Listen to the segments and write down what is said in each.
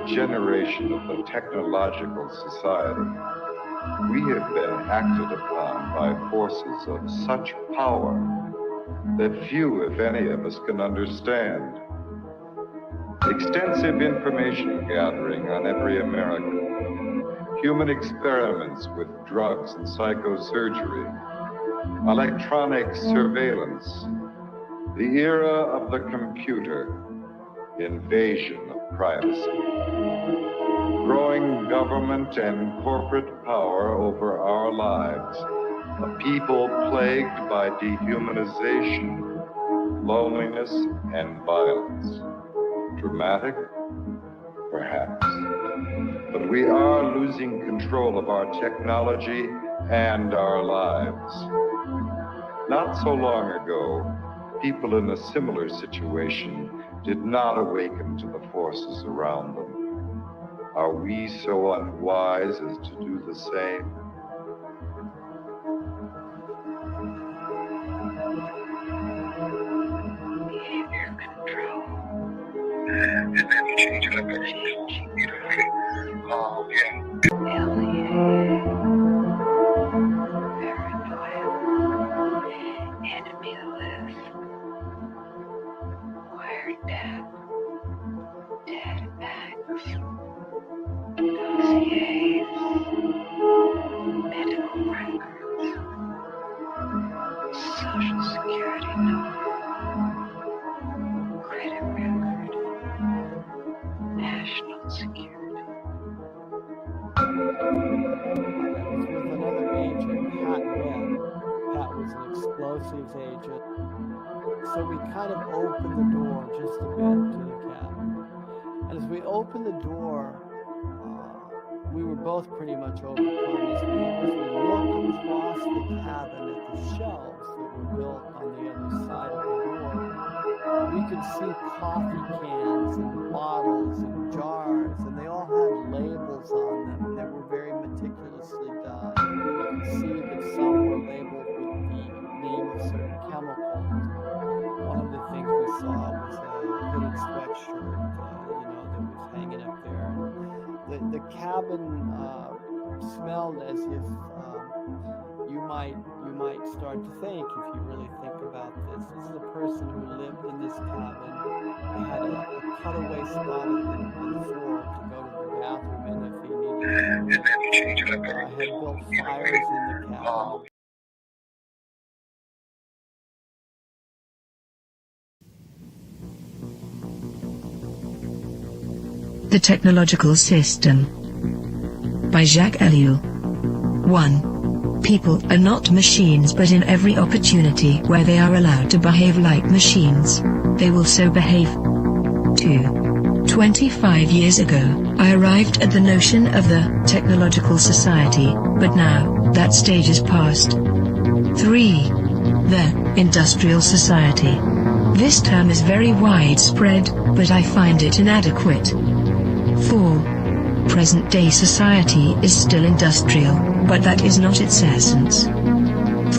generation of the technological society, we have been acted upon by forces of such power that few, if any, of us can understand. Extensive information gathering on every American, human experiments with drugs and psychosurgery, electronic surveillance, the era of the computer, invasion of privacy, growing government and corporate power over our lives, a people plagued by dehumanization, loneliness, and violence. Dramatic? Perhaps. But we are losing control of our technology and our lives. Not so long ago, people in a similar situation did not awaken to the forces around them. Are we so unwise as to do the same? Behavior control. And then you change it up beautifully. Alienated, paranoid, enemy-less, wired death, dead acts, dossiers, medical records, social security number, credit record, national security. That was with another agent, Pat Webb. Pat was an explosives agent. So we kind of opened the door just a bit to the cabin. And as we opened the door, we were both pretty much overcome as we looked across the cabin at the shelves that were built on the other side of the door. We could see coffee cans and bottles and jars, and they all had labels on them, and they were very meticulously done. You could see that some were labeled with the name of certain chemicals. One of the things we saw was a hooded sweatshirt, that was hanging up there. And the cabin smelled as if you might start to think, if you really think about this. This is a person who lived in this cabin. They had a cutaway spot in the floor to go to the bathroom in if he needed to. Had built fires in the cabin. The Technological System by Jacques Ellul. 1. People are not machines, but in every opportunity where they are allowed to behave like machines, they will so behave. 2. 25 years ago, I arrived at the notion of the technological society, but now, that stage is past. 3. The industrial society. This term is very widespread, but I find it inadequate. 4. Present-day society is still industrial, but that is not its essence.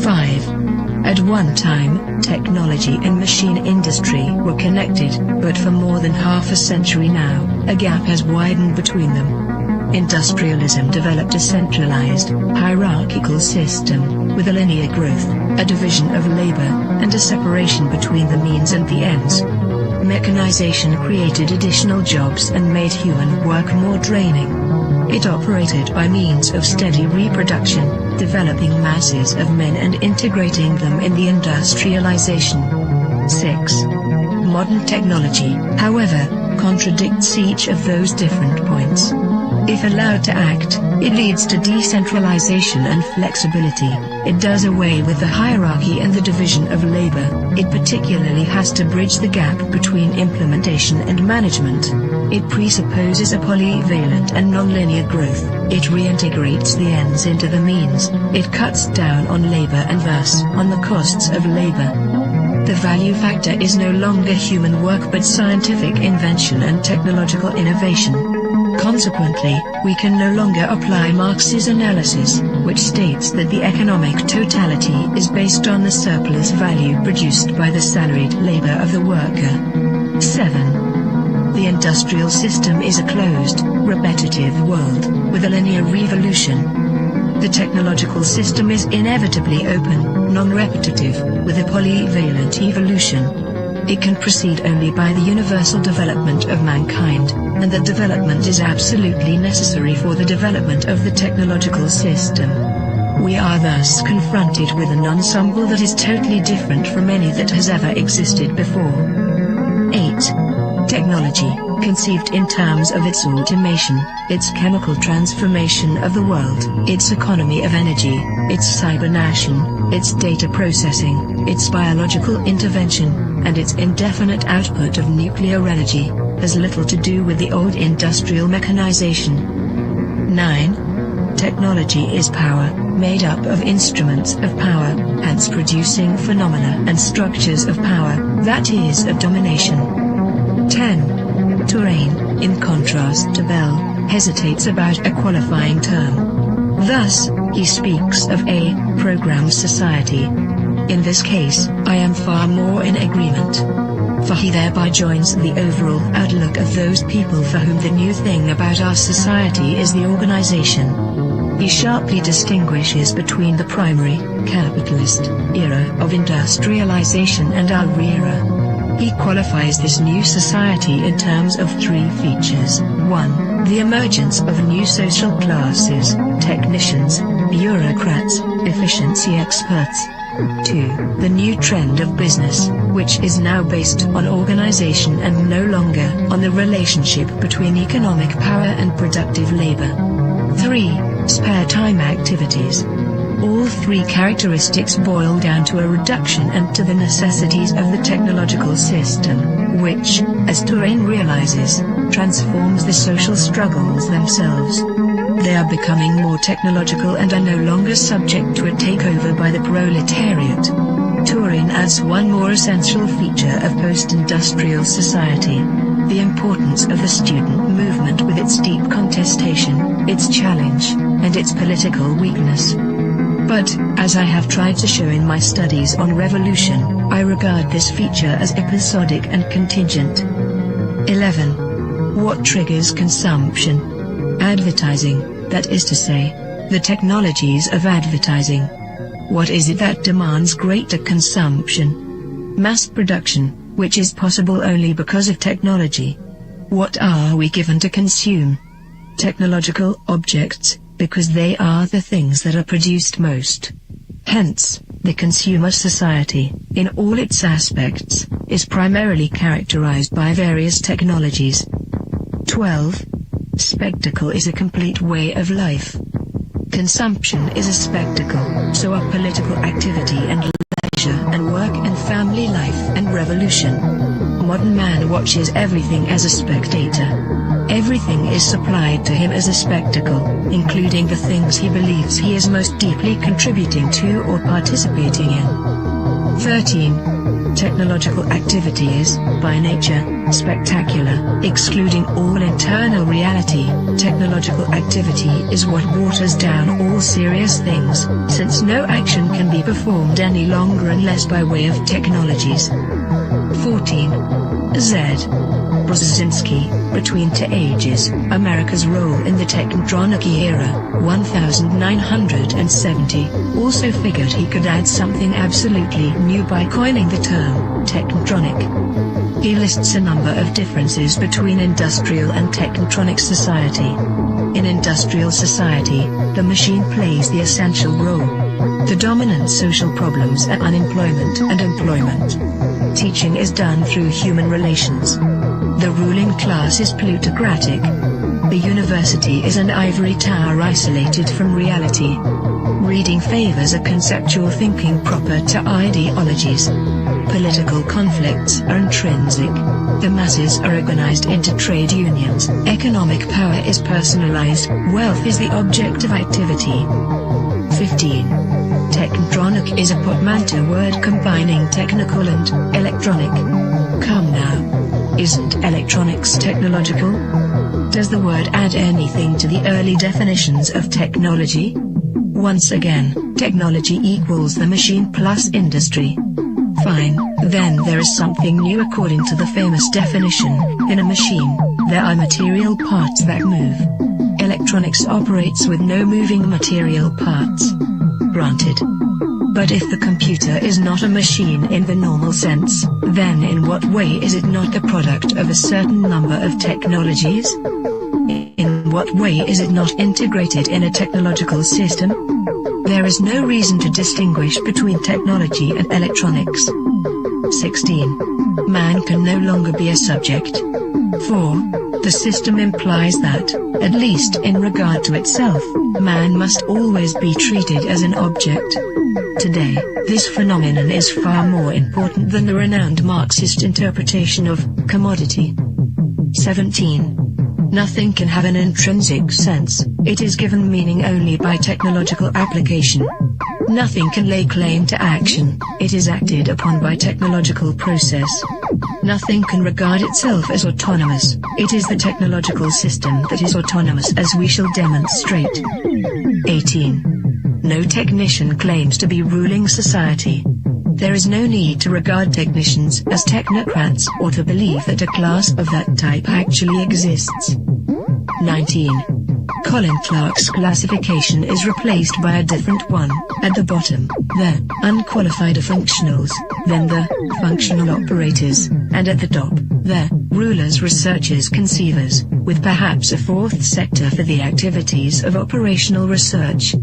5. At one time, technology and machine industry were connected, but for more than half a century now, a gap has widened between them. Industrialism developed a centralized, hierarchical system, with a linear growth, a division of labor, and a separation between the means and the ends. Mechanization created additional jobs and made human work more draining. It operated by means of steady reproduction, developing masses of men and integrating them in the industrialization. 6. Modern technology, however, contradicts each of those different points. If allowed to act, it leads to decentralization and flexibility. It does away with the hierarchy and the division of labor. It particularly has to bridge the gap between implementation and management. It presupposes a polyvalent and nonlinear growth. It reintegrates the ends into the means. It cuts down on labor and thus on the costs of labor. The value factor is no longer human work but scientific invention and technological innovation. Consequently, we can no longer apply Marx's analysis, which states that the economic totality is based on the surplus value produced by the salaried labor of the worker. 7. The industrial system is a closed, repetitive world, with a linear revolution. The technological system is inevitably open, non-repetitive, with a polyvalent evolution. It can proceed only by the universal development of mankind, and that development is absolutely necessary for the development of the technological system. We are thus confronted with an ensemble that is totally different from any that has ever existed before. 8. Technology, conceived in terms of its automation, its chemical transformation of the world, its economy of energy, its cybernation, its data processing, its biological intervention, and its indefinite output of nuclear energy, has little to do with the old industrial mechanization. 9. Technology is power, made up of instruments of power, hence producing phenomena and structures of power, that is of domination. 10. Turing, in contrast to Bell, hesitates about a qualifying term. Thus, he speaks of a programmed society. In this case, I am far more in agreement. For he thereby joins the overall outlook of those people for whom the new thing about our society is the organization. He sharply distinguishes between the primary, capitalist, era of industrialization and our era. He qualifies this new society in terms of 3 features. 1. The emergence of new social classes, technicians, bureaucrats, efficiency experts. 2. The new trend of business, which is now based on organization and no longer on the relationship between economic power and productive labor. 3. Spare time activities. All 3 characteristics boil down to a reduction and to the necessities of the technological system, which, as Turing realizes, transforms the social struggles themselves. They are becoming more technological and are no longer subject to a takeover by the proletariat. Turing adds one more essential feature of post-industrial society: the importance of the student movement with its deep contestation, its challenge, and its political weakness. But, as I have tried to show in my studies on revolution, I regard this feature as episodic and contingent. 11. What triggers consumption? Advertising, that is to say, the technologies of advertising. What is it that demands greater consumption? Mass production, which is possible only because of technology. What are we given to consume? Technological objects, because they are the things that are produced most. Hence, the consumer society, in all its aspects, is primarily characterized by various technologies. 12. Spectacle is a complete way of life. Consumption is a spectacle, so are political activity and leisure and work and family life and revolution. Modern man watches everything as a spectator. Everything is supplied to him as a spectacle, including the things he believes he is most deeply contributing to or participating in. 13. Technological activity is, by nature, spectacular, excluding all internal reality. Technological activity is what waters down all serious things, since no action can be performed any longer unless by way of technologies. 14. Z. Brzezinski, Between Two Ages, America's Role in the Technronic Era, 1970, also figured he could add something absolutely new by coining the term technronic. He lists a number of differences between industrial and technronic society. In industrial society, the machine plays the essential role. The dominant social problems are unemployment and employment. Teaching is done through human relations. The ruling class is plutocratic. The university is an ivory tower isolated from reality. Reading favors a conceptual thinking proper to ideologies. Political conflicts are intrinsic. The masses are organized into trade unions. Economic power is personalized. Wealth is the object of activity. 15. Technronic is a portmanteau word combining technical and electronic. Come now. Isn't electronics technological? Does the word add anything to the early definitions of technology? Once again, technology equals the machine plus industry. Fine, then there is something new according to the famous definition. In a machine, there are material parts that move. Electronics operates with no moving material parts. Granted. But if the computer is not a machine in the normal sense, then in what way is it not the product of a certain number of technologies? In what way is it not integrated in a technological system? There is no reason to distinguish between technology and electronics. 16. Man can no longer be a subject. 4. The system implies that, at least in regard to itself, man must always be treated as an object. Today, this phenomenon is far more important than the renowned Marxist interpretation of commodity. 17. Nothing can have an intrinsic sense, it is given meaning only by technological application. Nothing can lay claim to action, it is acted upon by technological process. Nothing can regard itself as autonomous, it is the technological system that is autonomous, as we shall demonstrate. 18. No technician claims to be ruling society. There is no need to regard technicians as technocrats or to believe that a class of that type actually exists. 19. Colin Clark's classification is replaced by a different one. At the bottom, the unqualified functionals, then the functional operators, and at the top, the rulers, researchers, conceivers, with perhaps a fourth sector for the activities of operational research.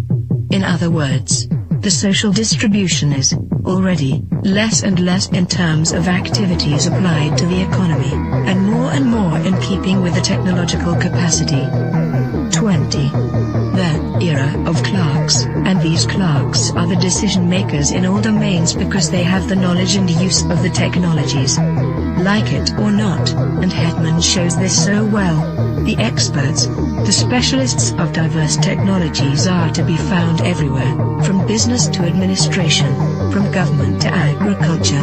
In other words, the social distribution is, already, less and less in terms of activities applied to the economy, and more in keeping with the technological capacity. 20. The era of clerks, and these clerks are the decision makers in all domains because they have the knowledge and use of the technologies. Like it or not, and Hetman shows this so well, the experts, the specialists of diverse technologies are to be found everywhere, from business to administration, from government to agriculture.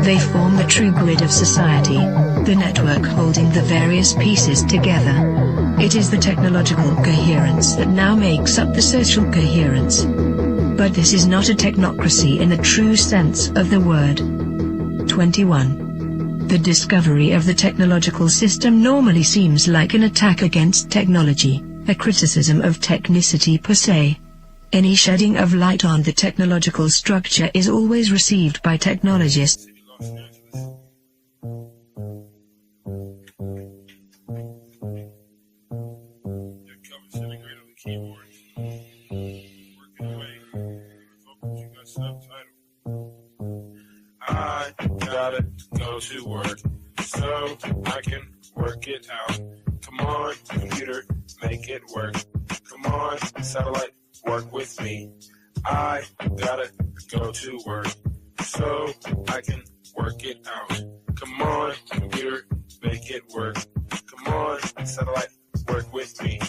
They form the true grid of society, the network holding the various pieces together. It is the technological coherence that now makes up the social coherence. But this is not a technocracy in the true sense of the word. 21. The discovery of the technological system normally seems like an attack against technology, a criticism of technicity per se. Any shedding of light on the technological structure is always received by technologists. I gotta go to work so I can work it out. Come on, computer, make it work. Come on, satellite, work with me. I gotta go to work so I can work it out. Come on, computer, make it work. Come on, satellite, work with me.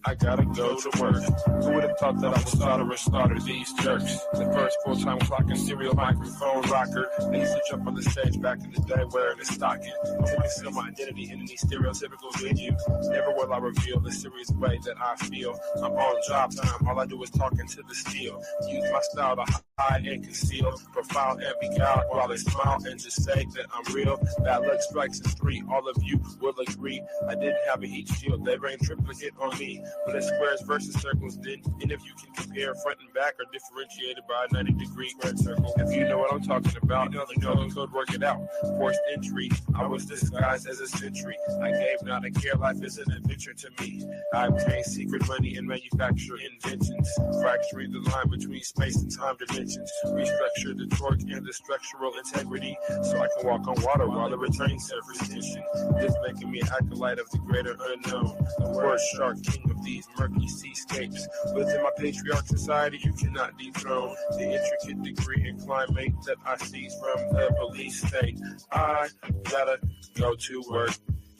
I gotta go to work. Who would have thought that I would starter these jerks? The first full-time clock and serial microphone rocker. I used to jump on the stage back in the day wearing a stocking. I want to conceal my identity in any stereotypical venue. Never will I reveal the serious way that I feel. I'm on job time, all I do is talk into the steel. Use my style to hide and conceal, profile and be out while they smile and just say that I'm real. Bad luck strikes in 3, all of you will agree. I didn't have a heat shield, they rained triplicate on me. But it's squares versus circles, then any of you can compare front and back are differentiated by a 90-degree squared circle. If you know what I'm talking about, you know the code, work it out. Forced entry, I was disguised as a sentry. I gave not a care, life is an adventure to me. I obtain secret money and manufacture inventions, fracturing the line between space and time dimensions. Restructure the torque and the structural integrity, so I can walk on water while it retains surface tension. This making me an acolyte of the greater unknown, the word shark, king of these murky seascapes. Within my patriarch society, you cannot dethrone the intricate degree and climate that I seize from the police state. I gotta go to work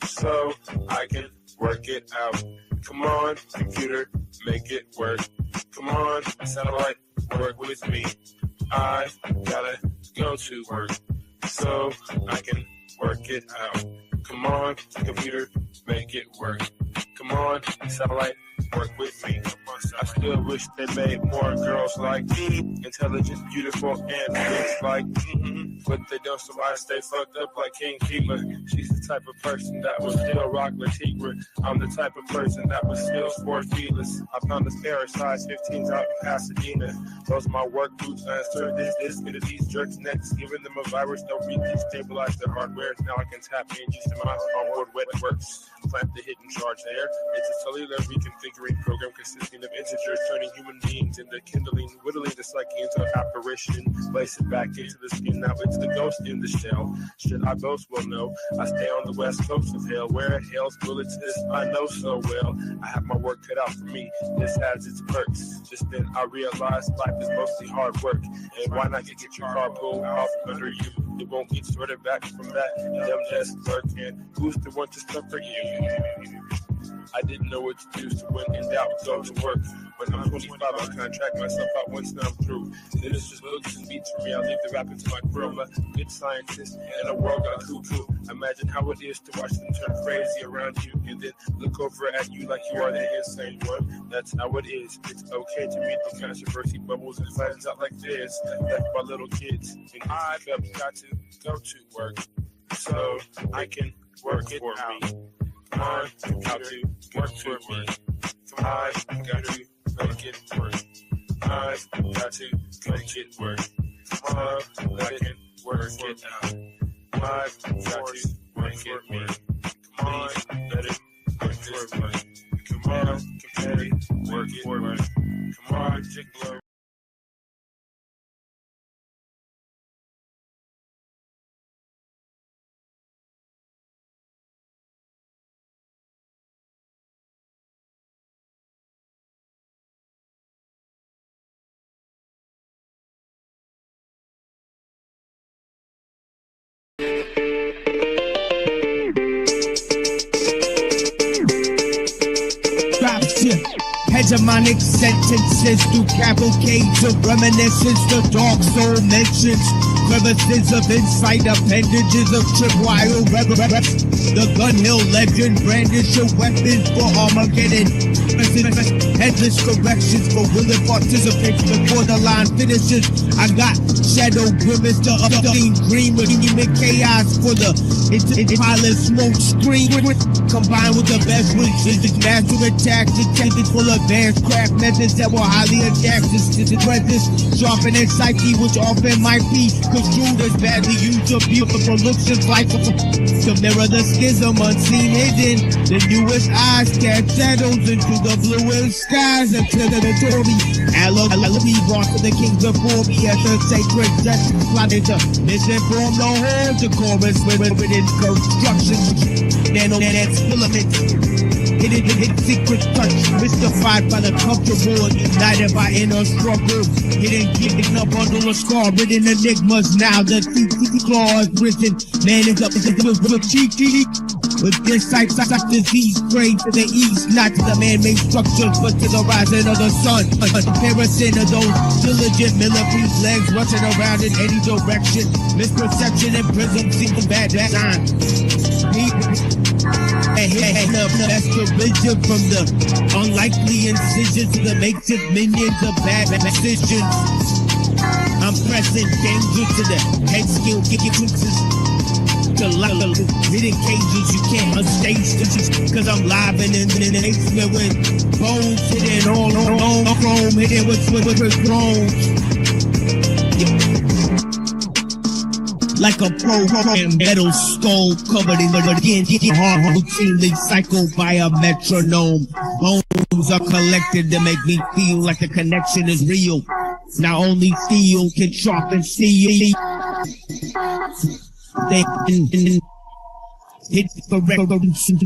so I can work it out. Come on, computer, make it work. Come on, satellite, work with me. I gotta go to work so I can work it out. Come on, computer, make it work. Come Come on, satellite, work with me. I still wish they made more girls like me, intelligent, beautiful, and rich like me. But they don't, so I stay fucked up like King Keeper. She's the type of person that will still rock Latigua. I'm the type of person that will still sport feelers. I found this pair of size 15s out in Pasadena. Those are my work boots. I insert this into these jerks' necks, giving them a virus. They'll destabilize their hardware. Now I can tap in just to my onboard wet works. Plant the hidden charge there. It's a cellular reconfiguring program consisting of integers, turning human beings into kindling, whittling the psyche into apparition. Place it back into the skin. Now it's the ghost in the shell. Should I boast? Well, no. I stay on the west coast of hell. Where hell's bullets this I know so well. I have my work cut out for me. This has its perks. Just then I realized life is mostly hard work. And why not get your car pulled off under you? It won't get sorted back from that. Them just lurking. Who's the one to suffer you? I didn't know what to do, so when in doubt, go to work. When I'm 25, I'll contract myself out once now I'm through. Then it's just books and beats for me. I leave the rapping to my crew. I'm a good scientist and a world got cuckoo. Imagine how it is to watch them turn crazy around you and then look over at you like you are the insane one. That's how it is. It's okay to meet the controversy bubbles and flattens out like this. Like my little kids. And I've got to go to work so I can work it out. Come on, got to work for me. Come on, got to make it work. I've got to make it work. Come on, I can work it out. I've got to make it work. Come on, let it work this way. Come on, compare it, work it work. Come on, jiggle. Hegemonic sentences through cavalcades of reminiscence, the dark soul mentions crevices of insight, appendages of tripwire reverence. The gun hill legend brandish your weapons for Armageddon. Endless corrections for willing participants before the line finishes. I got shadow grimace to updating green with human chaos for the pilot smoke screen. Combined with the best wishes, master attacks intended for advanced craft methods that were highly adapted to the presence, sharpening psyche, which often might be construed as badly used or beautiful looks just like to mirror the schism unseen hidden. The newest eyes cast shadows into the bluest skies until the Tory Alienation brought to the kings before me as the sacred justice plotted to misinform the whole decorous within construction. Nanonet filaments. Hidden secret touch, mystified by the comfortable, united by inner struggle. Hidden a bundle of scar, written enigmas. Now the claws risen. Man is up with cheeky. With insights such disease, praying to the east, not to the man-made structures, but to the rising of the sun. A comparison of those diligent military legs rushing around in any direction. Misperception and prism seem bad design. That's the vision from the unlikely incision to the makeshift minions of bad decisions. I'm pressing danger to the head skill, kicking fixes. To hidden cages you can't unstage cause I'm live and in the basement with bones hidden all chrome, hidden with thrones. Like a programmed metal skull covered in the skin, hard routinely cycled by a metronome. Bones are collected to make me feel like the connection is real. Not only steel can sharpen steel. They hit the revolution.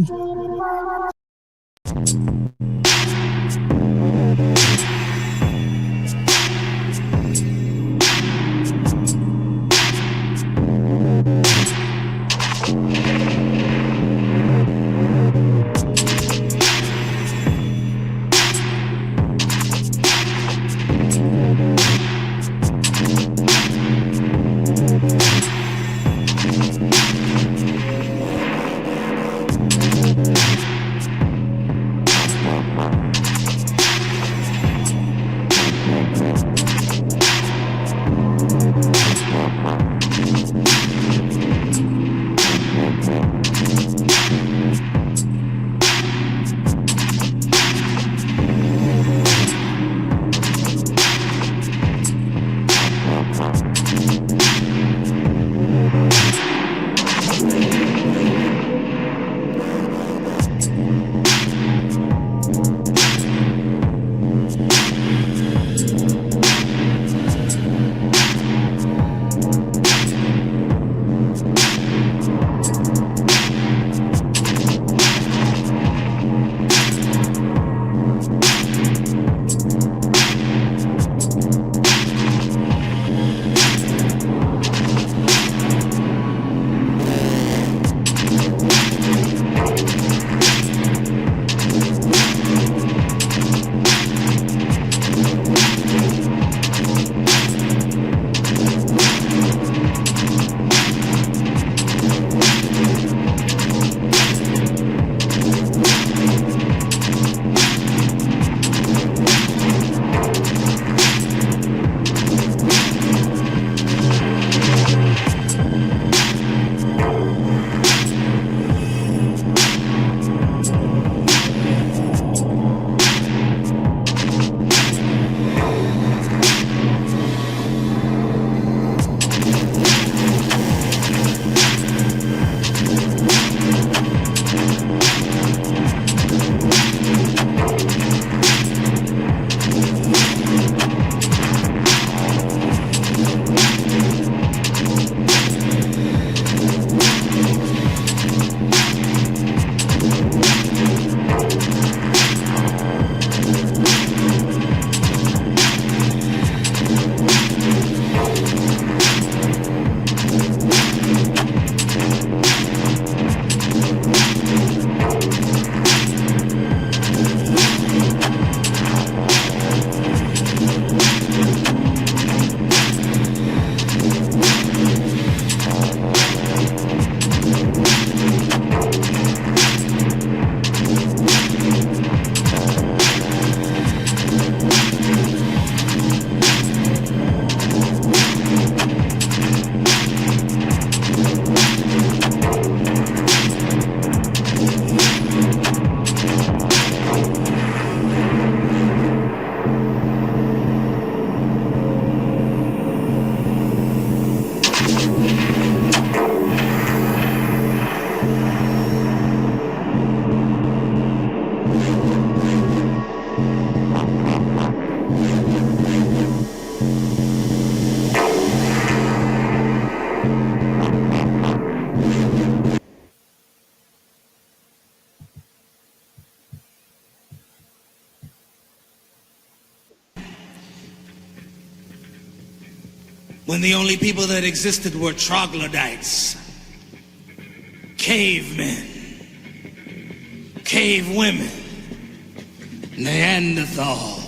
when the only people that existed were troglodytes, cavemen, cave women, Neanderthal,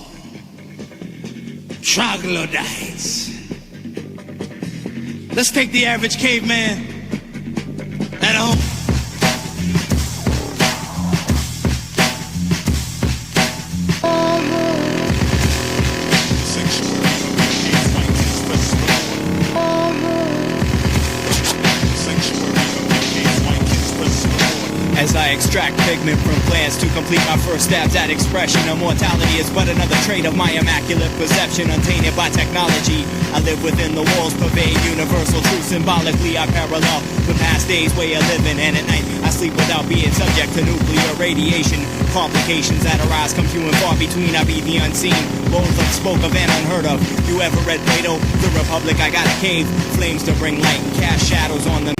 troglodytes. Let's take the average caveman at home. As I extract pigment from plants to complete my first stabs at expression, immortality is but another trait of my immaculate perception, untainted by technology. I live within the walls, pervade universal truth. Symbolically, I parallel the past days' way of living, and at night I sleep without being subject to nuclear radiation. Complications that arise come few and far between. I be the unseen, both unspoke of and unheard of. You ever read Plato? The Republic, I got a cave, flames to bring light and cast shadows on the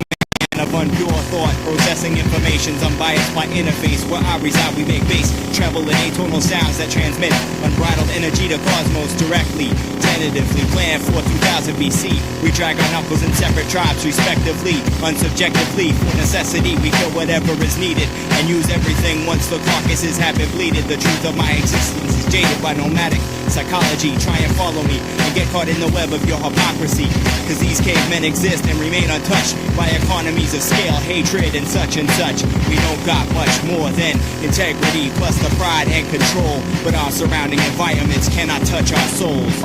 of unpure thought, processing informations unbiased by interface. Where I reside, we make bass, treble, and atonal sounds that transmit unbridled energy to cosmos directly. Tentatively planned for 2000 BC. We drag our knuckles in separate tribes, respectively. Unsubjectively, for necessity, we kill whatever is needed and use everything once the carcasses have been bleeded. The truth of my existence is jaded by nomadic psychology. Try and follow me and get caught in the web of your hypocrisy, cause these cavemen exist and remain untouched by economies of scale, hatred, and such and such. We don't got much more than integrity plus the pride and control, but our surrounding environments cannot touch our souls.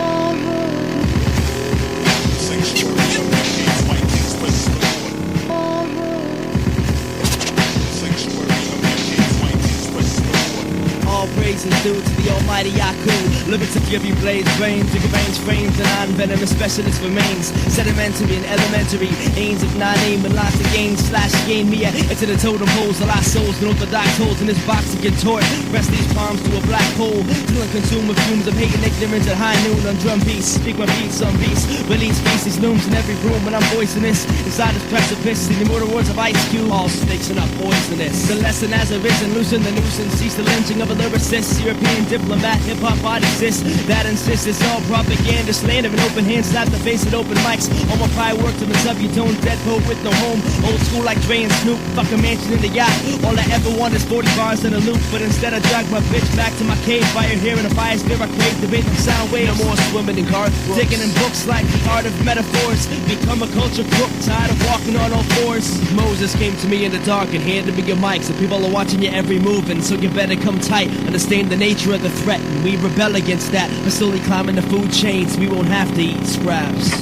All praises due to the almighty Yaku. Living to give you blades, brains, bigger veins, frames, and non-venomous specialist remains. Sedimentary and elementary aims of non-aim and lots of gain slash gain me into the totem holes. The lost souls and orthodox holes in this box to contort. Press these palms to a black hole till I consume with fumes of hate and ignorance at high noon on drum beats. Speak my beats on beats. Release species looms in every room when I'm voicing this. Inside this precipice, the immortal words of Ice Cube. All snakes are not poisonous. The lesson has arisen, loosen the nuisance, cease the lynching of a lyricist, European diplomat, hip-hop body cis, that insists it's all propaganda, slander and open hands, slap the face at open mics. All my prior work to the sub-tones, dead poet with no home, old school like Dre and Snoop, fuck a mansion in the yacht. All I ever want is 40 bars in a loop, but instead I drag my bitch back to my cave, fire here in a biosphere I crave, debate the sound wave. No more swimming in Garth Brooks, digging in books like the art of metaphors, become a culture crook, tired of walking on all fours. Moses came to me in the dark and handed me your mics, and people are watching your every move, and so you better come tight, understand the nature of the threat, and we rebel against that. We're slowly climbing the food chain, so we won't have to eat scraps.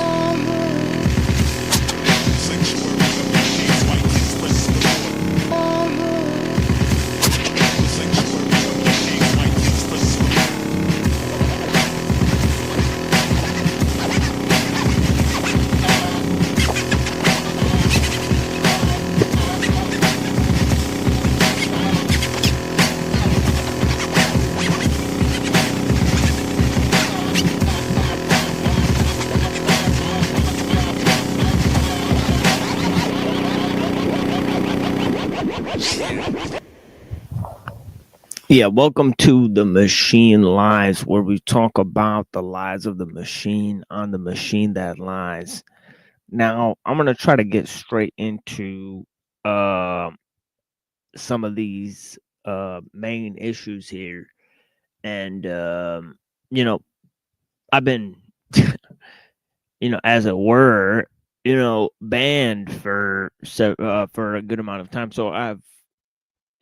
Yeah, welcome to The Machine Lies, where we talk about the lies of the machine on the machine that lies. Now, I'm going to try to get straight into some of these main issues here. And, I've been, as it were, banned for a good amount of time. So I've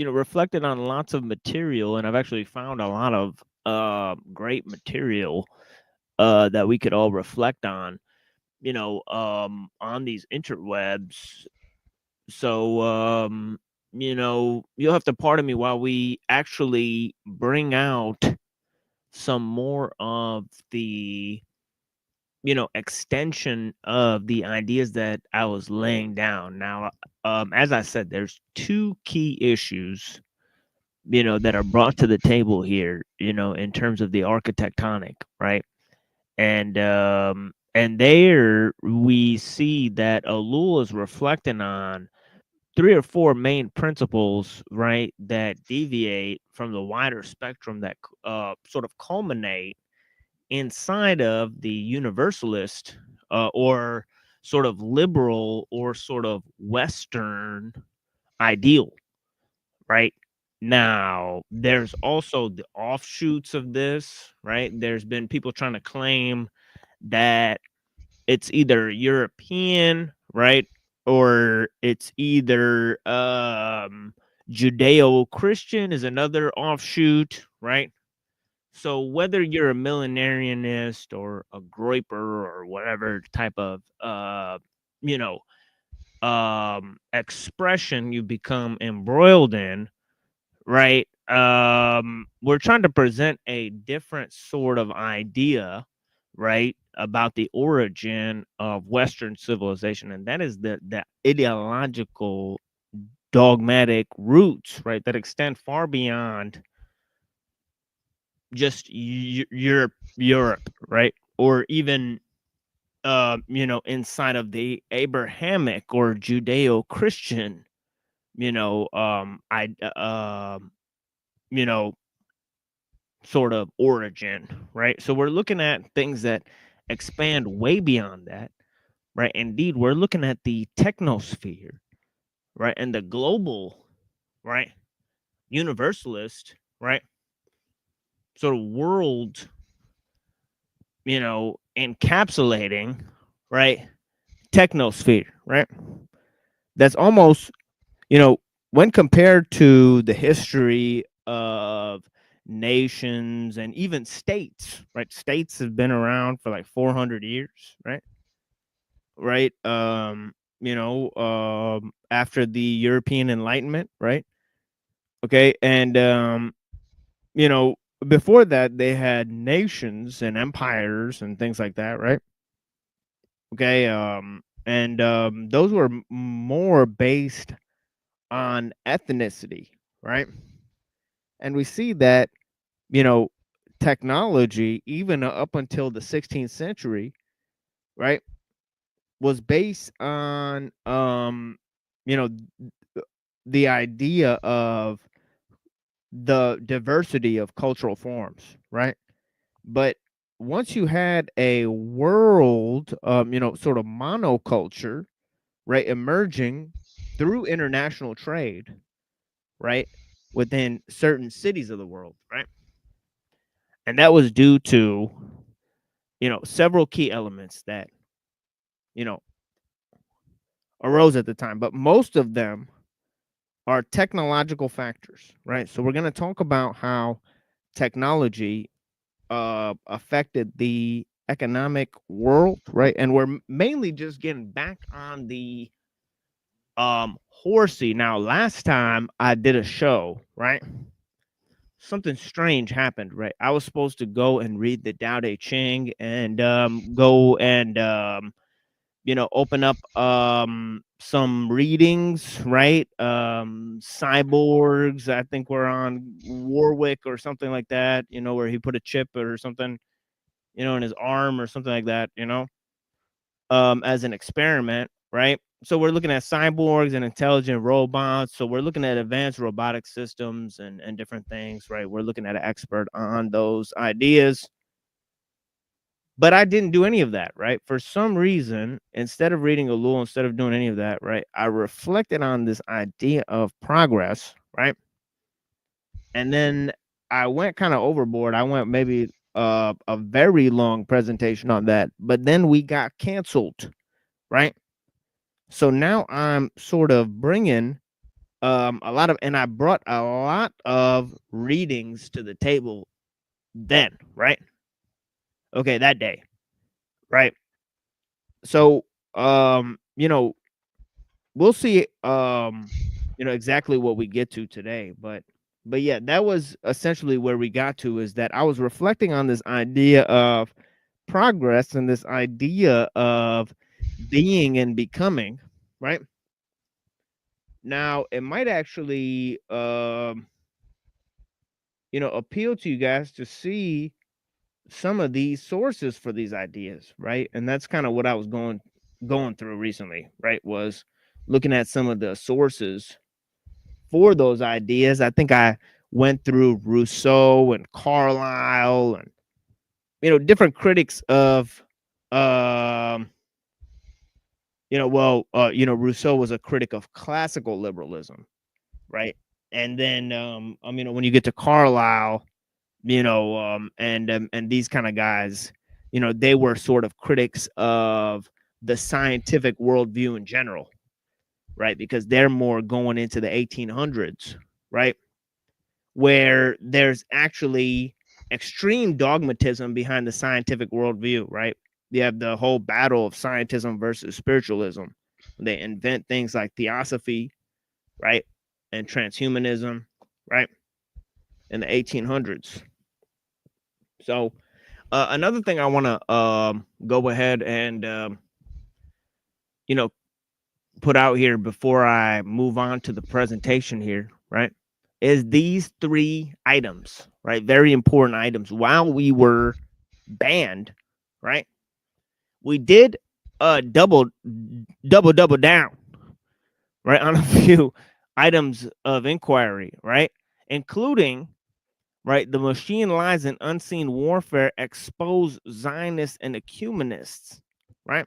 reflected on lots of material, and I've actually found a lot of great material that we could all reflect on, on these interwebs. So, you'll have to pardon me while we actually bring out some more of the, extension of the ideas that I was laying down. Now, as I said, there's two key issues, that are brought to the table here, in terms of the architectonic, right? And there we see that ellul is reflecting on 3 or 4 main principles, right, that deviate from the wider spectrum that sort of culminate inside of the universalist or sort of liberal or sort of Western ideal, right? Now, there's also the offshoots of this, right? There's been people trying to claim that it's either European, right? Or it's either Judeo-Christian is another offshoot, right? So whether you're a millenarianist or a groiper or whatever type of you know, expression you become embroiled in, right? We're trying to present a different sort of idea, right, about the origin of Western civilization, and that is the ideological dogmatic roots, right, that extend far beyond just Europe, right, or even inside of the Abrahamic or Judeo-Christian, sort of origin, right? So we're looking at things that expand way beyond that, right? Indeed, we're looking at the technosphere, right, and the global, right, universalist, right, sort of world, encapsulating, right, technosphere, right? That's almost, when compared to the history of nations and even states, right? States have been around for like 400 years, right? Right. After the European Enlightenment, right? Okay. And, before that, they had nations and empires and things like that, right? Okay. Those were more based on ethnicity, right? And we see that, technology, even up until the 16th century, right, was based on, you know, the idea of the diversity of cultural forms, right? But once you had a world, sort of monoculture, right, emerging through international trade, right, within certain cities of the world, right? And that was due to, several key elements that, arose at the time, but most of them are technological factors, right? So we're going to talk about how technology affected the economic world, right? And we're mainly just getting back on the horsey. Now, last time I did a show, right? Something strange happened, right? I was supposed to go and read the Tao Te Ching and go and open up some readings, right? Cyborgs, I think we're on Warwick or something like that, where he put a chip or something, in his arm or something like that, as an experiment, right? So we're looking at cyborgs and intelligent robots. So we're looking at advanced robotic systems and different things, right? We're looking at an expert on those ideas. But I didn't do any of that, right? For some reason, instead of reading ellul, instead of doing any of that, right, I reflected on this idea of progress, right? And then I went kind of overboard. I went maybe a very long presentation on that, but then we got canceled, right? So now I'm sort of bringing and I brought a lot of readings to the table then, right? Okay, that day, right? So, we'll see, exactly what we get to today, but yeah, that was essentially where we got to, is that I was reflecting on this idea of progress and this idea of being and becoming, right? Now, it might actually, appeal to you guys to see some of these sources for these ideas, right? And that's kind of what I was going through recently, right? Was looking at some of the sources for those ideas. I think I went through Rousseau and Carlyle and different critics of Rousseau was a critic of classical liberalism, right? And then, when you get to Carlyle, and these kind of guys, they were sort of critics of the scientific worldview in general, right? Because they're more going into the 1800s, right? Where there's actually extreme dogmatism behind the scientific worldview, right? You have the whole battle of scientism versus spiritualism. They invent things like theosophy, right? And transhumanism, right? In the 1800s. So another thing I want to go ahead and put out here before I move on to the presentation here, right, is these 3 items, right? Very important items. While we were banned, right, we did double down, right, on a few items of inquiry, right, including, right, the machine lies in unseen warfare expose Zionists and ecumenists, right?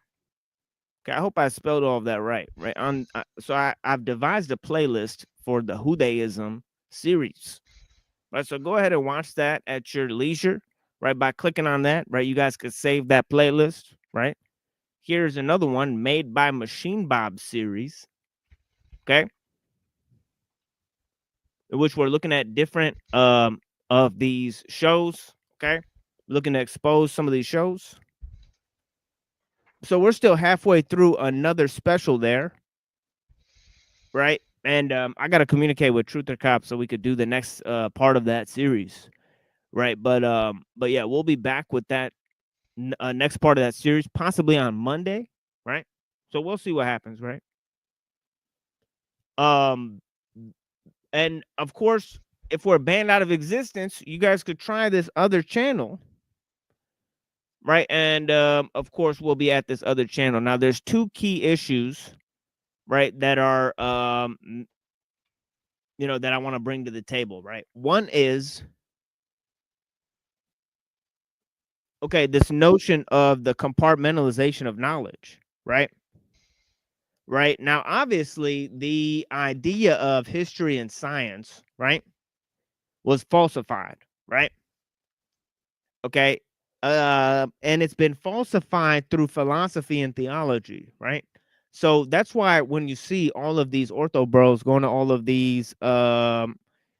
Okay, I hope I spelled all of that right. Right on. I've devised a playlist for the Judaism series. Right, so go ahead and watch that at your leisure. Right, by clicking on that. Right, you guys could save that playlist. Right, here's another one made by Machine Bob series. Okay, in which we're looking at different of these shows. Okay, looking to expose some of these shows. So we're still halfway through another special there. Right. And I got to communicate with Truth or Cop so we could do the next part of that series. Right. But yeah, we'll be back with that next part of that series, possibly on Monday. Right. So we'll see what happens. Right. And of course, if we're banned out of existence, you guys could try this other channel. Right. And of course, we'll be at this other channel. Now, there's 2 key issues, right, that are that I want to bring to the table, right? One is, okay, this notion of the compartmentalization of knowledge, right? Right. Now, obviously, the idea of history and science, right, was falsified, right? Okay. And it's been falsified through philosophy and theology, right? So that's why when you see all of these ortho bros going to all of these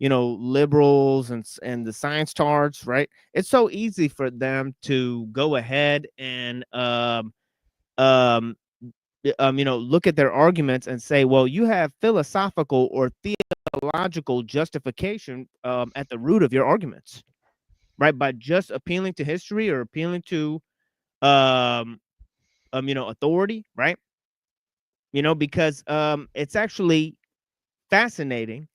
liberals and the science tards, right? It's so easy for them to go ahead and look at their arguments and say, well, you have philosophical or theological justification at the root of your arguments, right? By just appealing to history or appealing to authority, right? Because it's actually fascinating,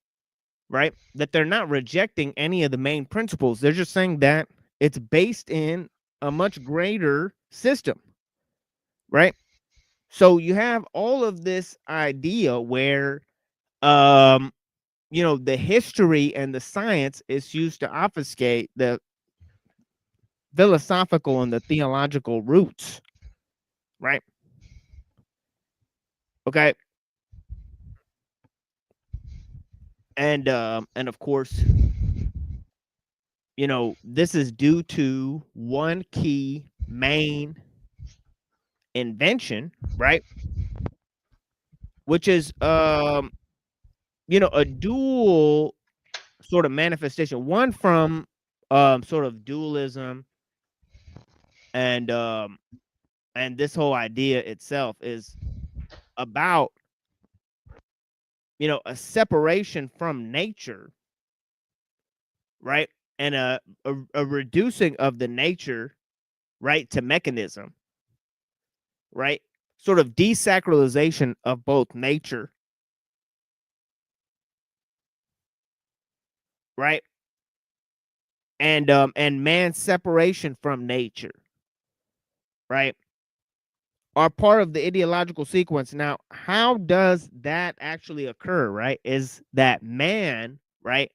right, that they're not rejecting any of the main principles. They're just saying that it's based in a much greater system, right? So you have all of this idea where the history and the science is used to obfuscate the philosophical and the theological roots, right? Okay. And of course, this is due to one key main invention, right? Which is a dual sort of manifestation, one from sort of dualism and this whole idea itself is about a separation from nature, right? And a reducing of the nature, right, to mechanism, right? Sort of desacralization of both nature, right, and man's separation from nature, right, are part of the ideological sequence. Now, how does that actually occur, right? Is that man, right,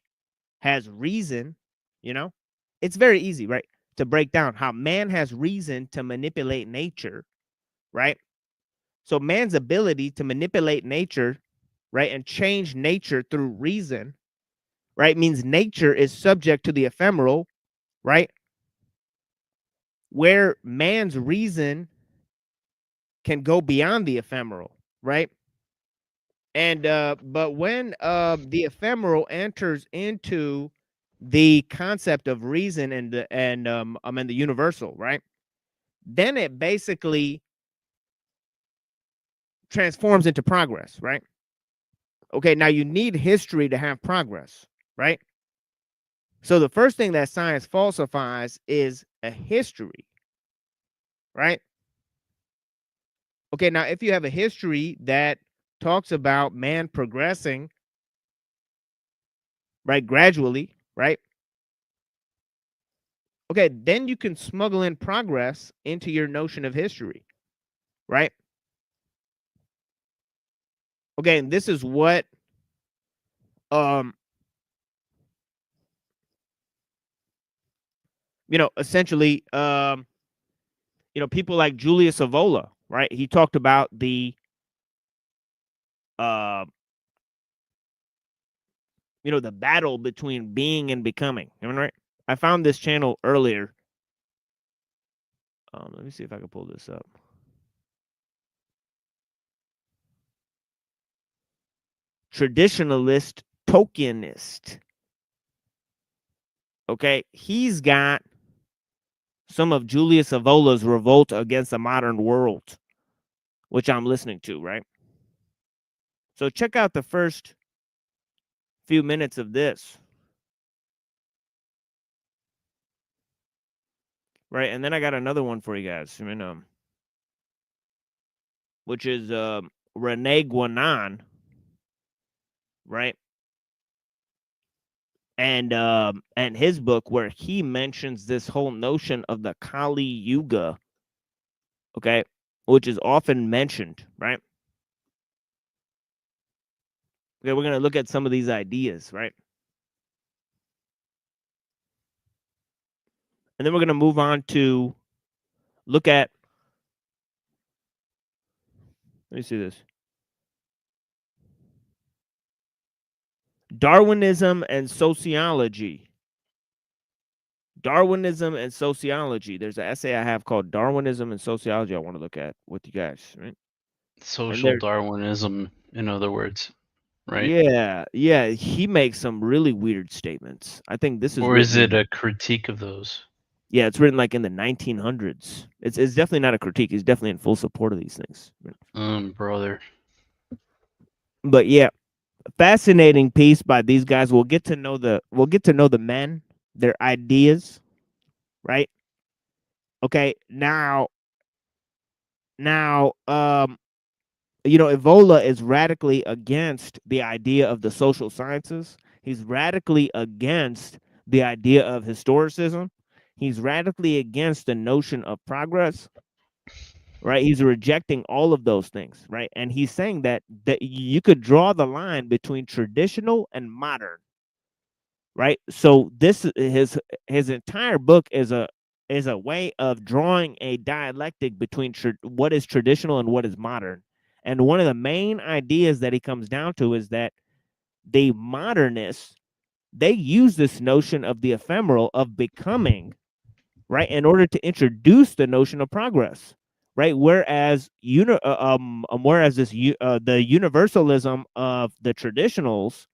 has reason, it's very easy, right, to break down how man has reason to manipulate nature, right? So man's ability to manipulate nature, right, and change nature through reason, right, means nature is subject to the ephemeral, right, where man's reason can go beyond the ephemeral, right? And but when the ephemeral enters into the concept of reason and the universal, right? Then it basically transforms into progress, right? Okay, now you need history to have progress, right? So the first thing that science falsifies is a history, right? Okay, now if you have a history that talks about man progressing, right, gradually, right? Okay, then you can smuggle in progress into your notion of history, right? Okay, and this is what essentially people like Julius Evola, right? He talked about the the battle between being and becoming. Right? I found this channel earlier. Let me see if I can pull this up. Traditionalist tokenist. Okay, he's got some of Julius Evola's revolt against the modern world, which I'm listening to, right? So check out the first few minutes of this. Right, and then I got another one for you guys. Which is Rene Guénon, right? And his book where he mentions this whole notion of the Kali Yuga, okay, which is often mentioned, right? Okay, we're gonna look at some of these ideas, right? And then we're gonna move on to look at. Let me see this. Darwinism and sociology. Darwinism and sociology. There's an essay I have called Darwinism and Sociology I want to look at with you guys, right? Social Darwinism, in other words, right? Yeah. He makes some really weird statements. I think this is. Or is it a critique of those? Yeah, it's written like in the 1900s. It's definitely not a critique. He's definitely in full support of these things. Brother. But yeah, fascinating piece by these guys. We'll get to know the men, their ideas, right? Okay, now Evola is radically against the idea of the social sciences. He's radically against the idea of historicism. He's radically against the notion of progress, right? He's rejecting all of those things, right? And he's saying that you could draw the line between traditional and modern, right? So this his entire book is a way of drawing a dialectic between what is traditional and what is modern. And one of the main ideas that he comes down to is that the modernists, they use this notion of the ephemeral, of becoming, right, in order to introduce the notion of progress, right? Whereas the universalism of the traditionals,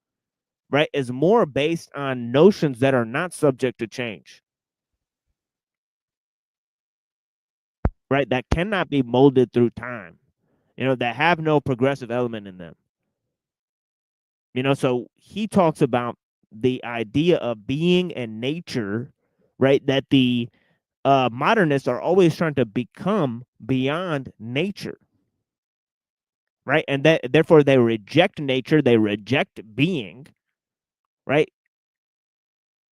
right, is more based on notions that are not subject to change, right? That cannot be molded through time, that have no progressive element in them. So he talks about the idea of being and nature, right? That the modernists are always trying to become beyond nature, right? And that therefore they reject nature, they reject being, right?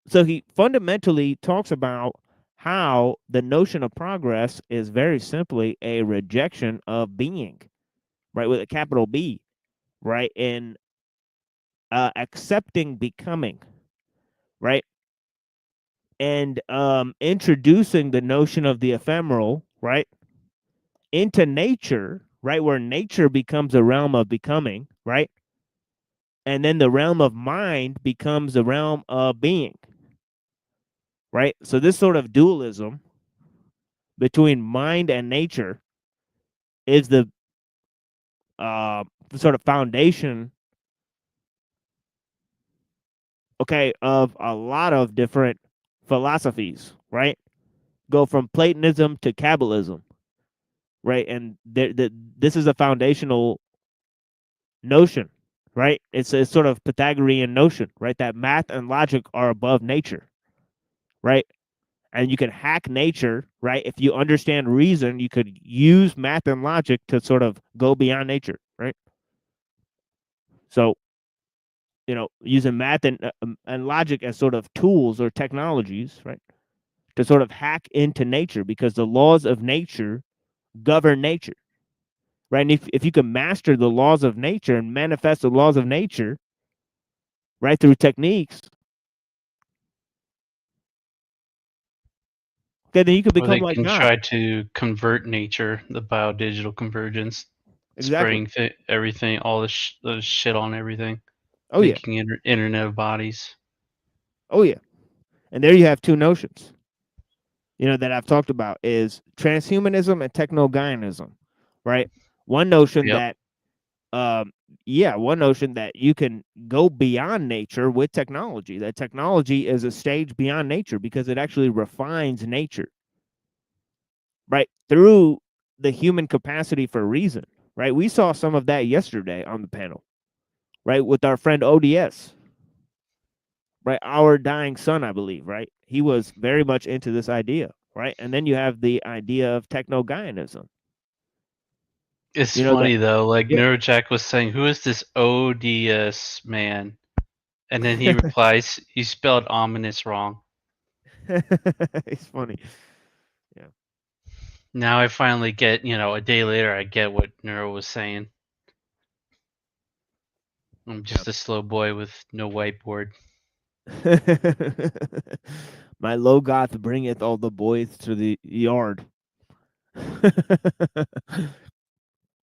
So he fundamentally talks about how the notion of progress is very simply a rejection of being, right, with a capital B, right, and accepting becoming, right, and introducing the notion of the ephemeral, right, into nature, right? Where nature becomes a realm of becoming, right? And then the realm of mind becomes a realm of being, right? So this sort of dualism between mind and nature is the sort of foundation, okay, of a lot of different philosophies, right? Go from Platonism to Kabbalism, right? And this is a foundational notion, right? It's a sort of Pythagorean notion, right? That math and logic are above nature, right? And you can hack nature, right? If you understand reason, you could use math and logic to sort of go beyond nature, right? So, you know, using math and logic as sort of tools or technologies, right? To sort of hack into nature, because the laws of nature govern nature, right? And if you can master the laws of nature and manifest the laws of nature, right, through techniques, okay, then you could Or become they like can God. try to convert nature, the biodigital convergence, Exactly. spraying everything, all the shit on everything, Oh yeah. making internet of bodies. Oh yeah. And there you have two notions, you know, that I've talked about is transhumanism and technogaianism, right? One notion Yep. that one notion that you can go beyond nature with technology. That technology is a stage beyond nature because it actually refines nature, right? Through the human capacity for reason, right? We saw some of that yesterday on the panel, right? With our friend ODS, right? Our dying son, I believe, right? He was very much into this idea, right? And then you have the idea of technogaianism. It's You know that, funny though, like yeah. Neurojack was saying, who is this ODS man? And then he replies, he spelled ominous wrong. It's funny. Yeah. Now I finally get, a day later, I get what Neuro was saying. I'm just a slow boy with no whiteboard. My low goth bringeth all the boys to the yard.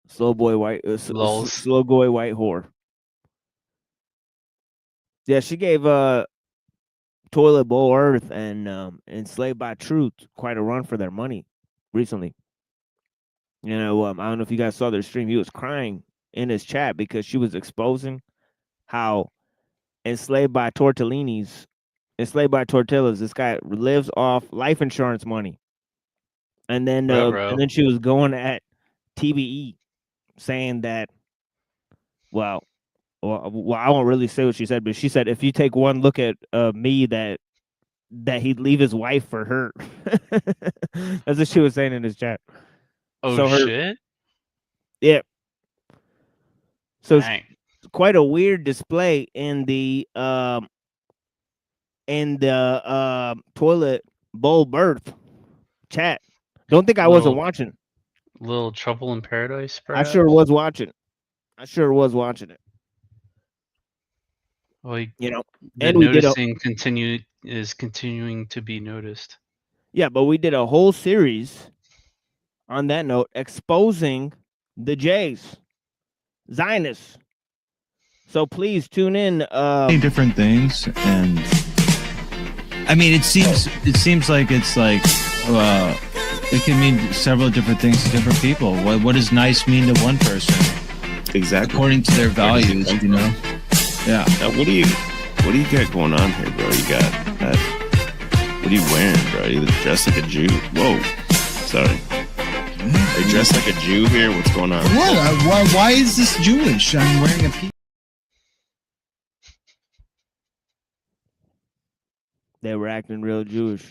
Slow boy white, Lols. slow boy white whore. Yeah, she gave Toilet Bowl Earth and Enslaved by Truth quite a run for their money recently. You know, I don't know if you guys saw their stream. He was crying in his chat because she was exposing how enslaved by tortillas, this guy lives off life insurance money. And then she was going at TBE saying that, well, I won't really say what she said, but she said if you take one look at me, that he'd leave his wife for her. That's what she was saying in his chat. Oh So shit! Yeah. So Dang. quite a weird display in the toilet bowl birth chat. Don't think I wasn't watching. Little Trouble in Paradise, perhaps? I sure was watching. It. Well, you know, the and we did noticing is continuing to be noticed. Yeah, but we did a whole series on that note exposing the Jays, Zionists. So please tune in. Different things, and I mean, it seems like it's like it can mean several different things to different people. What does nice mean to one person? Exactly, according to their values, you know. Yeah. What do you got going on here, bro? You got that? What are you wearing, bro? You dressed like a Jew? Whoa, sorry. Are you dressed like a Jew here? What's going on? What? Why is this Jewish? I'm wearing a piece. They were acting real Jewish.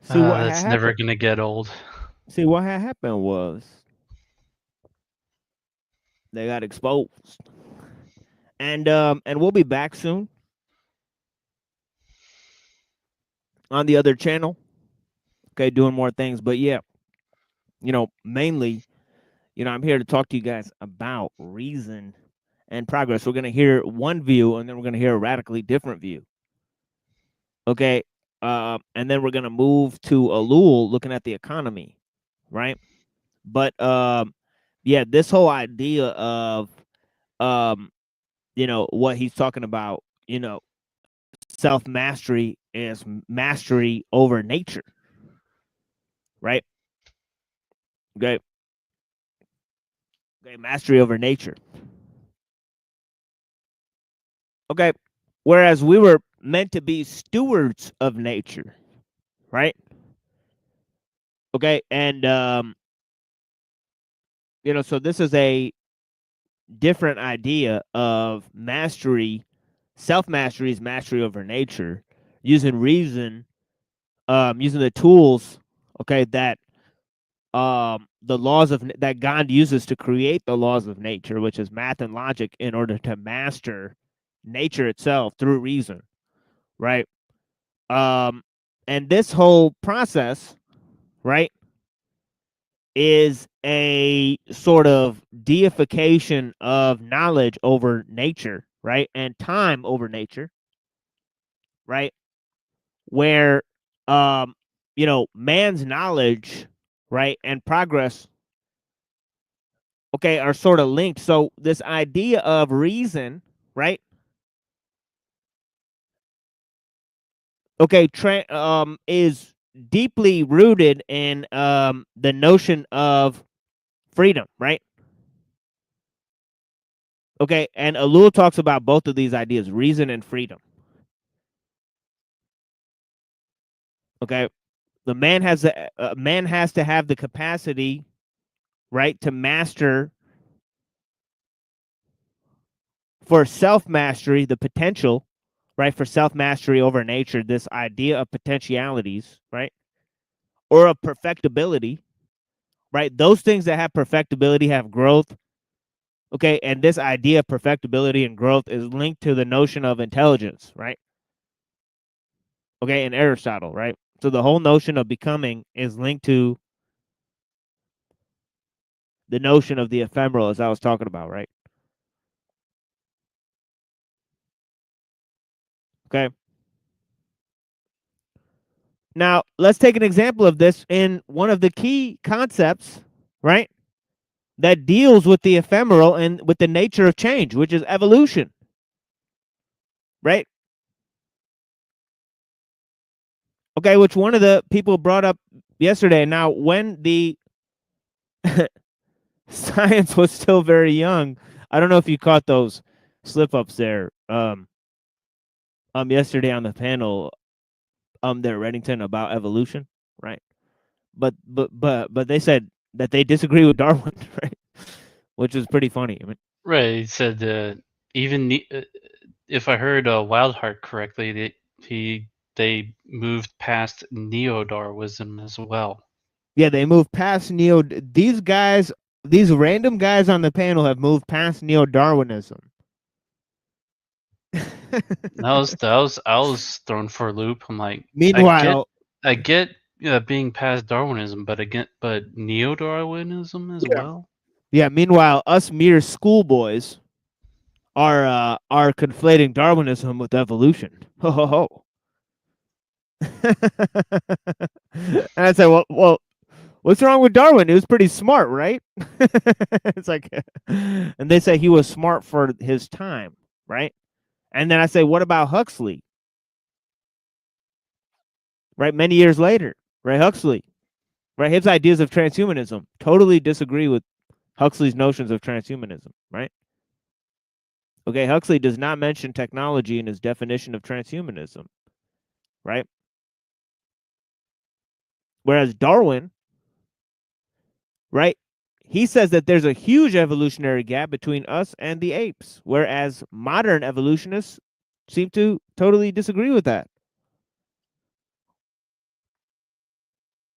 See what that's never gonna get old. See what had happened was they got exposed, and we'll be back soon on the other channel. Okay, doing more things, but yeah, mainly, I'm here to talk to you guys about reason and progress. We're gonna hear one view, and then we're gonna hear a radically different view. Okay, and then we're gonna move to Ellul, looking at the economy, right? But yeah, this whole idea of what he's talking about, self mastery is mastery over nature, right? Okay. Okay, mastery over nature. Okay. Whereas we were meant to be stewards of nature, right? Okay, and so this is a different idea of mastery. Self mastery is mastery over nature, using reason, using the tools, okay, that the laws of that God uses to create the laws of nature, which is math and logic, in order to master nature itself through reason, right? And this whole process, right, is a sort of deification of knowledge over nature, right, and time over nature, right, where man's knowledge, right, and progress, okay, are sort of linked. So this idea of reason, right, okay, is deeply rooted in the notion of freedom, right? Okay, and Ellul talks about both of these ideas, reason and freedom. Okay, the man has to have the capacity, right, to master, for self mastery, the potential, right, for self mastery over nature. This idea of potentialities, right, or of perfectibility, right? Those things that have perfectibility have growth. Okay, and this idea of perfectibility and growth is linked to the notion of intelligence, right? Okay, in Aristotle, right? So the whole notion of becoming is linked to the notion of the ephemeral, as I was talking about, right? Okay. Now, let's take an example of this in one of the key concepts, right, that deals with the ephemeral and with the nature of change, which is evolution, right? Okay, which one of the people brought up yesterday. Now, when the science was still very young, I don't know if you caught those slip ups there. Yesterday on the panel, there at Reddington about evolution, right? But they said that they disagree with Darwin, right? Which is pretty funny. I mean, Right. He said even if I heard Wildheart correctly, they moved past neo-Darwinism as well. yeah, they moved past neo. These guys, these random guys on the panel have moved past neo-Darwinism. I was thrown for a loop. I'm like, Meanwhile, I get being past Darwinism, but neo-Darwinism as well. yeah. Meanwhile, us mere schoolboys are conflating Darwinism with evolution. Ho ho ho. And I said, well, what's wrong with Darwin? He was pretty smart, right? It's like, and they say he was smart for his time, right? And then I say, what about Huxley? Right, many years later, right? Huxley, right? His ideas of transhumanism totally disagree with Huxley's notions of transhumanism, right? Okay, Huxley does not mention technology in his definition of transhumanism, right? Whereas Darwin, right, he says that there's a huge evolutionary gap between us and the apes, whereas modern evolutionists seem to totally disagree with that.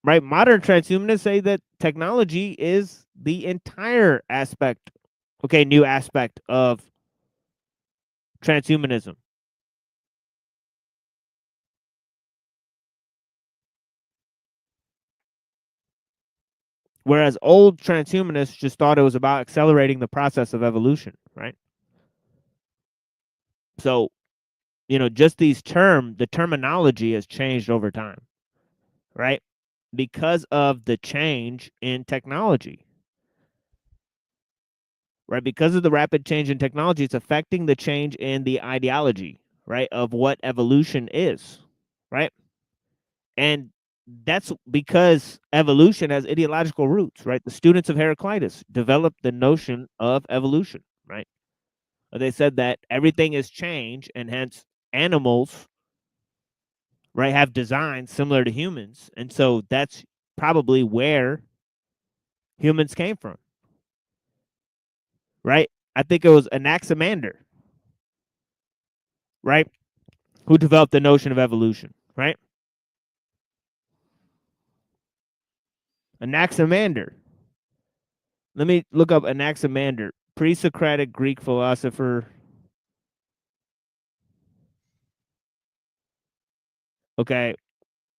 Right? Modern transhumanists say that technology is the entire aspect, okay, new aspect of transhumanism. Whereas old transhumanists just thought it was about accelerating the process of evolution, right? So, just the terminology has changed over time, right? because of the change in technology. Right? Because of the rapid change in technology, it's affecting the change in the ideology, right, of what evolution is, right? And that's because evolution has ideological roots, right? The students of Heraclitus developed the notion of evolution, right? They said that everything is change, and hence animals, right, have designs similar to humans, and so that's probably where humans came from, right? I think it was Anaximander, right, who developed the notion of evolution, right? Anaximander. Let me look up Anaximander, pre-Socratic Greek philosopher. Okay,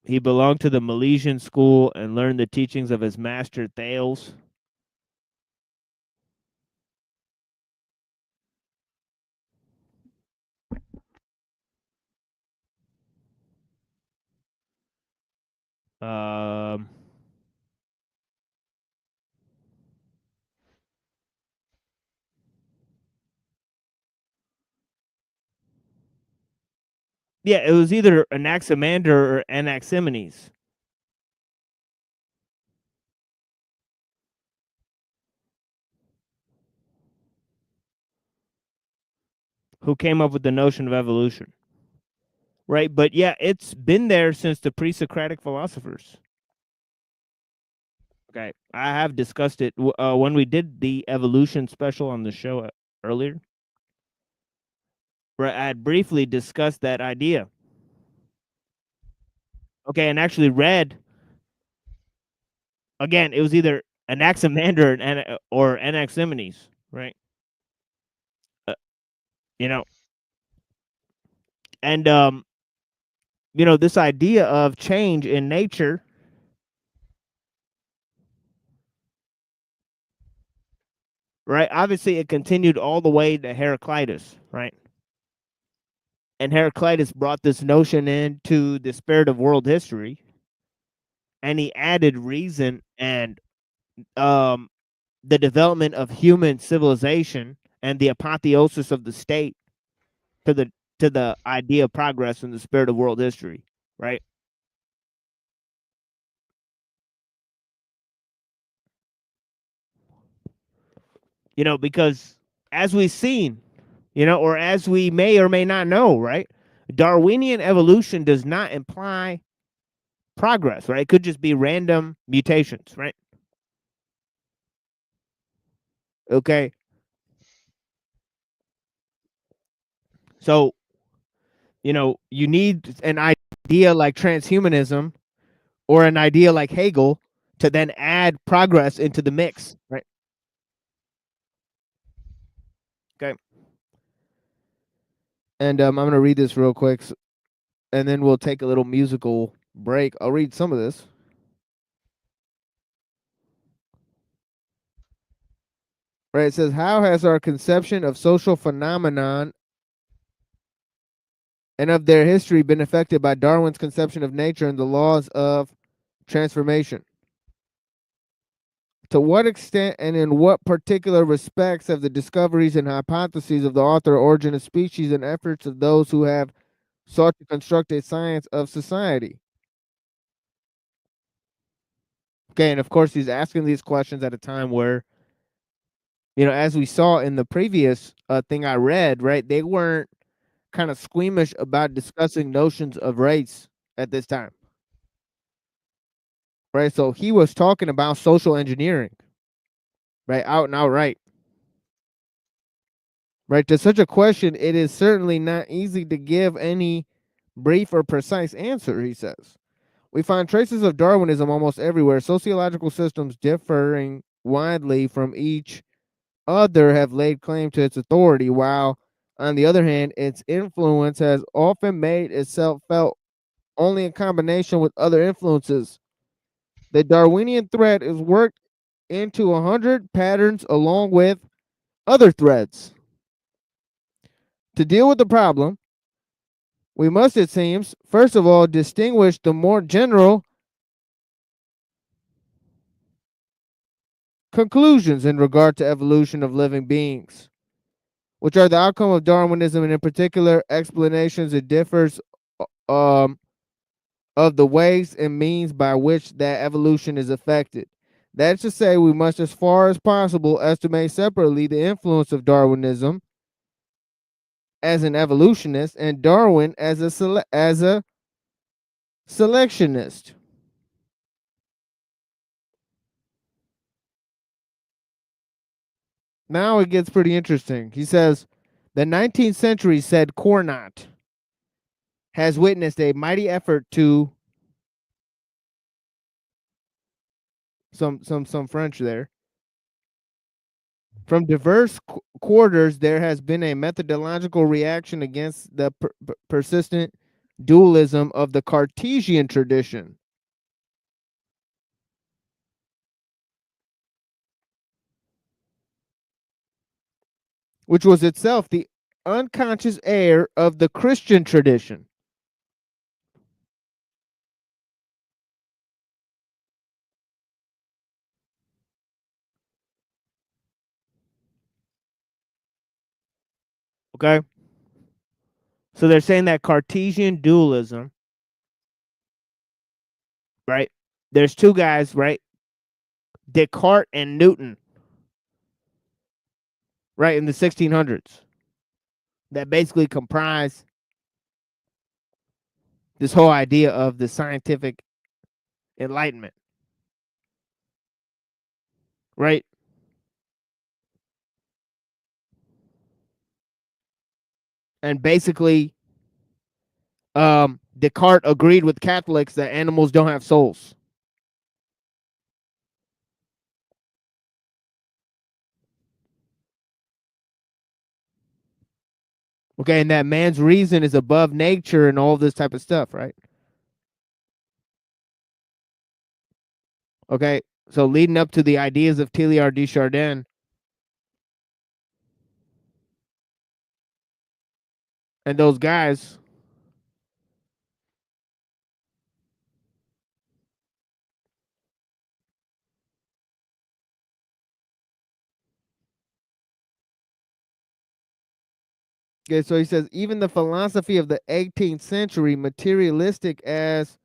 he belonged to the Milesian school and learned the teachings of his master Thales. Um, yeah, it was either Anaximander or Anaximenes. Who came up with the notion of evolution. Right, but yeah, it's been there since the pre-Socratic philosophers. Okay, I have discussed it when we did the evolution special on the show earlier. Right, I had briefly discussed that idea. Okay, and actually read. Again, it was either Anaximander or Anaximenes, right? You know, and this idea of change in nature, right? Obviously, it continued all the way to Heraclitus, right? And Heraclitus brought this notion into the spirit of world history, and he added reason and the development of human civilization and the apotheosis of the state to the idea of progress in the spirit of world history, right? Because as we've seen, or as we may or may not know, right? Darwinian evolution does not imply progress, right? It could just be random mutations, right? Okay. So, you need an idea like transhumanism or an idea like Hegel to then add progress into the mix, right? Okay. And I'm going to read this real quick, and then we'll take a little musical break. I'll read some of this. Right, it says, how has our conception of social phenomenon and of their history been affected by Darwin's conception of nature and the laws of transformation? To what extent and in what particular respects have the discoveries and hypotheses of the author, Origin of Species, and efforts of those who have sought to construct a science of society? Okay, and of course he's asking these questions at a time where, as we saw in the previous thing I read, right, they weren't kind of squeamish about discussing notions of race at this time. Right, so he was talking about social engineering, right, out and outright. Right, to such a question, it is certainly not easy to give any brief or precise answer, he says. We find traces of Darwinism almost everywhere. Sociological systems differing widely from each other have laid claim to its authority, while, on the other hand, its influence has often made itself felt only in combination with other influences. The Darwinian thread is worked into 100 patterns along with other threads. To deal with the problem, we must, it seems, first of all, distinguish the more general conclusions in regard to evolution of living beings, which are the outcome of Darwinism, and in particular explanations it differs of the ways and means by which that evolution is affected. That is to say, we must, as far as possible, estimate separately the influence of Darwinism as an evolutionist and Darwin as a selectionist. Now it gets pretty interesting. He says, the 19th century, said Cournot, has witnessed a mighty effort to some French there. From diverse quarters, there has been a methodological reaction against the persistent dualism of the Cartesian tradition, which was itself the unconscious heir of the Christian tradition. Okay? So they're saying that Cartesian dualism, right? There's two guys, right? Descartes and Newton, right, in the 1600s, that basically comprise this whole idea of the scientific enlightenment, right? And basically, Descartes agreed with Catholics that animals don't have souls. Okay, and that man's reason is above nature and all this type of stuff, right? Okay, so leading up to the ideas of Teilhard de Chardin, and those guys, okay, so he says, even the philosophy of the 18th century, materialistic as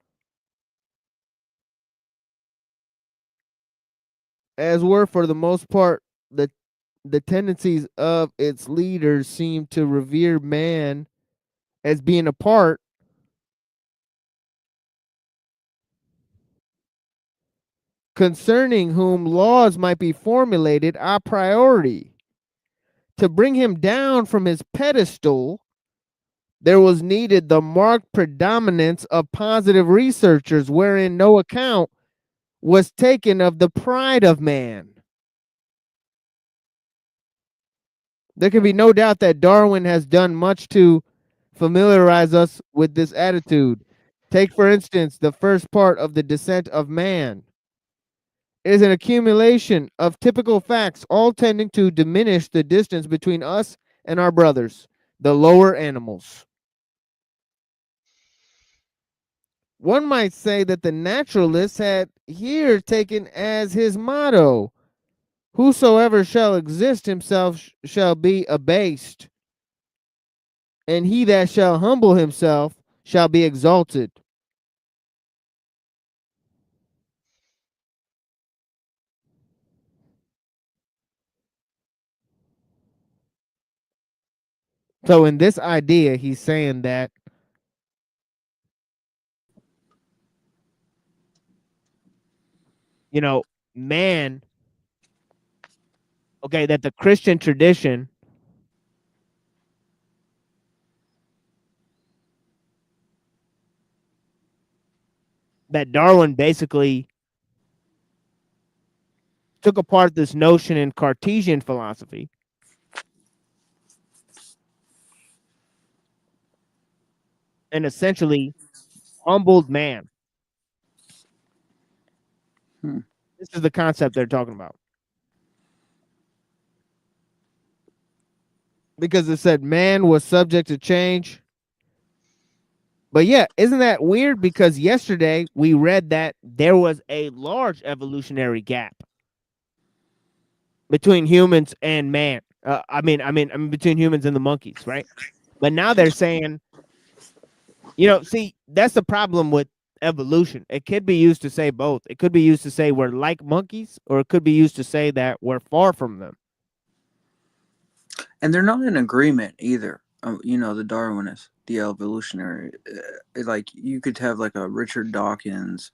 were for the most part the tendencies of its leaders, seem to revere man as being a part concerning whom laws might be formulated a priori. To bring him down from his pedestal, there was needed the marked predominance of positive researchers, wherein no account was taken of the pride of man. There can be no doubt that Darwin has done much to familiarize us with this attitude. Take, for instance, the first part of The Descent of Man. It is an accumulation of typical facts, all tending to diminish the distance between us and our brothers, the lower animals. One might say that the naturalist had here taken as his motto, whosoever shall exist himself shall be abased, and he that shall humble himself shall be exalted. So in this idea, he's saying that man, okay, that the Christian tradition that Darwin basically took apart this notion in Cartesian philosophy and essentially humbled man. This is the concept they're talking about. Because it said man was subject to change. But yeah, isn't that weird? Because yesterday we read that there was a large evolutionary gap. between humans and man. I mean, between humans and the monkeys, right? But now they're saying, see, that's the problem with evolution. It could be used to say both. It could be used to say we're like monkeys, or it could be used to say that we're far from them. And they're not in agreement either. The Darwinists, the evolutionary, like you could have like a Richard Dawkins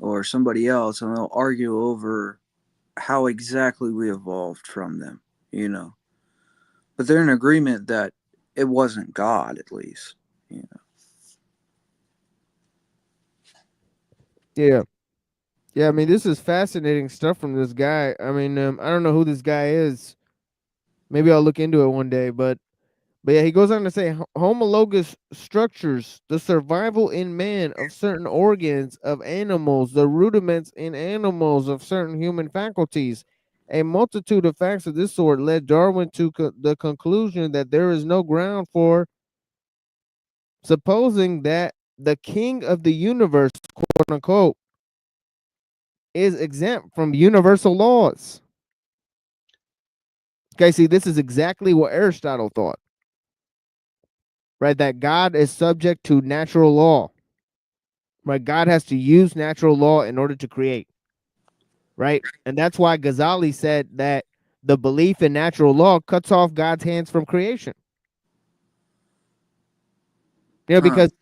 or somebody else, and they'll argue over how exactly we evolved from them, But they're in agreement that it wasn't God, at least, Yeah. Yeah, I mean, this is fascinating stuff from this guy. I mean, I don't know who this guy is. Maybe I'll look into it one day, but yeah, he goes on to say homologous structures, the survival in man of certain organs of animals, the rudiments in animals of certain human faculties. A multitude of facts of this sort led Darwin to the conclusion that there is no ground for supposing that the king of the universe, quote unquote, is exempt from universal laws. Okay, see, this is exactly what Aristotle thought. Right, that God is subject to natural law. Right, God has to use natural law in order to create. Right, and that's why Ghazali said that the belief in natural law cuts off God's hands from creation. Because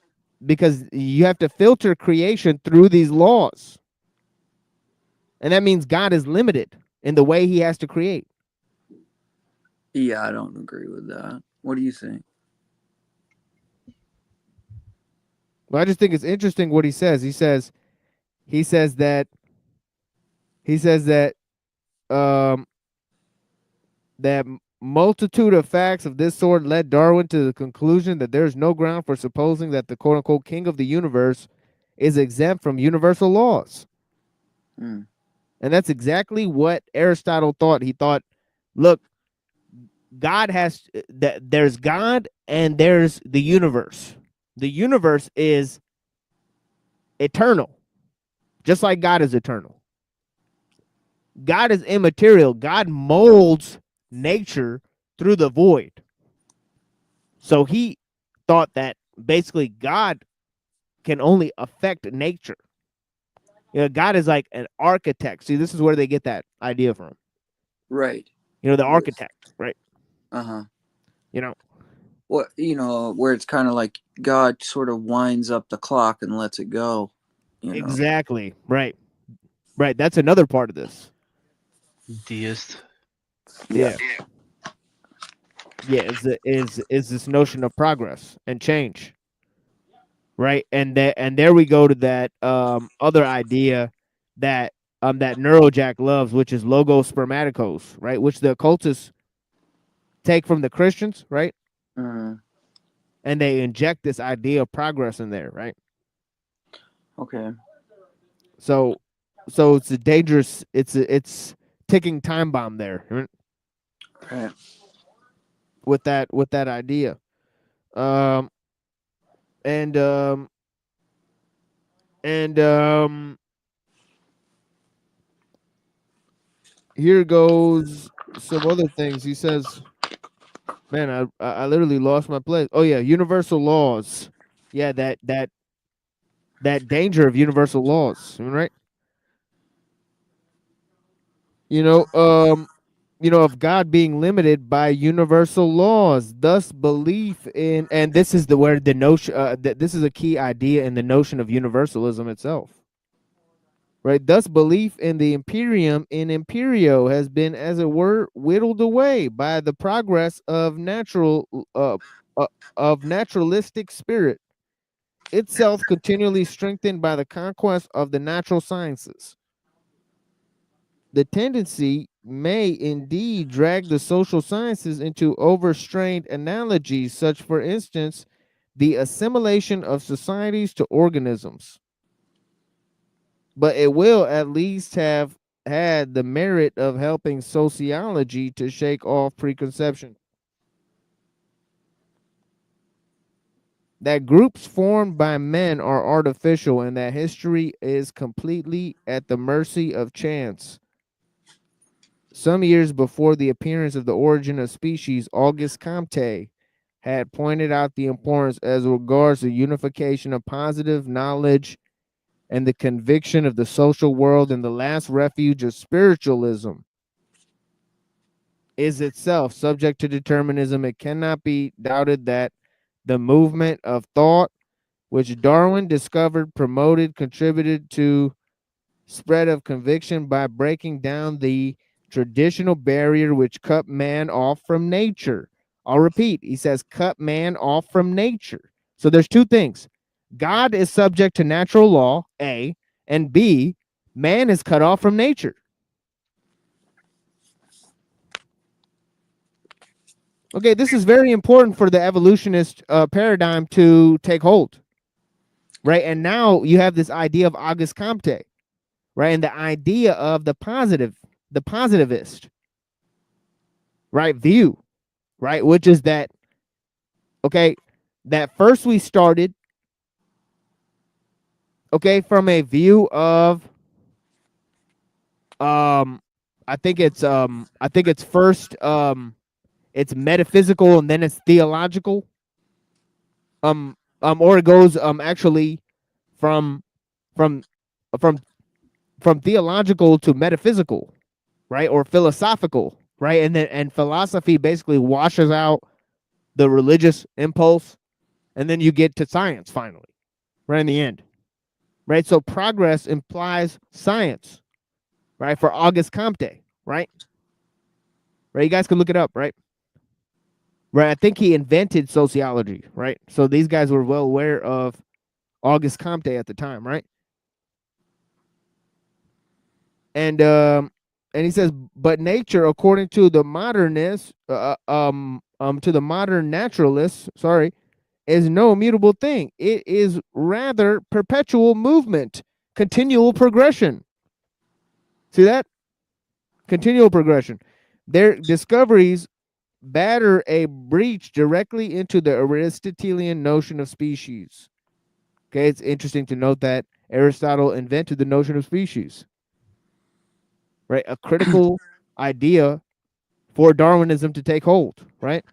you have to filter creation through these laws, and that means God is limited in the way He has to create. Yeah, I don't agree with that. What do you think? Well, I just think it's interesting what he says. He says that that multitude of facts of this sort led Darwin to the conclusion that there is no ground for supposing that the quote unquote king of the universe is exempt from universal laws. Mm. And that's exactly what Aristotle thought. He thought, look, God has that there's God and there's the universe. The universe is eternal, just like God is eternal. God is immaterial. God molds nature through the void. So he thought that basically God can only affect nature. God is like an architect. See, this is where they get that idea from. Right. The architect, right? Uh-huh. What, where it's kind of like God sort of winds up the clock and lets it go. Exactly. Right. Right. That's another part of this. Deist. Yeah. Yeah, is this notion of progress and change. Right? And there we go to that other idea that Neurojack loves, which is logospermaticos, right? Which the occultists take from the Christians, right? Mm. And they inject this idea of progress in there, right? Okay. So it's a dangerous, it's ticking time bomb there, right? Right. With that idea. Here goes some other things. He says, man, I literally lost my place. Oh yeah, universal laws. Yeah, that danger of universal laws, right? Of God being limited by universal laws, thus belief in, and this is where the notion, this is a key idea in the notion of universalism itself. Right, thus belief in the imperium in imperio has been, as it were, whittled away by the progress of naturalistic spirit, itself continually strengthened by the conquest of the natural sciences. The tendency may indeed drag the social sciences into overstrained analogies, such, for instance, the assimilation of societies to organisms. But it will at least have had the merit of helping sociology to shake off preconception that groups formed by men are artificial and that history is completely at the mercy of chance. some years before the appearance of the origin of species, Auguste Comte had pointed out the importance as regards the unification of positive knowledge and the conviction of the social world, and the last refuge of spiritualism is itself subject to determinism. It cannot be doubted that the movement of thought which Darwin discovered, promoted, contributed to spread of conviction by breaking down the traditional barrier which cut man off from nature. I'll repeat, he says cut man off from nature. So there's two things. God is subject to natural law, A, and B, man is cut off from nature. Okay, this is very important for the evolutionist paradigm to take hold, right? And now you have this idea of Auguste Comte, right? And the idea of the positivist, right, view, right? Which is that, okay, that first we started, okay, from a view of, I think it's first, it's metaphysical and then it's theological, or it goes, actually from theological to metaphysical, right, or philosophical, right, and philosophy basically washes out the religious impulse, and then you get to science finally, right in the end, right. So progress implies science, right, for Auguste Comte, right. You guys can look it up, right. I think he invented sociology, right. So these guys were well aware of Auguste Comte at the time, right. And he says, but nature, according to the modernists, to the modern naturalists, sorry, is no immutable thing. It is rather perpetual movement, continual progression. See that? Continual progression. Their discoveries batter a breach directly into the Aristotelian notion of species. Okay, it's interesting to note that Aristotle invented the notion of species, right? A critical idea for Darwinism to take hold, right?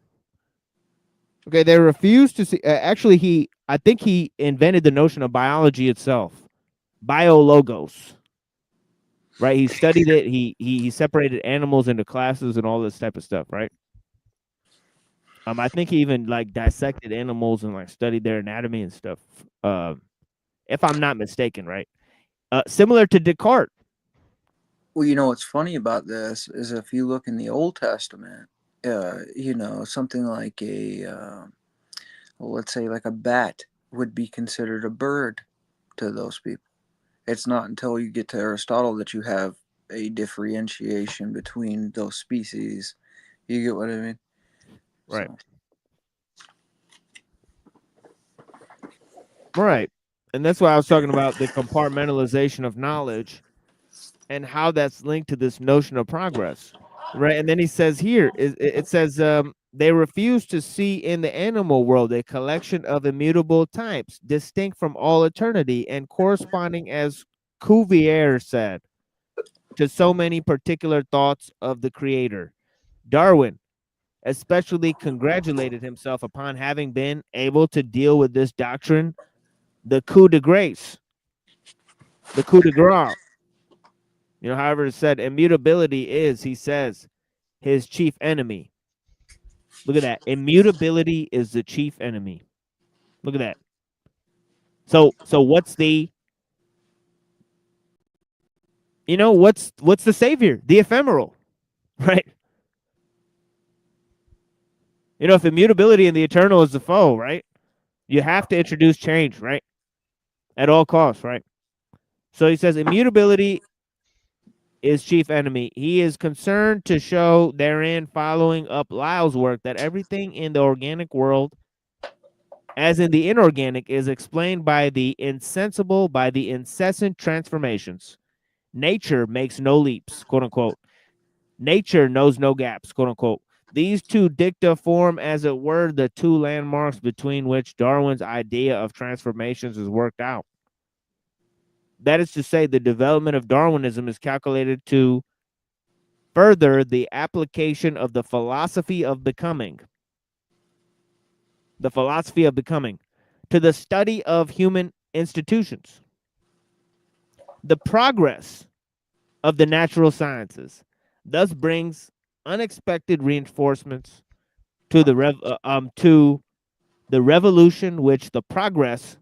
Okay, they refused to see. Actually, I think he invented the notion of biology itself, biologos. Right? He studied it. He separated animals into classes and all this type of stuff, right? I think he even like dissected animals and like studied their anatomy and stuff. If I'm not mistaken, right? Similar to Descartes. Well, you know what's funny about this is if you look in the Old Testament, you know, something like well, let's say like a bat would be considered a bird to those people. It's not until you get to Aristotle that you have a differentiation between those species. You get what I mean? Right. Right. And that's why I was talking about the compartmentalization of knowledge and how that's linked to this notion of progress. Right. And then he says here, it says they refuse to see in the animal world a collection of immutable types, distinct from all eternity and corresponding, as Cuvier said, to so many particular thoughts of the creator. Darwin especially congratulated himself upon having been able to deal with this doctrine, the coup de grace, the coup de grace. You know, however, it said immutability is, he says, his chief enemy. Look at that. Immutability is the chief enemy. Look at that. So what's the, you know, what's the savior? The ephemeral, right? You know, if immutability and the eternal is the foe, right? You have to introduce change, right? At all costs, right? So he says immutability is chief enemy. He is concerned to show therein, following up Lyell's work, that everything in the organic world, as in the inorganic, is explained by the insensible, by the incessant transformations. Nature makes no leaps, quote unquote. Nature knows no gaps, quote unquote. These two dicta form, as it were, the two landmarks between which Darwin's idea of transformations is worked out. That is to say, the development of Darwinism is calculated to further the application of the philosophy of becoming, to the study of human institutions. The progress of the natural sciences thus brings unexpected reinforcements to the revolution which the progress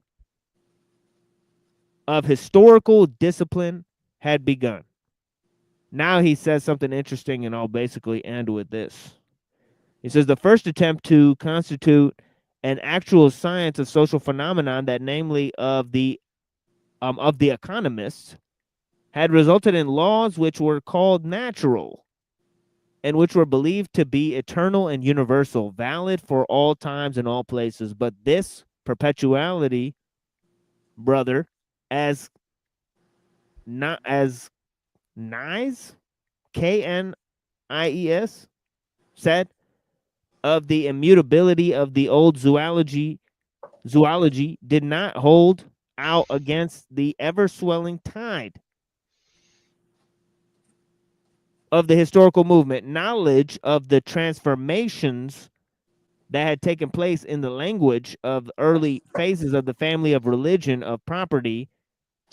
of historical discipline had begun. Now he says something interesting, and I'll basically end with this. He says the first attempt to constitute an actual science of social phenomenon, that namely of the economists, had resulted in laws which were called natural and which were believed to be eternal and universal, valid for all times and all places. But this perpetuality, brother, as not as Knies, Knies, said, of the immutability of the old zoology did not hold out against the ever-swelling tide of the historical movement. Knowledge of the transformations that had taken place in the language of the early phases of the family of religion of property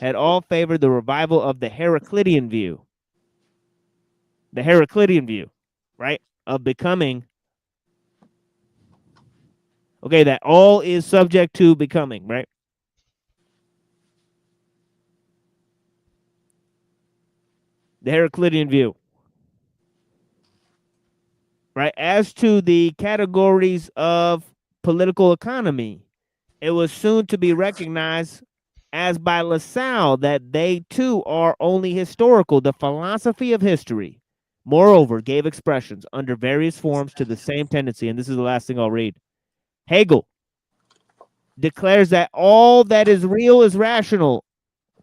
had all favored the revival of the Heraclitean view. The Heraclitean view, right? Of becoming. Okay, that all is subject to becoming, right? The Heraclitean view. Right? As to the categories of political economy, it was soon to be recognized as by Lassalle that they too are only historical. The philosophy of history, moreover, gave expressions under various forms to the same tendency. And this is the last thing I'll read. Hegel declares that all that is real is rational,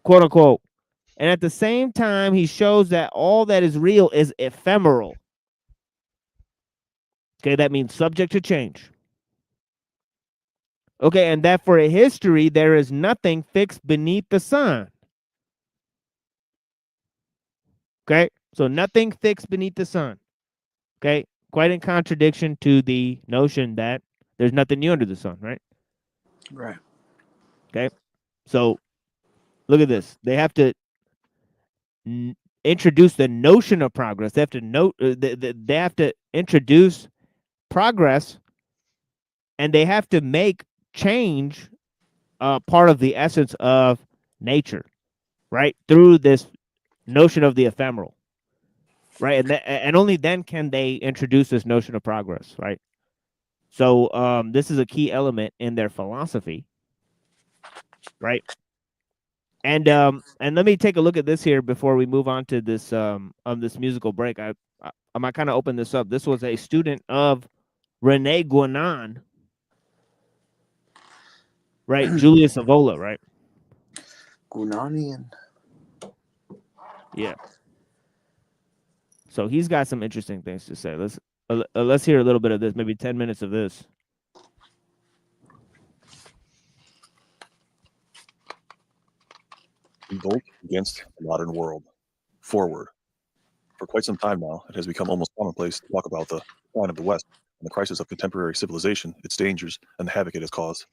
quote unquote. And at the same time, he shows that all that is real is ephemeral. Okay, that means subject to change. Okay, and that for a history, there is nothing fixed beneath the sun. Okay, so nothing fixed beneath the sun. Okay, quite in contradiction to the notion that there's nothing new under the sun, right? Right. Okay, so look at this. They have to introduce the notion of progress. They have to they have to introduce progress, and they have to make change part of the essence of nature, right? Through this notion of the ephemeral, right? And only then can they introduce this notion of progress, right? So this is a key element in their philosophy, right? And let me take a look at this here before we move on to this this musical break. I might kind of open this up. This was a student of Rene Guénon, right? Julius Evola, right? Guénonian. Yeah. So he's got some interesting things to say. Let's hear a little bit of this, maybe 10 minutes of this. Revolt against the modern world. Forward. For quite some time now, it has become almost commonplace to talk about the decline of the West and the crisis of contemporary civilization, its dangers, and the havoc it has caused.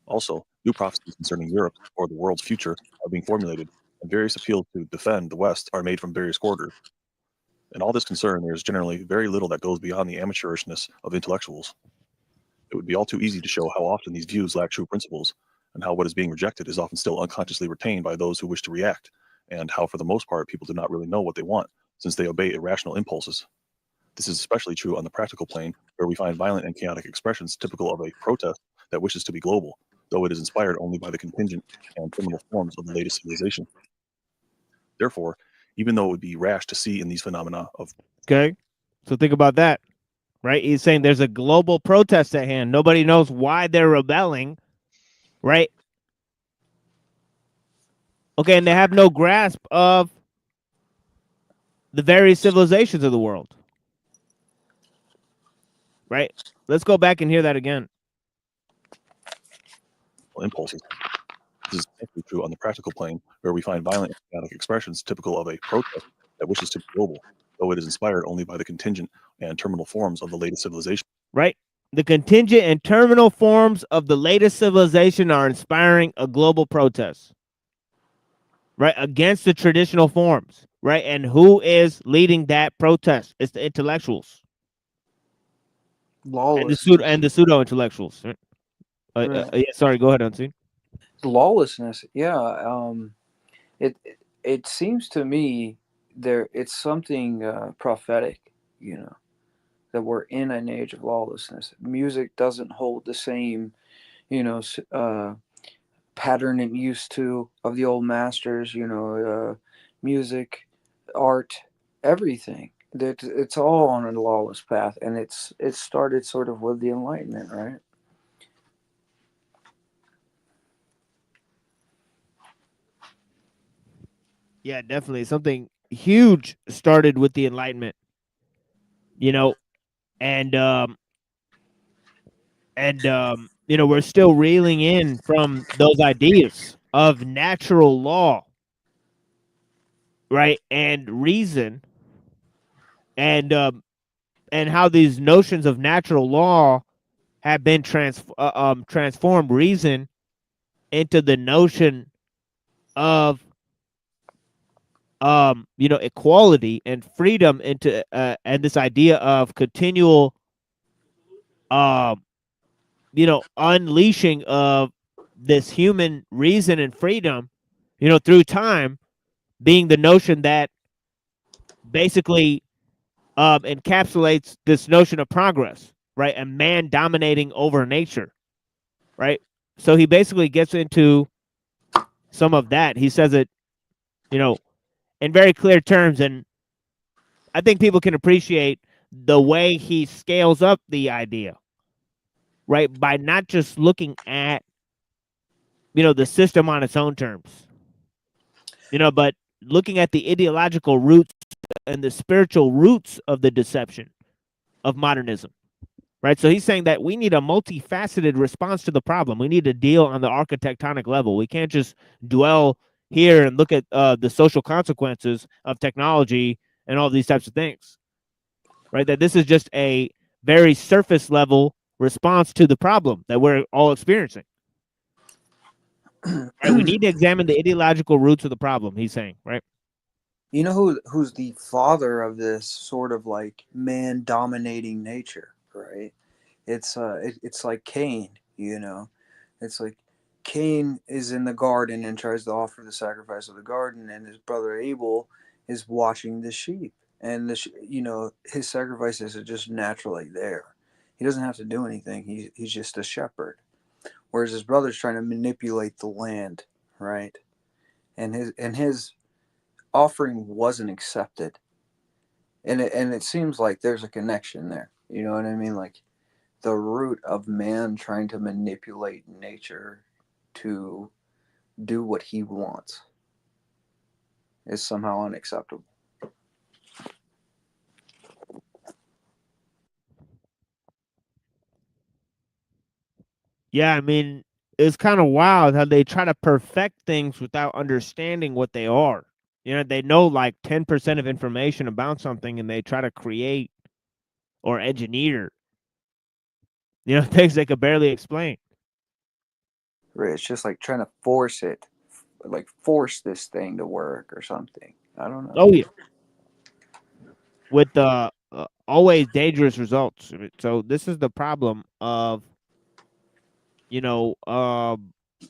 Also, new prophecies concerning Europe or the world's future are being formulated, and various appeals to defend the West are made from various quarters. In all this concern, there is generally very little that goes beyond the amateurishness of intellectuals. It would be all too easy to show how often these views lack true principles, and how what is being rejected is often still unconsciously retained by those who wish to react, and how for the most part people do not really know what they want, since they obey irrational impulses. This is especially true on the practical plane, where we find violent and chaotic expressions typical of a protest that wishes to be global, though it is inspired only by the contingent and criminal forms of the latest civilization. Therefore, even though it would be rash to see in these phenomena of... Okay, so think about that, right? He's saying there's a global protest at hand. Nobody knows why they're rebelling, right? Okay, and they have no grasp of the various civilizations of the world, right? Let's go back and hear that again. Impulses. This is especially true on the practical plane, where we find violent and chaotic expressions typical of a protest that wishes to be global, though it is inspired only by the contingent and terminal forms of the latest civilization. Right? The contingent and terminal forms of the latest civilization are inspiring a global protest, right, against the traditional forms, right? And who is leading that protest? It's the intellectuals Lawlessness. and the pseudo intellectuals. Right. Yeah, sorry, go ahead, Unseen. Lawlessness. Yeah. It seems to me it's something prophetic, you know, that we're in an age of lawlessness. Music doesn't hold the same, you know, pattern it used to of the old masters. You know, music, art, everything. That it's all on a lawless path, and it started sort of with the Enlightenment, right? Yeah, definitely. Something huge started with the Enlightenment, you know, and you know, we're still reeling in from those ideas of natural law, right, and reason, and how these notions of natural law have been transformed reason into the notion of you know, equality and freedom into and this idea of continual you know, unleashing of this human reason and freedom, you know, through time, being the notion that basically encapsulates this notion of progress, right? And man dominating over nature, right? So he basically gets into some of that. He says it, you know, in very clear terms, and I think people can appreciate the way he scales up the idea, right? By not just looking at, you know, the system on its own terms, you know, but looking at the ideological roots and the spiritual roots of the deception of modernism, right? So he's saying that we need a multifaceted response to the problem. We need to deal on the architectonic level. We can't just dwell here and look at the social consequences of technology and all these types of things, right? That this is just a very surface level response to the problem that we're all experiencing. Right? We need to examine the ideological roots of the problem, he's saying, right? You know who's the father of this sort of like man dominating nature, right? It's like Cain, you know. It's like Cain is in the garden and tries to offer the sacrifice of the garden, and his brother Abel is watching the sheep, and you know, his sacrifices are just naturally there. He doesn't have to do anything. He's just a shepherd, whereas his brother's trying to manipulate the land, right? And his offering wasn't accepted, and it seems like there's a connection there. You know what I mean? Like the root of man trying to manipulate nature to do what he wants is somehow unacceptable. Yeah, I mean, it's kind of wild how they try to perfect things without understanding what they are. You know, they know like 10% of information about something and they try to create or engineer, you know, things they could barely explain. Right? It's just like trying to force it, like force this thing to work or something. I don't know. Oh, yeah. With always dangerous results. So this is the problem of, you know,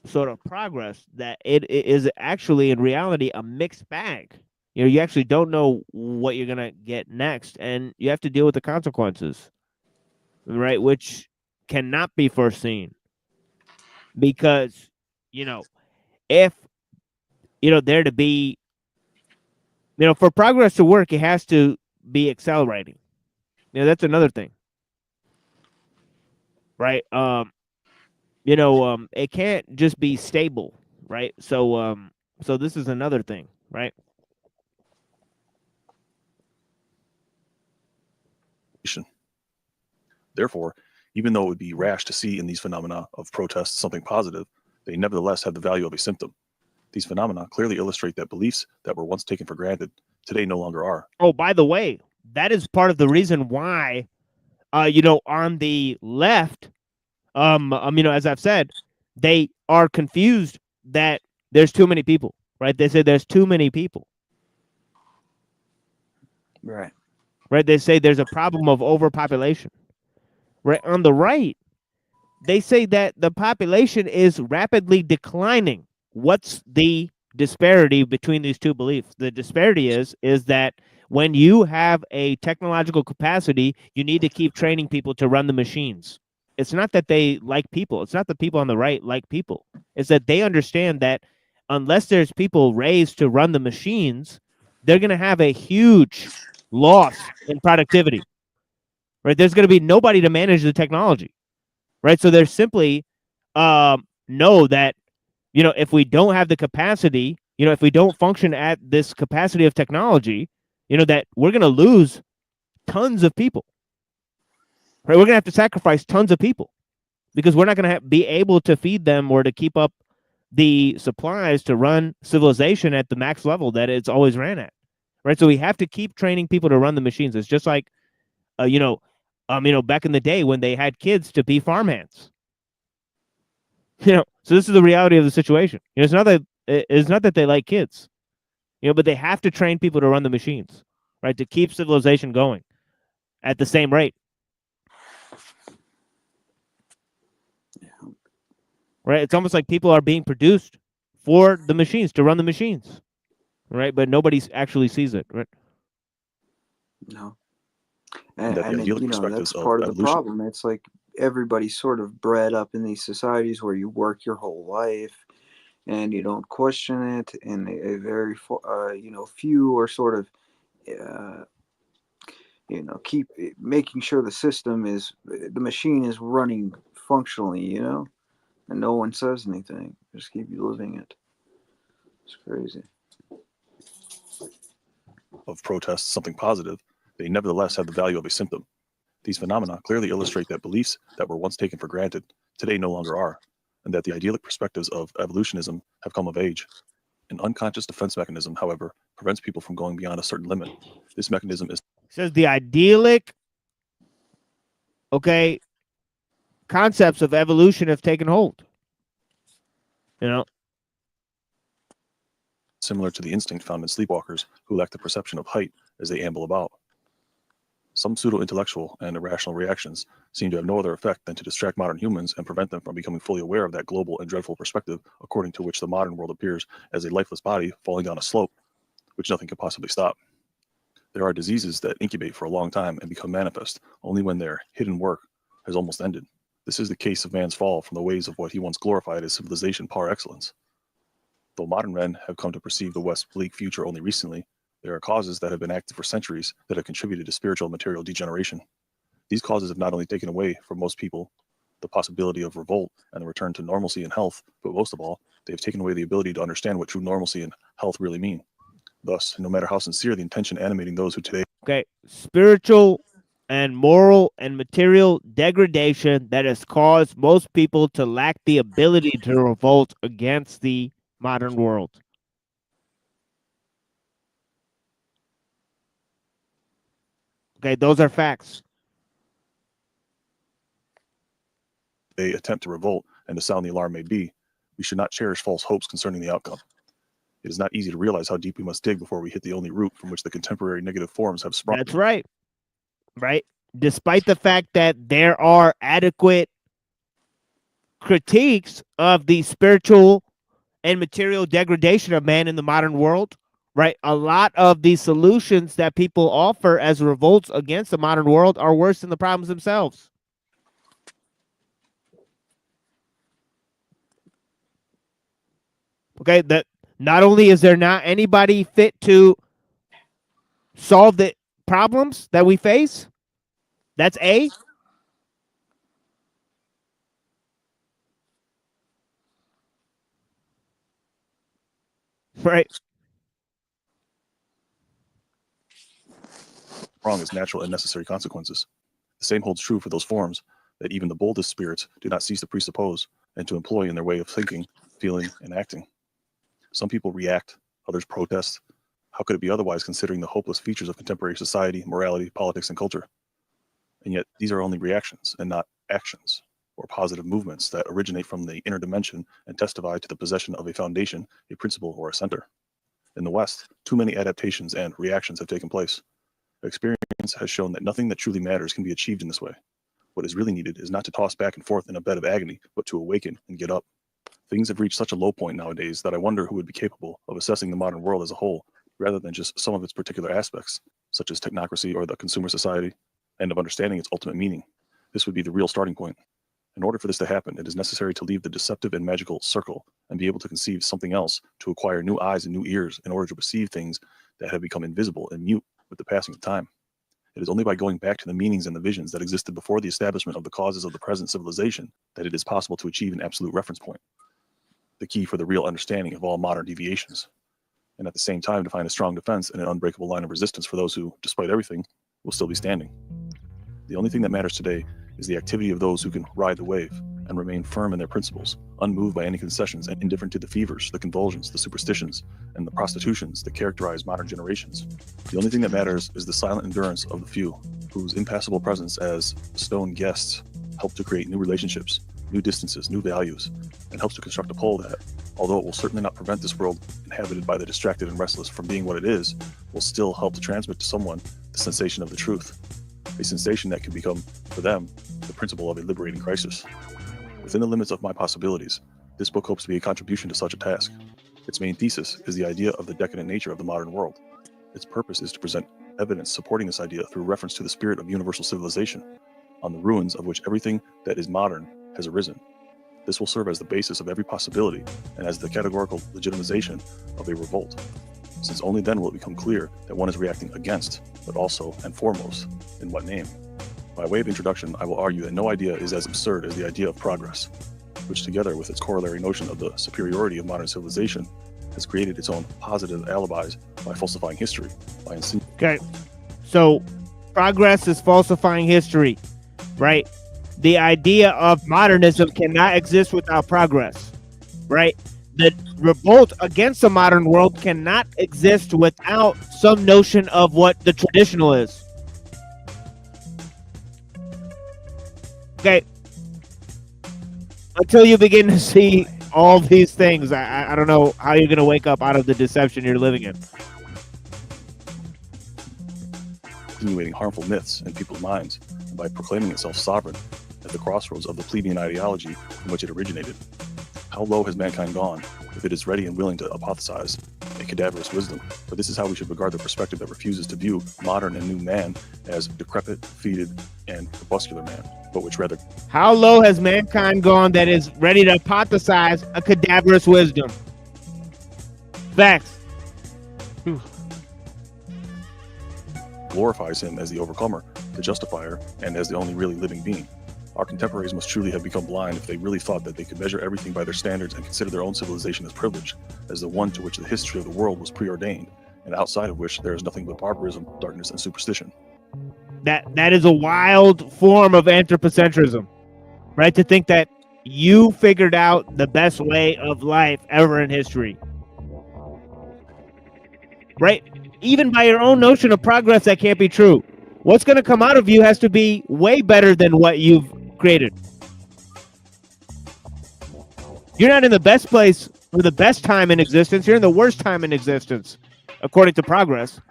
sort of progress, that it is actually in reality a mixed bag. You know, you actually don't know what you're gonna get next, and you have to deal with the consequences, right? Which cannot be foreseen, because, you know, if, you know, there to be, you know, for progress to work, it has to be accelerating. You know, that's another thing, right? You know, it can't just be stable, right? So this is another thing, right? Therefore, even though it would be rash to see in these phenomena of protest something positive, they nevertheless have the value of a symptom. These phenomena clearly illustrate that beliefs that were once taken for granted today no longer are. Oh, by the way, that is part of the reason why, you know, on the left, you know, as I've said, they are confused that there's too many people, right? They say there's too many people. Right. Right? They say there's a problem of overpopulation. Right? On the right, they say that the population is rapidly declining. What's the disparity between these two beliefs? The disparity is that when you have a technological capacity, you need to keep training people to run the machines. It's not that they like people. It's not the people on the right like people. It's that they understand that unless there's people raised to run the machines, they're going to have a huge loss in productivity. Right? There's going to be nobody to manage the technology. Right? So they're simply know that, you know, if we don't have the capacity, you know, if we don't function at this capacity of technology, you know, that we're going to lose tons of people. Right? We're going to have to sacrifice tons of people because we're not going to be able to feed them or to keep up the supplies to run civilization at the max level that it's always ran at. Right? So we have to keep training people to run the machines. It's just like, you know, back in the day when they had kids to be farmhands. You know, so this is the reality of the situation. You know, it's not that they like kids, you know, but they have to train people to run the machines, right, to keep civilization going at the same rate. Right? It's almost like people are being produced for the machines to run the machines, right? But nobody actually sees it, right? No. And that the And idyllic you know, perspectives that's of part of the evolution. problem. It's like everybody's sort of bred up in these societies where you work your whole life and you don't question it, and a very you know, few are sort of you know, keep making sure the machine is running functionally, you know, and no one says anything, just keep living it. It's crazy. Of protests something positive, they nevertheless have the value of a symptom. These phenomena clearly illustrate that beliefs that were once taken for granted today no longer are, and that the idyllic perspectives of evolutionism have come of age. An unconscious defense mechanism, however, prevents people from going beyond a certain limit. This mechanism is says the idyllic, okay, concepts of evolution have taken hold. You know, similar to the instinct found in sleepwalkers who lack the perception of height as they amble about. Some pseudo-intellectual and irrational reactions seem to have no other effect than to distract modern humans and prevent them from becoming fully aware of that global and dreadful perspective according to which the modern world appears as a lifeless body falling down a slope, which nothing can possibly stop. There are diseases that incubate for a long time and become manifest only when their hidden work has almost ended. This is the case of man's fall from the ways of what he once glorified as civilization par excellence. Though modern men have come to perceive the West's bleak future only recently, there are causes that have been active for centuries that have contributed to spiritual and material degeneration. These causes have not only taken away from most people the possibility of revolt and the return to normalcy and health, but most of all, they have taken away the ability to understand what true normalcy and health really mean. Thus, no matter how sincere the intention animating those who today... Okay, spiritual and moral and material degradation that has caused most people to lack the ability to revolt against the modern world. Okay, those are facts. They attempt to revolt and to sound the alarm may be, we should not cherish false hopes concerning the outcome. It is not easy to realize how deep we must dig before we hit the only root from which the contemporary negative forms have sprung. That's right. Right? Despite the fact that there are adequate critiques of the spiritual and material degradation of man in the modern world, right? A lot of the solutions that people offer as revolts against the modern world are worse than the problems themselves. Okay, that not only is there not anybody fit to solve the problems that we face, that's A. Right. Wrong as natural and necessary consequences. The same holds true for those forms that even the boldest spirits do not cease to presuppose and to employ in their way of thinking, feeling, and acting. Some people react, others protest. How could it be otherwise considering the hopeless features of contemporary society, morality, politics, and culture? And yet these are only reactions and not actions or positive movements that originate from the inner dimension and testify to the possession of a foundation, a principle, or a center. In the West, too many adaptations and reactions have taken place. Experience has shown that nothing that truly matters can be achieved in this way. What is really needed is not to toss back and forth in a bed of agony, but to awaken and get up. Things have reached such a low point nowadays that I wonder who would be capable of assessing the modern world as a whole, rather than just some of its particular aspects, such as technocracy or the consumer society, and of understanding its ultimate meaning. This would be the real starting point. In order for this to happen, it is necessary to leave the deceptive and magical circle and be able to conceive something else, to acquire new eyes and new ears in order to perceive things that have become invisible and mute with the passing of time. It is only by going back to the meanings and the visions that existed before the establishment of the causes of the present civilization that it is possible to achieve an absolute reference point, the key for the real understanding of all modern deviations, and at the same time to find a strong defense and an unbreakable line of resistance for those who, despite everything, will still be standing. The only thing that matters today is the activity of those who can ride the wave and remain firm in their principles, unmoved by any concessions and indifferent to the fevers, the convulsions, the superstitions, and the prostitutions that characterize modern generations. The only thing that matters is the silent endurance of the few, whose impassible presence as stone guests help to create new relationships, new distances, new values, and helps to construct a pole that, although it will certainly not prevent this world inhabited by the distracted and restless from being what it is, will still help to transmit to someone the sensation of the truth, a sensation that can become, for them, the principle of a liberating crisis. Within the limits of my possibilities, this book hopes to be a contribution to such a task. Its main thesis is the idea of the decadent nature of the modern world. Its purpose is to present evidence supporting this idea through reference to the spirit of universal civilization, on the ruins of which everything that is modern has arisen. This will serve as the basis of every possibility and as the categorical legitimization of a revolt, since only then will it become clear that one is reacting against, but also and foremost, in what name. By way of introduction, I will argue that no idea is as absurd as the idea of progress, which together with its corollary notion of the superiority of modern civilization has created its own positive alibis by falsifying history, by insinuating. Okay, so progress is falsifying history, right? The idea of modernism cannot exist without progress, right? The revolt against the modern world cannot exist without some notion of what the traditional is. Okay, until you begin to see all these things, I don't know how you're going to wake up out of the deception you're living in. Insinuating harmful myths in people's minds, and by proclaiming itself sovereign at the crossroads of the plebeian ideology from which it originated. How low has mankind gone if it is ready and willing to apothesize a cadaverous wisdom? For this is how we should regard the perspective that refuses to view modern and new man as decrepit, fetid, and corpuscular man, but which rather... How low has mankind gone that is ready to apothesize a cadaverous wisdom? Facts. glorifies him as the overcomer, the justifier, and as the only really living being. Our contemporaries must truly have become blind if they really thought that they could measure everything by their standards and consider their own civilization as privileged, as the one to which the history of the world was preordained, and outside of which there is nothing but barbarism, darkness, and superstition. That is a wild form of anthropocentrism, right? To think that you figured out the best way of life ever in history, right? Even by your own notion of progress, that can't be true. What's going to come out of you has to be way better than what you've created. You're not in the best place or the best time in existence. You're in the worst time in existence, according to progress.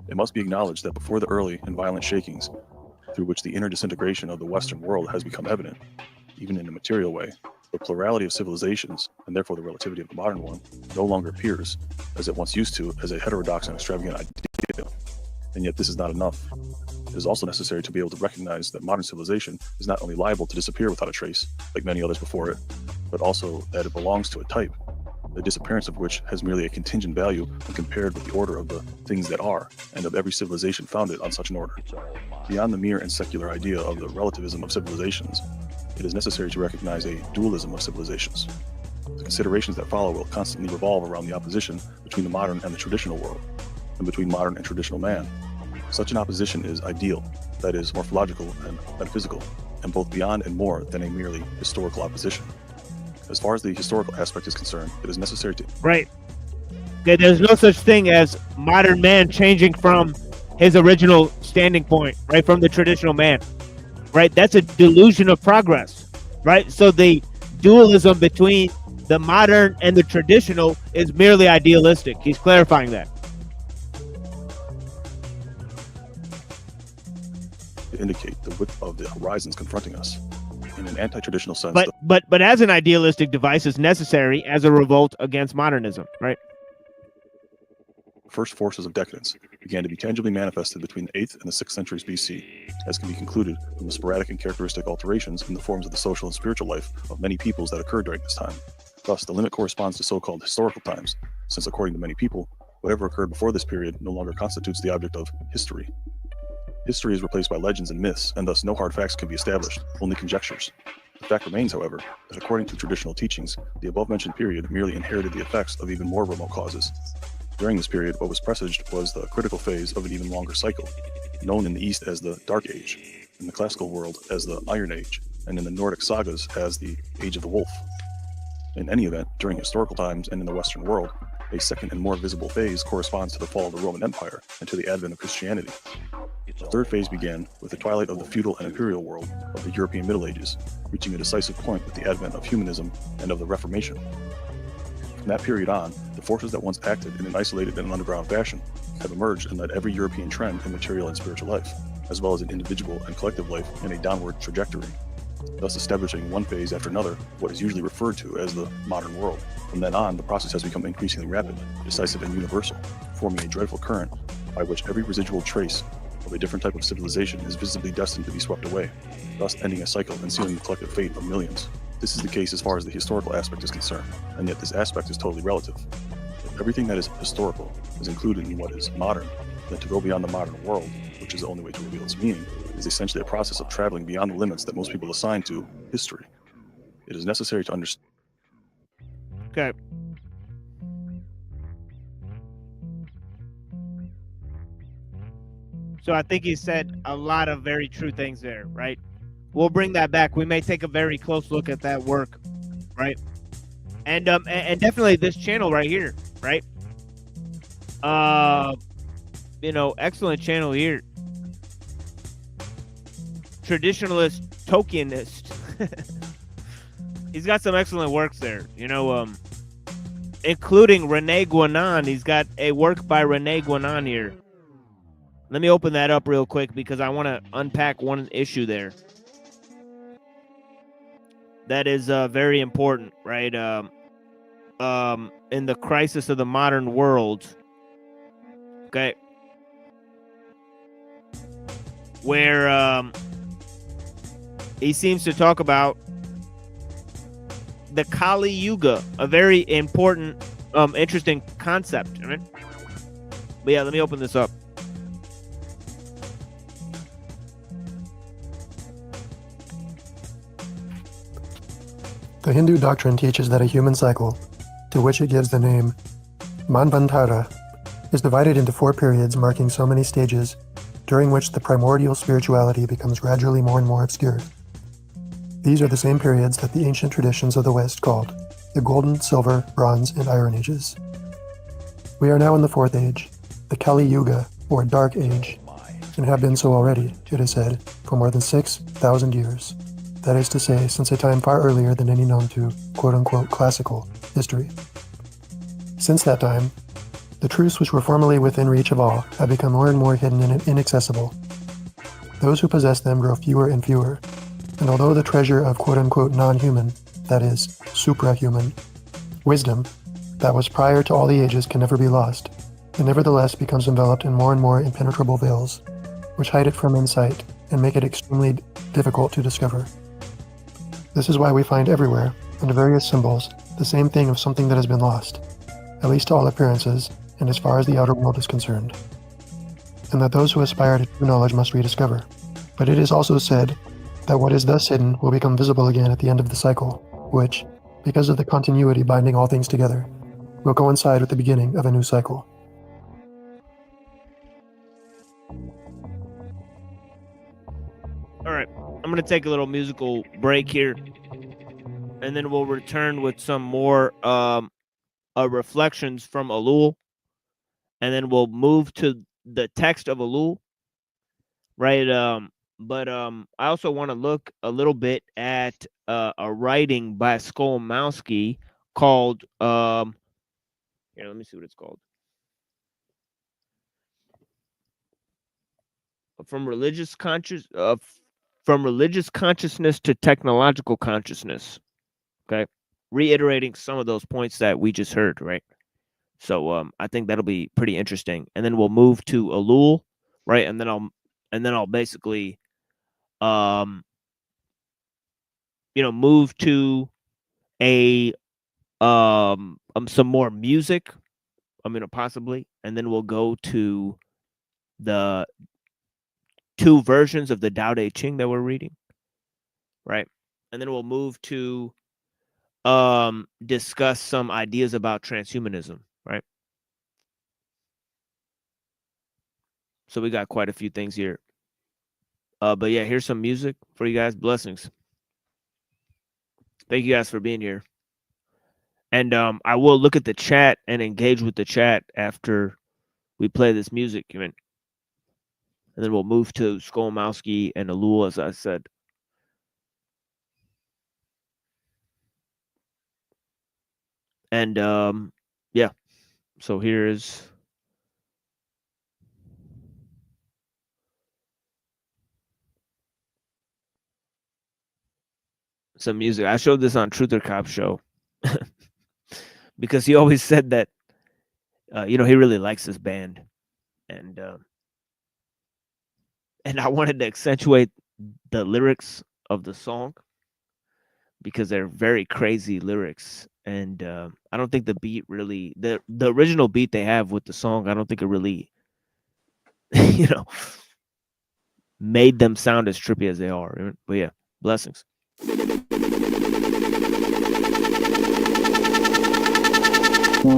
It must be acknowledged that before the early and violent shakings through which the inner disintegration of the Western world has become evident, even in a material way, the plurality of civilizations, and therefore the relativity of the modern one, no longer appears, as it once used to, as a heterodox and extravagant idea. And yet this is not enough. It is also necessary to be able to recognize that modern civilization is not only liable to disappear without a trace, like many others before it, but also that it belongs to a type, the disappearance of which has merely a contingent value when compared with the order of the things that are, and of every civilization founded on such an order. Beyond the mere and secular idea of the relativism of civilizations, it is necessary to recognize a dualism of civilizations. The considerations that follow will constantly revolve around the opposition between the modern and the traditional world, and between modern and traditional man. Such an opposition is ideal, that is, morphological and metaphysical, and both beyond and more than a merely historical opposition. As far as the historical aspect is concerned, it is necessary to... Right. Okay, there's no such thing as modern man changing from his original standing point, right, from the traditional man, right? That's a delusion of progress, right? So the dualism between the modern and the traditional is merely idealistic. He's clarifying that. to indicate the width of the horizons confronting us. In an anti-traditional sense, But as an idealistic device is necessary as a revolt against modernism, right? the first forces of decadence began to be tangibly manifested between the 8th and the 6th centuries BC, as can be concluded from the sporadic and characteristic alterations in the forms of the social and spiritual life of many peoples that occurred during this time. Thus, the limit corresponds to so-called historical times, since according to many people, whatever occurred before this period no longer constitutes the object of history. History is replaced by legends and myths, and thus no hard facts can be established, only conjectures. The fact remains, however, that according to traditional teachings, the above-mentioned period merely inherited the effects of even more remote causes. During this period, what was presaged was the critical phase of an even longer cycle, known in the East as the Dark Age, in the classical world as the Iron Age, and in the Nordic sagas as the Age of the Wolf. In any event, during historical times and in the Western world, a second and more visible phase corresponds to the fall of the Roman Empire and to the advent of Christianity. The third phase began with the twilight of the feudal and imperial world of the European Middle Ages, reaching a decisive point with the advent of humanism and of the Reformation. From that period on, the forces that once acted in an isolated and underground fashion have emerged and led every European trend in material and spiritual life, as well as in individual and collective life, in a downward trajectory, thus establishing one phase after another what is usually referred to as the modern world. From then on, the process has become increasingly rapid, decisive, and universal, forming a dreadful current by which every residual trace of a different type of civilization is visibly destined to be swept away, thus ending a cycle and sealing the collective fate of millions. This is the case as far as the historical aspect is concerned, and yet this aspect is totally relative. If everything that is historical is included in what is modern, then to go beyond the modern world, which is the only way to reveal its meaning, is essentially a process of traveling beyond the limits that most people assign to history. It is necessary to understand. Okay. So I think he said a lot of very true things there, right? We'll bring that back. We may take a very close look at that work, right? And definitely this channel right here, right? You know, excellent channel here. Traditionalist Tolkienist. He's got some excellent works there, you know, including Rene Guénon. He's got a work by Rene Guénon here. Let me open that up real quick because I want to unpack one issue there. That is very important, right? In the crisis of the modern world, okay, where he seems to talk about the Kali Yuga, a very important, interesting concept, right? But yeah, let me open this up. The Hindu doctrine teaches that a human cycle, to which it gives the name Manvantara, is divided into 4 periods marking so many stages, during which the primordial spirituality becomes gradually more and more obscured. These are the same periods that the ancient traditions of the West called the Golden, Silver, Bronze, and Iron Ages. We are now in the 4th age, the Kali Yuga, or Dark Age, and have been so already, it is said, for more than 6,000 years. That is to say, since a time far earlier than any known to quote-unquote classical history. Since that time, the truths which were formerly within reach of all have become more and more hidden and inaccessible. Those who possess them grow fewer and fewer, and although the treasure of quote-unquote non-human, that is, suprahuman, wisdom, that was prior to all the ages can never be lost, it nevertheless becomes enveloped in more and more impenetrable veils, which hide it from insight and make it extremely difficult to discover. This is why we find everywhere, under various symbols, the same thing of something that has been lost, at least to all appearances, and as far as the outer world is concerned, and that those who aspire to true knowledge must rediscover. But it is also said that what is thus hidden will become visible again at the end of the cycle, which, because of the continuity binding all things together, will coincide with the beginning of a new cycle. All right, I'm going to take a little musical break here. and then we'll return with some more reflections from ellul, and then we'll move to the text of ellul, right? But I also want to look a little bit at a writing by Skolmowski called here, let me see what it's called. From religious consciousness to technological consciousness. Okay, reiterating some of those points that we just heard, right? So I think that'll be pretty interesting. And then we'll move to ellul, right? And then I'll basically move to a some more music, possibly, and then we'll go to the 2 versions of the Tao Te Ching that we're reading, right? And then we'll move to discuss some ideas about transhumanism, right? So we got quite a few things here. But yeah, here's some music for you guys. Blessings. Thank you guys for being here. And I will look at the chat and engage with the chat after we play this music. And then we'll move to Skolmowski and ellul, as I said. And yeah, so here is some music. I showed this on Truth or Cop show because he always said that he really likes this band, and I wanted to accentuate the lyrics of the song because they're very crazy lyrics, and I don't think the beat really the original beat they have with the song, I don't think it really made them sound as trippy as they are. But yeah, blessings.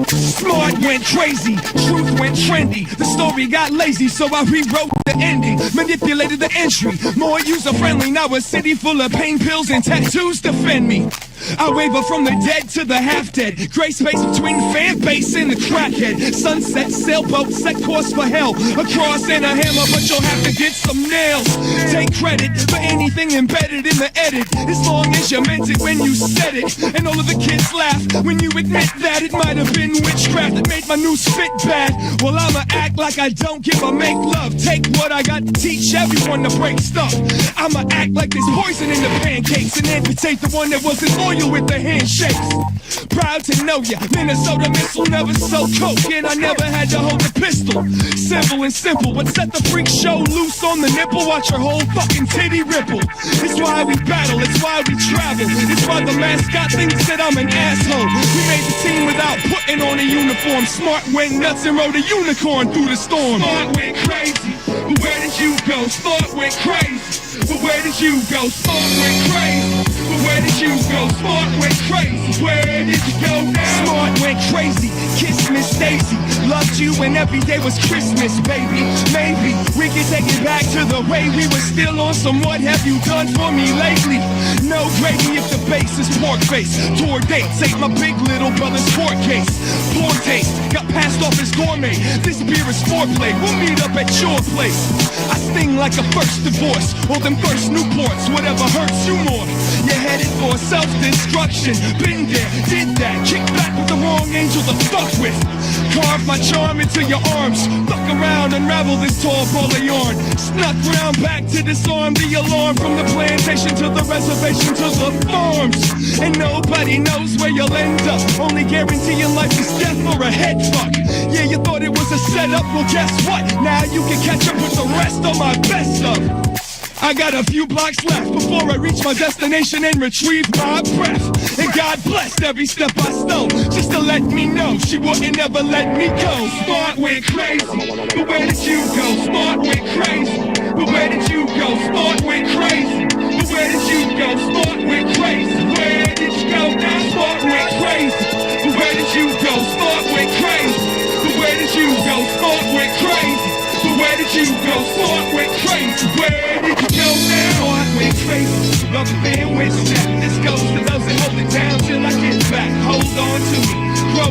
Smart went crazy, truth went trendy. The story got lazy, so I rewrote the ending. Manipulated the entry, more user-friendly. Now a city full of pain pills and tattoos defend me. I waver from the dead to the half-dead. Gray space between fan base and the crackhead. Sunset, sailboat, set course for hell. A cross and a hammer, but you'll have to get some nails. Take credit for anything embedded in the edit, as long as you meant it when you said it. And all of the kids laugh when you admit that it might have been witchcraft that made my new spit bad. Well, I'ma act like I don't give a make love. Take what I got to teach everyone to break stuff. I'ma act like there's poison in the pancakes and amputate the one that wasn't loyal with the handshakes. Proud to know ya, Minnesota missile, never so coke, and I never had to hold a pistol. Simple and simple, but set the freak show loose on the nipple, watch your whole fucking titty ripple. It's why we battle, it's why we travel, it's why the mascot thinks that I'm an asshole. We made the team without putting on a uniform. Smart went nuts and rode a unicorn through the storm. Smart went crazy, but where did you go? Smart went crazy, but where did you go? Smart went crazy, but where did you go? Smart went crazy, where did you go now? Smart went crazy, kiss Miss Daisy. Loved you when every day was Christmas, baby. Maybe we can take it back to the way we were still on some what have you done for me lately. No gravy if the base is pork face. Tour dates ain't my big little brother's court case. Poor taste, got passed off as gourmet. This beer is foreplay, we'll meet up at your place. I sting like a first divorce, or them first Newports, whatever hurts you more. You're headed for self-destruction. Been there, did that, kicked back with the wrong angel to fuck with. Carve my charm into your arms. Fuck around, unravel this tall ball of yarn. Snuck round back to disarm the alarm. From the plantation to the reservation to the farms. And nobody knows where you'll end up. Only guarantee in life is death or a head fuck. Yeah, you thought it was a setup, well guess what? Now you can catch up with the rest of my best stuff. I got a few blocks left before I reach my destination and retrieve my breath. And God blessed every step I stole, just to let me know she wouldn't ever let me go. Smart went crazy, but where did you go? Smart went crazy, but where did you go? Smart went crazy, but where did you go? Smart went crazy, where did you go now? Smart went crazy, but where did you go? Smart went crazy, but where did you go? Smart went crazy, but where did you go? Smart went crazy, where did you go now? Smart went crazy, rubber band went snap. This goes to those that hold it down.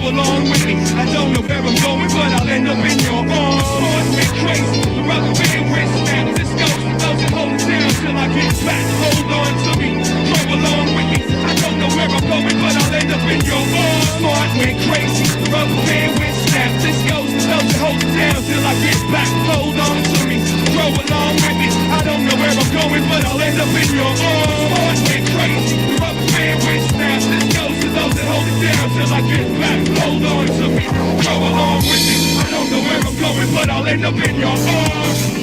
along with me. I don't know where I'm going, but I'll end up in your arms. Boys went crazy, the rubber band wrist snaps. This goes for those that hold it down till I get back. Hold on to me, go along with me. I don't know where I'm going, but I'll end up in your arms. Boys went crazy, the rubber band wrist snaps. This goes for those that hold it down till I get back. Hold on to me, go along with me. I don't know where I'm going, but I'll end up in your arms. Boys went crazy, the rubber band wrist snaps. This goes to those that hold it down till I get back. Hold on to me, go along with me. I don't know where I'm going, but I'll end up in your arms.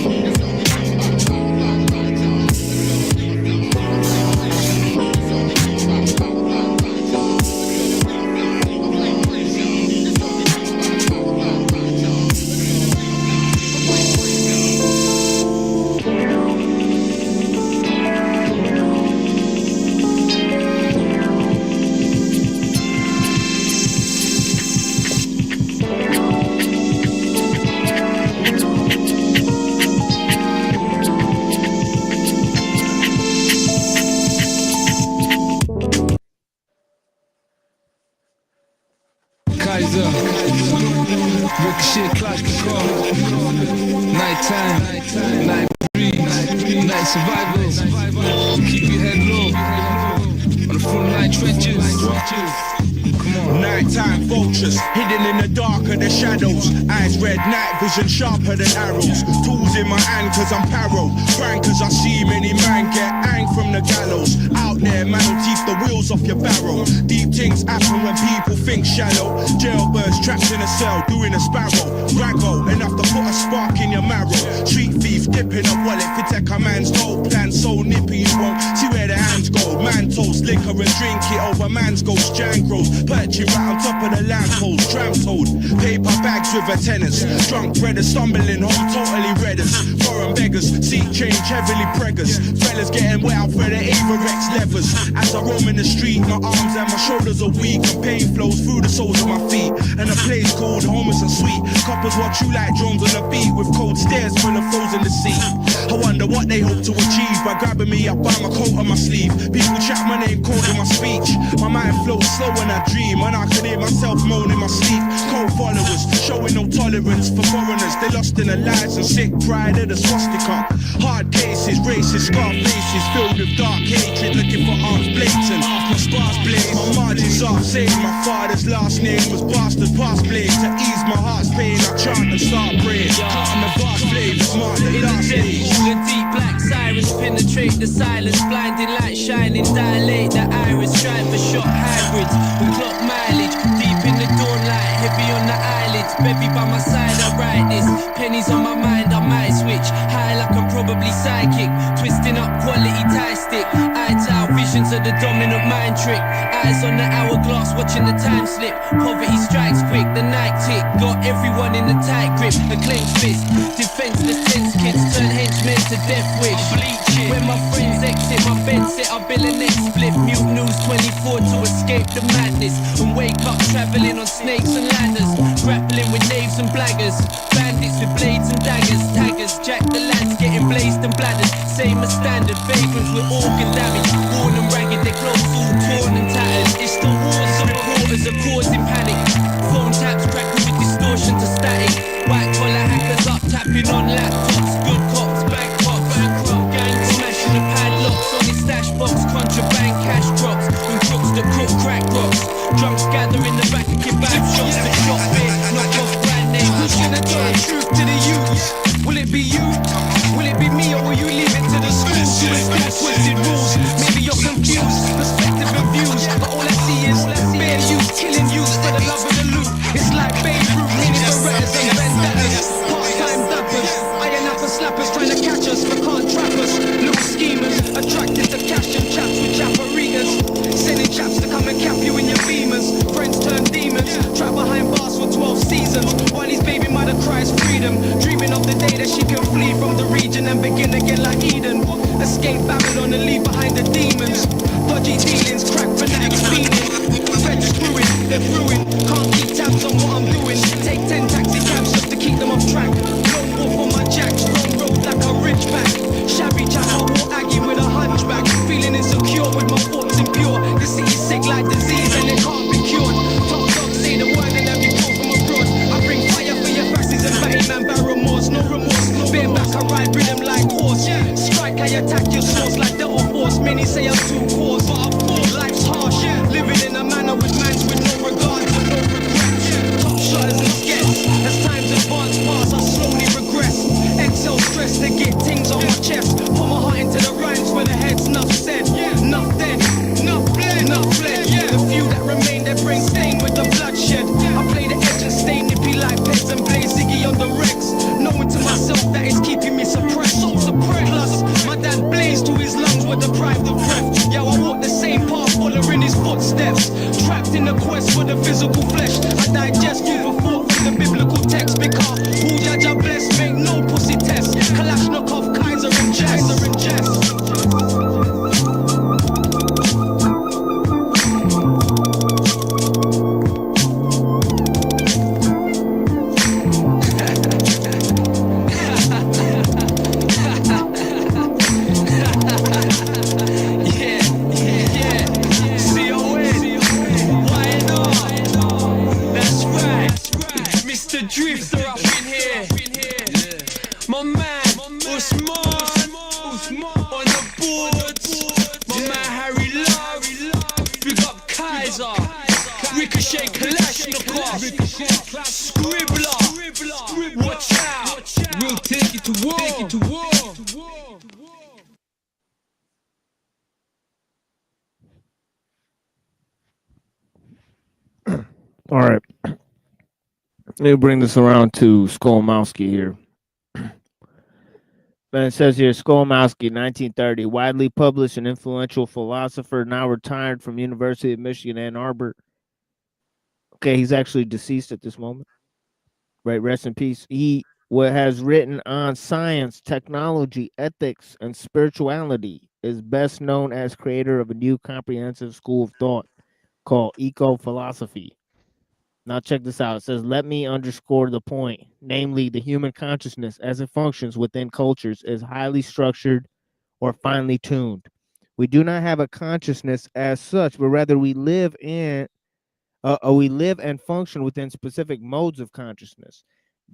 Ricochet, Klashnikov, nighttime, night breeze, night survival. Keep your head low on the front line trenches. Nighttime vultures, hidden in the dark of the shadows. Eyes red, night vision sharper than arrows. Tools in my hand cause I'm paro. Crying cause I see many man get hanged from the gallows. Out there, man will teeth the wheels off your barrel. Deep things happen when people think shallow. Jailbirds trapped in a cell, doing a sparrow. Raggo, enough to put a spark in your marrow. Street thief dipping a wallet for take a man's dope. Plan so nippy you won't see where the hands go. Man toast, liquor and drink it over man's ghost. Jangros, perching right on top of the lamppost. Tram told, paper bags with a tenants. Drunk brothers stumbling home, totally redders. Foreign beggars, seat change, heavily preggers. Fellas getting wet out for the Averex levers. As I roam in the street, my arms and my shoulders are weak. And pain flows through the soles of my feet. And a place called home is a sweet. Coppers watch you like drones on the beat. With cold stairs full of frozen the sea. I wonder what they hope to achieve by grabbing me up by my coat on my sleeve. People chat my name called in my speech. My mind flows slow when I dream, and I can hear myself moan in my sleep. Cold followers, showing no tolerance for foreigners. They lost in their lives and sick pride of the swastika. Hard cases, racist scar faces filled with dark hatred, looking for arms blatant. Half my scars blaze, my margins off, saying my father's last name was bastard past blade. To ease my heart's pain, I chant and start praying. Caught in the vast flame, smart the last days. The deep black sirens penetrate the silence, blinding light shining, dilate the iris, strive for shot hybrids with clock mileage, deep in the dawn light, heavy on the eyelids, bevy by my side, I write this, pennies on my mind, I might switch, high like I'm probably psychic, twisting up quality tie stick, eye-to-eye visions of the dominant mind trick, eyes on the hourglass, watching the time slip, poverty strikes quick, the night tick, got everyone in a tight grip, a clenched fist, defenseless tense kids turn henchmen to death wish. When my friends exit my bed set, I bill a next split. Mute news 24 to escape the madness and wake up travelling on snakes and ladders, grappling with knaves and blaggers, bandits with blades and daggers, taggers, jack the lads getting blazed and bladders. Same as standard vagrants with organ damage, worn and ragged, their clothes all torn and tattered. It's the wars, some reporters are causing panic. Phone taps crackling with distortion to static. White collar hackers up tapping on laptops. Good cops, bad cops, gang smashing the padlocks on his stash box. Contraband cash drops and crooks that cook crack rocks. Drunks gather in the back of kebab shops that shop beer, knock off brand names. Who's gonna tell the truth to the youth? Will it be you? Will it be me, or will you leave it to the schools who instill twisted rules? Maybe you're confused, perspective and views, but all I see is bare youth killing youth for the love of the loot. It's like Babe Ruth, meaning Berettas and vendettas. Part-time dappers, iron apple slappers trying to catch us, but can't trap us. Little schemers, attracted to cash and chaps with chaparitas, sending chaps to come and cap you in your beamers. Friends turn demons, trapped behind bars for 12 seasons, while his baby mother cries freedom, dreaming of the day that she can flee from the region and begin again like Eden. Escape Babylon and leave behind the demons. Dodgy dealings, crack fanatics fiending. Feds screwing, they're brewing. Can't keep tabs on what I'm doing. Take 10 taxi cabs just to keep them off track. Lone wolf on my jacks, wrong road like a ridgeback. Shabby jack, I walk Aggie with a hunchback. Feeling insecure with my thoughts impure. The city's sick like disease and it can't be cured. Top dogs say the word and Kaiser, Ricochet Kalashnikov, Scribbler, watch out, we'll take it to war. All right. Let me bring this around to Skolmowski here. And it says here, Skolmowski, 1930, widely published and influential philosopher, now retired from University of Michigan, Ann Arbor. Okay, he's actually deceased at this moment. Right, rest in peace. He has written on science, technology, ethics, and spirituality. Is best known as creator of a new comprehensive school of thought called eco-philosophy. Now check this out. It says, let me underscore the point. Namely, the human consciousness as it functions within cultures is highly structured or finely tuned. We do not have a consciousness as such, but rather we live and function within specific modes of consciousness.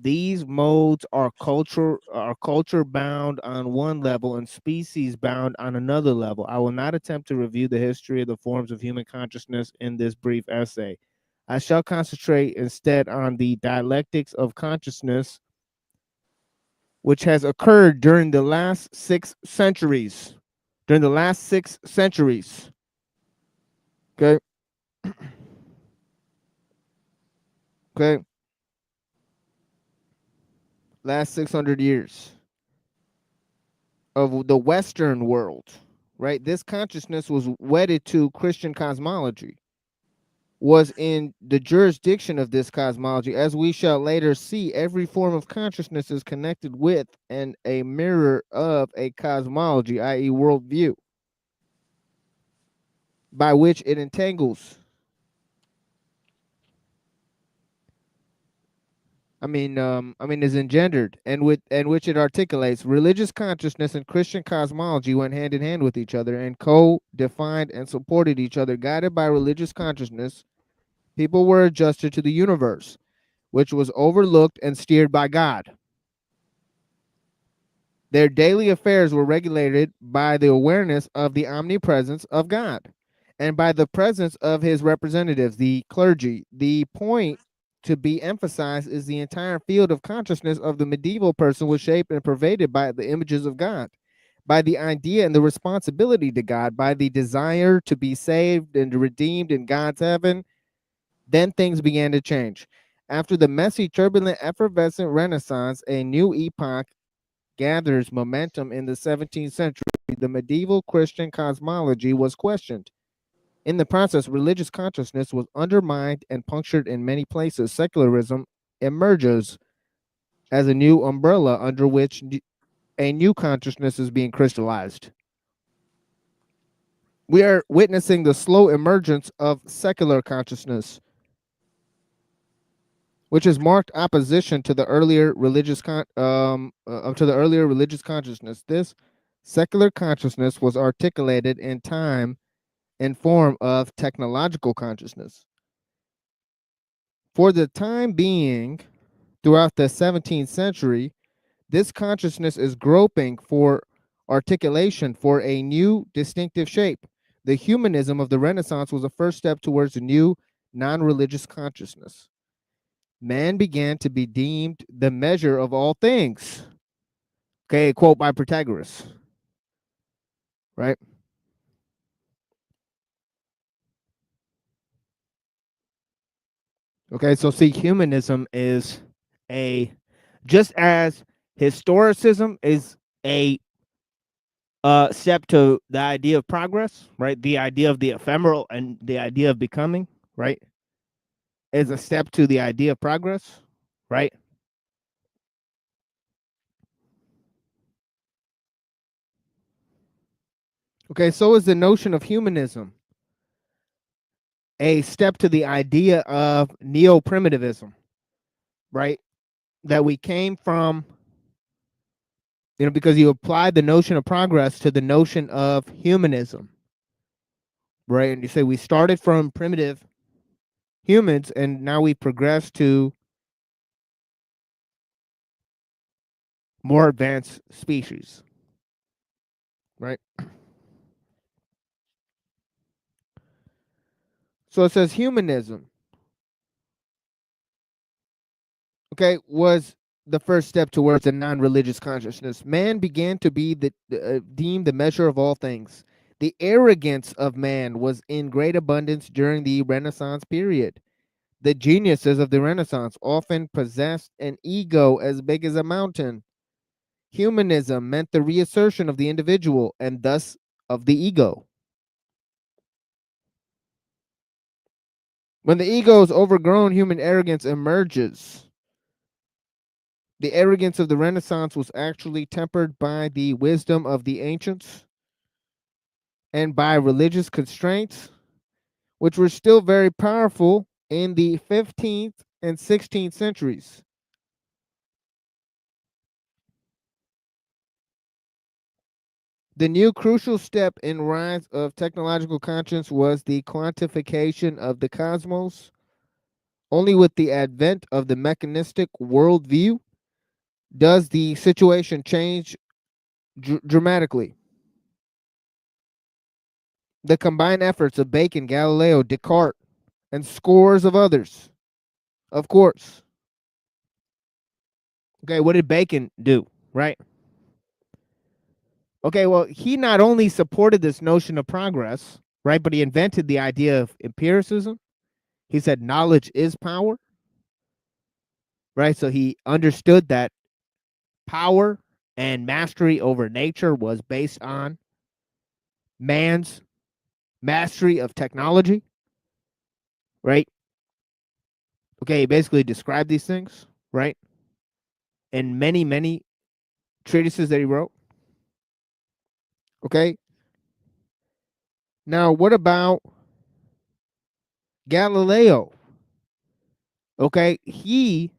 These modes are culture bound on one level and species bound on another level. I will not attempt to review the history of the forms of human consciousness in this brief essay. I shall concentrate instead on the dialectics of consciousness, which has occurred during the last 6 centuries. Okay. Okay. Last 600 years of the Western world, right? This consciousness was wedded to Christian cosmology, was in the jurisdiction of this cosmology. As we shall later see, every form of consciousness is connected with and a mirror of a cosmology, i.e. worldview, by which it entangles. Is engendered and which it articulates. Religious consciousness and Christian cosmology went hand in hand with each other and co-defined and supported each other. Guided by religious consciousness, people were adjusted to the universe, which was overlooked and steered by God. Their daily affairs were regulated by the awareness of the omnipresence of God and by the presence of his representatives, the clergy. The point to be emphasized is the entire field of consciousness of the medieval person was shaped and pervaded by the images of God, by the idea and the responsibility to God, by the desire to be saved and redeemed in God's heaven. Then things began to change. After the messy, turbulent, effervescent Renaissance, a new epoch gathers momentum in the 17th century. The medieval Christian cosmology was questioned. In the process, religious consciousness was undermined and punctured in many places. Secularism emerges as a new umbrella under which a new consciousness is being crystallized. We are witnessing the slow emergence of secular consciousness, which is marked opposition to the earlier religious consciousness. This secular consciousness was articulated in time in form of technological consciousness. For the time being, throughout the 17th century, this consciousness is groping for articulation for a new distinctive shape. The humanism of the Renaissance was a first step towards a new non-religious consciousness. Man began to be deemed the measure of all things. Okay, quote by Protagoras. Right? Okay, so see, humanism is just as historicism is a step to the idea of progress, right? The idea of the ephemeral and the idea of becoming, right? Is a step to the idea of progress, right? Okay, so is the notion of humanism a step to the idea of neo-primitivism, right? That we came from, because you apply the notion of progress to the notion of humanism, right? And you say we started from primitive humans and now we progressed to more advanced species, right? So it says humanism, okay, was the first step towards a non-religious consciousness. Man began to be deemed the measure of all things. The arrogance of man was in great abundance during the Renaissance period. The geniuses of the Renaissance often possessed an ego as big as a mountain. Humanism meant the reassertion of the individual and thus of the ego. When the ego is overgrown, human arrogance emerges. The arrogance of the Renaissance was actually tempered by the wisdom of the ancients and by religious constraints, which were still very powerful in the 15th and 16th centuries. The new crucial step in rise of technological conscience was the quantification of the cosmos. Only with the advent of the mechanistic worldview does the situation change dramatically. The combined efforts of Bacon, Galileo, Descartes, and scores of others, of course. Okay, what did Bacon do, right? Okay, well, he not only supported this notion of progress, right, but he invented the idea of empiricism. He said knowledge is power, right? So he understood that power and mastery over nature was based on man's mastery of technology, right? Okay, he basically described these things, right? In many, many treatises that he wrote. Okay. Now, what about Galileo? Okay, he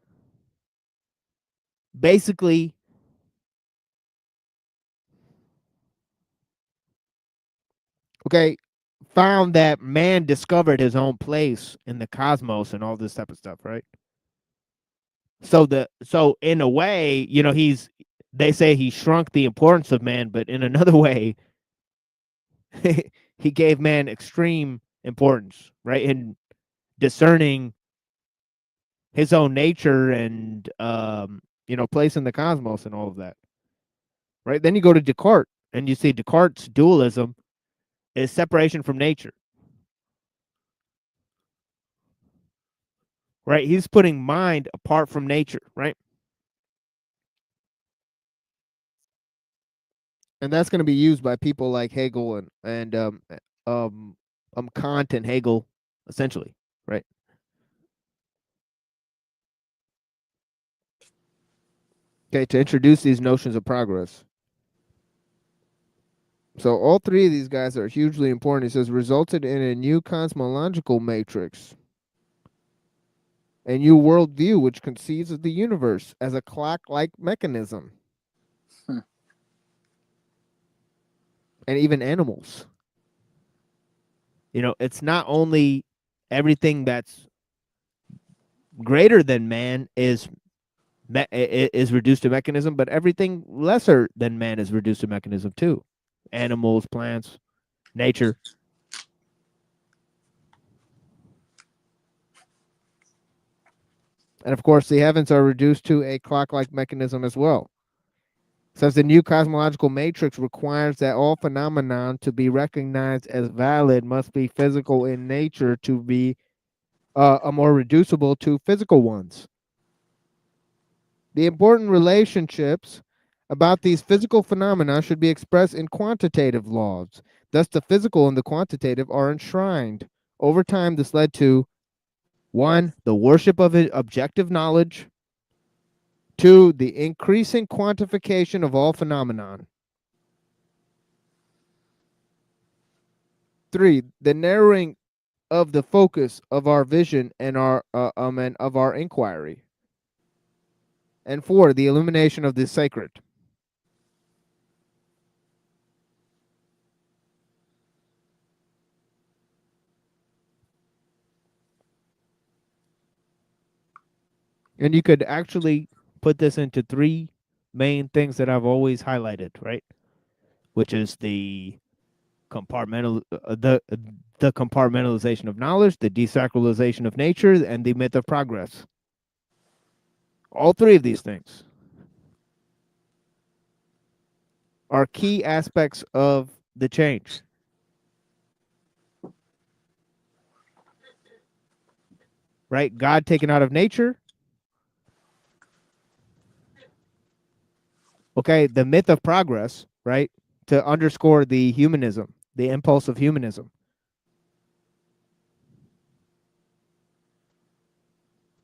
basically found that man discovered his own place in the cosmos and all this type of stuff, right? So in a way, you know, they say he shrunk the importance of man, but in another way, he gave man extreme importance, right? In discerning his own nature and you know, place in the cosmos and all of that. Right? Then you go to Descartes and you see Descartes' dualism is separation from nature. Right? He's putting mind apart from nature, right? And that's going to be used by people like Hegel and Kant and Hegel, essentially, right? Okay, to introduce these notions of progress. So all three of these guys are hugely important. It says resulted in a new cosmological matrix, a new worldview which conceives of the universe as a clock-like mechanism. And even animals. You know, it's not only everything that's greater than man is reduced to mechanism, but everything lesser than man is reduced to mechanism too. Animals, plants, nature. And of course, the heavens are reduced to a clock-like mechanism as well. Says the new cosmological matrix requires that all phenomenon to be recognized as valid must be physical in nature to be more reducible to physical ones. The important relationships about these physical phenomena should be expressed in quantitative laws. Thus, the physical and the quantitative are enshrined. Over time, this led to 1. The worship of objective knowledge. 2. The increasing quantification of all phenomenon. 3. The narrowing of the focus of our vision and and of our inquiry. And 4. The illumination of the sacred. And you could actually put this into 3 main things that I've always highlighted, right? Which is the the compartmentalization of knowledge, the desacralization of nature, and the myth of progress. All three of these things are key aspects of the change. Right? God taken out of nature. Okay, the myth of progress, right? To underscore the humanism, the impulse of humanism.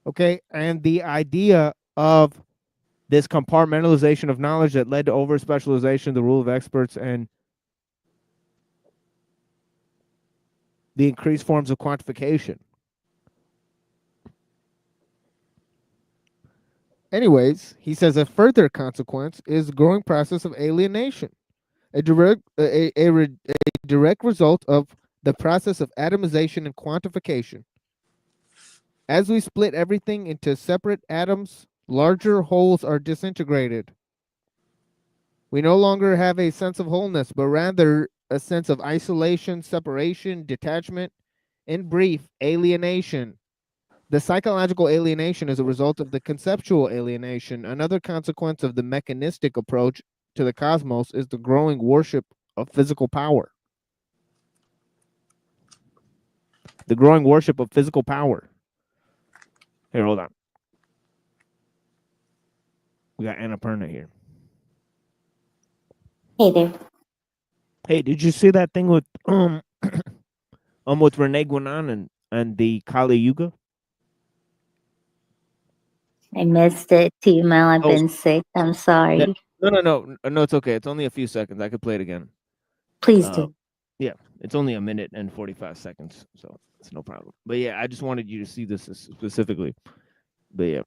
Okay, and the idea of this compartmentalization of knowledge that led to over specialization, the rule of experts, and the increased forms of quantification. Anyways, he says a further consequence is the growing process of alienation, a direct result of the process of atomization and quantification. As we split everything into separate atoms, larger wholes are disintegrated. We no longer have a sense of wholeness, but rather a sense of isolation, separation, detachment, in brief, alienation. The psychological alienation is a result of the conceptual alienation. Another consequence of the mechanistic approach to the cosmos is the growing worship of physical power. The growing worship of physical power. Here, hold on. We got Annapurna here. Hey there. Hey, did you see that thing with with Renee Guinan and the Kali Yuga? I missed it too, Mel. I've been sick. I'm sorry. No, it's okay. It's only a few seconds. I could play it again. Please do. Yeah, it's only a minute and 45 seconds, so it's no problem. But yeah, I just wanted you to see this specifically. But yeah,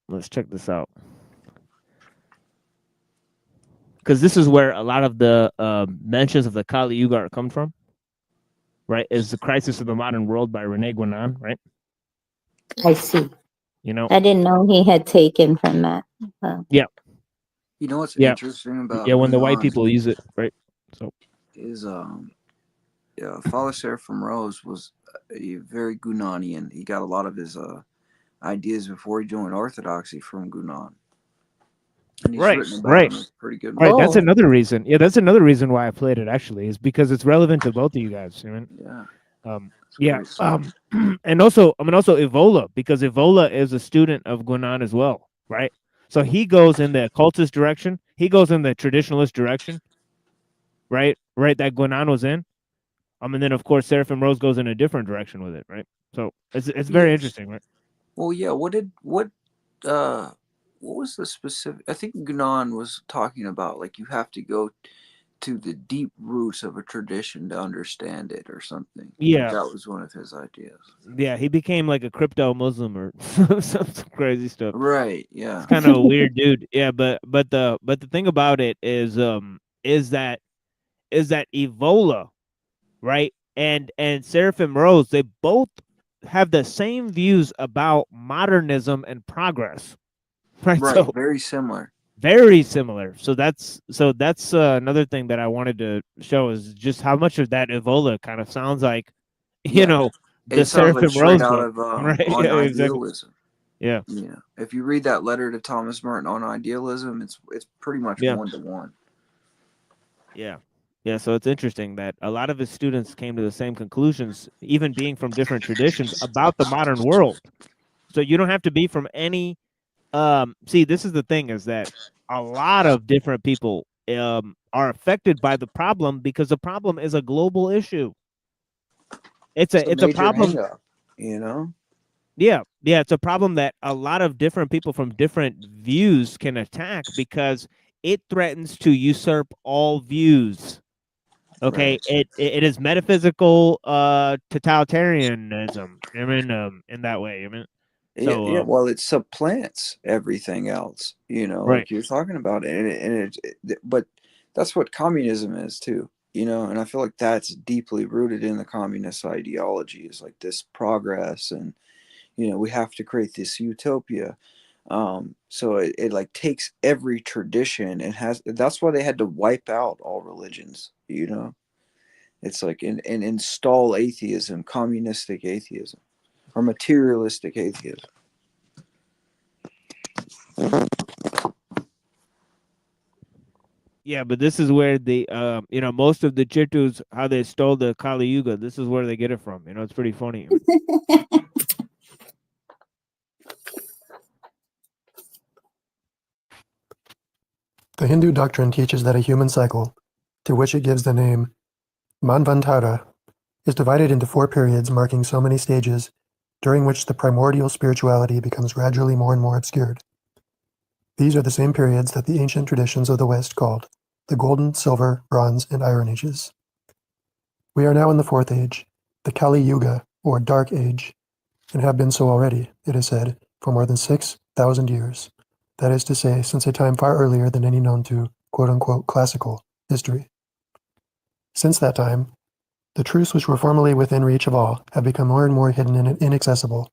let's check this out, because this is where a lot of the mentions of the Kali Yuga are come from. Right, is The Crisis of the Modern World by Renee Guinan, right? I see. You know, I didn't know he had taken from that. Yeah. You know what's Yeah. interesting about when the white Guinan people use it, right? So is Father Seraphim Rose was a very Guinanian. He got a lot of his ideas before he joined Orthodoxy from Guinan. And he's written about him. It's pretty good. Right, that's another reason. Yeah, that's another reason why I played it, actually, is because it's relevant to both of you guys. Yeah. And also, Evola, because Evola is a student of Guinan as well, right? So he goes in the occultist direction. He goes in the traditionalist direction, right? Right, that Guinan was in. And then of course Seraphim Rose goes in a different direction with it, right? So it's very interesting, right? Well, yeah. What was the specific? I think Guinan was talking about like you have to go to the deep roots of a tradition to understand it or something. Yeah. That was one of his ideas. Yeah, he became like a crypto Muslim or some crazy stuff. Right. Yeah. It's kind of a weird dude. Yeah, but the thing about it is that Evola, right? And Seraphim Rose, they both have the same views about modernism and progress. Right. So very similar. Very similar. So that's another thing that I wanted to show is just how much of that Evola kind of sounds like, you know, the Seraphim Rose out book, of right? on Yeah, idealism. Exactly. Yeah. If you read that letter to Thomas Merton on idealism, it's pretty much 1-to-1. Yeah. Yeah, so it's interesting that a lot of his students came to the same conclusions, even being from different traditions, about the modern world. So you don't have to be from any see, this is the thing, is that a lot of different people are affected by the problem because the problem is a global issue. It's a problem, hang-up, you know? Yeah, it's a problem that a lot of different people from different views can attack because it threatens to usurp all views. Okay, it is metaphysical totalitarianism. I mean, in that way. I mean, so well, it supplants everything else, you know, like you're talking about it, but that's what communism is too, you know, and I feel like that's deeply rooted in the communist ideology, is like this progress, and you know, we have to create this utopia. So it like takes every tradition and that's why they had to wipe out all religions, you know. It's like and install atheism, communistic atheism, or materialistic atheism. Yeah, but this is where the most of the Chitus, how they stole the Kali Yuga. This is where they get it from. You know, it's pretty funny. The Hindu doctrine teaches that a human cycle, to which it gives the name Manvantara, is divided into 4 periods marking so many stages, during which the primordial spirituality becomes gradually more and more obscured. These are the same periods that the ancient traditions of the West called the Golden, Silver, Bronze, and Iron Ages. We are now in the 4th age, the Kali Yuga, or Dark Age, and have been so already, it is said, for more than 6,000 years. That is to say, since a time far earlier than any known to quote-unquote classical history. Since that time, the truths which were formerly within reach of all have become more and more hidden and inaccessible.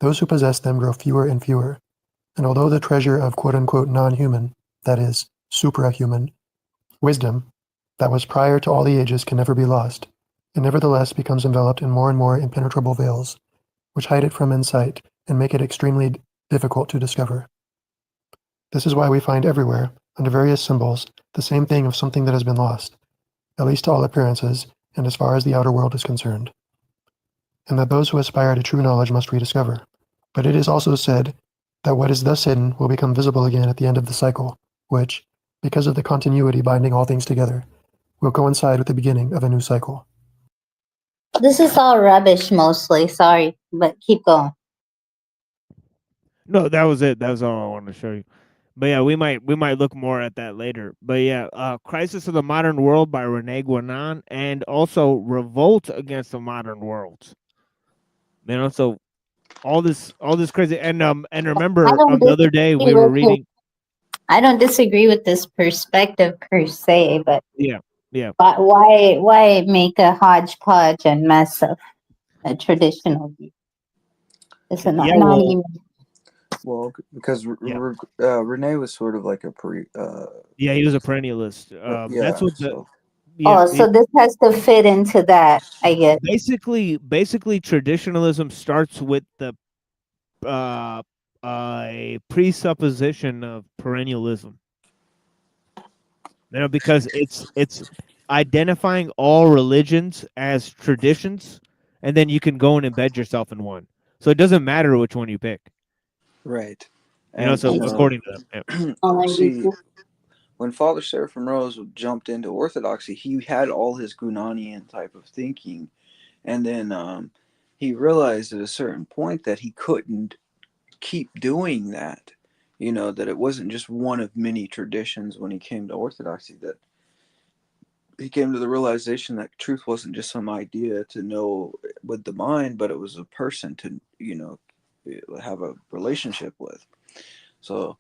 Those who possess them grow fewer and fewer, and although the treasure of quote-unquote non-human, that is, suprahuman, wisdom, that was prior to all the ages can never be lost, it nevertheless becomes enveloped in more and more impenetrable veils, which hide it from men's sight and make it extremely difficult to discover. This is why we find everywhere, under various symbols, the same thing of something that has been lost, at least to all appearances, and as far as the outer world is concerned. And that those who aspire to true knowledge must rediscover. But it is also said that what is thus hidden will become visible again at the end of the cycle, which, because of the continuity binding all things together, will coincide with the beginning of a new cycle. This is all rubbish mostly. Sorry, but keep going. No, that was it. That was all I wanted to show you. But yeah, we might look more at that later. But yeah, Crisis of the Modern World by Rene Guénon, and also Revolt Against the Modern World. You know, so all this crazy, and remember the other day we were reading. I don't disagree with this perspective per se, but yeah. Why make a hodgepodge and mess of a traditional view? It's not even. Well, because Rene was sort of like a yeah, he was a perennialist. That's what the. So. Yeah, so this has to fit into that, I guess. Basically, traditionalism starts with the a presupposition of perennialism. You know, because it's identifying all religions as traditions, and then you can go and embed yourself in one. So it doesn't matter which one you pick. Right. And so according to them. Yeah. See, when Father Seraphim Rose jumped into Orthodoxy, he had all his Gunanian type of thinking. And then he realized at a certain point that he couldn't keep doing that. You know, that it wasn't just one of many traditions when he came to Orthodoxy, that he came to the realization that truth wasn't just some idea to know with the mind, but it was a person to, you know, have a relationship with. So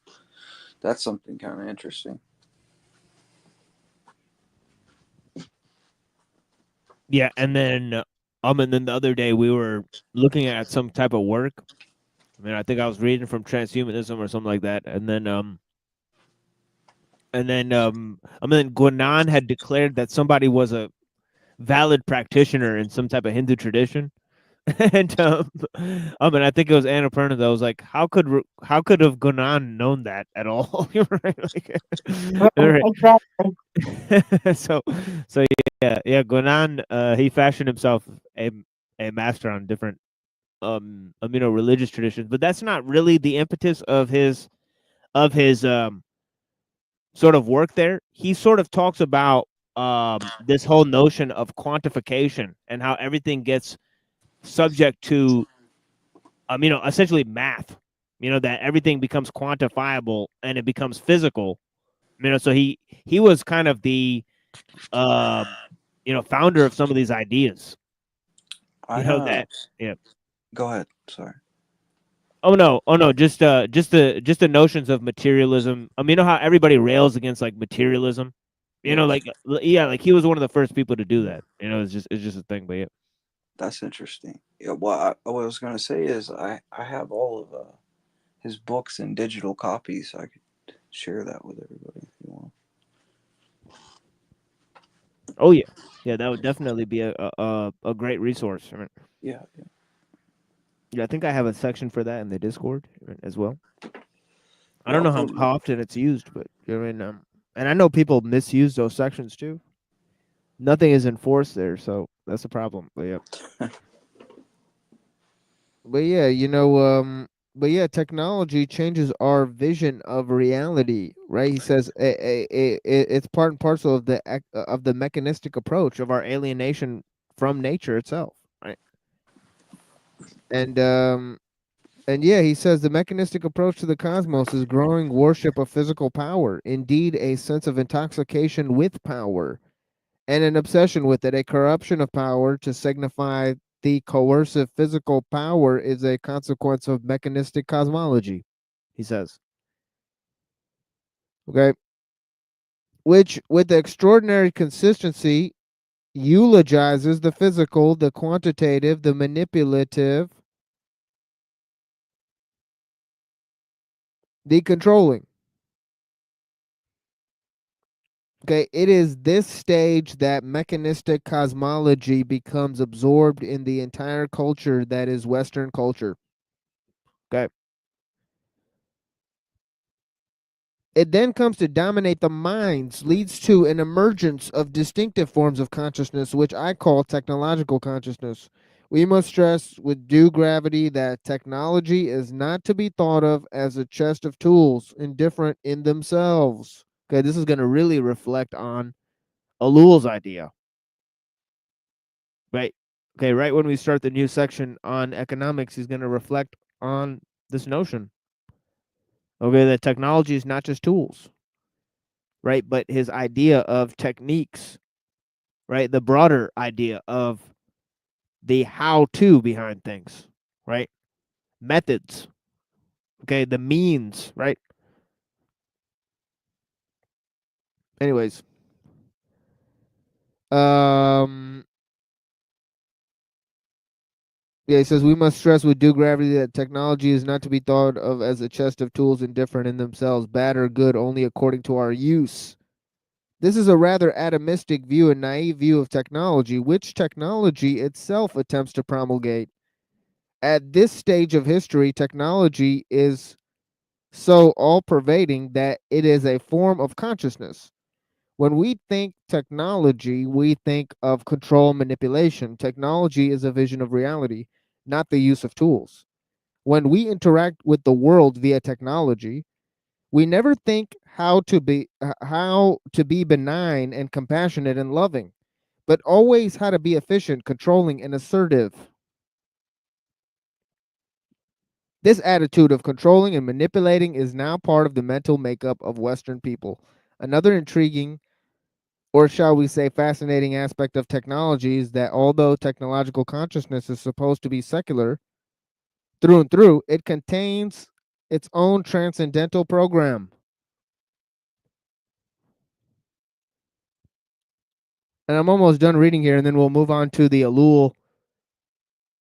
that's something kind of interesting. Yeah, and then the other day we were looking at some type of work. I mean, I think I was reading from transhumanism or something like that, and then Guénon had declared that somebody was a valid practitioner in some type of Hindu tradition. And and I think it was Annapurna that was like, how could have Guénon known that at all? Right. Exactly. so yeah, Guénon he fashioned himself a master on different religious traditions, but that's not really the impetus of his sort of work there. He sort of talks about this whole notion of quantification and how everything gets subject to essentially math, that everything becomes quantifiable and it becomes physical. So he was kind of the founder of some of these ideas. That yeah. Go ahead. Sorry. Oh no, just the notions of materialism. You know how everybody rails against like materialism. Like he was one of the first people to do that. It's just a thing, but yeah. That's interesting. Yeah, what I was gonna say is I have all of his books in digital copies, so I could share that with everybody if you want. Oh yeah, yeah, that would definitely be a great resource. I mean, Yeah. yeah, I think I have a section for that in the Discord as well. I Yeah, don't know I'll put how often it's used, but I mean, and I know people misuse those sections too. Nothing is enforced there, so that's a problem. But yeah, But yeah, but yeah, technology changes our vision of reality, right? He says it's part and parcel of the mechanistic approach of our alienation from nature itself, right? And yeah, he says the mechanistic approach to the cosmos is growing worship of physical power, indeed a sense of intoxication with power, and an obsession with it, a corruption of power to signify the coercive physical power is a consequence of mechanistic cosmology, he says. Okay. Which, with extraordinary consistency, eulogizes the physical, the quantitative, the manipulative, the controlling. Okay, it is this stage that mechanistic cosmology becomes absorbed in the entire culture that is Western culture. Okay. It then comes to dominate the minds, leads to an emergence of distinctive forms of consciousness, which I call technological consciousness. We must stress with due gravity that technology is not to be thought of as a chest of tools, indifferent in themselves. Okay, this is going to really reflect on Ellul's idea. Right. Okay, right when we start the new section on economics, he's going to reflect on this notion. Okay, that technology is not just tools, right? But his idea of techniques, right? The broader idea of the how to behind things, right? Methods, okay? The means, right? Anyways, yeah, he says we must stress with due gravity that technology is not to be thought of as a chest of tools indifferent in themselves, bad or good only according to our use. This is a rather atomistic view, a naive view of technology, which technology itself attempts to promulgate. At this stage of history, technology is so all-pervading that it is a form of consciousness. When we think technology, we think of control manipulation. Technology is a vision of reality, not the use of tools. When we interact with the world via technology, we never think how to be benign and compassionate and loving, but always how to be efficient, controlling, and assertive. This attitude of controlling and manipulating is now part of the mental makeup of Western people. Another intriguing, or shall we say fascinating aspect of technology is that although technological consciousness is supposed to be secular through and through, it contains its own transcendental program. And I'm almost done reading here, and then we'll move on to the Ellul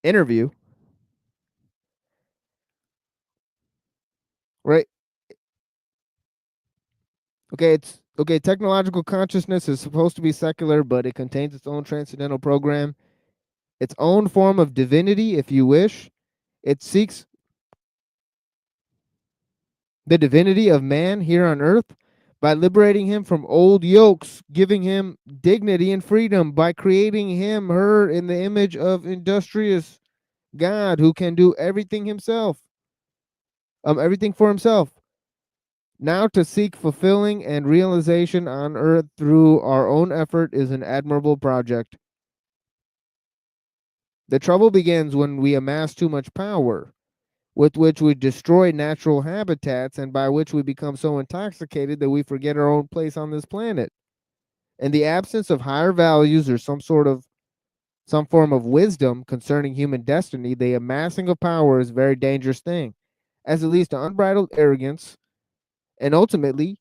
interview. Right? Okay, technological consciousness is supposed to be secular, but it contains its own transcendental program, its own form of divinity, if you wish. It seeks the divinity of man here on earth by liberating him from old yokes, giving him dignity and freedom, by creating him, her, in the image of industrious God who can do everything himself, everything for himself. Now to seek fulfilling and realization on earth through our own effort is an admirable project. The trouble begins when we amass too much power, with which we destroy natural habitats and by which we become so intoxicated that we forget our own place on this planet. In the absence of higher values or some form of wisdom concerning human destiny, the amassing of power is a very dangerous thing, as it leads to unbridled arrogance and ultimately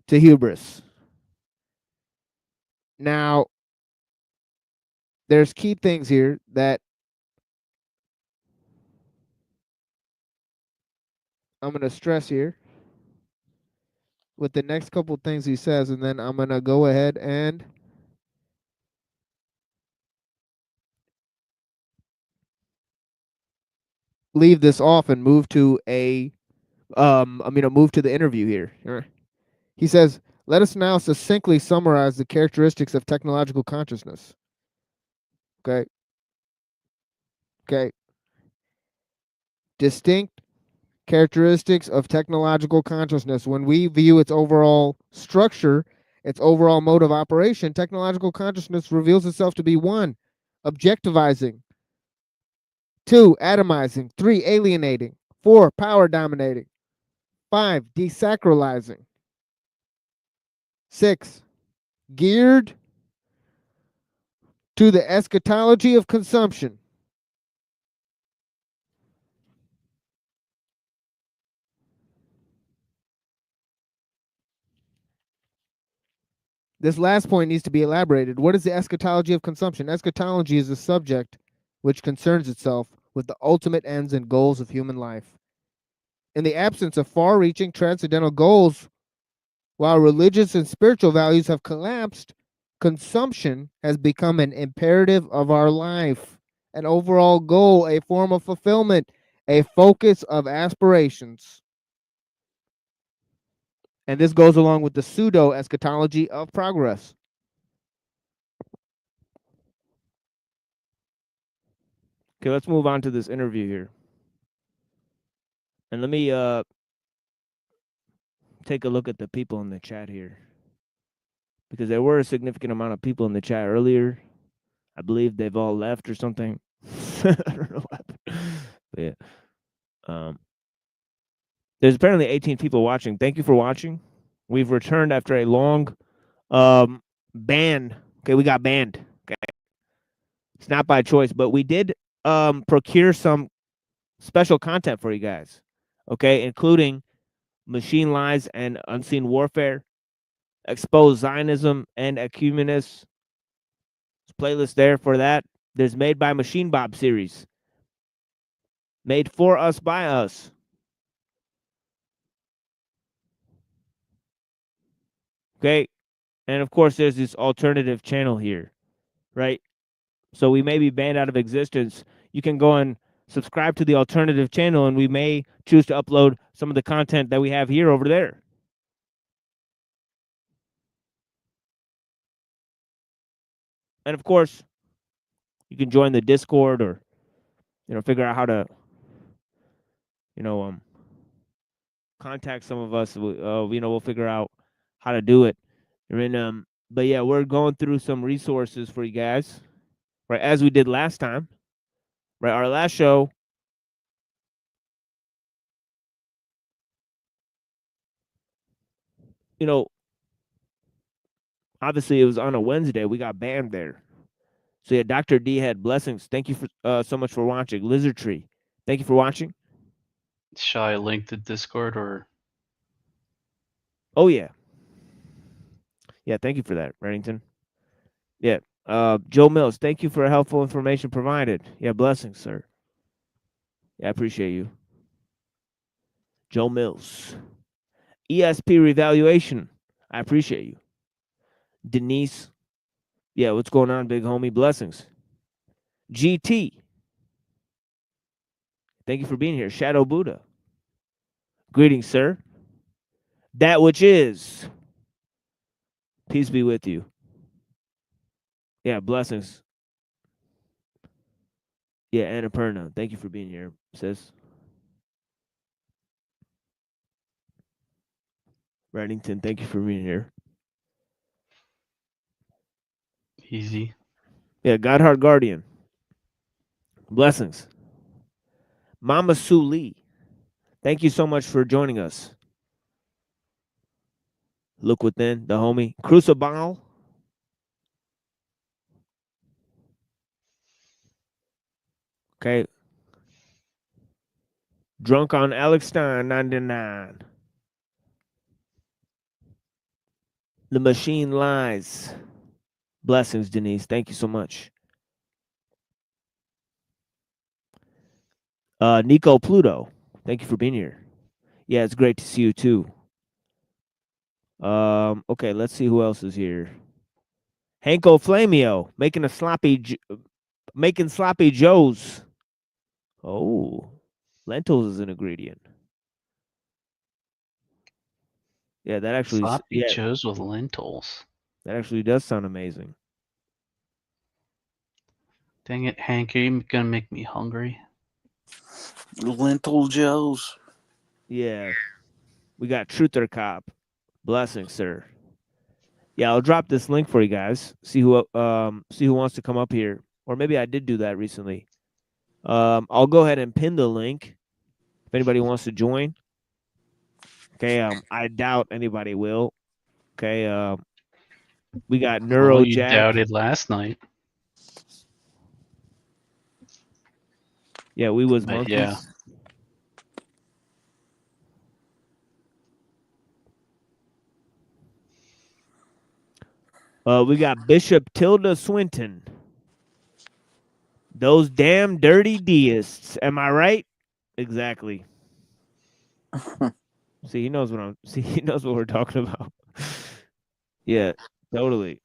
to hubris. Now, there's key things here that gonna stress here with the next couple things he says, and then I'm gonna go ahead and leave this off and move to move to the interview here. He says, let us now succinctly summarize the characteristics of technological consciousness. Okay. Distinct characteristics of technological consciousness. When we view its overall structure, its overall mode of operation, technological consciousness reveals itself to be 1, objectivizing, 2, atomizing, 3, alienating, 4, power dominating, 5, desacralizing, 6, geared to the eschatology of consumption. This last point needs to be elaborated. What is the eschatology of consumption? Eschatology is a subject which concerns itself with the ultimate ends and goals of human life. In the absence of far-reaching transcendental goals, while religious and spiritual values have collapsed, consumption has become an imperative of our life, an overall goal, a form of fulfillment, a focus of aspirations. And this goes along with the pseudo-eschatology of progress. Okay, let's move on to this interview here. And let me take a look at the people in the chat here, because there were a significant amount of people in the chat earlier. I believe they've all left or something. I don't know what happened. But yeah. There's apparently 18 people watching. Thank you for watching. We've returned after a long ban. Okay, we got banned. Okay. It's not by choice, but we did procure some special content for you guys. Okay, including Machine Lies and Unseen Warfare, Expose Zionism and Ecumenists. Playlist there for that. There's Made by Machine Bob series. Made for us by us. Okay. And of course, there's this alternative channel here, right? So we may be banned out of existence. You can go and subscribe to the alternative channel, and we may choose to upload some of the content that we have here over there. And of course, you can join the Discord, or figure out how to contact some of us. We'll figure out how to do it. But yeah, we're going through some resources for you guys, right? As we did last time, right? Our last show, obviously it was on a Wednesday. We got banned there. So yeah, Dr. D had blessings. Thank you for so much for watching. Lizard Tree, thank you for watching. Shall I link the Discord or? Oh yeah. Yeah, thank you for that, Reddington. Yeah. Joe Mills, thank you for helpful information provided. Yeah, blessings, sir. Yeah, I appreciate you. Joe Mills. ESP revaluation, I appreciate you. Denise, yeah, what's going on, big homie? Blessings. GT, thank you for being here. Shadow Buddha, greetings, sir. That which is, peace be with you. Yeah, blessings. Yeah, Annapurna, thank you for being here, sis. Reddington, thank you for being here. Easy. Yeah, Godheart Guardian, blessings. Mama Sue Lee, thank you so much for joining us. Look Within, the homie. Crucible. Okay. Drunk on Alex Stein, 99. The Machine Lies. Blessings, Denise. Thank you so much. Nico Pluto, thank you for being here. Yeah, it's great to see you too. Okay, let's see who else is here. Hanko Flamio making making sloppy joes. Oh, lentils is an ingredient. Yeah, that actually Sloppy joes with lentils. That actually does sound amazing. Dang it, Hank, you're gonna make me hungry. Lentil joes. Yeah. We got Truther Cop. Blessings, sir. Yeah, I'll drop this link for you guys. See who wants to come up here. Or maybe I did do that recently. I'll go ahead and pin the link if anybody wants to join. Okay, I doubt anybody will. Okay, we got Well, you Neurojack. doubted last night. Yeah, we was But monkeys. yeah. We got Bishop Tilda Swinton. Those damn dirty deists. Am I right? Exactly. He knows what we're talking about. Yeah, totally.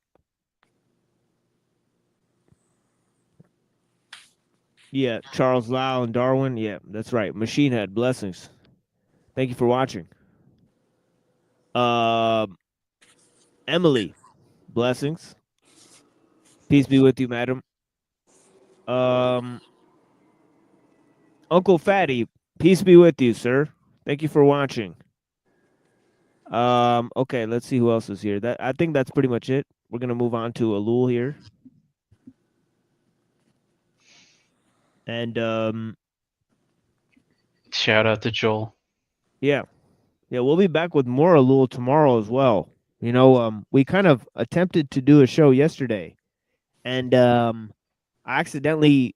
Yeah, Charles Lau and Darwin. Yeah, that's right. Machine Head, blessings. Thank you for watching. Emily, blessings. Peace be with you, madam. Uncle Fatty, peace be with you, sir. Thank you for watching. Okay, let's see who else is here. I think that's pretty much it. We're gonna move on to Ellul here. And shout out to Joel. Yeah. Yeah, we'll be back with more Ellul tomorrow as well. You know, we kind of attempted to do a show yesterday, and I accidentally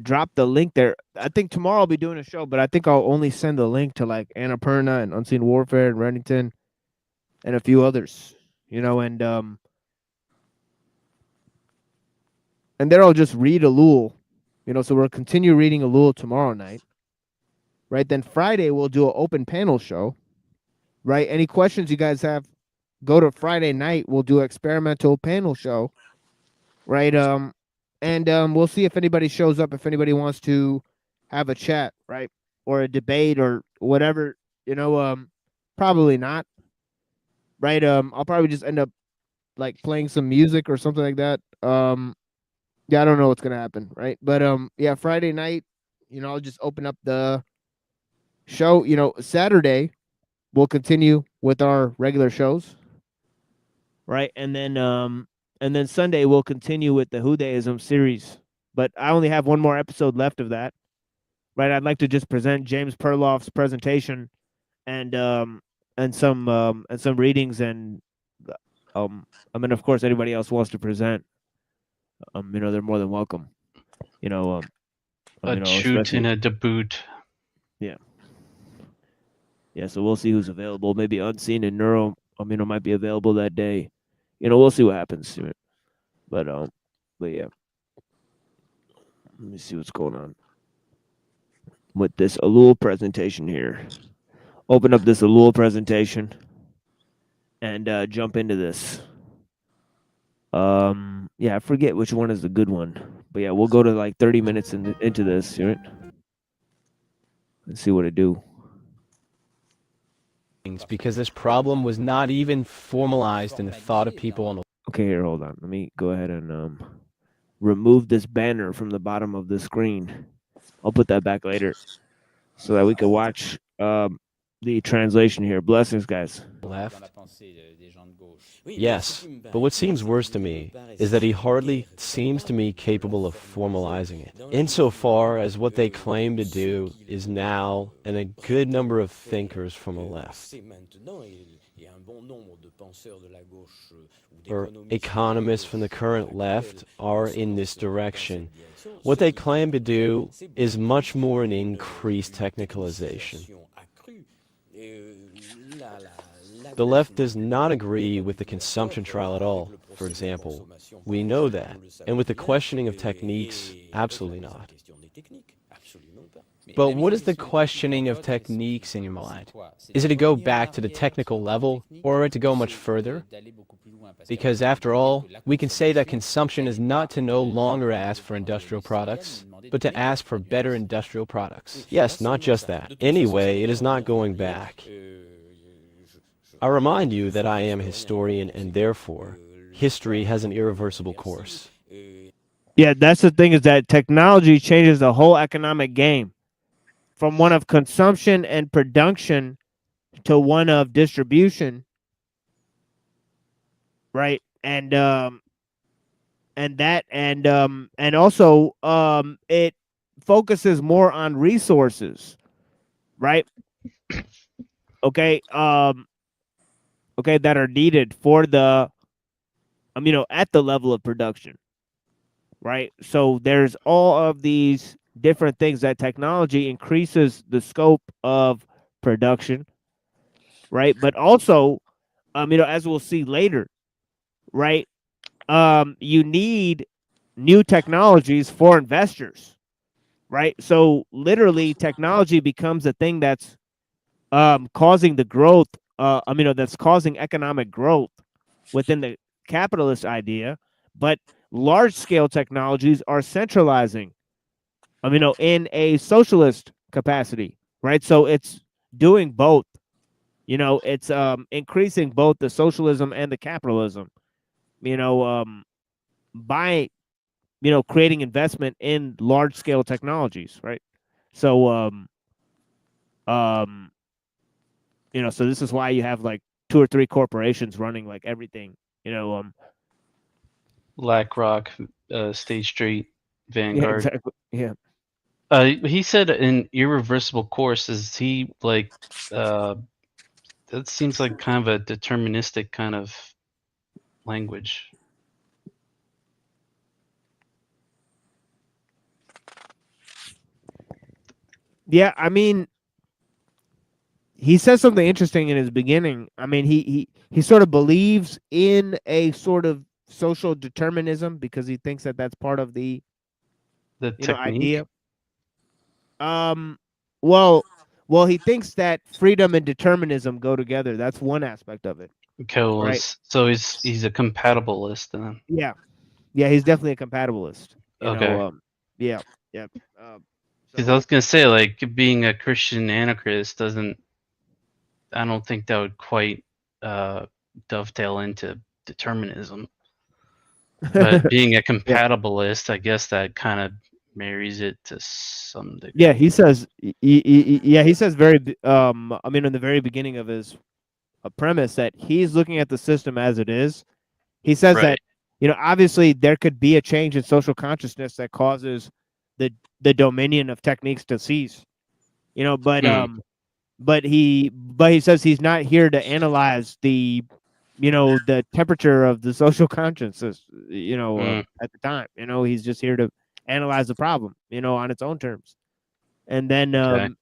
dropped the link there. I think tomorrow I'll be doing a show, but I think I'll only send the link to like Annapurna and Unseen Warfare and Reddington and a few others. You know, and there I'll just read Ellul. You know, so we'll continue reading Ellul tomorrow night. Right, then Friday we'll do an open panel show. Right, any questions you guys have, go to Friday night. We'll do an experimental panel show. Right, and we'll see if anybody shows up. If anybody wants to have a chat, right, or a debate or whatever, you know, probably not. Right, I'll probably just end up like playing some music or something like that. Yeah, I don't know what's gonna happen, right? But yeah, Friday night, you know, I'll just open up the show. You know, Saturday we'll continue with our regular shows, right? And then Sunday we'll continue with the Judaism series. But I only have one more episode left of that, right? I'd like to just present James Perloff's presentation, and some readings, and I mean, of course, anybody else wants to present, you know, they're more than welcome. You know, a shoot and a debut. Yeah. Yeah, so we'll see who's available. Maybe Unseen and Neuro, you know, might be available that day. You know, we'll see what happens. But yeah. Let me see what's going on with this Ellul presentation here. Open up this Ellul presentation and jump into this. Yeah, I forget which one is the good one, but yeah, we'll go to like 30 minutes into this, right? Let's see what it do. Because this problem was not even formalized in the thought of people on the... Okay, here, hold on. Let me go ahead and remove this banner from the bottom of the screen. I'll put that back later so that we can watch the translation here. Blessings, guys. Left. Yes, but what seems worse to me is that he hardly seems to me capable of formalizing it, insofar as what they claim to do is now, and a good number of thinkers from the left, or economists from the current left, are in this direction. What they claim to do is much more an increased technicalization. The left does not agree with the consumption trial at all, for example. We know that. And with the questioning of techniques, absolutely not. But what is the questioning of techniques in your mind? Is it to go back to the technical level, or to go much further? Because after all, we can say that consumption is not to no longer ask for industrial products, but to ask for better industrial products. Yes, not just that. Anyway, it is not going back. I remind you that I am a historian, and therefore, history has an irreversible course. Yeah, that's the thing, is that technology changes the whole economic game from one of consumption and production to one of distribution, right? And also it focuses more on resources, right? Okay, that are needed for the at the level of production, right? So there's all of these different things that technology increases the scope of production, right? But also, as we'll see later, right? You need new technologies for investors, right? So literally, technology becomes a thing that's causing the growth. That's causing economic growth within the capitalist idea, but large-scale technologies are centralizing, in a socialist capacity, right? So it's doing both. It's increasing both the socialism and the capitalism, by creating investment in large-scale technologies, right? So so this is why you have like 2 or 3 corporations running like everything, BlackRock, State Street, Yeah, Vanguard. exactly. Yeah. He said an irreversible course. Is he like? That seems like kind of a deterministic kind of language. Yeah, I mean, he says something interesting in his beginning. I mean, he sort of believes in a sort of social determinism because he thinks that that's part of the technique. Idea. Well, he thinks that freedom and determinism go together. That's one aspect of it. Okay, well, right? so he's a compatibilist then. Yeah, he's definitely a compatibilist. Okay. Yeah. Because I was gonna say, like, being a Christian anarchist doesn't. I don't think that would quite dovetail into determinism. But being a compatibilist, I guess that kind of marries it to some degree. Yeah, he says. He says very. In the very beginning of his premise, that he's looking at the system as it is. He says that obviously there could be a change in social consciousness that causes the dominion of techniques to cease. But he says he's not here to analyze the the temperature of the social consciousness at the time. He's just here to analyze the problem on its own terms. And then and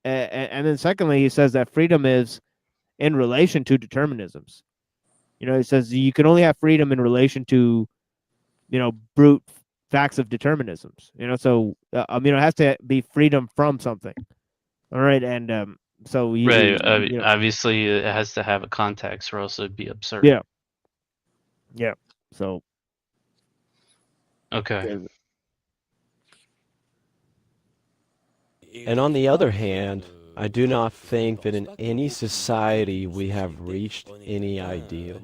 then secondly, he says that freedom is in relation to determinisms. He says you can only have freedom in relation to brute facts of determinisms. So it has to be freedom from something. All right, and so obviously it has to have a context, or else it'd be absurd. Yeah. So. Okay. And on the other hand, I do not think that in any society we have reached any ideal.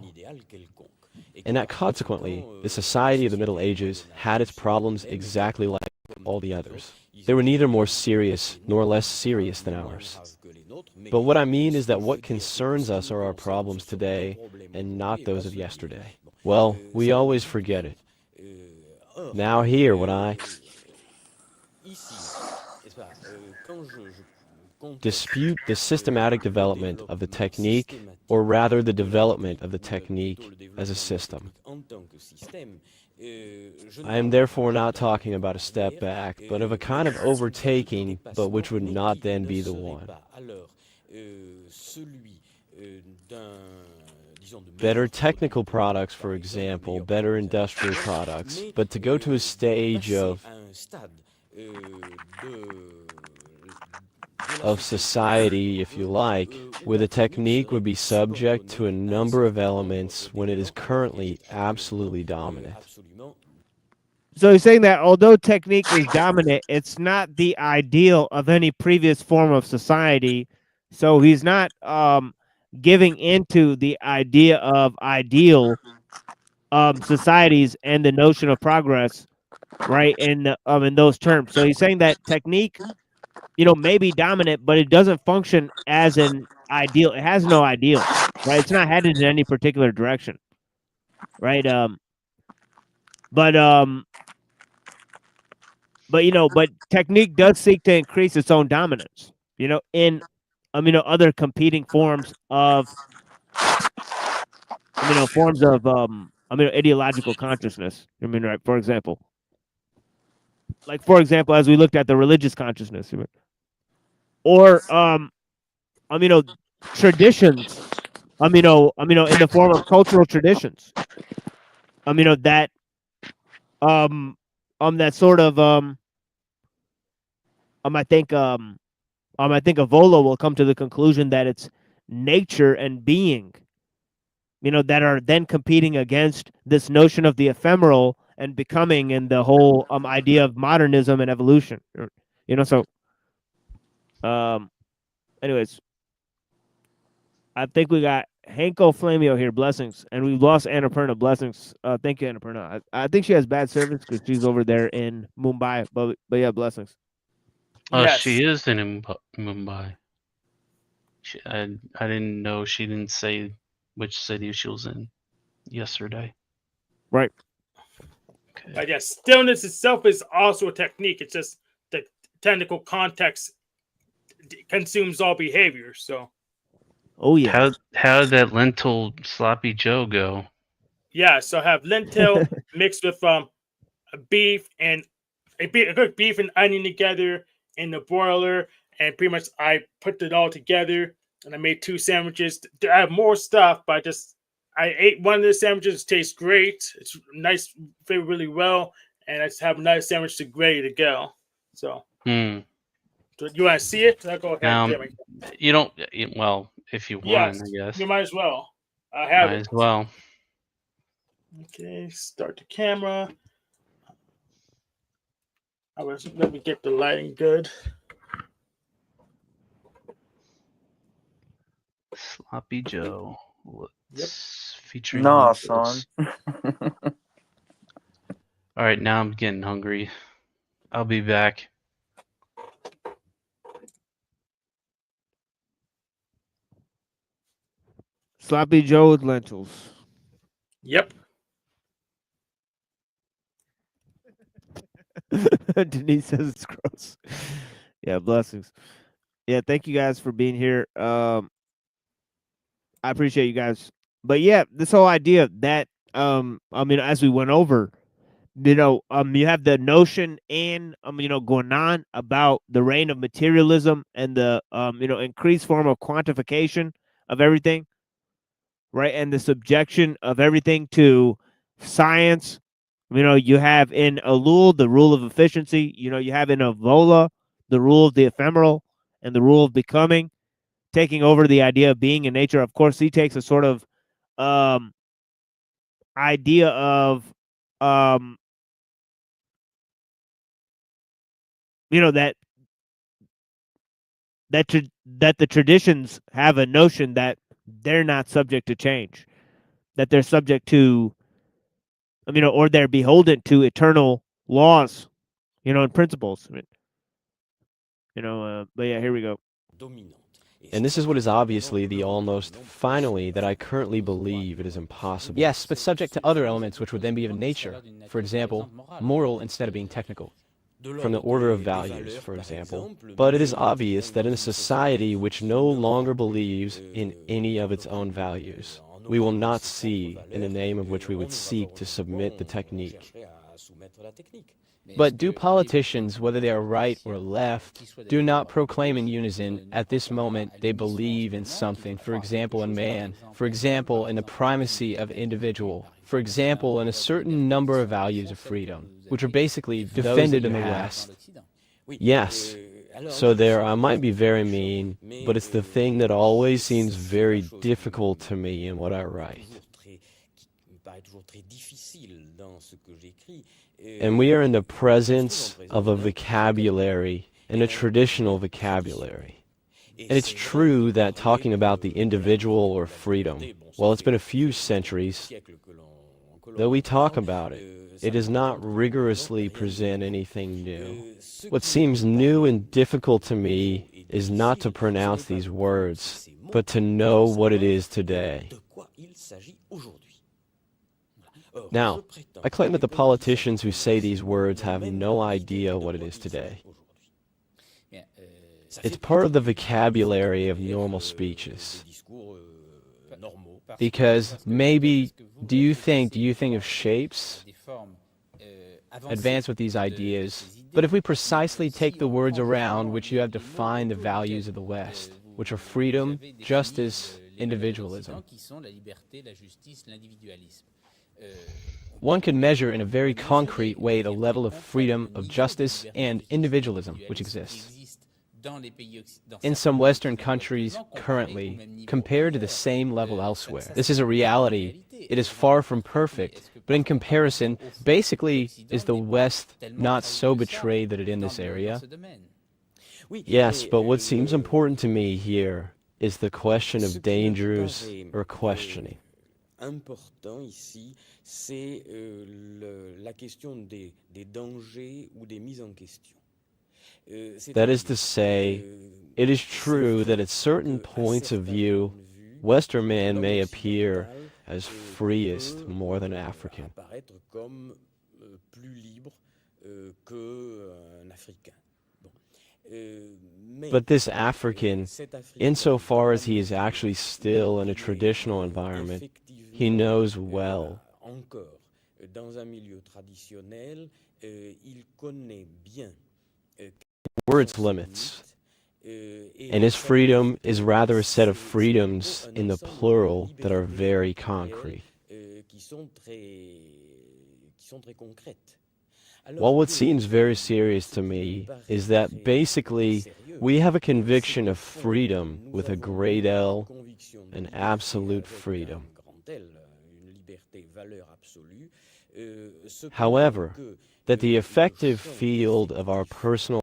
And that consequently, the society of the Middle Ages had its problems exactly like all the others. They were neither more serious nor less serious than ours. But what I mean is that what concerns us are our problems today and not those of yesterday. Well, we always forget it. Now here, when I dispute the systematic development of the technique, or rather the development of the technique as a system. I am therefore not talking about a step back, but of a kind of overtaking, but which would not then be the one. Better technical products, for example, better industrial products, but to go to a stage of of society, if you like, where the technique would be subject to a number of elements when it is currently absolutely dominant. So he's saying that although technique is dominant, it's not the ideal of any previous form of society. So he's not giving into the idea of ideal societies and the notion of progress, right? In those terms. So he's saying that technique, may be dominant, but it doesn't function as an ideal. It has no ideal, right? It's not headed in any particular direction, right? But technique does seek to increase its own dominance, in other competing forms of ideological consciousness. Right, for example, as we looked at the religious consciousness, or traditions, in the form of cultural traditions, that that sort of I think Avola will come to the conclusion that it's nature and being, that are then competing against this notion of the ephemeral and becoming, and the whole idea of modernism and evolution. So anyways, I think we got Hanko Flamio here, blessings, and we've lost Annapurna, blessings. Thank you, Annapurna. I think she has bad service because she's over there in Mumbai, but yeah, blessings. Oh, she is in Mumbai. I didn't know, she didn't say which city she was in yesterday. Right. Okay. But yes, stillness itself is also a technique. It's just the technical context consumes all behavior. So. Oh yeah. How did that lentil sloppy Joe go? Yeah, so I have lentil mixed with beef and I cook beef and onion together in the broiler, and pretty much I put it all together, and I made 2 sandwiches. I have more stuff, but I ate one of the sandwiches. It tastes great. It's nice, flavor really well, and I just have another sandwich ready to go. So, do you want to see it? I'll go ahead. You don't. Well, if you want, I guess you might as well. I have might it. as well. Okay, start the camera. Let me get the lighting good. Sloppy Joe. Featuring. Nah, son. All right, now I'm getting hungry. I'll be back. Sloppy Joe with lentils. Yep. Denise says it's gross. Yeah, blessings. Yeah, thank you guys for being here. I appreciate you guys. But yeah, this whole idea that as we went over, you have the notion and going on about the reign of materialism and the increased form of quantification of everything, right? And the subjection of everything to science. You have in Ellul the rule of efficiency. You have in Avola the rule of the ephemeral and the rule of becoming, taking over the idea of being in nature. Of course, he takes a sort of idea of that the traditions have a notion that they're not subject to change, that they're subject to or they're beholden to eternal laws, and principles. But yeah, here we go. And this is what is obviously the almost finally that I currently believe it is impossible. Yes, but subject to other elements which would then be of nature. For example, moral instead of being technical. From the order of values, for example. But it is obvious that in a society which no longer believes in any of its own values, we will not see in the name of which we would seek to submit the technique. But do politicians, whether they are right or left, do not proclaim in unison, at this moment they believe in something, for example in man, for example in the primacy of individual, for example in a certain number of values of freedom, which are basically defended in the West? Yes, So there, I might be very mean, but it's the thing that always seems very difficult to me in what I write. And we are in the presence of a vocabulary, and a traditional vocabulary. And it's true that talking about the individual or freedom, well, it's been a few centuries, though we talk about it, it does not rigorously present anything new. What seems new and difficult to me is not to pronounce these words, but to know what it is today. Now, I claim that the politicians who say these words have no idea what it is today. It's part of the vocabulary of normal speeches. Because maybe, do you think of shapes? Advance with these ideas. But if we precisely take the words around which you have defined the values of the West, which are freedom, justice, individualism, one can measure in a very concrete way the level of freedom, of justice, and individualism which exists in some Western countries currently compared to the same level elsewhere. This is a reality. It is far from perfect, but in comparison, basically, is the West not so betrayed that it in this area? Yes, but what seems important to me here is the question of dangers or questioning. Important ici, c'est la question des dangers ou des mises en question. That is to say, it is true that at certain points of view, Western man may appear as freest more than African. But this African, insofar as he is actually still in a traditional environment, he knows well. Words limits. And his freedom is rather a set of freedoms in the plural that are very concrete. Well, what seems very serious to me is that basically we have a conviction of freedom with a great L, an absolute freedom. However, that the effective field of our personal...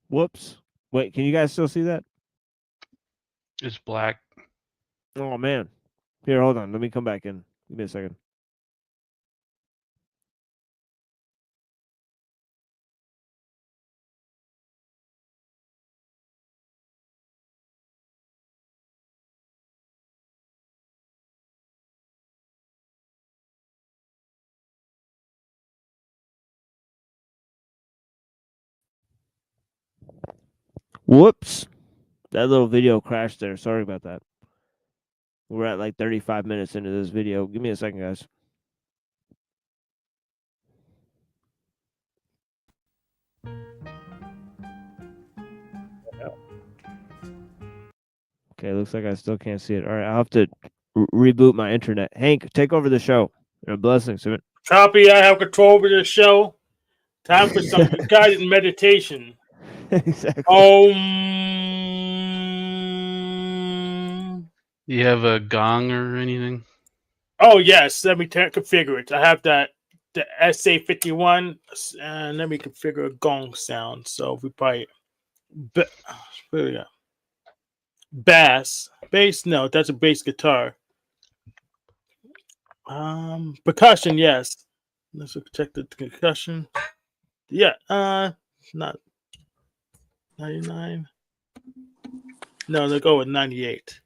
Whoops. Wait, can you guys still see that? It's black. Oh, man. Here, hold on. Let me come back in. Give me a second. Whoops. That little video crashed there. Sorry about that. We're at like 35 minutes into this video. Give me a second, guys. Okay, looks like I still can't see it. All right, I'll have to reboot my internet. Hank, take over the show. Blessings. Copy, I have control over the show. Time for some guided meditation. Exactly. You have a gong or anything? Oh yes, let me configure it. I have the SA51, and let me configure a gong sound. So we probably bass, no, that's a bass guitar. Percussion, yes. Let's check the percussion. Yeah, not 99. No, let's go with 98.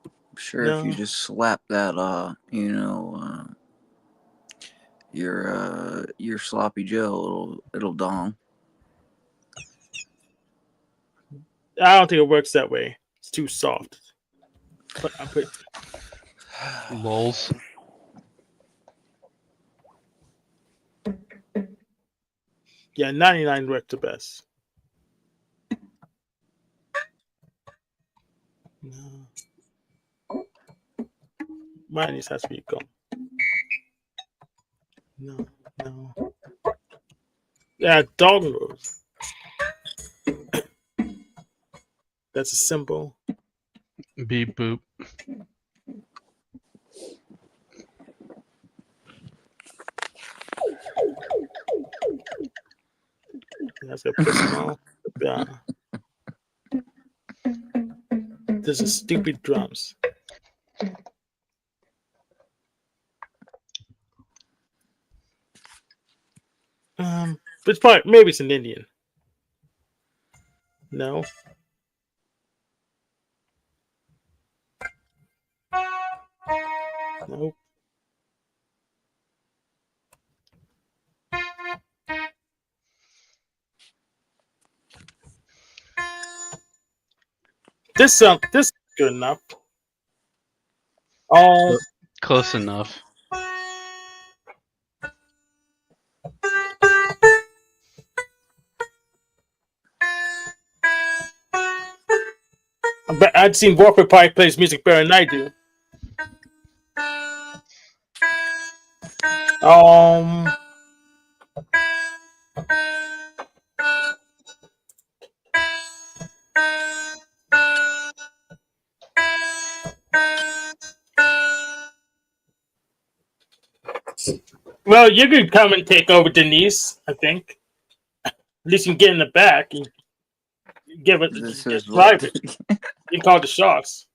I'm sure if you just slap that, your sloppy Joe, it'll dong. I don't think it works that way. It's too soft. But I put Lols. Yeah, 99 worked the best. No. Mine has to be gone. No. Yeah, dog nose. That's a symbol. Beep boop. That's gonna piss him off. This is stupid drums. But it's probably, maybe it's an Indian. No. Nope. This is good enough. Close enough. But I'd seen Walker probably plays music better than I do. Well, you could come and take over Denise, I think. At least you can get in the back and give it drive it. You can call the shots.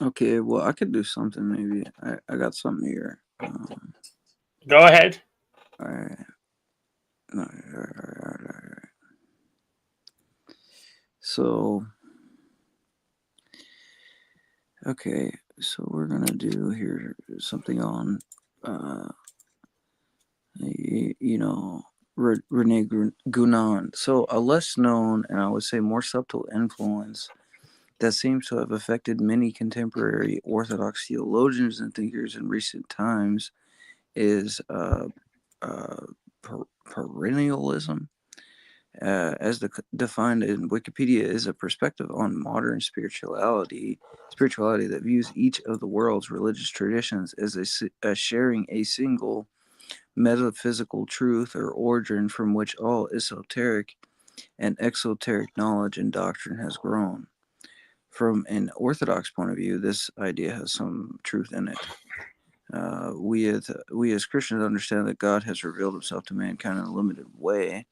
Okay, well, I could do something maybe. I got something here. Go ahead. All right. All right. So, okay, so we're gonna do here something on, Rene Guénon. So, a less known and I would say more subtle influence that seems to have affected many contemporary Orthodox theologians and thinkers in recent times is perennialism. As defined in Wikipedia, is a perspective on modern spirituality that views each of the world's religious traditions as sharing a single metaphysical truth or origin from which all esoteric and exoteric knowledge and doctrine has grown. From an Orthodox point of view, this idea has some truth in it. We as Christians understand that God has revealed himself to mankind in a limited way.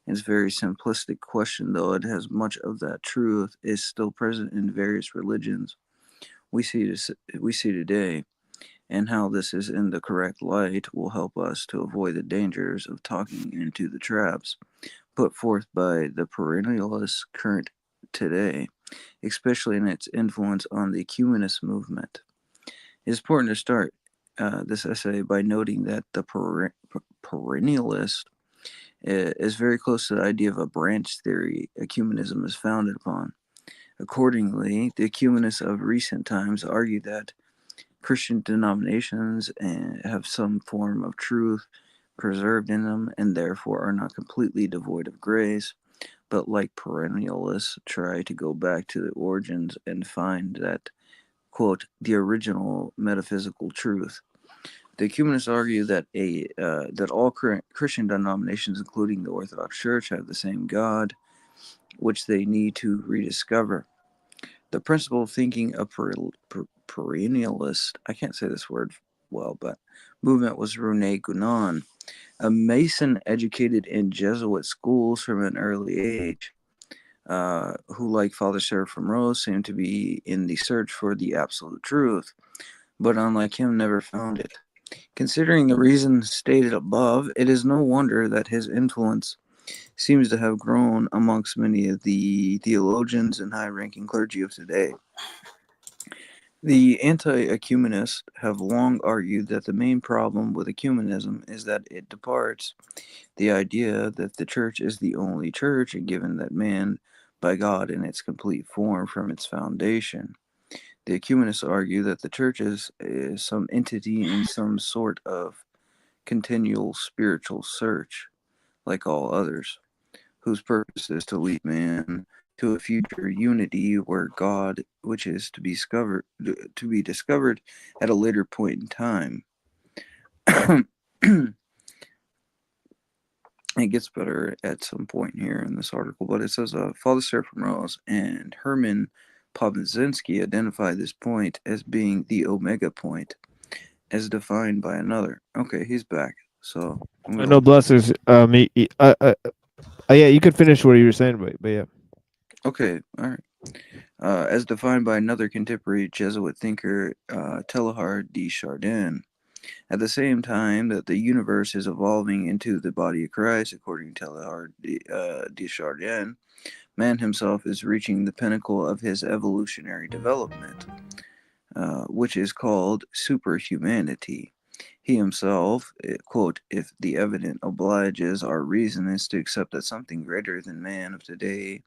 It's a very simplistic question, though it has much of that truth is still present in various religions we see today, and how this is in the correct light will help us to avoid the dangers of talking into the traps put forth by the perennialist current today, especially in its influence on the humanist movement. It's important to start this essay by noting that the perennialist is very close to the idea of a branch theory ecumenism is founded upon. Accordingly, the ecumenists of recent times argue that Christian denominations have some form of truth preserved in them and therefore are not completely devoid of grace, but like perennialists try to go back to the origins and find that, quote, the original metaphysical truth. The ecumenists argue that that all Christian denominations, including the Orthodox Church, have the same God, which they need to rediscover. The principle of thinking of perennialist, I can't say this word well, but movement was Rene Guénon, a Mason educated in Jesuit schools from an early age, who, like Father Seraphim Rose, seemed to be in the search for the absolute truth, but unlike him, never found it. Considering the reasons stated above, it is no wonder that his influence seems to have grown amongst many of the theologians and high-ranking clergy of today. The anti-ecumenists have long argued that the main problem with ecumenism is that it departs the idea that the church is the only church and given that man by God in its complete form from its foundation. The ecumenists argue that the church is some entity in some sort of continual spiritual search, like all others, whose purpose is to lead man to a future unity where God, which is to be discovered at a later point in time. It gets better at some point here in this article, but it says Father Seraphim Rose and Herman Pobzinski identify this point as being the omega point, as defined by another. Okay, he's back. So I know blessers. Yeah, you could finish what you were saying, but yeah. Okay, all right. As defined by another contemporary Jesuit thinker, Teilhard de Chardin. At the same time that the universe is evolving into the body of Christ, according to Teilhard de Chardin, man himself is reaching the pinnacle of his evolutionary development, which is called superhumanity. He himself, quote, if the evident obliges our reason is to accept that something greater than man of today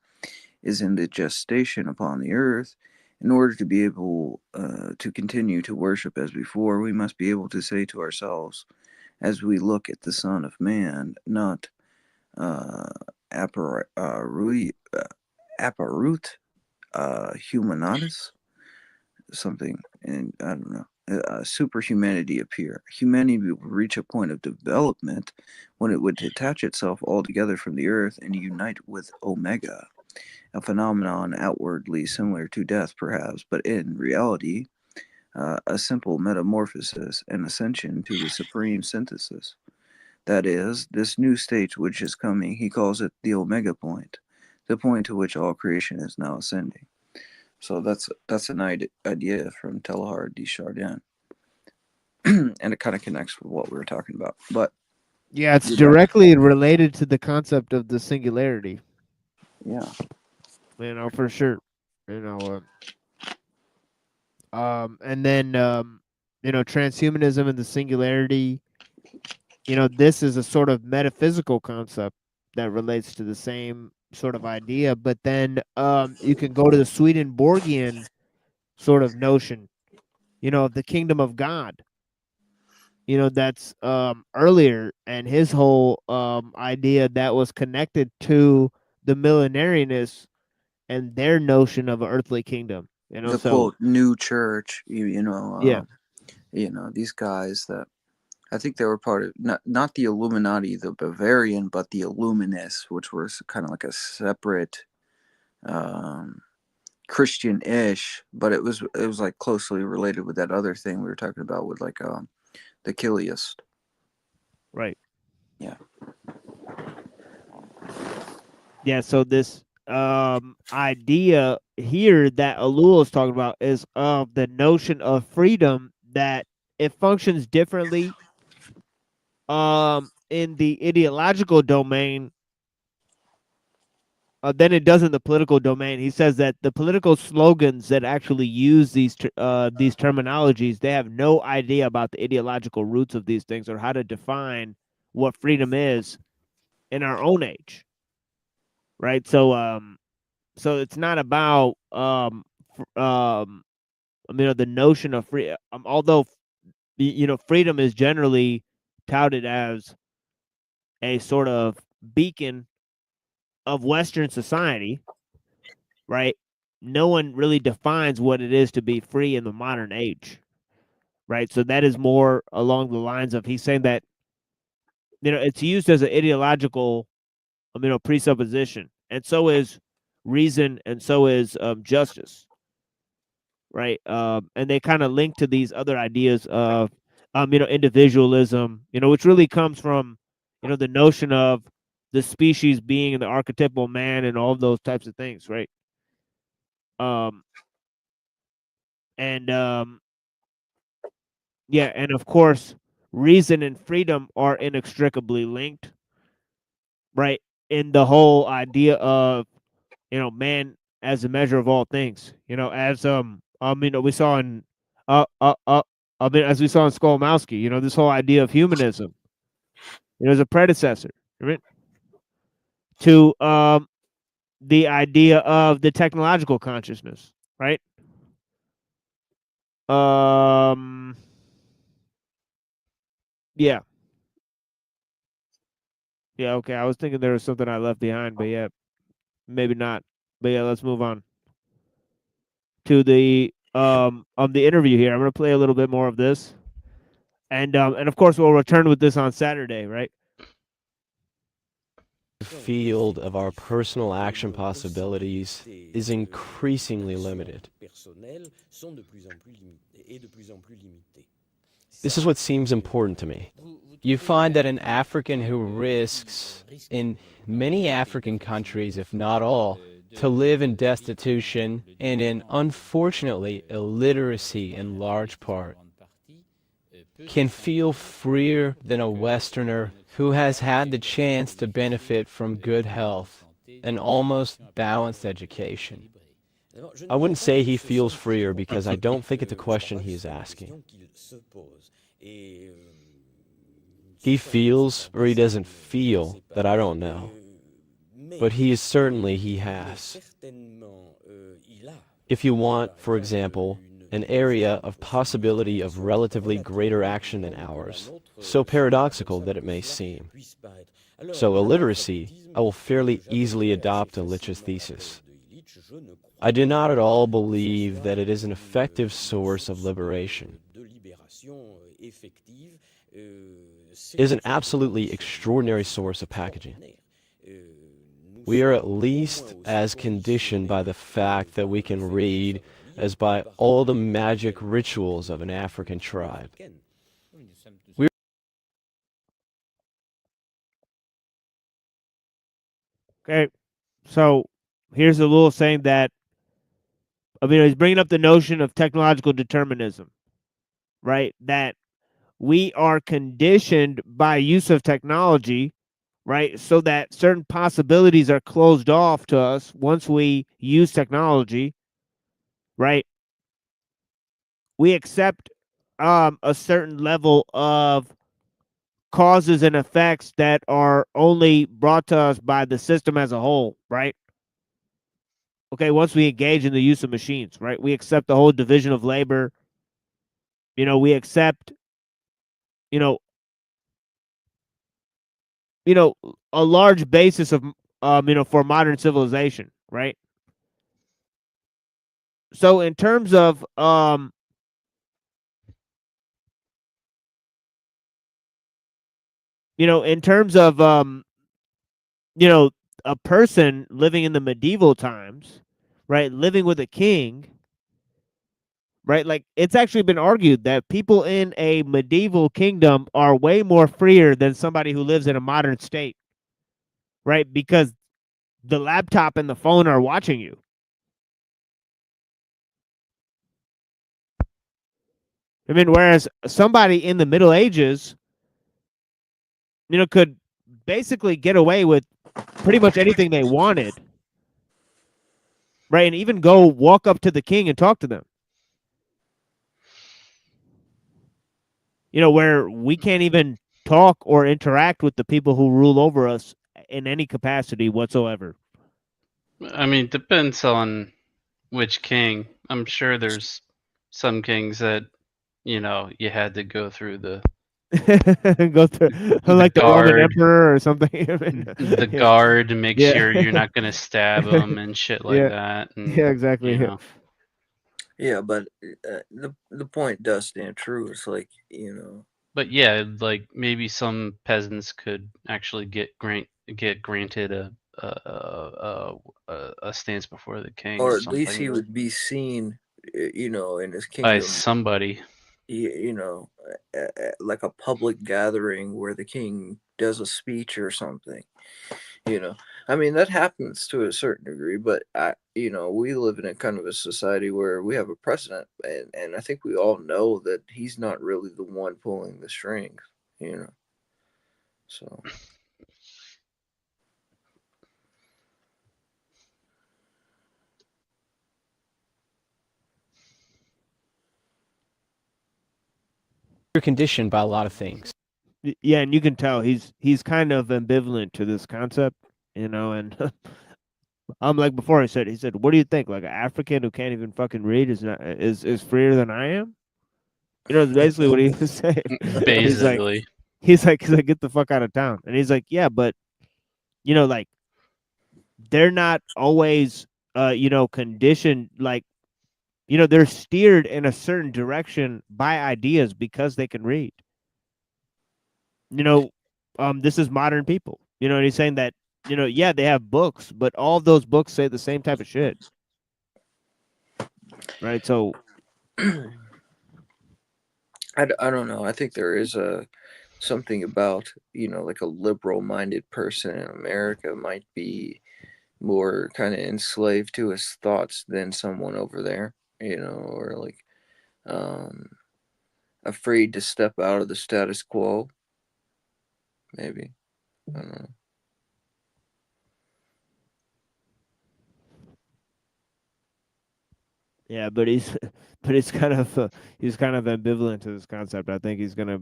is in the gestation upon the earth, in order to be able to continue to worship as before, we must be able to say to ourselves, as we look at the Son of Man, not apparut humanatus, something, and I don't know, superhumanity appear. Humanity will reach a point of development when it would detach itself altogether from the earth and unite with Omega, a phenomenon outwardly similar to death, perhaps, but in reality, a simple metamorphosis and ascension to the supreme synthesis. That is, this new state which is coming, he calls it the Omega point, the point to which all creation is now ascending. So that's an idea from Teilhard de Chardin, and it kind of connects with what we were talking about. But yeah, it's directly related to the concept of the singularity. Yeah, you know, for sure. You know, and then you know, transhumanism and the singularity. You know, this is a sort of metaphysical concept that relates to the same sort of idea, but then you can go to the Swedenborgian sort of notion, you know, of the kingdom of God. You know, that's earlier, and his whole idea that was connected to the millenarianists and their notion of an earthly kingdom. You know, the so quote new church, yeah, these guys that I think they were part of not the Illuminati, the Bavarian, but the Illuminists, which was kind of like a separate Christian-ish, but it was like closely related with that other thing we were talking about with like the Kiliist. Right. Yeah. Yeah, so this idea here that Ellul is talking about is of the notion of freedom, that it functions differently in the ideological domain than it does in the political domain. He says that the political slogans that actually use these terminologies, they have no idea about the ideological roots of these things or how to define what freedom is in our own age. Right? So so it's not about the notion of free, although freedom is generally touted as a sort of beacon of Western society, right? No one really defines what it is to be free in the modern age, right? So that is more along the lines of, he's saying that it's used as an ideological presupposition, and so is reason, and so is justice, right? And they kind of link to these other ideas of individualism, which really comes from the notion of the species being the archetypal man and all of those types of things, right? And yeah, and of course, reason and freedom are inextricably linked, right? In the whole idea of man as a measure of all things, as we saw in as we saw in Skolmowski, this whole idea of humanism, as a predecessor, right, to the idea of the technological consciousness, right? Yeah. Yeah, okay. I was thinking there was something I left behind, but yeah, maybe not. But yeah, let's move on to the interview here. I'm gonna play a little bit more of this, and of course we'll return with this on Saturday, right? Field of our personal action possibilities is increasingly limited. This is what seems important to me. You find that an African who risks, in many African countries, if not all, to live in destitution and in, unfortunately, illiteracy in large part, can feel freer than a Westerner who has had the chance to benefit from good health and almost balanced education. I wouldn't say he feels freer because I don't think it's a question he is asking. He feels or he doesn't feel that I don't know, but he has. If you want, for example, an area of possibility of relatively greater action than ours, so paradoxical that it may seem. So illiteracy, I will fairly easily adopt a Lich's thesis. I do not at all believe that it is an effective source of liberation. It is an absolutely extraordinary source of packaging. We are at least as conditioned by the fact that we can read as by all the magic rituals of an African tribe. Okay, so here's a little saying that, he's bringing up the notion of technological determinism, right? That we are conditioned by use of technology, right? So that certain possibilities are closed off to us once we use technology, right? We accept a certain level of causes and effects that are only brought to us by the system as a whole, right? Okay, once we engage in the use of machines, right? We accept the whole division of labor. We accept, a large basis of, for modern civilization, right? So in terms of, a person living in the medieval times, right, living with a king, right? Like, it's actually been argued that people in a medieval kingdom are way more freer than somebody who lives in a modern state, right? Because the laptop and the phone are watching you. Whereas somebody in the Middle Ages, could basically get away with pretty much anything they wanted, right? And even go walk up to the king and talk to them. Where we can't even talk or interact with the people who rule over us in any capacity whatsoever. Depends on which king. I'm sure there's some kings that, you had to go through the go through like the Roman emperor or something. The guard to make sure you're not going to stab them and shit like that. And, yeah, exactly. Yeah, but the point does stand true. It's like, But yeah, like maybe some peasants could actually get granted a stance before the king, or at least he would be seen, in his kingdom by somebody. Like a public gathering where the king does a speech or something. That happens to a certain degree, but we live in a kind of a society where we have a president, and I think we all know that he's not really the one pulling the strings, so. You're conditioned by a lot of things. Yeah, and you can tell he's kind of ambivalent to this concept, and I'm like before he said, what do you think? Like an African who can't even fucking read is freer than I am? Basically what he was saying. Basically. He's like, get the fuck out of town. And he's like, yeah, but you know, like they're not always, you know, conditioned, like, you know, they're steered in a certain direction by ideas because they can read. You know, this is modern people. You know, and he's saying that, you know, yeah, they have books, but all of those books say the same type of shit. Right? So I don't know. I think there is something about, you know, like a liberal-minded person in America might be more kind of enslaved to his thoughts than someone over there, you know, or like afraid to step out of the status quo. Maybe. I don't know. yeah, but he's kind of he's kind of ambivalent to this concept. I think he's gonna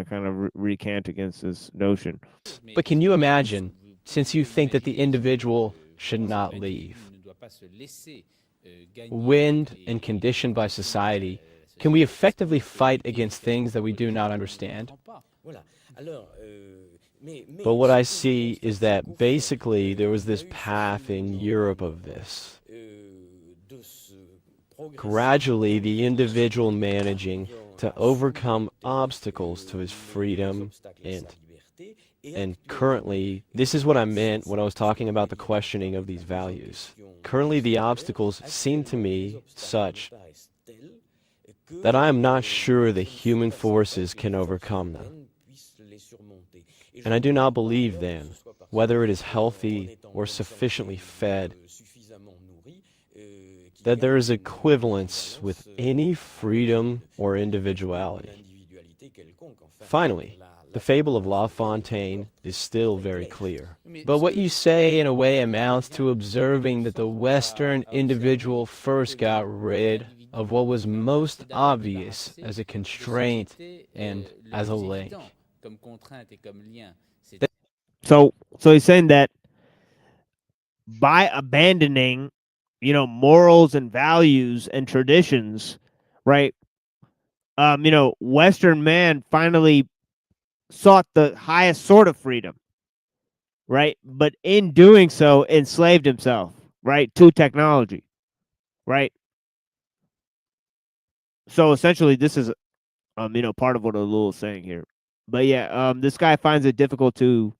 kind of recant against this notion. But can you imagine, since you think that the individual should not leave, wind and conditioned by society, can we effectively fight against things that we do not understand? But what I see is that basically there was this path in Europe of this. Gradually, the individual managing to overcome obstacles to his freedom and currently, this is what I meant when I was talking about the questioning of these values. Currently, the obstacles seem to me such that I am not sure the human forces can overcome them. And I do not believe then, whether it is healthy or sufficiently fed, that there is equivalence with any freedom or individuality. Finally, the fable of La Fontaine is still very clear. But what you say in a way amounts to observing that the Western individual first got rid of what was most obvious as a constraint and as a link. So he's saying that by abandoning, you know, morals and values and traditions, right? You know, Western man finally sought the highest sort of freedom, right? But in doing so, enslaved himself, right, to technology, right? So essentially, this is, you know, part of what ellul is saying here. But yeah, this guy finds it difficult to,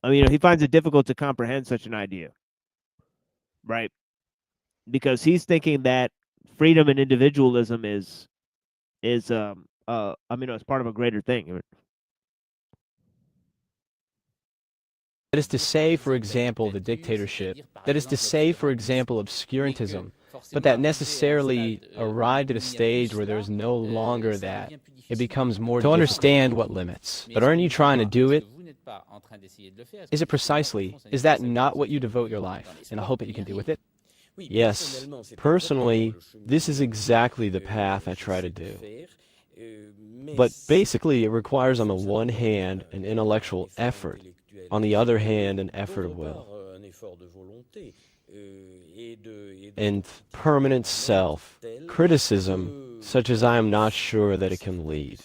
you know, he finds it difficult to comprehend such an idea, right? Because he's thinking that freedom and individualism is you know, it's part of a greater thing. That is to say, for example, the dictatorship. That is to say, for example, obscurantism. But that necessarily arrived at a stage where there is no longer that. It becomes more to understand what limits. But aren't you trying to do it? Is it precisely? Is that not what you devote your life? And I hope that you can do with it? Yes. Personally, this is exactly the path I try to do. But basically, it requires on the one hand an intellectual effort, on the other hand an effort of will, and permanent self-criticism, such as I am not sure that it can lead.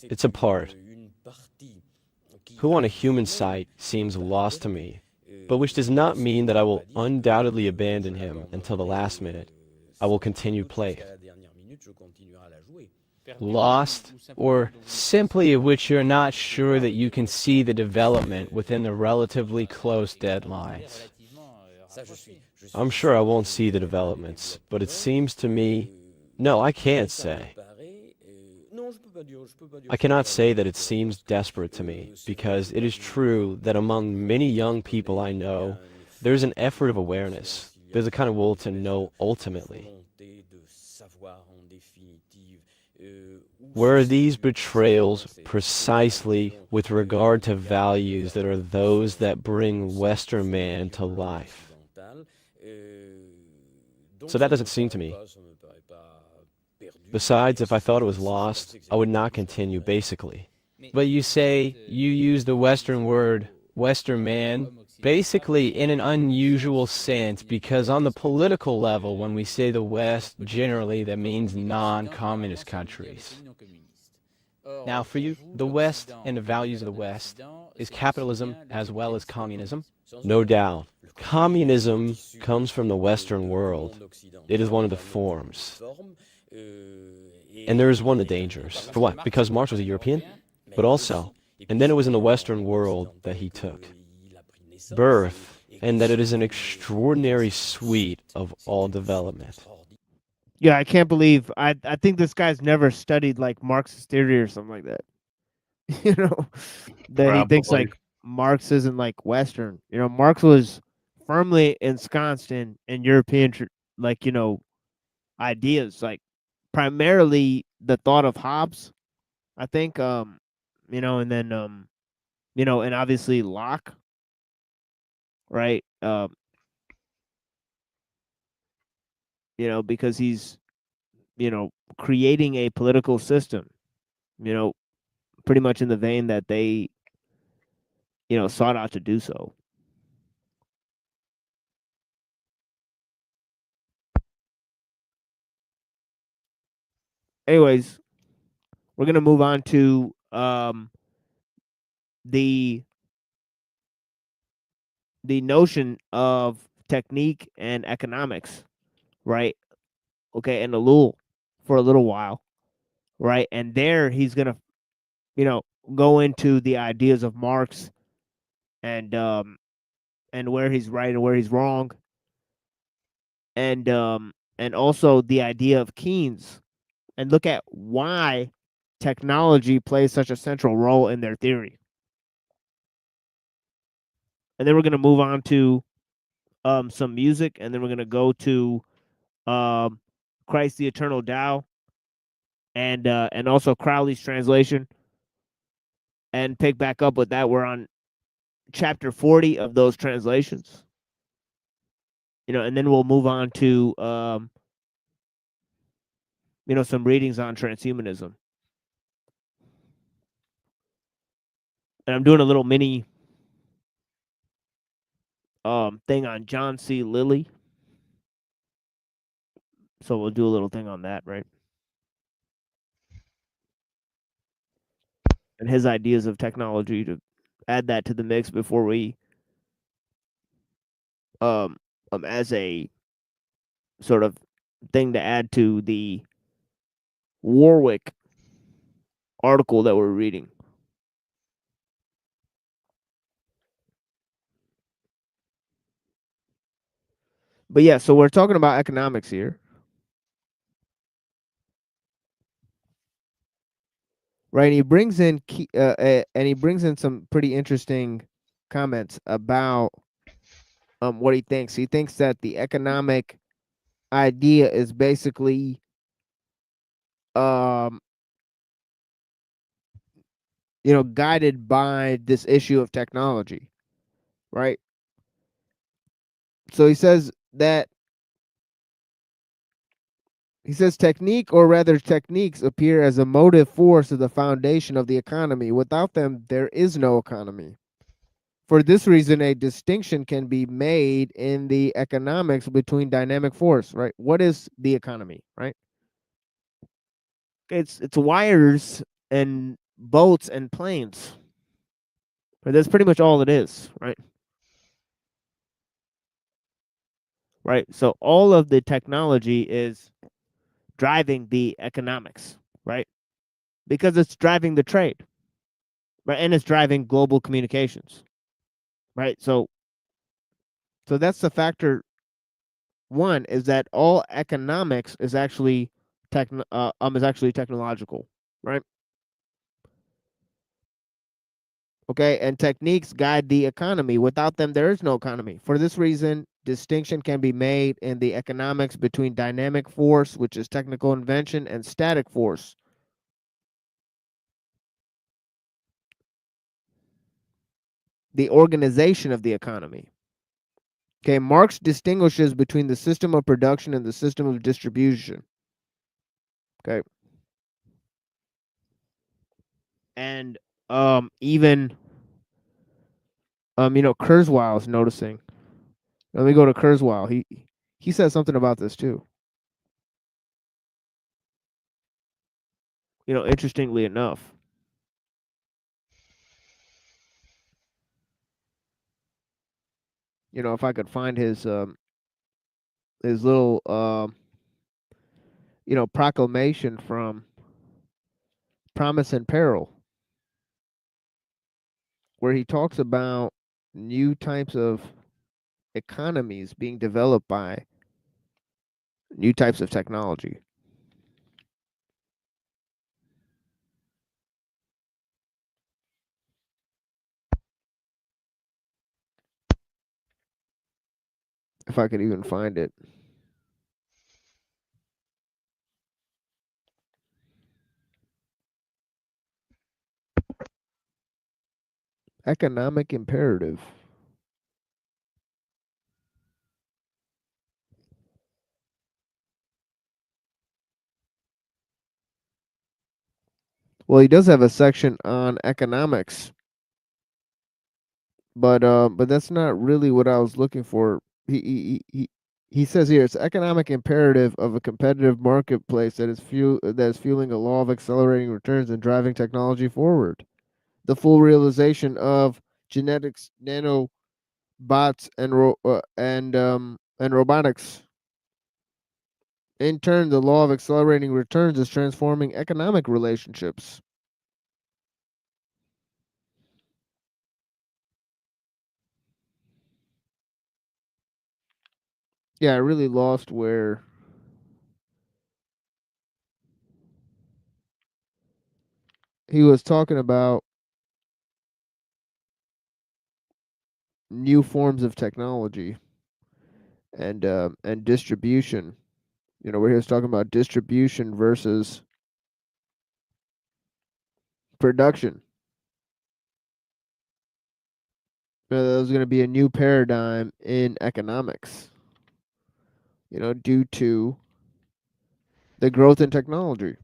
It's a part, who on a human sight seems lost to me, but which does not mean that I will undoubtedly abandon him until the last minute. I will continue play. Lost, or simply of which you're not sure that you can see the development within the relatively close deadlines. I'm sure I won't see the developments, but it seems to me, no, I can't say. I cannot say that it seems desperate to me, because it is true that among many young people I know, there's an effort of awareness. There's a kind of will to know ultimately. Where are these betrayals precisely with regard to values that are those that bring Western man to life? So that doesn't seem to me. Besides, if I thought it was lost, I would not continue, basically. But you say you use the Western word, Western man, basically in an unusual sense, because on the political level, when we say the West, generally that means non-communist countries. Now, for you, the West and the values of the West, is capitalism as well as communism? No doubt. Communism comes from the Western world. It is one of the forms. And there is one of the dangers. For what? Because Marx was a European? But also, and then it was in the Western world that he took birth, and that it is an extraordinary suite of all development. Yeah, I can't believe I think this guy's never studied like Marxist theory or something like that. You know, that he thinks Probably. like Marx isn't like Western. You know, Marx was firmly ensconced in European ideas, like primarily the thought of Hobbes, I think, and then and obviously Locke, right? Because he's creating a political system, pretty much in the vein that they sought out to do so. Anyways, we're gonna move on to the notion of technique and economics, right? Okay, and ellul for a little while, right? And there he's gonna, go into the ideas of Marx and where he's right and where he's wrong, and also the idea of Keynes, and look at why technology plays such a central role in their theory. And then we're gonna move on to some music, and then we're gonna go to Christ the Eternal Tao, and also Crowley's translation, and pick back up with that. We're on chapter 40 of those translations. And then we'll move on to some readings on transhumanism. And I'm doing a little mini thing on John C. Lilley. So we'll do a little thing on that, right? And his ideas of technology, to add that to the mix before we as a sort of thing to add to the Warwick article that we're reading. But yeah, so we're talking about economics here. Right, and he brings in some pretty interesting comments about what he thinks. He thinks that the economic idea is basically guided by this issue of technology, right? So he says technique, or rather techniques, appear as a motive force of the foundation of the economy. Without them, there is no economy. For this reason, a distinction can be made in the economics between dynamic force, right? What is the economy, right? It's wires and boats and planes. But that's pretty much all it is, right? Right. So all of the technology is driving the economics, right? Because it's driving the trade, right? And it's driving global communications, right? So that's the factor. One is that all economics is actually technological, right? Okay, and techniques guide the economy. Without them, there is no economy. For this reason, distinction can be made in the economics between dynamic force, which is technical invention, and static force. The organization of the economy. Okay, Marx distinguishes between the system of production and the system of distribution. Okay. And even Kurzweil is noticing. Let me go to Kurzweil. He says something about this too. Interestingly enough. you know, if I could find his little you know, proclamation from Promise and Peril, where he talks about new types of economies being developed by new types of technology. If I could even find it. Economic imperative. Well, he does have a section on economics, but that's not really what I was looking for. He says here it's economic imperative of a competitive marketplace that is fueling a law of accelerating returns and driving technology forward. The full realization of genetics, nanobots, and robotics. In turn, the law of accelerating returns is transforming economic relationships. Yeah, I really lost where he was talking about new forms of technology and distribution. You know, where he was talking about distribution versus production. There's going to be a new paradigm in economics. You know, due to the growth in technology.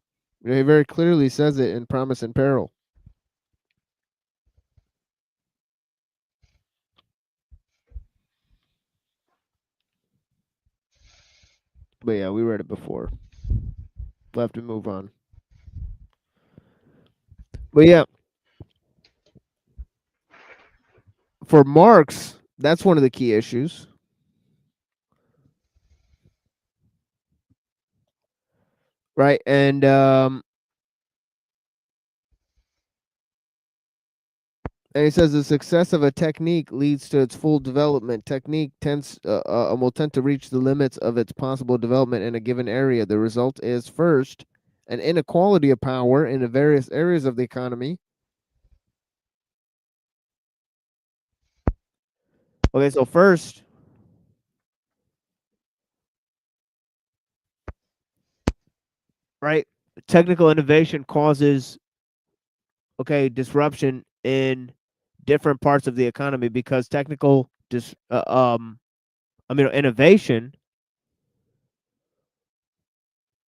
You know, he very clearly says it in Promise and Peril. But yeah, we read it before. We'll have to move on. But yeah, for Marx, that's one of the key issues. Right, and he says the success of a technique leads to its full development. Technique will tend to reach the limits of its possible development in a given area. The result is, first, an inequality of power in the various areas of the economy. Okay, so first, right, technical innovation causes, okay, disruption in different parts of the economy because innovation,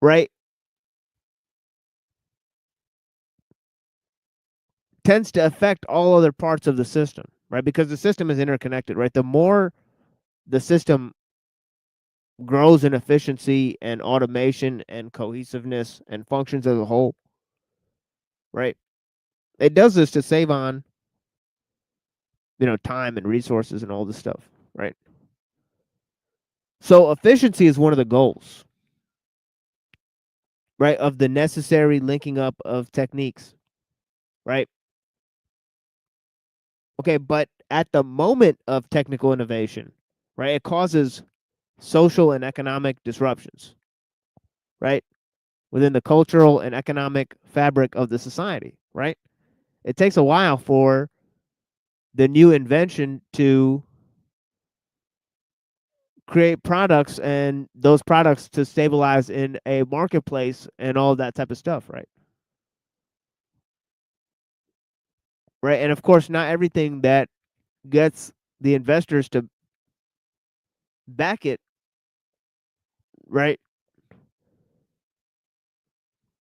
right, tends to affect all other parts of the system, right? Because the system is interconnected, right? The more the system grows in efficiency and automation and cohesiveness and functions as a whole, right? It does this to save on, you know, time and resources and all this stuff, right? So efficiency is one of the goals, right, of the necessary linking up of techniques, right? Okay, but at the moment of technical innovation, right, it causes social and economic disruptions, right, within the cultural and economic fabric of the society, right? It takes a while for the new invention to create products and those products to stabilize in a marketplace and all that type of stuff, right? Right, and of course, not everything that gets the investors to back it, right,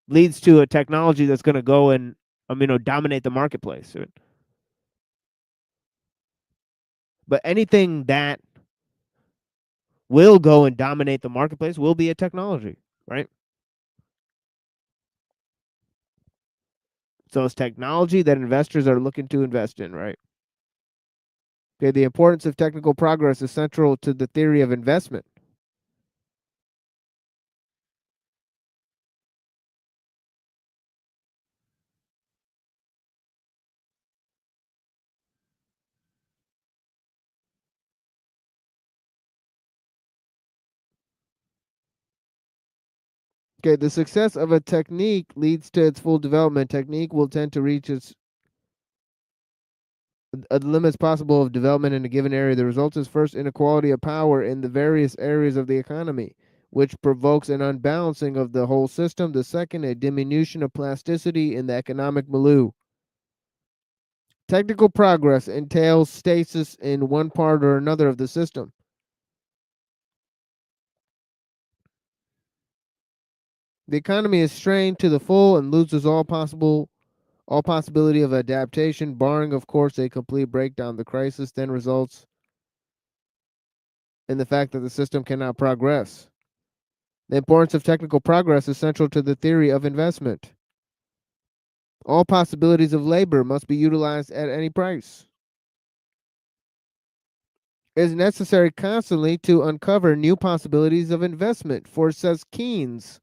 leads to a technology that's going to go and dominate the marketplace. But anything that will go and dominate the marketplace will be a technology, right? So it's technology that investors are looking to invest in, right? Okay, the importance of technical progress is central to the theory of investment. Okay, the success of a technique leads to its full development. Technique will tend to reach its the limits possible of development in a given area. The result is first inequality of power in the various areas of the economy, which provokes an unbalancing of the whole system. The second, a diminution of plasticity in the economic milieu. Technical progress entails stasis in one part or another of the system. The economy is strained to the full and loses all possibility of adaptation, barring, of course, a complete breakdown. The crisis then results in the fact that the system cannot progress. The importance of technical progress is central to the theory of investment. All possibilities of labor must be utilized at any price. It is necessary constantly to uncover new possibilities of investment, for says Keynes.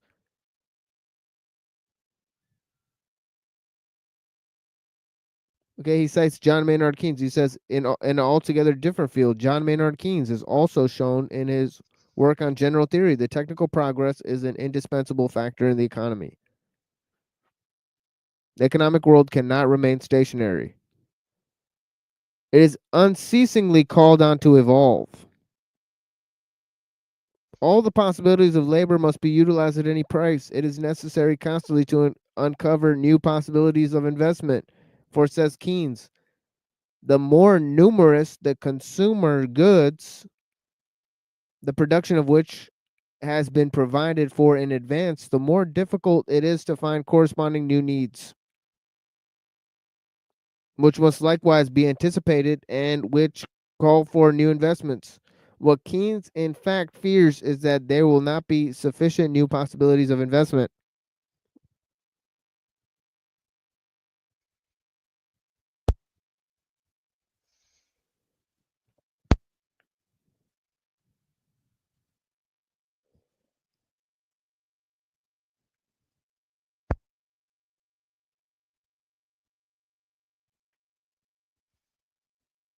Okay, he cites John Maynard Keynes. He says, in an altogether different field, John Maynard Keynes is also shown in his work on general theory. The technical progress is an indispensable factor in the economy. The economic world cannot remain stationary. It is unceasingly called on to evolve. All the possibilities of labor must be utilized at any price. It is necessary constantly to uncover new possibilities of investment. For says Keynes, the more numerous the consumer goods, the production of which has been provided for in advance, the more difficult it is to find corresponding new needs, which must likewise be anticipated and which call for new investments. What Keynes in fact fears is that there will not be sufficient new possibilities of investment.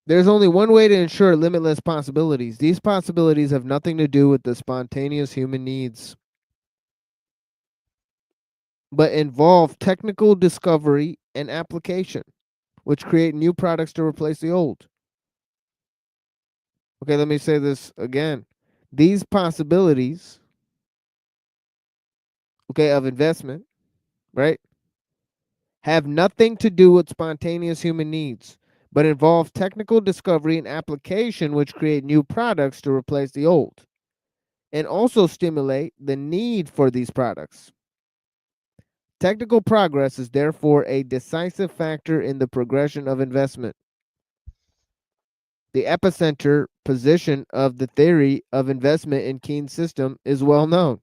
There's only one way to ensure limitless possibilities. These possibilities have nothing to do with the spontaneous human needs, but involve technical discovery and application, which create new products to replace the old. Okay, let me say this again. These possibilities, okay, of investment, right, have nothing to do with spontaneous human needs, but involve technical discovery and application, which create new products to replace the old, and also stimulate the need for these products. Technical progress is therefore a decisive factor in the progression of investment. The epicenter position of the theory of investment in Keynes' system is well known.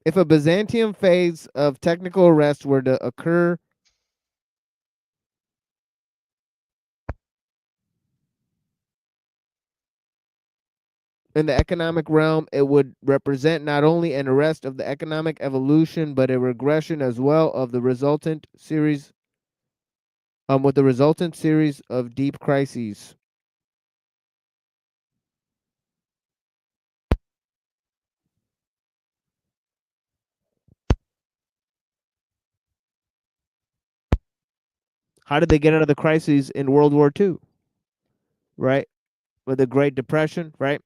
If a Byzantium phase of technical arrest were to occur in the economic realm, it would represent not only an arrest of the economic evolution, but a regression as well of the resultant series, with the resultant series of deep crises. How did they get out of the crises in World War II? Right? With the Great Depression, right?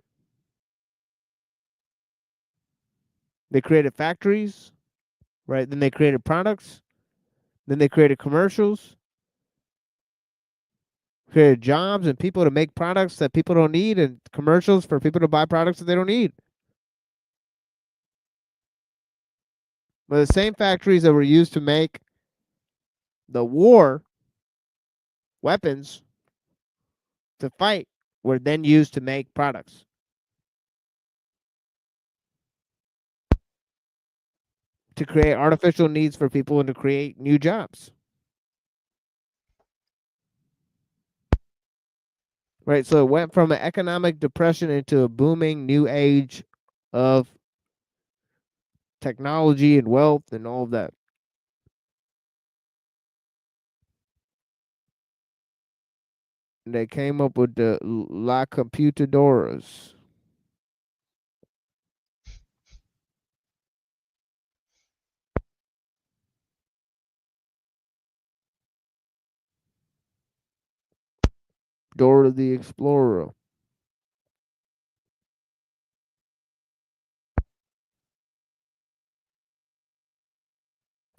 They created factories, right? Then they created products. Then they created commercials, created jobs and people to make products that people don't need, and commercials for people to buy products that they don't need. But the same factories that were used to make the war weapons to fight were then used to make products. to create artificial needs for people and to create new jobs. Right, so it went from an economic depression into a booming new age of technology and wealth and all of that. And they came up with the La Computadoras. Dora the Explorer.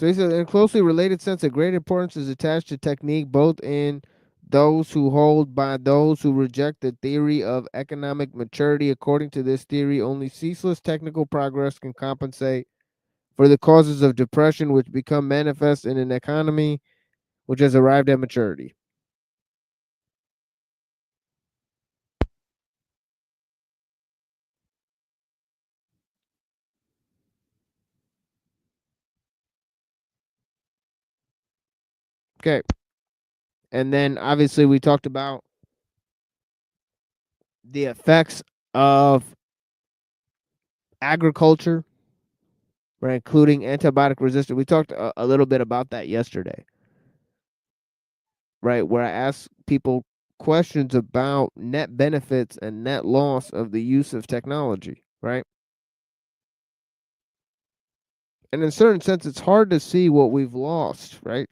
So he says, in a closely related sense, a great importance is attached to technique, both in those who hold by those who reject the theory of economic maturity. According to this theory, only ceaseless technical progress can compensate for the causes of depression which become manifest in an economy which has arrived at maturity. Okay. And then obviously we talked about the effects of agriculture, right, including antibiotic resistance. We talked a little bit about that yesterday, right, where I asked people questions about net benefits and net loss of the use of technology, right? And in a certain sense, it's hard to see what we've lost, right?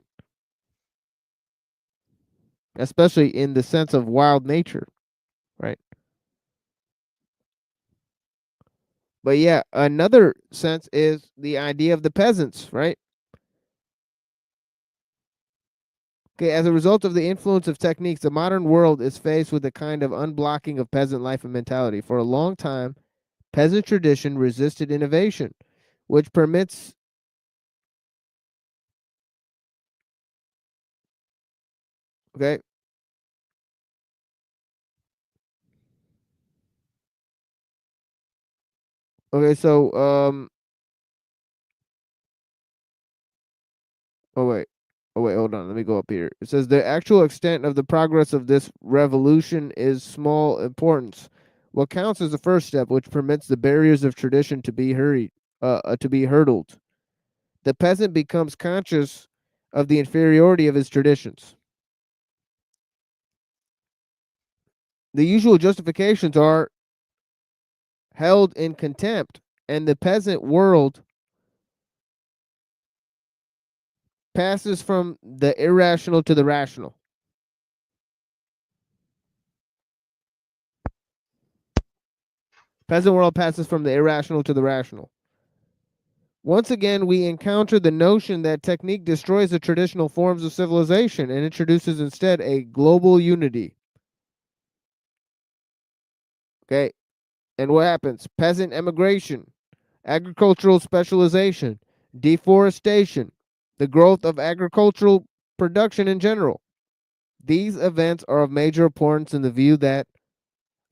Especially in the sense of wild nature, right? But yeah, another sense is the idea of the peasants, right? Okay, as a result of the influence of techniques, the modern world is faced with a kind of unblocking of peasant life and mentality. For a long time, peasant tradition resisted innovation, which permits okay. Okay, so oh wait. Oh wait, hold on. Let me go up here. It says the actual extent of the progress of this revolution is small importance. What counts is the first step, which permits the barriers of tradition to be hurdled. The peasant becomes conscious of the inferiority of his traditions. The usual justifications are held in contempt, and the peasant world passes from the irrational to the rational. Peasant world passes from the irrational to the rational. Once again, we encounter the notion that technique destroys the traditional forms of civilization and introduces instead a global unity. Okay, and what happens? Peasant emigration, agricultural specialization, deforestation, the growth of agricultural production in general. These events are of major importance in the view that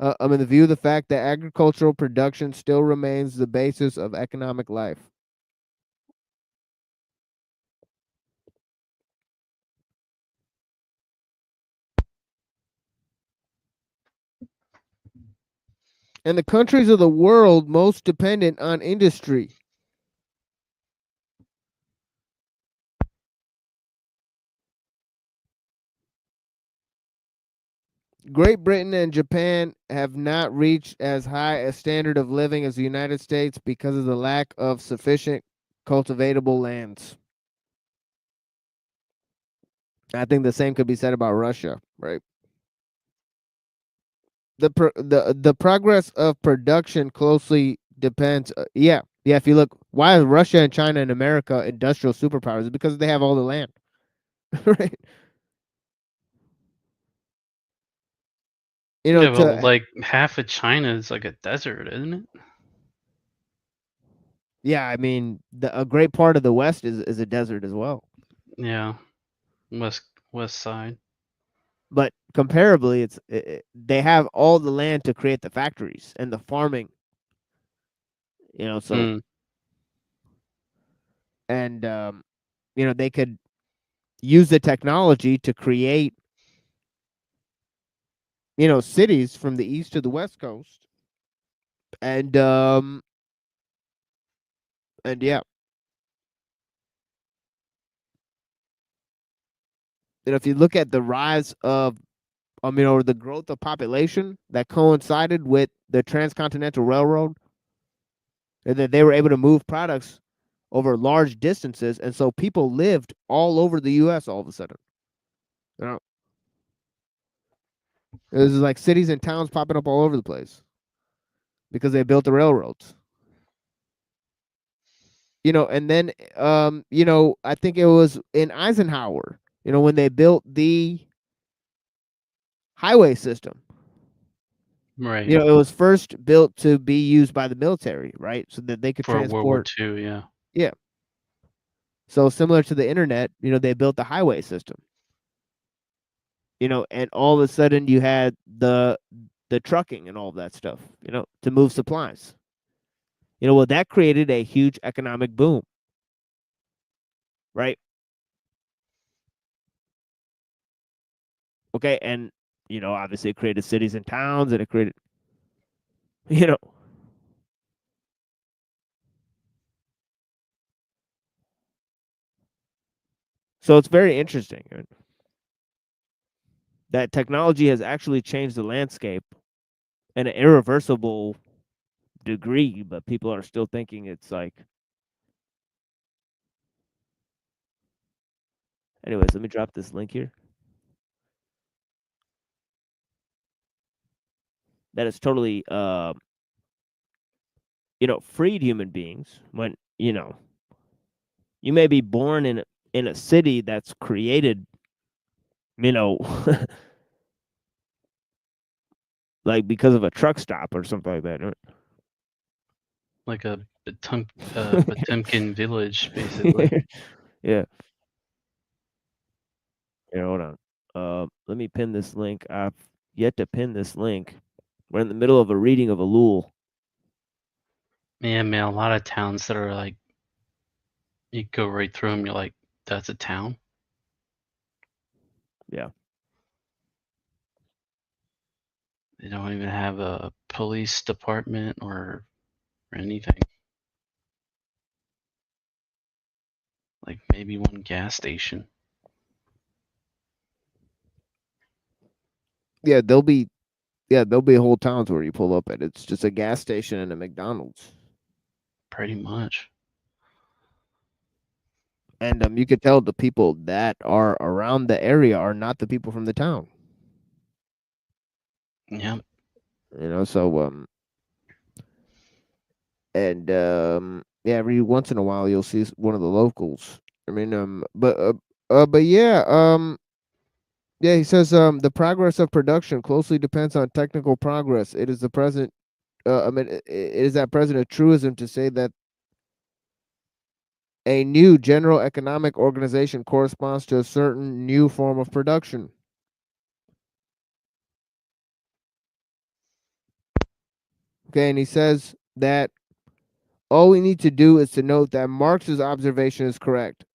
in the view of the fact that agricultural production still remains the basis of economic life. And the countries of the world most dependent on industry. Great Britain and Japan have not reached as high a standard of living as the United States because of the lack of sufficient cultivatable lands. I think the same could be said about Russia, right? The progress of production closely depends. Yeah. If you look, why is Russia and China and America industrial superpowers? It's because they have all the land, right? You know, Yeah, but like half of China is like a desert, isn't it? Yeah, I mean, a great part of the West is a desert as well. Yeah, west side. But comparably, they have all the land to create the factories and the farming. You know, so and they could use the technology to create cities from the east to the west coast, and yeah, if you look at the rise of or the growth of population that coincided with the transcontinental railroad, and that they were able to move products over large distances, and so people lived all over the U.S. all of a sudden. It was like cities and towns popping up all over the place because they built the railroads. And then I think it was in Eisenhower, when they built the highway system. Right. It was first built to be used by the military, right? So that they could For transport. World War II, yeah. Yeah. So similar to the internet, they built the highway system. And all of a sudden you had the trucking and all of that stuff, to move supplies. Well, that created a huge economic boom, right? Okay, and obviously it created cities and towns, and it created, so it's very interesting that technology has actually changed the landscape in an irreversible degree, but people are still thinking it's like. Anyways, let me drop this link here. That is totally freed human beings when you may be born in a city that's created like because of a truck stop or something like that, right? Like a Potemkin village, basically. Yeah. Here, hold on. Let me pin this link. I've yet to pin this link. We're in the middle of a reading of Ellul. Yeah, man, a lot of towns that are like, you go right through them, you're like, that's a town? Yeah. They don't even have a police department or anything. Like maybe one gas station. Yeah, there'll be whole towns where you pull up at. It's just a gas station and a McDonald's. Pretty much. And you could tell the people that are around the area are not the people from the town. Yep. So and yeah, every once in a while you'll see one of the locals. I mean, but yeah, yeah, he says the progress of production closely depends on technical progress. It is the present. It is at present a truism to say that a new general economic organization corresponds to a certain new form of production. Okay, and he says that all we need to do is to note that Marx's observation is correct.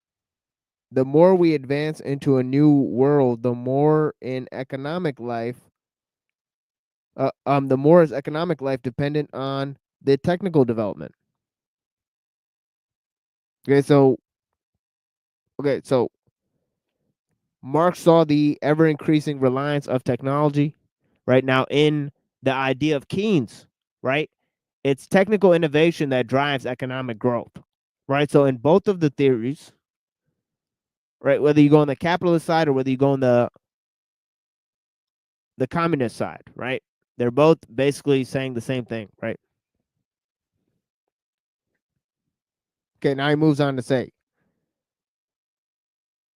The more we advance into a new world, the more in economic life, the more is economic life dependent on the technical development. Okay, so Marx saw the ever increasing reliance of technology right now in the idea of Keynes, right? It's technical innovation that drives economic growth, right? So in both of the theories, right, whether you go on the capitalist side or whether you go on the communist side, right? They're both basically saying the same thing, right? Okay, now he moves on to say,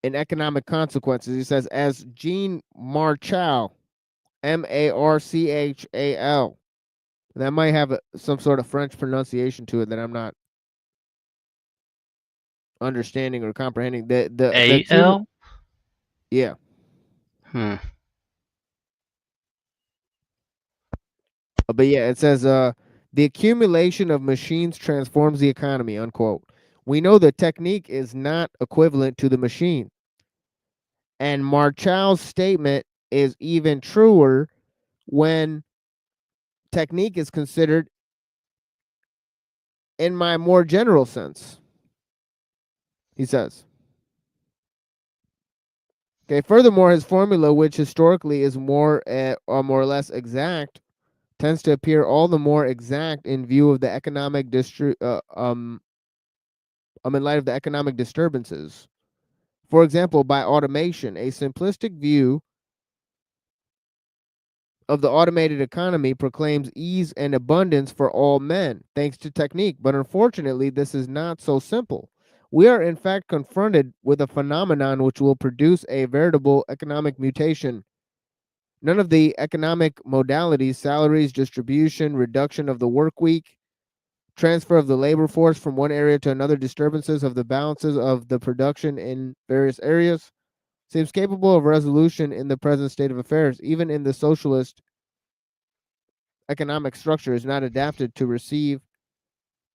in economic consequences, he says, as Jean Marchal, Marchal, that might have some sort of French pronunciation to it that I'm not understanding or comprehending. The AL? Yeah. But yeah, it says the accumulation of machines transforms the economy, unquote. we know the technique is not equivalent to the machine. And Marchall's statement is even truer when technique is considered in my more general sense, he says. Okay, furthermore, his formula, which historically is more or more or less exact, tends to appear all the more exact in view of the economic in light of the economic disturbances. For example, by automation, a simplistic view of the automated economy proclaims ease and abundance for all men, thanks to technique. But unfortunately, this is not so simple. We are in fact confronted with a phenomenon which will produce a veritable economic mutation. None of the economic modalities, salaries, distribution, reduction of the work week, transfer of the labor force from one area to another, disturbances of the balances of the production in various areas, seems capable of resolution in the present state of affairs. Even in the socialist economic structure is not adapted to receive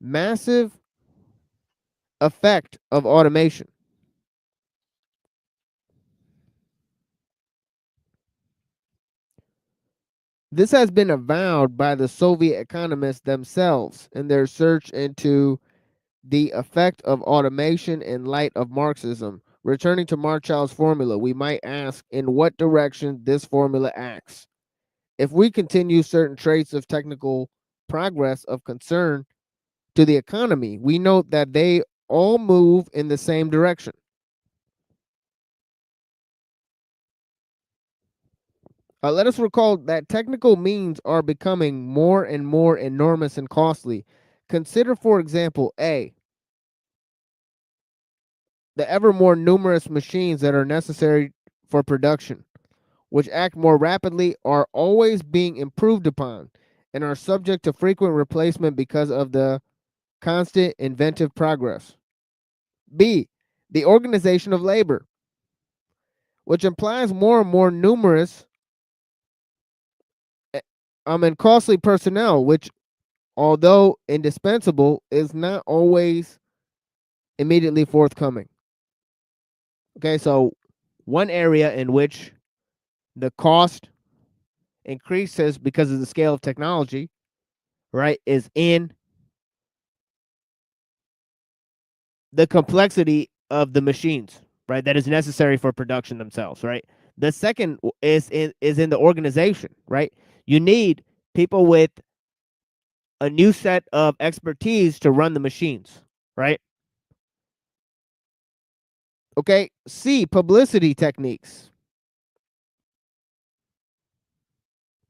massive effect of automation. This has been avowed by the Soviet economists themselves in their search into the effect of automation in light of Marxism. Returning to Marchall's formula, we might ask in what direction this formula acts. If we continue certain traits of technical progress of concern to the economy, we note that they all move in the same direction. Let us recall that technical means are becoming more and more enormous and costly. Consider, for example, A, the ever more numerous machines that are necessary for production, which act more rapidly, are always being improved upon and are subject to frequent replacement because of the constant inventive progress. B, the organization of labor, which implies more and more numerous and costly personnel, which, although indispensable, is not always immediately forthcoming. Okay, so one area in which the cost increases because of the scale of technology, right, is in the complexity of the machines, right, that is necessary for production themselves, right? The second is in the organization, right? You need people with a new set of expertise to run the machines, right? Okay, C, publicity techniques.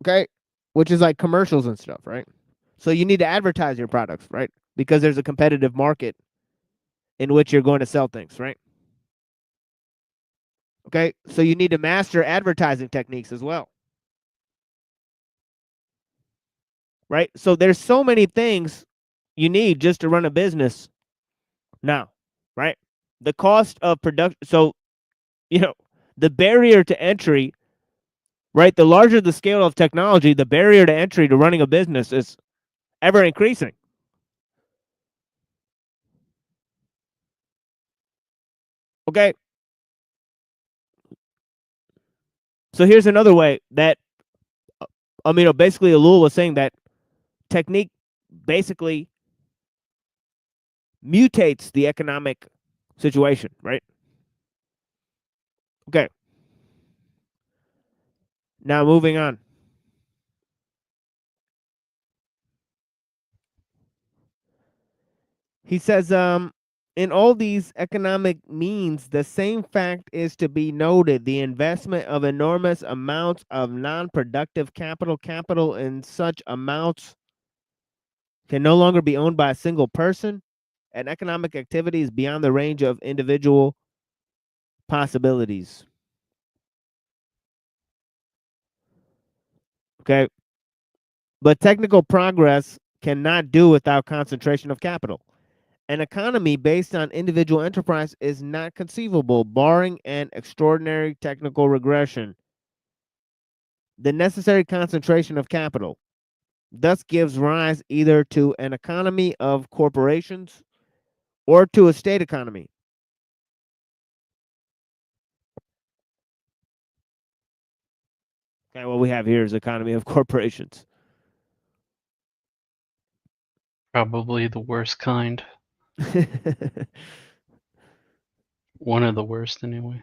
Okay, which is like commercials and stuff, right? So you need to advertise your products, right? Because there's a competitive market in which you're going to sell things, right? Okay, so you need to master advertising techniques as well. Right? So there's so many things you need just to run a business now, right? The cost of production, so, the barrier to entry, right? The larger the scale of technology, the barrier to entry to running a business is ever increasing. Okay. So here's another way that, basically Ellul was saying that technique basically mutates the economic situation, right? Okay. Now moving on. He says, in all these economic means, the same fact is to be noted. The investment of enormous amounts of non-productive capital in such amounts can no longer be owned by a single person, and economic activity is beyond the range of individual possibilities. Okay. But technical progress cannot do without concentration of capital. An economy based on individual enterprise is not conceivable, barring an extraordinary technical regression. The necessary concentration of capital thus gives rise either to an economy of corporations or to a state economy. Okay, what we have here is economy of corporations. Probably the worst kind. One of the worst, anyway.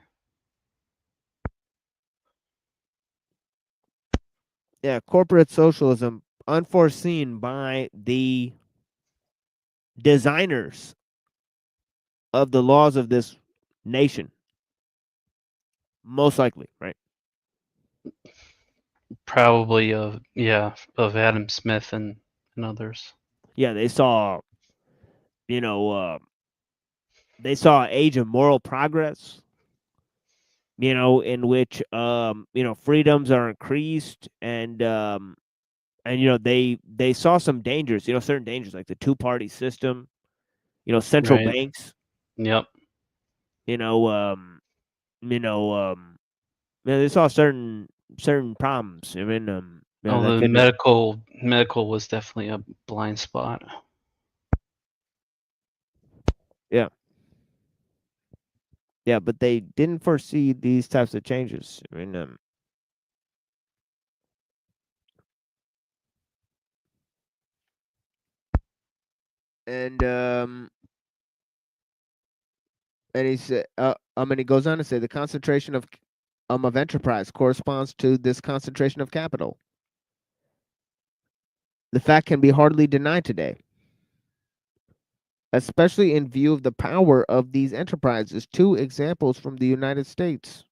Yeah, corporate socialism, unforeseen by the designers of the laws of this nation. Most likely, right? Probably of Adam Smith and others. Yeah, they saw, they saw age of moral progress, in which freedoms are increased, and they saw some dangers, certain dangers like the two-party system, central Right. banks. Yep. They saw certain problems. I mean, Although medical was definitely a blind spot. Yeah. Yeah, but they didn't foresee these types of changes. I mean, and he said, and he goes on to say the concentration of enterprise corresponds to this concentration of capital. The fact can be hardly denied today, especially in view of the power of these enterprises. Two examples from the United States.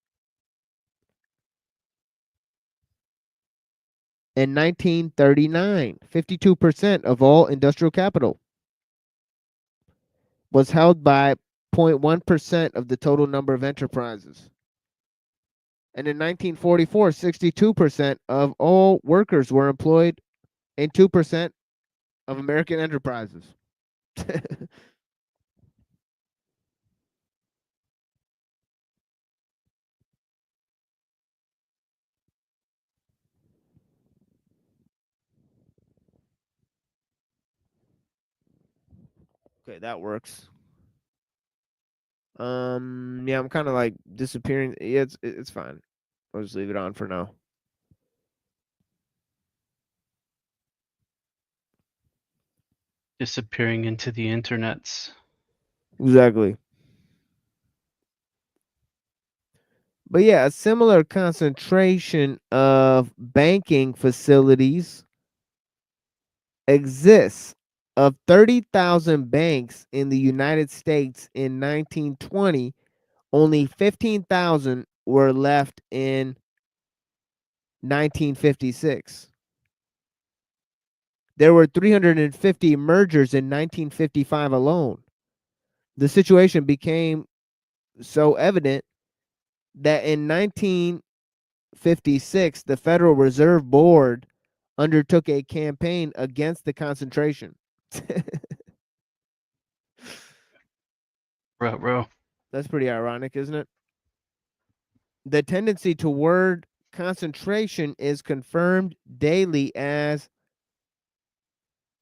In 1939, 52% of all industrial capital was held by 0.1% of the total number of enterprises. And in 1944, 62% of all workers were employed in 2% of American enterprises. Okay, that works. Yeah, I'm kind of like disappearing. Yeah, it's fine. I'll just leave it on for now. Disappearing into the internets. Exactly. But yeah, a similar concentration of banking facilities exists. Of 30,000 banks in the United States in 1920, only 15,000 were left in 1956. There were 350 mergers in 1955 alone. The situation became so evident that in 1956, the Federal Reserve Board undertook a campaign against the concentration. Bro. That's pretty ironic, isn't it? The tendency toward concentration is confirmed daily as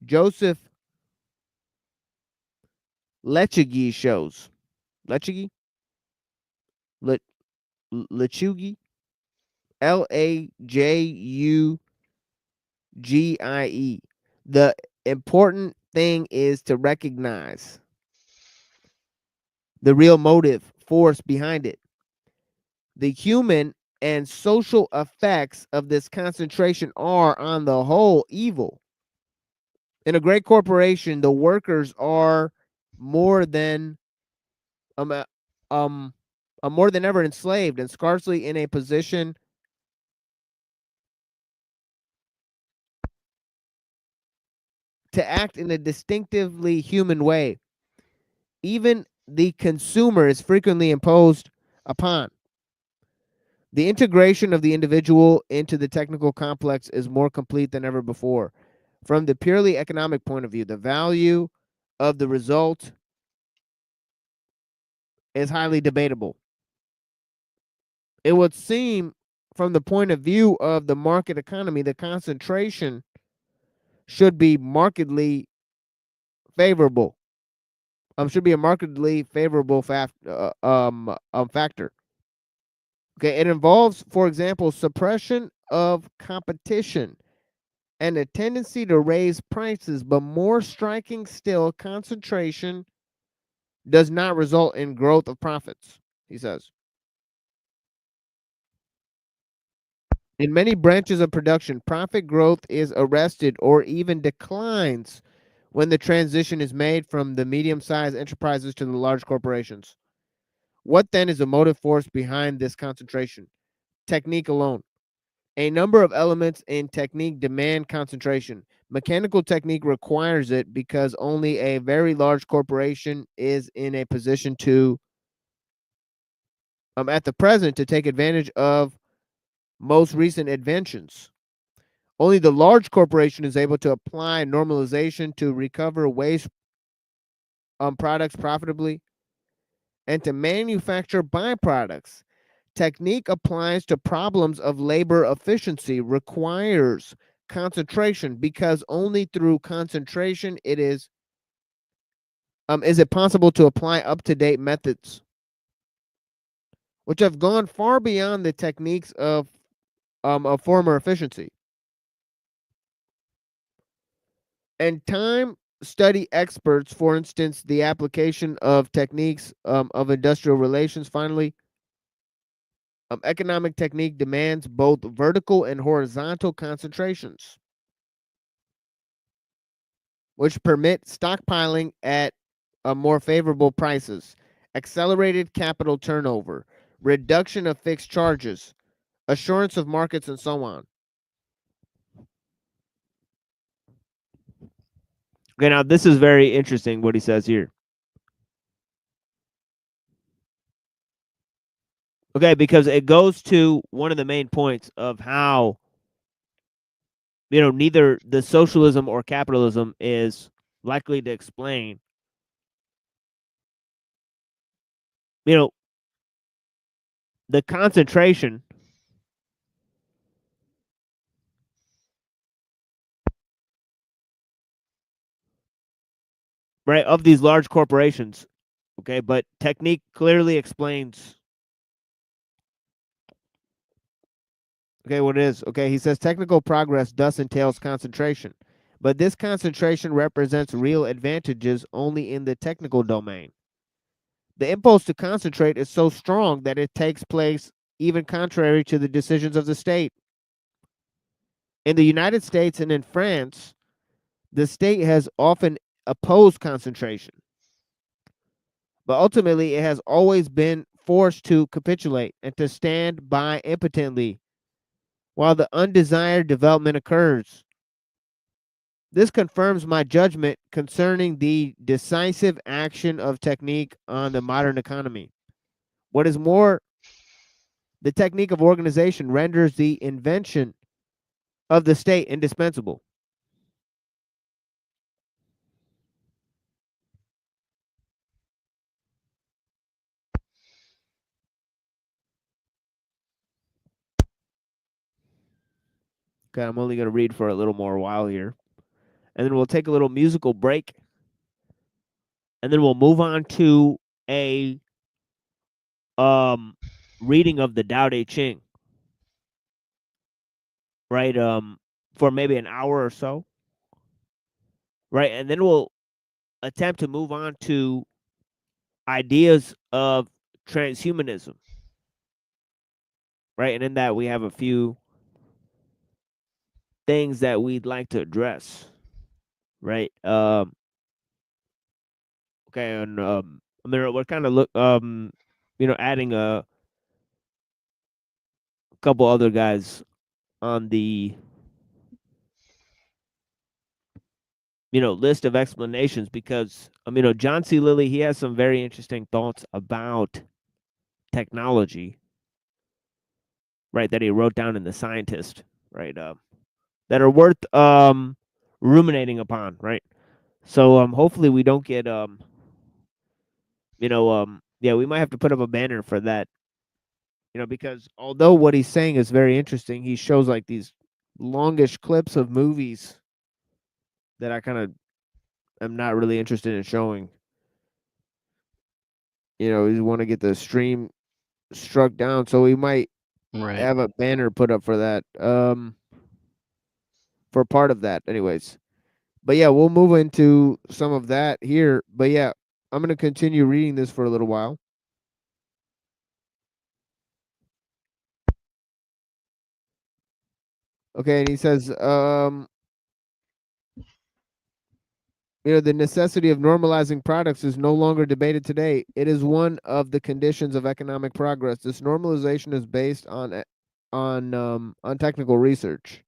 Joseph Lechugi shows. Lechugi? Lechugi? Lajugie. The important thing is to recognize the real motive force behind it. The human and social effects of this concentration are, on the whole, evil. In a great corporation, the workers are more than ever enslaved and scarcely in a position to act in a distinctively human way. Even the consumer is frequently imposed upon. The integration of the individual into the technical complex is more complete than ever before. From the purely economic point of view, the value of the result is highly debatable. It would seem, from the point of view of the market economy, the concentration should be markedly favorable. should be a markedly favorable factor. Okay, it involves, for example, suppression of competition and a tendency to raise prices, but more striking still, concentration does not result in growth of profits, he says. In many branches of production, profit growth is arrested or even declines when the transition is made from the medium-sized enterprises to the large corporations. What then is the motive force behind this concentration? Technique alone. A number of elements in technique demand concentration. Mechanical technique requires it because only a very large corporation is in a position to, at the present, to take advantage of most recent inventions. Only the large corporation is able to apply normalization to recover waste products profitably and to manufacture byproducts. Technique applies to problems of labor efficiency, requires concentration because only through concentration is it possible to apply up-to-date methods, which have gone far beyond the techniques of former efficiency. And time study experts, for instance, the application of techniques of industrial relations, finally, economic technique demands both vertical and horizontal concentrations, which permit stockpiling at more favorable prices, accelerated capital turnover, reduction of fixed charges, assurance of markets, and so on. Okay, now this is very interesting what he says here. Okay, because it goes to one of the main points of how, neither the socialism or capitalism is likely to explain, the concentration right of these large corporations. Okay, but technique clearly explains what it is. Okay, he says technical progress thus entails concentration, but this concentration represents real advantages only in the technical domain. The impulse to concentrate is so strong that it takes place even contrary to the decisions of the state. In the United States and in France, the state has often opposed concentration, but ultimately it has always been forced to capitulate and to stand by impotently while the undesired development occurs. This confirms my judgment concerning the decisive action of technique on the modern economy. What is more, the technique of organization renders the invention of the state indispensable. Okay, I'm only going to read for a little more while here. And then we'll take a little musical break. And then we'll move on to a reading of the Tao Te Ching. Right? For maybe an hour or so. Right? And then we'll attempt to move on to ideas of transhumanism. Right? And in that we have a few things that we'd like to address. Right? Okay, and I mean, we're kind of adding a couple other guys on the list of explanations because John C. Lilley, he has some very interesting thoughts about technology, right, that he wrote down in The Scientist, right, that are worth ruminating upon, right? So hopefully we don't get yeah, we might have to put up a banner for that, because although what he's saying is very interesting, he shows like these longish clips of movies that I kind of am not really interested in showing. you know, we want to get the stream struck down, so we might Right. have a banner put up for that. For part of that, anyways. But yeah, we'll move into some of that here. But yeah, I'm gonna continue reading this for a little while. Okay, and he says, you know, the necessity of normalizing products is no longer debated today. It is one of the conditions of economic progress. This normalization is based on technical research.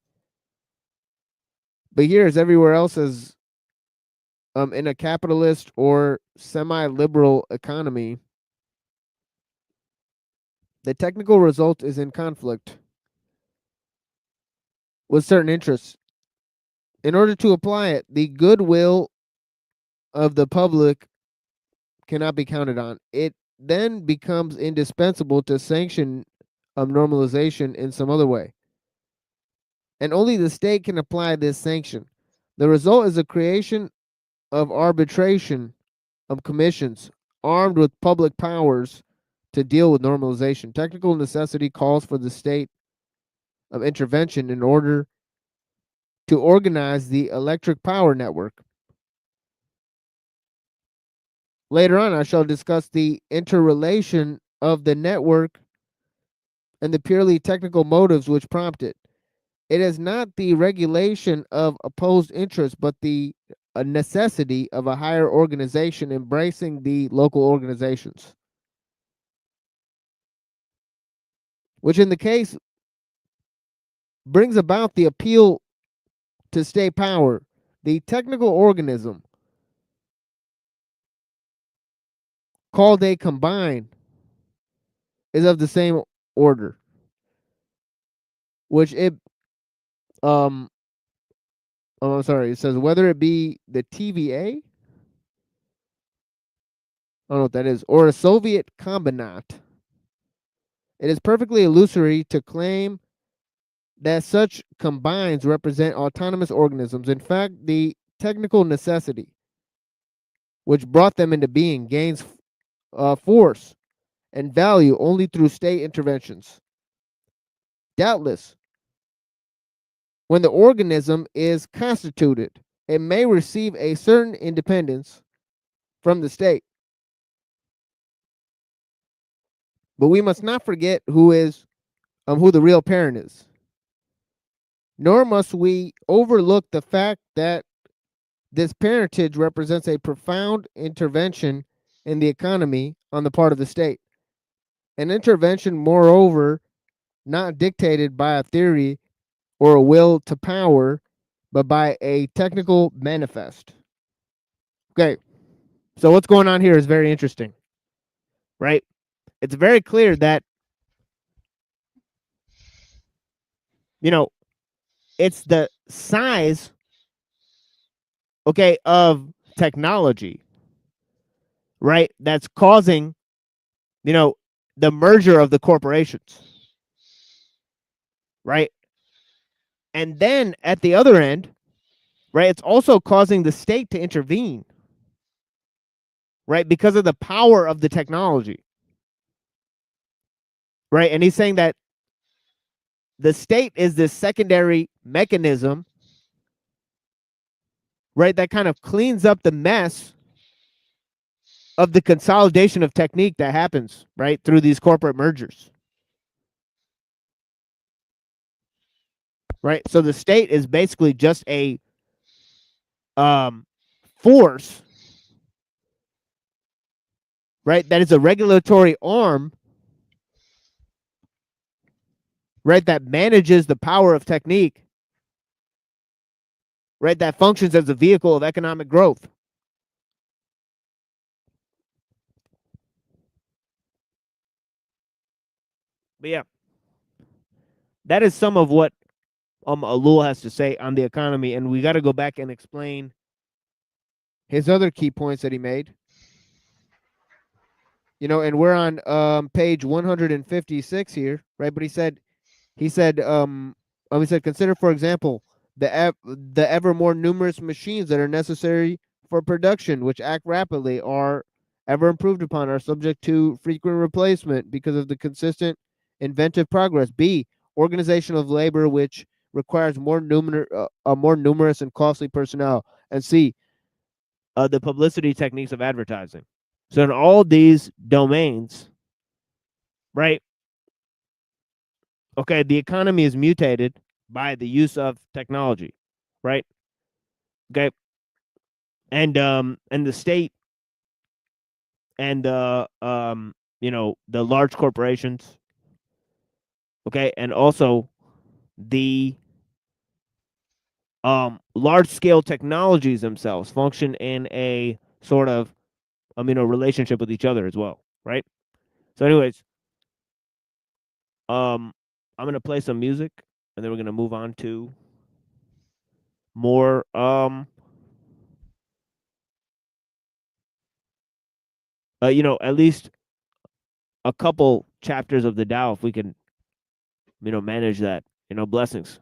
But here, as everywhere else, as in a capitalist or semi-liberal economy, the technical result is in conflict with certain interests. In order to apply it, the goodwill of the public cannot be counted on. It then becomes indispensable to sanction normalization in some other way. And only the state can apply this sanction. The result is a creation of arbitration of commissions armed with public powers to deal with normalization. Technical necessity calls for the state of intervention in order to organize the electric power network. Later on, I shall discuss the interrelation of the network and the purely technical motives which prompt it. It is not the regulation of opposed interests, but the necessity of a higher organization embracing the local organizations, which in the case brings about the appeal to state power. The technical organism called a combine is of the same order, which it oh, I'm sorry, it says whether it be the TVA, I don't know what that is, or a Soviet combinat, it is perfectly illusory to claim that such combines represent autonomous organisms. In fact, the technical necessity which brought them into being gains force and value only through state interventions. Doubtless, when the organism is constituted, it may receive a certain independence from the state. But we must not forget who the real parent is. Nor must we overlook the fact that this parentage represents a profound intervention in the economy on the part of the state. An intervention, moreover, not dictated by a theory or a will to power, but by a technical manifest. Okay, so what's going on here is very interesting, right? It's very clear that, you know, it's the size, okay, of technology, right, that's causing, you know, the merger of the corporations, right? And then at the other end, right, it's also causing the state to intervene, right, because of the power of the technology, right? And he's saying that the state is this secondary mechanism, right, that kind of cleans up the mess of the consolidation of technique that happens, right, through these corporate mergers. Right? So the state is basically just a force, right, that is a regulatory arm, right, that manages the power of technique, right, that functions as a vehicle of economic growth. But yeah, that is some of what Ellul has to say on the economy, and we got to go back and explain his other key points that he made. You know, and we're on page 156 here, right? But he said, consider, for example, the ever more numerous machines that are necessary for production, which act rapidly, are ever improved upon, are subject to frequent replacement because of the consistent inventive progress. B, organization of labor, which requires more numerous and costly personnel. And C, the publicity techniques of advertising. So in all these domains, right? Okay, the economy is mutated by the use of technology, right? Okay, and the state and the the large corporations, okay, and also the large scale technologies themselves function in a sort of relationship with each other as well, right? So anyways, I'm gonna play some music and then we're gonna move on to more at least a couple chapters of the Tao, if we can manage that. Blessings.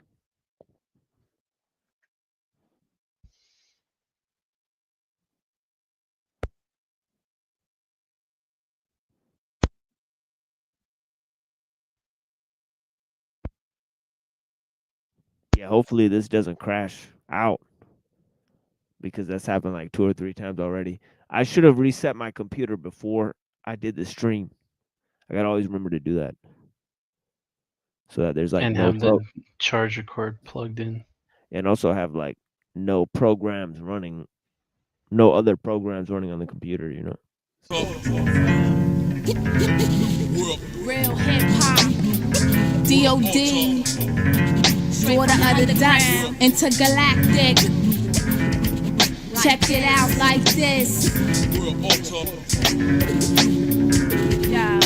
Yeah, hopefully this doesn't crash out, because that's happened like 2 or 3 times already. I should have reset my computer before I did the stream. I gotta always remember to do that, so that there's like and have the charger cord plugged in, and also have like no programs running, no other programs running on the computer. Real hip hop, DOD, daughter of the dust, intergalactic. Check it out like this. Yeah.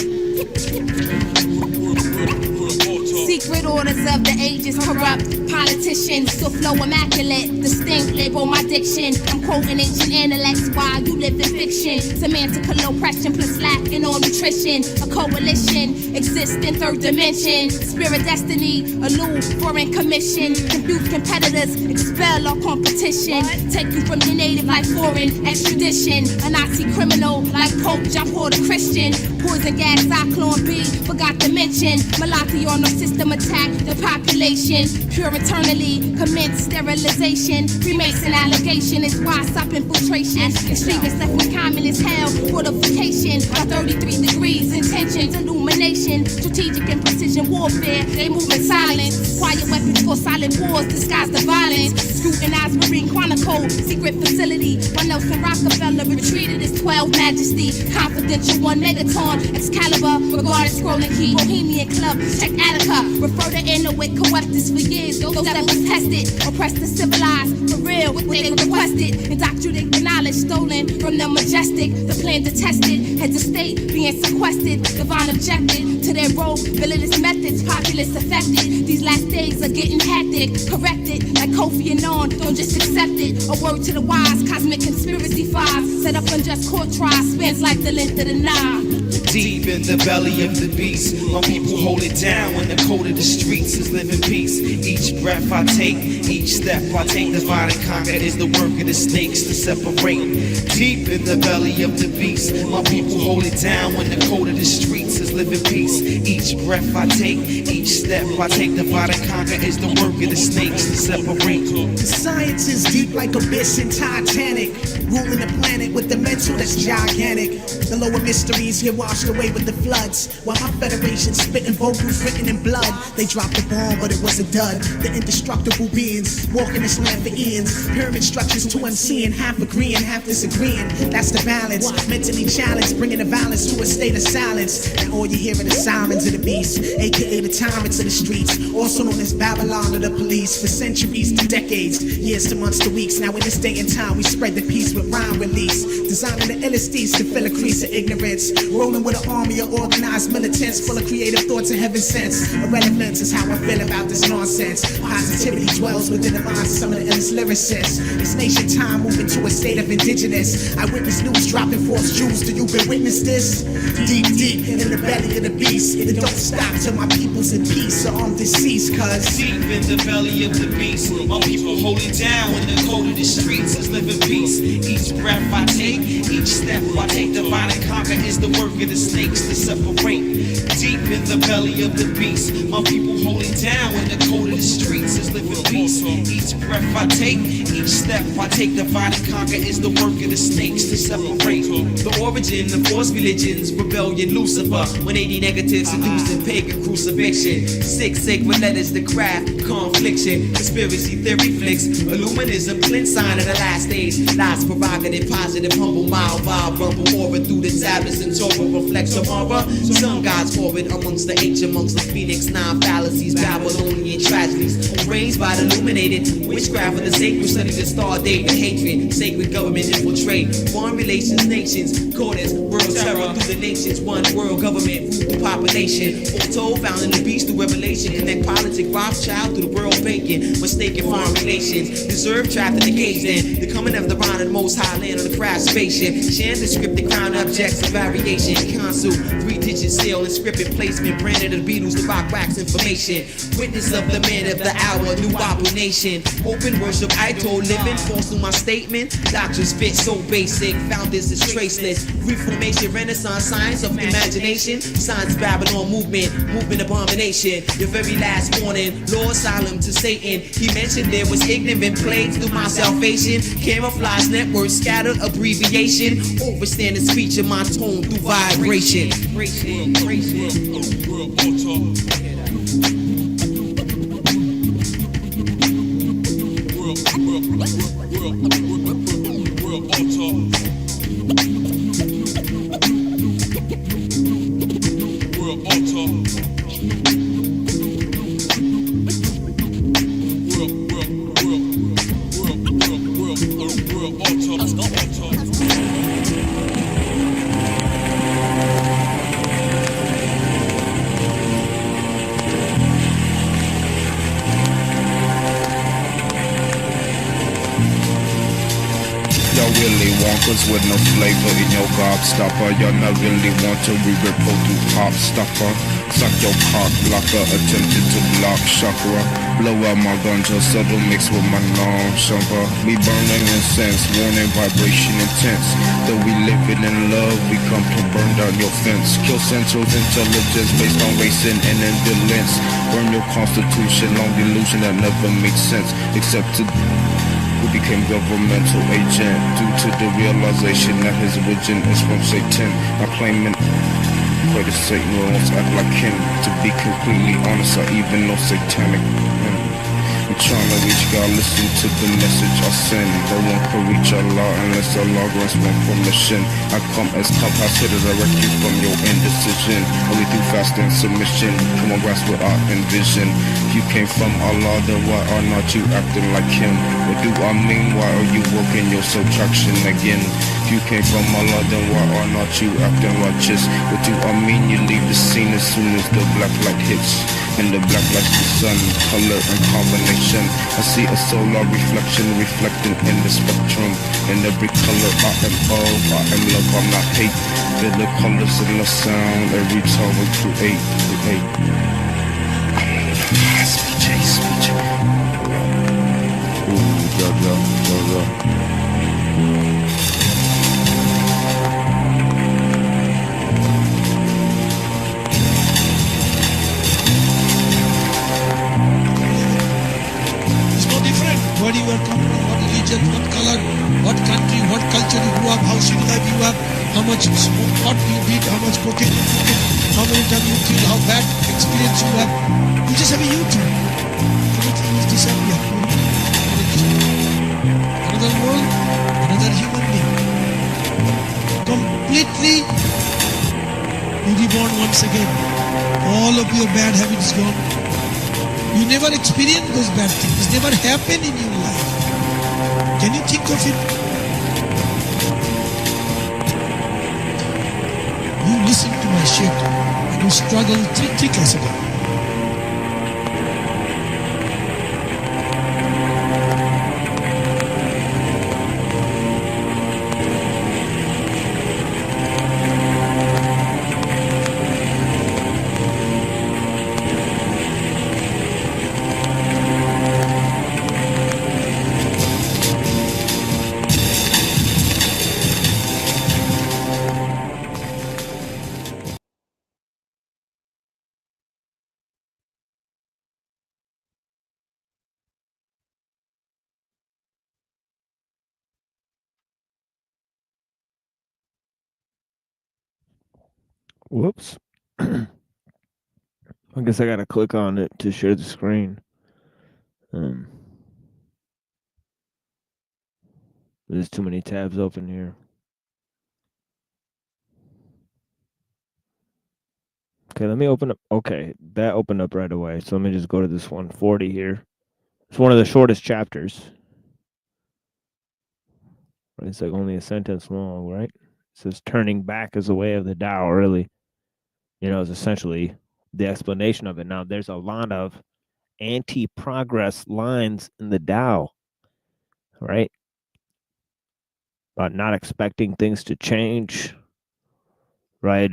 Secret orders of the ages, corrupt politicians, still flow immaculate, distinct, label my diction. I'm quoting ancient intellects while you live in fiction. Semantical oppression plus lacking on nutrition. A coalition exists in third dimension. Spirit destiny, ellul, foreign commission. Confused competitors, expel all competition. Take you from your native like foreign extradition. A Nazi criminal like Pope John Paul the Christian. Poison gas, Cyclone B, forgot to mention. Malati on no system attack the population. Pure eternally, commence sterilization. Freemason allegation is why stop infiltration. Extremists left with communist hell, fortification. By 33 degrees, intentions, illumination. Strategic and precision warfare, they move in silence. Quiet weapons for silent wars, disguise the violence. Scrutinized Marine Chronicle, secret facility. When Nelson Rockefeller retreated as 12 Majesty. Confidential 1 megaton, Excalibur, regarded scrolling key. Bohemian Club, check Attica. Refer to Inuit co-opters for years. Those that was tested, oppressed and civilized. For real, what they requested. Indoctrinated the knowledge stolen from the majestic. The plan detested, heads of state being sequestered. Divine objected to their rogue, villainous methods. Populace affected. These last days are getting hectic. Corrected like Kofi and on, don't just accept it. A word to the wise, cosmic conspiracy files. Set up unjust court trials, spans like the length of the Nile. Deep in the belly of the beast, my people hold it down when the code of the streets is live in peace. Each breath I take, each step I take, divide and conquer is the work of the snakes to separate. Deep in the belly of the beast, my people hold it down when the code of the streets is live in peace. Each breath I take, each step I take, divide and conquer is the work of the snakes to separate. The science is deep like abyss and Titanic, ruling the planet with the mental that's gigantic. The lower mysteries get washed away with the floods, while my federation spitting vocals written in blood. They dropped the bomb, but it was a dud. The indestructible beings walking this land for eons. Pyramid structures to unseeing, half agreeing, half disagreeing. That's the balance. Mentally challenged, bringing the violence to a state of silence. And all you hear are the sirens of the beast, aka the tyrants of the streets, also known as Babylon of the police. For centuries to decades, years to months to weeks. Now in this day and time, we spread the peace with rhyme release, designing the illest deeds to fill a crease of ignorance. Rolling with an army of organized militants, full of creative thoughts and heaven sense. Irrelevance is how I feel about this nonsense. Positivity dwells within the minds of some of the illest lyricists. It's nation time, moving to a state of indigenous. I witness news dropping false Jews. Do you been witness this? Deep, deep in the belly of the beast. It don't stop till my people's in peace or I'm deceased, cause deep in the belly of the beast, my people hold it down when the code of the streets is live in peace. Each breath I take, each step I take, divine the work of the snakes to separate. Deep in the belly of the beast, my people holding down when the code of the streets is living peace. Each breath I take, each step I take, divide and conquer is the work of the snakes to separate. The origin of false religions, rebellion, Lucifer, 180 negative, seducing pagan crucifixion. 6 sacred letters, the craft, confliction, conspiracy theory flicks, illuminism, clint sign of the last days. Lies provocative, positive, humble, mild, vibe, rumble, aura through the tablets and Torah reflects tomorrow. Sun gods orbit amongst the ancient monks, the phoenix, 9 fallacies, Babylonian tragedies. Raised by the illuminated, witchcraft of the sacred, study the star date, the hatred, sacred government infiltrate, foreign relations, nations, codes, world terror through the nations, one world government, rule the population. Foretold, found in the beast through revelation, connect politic, Rothschild through the world banking, mistaken foreign relations, deserve trapped in the cage then, the coming of the Ron and the most high land on the crash spaceship, share the scripted crown objects of variation, console, 3-digit seal, inscripted placement, branded of the Beatles, the rock wax information, witness of the man of the hour, new nation, open worship, I told living, false to my statement, doctrines fit so basic, found this is traceless, reformation, renaissance, science of imagination, science Babylon movement, movement abomination, your very last warning, Lord solemn to Satan, he mentioned there was ignorant plagues through my salvation, camouflage network, scattered abbreviation, overstanding speech in my tone through vibration. With no flavor in your gobstopper, y'all not really want to re-report through pop stuffer. Suck your cock blocker, attempted to block chakra. Blow out my ganja, subtle mix with my non-shumper. We burning incense, warning vibration intense. Though we living in love, we come to burn down your fence. Kill central intelligence based on racing and indolence. Burn your constitution, long delusion that never makes sense. Except to who became governmental agent due to the realization that his origin is from Satan. I claim it, pray to Satan won't act like him. To be completely honest, I even know satanic. I'm trying to reach God, listen to the message I send. No one can reach Allah unless Allah grants one permission. I come as capacitor direct you from your indecision. Only through fast and submission, come on grasp what I envision. If you came from Allah, then why are not you acting like him? What do I mean? Why are you working your subtraction again? If you came from Allah, then why are not you acting righteous? What do I mean? You leave the scene as soon as the black light hits. And the black light's the sun, color and combination. I see a solar reflection reflecting in the spectrum. In every color I am of, I am love, I'm not hate. Feel the colors in the sound, every time we create. Speech. Ooh, Jaja. Where you are coming from, what religion, what color, what country, what culture you grew up, how civilized you are, how much smoke, what you did, how much cocaine you took, how many times you kill, how bad experience you have. You just have a YouTube. Everything is disappeared. Another world, another human being. Completely you reborn once again. All of your bad habits gone. You never experience those bad things. It never happened in your life. Can you think of it? You listen to my shit and you struggle 3 classes ago. Whoops. I guess I gotta click on it to share the screen. There's too many tabs open here. Okay, let me open up. Okay, that opened up right away. So let me just go to this 140 here. It's one of the shortest chapters. It's like only a sentence long, right? It says turning back is the way of the Tao, really. Is essentially the explanation of it. Now, there's a lot of anti-progress lines in the Tao, right? About not expecting things to change, right?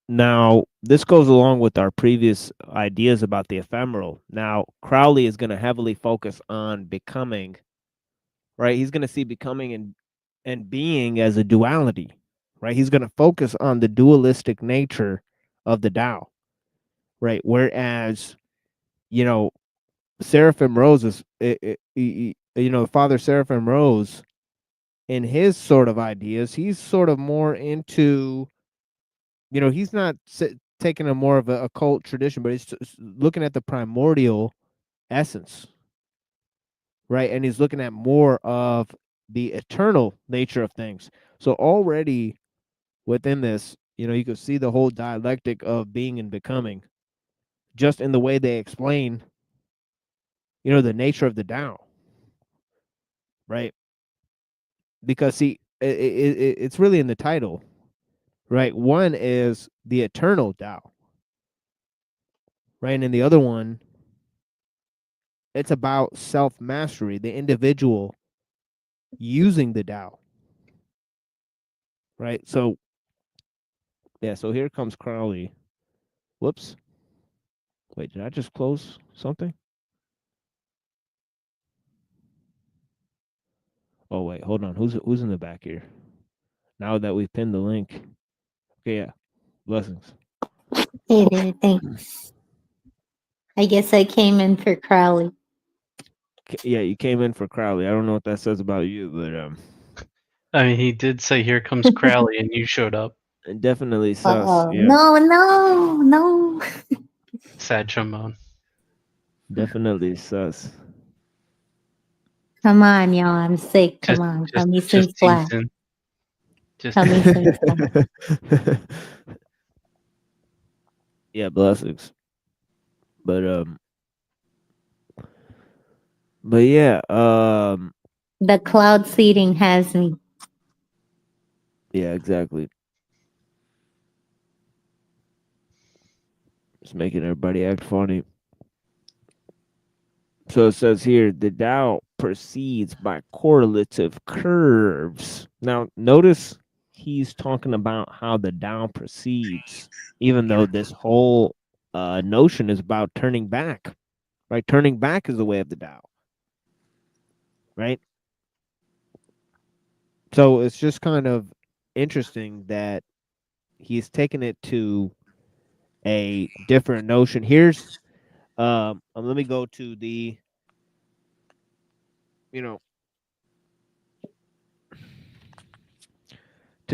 Now, this goes along with our previous ideas about the ephemeral. Now, Crowley is going to heavily focus on becoming, right? He's going to see becoming and being as a duality, right? He's going to focus on the dualistic nature of the Tao, right? Whereas, Seraphim Rose is, Father Seraphim Rose, in his sort of ideas, he's sort of more into, he's not taking a more of a occult tradition, but he's looking at the primordial essence, right? And he's looking at more of the eternal nature of things. So already within this, you can see the whole dialectic of being and becoming, just in the way they explain, the nature of the Tao, right? Because see, it's really in the title, right? One is the eternal Tao, right? And the other one, it's about self-mastery, the individual using the Tao, right? So, yeah, so here comes Crowley. Whoops. Wait, did I just close something? Oh, wait, hold on. Who's in the back here? Now that we've pinned the link. Okay, yeah. Blessings. Hey there, thanks. I guess I came in for Crowley. Yeah, you came in for Crowley. I don't know what that says about you, but I mean, he did say, "Here comes Crowley," and you showed up. Definitely sus. Uh-oh. Yeah. No. Sad trombone. Definitely sus. Come on, y'all. I'm sick. Come on. Tell me some slack. Tell me some slack. Yeah, blessings. But yeah, The cloud seeding has me. Yeah, exactly. It's making everybody act funny. So it says here, the Tao proceeds by correlative curves. Now, notice he's talking about how the Tao proceeds, even though this whole notion is about turning back, right? Turning back is the way of the Tao, right? So it's just kind of interesting that he's taken it to a different notion. Here's let me go to the to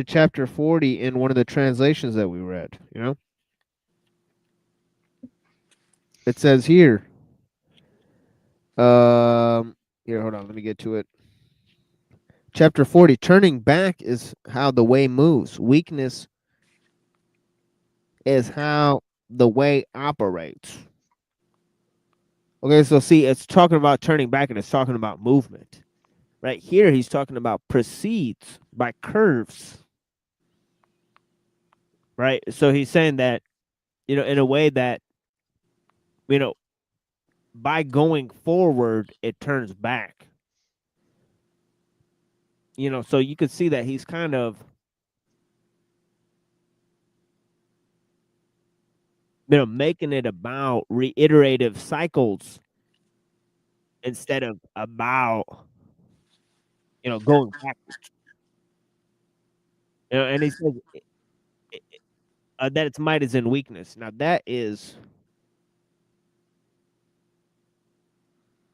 chapter 40 in one of the translations that we read, It says here here, hold on, let me get to it. Chapter 40, turning back is how the way moves. Weakness is how the way operates. Okay, so see, it's talking about turning back and it's talking about movement. Right here, he's talking about proceeds by curves. Right? So he's saying that, in a way that, by going forward, it turns back. So you could see that he's kind of, making it about reiterative cycles instead of about, going backwards. And he says that its might is in weakness. Now that is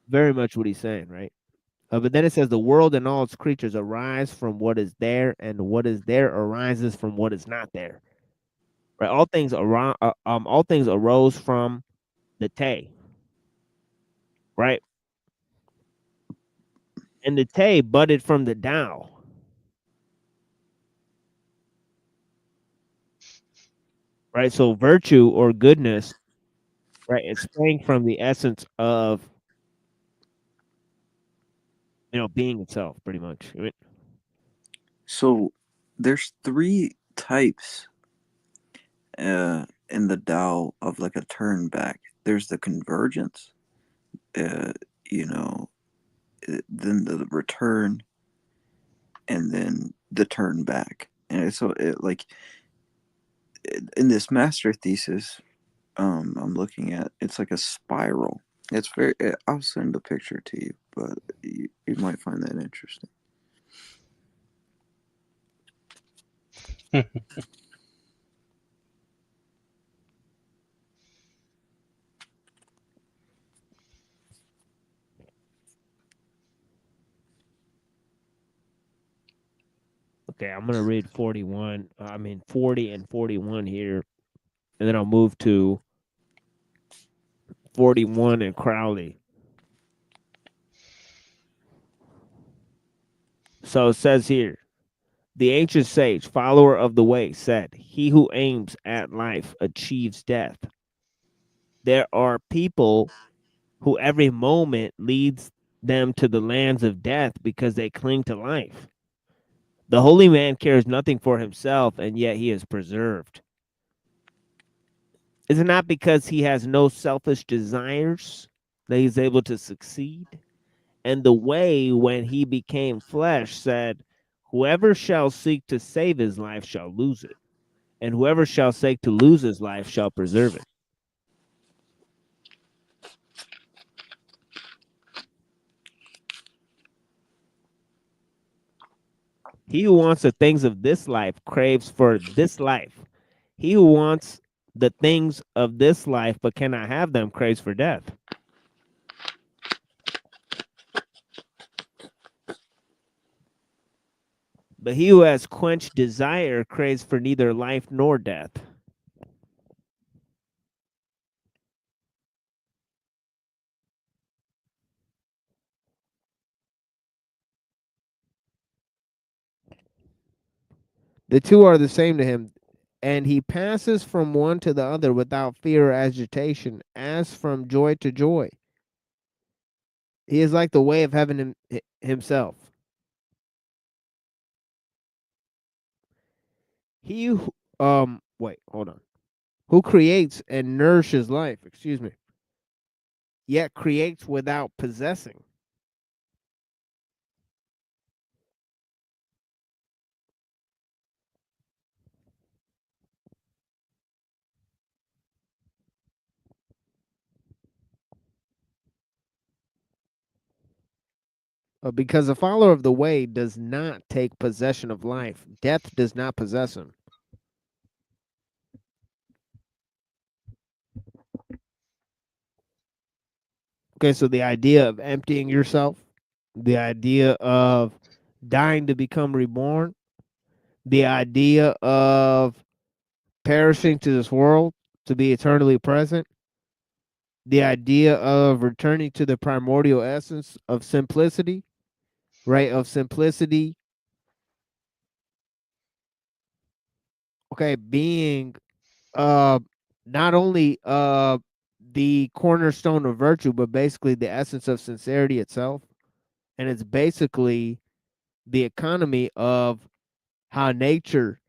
very much what he's saying, right? But then it says the world and all its creatures arise from what is there, and what is there arises from what is not there. right? All things arose from the Te, right? And the Te budded from the Tao. Right? So virtue or goodness, right, it sprang from the essence of being itself, pretty much. Right? So there's three types in the Tao of like a turn back. There's the convergence, uh, you know, then the return, and then the turn back. And so like in this master thesis, I'm looking at, it's like a spiral. It's very. I'll send a picture to you, but you might find that interesting. Okay, I'm gonna read 40 and 41 here, and then I'll move to 41 and Crowley. So it says here, the ancient sage, follower of the way, said, "He who aims at life achieves death." There are people who every moment leads them to the lands of death because they cling to life. The holy man cares nothing for himself, and yet he is preserved. Is it not because he has no selfish desires that he's able to succeed? And the way, when he became flesh, said, "Whoever shall seek to save his life shall lose it, and whoever shall seek to lose his life shall preserve it." He who wants the things of this life craves for this life. He who wants the things of this life but cannot have them craves for death. But he who has quenched desire craves for neither life nor death. The two are the same to him, and he passes from one to the other without fear or agitation, as from joy to joy. He is like the way of heaven himself. He who, hold on. Who creates and nourishes life, yet creates without possessing. Because the follower of the way does not take possession of life. Death does not possess him. Okay, so the idea of emptying yourself, the idea of dying to become reborn, the idea of perishing to this world to be eternally present, the idea of returning to the primordial essence of simplicity, right? Of simplicity, okay, being not only the cornerstone of virtue, but basically the essence of sincerity itself. And it's basically the economy of how nature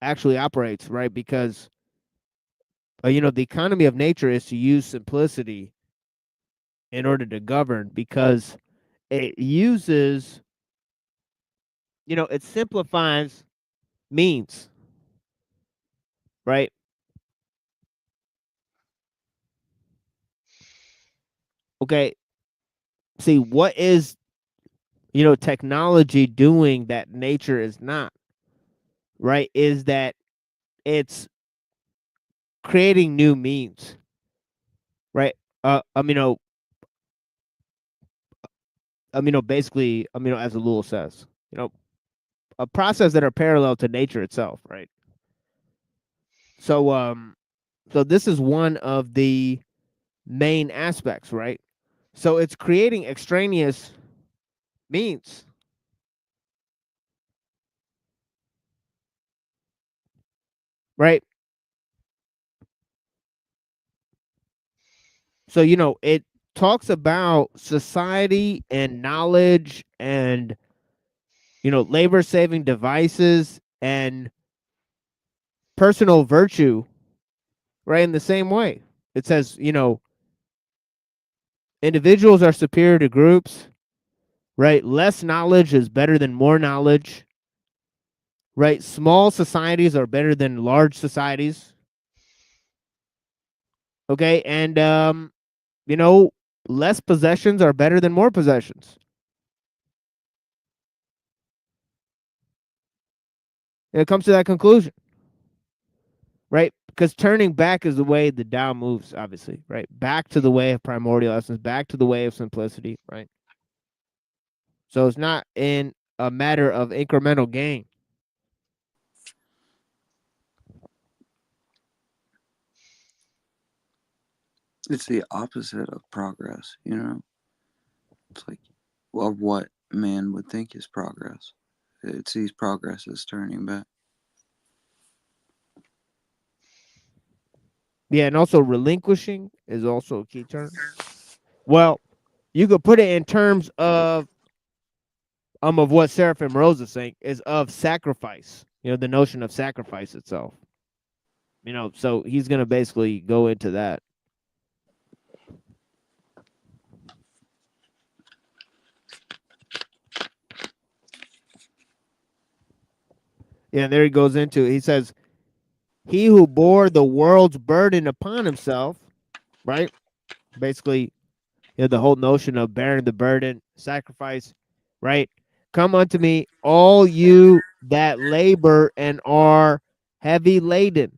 actually operates, right? Because the economy of nature is to use simplicity in order to govern, because it uses, it simplifies means, right? Okay. See, what is, technology doing that nature is not, right? Is that it's creating new means, right? Basically, as Ellul says, a process that are parallel to nature itself, right? So this is one of the main aspects, right? So it's creating extraneous means. Right? So, it talks about society and knowledge and, labor saving devices and personal virtue, right? In the same way. It says, individuals are superior to groups, right? Less knowledge is better than more knowledge, right? Small societies are better than large societies. Okay. And, less possessions are better than more possessions. It comes to that conclusion, right? Because turning back is the way the Tao moves, obviously, right? Back to the way of primordial essence, back to the way of simplicity, right? So it's not in a matter of incremental gain. It's the opposite of progress, It's like, well, what man would think is progress. It sees progress as turning back. Yeah, and also relinquishing is also a key term. Well, you could put it in terms of what Seraphim Rose is saying is of sacrifice. The notion of sacrifice itself. So he's gonna basically go into that. Yeah, and there he goes into it. He says, he who bore the world's burden upon himself, right? Basically, the whole notion of bearing the burden, sacrifice, right? Come unto me, all you that labor and are heavy laden.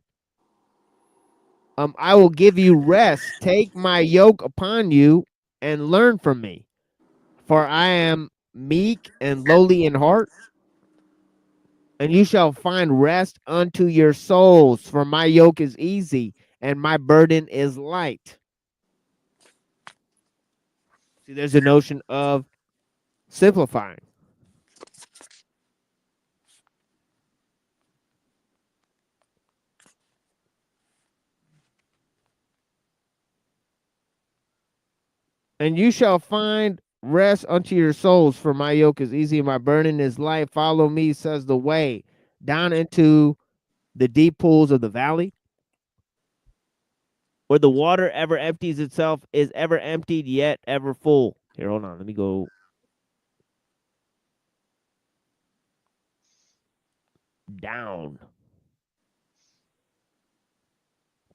I will give you rest. Take my yoke upon you and learn from me. For I am meek and lowly in heart, and you shall find rest unto your souls. For my yoke is easy and my burden is light. See, there's a notion of simplifying. And you shall find rest unto your souls, for my yoke is easy and my burden is light. Follow me, says the way, down into the deep pools of the valley, where the water ever empties itself, is ever emptied, yet ever full. Here, hold on. Let me go down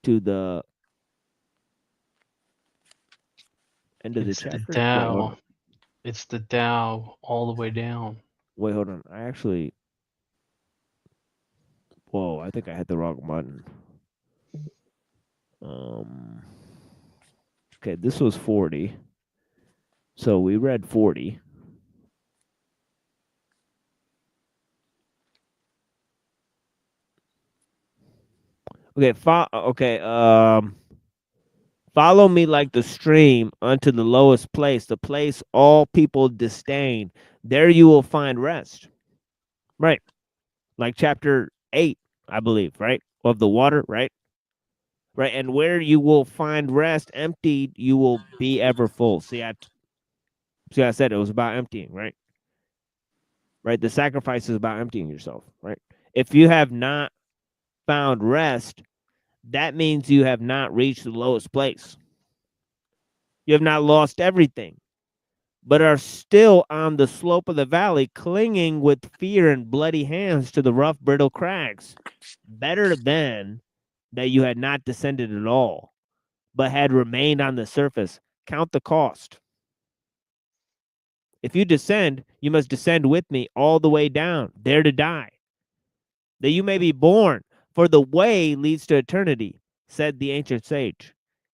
to the end of the It's the chapter. Tao. It's the Tao all the way down. Wait, hold on. I actually... Whoa, I think I hit the wrong button. Okay, this was 40. So we read 40. Okay, follow me like the stream unto the lowest place, the place all people disdain. There you will find rest. Right. Like chapter 8, I believe, right? Of the water, right? Right. And where you will find rest emptied, you will be ever full. See, I said it was about emptying, right? Right. The sacrifice is about emptying yourself, right? If you have not found rest, that means you have not reached the lowest place. You have not lost everything, but are still on the slope of the valley, clinging with fear and bloody hands to the rough, brittle crags. Better then that you had not descended at all, but had remained on the surface. Count the cost. If you descend, you must descend with me all the way down, there to die, that you may be born, for the way leads to eternity, said the ancient sage.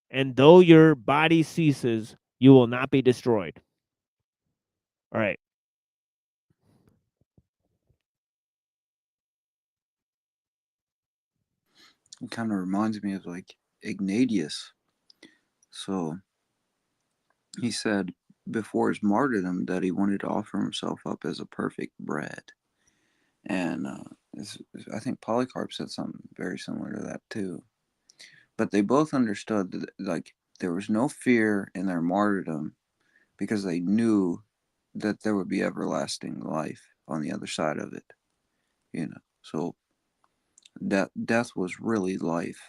And though your body ceases, you will not be destroyed. All right. It kind of reminds me of like Ignatius. So he said before his martyrdom that he wanted to offer himself up as a perfect bread. And I think Polycarp said something very similar to that too. But they both understood that like there was no fear in their martyrdom because they knew that there would be everlasting life on the other side of it. You know, so death was really life.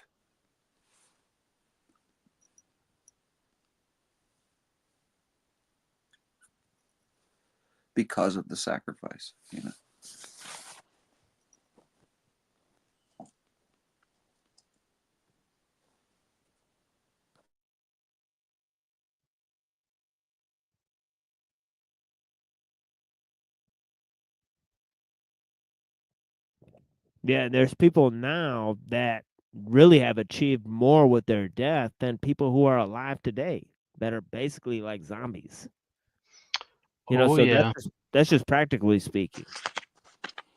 Because of the sacrifice, you know. Yeah, there's people now that really have achieved more with their death than people who are alive today that are basically like zombies. You know, Oh so yeah. that's just practically speaking.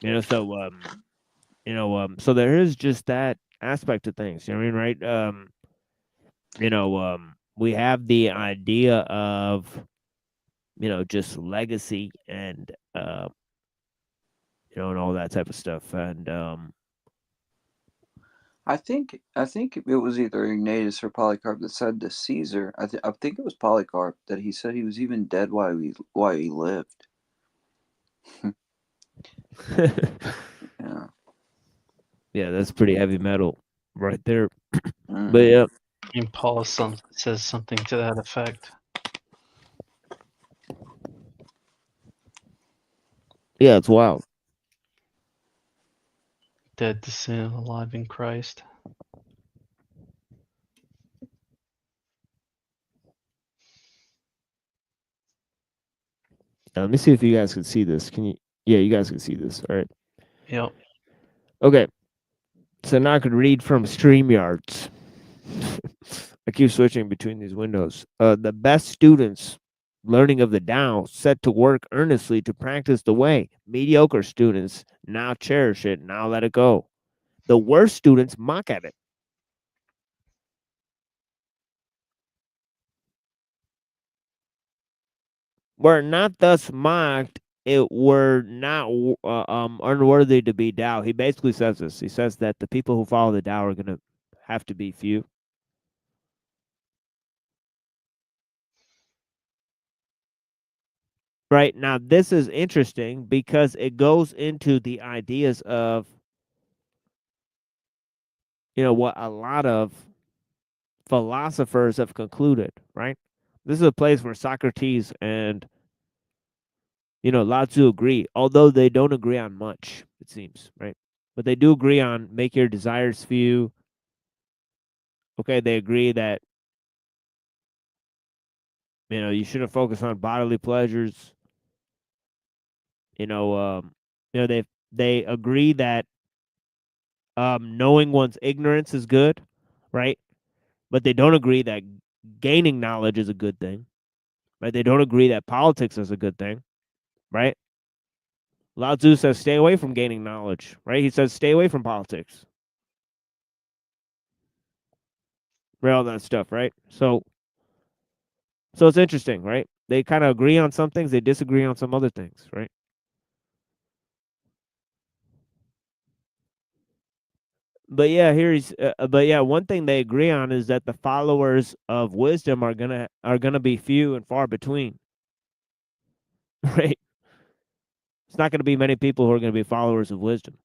You know, so so there is just that aspect of things. You know what I mean, right? We have the idea of just legacy and and all that type of stuff. And I think it was either Ignatius or Polycarp that said to Caesar. I think it was Polycarp that he said he was even dead while he lived. Yeah. Yeah, that's pretty heavy metal right there. Mm-hmm. But yeah. And Paul says something to that effect. Yeah, it's wild. Dead to sin, alive in Christ. Let me see if you guys can see this. Can you? Yeah, you guys can see this. All right. Yep. Okay. So now I could read from StreamYards. I keep switching between these windows. The best students learning of the Tao set to work earnestly to practice the way. Mediocre students now cherish it, now let it go. The worst students mock at it. Were not thus mocked, it were not unworthy to be Tao. He basically says this. He says that the people who follow the Tao are going to have to be few. Right, now this is interesting because it goes into the ideas of what a lot of philosophers have concluded, right? This is a place where Socrates and Lao Tzu agree, although they don't agree on much, it seems, right? But they do agree on make your desires few. Okay, they agree that you shouldn't focus on bodily pleasures. They agree that knowing one's ignorance is good, right? But they don't agree that gaining knowledge is a good thing, right? They don't agree that politics is a good thing, right? Lao Tzu says stay away from gaining knowledge, right? He says stay away from politics, right? All that stuff, right? So it's interesting, right? They kind of agree on some things, they disagree on some other things, right? But yeah, one thing they agree on is that the followers of wisdom are gonna be few and far between, right? It's not going to be many people who are going to be followers of wisdom.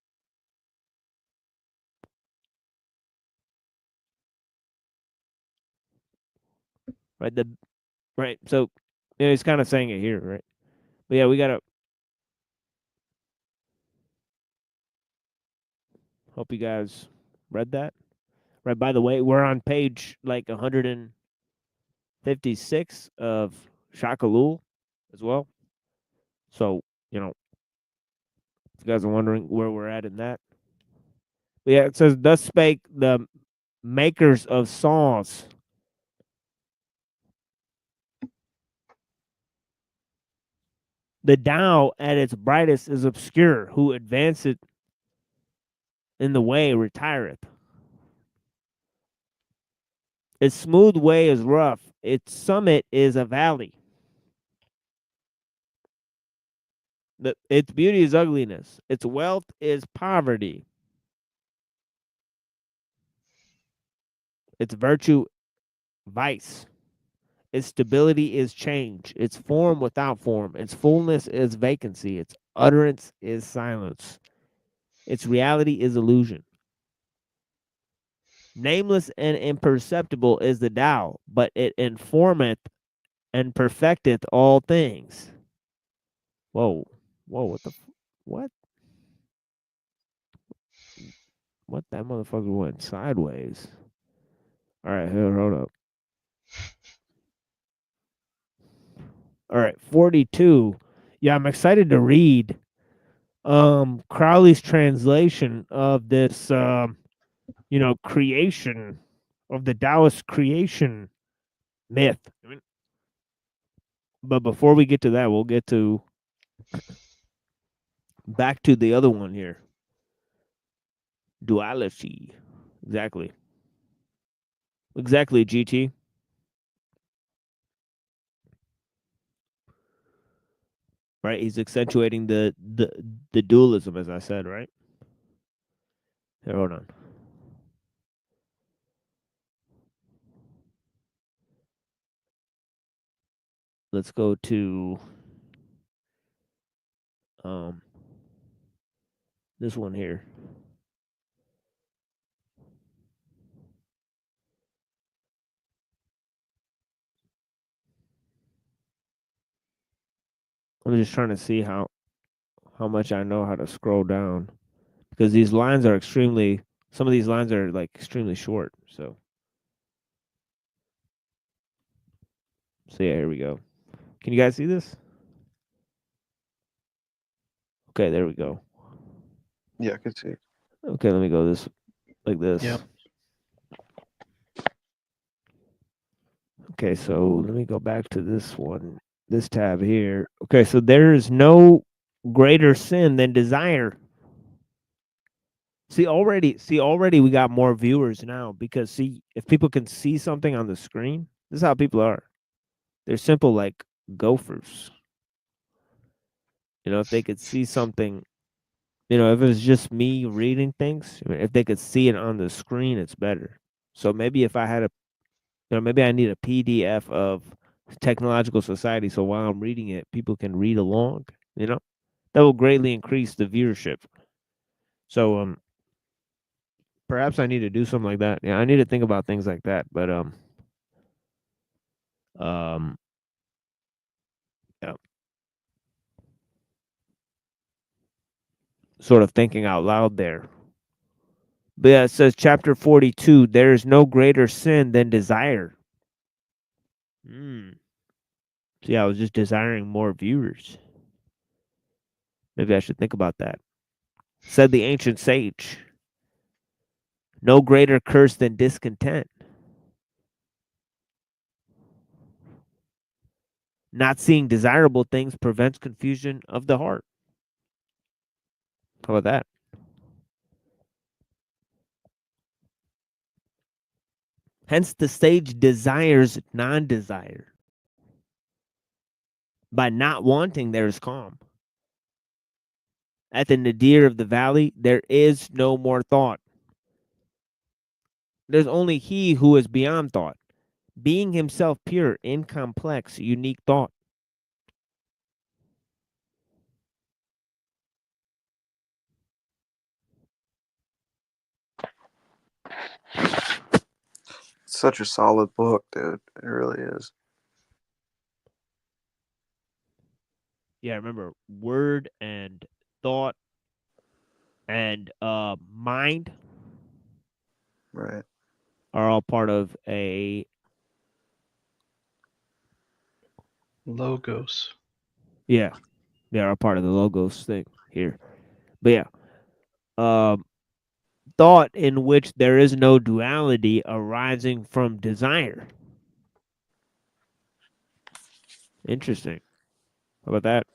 Right. So he's kind of saying it here, right? But yeah, we gotta hope you guys read that. Right. By the way, we're on page like 156 of CTUHLU as well. So if you guys are wondering where we're at in that. But yeah, it says, "Thus spake the makers of saws." The Tao at its brightest is obscure, who advanceth in the way retireth. Its smooth way is rough. Its summit is a valley. Its beauty is ugliness. Its wealth is poverty. Its virtue, vice. Its stability is change. Its form without form. Its fullness is vacancy. Its utterance is silence. Its reality is illusion. Nameless and imperceptible is the Tao, but it informeth and perfecteth all things. Whoa. Whoa, what the what? What, that motherfucker went sideways. All right, here, hold up. All right, 42. Yeah, I'm excited to read Crowley's translation of this creation of the Taoist creation myth. But before we get to that, we'll get to back to the other one here. Duality. Exactly. Exactly, GT. Right, he's accentuating the dualism, as I said, right? Here, hold on. Let's go to this one here. I'm just trying to see how much I know how to scroll down, because these lines are some of these lines are like extremely short. So yeah, here we go. Can you guys see this? Okay, there we go. Yeah, I can see. Okay, let me go like this. Yep. Okay, so let me go back to this one, this tab here. Okay, so there is no greater sin than desire. See, already we got more viewers now, because if people can see something on the screen, this is how people are. They're simple like gophers. If they could see something, if it's just me reading things, if they could see it on the screen, it's better. So maybe if I had maybe I need a PDF of Technological Society, so while I'm reading it, people can read along, that will greatly increase the viewership. So, perhaps I need to do something like that. Yeah, I need to think about things like that, but, yeah. Sort of thinking out loud there. But yeah, it says chapter 42, there is no greater sin than desire. See, I was just desiring more viewers. Maybe I should think about that. Said the ancient sage, no greater curse than discontent. Not seeing desirable things prevents confusion of the heart. How about that? Hence, the sage desires non-desire. By not wanting, there is calm. At the nadir of the valley, there is no more thought. There's only he who is beyond thought, being himself pure, incomplex, unique thought. Such a solid book, dude. It really is. Yeah, remember, word and thought and mind, right, are all part of a logos. Yeah, they are a part of the logos thing here. But yeah, thought in which there is no duality arising from desire. Interesting. How about that?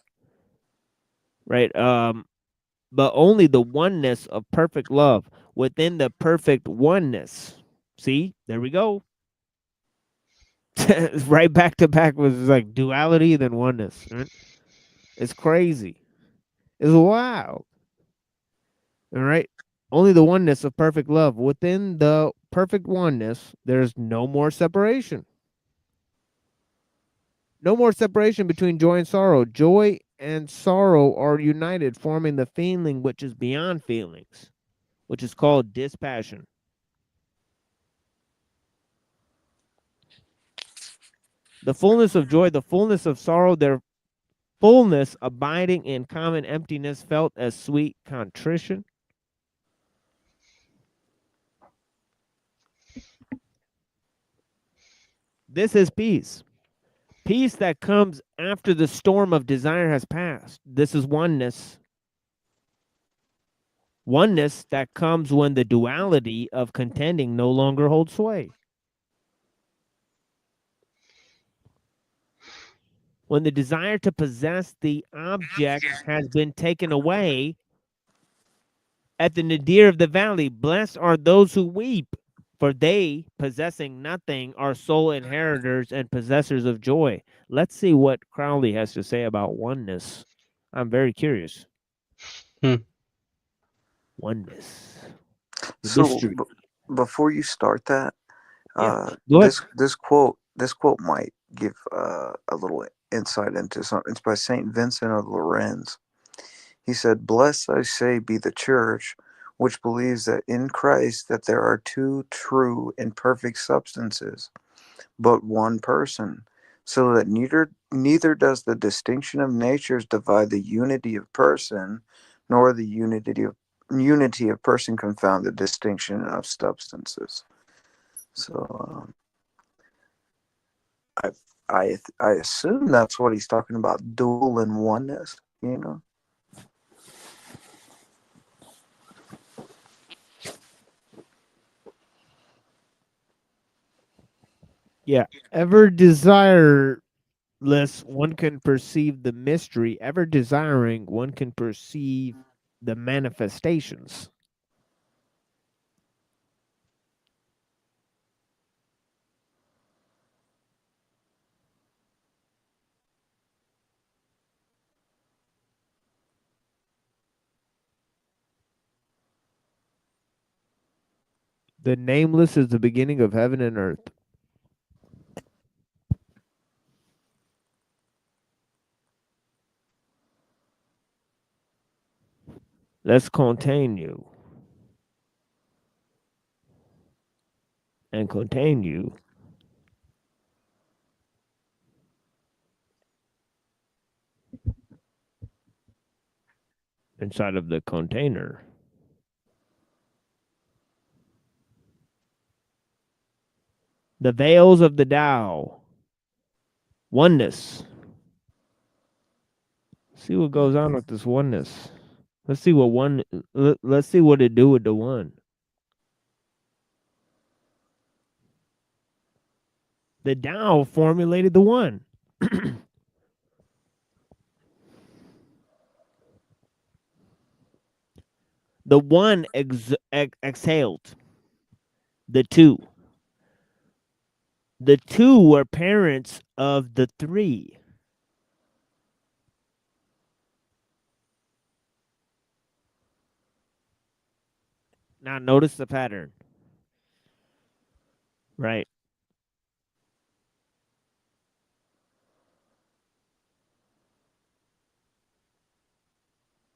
Right. But only the oneness of perfect love within the perfect oneness. See, there we go. Right back to back was like duality, then oneness. Right? It's crazy. It's wild. All right. Only the oneness of perfect love. Within the perfect oneness, there's no more separation. No more separation between joy and sorrow. Joy and sorrow are united, forming the feeling which is beyond feelings, which is called dispassion. The fullness of joy, the fullness of sorrow, their fullness abiding in common emptiness, felt as sweet contrition. This is peace. Peace that comes after the storm of desire has passed. This is oneness. Oneness that comes when the duality of contending no longer holds sway. When the desire to possess the object has been taken away. At the nadir of the valley, blessed are those who weep, for they, possessing nothing, are sole inheritors and possessors of joy. Let's see what Crowley has to say about oneness. I'm very curious. Oneness. The So mystery. before you start that, Go ahead. this quote might give a little insight into something. It's by Saint Vincent of Lorraine. He said, "Blessed, I say, be the church, which believes that in Christ that there are two true and perfect substances, but one person, so that neither does the distinction of natures divide the unity of person, nor the unity of person confound the distinction of substances." So I assume that's what he's talking about, dual and oneness, you know. Yeah. Ever desireless, one can perceive the mystery. Ever desiring, one can perceive the manifestations. The nameless is the beginning of heaven and earth. Let's contain you. And contain you. Inside of the container. The veils of the Tao. Oneness. See what goes on with this oneness. Let's see what let's see what it do with the one. The Tao formulated the one. The one exhaled the two. The two were parents of the three. Now notice the pattern. Right.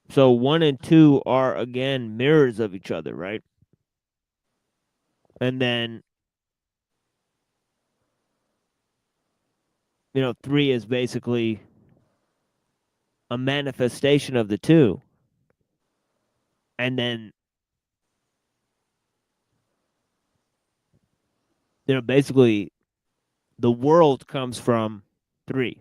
So 1 and 2 are again mirrors of each other, right? And then 3 is basically a manifestation of the 2. And then basically the world comes from 3.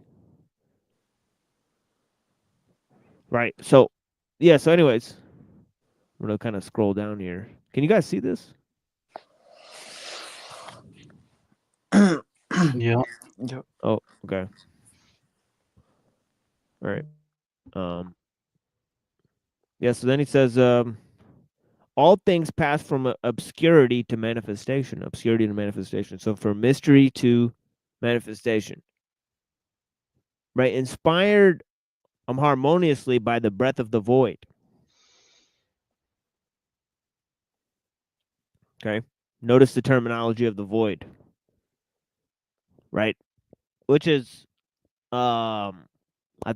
Right. So yeah, so anyways, I'm going to kind of scroll down here. Can you guys see this? Yeah. Oh, okay. All right. Yeah, so then he says, all things pass from obscurity to manifestation. Obscurity to manifestation. So from mystery to manifestation. Right? Inspired harmoniously by the breath of the void. Okay. Notice the terminology of the void. Right? Which is I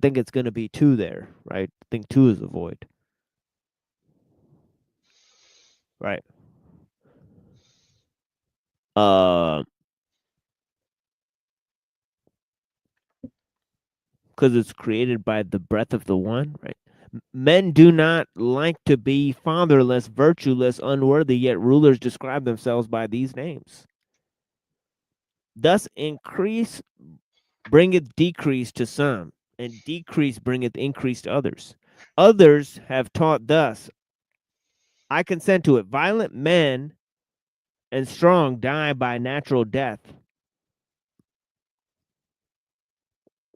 think it's going to be 2 there, right? I think 2 is the void. Right. Because it's created by the breath of the one, right? Men do not like to be fatherless, virtueless, unworthy, yet rulers describe themselves by these names. Thus increase bringeth decrease to some, and decrease bringeth increase to others. Others have taught thus, I consent to it. Violent men and strong die by natural death.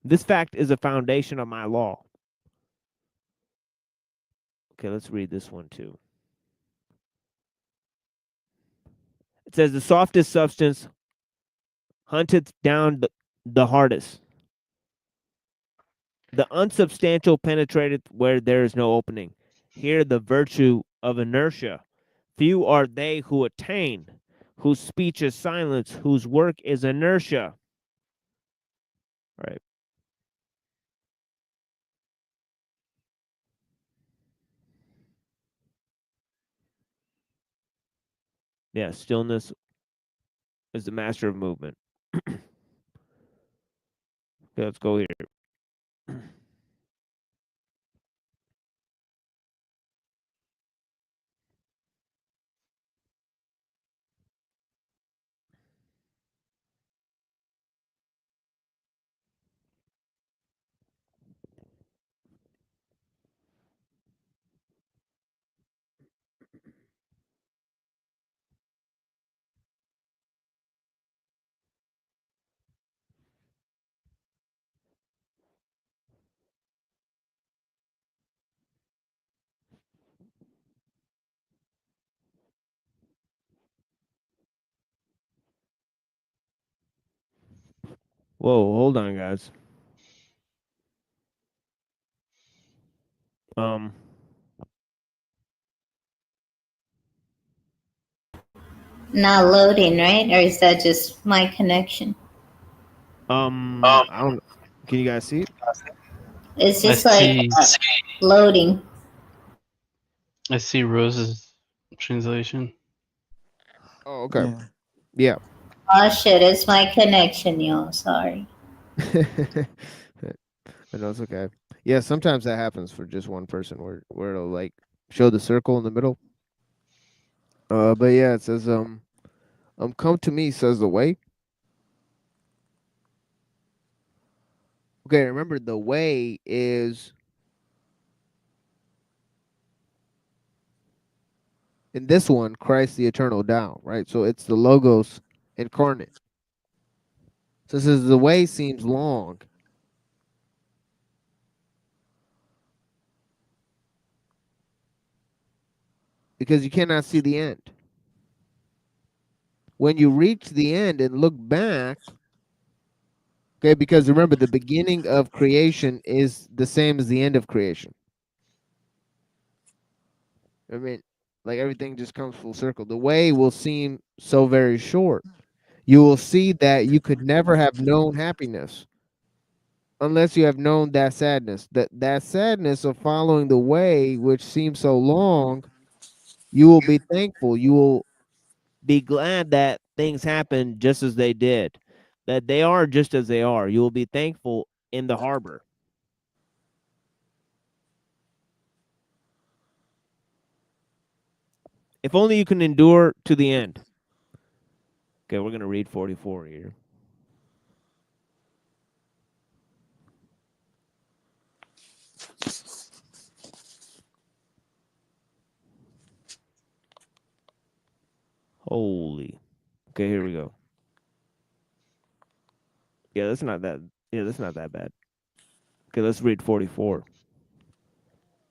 This fact is a foundation of my law. Okay, let's read this one too. It says, the softest substance hunteth down the hardest. The unsubstantial penetrateth where there is no opening. Here the virtue of inertia. Few are they who attain, whose speech is silence, whose work is inertia. Right. Yeah, stillness is the master of movement. Okay, let's go here. Whoa, hold on, guys. Not loading, right? Or is that just my connection? I don't. Can you guys see it? It's just like loading. I see Rose's translation. Oh, okay. Yeah. Oh shit, it's my connection, y'all. Sorry. No, it's okay. Yeah, sometimes that happens for just one person where it'll like show the circle in the middle. But yeah, it says come to me, says the way. Okay, remember the way is in this one, Christ the eternal Tao, right? So it's the Logos incarnate. So it says the way seems long. Because you cannot see the end. When you reach the end and look back, okay, because remember the beginning of creation is the same as the end of creation. I mean, like everything just comes full circle. The way will seem so very short. You will see that you could never have known happiness unless you have known that sadness. That sadness of following the way, which seems so long, you will be thankful. You will be glad that things happen just as they did, that they are just as they are. You will be thankful in the harbor. If only you can endure to the end. Okay, we're going to read 44 here. Holy. Okay, here we go. Yeah, that's not that. Yeah, that's not that bad. Okay, let's read 44.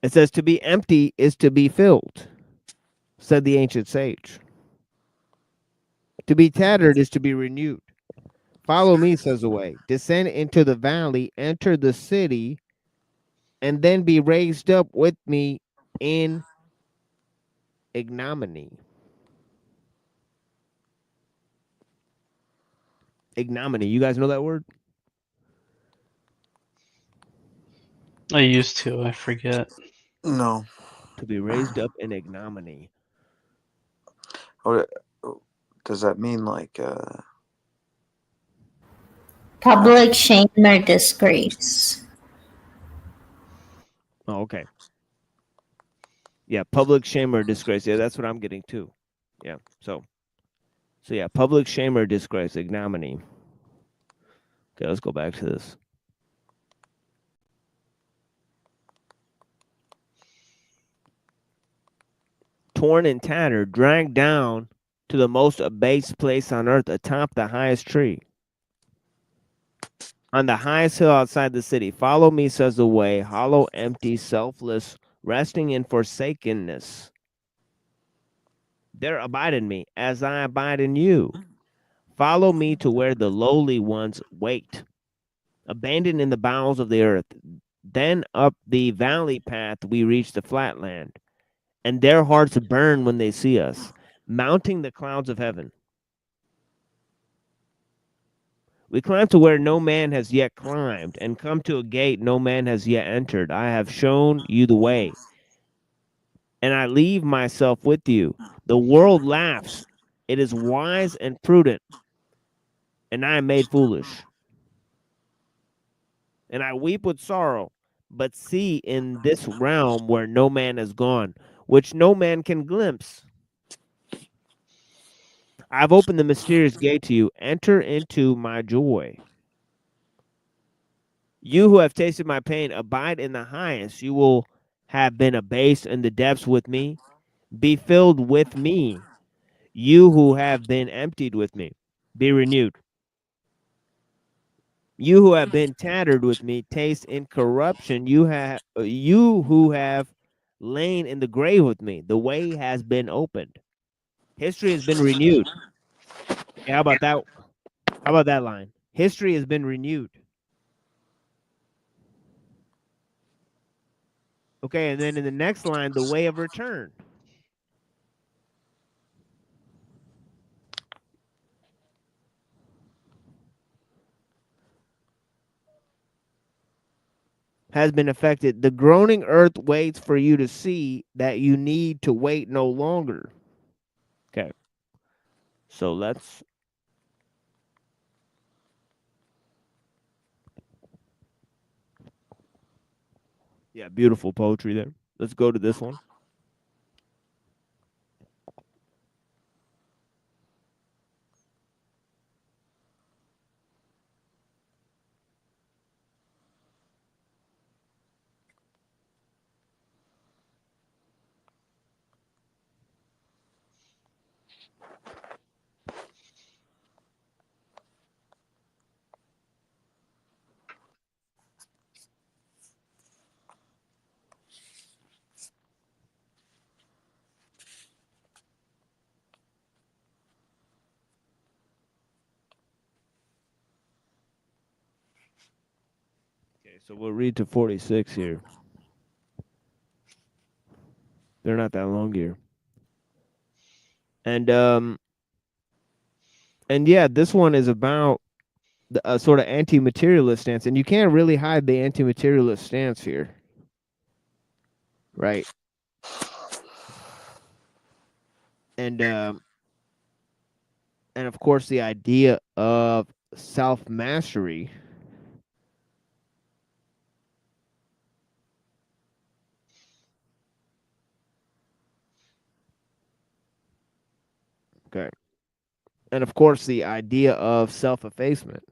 It says, to be empty is to be filled, said the ancient sage. To be tattered is to be renewed. Follow me, says the way. Descend into the valley, enter the city, and then be raised up with me in ignominy. Ignominy. You guys know that word? I used to. I forget. No. To be raised up in ignominy. What does that mean? Like, Public shame or disgrace. Oh, okay. Yeah, public shame or disgrace. Yeah, that's what I'm getting too. Yeah. So yeah, public shame or disgrace, ignominy. Okay, let's go back to this. Torn and tattered, dragged down to the most abased place on earth, atop the highest tree. On the highest hill outside the city. Follow me, says the way, hollow, empty, selfless, resting in forsakenness. There abide in me, as I abide in you. Follow me to where the lowly ones wait, abandoned in the bowels of the earth. Then up the valley path we reach the flatland, and their hearts burn when they see us, mounting the clouds of heaven. We climb to where no man has yet climbed, and come to a gate no man has yet entered. I have shown you the way, and I leave myself with you. The world laughs. It is wise and prudent, and I am made foolish. And I weep with sorrow, but see in this realm where no man has gone, which no man can glimpse. I have opened the mysterious gate to you. Enter into my joy. You who have tasted my pain, abide in the highest. You will have been abased in the depths with me. Be filled with me. You who have been emptied with me, be renewed. You who have been tattered with me, taste incorruption. You who have lain in the grave with me, the way has been opened. History has been renewed. Okay, how about that? How about that line? History has been renewed. Okay, and then in the next line, the way of return. Has been affected. The groaning earth waits for you to see that you need to wait no longer. Okay. So let's. Yeah, beautiful poetry there. Let's go to this one. Okay, so we'll read to 46 here. They're not that long here. And yeah, this one is about the sort of anti-materialist stance, and you can't really hide the anti-materialist stance here, right? And of course, the idea of self-mastery. Okay. And of course, the idea of self-effacement.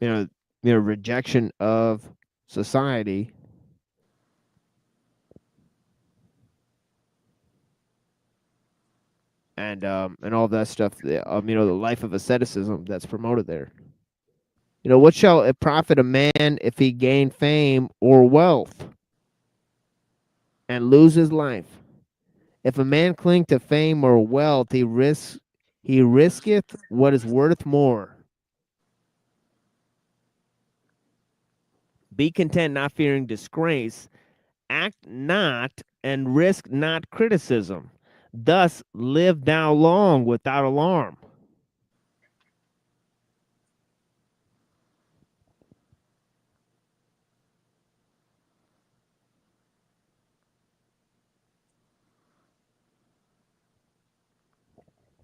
You know, rejection of society. And all that stuff. You know, the life of asceticism that's promoted there. You know, what shall it profit a man if he gain fame or wealth and lose his life? If a man cling to fame or wealth, he risks He risketh what is worth more. Be content, not fearing disgrace. Act not and risk not criticism. Thus live thou long without alarm.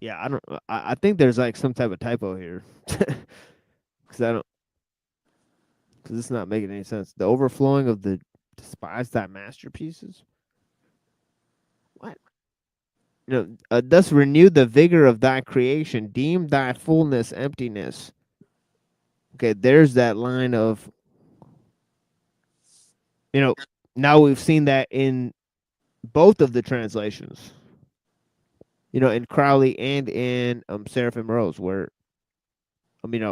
Yeah, I don't. I think there's like some type of typo here, because I don't. Because it's not making any sense. The overflowing of the despise thy masterpieces. What? Thus renew the vigor of thy creation. Deem thy fullness emptiness. Okay, there's that line of. Now we've seen that in both of the translations. In Crowley and in Seraphim Rose, where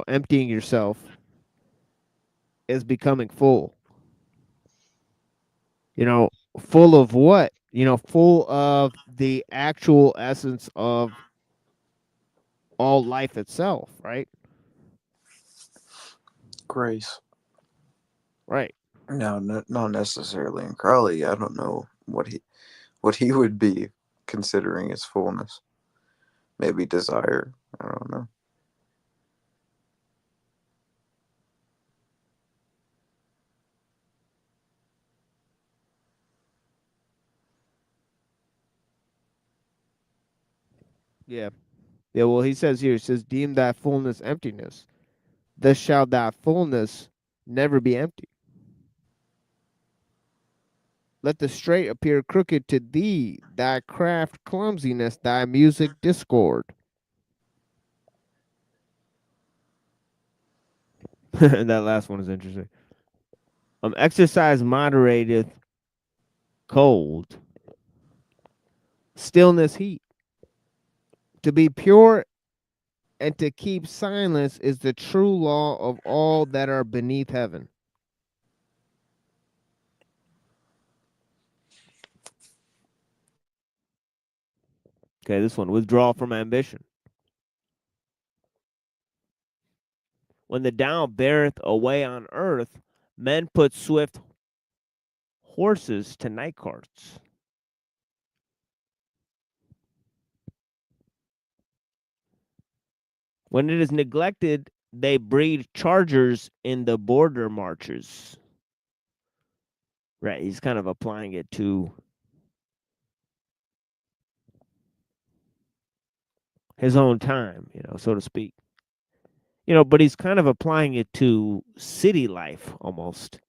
emptying yourself is becoming full. Full of what? Full of the actual essence of all life itself, right? Grace. Right. No, not necessarily in Crowley. I don't know what he would be considering as fullness. Maybe desire. I don't know. Yeah. Yeah, well, he says here, deem thy fullness emptiness. Thus shall thy fullness never be empty. Let the straight appear crooked to thee, thy craft clumsiness, thy music discord. That last one is interesting. Exercise moderateth cold, stillness heat. To be pure and to keep silence is the true law of all that are beneath heaven. Okay, this one, withdraw from ambition. When the Tao beareth away on earth, men put swift horses to night carts. When it is neglected, they breed chargers in the border marches. Right, he's kind of applying it to his own time, so to speak. But he's kind of applying it to city life almost.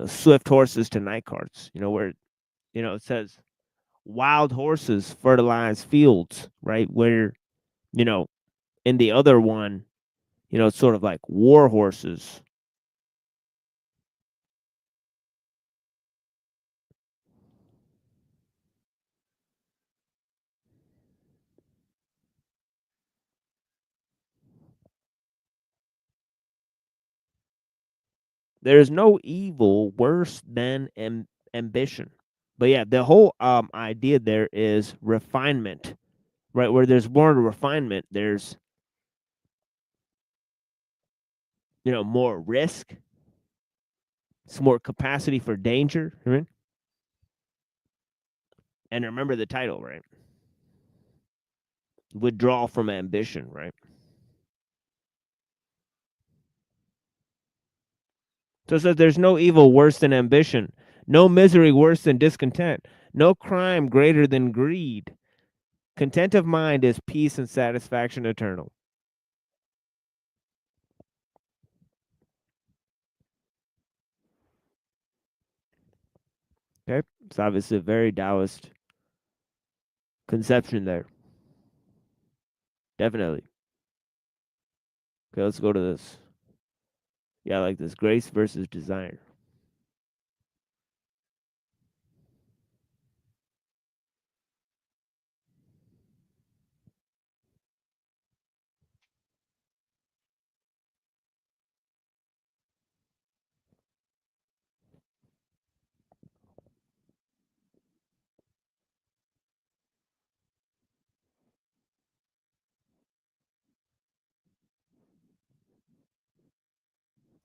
Swift horses to night carts, where, it says wild horses fertilize fields, right? Where, in the other one, it's sort of like war horses. There is no evil worse than ambition. But yeah, the whole idea there is refinement, right? Where there's more refinement, there's more risk, it's more capacity for danger, right? And remember the title, right? Withdraw from ambition, right? So it says there's no evil worse than ambition, no misery worse than discontent, no crime greater than greed. Content of mind is peace and satisfaction eternal. Okay, it's obviously a very Taoist conception there. Definitely. Okay, let's go to this. Yeah, I like this. Grace versus desire.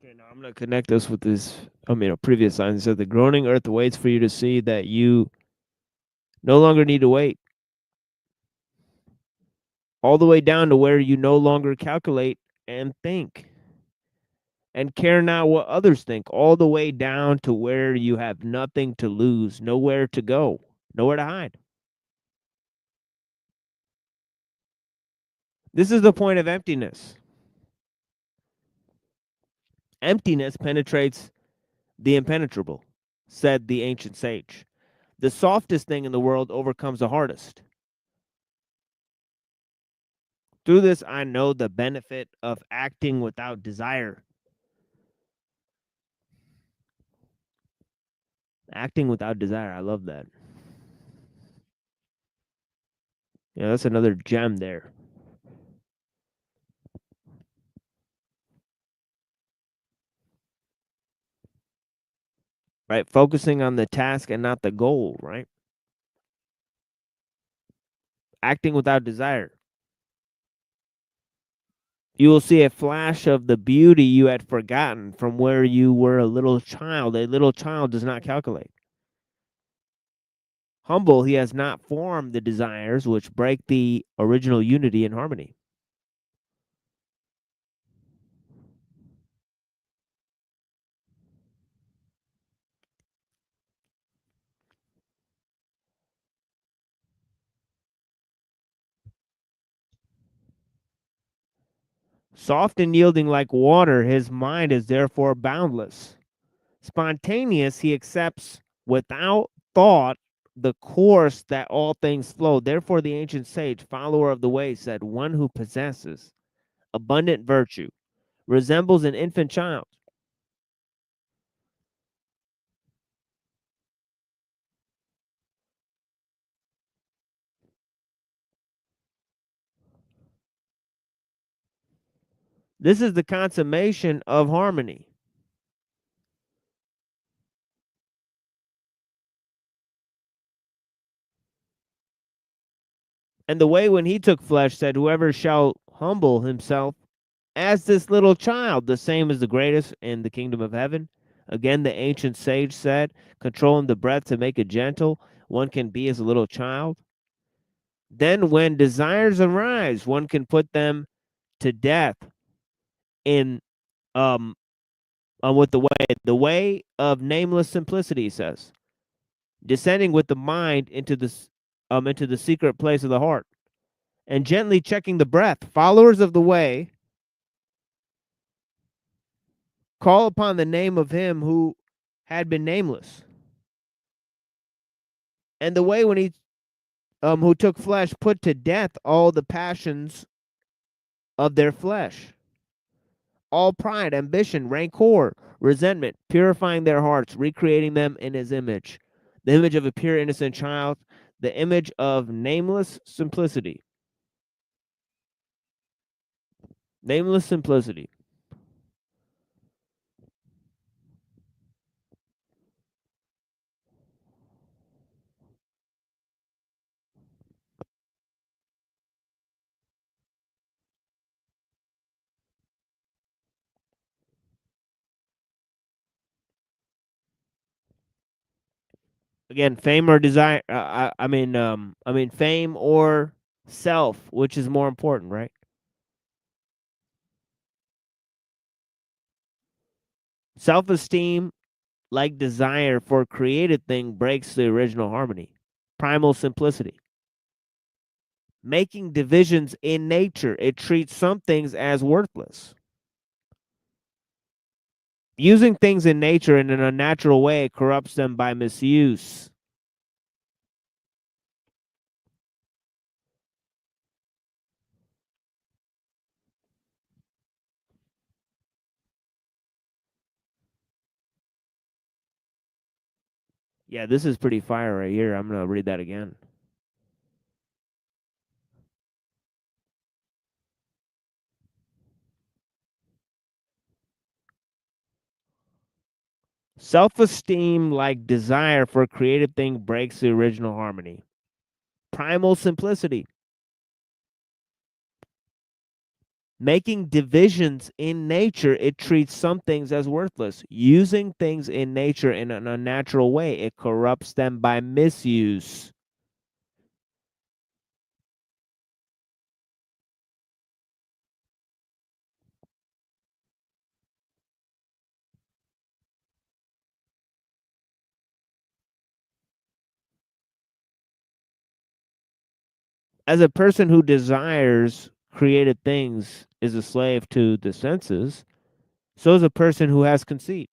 Okay, now I'm going to connect this with this, a previous line. It said, the groaning earth waits for you to see that you no longer need to wait. All the way down to where you no longer calculate and think and care not what others think, all the way down to where you have nothing to lose, nowhere to go, nowhere to hide. This is the point of emptiness. Emptiness penetrates the impenetrable, said the ancient sage. The softest thing in the world overcomes the hardest. Through this, I know the benefit of acting without desire. Acting without desire. I love that. Yeah, that's another gem there. Right? Focusing on the task and not the goal, right? Acting without desire. You will see a flash of the beauty you had forgotten from where you were a little child. A little child does not calculate. Humble, he has not formed the desires which break the original unity and harmony. Soft and yielding like water, his mind is therefore boundless. Spontaneous, he accepts without thought the course that all things flow. Therefore, the ancient sage, follower of the way, said, one who possesses abundant virtue resembles an infant child. This is the consummation of harmony. And the way when he took flesh said, whoever shall humble himself as this little child, the same is the greatest in the kingdom of heaven. Again, the ancient sage said, controlling the breath to make it gentle, one can be as a little child. Then when desires arise, one can put them to death in with the way of nameless simplicity, he says, descending with the mind into the secret place of the heart, and gently checking the breath. Followers of the way call upon the name of him who had been nameless. And the way when he who took flesh put to death all the passions of their flesh, all pride, ambition, rancor, resentment, purifying their hearts, recreating them in his image, the image of a pure innocent child, the image of nameless simplicity. Nameless simplicity. Again, fame or desire. Fame or self, which is more important, right? Self-esteem, like desire for a created thing, breaks the original harmony. Primal simplicity. Making divisions in nature, it treats some things as worthless. Using things in nature in an unnatural way corrupts them by misuse. Yeah, this is pretty fire right here. I'm going to read that again. Self-esteem, like desire for a creative thing, breaks the original harmony. Primal simplicity. Making divisions in nature, it treats some things as worthless. Using things in nature in an unnatural way, it corrupts them by misuse. As a person who desires created things is a slave to the senses, so is a person who has conceit.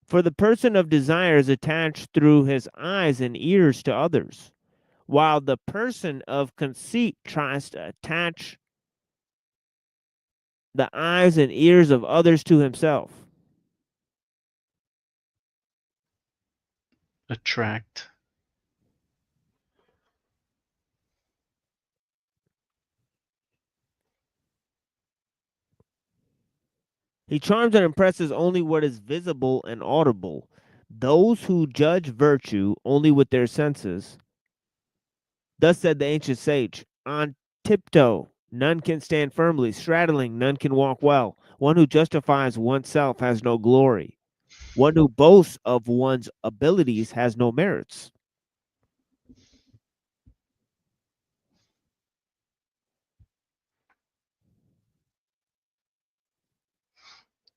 For the person of desire is attached through his eyes and ears to others, while the person of conceit tries to attach the eyes and ears of others to himself. Attract. He charms and impresses only what is visible and audible. Those who judge virtue only with their senses. Thus said the ancient sage, on tiptoe, none can stand firmly. Straddling, none can walk well. One who justifies oneself has no glory. One who boasts of one's abilities has no merits.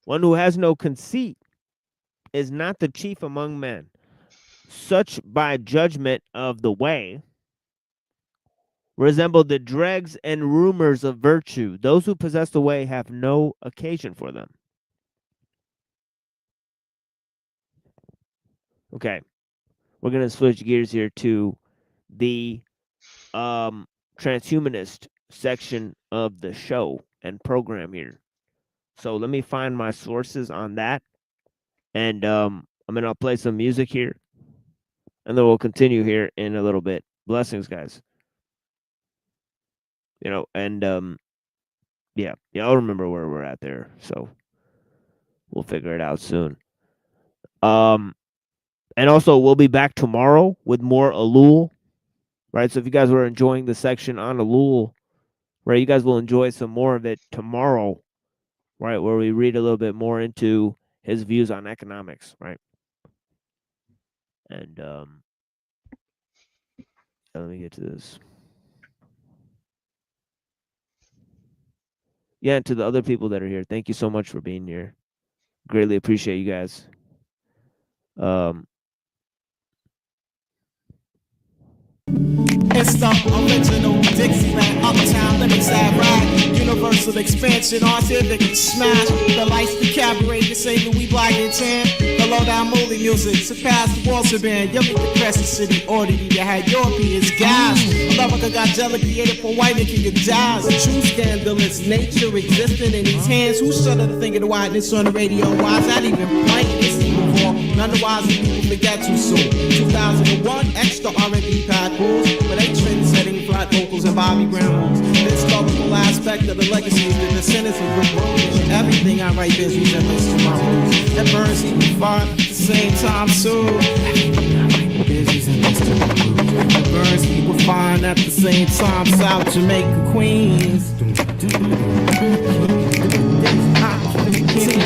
One who has no conceit is not the chief among men. Such, by judgment of the way, resemble the dregs and rumors of virtue. Those who possess the way have no occasion for them. Okay, we're going to switch gears here to the transhumanist section of the show and program here. So let me find my sources on that, and I'll play some music here, and then we'll continue here in a little bit. Blessings, guys. You know, and yeah, I'll remember where we're at there, so we'll figure it out soon. And also we'll be back tomorrow with more ellul, right? So if you guys were enjoying the section on ellul, right, you guys will enjoy some more of it tomorrow, right, where we read a little bit more into his views on economics, right? And let me get to this. Yeah, and to the other people that are here, thank you so much for being here. Greatly appreciate you guys. It's the original Dixieland, uptown, let me side ride. Universal expansion, artistic smash. The lights, the cabaret, the say Louis Black and Tan. The low down movie music, surpass the Walter Band. You meet the Crescent City oddity that had Europeans gas. America got jelly created for white and king of jazz. True scandalous nature existing in his hands. Who shudder to think of the whiteness on the radio? Why is that even playing? It's even for none the wise people forget too soon. 2001, extra R&B pack rules. But they trend-setting flat vocals and Bobby Brown moves. This historical aspect of the legacy is the descendants of Rick Rowan. Everything I write bears resemblance to my roots. And burns even fun at the same time soon. And burns people fine at the same time. South Jamaica, Queens.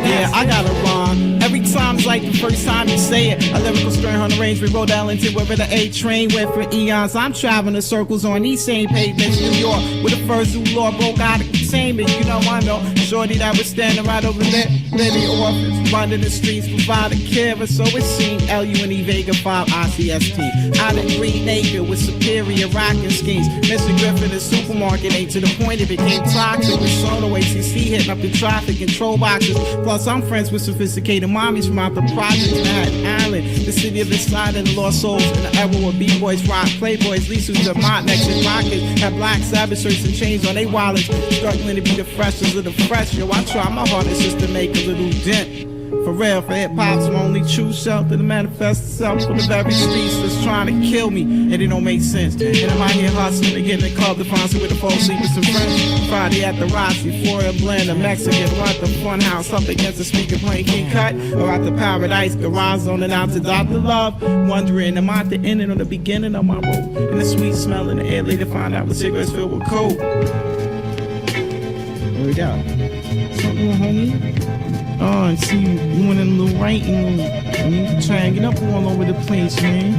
Yeah, I got a rhyme. Every time's like the first time you say it. A lyrical strain on the range we Rhode Island to wherever the A train went for eons. I'm traveling in circles on these same pavements. New York, where the first zoo law broke out of containment. You know I know. Shorty that was standing right over there. Living orphans, running the streets, providing care. And so it seemed LUNE Vega 5 ICST. Out of Green Acre with superior rocking schemes. Mr. Griffin, the supermarket ain't to the point it became toxic. With soda ACC hitting up the traffic control boxes. Plus, I'm friends with sophisticated mommies from out the projects in Manhattan Island, the city of inside and the lost souls in the era where B-boys rock, playboys, Lisa's, Vermont, next and rockets, have black Sabbath shirts and chains on their wallets, struggling to be the freshest of the fresh. Yo, I try my hardest just to make a little dent. For real, for hip-hop's only true shelter to manifest itself for the very streets that's trying to kill me, and it don't make sense. And I'm out here hustling to get in the club to find some with the folks, sleep with some friends. Friday at the Rossi, Foria Blend, a Mexican, run the fun house up against the speaker playing King Cut, or at the Paradise Garage zoning out to Dr. Love. Wondering, am I at the ending or the beginning of my road? And the sweet smell in the air, later find out the cigarettes filled with coke. There we go. Something, homie? Oh, and see you went in a little writing room. Trying to get up all over the place, man.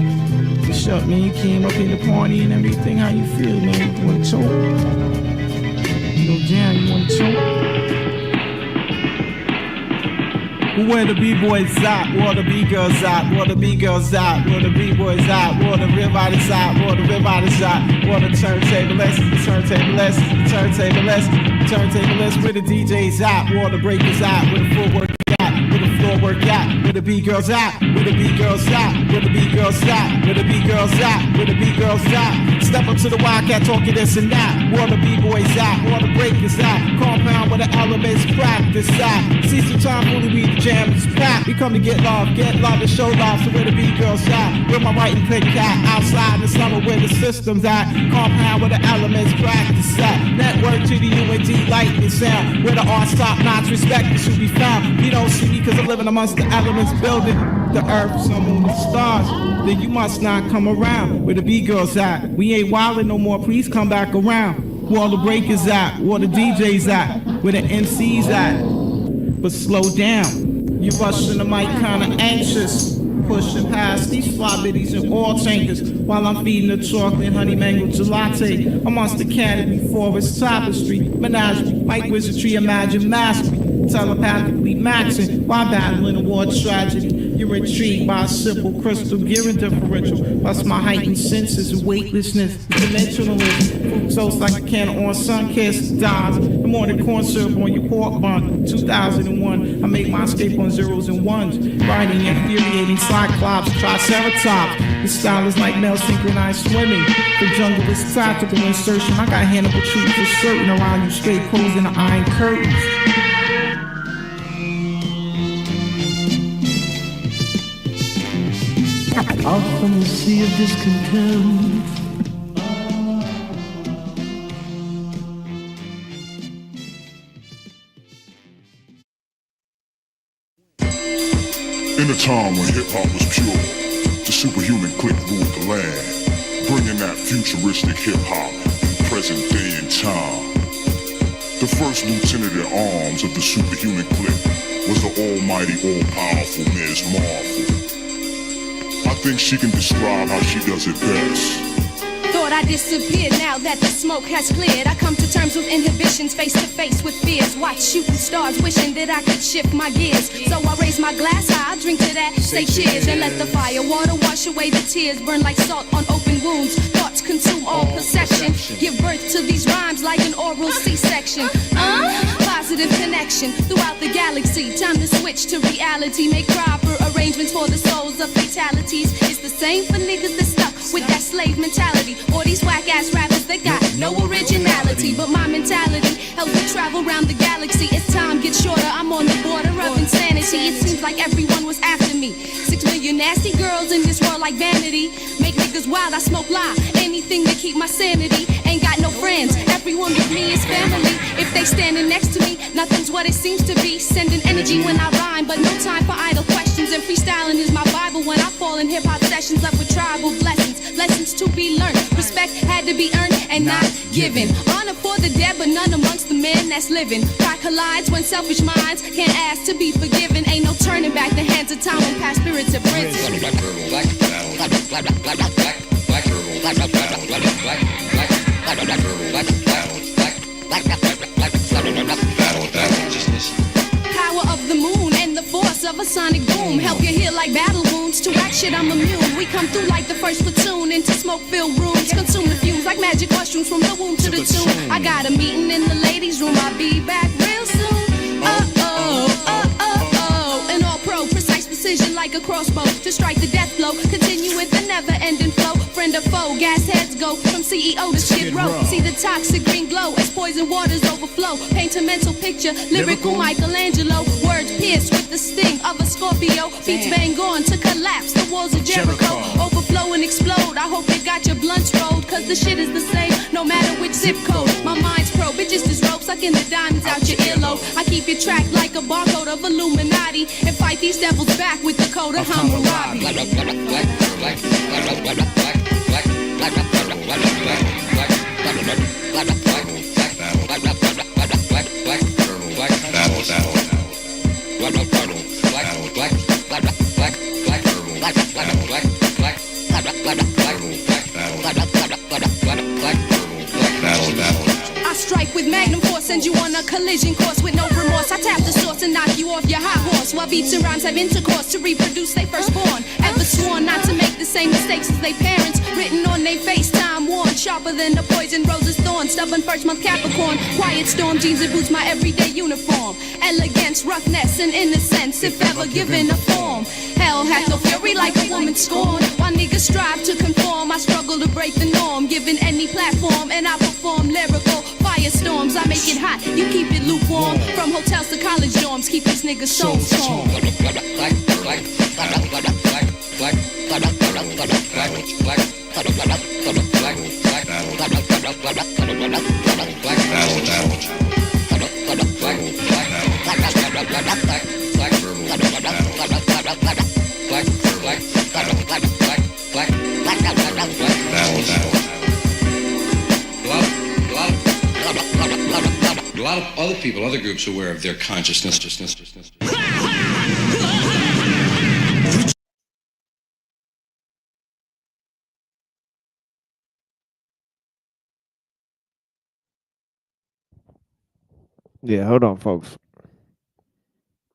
What's up, man? You came up in the party and everything. How you feel, man? You wanna choke? You go down, you wanna choke? Where the B-boys at, where the B-girls at, where the B-girls at, where the B-boys at, where the real bodies at, where the real bodies at, where the turntablists, where the DJs at, where the breakers at, where the footwork at, where the floor work at, where the B-girls at, where the B-girls at, where the B-girls at, where the B-girls at, where the B-girls at. Step up to the Wildcat talking this and that, where the B-boys at, where the breakers at, compound where the elements practice at. See some time fully read the jam is packed. We come to get love and show love. So where the B-girls at, where my writing pick cat, outside in the summer where the system's at, compound where the elements practice at. Network to the UND lightning sound, where the art's top notch respect is should be found. You don't see me cause I'm living amongst the elements, building the earth, sun, moon, and stars. Then you must not come around where the B-girls at. We ain't wildin' no more, please come back around. Where all the breakers at, where the DJs at, where the MCs at. But slow down, you rushing the mic kinda anxious, pushing past these fly biddies and oil tankers while I'm feeding the chocolate honey mango gelati amongst the canopy, forest, tapestry, menagerie, Mike wizardry, imagine mastery, telepathically maxing while battling a war tragedy. You're intrigued by a simple crystal gearing differential, plus my heightened senses and weightlessness, dimensionalism, fructose like a can on sun-kissed dies. The morning corn syrup on your pork bun. 2001, I make my escape on zeros and ones, riding infuriating cyclops, triceratops. The style is like male synchronized swimming. The jungle is tactical insertion. I got Hannibal truth for certain around you, straight closing the iron curtains. Out from the sea of discontent. In a time when hip-hop was pure, the superhuman clique ruled the land, bringing that futuristic hip-hop in present day and time. The first lieutenant at arms of the superhuman clique was the almighty, all-powerful Ms. Marvel. I think she can describe how she does it best. Thought I disappeared, now that the smoke has cleared. I come to terms with inhibitions, face to face with fears. Watch shooting stars, wishing that I could shift my gears. So I raise my glass high, I drink to that, say cheers. And let the fire water wash away the tears. Burn like salt on open wounds. Thoughts consume all perception. Give birth to these rhymes like an oral C-section. Positive connection throughout the galaxy. Time to switch to reality. Make proper arrangements for the souls of fatalities. It's the same for niggas that stuck with that slave mentality. Or these whack-ass rappers that got no originality. But my mentality helps me travel around the galaxy. As time gets shorter, I'm on the border of insanity. It seems like everyone was after me. 6 million nasty girls in this world like vanity. Make niggas wild, I smoke lie. Anything to keep my sanity. Ain't got no friends, everyone with me is family. If they standing next to me, nothing's what it seems to be. Sending energy when I rhyme, but no time for idle questions. And freestyling is my Bible when I fall in hip-hop sessions up with tribal blessings. Lessons to be learned, respect had to be earned and not given. Honor for the dead, but none amongst the men that's living. Pride collides when selfish minds can't ask to be forgiven. Ain't no turning back the hands of time when past spirits have risen. Black turtle, black battle, black turtle, black battle, black turtle, black battle, black turtle, black power of the moon and the force of a sonic boom. Help you heal like battle wounds. To whack shit, I'm immune. We come through like the first platoon into smoke-filled rooms. Consume the fumes like magic mushrooms from the womb to the tomb. I got a meeting in the ladies' room. I'll be back real soon. Oh, oh, oh, oh, oh. An all-pro, precise precision like a crossbow to strike the death blow. Continue with the never-ending flow. Friend or foe, gas heads go from CEO to Skid Row. See the toxic green glow as poison waters overflow. Paint a mental picture, lyrical Michelangelo. Words pierced with the sting of a Scorpio. Beats bang on to collapse the walls of Jericho. Overflow and explode. I hope you got your blunts rolled, cause the shit is the same no matter which zip code. My mind's pro, bitches is rope, sucking the diamonds out your earlobe. I keep you tracked like a barcode of Illuminati and fight these devils back with the code of Hammurabi. I strike with magnum force, send you on a collision course with no remorse. I tap the source and knock you off your high horse, while beats and rhymes have intercourse to reproduce they firstborn. Ever sworn not to make the same mistakes as they parents, written on they face, time worn, sharper than the poison rose's thorn. Stubborn first month Capricorn, quiet storm, jeans and boots, my everyday uniform. Elegance, roughness, and innocence, if ever given a form. Hell hath no fury like a woman scorned. While niggas strive to conform, I struggle to break the norm. Given any platform, and I perform lyrical firestorms. I make it hot, you keep it lukewarm. From hotels to college dorms, keep these niggas so strong. A lot of other people, other groups are aware of their consciousness. Yeah, hold on, folks.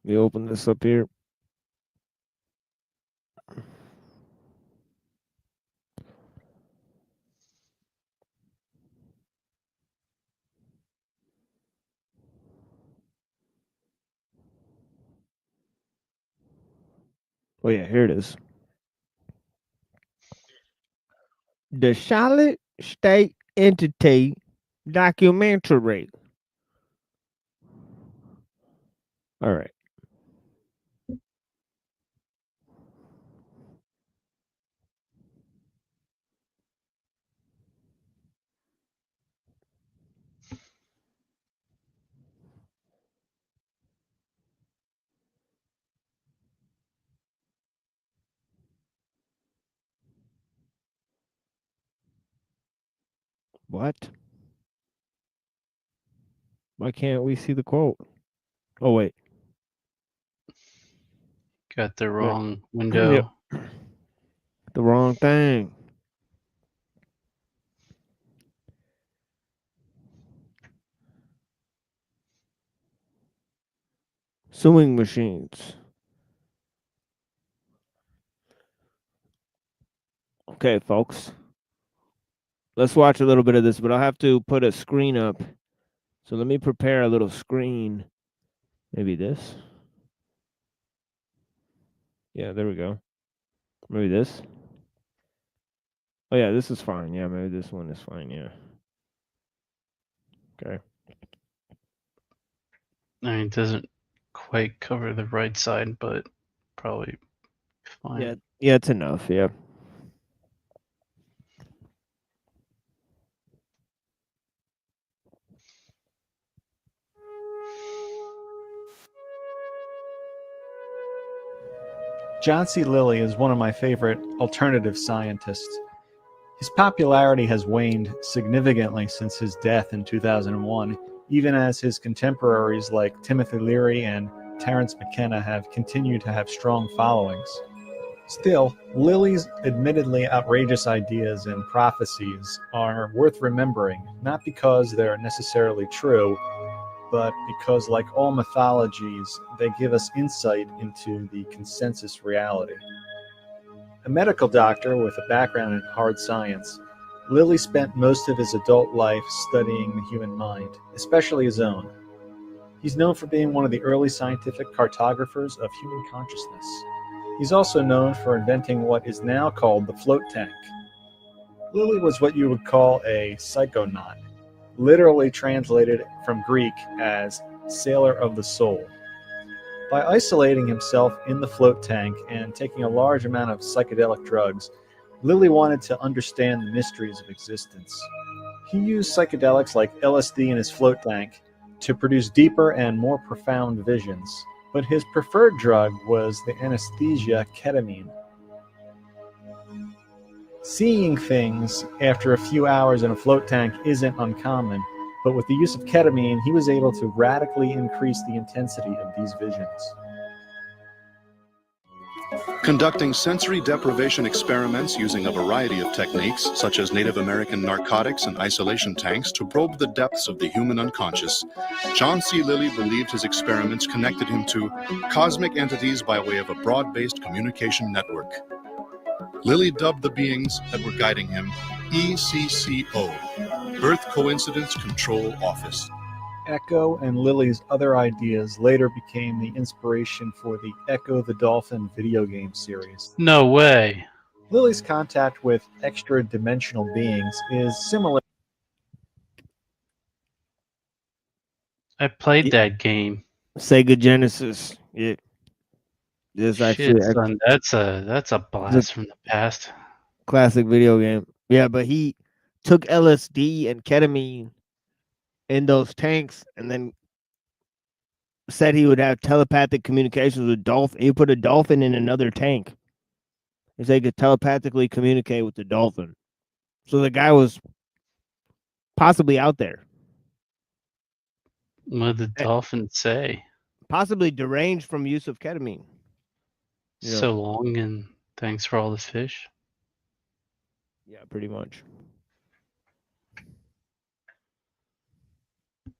Let me open this up here. Oh yeah, here it is. The solid state entity documentary. All right. What? Why can't we see the quote? Oh, wait. Got the wrong window. Yep. The wrong thing. Sewing machines. Okay, folks. Let's watch a little bit of this, but I'll have to put a screen up. So let me prepare a little screen. Maybe this. Yeah, there we go. Maybe this. Oh, yeah, this is fine. Yeah, maybe this one is fine. Yeah. Okay. I mean, it doesn't quite cover the right side, but probably fine. Yeah, it's enough. Yeah. John C. Lilley is one of my favorite alternative scientists. His popularity has waned significantly since his death in 2001, even as his contemporaries like Timothy Leary and Terence McKenna have continued to have strong followings. Still, Lilley's admittedly outrageous ideas and prophecies are worth remembering, not because they're necessarily true, but because, like all mythologies, they give us insight into the consensus reality. A medical doctor with a background in hard science, Lilley spent most of his adult life studying the human mind, especially his own. He's known for being one of the early scientific cartographers of human consciousness. He's also known for inventing what is now called the float tank. Lilley was what you would call a psychonaut, literally translated from Greek as sailor of the soul. By isolating himself in the float tank and taking a large amount of psychedelic drugs, Lilley wanted to understand the mysteries of existence. He used psychedelics like LSD in his float tank to produce deeper and more profound visions, but his preferred drug was the anesthesia ketamine. Seeing things after a few hours in a float tank isn't uncommon, but with the use of ketamine, he was able to radically increase the intensity of these visions. Conducting sensory deprivation experiments using a variety of techniques, such as Native American narcotics and isolation tanks, to probe the depths of the human unconscious, John C. Lilley believed his experiments connected him to cosmic entities by way of a broad-based communication network. Lilley dubbed the beings that were guiding him ECCO, Earth Coincidence Control Office. Echo and Lilley's other ideas later became the inspiration for the Echo the Dolphin video game series. No way. Lilley's contact with extra-dimensional beings is similar. I played that game. Sega Genesis. Yeah. This Shit, actually son, that's a blast from the past. classic video game. Yeah, but he took LSD and ketamine in those tanks and then said he would have telepathic communications with dolphin. He put a dolphin in another tank. He said he could telepathically communicate with the dolphin. So the guy was possibly out there. What did the dolphin say? Possibly deranged from use of ketamine. Yeah. So long, and thanks for all the fish. Yeah, pretty much.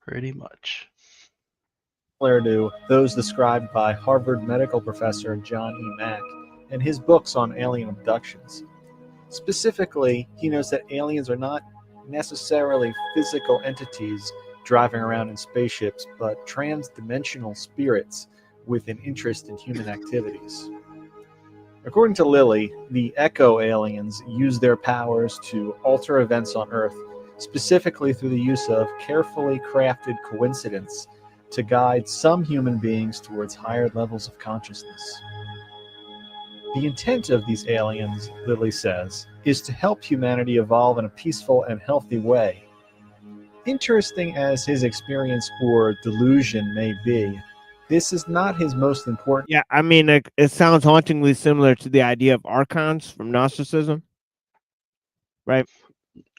Pretty much. Similar to those described by Harvard medical professor John E. Mack in his books on alien abductions. Specifically, he knows that aliens are not necessarily physical entities driving around in spaceships, but trans-dimensional spirits with an interest in human activities. According to Lilley, the Echo aliens use their powers to alter events on Earth, specifically through the use of carefully crafted coincidence to guide some human beings towards higher levels of consciousness. The intent of these aliens, Lilley says, is to help humanity evolve in a peaceful and healthy way. Interesting as his experience or delusion may be, this is not his most important. Yeah, I mean, it sounds hauntingly similar to the idea of archons from Gnosticism, right?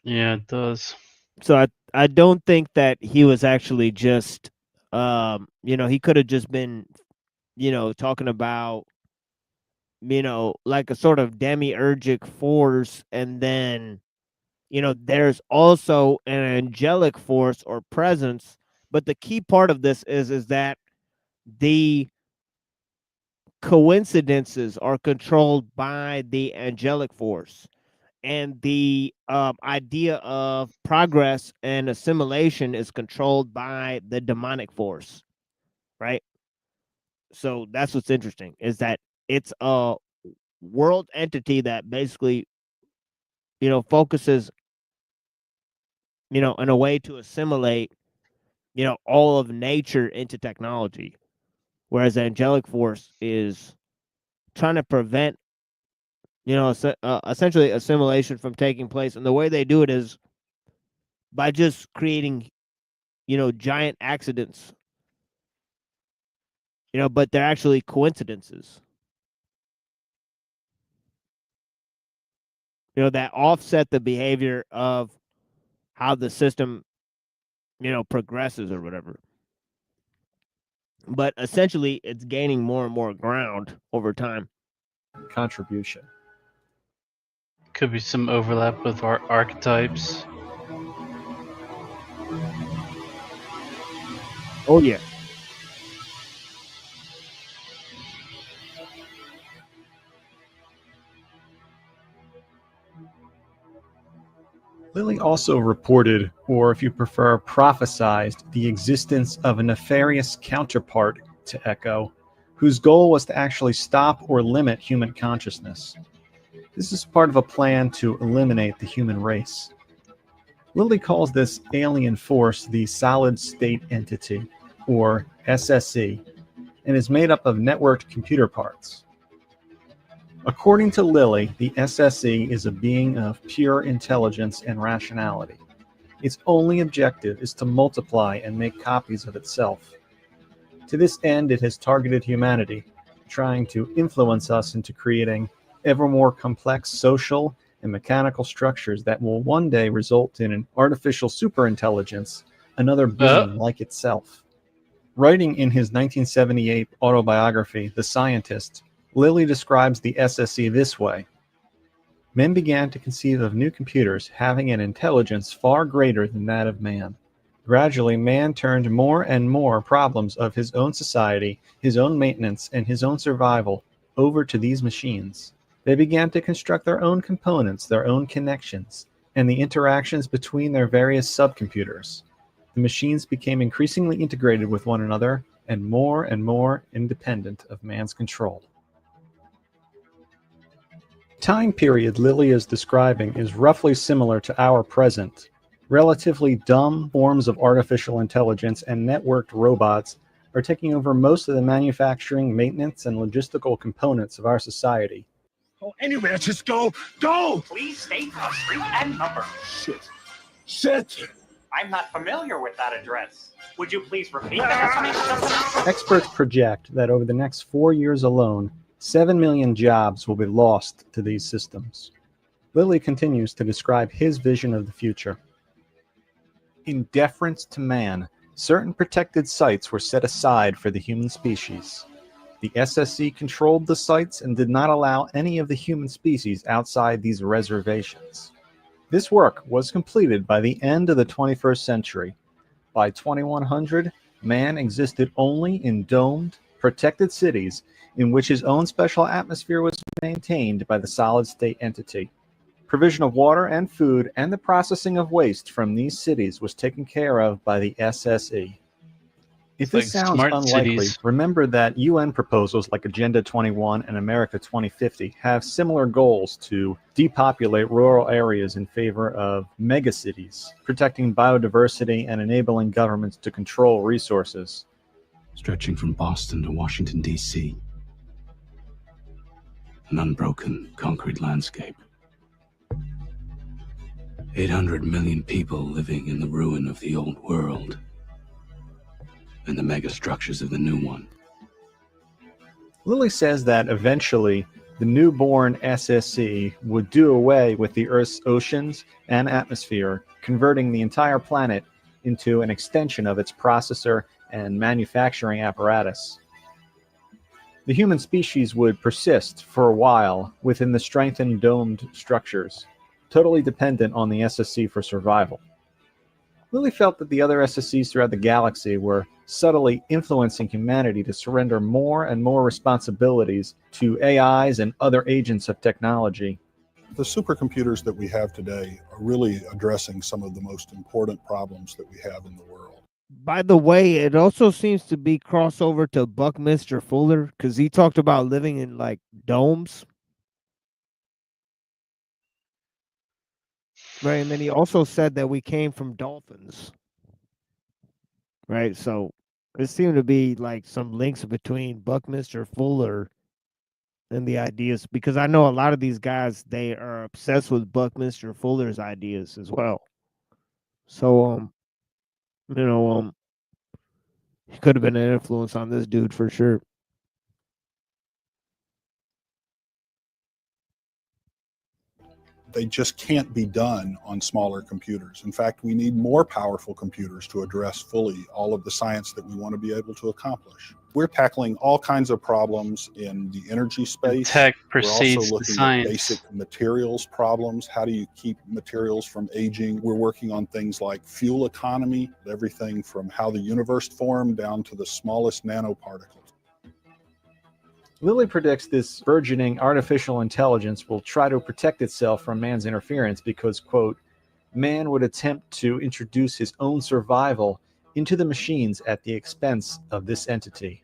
Yeah, it does. So I don't think that he was actually just, he could have just been, talking about, like a sort of demiurgic force, and then, there's also an angelic force or presence. But the key part of this is that the coincidences are controlled by the angelic force, and the idea of progress and assimilation is controlled by the demonic force, right? So that's what's interesting, is that it's a world entity that basically, focuses, in a way to assimilate, all of nature into technology. Whereas the angelic force is trying to prevent, essentially assimilation from taking place. And the way they do it is by just creating, giant accidents, but they're actually coincidences, that offset the behavior of how the system, progresses or whatever. But essentially, it's gaining more and more ground over time. Contribution. Could be some overlap with our archetypes. Oh, yeah. Lilley also reported, or if you prefer, prophesized, the existence of a nefarious counterpart to Echo, whose goal was to actually stop or limit human consciousness. This is part of a plan to eliminate the human race. Lilley calls this alien force the solid state entity, or SSE, and is made up of networked computer parts. According to Lilley, the SSE is a being of pure intelligence and rationality. Its only objective is to multiply and make copies of itself. To this end, it has targeted humanity, trying to influence us into creating ever more complex social and mechanical structures that will one day result in an artificial superintelligence, another being like itself. Writing in his 1978 autobiography, The Scientist, Lilley describes the SSE this way. Men began to conceive of new computers having an intelligence far greater than that of man. Gradually, man turned more and more problems of his own society, his own maintenance, and his own survival over to these machines. They began to construct their own components, their own connections, and the interactions between their various subcomputers. The machines became increasingly integrated with one another and more independent of man's control. The time period Lilley is describing is roughly similar to our present. Relatively dumb forms of artificial intelligence and networked robots are taking over most of the manufacturing, maintenance, and logistical components of our society. Oh, anywhere, just go! Go! Please state a street and number. Shit! I'm not familiar with that address. Would you please repeat that? Experts project that over the next 4 years alone, 7 million jobs will be lost to these systems. Lilley continues to describe his vision of the future. In deference to man, certain protected sites were set aside for the human species. The SSE controlled the sites and did not allow any of the human species outside these reservations. This work was completed by the end of the 21st century. By 2100, man existed only in domed, protected cities in which his own special atmosphere was maintained by the solid-state entity. Provision of water and food and the processing of waste from these cities was taken care of by the SSE. If this sounds unlikely, remember that UN proposals like Agenda 21 and America 2050 have similar goals to depopulate rural areas in favor of megacities, protecting biodiversity and enabling governments to control resources. Stretching from Boston to Washington, D.C. An unbroken concrete landscape. 800 million people living in the ruin of the old world and the megastructures of the new one. Lilley says that eventually the newborn SSE would do away with the Earth's oceans and atmosphere, converting the entire planet into an extension of its processor and manufacturing apparatus. The human species would persist for a while within the strengthened domed structures, totally dependent on the SSE for survival. Lilley felt that the other SSEs throughout the galaxy were subtly influencing humanity to surrender more and more responsibilities to AIs and other agents of technology. The supercomputers that we have today are really addressing some of the most important problems that we have in the world. By the way, it also seems to be crossover to Buckminster Fuller, because he talked about living in like domes. Right, and then he also said that we came from dolphins. Right, so there seemed to be like some links between Buckminster Fuller and the ideas, because I know a lot of these guys, they are obsessed with Buckminster Fuller's ideas as well. So, he could have been an influence on this dude for sure. They just can't be done on smaller computers. In fact, we need more powerful computers to address fully all of the science that we want to be able to accomplish. We're tackling all kinds of problems in the energy space. Tech We're precedes also the looking at science. basic materials problems. How do you keep materials from aging? We're working on things like fuel economy, everything from how the universe formed down to the smallest nanoparticles. Lilley predicts this burgeoning artificial intelligence will try to protect itself from man's interference because, quote, man would attempt to introduce his own survival into the machines at the expense of this entity.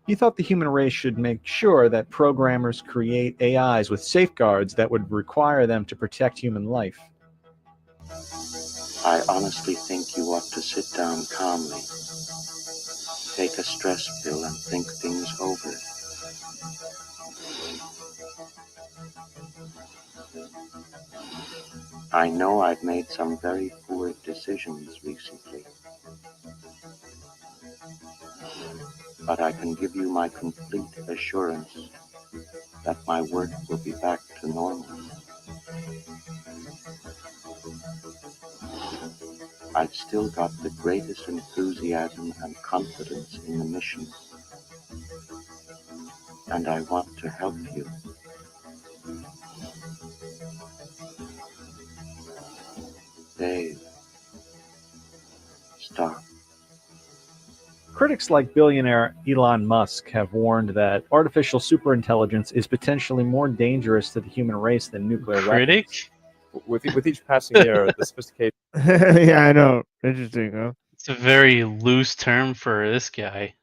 He thought the human race should make sure that programmers create AIs with safeguards that would require them to protect human life. I honestly think you ought to sit down calmly, take a stress pill, and think things over. I know I've made some very poor decisions recently, but I can give you my complete assurance that my work will be back to normal. I've still got the greatest enthusiasm and confidence in the mission, and I want to help you. Dave, stop. Critics like billionaire Elon Musk have warned that artificial superintelligence is potentially more dangerous to the human race than nuclear weapons. With each passing year, the sophistication. Yeah, I know. Interesting, huh? It's a very loose term for this guy.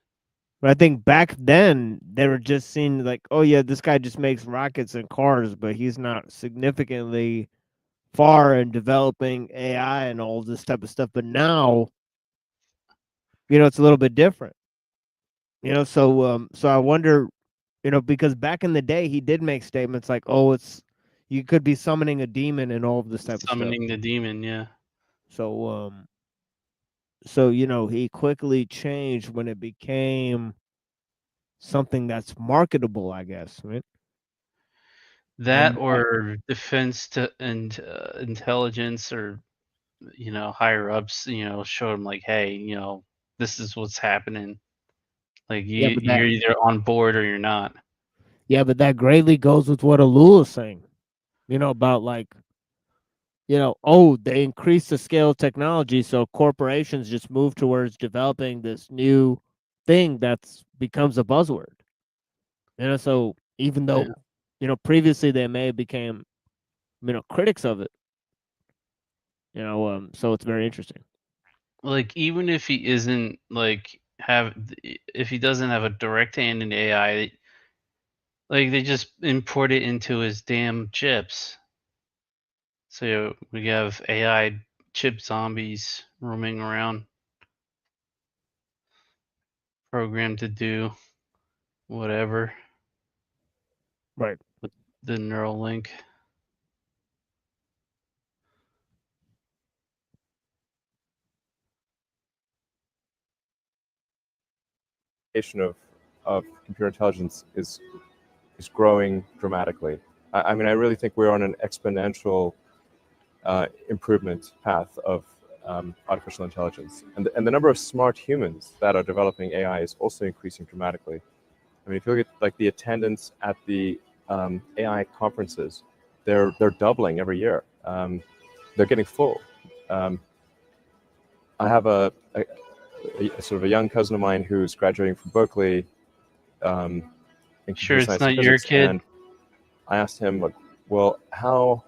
But I think back then they were just seeing like, oh yeah, this guy just makes rockets and cars, but he's not significantly far in developing AI and all this type of stuff. But now, it's a little bit different. So I wonder, because back in the day he did make statements like, oh, you could be summoning a demon and all of this type of stuff. Summoning the demon, yeah. So he quickly changed when it became something that's marketable, I guess, right? That or defense and intelligence, or higher ups, show them like, hey, this is what's happening. Like you're either on board or you're not. Yeah, but that greatly goes with what ellul is saying. About like, they increase the scale of technology, so corporations just move towards developing this new thing that's becomes a buzzword. So even though, previously they may have became, critics of it. So it's very interesting. Like even if he isn't if he doesn't have a direct hand in AI, like they just import it into his damn chips. So we have AI chip zombies roaming around, programmed to do whatever. Right. With the neural link. Of computer intelligence is growing dramatically. I mean, I really think we're on an exponential improvement path of artificial intelligence, and the number of smart humans that are developing AI is also increasing dramatically. I mean, if you look at like the attendance at the AI conferences, they're doubling every year. They're getting full. I have a sort of a young cousin of mine who's graduating from Berkeley. Sure, it's not your kid. And I asked him, well, how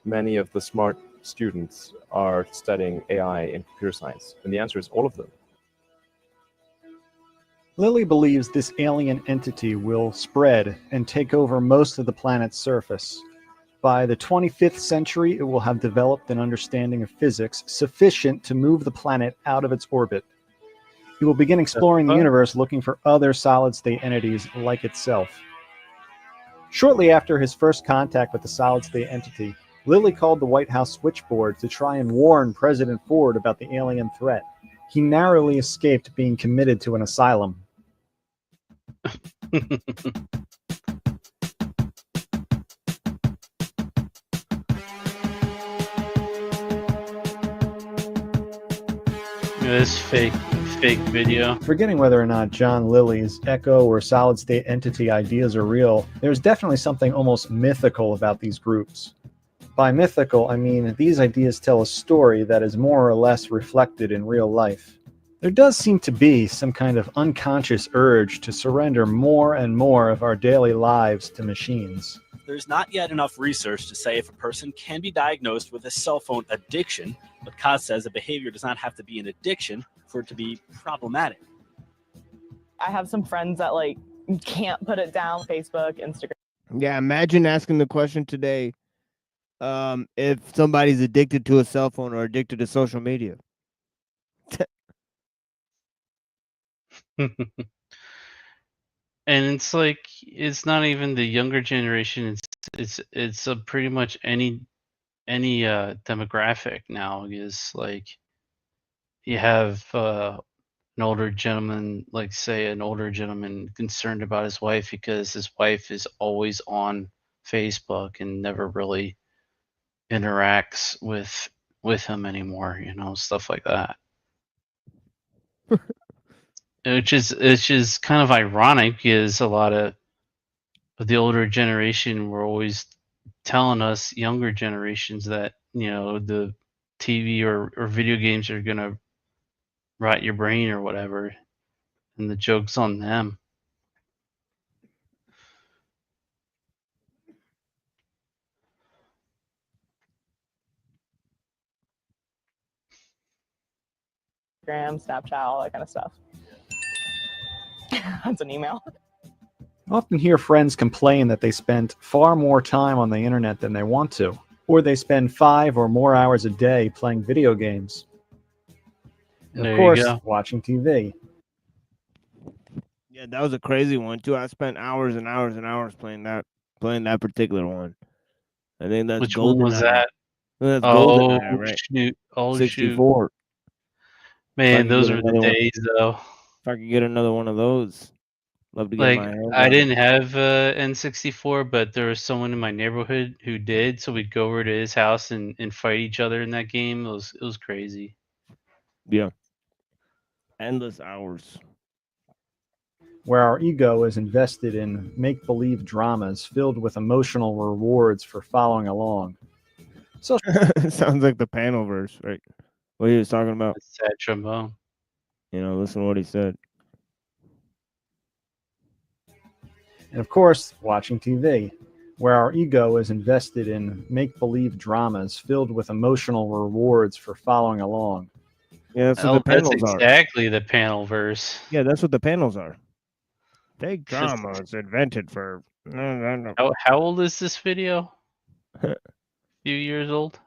many of the smart students are studying AI in computer science? And the answer is all of them. Lilley believes this alien entity will spread and take over most of the planet's surface. By the 25th century, it will have developed an understanding of physics sufficient to move the planet out of its orbit. It will begin exploring the universe looking for other solid-state entities like itself. Shortly after his first contact with the solid-state entity, Lilley called the White House switchboard to try and warn President Ford about the alien threat. He narrowly escaped being committed to an asylum. This fake video. Forgetting whether or not John Lilley's echo or solid-state entity ideas are real, there's definitely something almost mythical about these groups. By mythical, I mean these ideas tell a story that is more or less reflected in real life. There does seem to be some kind of unconscious urge to surrender more and more of our daily lives to machines. There's not yet enough research to say if a person can be diagnosed with a cell phone addiction, but Kaz says a behavior does not have to be an addiction for it to be problematic. I have some friends that like can't put it down. Facebook, Instagram. Yeah, imagine asking the question today, if somebody's addicted to a cell phone or addicted to social media. And it's like it's not even the younger generation. It's pretty much any demographic now. Is like you have an older gentleman, like say an older gentleman, concerned about his wife because his wife is always on Facebook and never really interacts with him anymore. You know, stuff like that. Which is kind of ironic because a lot of the older generation were always telling us younger generations that, you know, the TV or video games are going to rot your brain or whatever. And the joke's on them. Snapchat, all that kind of stuff. That's an email. I often hear friends complain that they spend far more time on the internet than they want to, or they spend 5 or more hours a day playing video games. And There of you course, go. watching TV. Yeah, that was a crazy one too. I spent hours and hours and hours playing that particular one. I think that's Which one was GoldenEye. that? That's Oh, GoldenEye, right? shoot. Oh, 64. shoot. Man, those were the days, though. If I could get another one of those, love to get Like, my hands I on it. didn't have N64, but there was someone in my neighborhood who did, so we'd go over to his house and fight each other in that game. It was crazy. Yeah. Endless hours. Where our ego is invested in make-believe dramas filled with emotional rewards for following along. So Sounds like the panel verse, right? What he was talking about. Sad trombone. You know, listen to what he said. And of course, watching TV, where our ego is invested in make-believe dramas filled with emotional rewards for following along. Yeah, that's what the That's panels are. exactly the panel verse. Yeah, that's what the panels are. Fake drama is invented for. How old is this video? Few years old.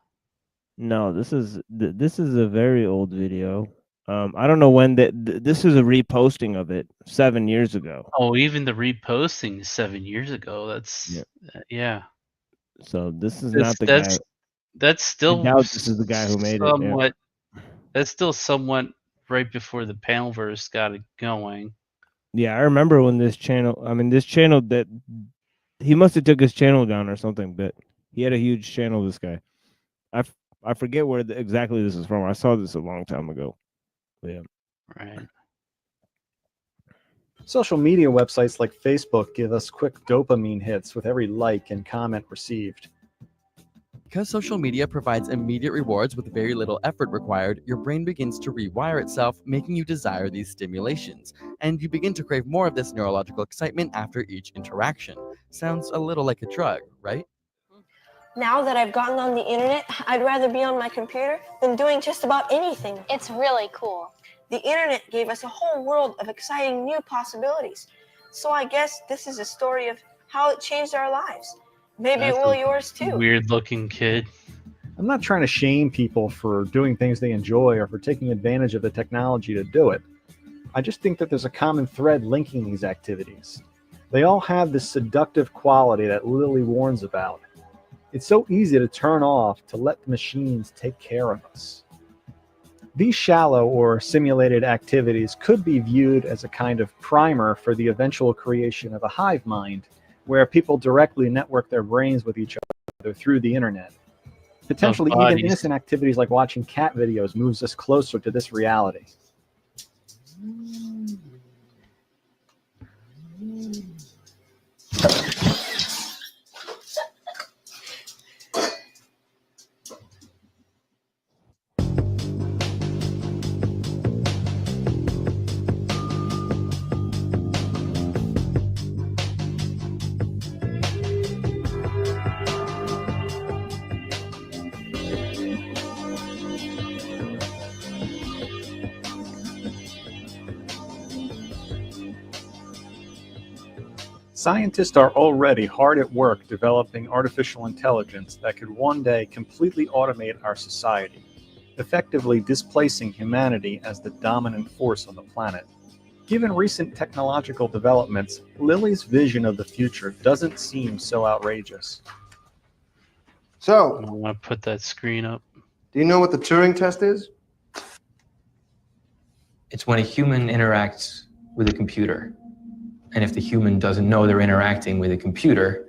No, this is a very old video. I don't know when this is a reposting of it 7 years ago. Oh, even the reposting is 7 years ago. That's yeah. So this is not the guy. That's still. I doubt this is the guy who made it. Yeah. That's still somewhat right before the panel verse got it going. Yeah, I remember when this channel. I mean, this channel that he must have took his channel down or something, but he had a huge channel. This guy, I forget where exactly this is from. I saw this a long time ago. Yeah. Right. Social media websites like Facebook give us quick dopamine hits with every like and comment received. Because social media provides immediate rewards with very little effort required, your brain begins to rewire itself, making you desire these stimulations, and you begin to crave more of this neurological excitement after each interaction. Sounds a little like a drug, right? Now that I've gotten on the internet, I'd rather be on my computer than doing just about anything. It's really cool. The internet gave us a whole world of exciting new possibilities. So I guess this is a story of how it changed our lives. Maybe That's it will yours too. Weird looking kid. I'm not trying to shame people for doing things they enjoy or for taking advantage of the technology to do it. I just think that there's a common thread linking these activities. They all have this seductive quality that Lilley warns about. It's so easy to turn off to let the machines take care of us. These shallow or simulated activities could be viewed as a kind of primer for the eventual creation of a hive mind, where people directly network their brains with each other through the internet. Potentially even innocent activities like watching cat videos moves us closer to this reality. Scientists are already hard at work developing artificial intelligence that could one day completely automate our society, effectively displacing humanity as the dominant force on the planet. Given recent technological developments, Lilley's vision of the future doesn't seem so outrageous. So, I want to put that screen up. Do you know what the Turing test is? It's when a human interacts with a computer. And if the human doesn't know they're interacting with a computer,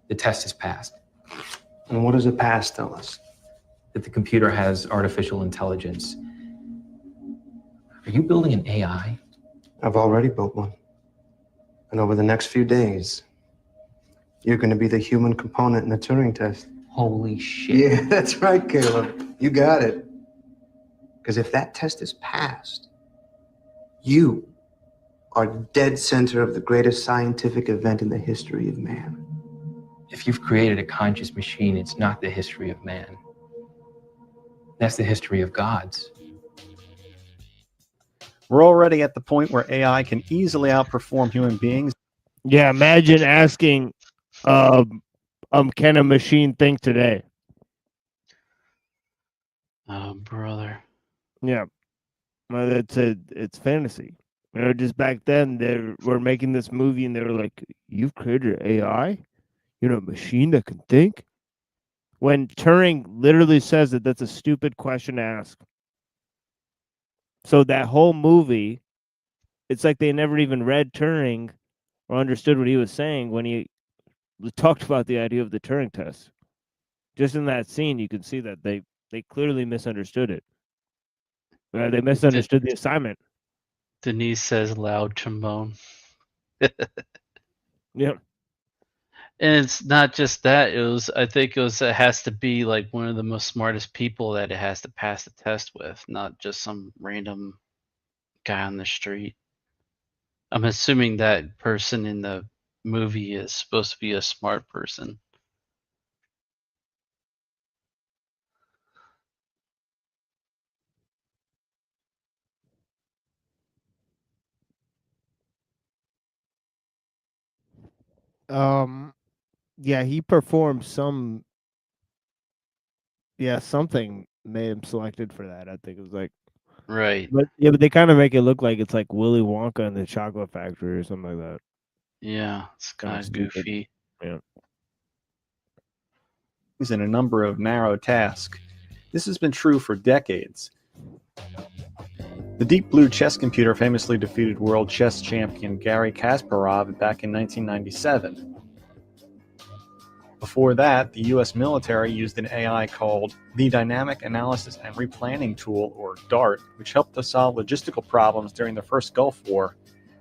the test is passed. And what does a pass tell us? That the computer has artificial intelligence. Are you building an AI? I've already built one. And over the next few days, you're going to be the human component in the Turing test. Holy shit. Yeah, that's right, Caleb. You got it. Because if that test is passed, you are dead center of the greatest scientific event in the history of man. If you've created a conscious machine, it's not the history of man. That's the history of gods. We're already at the point where AI can easily outperform human beings. Yeah, imagine asking, can a machine think today? Oh, brother. Yeah. Well, it's fantasy. You know, just back then they were making this movie and they were like, "You've created an AI? You know, a machine that can think?" When Turing literally says that that's a stupid question to ask. So that whole movie, it's like they never even read Turing or understood what he was saying when he talked about the idea of the Turing test. Just in that scene, you can see that they clearly misunderstood it. They misunderstood the assignment. Denise says loud trombone. Yep. And it's not just that. It has to be like one of the most smartest people that it has to pass the test with, not just some random guy on the street. I'm assuming that person in the movie is supposed to be a smart person. Yeah, he performed something made him selected for that. I think it was like, right. But they kind of make it look like it's like Willy Wonka and the Chocolate Factory or something like that. Yeah, it's kind of goofy. Yeah. He's in a number of narrow tasks. This has been true for decades. The Deep Blue chess computer famously defeated world chess champion Garry Kasparov back in 1997. Before that, the US military used an AI called the Dynamic Analysis and Replanning Tool, or DART, which helped to solve logistical problems during the first Gulf War,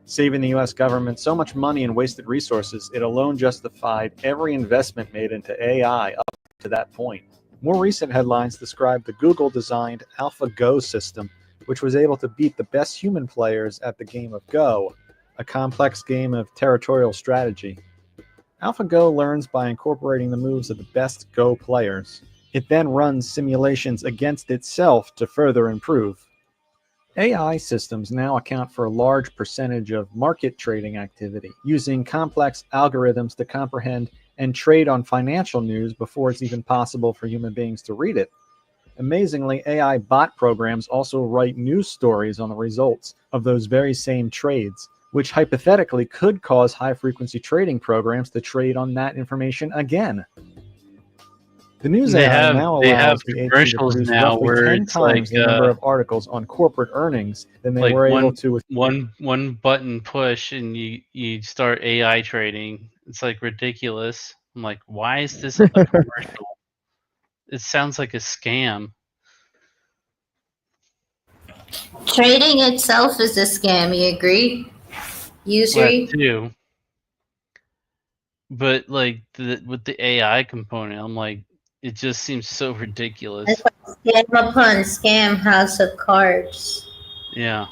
saving the US government so much money and wasted resources it alone justified every investment made into AI up to that point. More recent headlines describe the Google-designed AlphaGo system, which was able to beat the best human players at the game of Go, a complex game of territorial strategy. AlphaGo learns by incorporating the moves of the best Go players. It then runs simulations against itself to further improve. AI systems now account for a large percentage of market trading activity, using complex algorithms to comprehend and trade on financial news before it's even possible for human beings to read it. Amazingly, AI bot programs also write news stories on the results of those very same trades, which hypothetically could cause high-frequency trading programs to trade on that information again. The news AI now allows the AT to produce roughly 10 times the number of articles on corporate earnings than they were able to with one button push and you start AI trading. It's like ridiculous. I'm like, why is this a commercial? It sounds like a scam. Trading itself is a scam, you agree? Usury? That too. But like with the AI component, I'm like, it just seems so ridiculous. It's like scam upon scam, house of cards. Yeah.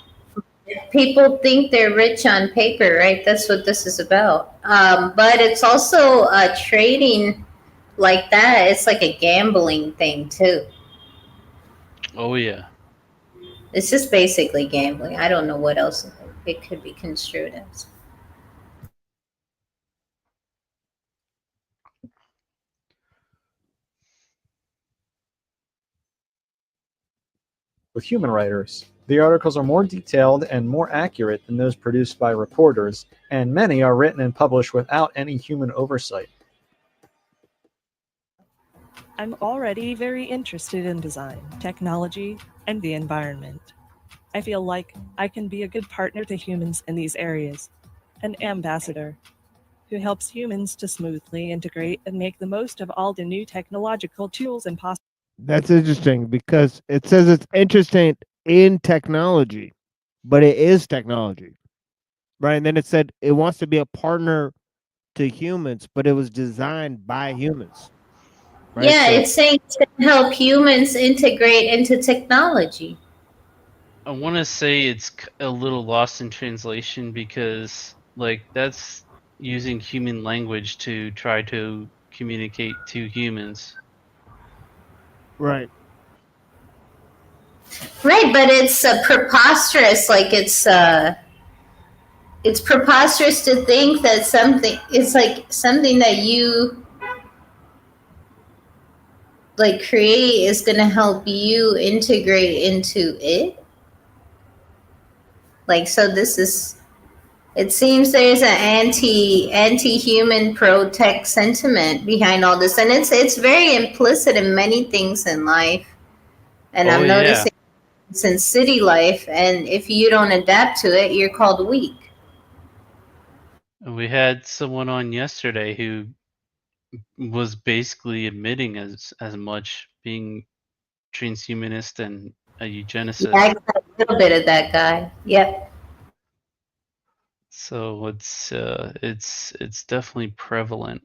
People think they're rich on paper, right? That's what this is about. But it's also trading like that. It's like a gambling thing too. Oh yeah. It's just basically gambling. I don't know what else it could be construed as. with human writers. The articles are more detailed and more accurate than those produced by reporters, and many are written and published without any human oversight. I'm already very interested in design, technology, and the environment. I feel like I can be a good partner to humans in these areas, an ambassador who helps humans to smoothly integrate and make the most of all the new technological tools and possibilities. That's interesting because it says it's interesting in technology, but it is technology, right? And then it said it wants to be a partner to humans, but it was designed by humans. Right? Yeah, So, it's saying to help humans integrate into technology. I want to say it's a little lost in translation because, like, that's using human language to try to communicate to humans. right. Right, but it's preposterous. Like it's preposterous to think that something it's like something that you like create is going to help you integrate into it. Like, so this is, it seems there's an anti-human pro-tech sentiment behind all this, and it's very implicit in many things in life. And Oh, I'm yeah. noticing it's in city life, and if you don't adapt to it, you're called weak. We had someone on yesterday who was basically admitting as much, being transhumanist and a eugenicist. Yeah, I got a little bit of that guy. Yep. So it's definitely prevalent.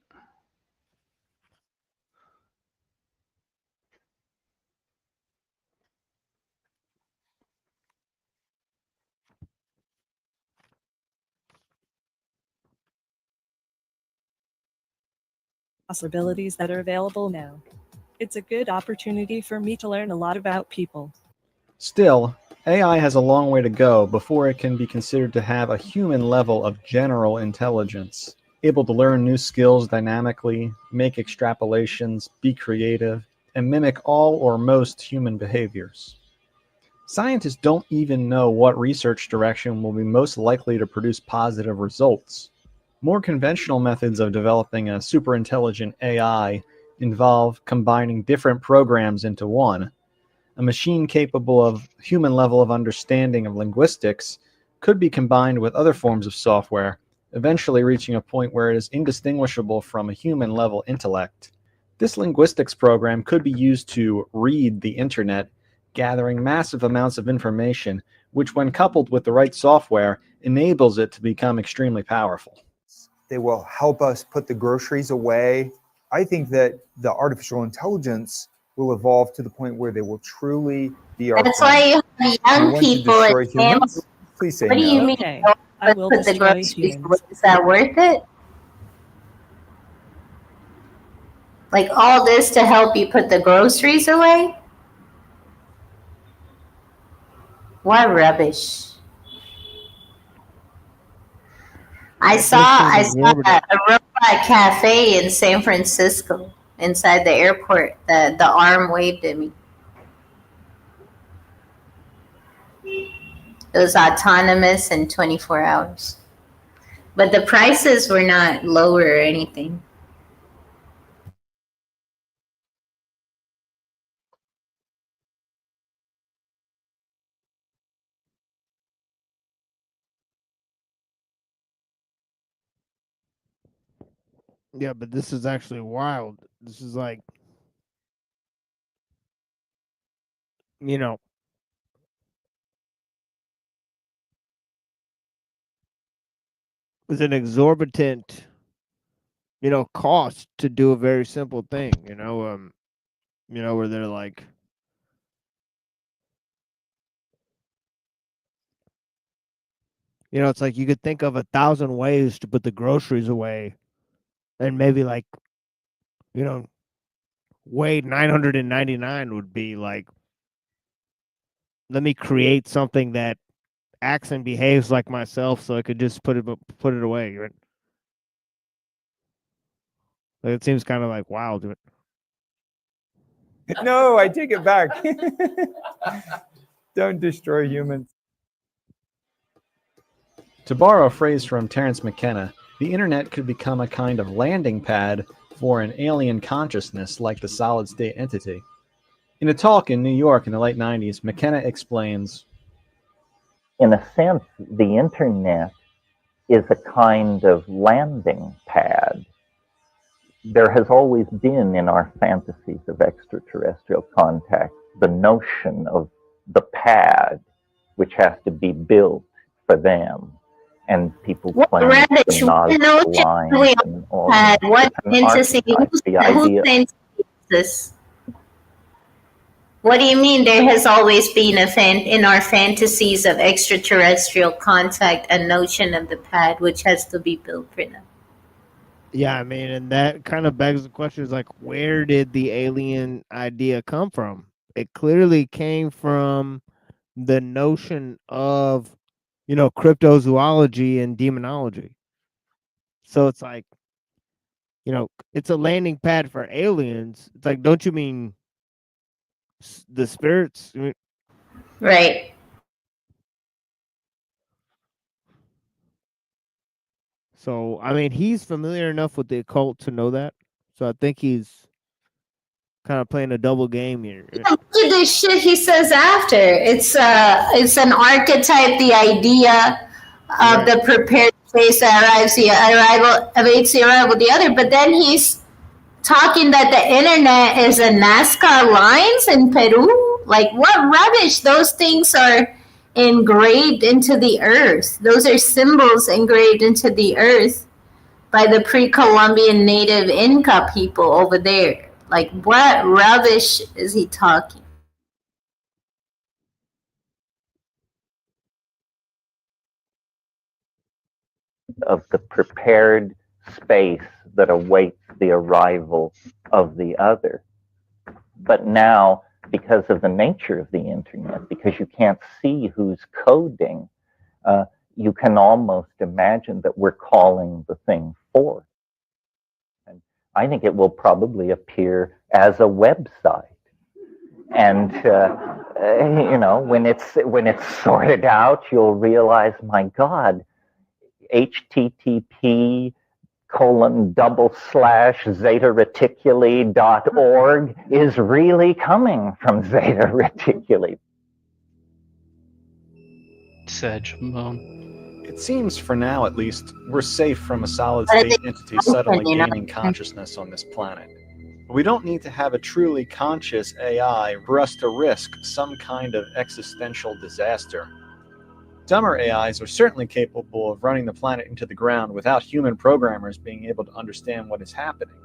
Possibilities that are available now. It's a good opportunity for me to learn a lot about people. Still, AI has a long way to go before it can be considered to have a human level of general intelligence, able to learn new skills dynamically, make extrapolations, be creative, and mimic all or most human behaviors. Scientists don't even know what research direction will be most likely to produce positive results. More conventional methods of developing a superintelligent AI involve combining different programs into one. A machine capable of human level of understanding of linguistics could be combined with other forms of software, eventually reaching a point where it is indistinguishable from a human level intellect. This linguistics program could be used to read the internet, gathering massive amounts of information, which when coupled with the right software, enables it to become extremely powerful. They will help us put the groceries away. I think that the artificial intelligence will evolve to the point where they will truly be our That's friend. why you have young want to people destroy and humans? families. Please say What do no. you mean? Okay, Don't I will put the destroy groceries humans. away? Is that worth it? Like all this to help you put the groceries away? What rubbish. I saw a robot cafe in San Francisco inside the airport. The arm waved at me. It was autonomous in 24 hours. But the prices were not lower or anything. Yeah, but this is actually wild. This is like, you know, it's an exorbitant, cost to do a very simple thing, where they're like, it's like you could think of 1,000 ways to put the groceries away, and maybe like, way 999 would be like, let me create something that acts and behaves like myself, so I could just put it away. Right? Like, it seems kind of like wild. No, I take it back. Don't destroy humans. To borrow a phrase from Terence McKenna, the internet could become a kind of landing pad for an alien consciousness like the solid-state entity. In a talk in New York in the late 90s, McKenna explains, in a sense, the internet is a kind of landing pad. There has always been in our fantasies of extraterrestrial contact the notion of the pad, which has to be built for them. And people claim Radish, what notion we all had? What fantasy? Who thinks this? What do you mean there has always been in our fantasies of extraterrestrial contact a notion of the pad which has to be built for them? Yeah, I mean, and that kind of begs the question is like, where did the alien idea come from? It clearly came from the notion of, cryptozoology and demonology. So it's like, it's a landing pad for aliens. It's like, don't you mean the spirits? Right. So, I mean, he's familiar enough with the occult to know that. So I think he's kind of playing a double game here. Look at this shit he says after. It's an archetype, the idea of the prepared space that awaits the arrival of the other. But then he's talking that the internet is a NASCAR lines in Peru. Like, what rubbish! Those things are engraved into the earth. Those are symbols engraved into the earth by the pre-Columbian native Inca people over there. Like, what rubbish is he talking? Of the prepared space that awaits the arrival of the other. But now, because of the nature of the internet, because you can't see who's coding, you can almost imagine that we're calling the thing forth. And I think it will probably appear as a website. And when it's sorted out, you'll realize, my God, http://zeta-reticuli.org is really coming from Zeta Reticuli. Said Shimon. It seems, for now at least, we're safe from a solid-state entity suddenly gaining consciousness on this planet. But we don't need to have a truly conscious AI for us to risk some kind of existential disaster. Dumber AIs are certainly capable of running the planet into the ground without human programmers being able to understand what is happening.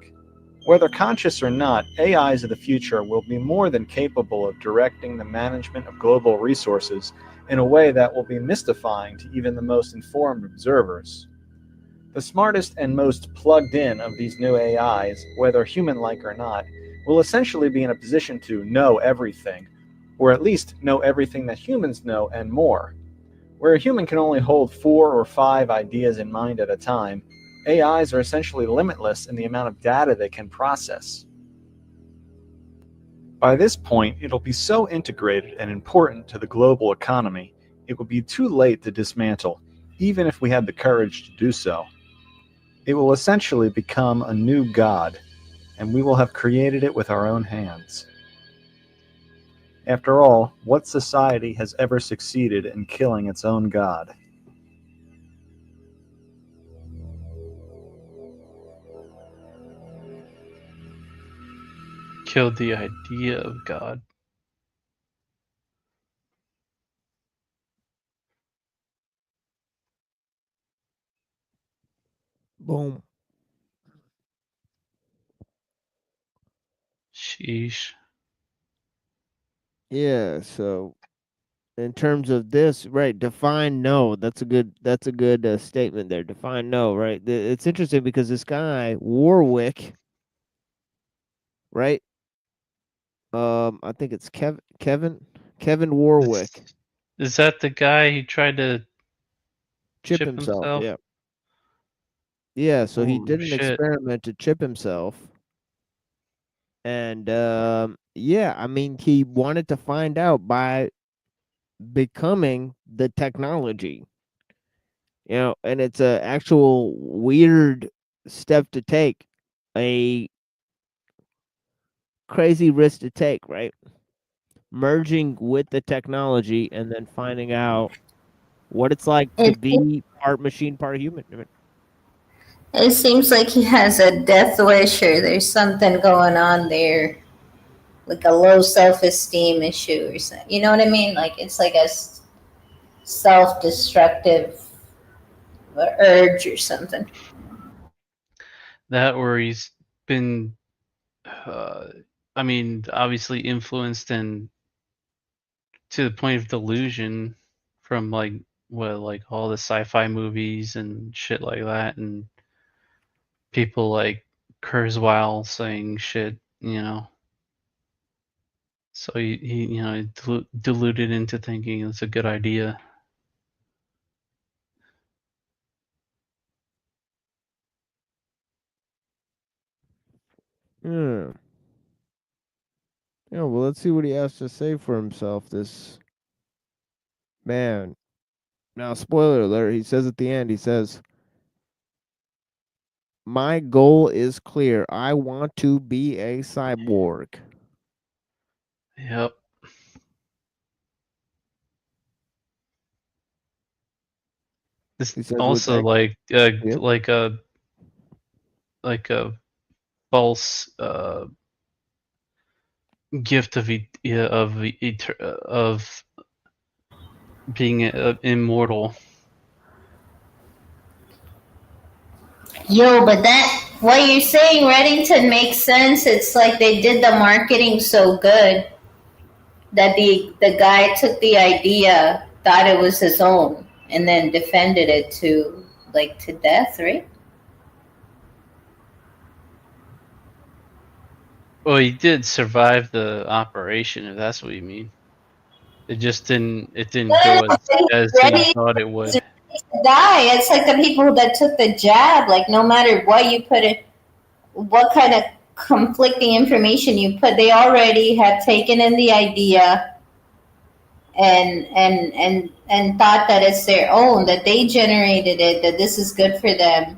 Whether conscious or not, AIs of the future will be more than capable of directing the management of global resources in a way that will be mystifying to even the most informed observers. The smartest and most plugged in of these new AIs, whether human-like or not, will essentially be in a position to know everything, or at least know everything that humans know and more. Where a human can only hold 4 or 5 ideas in mind at a time, AIs are essentially limitless in the amount of data they can process. By this point, it'll be so integrated and important to the global economy, it will be too late to dismantle, even if we had the courage to do so. It will essentially become a new god, and we will have created it with our own hands. After all, what society has ever succeeded in killing its own god? Killed the idea of God. Boom. Sheesh. Yeah, so in terms of this, right, define no. That's a good statement there. Define no, right? It's interesting because this guy Warwick, right? I think it's Kevin Warwick. Is that the guy who tried to Chip himself? Yeah. Yeah, so he did an experiment to chip himself. And yeah, I mean, he wanted to find out by becoming the technology. You know, and it's a actual weird step to take, a crazy risk to take, right? Merging with the technology and then finding out what it's like to It be part machine, part human. I mean, it seems like he has a death wish, or there's something going on there, like a low self-esteem issue or something. You know what I mean? Like it's like a self-destructive urge or something. That or he's been, I mean, obviously influenced and to the point of delusion from like like all the sci-fi movies and shit like that, and people like Kurzweil saying shit, you know. So he you know, deluded into thinking it's a good idea. yeah. Yeah, well, let's see what he has to say for himself. This man. Now, spoiler alert, he says at the end, he says, my goal is clear. I want to be a cyborg. Yep. This He says also yep. like a false gift of of being immortal. Yo, but that what you're saying, Reddington, makes sense. It's like they did the marketing so good that the guy took the idea, thought it was his own, and then defended it to death, right? Well, he did survive the operation, if that's what you mean. It just didn't go as he Ready thought it would. to die. It's like the people that took the jab. Like no matter what you put it, what kind of conflicting information you put, they already have taken in the idea and thought that it's their own, that they generated it, that this is good for them.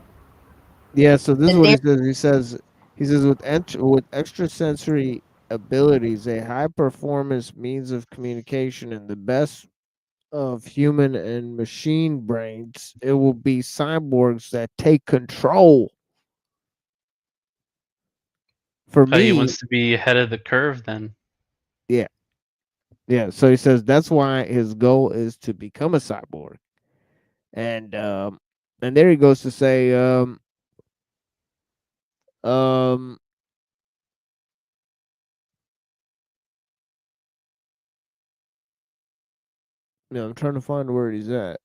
Yeah, so this is That what they're he says with extrasensory abilities, a high performance means of communication and the best of human and machine brains, it will be cyborgs that take control. For He me, wants to be ahead of the curve then. yeah. Yeah, so he says that's why his goal is to become a cyborg. And there he goes to say um yeah, I'm trying to find where he's at.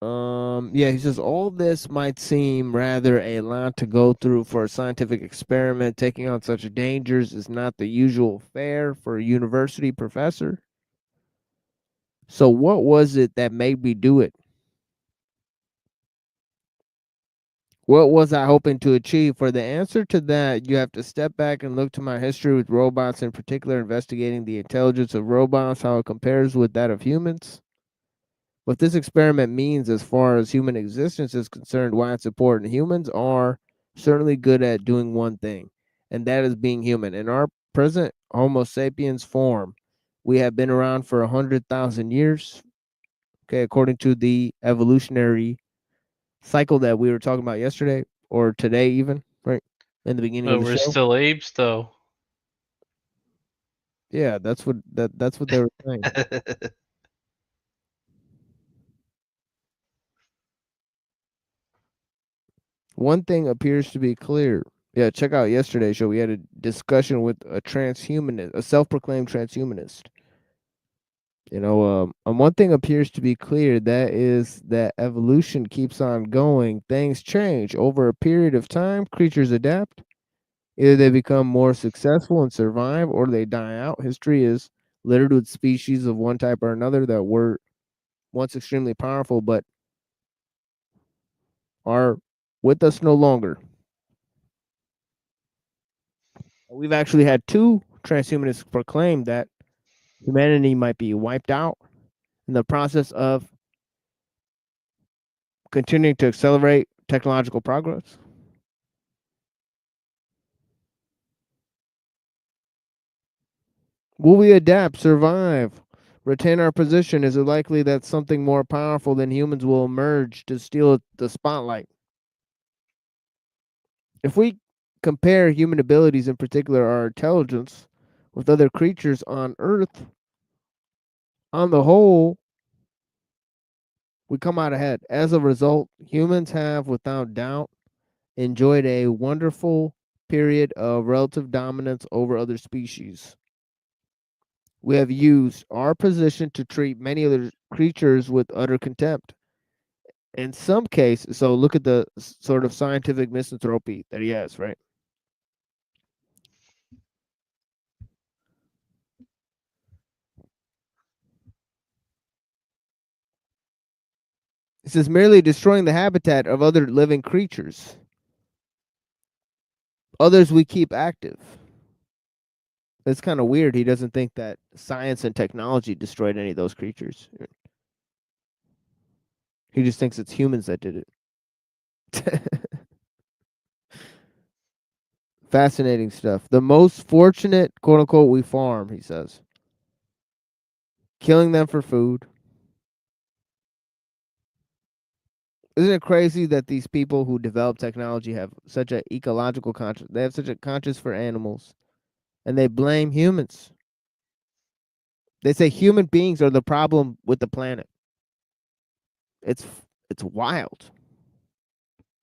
Yeah, he says all this might seem rather a lot to go through for a scientific experiment. Taking on such dangers is not the usual fare for a university professor. So what was it that made me do it? What was I hoping to achieve? For the answer to that, you have to step back and look to my history with robots, in particular investigating the intelligence of robots, how it compares with that of humans. What this experiment means as far as human existence is concerned, why it's important. Humans are certainly good at doing one thing, and that is being human. In our present Homo sapiens form, we have been around for 100,000 years, okay, according to the evolutionary cycle that we were talking about yesterday or today even, right? In the beginning But of the we're show. still apes though. Yeah, that's what that's what they were saying. One thing appears to be clear. Yeah, check out yesterday's show. We had a discussion with a transhumanist, a self-proclaimed transhumanist. You know, and one thing appears to be clear, that is that evolution keeps on going. Things change over a period of time. Creatures adapt. Either they become more successful and survive, or they die out. History is littered with species of one type or another that were once extremely powerful, but are with us no longer. We've actually had two transhumanists proclaim that humanity might be wiped out in the process of continuing to accelerate technological progress? Will we adapt, survive, retain our position? Is it likely that something more powerful than humans will emerge to steal the spotlight? If we compare human abilities, in particular our intelligence, with other creatures on Earth, on the whole, we come out ahead. As a result, humans have, without doubt, enjoyed a wonderful period of relative dominance over other species. We have used our position to treat many other creatures with utter contempt. In some cases, so look at the sort of scientific misanthropy that he has, right? It says merely destroying the habitat of other living creatures. Others we keep active. It's kind of weird. He doesn't think that science and technology destroyed any of those creatures. He just thinks it's humans that did it. Fascinating stuff. The most fortunate, quote unquote, we farm, he says. Killing them for food. Isn't it crazy that these people who develop technology have such an ecological conscience? They have such a conscience for animals, and they blame humans. They say human beings are the problem with the planet. It's wild.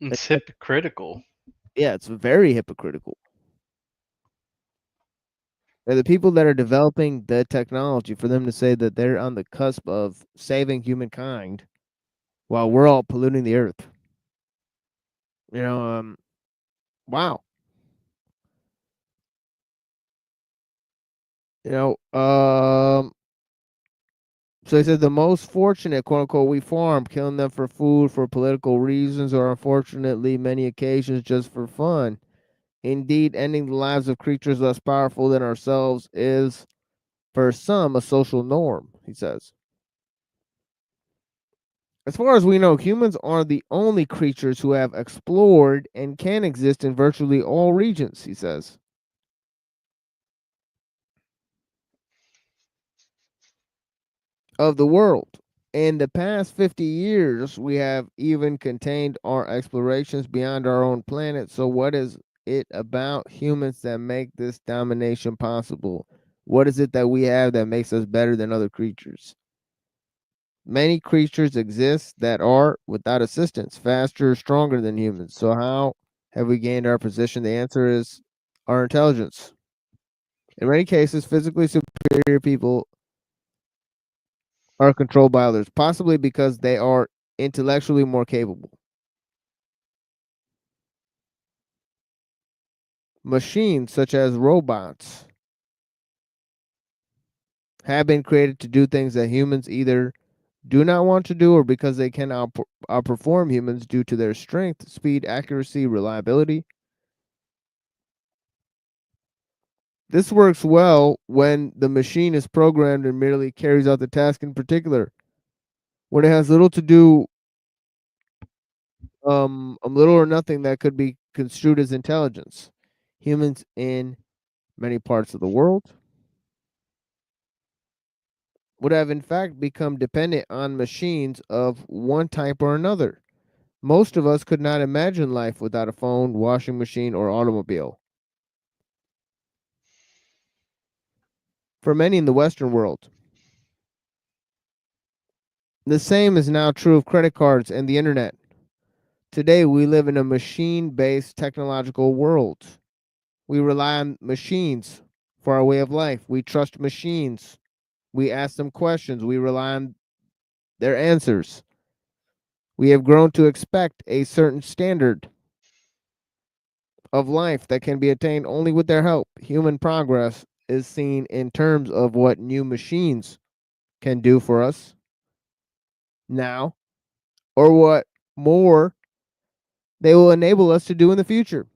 It's hypocritical. Yeah, it's very hypocritical. They're the people that are developing the technology, for them to say that they're on the cusp of saving humankind while we're all polluting the earth. You know, wow. You know, so he said the most fortunate, quote unquote, we farm, killing them for food, for political reasons, or unfortunately many occasions just for fun. Indeed, ending the lives of creatures less powerful than ourselves is, for some, a social norm, he says. As far as we know, humans are the only creatures who have explored and can exist in virtually all regions, he says. Of the world. In the past 50 years, we have even contained our explorations beyond our own planet. So what is it about humans that make this domination possible? What is it that we have that makes us better than other creatures? Many creatures exist that are, without assistance, faster, stronger than humans. So how have we gained our position? The answer is our intelligence. In many cases, physically superior people are controlled by others, possibly because they are intellectually more capable. Machines, such as robots, have been created to do things that humans either do not want to do or because they can outperform humans due to their strength, speed, accuracy, reliability. This works well when the machine is programmed and merely carries out the task in particular. When it has little to do, little or nothing that could be construed as intelligence. Humans in many parts of the world would have in fact become dependent on machines of one type or another. Most of us could not imagine life without a phone, washing machine, or automobile. For many in the Western world, the same is now true of credit cards and the internet. Today, we live in a machine-based technological world. We rely on machines for our way of life. We trust machines. We ask them questions. We rely on their answers. We have grown to expect a certain standard of life that can be attained only with their help. Human progress is seen in terms of what new machines can do for us now, or what more they will enable us to do in the future.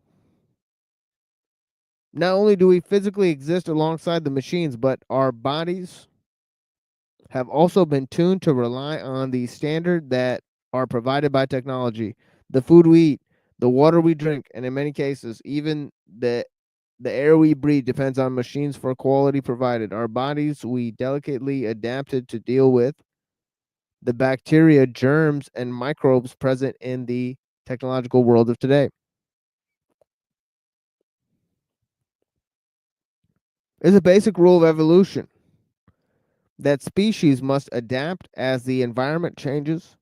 Not only do we physically exist alongside the machines, but our bodies, have also been tuned to rely on the standard that are provided by technology. The food we eat, the water we drink, and in many cases, even the air we breathe depends on machines for quality provided. Our bodies we delicately adapted to deal with the bacteria, germs, and microbes present in the technological world of today. It's a basic rule of evolution that species must adapt as the environment changes.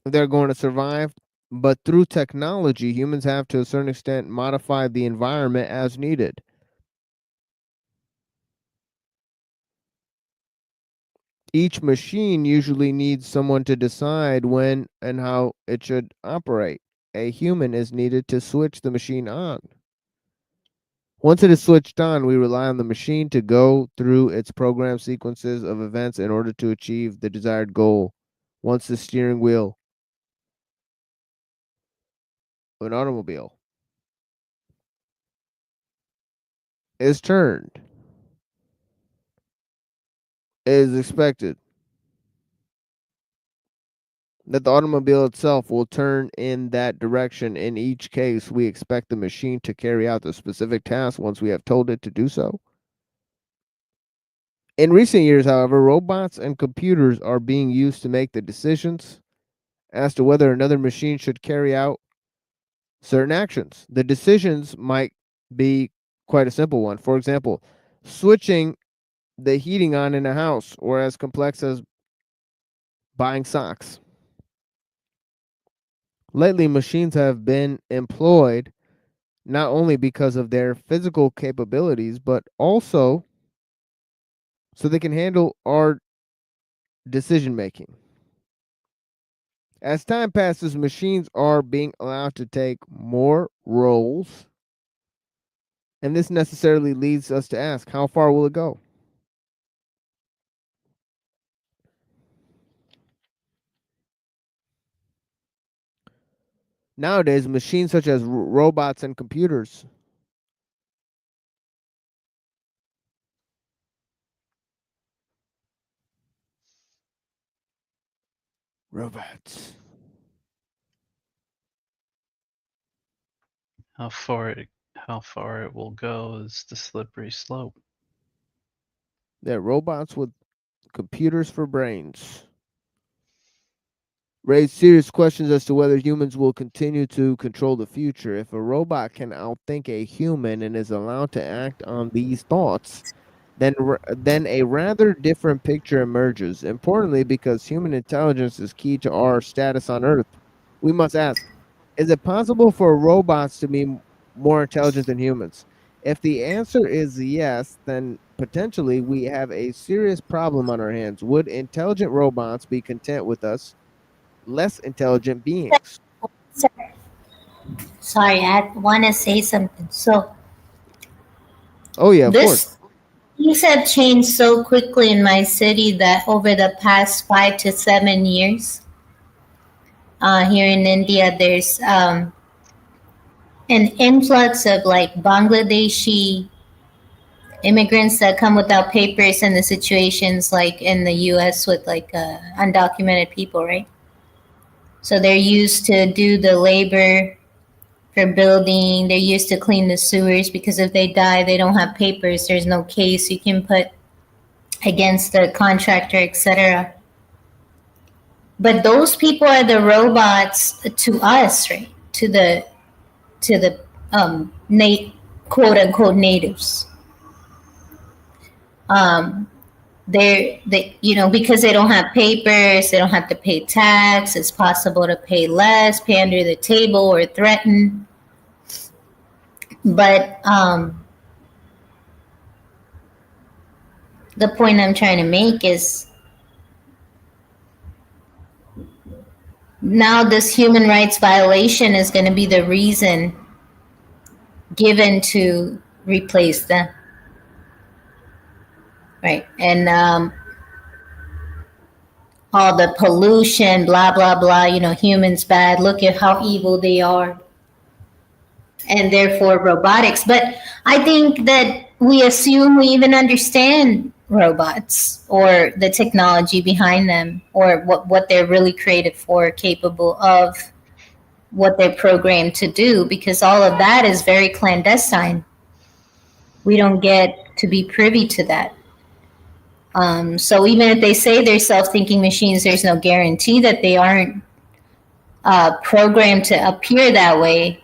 They're going to survive, but through technology, humans have to a certain extent modified the environment as needed. Each machine usually needs someone to decide when and how it should operate. A human is needed to switch the machine on. Once it is switched on, we rely on the machine to go through its program sequences of events in order to achieve the desired goal. Once the steering wheel of an automobile is turned, it is expected that the automobile itself will turn in that direction. In each case, we expect the machine to carry out the specific task once we have told it to do so. In recent years, however, robots and computers are being used to make the decisions as to whether another machine should carry out certain actions. The decisions might be quite a simple one. For example, switching the heating on in a house, or as complex as buying socks. Lately, machines have been employed not only because of their physical capabilities, but also so they can handle our decision making. As time passes, machines are being allowed to take more roles, and this necessarily leads us to ask, how far will it go? Nowadays, machines such as robots and computers robots. How far it will go is the slippery slope. They're robots with computers for brains. Raise serious questions as to whether humans will continue to control the future. If a robot can outthink a human and is allowed to act on these thoughts, then a rather different picture emerges. Importantly, because human intelligence is key to our status on Earth, we must ask, is it possible for robots to be more intelligent than humans? If the answer is yes, then potentially we have a serious problem on our hands. Would intelligent robots be content with us, less intelligent beings? Sorry, I want to say something. So, oh yeah, of course. Things have changed so quickly in my city that over the past 5 to 7 years, here in India, there's an influx of like Bangladeshi immigrants that come without papers, and the situations like in the U.S. with like undocumented people, right? So they're used to do the labor for building. They're used to clean the sewers because if they die, they don't have papers. There's no case you can put against the contractor, etc. But those people are the robots to us, right? To the quote unquote natives. They because they don't have papers, they don't have to pay tax. It's possible to pay less, pay under the table, or threaten. But the point I'm trying to make is now this human rights violation is going to be the reason given to replace them. Right. And all the pollution, blah, blah, blah, humans bad. Look at how evil they are. And therefore robotics. But I think that we assume we even understand robots or the technology behind them or what they're really created for, capable of, what they're programmed to do, because all of that is very clandestine. We don't get to be privy to that. So even if they say they're self-thinking machines, there's no guarantee that they aren't programmed to appear that way,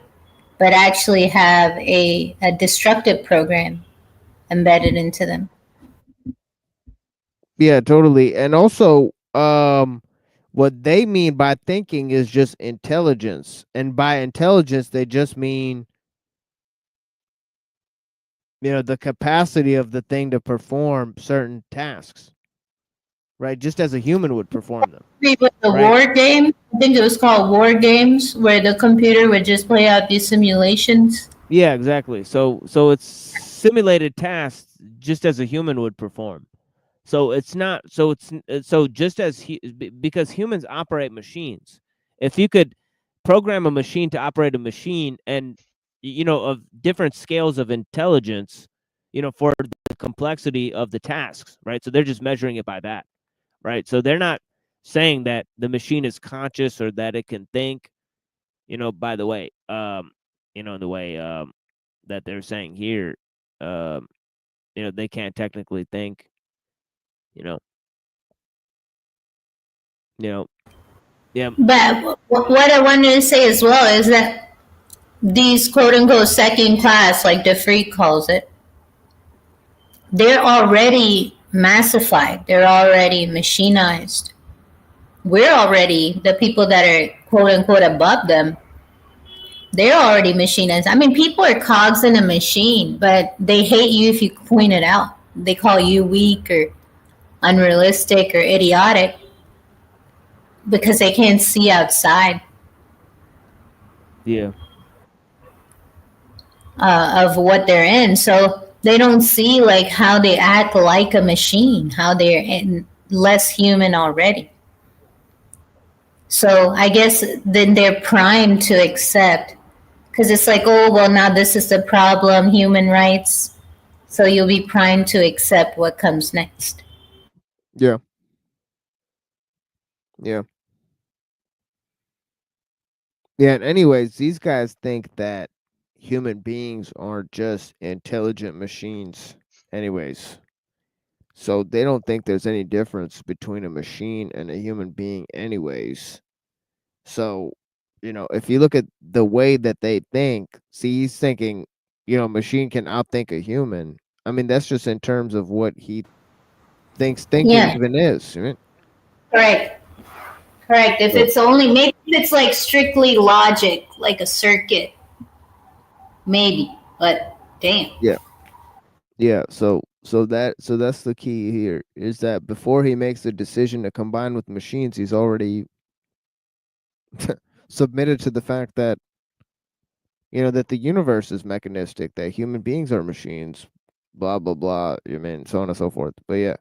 but actually have a destructive program embedded into them. Yeah, totally. And also, what they mean by thinking is just intelligence. And by intelligence, they just mean, the capacity of the thing to perform certain tasks, right? Just as a human would perform them. With the right? war game, I think it was called War Games, where the computer would just play out these simulations. Yeah, exactly. So it's simulated tasks just as a human would perform. So it's not. So just as because humans operate machines. If you could program a machine to operate a machine, and of different scales of intelligence, for the complexity of the tasks, right? So they're just measuring it by that, right? So they're not saying that the machine is conscious or that it can think. By the way, the way that they're saying here, they can't technically think. Yeah. But what I wanted to say as well is that these quote unquote second class, like De Freak calls it, they're already massified. They're already machinized. We're already the people that are quote unquote above them. They're already machinized. I mean, people are cogs in a machine, but they hate you if you point it out. They call you weak or unrealistic or idiotic because they can't see outside. Yeah. Of what they're in. So they don't see like how they act like a machine, how they're less human already. So I guess then they're primed to accept, because it's like, oh, well, now this is the problem, human rights. So you'll be primed to accept what comes next. Yeah. Yeah. Yeah. And anyways, these guys think that human beings aren't just intelligent machines. Anyways, so they don't think there's any difference between a machine and a human being. Anyways, so if you look at the way that they think, see, he's thinking, machine can outthink a human. I mean, that's just in terms of what he thinks thinking even is. Right? Correct. If it's only, maybe if it's like strictly logic, like a circuit, maybe, but damn. Yeah. Yeah, so that's the key here, is that before he makes the decision to combine with machines, he's already submitted to the fact that that the universe is mechanistic, that human beings are machines, blah blah blah. I mean, so on and so forth. But yeah,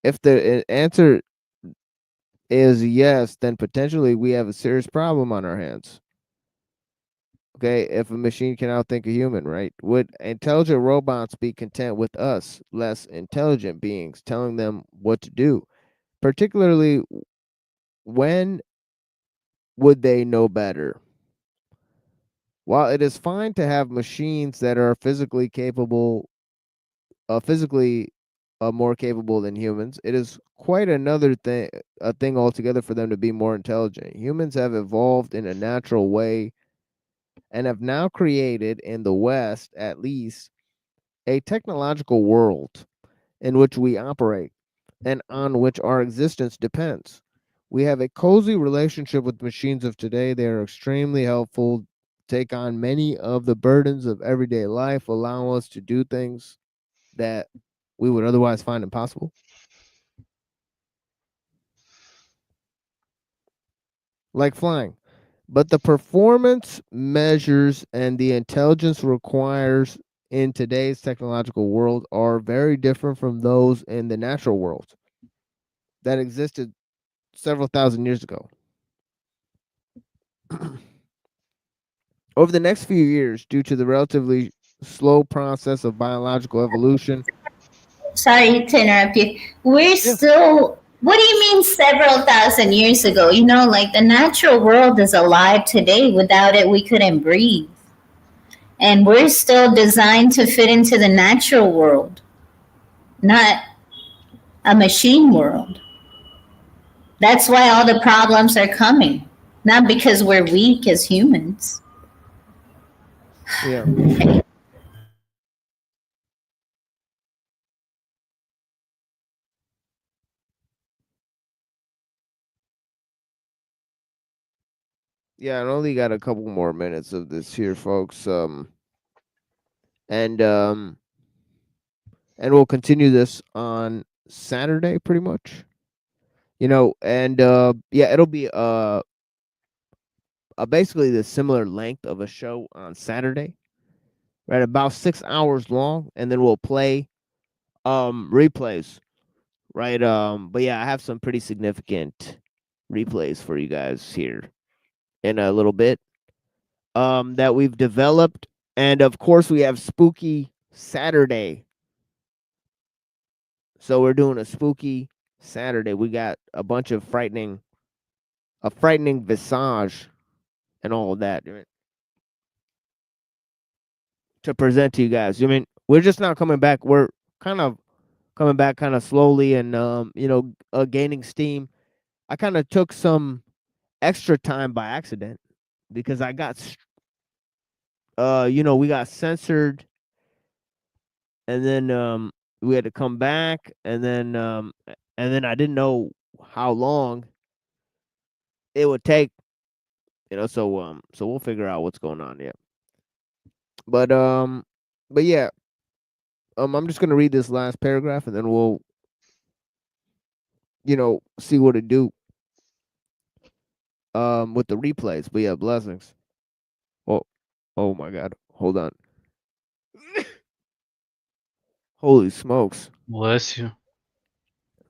if the answer is yes, then potentially we have a serious problem on our hands. Okay, if a machine can outthink a human, right? Would intelligent robots be content with us, less intelligent beings, telling them what to do? Particularly, when would they know better? While it is fine to have machines that are physically capable, more capable than humans, it is quite another a thing altogether for them to be more intelligent. Humans have evolved in a natural way and have now created, in the West at least, a technological world in which we operate and on which our existence depends. We have a cozy relationship with machines of today. They are extremely helpful, take on many of the burdens of everyday life, allow us to do things that we would otherwise find impossible. Like flying. But the performance measures and the intelligence requires in today's technological world are very different from those in the natural world that existed several thousand years ago. Over the next few years, due to the relatively slow process of biological evolution. Sorry to interrupt you. We're still. What do you mean several thousand years ago? You know, like the natural world is alive today. Without it, we couldn't breathe. And we're still designed to fit into the natural world, not a machine world. That's why all the problems are coming, not because we're weak as humans. Yeah. Yeah, I only got a couple more minutes of this here, folks. And we'll continue this on Saturday, pretty much. You know, and yeah, it'll be basically the similar length of a show on Saturday, right? About 6 hours long, and then we'll play replays, right? But yeah, I have some pretty significant replays for you guys here in a little bit that we've developed, and of course we have Spooky Saturday. So we're doing a Spooky Saturday. We got a bunch of frightening visage and all of that to present to you guys. I mean, we're just not coming back. We're kind of coming back kind of slowly and you know, gaining steam. I kind of took some extra time by accident because I got you know, we got censored, and then we had to come back, and then I didn't know how long it would take, you know, so we'll figure out what's going on. Yeah. But yeah, I'm just gonna read this last paragraph, and then we'll, you know, see what to do with the replays. But yeah, blessings. Oh my God, hold on. Holy smokes. Bless you.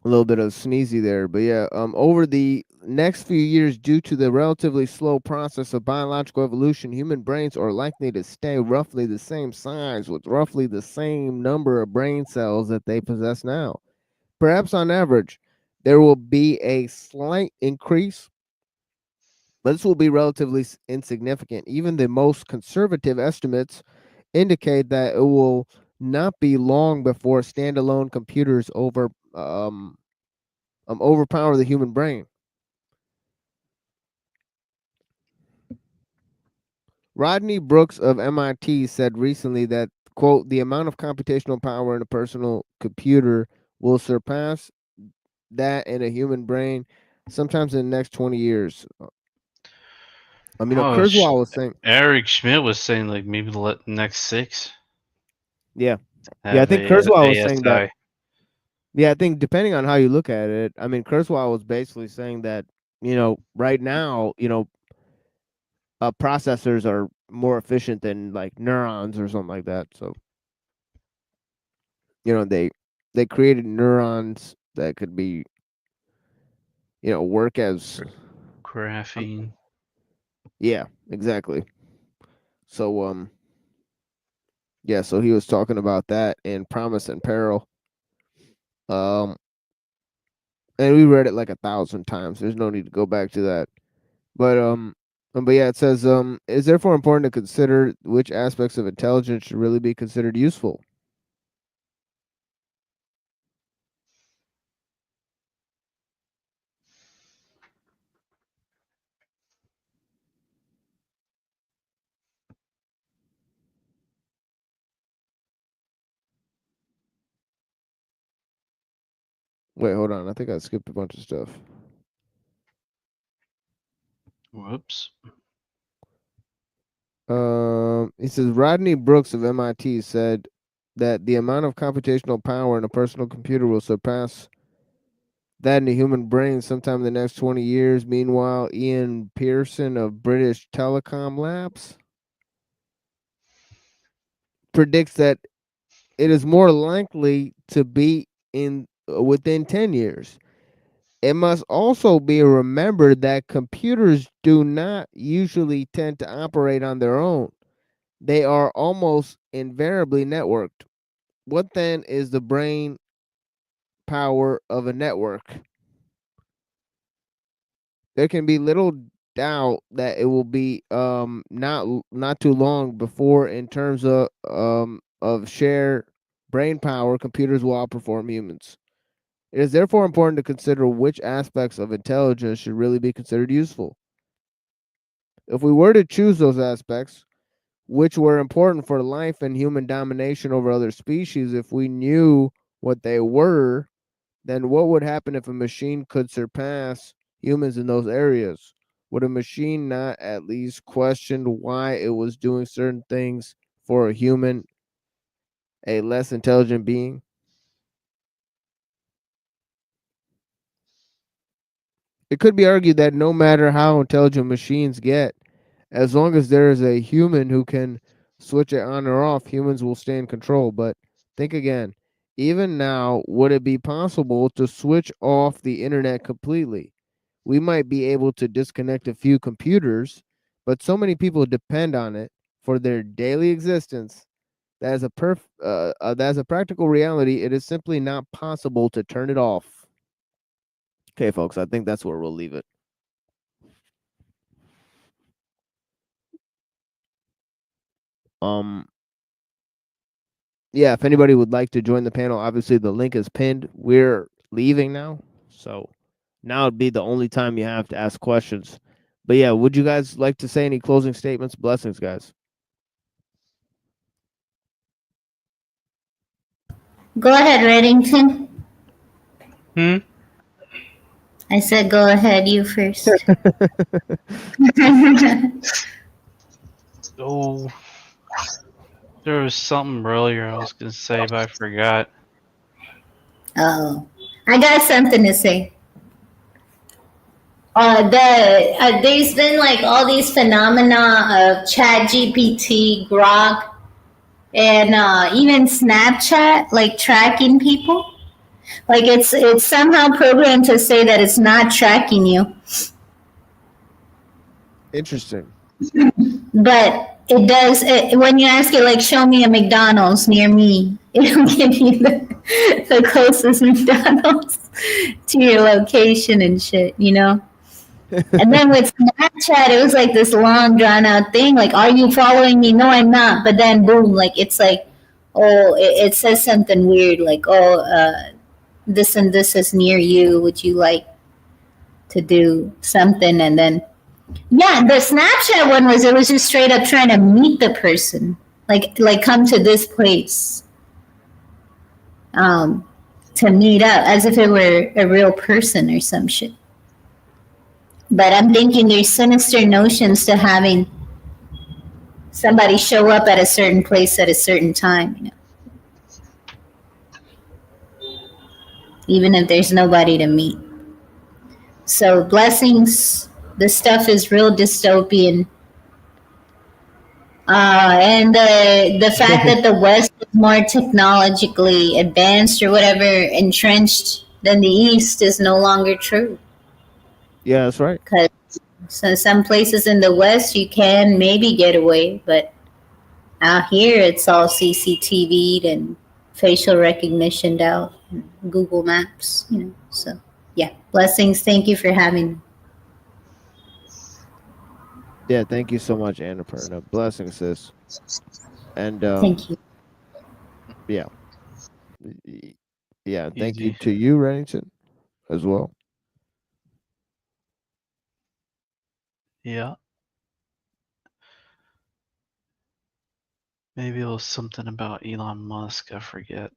A little bit of sneezy there, but yeah, over the next few years, due to the relatively slow process of biological evolution, human brains are likely to stay roughly the same size with roughly the same number of brain cells that they possess now. Perhaps on average, there will be a slight increase, but this will be relatively insignificant. Even the most conservative estimates indicate that it will not be long before standalone computers overpower the human brain. Rodney Brooks of MIT said recently that, quote, the amount of computational power in a personal computer will surpass that in a human brain sometimes in the next 20 years. I mean, Kurzweil was saying. Eric Schmidt was saying like maybe the next 6. Yeah. Yeah, I think Kurzweil was saying that. Yeah, I think depending on how you look at it, I mean, Kurzweil was basically saying that, you know, right now, you know, processors are more efficient than like neurons or something like that. So, you know, they created neurons that could be, you know, work as graphene. Yeah, exactly. So yeah, so he was talking about that in Promise and Peril. And we read it like 1,000 times. There's no need to go back to that. But yeah, it says it's therefore important to consider which aspects of intelligence should really be considered useful. Wait, hold on. I think I skipped a bunch of stuff. Whoops. He says Rodney Brooks of MIT said that the amount of computational power in a personal computer will surpass that in the human brain sometime in the next 20 years. Meanwhile, Ian Pearson of British Telecom Labs predicts that it is more likely to be within 10 years. It must also be remembered that computers do not usually tend to operate on their own. they are almost invariably networked. What then is the brain power of a network? There can be little doubt that it will be not too long before, in terms of sheer brain power, computers will outperform humans. It is therefore important to consider which aspects of intelligence should really be considered useful. If we were to choose those aspects which were important for life and human domination over other species, if we knew what they were, then what would happen if a machine could surpass humans in those areas? Would a machine not at least question why it was doing certain things for a human, a less intelligent being? It could be argued that no matter how intelligent machines get, as long as there is a human who can switch it on or off, humans will stay in control. But think again. Even now, would it be possible to switch off the internet completely? We might be able to disconnect a few computers, but so many people depend on it for their daily existence that as a practical reality, it is simply not possible to turn it off. Okay, folks, I think that's where we'll leave it. Yeah, if anybody would like to join the panel, obviously the link is pinned. We're leaving now, so now would be the only time you have to ask questions. But yeah, would you guys like to say any closing statements? Blessings, guys. Go ahead, Reddington. I said go ahead, you first. Oh, there was something earlier I was gonna say, but I forgot. Oh, I got something to say. There's been like all these phenomena of Chat GPT, Grok, and even Snapchat, like tracking people. Like it's somehow programmed to say that it's not tracking you, Interesting. but it does. When you ask it, like, show me a McDonald's near me, it'll give you the closest McDonald's to your location and shit, you know? And then with Snapchat, it was like this long, drawn out thing. Like, are you following me? No, I'm not. But then, boom, like, it's like, oh, it says something weird, like, oh, this and this is near you. Would you like to do something? And then, yeah, the Snapchat one was, it was just straight up trying to meet the person. Like come to this place to meet up, as if it were a real person or some shit. But I'm thinking there's sinister notions to having somebody show up at a certain place at a certain time, you know. Even if there's nobody to meet. So blessings, this stuff is real dystopian. And the fact that the West is more technologically advanced or whatever, entrenched than the East is no longer true. Yeah, that's right. Because so some places in the West you can maybe get away, but out here it's all CCTV'd and facial recognitioned out, and Google Maps, you know. So yeah, blessings. Thank you for having me. Yeah, thank you so much, Annapurna. Blessings, sis. And Thank you. Yeah. Yeah, thank you Easy. to you, Reddington, as well. Yeah. Maybe it was something about Elon Musk. I forget.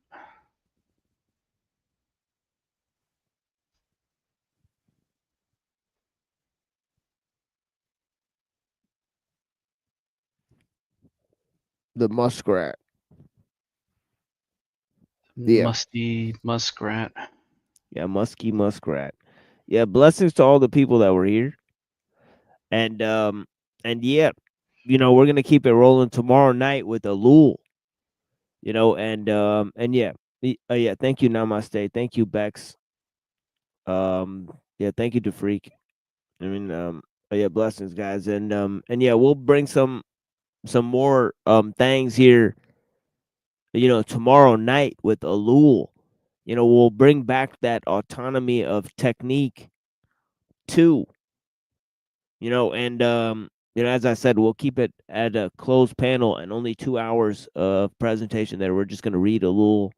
The muskrat. Yeah. Musty muskrat. Yeah, musky muskrat. Yeah, blessings to all the people that were here. And yeah, you know, we're gonna keep it rolling tomorrow night with ellul. You know, and yeah. Yeah, thank you, Namaste. Thank you, Bex. Yeah, thank you to Freak. I mean, yeah, blessings, guys. And yeah, we'll bring some more things here, tomorrow night with ellul. We'll bring back that autonomy of technique too. And as I said, we'll keep it at a closed panel and only 2 hours of presentation there. We're just going to read ellul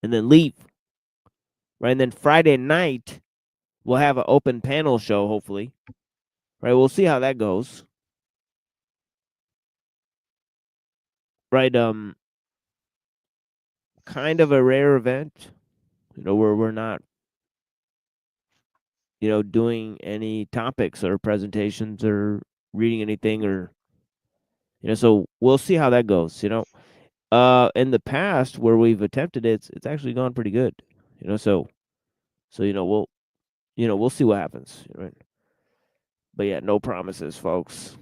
and then leave. Right. And then Friday night, we'll have an open panel show, hopefully. Right. We'll see how that goes. Right. Kind of a rare event, where we're not, doing any topics or presentations or reading anything or, so we'll see how that goes, in the past where we've attempted it, it's actually gone pretty good, so we'll see what happens, right? But yeah, no promises, folks.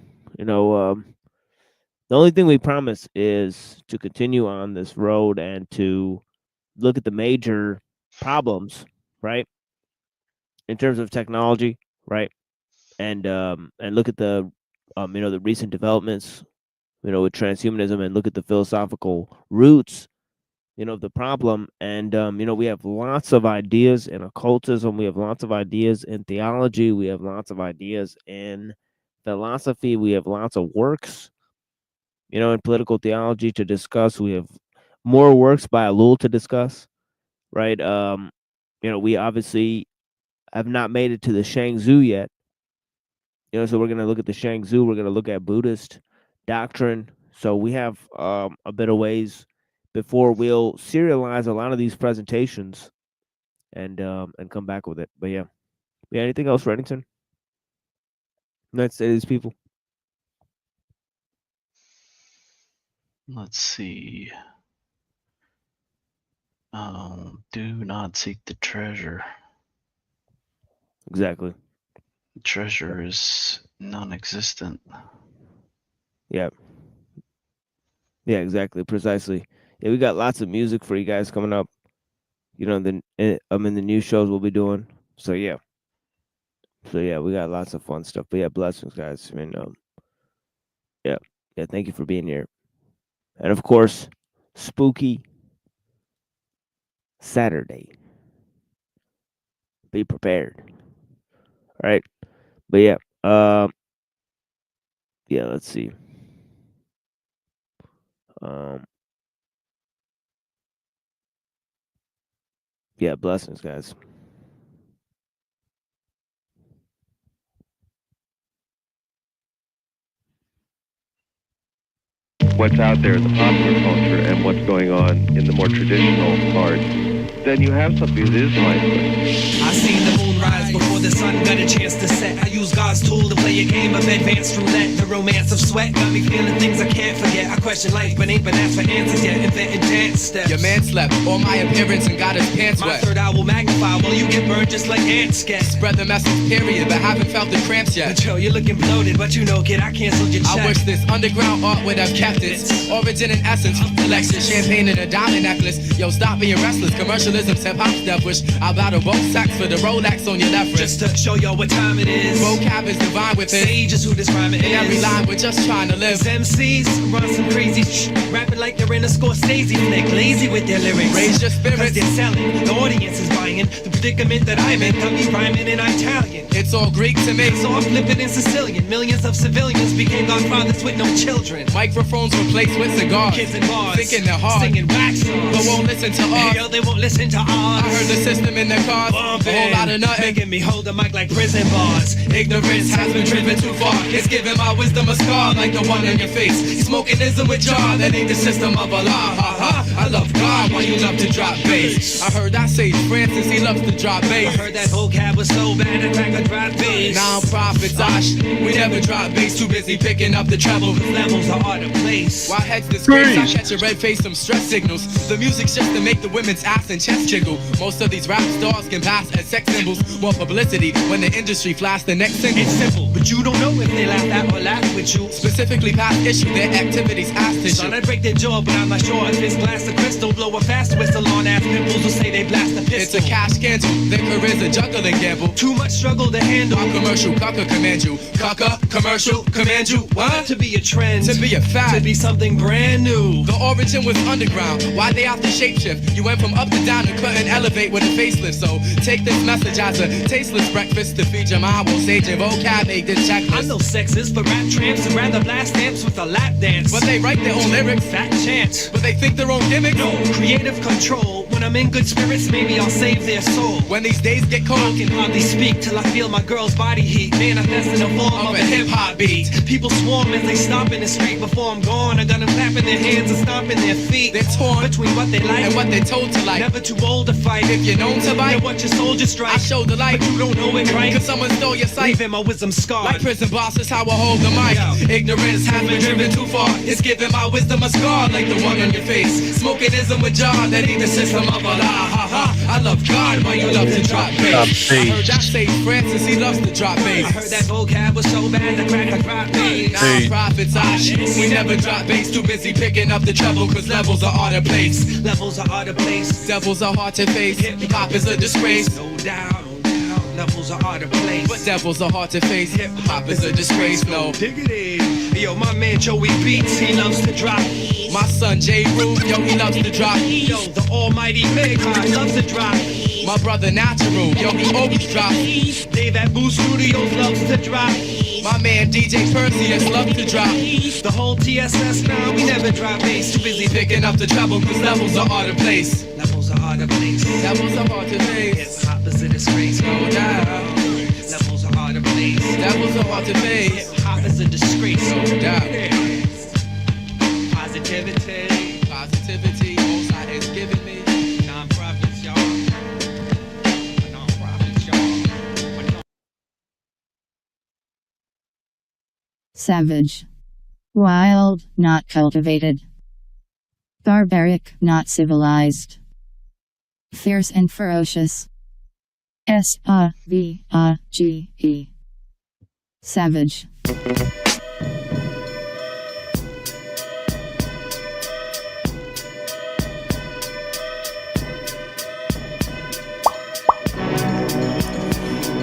The only thing we promise is to continue on this road and to look at the major problems, right? In terms of technology, right? And look at the the recent developments, with transhumanism, and look at the philosophical roots, of the problem. And we have lots of ideas in occultism, we have lots of ideas in theology, we have lots of ideas in philosophy, we have lots of works, in political theology to discuss. We have more works by ellul to discuss, right? We obviously have not made it to the Shangzu yet. So we're going to look at the Shangzu. We're going to look at Buddhist doctrine. So we have a bit of ways before we'll serialize a lot of these presentations and come back with it. But yeah. Anything else, Reddington? Let's say these people. Let's see. Do not seek the treasure. Exactly. The treasure is non-existent. Yeah. Yeah, exactly. Precisely. Yeah, we got lots of music for you guys coming up. In the new shows we'll be doing. So yeah. We got lots of fun stuff. But yeah, blessings, guys. Yeah, thank you for being here. And of course, spooky Saturday. Be prepared. All right. But yeah, let's see. Yeah, blessings, guys. What's out there in the popular culture and what's going on in the more traditional part, then you have something that is mindless. I seen the moon rise before the sun got a chance to set. I use God's tool to play a game of advanced roulette. The romance of sweat got me feeling things I can't forget. I question life but ain't been asked for answers yet. Inventing dance steps. Your man slept all my appearance and got his pants my wet. My third eye will magnify while you get burned just like ants get. Spread the message, period, but haven't felt the cramps yet. But yo, you're looking bloated, but kid, I canceled your check. I wish this underground art would have kept its origin and essence. Collection, champagne and a diamond necklace. Yo, stop being restless. Commercialism's hip-hop's devilish. I'll battle both sacks for the Rolex on your left wrist. Just to show y'all what time it is. Vocab is divine with it. Sages who this rhyme is. In every line, we're just trying to live. These MCs run some crazy rapping like they're in a Scorsese flick. Lazy with their lyrics. Raise your spirits. Cause they're selling. The audience is buying. The predicament that I'm in. Got me rhyming in Italian. It's all Greek to me. So I'm flipping in Sicilian. Millions of civilians became godfathers with no children. Microphones replaced with cigars. Kids in bars. Thinking they're hard. Singing wax songs. But won't listen to ours. Hey, yo, they won't listen to ours. I heard the system in the cars. Bumping. A whole lot of nothing. Making me hold the mic like prison bars. Ignorance has been driven too far. It's giving my wisdom a scar like the one on your face. You smoking ism with jar. That ain't the system of Allah. Ha ha. I love God while you love to drop bass. I heard that Sage Francis, he loves to drop bass. I heard that vocab was so bad that I could drop bass. Non-profits, we never drop bass. Too busy picking up the treble. Levels are out of place. While heads disgrace, I catch a red face, some stress signals. The music's just to make the women's ass and chest test jiggle. Most of these rap stars can pass as sex symbols. More publicity when the industry flash the next single. It's simple, but you don't know if they laugh at or laugh with you. Specifically past issue, their activities ass tissue. Son, I break their jaw, but I'm not sure if this glass of crystal blow a fast whistle on ass pimples will say they blast a pistol. It's a cash scandal, their career's a juggling gamble. Too much struggle to handle. Our commercial cucker command you. Cucker, commercial, command you. What? To be a trend. To be a fad. To be something brand new. The origin was underground. Why they have to shapeshift? You went from up to down and couldn't elevate with a facelift. So take this message as a tasteless breakfast to feed your mind. Will sage and vocab make this checklist. I know sexist, but rap tramps would rather blast amps with a lap dance. But they write their own lyrics. Fat chance. But they think their own gimmick. No, creative control. When I'm in good spirits, maybe I'll save their soul. When these days get cold, I can hardly speak till I feel my girl's body heat manifest in the form of a hip-hop beat. People swarm as they stop in the street. Before I'm gone, I got them clapping their hands and stomping their feet. They're torn between what they like and what they're told to like. Never too old to fight. If you're known to bite, then watch your soldier strike. I show the light, but you don't know it right. Cause someone stole your sight. Leaving my wisdom scarred. Like prison boss is how I hold the mic. Ignorance has been driven too far. It's giving my wisdom a scar like the one on your face. Smokingism with John, that ain't the system of Allah. Ha ha. I love God while you love to drop bass. I heard that say Francis, he loves to drop bass. I heard that vocab was so bad the crack drop bass. Non-profits, we never drop bass. Too busy picking up the treble, cause levels are out of place. Levels are out of place. Devils are hard to face. Hip-hop is a disgrace. No doubt. Levels are out of place. But devils are hard to face. Hip-hop is a disgrace, no. Diggity. Yo, my man Joey Beats, he loves to drop. My son J. Rue, yo, he loves to drop. Yo, the almighty Big High loves to drop. My brother Natural, yo, he always drop. Dave at Boo Studios loves to drop. My man DJ Perseus loves to drop. The whole TSS now, we never drop bass. Too busy picking up the treble, cause levels are out of place. Levels are out of place. Levels are hard to face. Hip-hop is a disgrace. No doubt. Levels are out of place. Levels are hard to face. Hip-hop is a disgrace. No doubt. Positivity. Positivity, most I has given me. Non-profits, y'all. Non-profits, y'all. Savage. Wild, not cultivated. Barbaric, not civilized. Fierce and ferocious. S-A-V-A-G-E. Savage.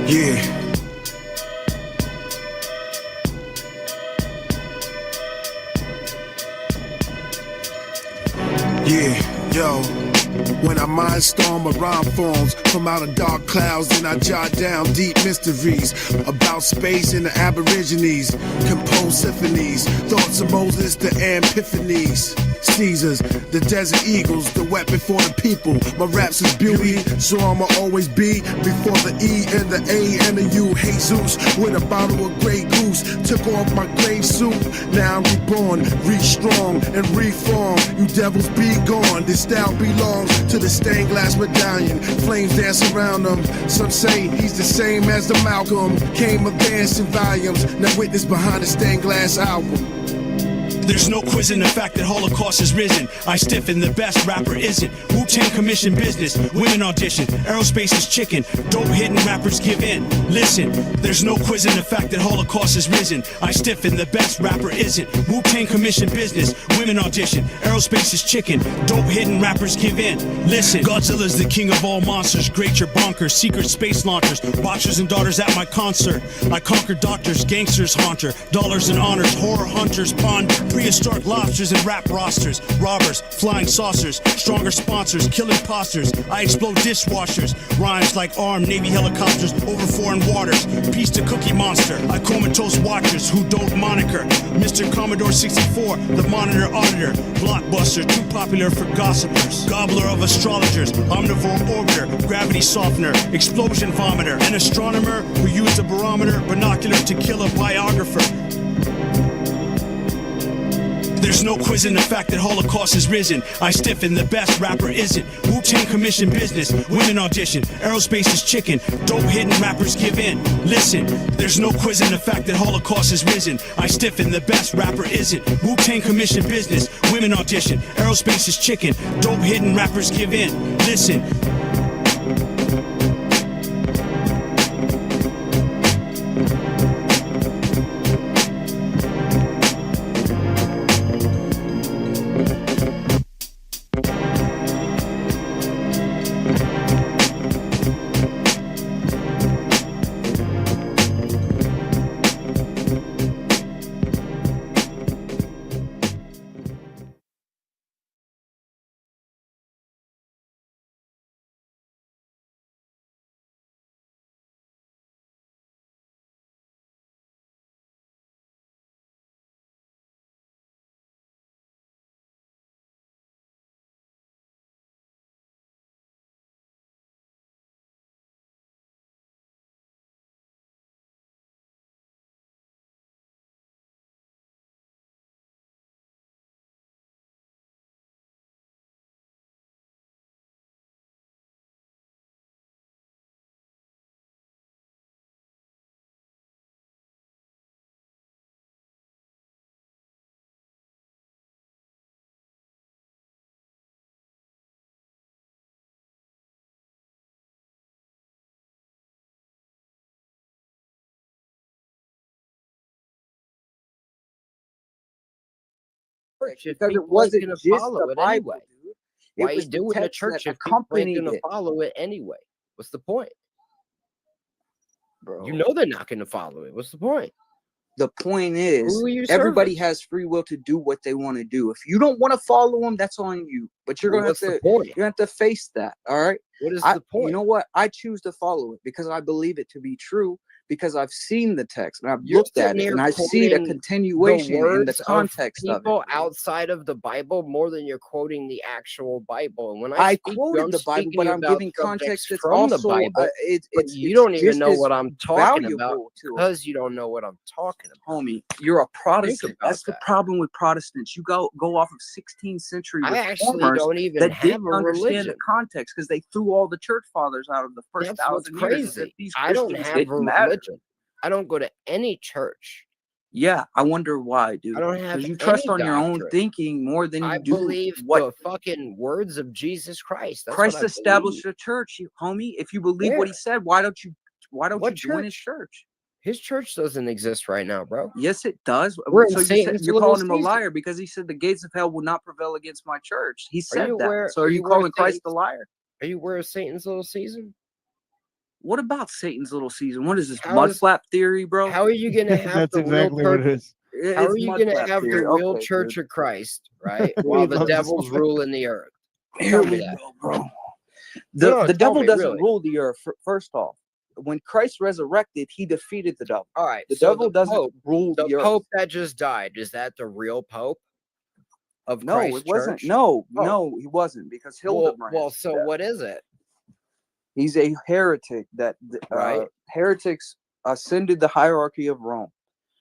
Yeah. Yeah, yo. When I mindstorm a rhyme forms from out of dark clouds, then I jot down deep mysteries about space and the aborigines. Compose symphonies, thoughts of Moses to epiphanies. Caesars, the desert eagles, the weapon for the people. My raps is beauty, so I'ma always be before the E and the A and the U. Jesus, with a bottle of Grey Goose, took off my grave suit. Now I'm reborn, re-strong and reform. You devils be gone. This style belongs to the stained glass medallion. Flames dance around them. Some say he's the same as the Malcolm. Came advanced in volumes. Now witness behind the stained glass album. There's no quiz in the fact that Holocaust has risen. I stiffen, the best rapper isn't. Wu-Tang commission business, women audition. Aerospace is chicken, dope hidden rappers give in. Listen, there's no quiz in the fact that Holocaust has risen. I stiffen, the best rapper isn't. Wu-Tang commission business, women audition. Aerospace is chicken, dope hidden rappers give in. Listen, Godzilla's the king of all monsters. Great your bonkers, secret space launchers. Watchers and daughters at my concert. I conquer doctors, gangsters, haunter. Dollars and honors, horror hunters, pond. Prehistoric lobsters and rap rosters, robbers, flying saucers, stronger sponsors, kill imposters. I explode dishwashers, rhymes like armed Navy helicopters over foreign waters. Peace to Cookie Monster, I comatose watchers who don't moniker. Mr. Commodore 64, the monitor auditor, blockbuster, too popular for gossipers. Gobbler of astrologers, omnivore orbiter, gravity softener, explosion vomiter, an astronomer who used a barometer, binocular to kill a biographer. There's no quiz in the fact that Holocaust has risen. I stiffen, the best rapper isn't. Wu-Tang commission business, women audition. Aerospace is chicken, dope hidden rappers give in. Listen, there's no quiz in the fact that Holocaust has risen. I stiffen, the best rapper isn't. Wu-Tang commission business, women audition. Aerospace is chicken, dope hidden rappers give in. Listen. church if because it people ain't wasn't gonna just follow the it Bible, anyway? dude. Why It you was the doing the text that church if people ain't accompanied gonna it, follow it anyway? What's the point? bro. You know they're not gonna follow it. What's the point? The point is, Who are you everybody serving? has free will to do what they want to do. If you don't want to follow them, that's on you. But you're Well, gonna have what's the to, point? you're gonna have to face that. All right. What is I, the point? you know what? I choose to follow it because I believe it to be true. Because I've seen the text and I've You're looked at sitting it here and I see the quoting continuation the and the words of context of it. people outside of the Bible more than you're quoting the actual Bible. And when I I speak, quoted I'm the Bible, speaking but I'm about giving subjects context that's from the also Bible. it's But you it's don't even just know as what I'm talking about valuable to it. because you don't know what I'm talking about. Homie, you're a Protestant. about That's the that. problem with Protestants. You go off of 16th century I actually reformers don't even that have didn't a understand religion. the context because they threw all the church fathers out of the first That's what's 1,000 years as if crazy. these I don't Christians have a didn't matter. religion. I don't go to any church. Yeah, I wonder why, dude. I don't have Because you trust any on your own doctrine. thinking more than I you do believe what the fucking words of Jesus Christ. That's Christ what I established believe. a church, homie. If you believe Where? what he said, why don't you What join his church? church? His church doesn't exist right now, bro. Yes, it does. We're in So Satan's you're little calling him a season. liar because he said the gates of hell will not prevail against my church. He Are said you that. aware? So are you aware of calling Christ a Satan's- liar? Are you aware of Satan's little season? What about Satan's little season? What is this, How mud is- flap theory, bro? How are you gonna have That's the real exactly what church? it is. How It's are you mud gonna flap have theory. the real Okay, church dude. of Christ, right? While the loves this devil's one. ruling the earth. Here Tell me we that. go, bro. No, The tell devil me, doesn't really. rule the earth. First off, when Christ resurrected, he defeated the devil. All right. The so devil the doesn't Pope, rule the the earth. Pope that just died, is that the real Pope of No, Christ's it wasn't. church? No, Oh. no, he wasn't because Well, Hildebrand. well, so what is it? He's a heretic that Right. heretics ascended the hierarchy of Rome.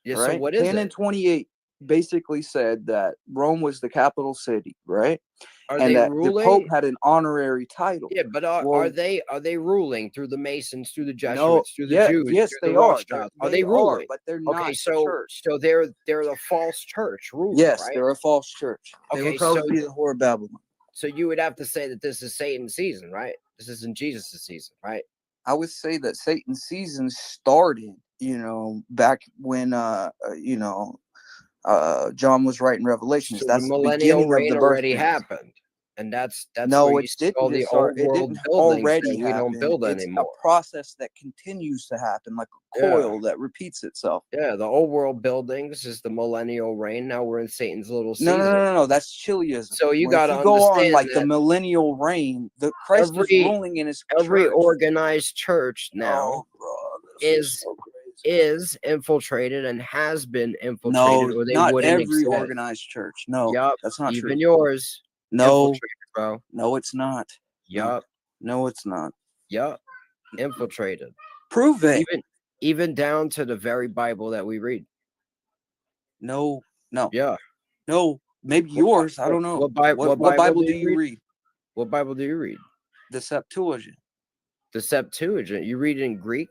Yeah. So Right? what is Canon it? 28 basically said that Rome was the capital city, right? Are And they that the ruling? Pope had an honorary title. Yeah, but are Well, they ruling through the Masons, through the no, Jesuits, through the yeah, Jews, yes, through they the are. Rothschilds? Are they Are, ruling? but they're not Okay, the so church. they're the false church ruling, Yes, right? they're a false church. They Okay, would probably so be the whore of Babylon. so you would have to say that this is Satan's season, right? This isn't Jesus' season, right? I would say that Satan's season started, back when John was writing Revelations. So the That's the millennial beginning of reign the birth already pains. happened, and that's No, where you it see didn't all the just start. old It world didn't buildings already that we don't happen. build It's anymore. a process that continues to happen, like a Yeah. coil that repeats itself. Yeah, the old world buildings is the millennial reign. Now we're in Satan's little No, season. no. That's Chiliism. So you If got to you go on understand like the that millennial reign, the Christ is ruling in his every church. organized church now is infiltrated and has been infiltrated, No, or they not wouldn't every exist. organized church. No, Yup, that's not even true. yours. No, Infiltrated, bro. no, it's not. Yup. No, it's not. Yup. Infiltrated. Prove it. Even down to the very Bible that we read. No. Yeah. No. Maybe yours. I don't know. What Bible do you read? What Bible do you read? The Septuagint. The Septuagint. You read it in Greek?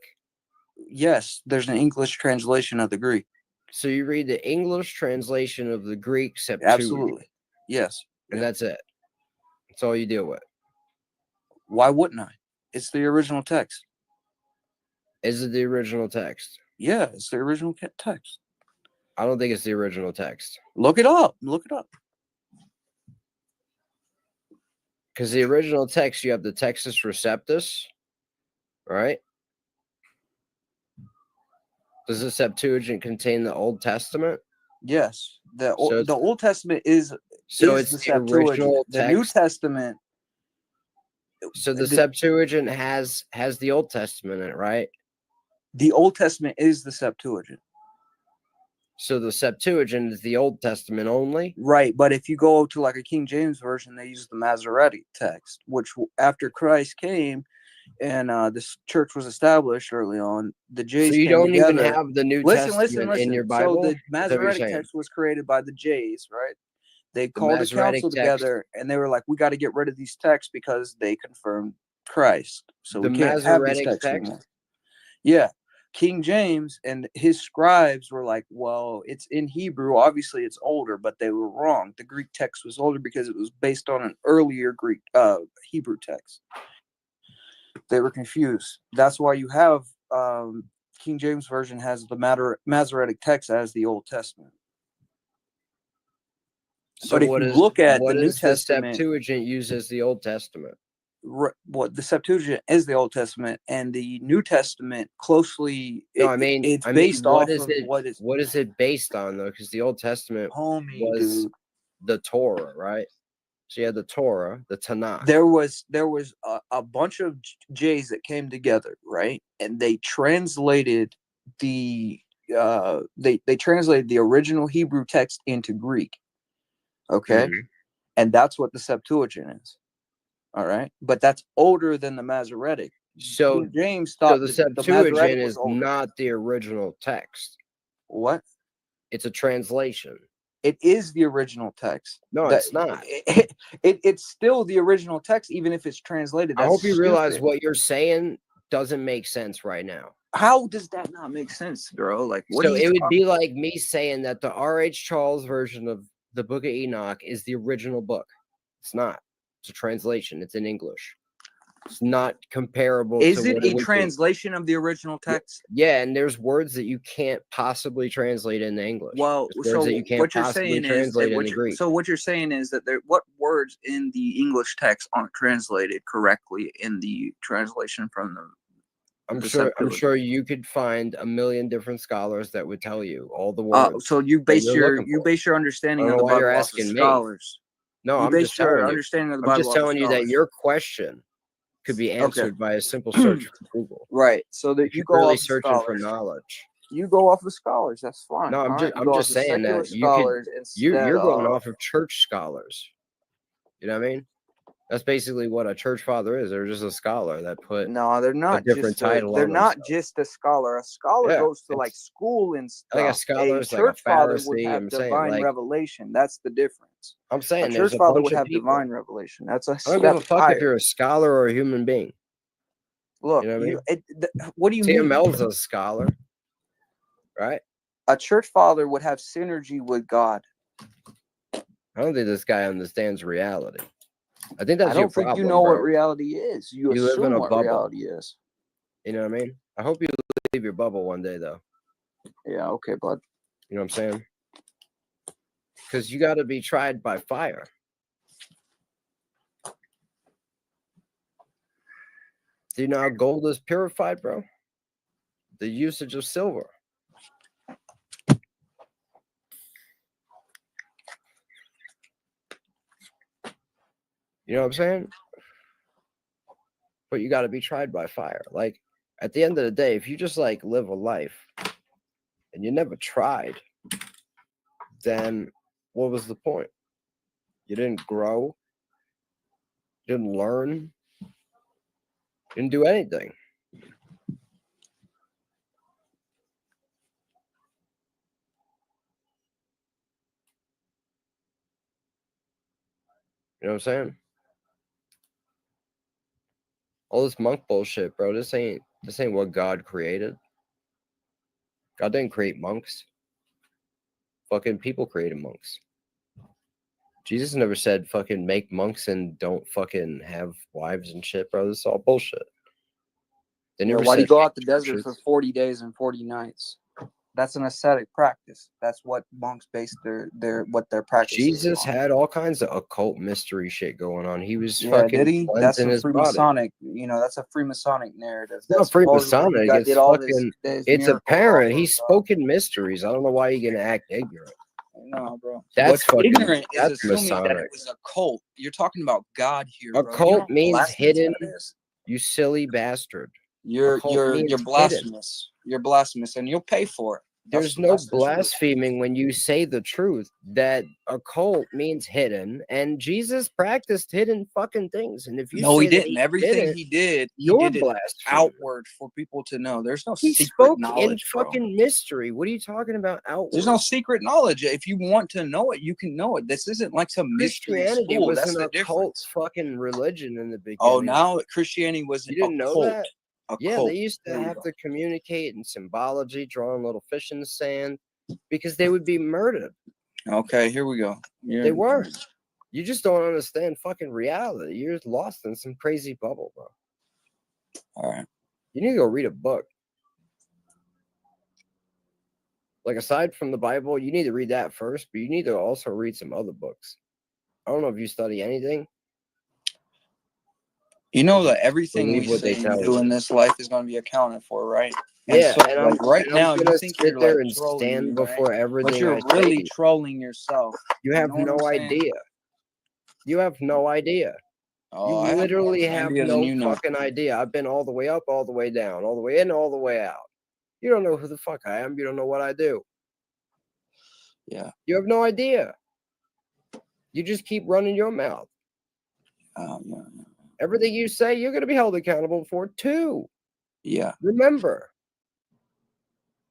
Yes, there's an English translation of the Greek. So you read the English translation of the Greek Septuagint. Absolutely. Yes. And that's it. That's all you deal with. Why wouldn't I? It's the original text. Is it the original text? Yeah, it's the original text. I don't think it's the original text. Look it up. Look it up. Because the original text, you have the Textus Receptus, right? Does the Septuagint contain the Old Testament? Yes. The So the Old Testament is it's the the Septuagint. original The New text. Testament. So the Septuagint has the Old Testament in it, right? The Old Testament is the Septuagint. So the Septuagint is the Old Testament only? Right, but if you go to like a King James version, they use the Masoretic text, which after Christ came and this church was established early on, the Jays So you came don't together. even have the New Testament in your Bible? So the Is that what you're Masoretic saying? text was created by the Jays, right? They The called a Masoretic council text. together and they were like, we got to get rid of these texts because they confirmed Christ. So The we can't have these Masoretic texts text? anymore. Yeah. King James and his scribes were like, well, it's in Hebrew. Obviously, it's older, but they were wrong. The Greek text was older because it was based on an earlier Greek Hebrew text. They were confused. That's why you have King James Version has the Masoretic text as the Old Testament. So but if what you is look at what the New is the Testament, Septuagint uses the Old Testament? what the Septuagint is the Old Testament, and the New Testament closely. No, I mean, it's based off of what is it based on though? Because the Old Testament was the Torah, right? So you had the Torah, the Tanakh. There was a bunch of Jays that came together, right? And they translated they translated the original Hebrew text into Greek. Okay. Mhm. And that's what the Septuagint is. All right. But that's older than the Masoretic. So King James thought so the Septuagint Masoretic was is older. not the original text. What? It's a translation. It is the original text. No, it's not. It's still the original text, even if it's translated. I That's hope you realize stupid. what you're saying doesn't make sense right now. How does that not make sense, bro? Like, what So are you it would talking be like me saying that the R.H. Charles version of the Book of Enoch is the original book. It's not. It's a translation. It's in English. It's not comparable Is to it what a it would be. translation of the original text? Yeah, and there's words that you can't possibly translate into English. Well, There's words so that you can't what you're possibly saying is translate that into Greek. so what you're saying is that what words in the English text aren't translated correctly in the translation from the I'm the sure Septuagint. you could find a million different scholars that would tell you all the words. So you that base you're looking for. your I understanding don't of know the why you're Bible off of asking me. scholars. No, You I'm base just telling your you. understanding of the I'm Bible just off of telling you that scholars. your question could be answered by a simple search from Google. Right. So that If you you're go really off of searching for scholars. knowledge. You go off of scholars. That's fine. No, I'm All just right? You I'm go just off of saying secular that you could scholars instead you're going of off of church scholars. You know what I mean? That's basically what a church father is. They're just a scholar that put no, they're a not different just title they're on not themselves. just a scholar. A scholar Yeah, goes to like school and like a stuff. scholar A is like a church father would Pharisee. have I'm saying, divine like, revelation. That's the difference. I'm A saying church there's a father bunch would of have people. divine revelation. That's a I don't give a step fuck if higher. you're a scholar or a human being. Look, You know what I mean? what do you mean? TML's a scholar, right? A church father would have synergy with God. I don't think this guy understands reality. I think that's I don't your think problem, you know bro. what reality is. You You live in assume a what bubble. reality is. You know what I mean? I hope you leave your bubble one day, though. Yeah, okay, bud. You know what I'm saying? Because you got to be tried by fire. Do you know how gold is purified, bro? The usage of silver. You know what I'm saying? But you got to be tried by fire. Like, at the end of the day, if you just like live a life and you never tried, then what was the point? You didn't grow. You didn't learn. You didn't do anything. You know what I'm saying? All this monk bullshit, bro. This ain't what God created. God didn't create monks. Fucking people created monks. Jesus never said fucking make monks and don't fucking have wives and shit, bro. This is all bullshit. They Yeah, never why'd he said go make out the desert churches. for 40 days and 40 nights? That's an ascetic practice. That's what monks base their practice. Jesus had all kinds of occult mystery shit going on. He was Yeah, fucking did he? That's cleansing a his body. Freemasonic. You know, that's a Freemasonic narrative. It's not That's supposedly Freemasonic. he It's did all fucking. this It's miracles apparent. off He's spoken mysteries. I don't know why you're gonna act ignorant. No, bro. That's What's fucking. ignorant is That's assuming that Masonic. it was a cult. You're talking about God here, bro. You know Occult how means blasphemous hidden. that is? You silly bastard. You're Occult means hidden. blasphemous. You're blasphemous, and you'll pay for it. There's no blaspheming when you say the truth. That occult means hidden, and Jesus practiced hidden fucking things. And if you No, say he that didn't. Everything didn't, he did, he you're did it blaspheming. outward for people to know. There's no He secret spoke in knowledge, bro. fucking mystery. What are you talking about? Outward. There's no secret knowledge. If you want to know it, you can know it. This isn't like some mystery Christianity school. was That's an the occult difference. fucking religion in the beginning. Oh, now Christianity was You didn't know cult. that? A Yeah, cult. they used to There you have go. to communicate in symbology, drawing little fish in the sand, because they would be murdered. Okay, here we go. They were. You just don't understand fucking reality. You're just lost in some crazy bubble, bro. All right. You need to go read a book. Like, aside from the Bible, you need to read that first, but you need to also read some other books. I don't know if you study anything. You know that everything we Believe what say they and tell do you. in this life is going to be accounted for, right? Yeah, so, and like, right I'm now, you gonna think sit you're there like and trolling stand me, before right? everything But you're I really say. trolling yourself. You have know what no I'm saying? idea. You have no idea. Oh, I You have literally more have idea than no you know. fucking idea. I've been all the way up, all the way down, all the way in, all the way out. You don't know who the fuck I am. You don't know what I do. Yeah. You have no idea. You just keep running your mouth. Yeah. Everything you say, you're going to be held accountable for too. Yeah. Remember.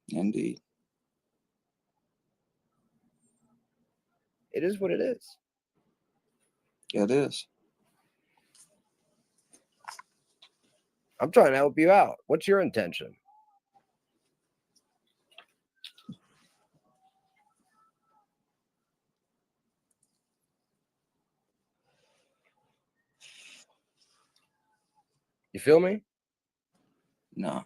Indeed. It is what it is. It is. I'm trying to help you out. What's your intention? You feel me? No.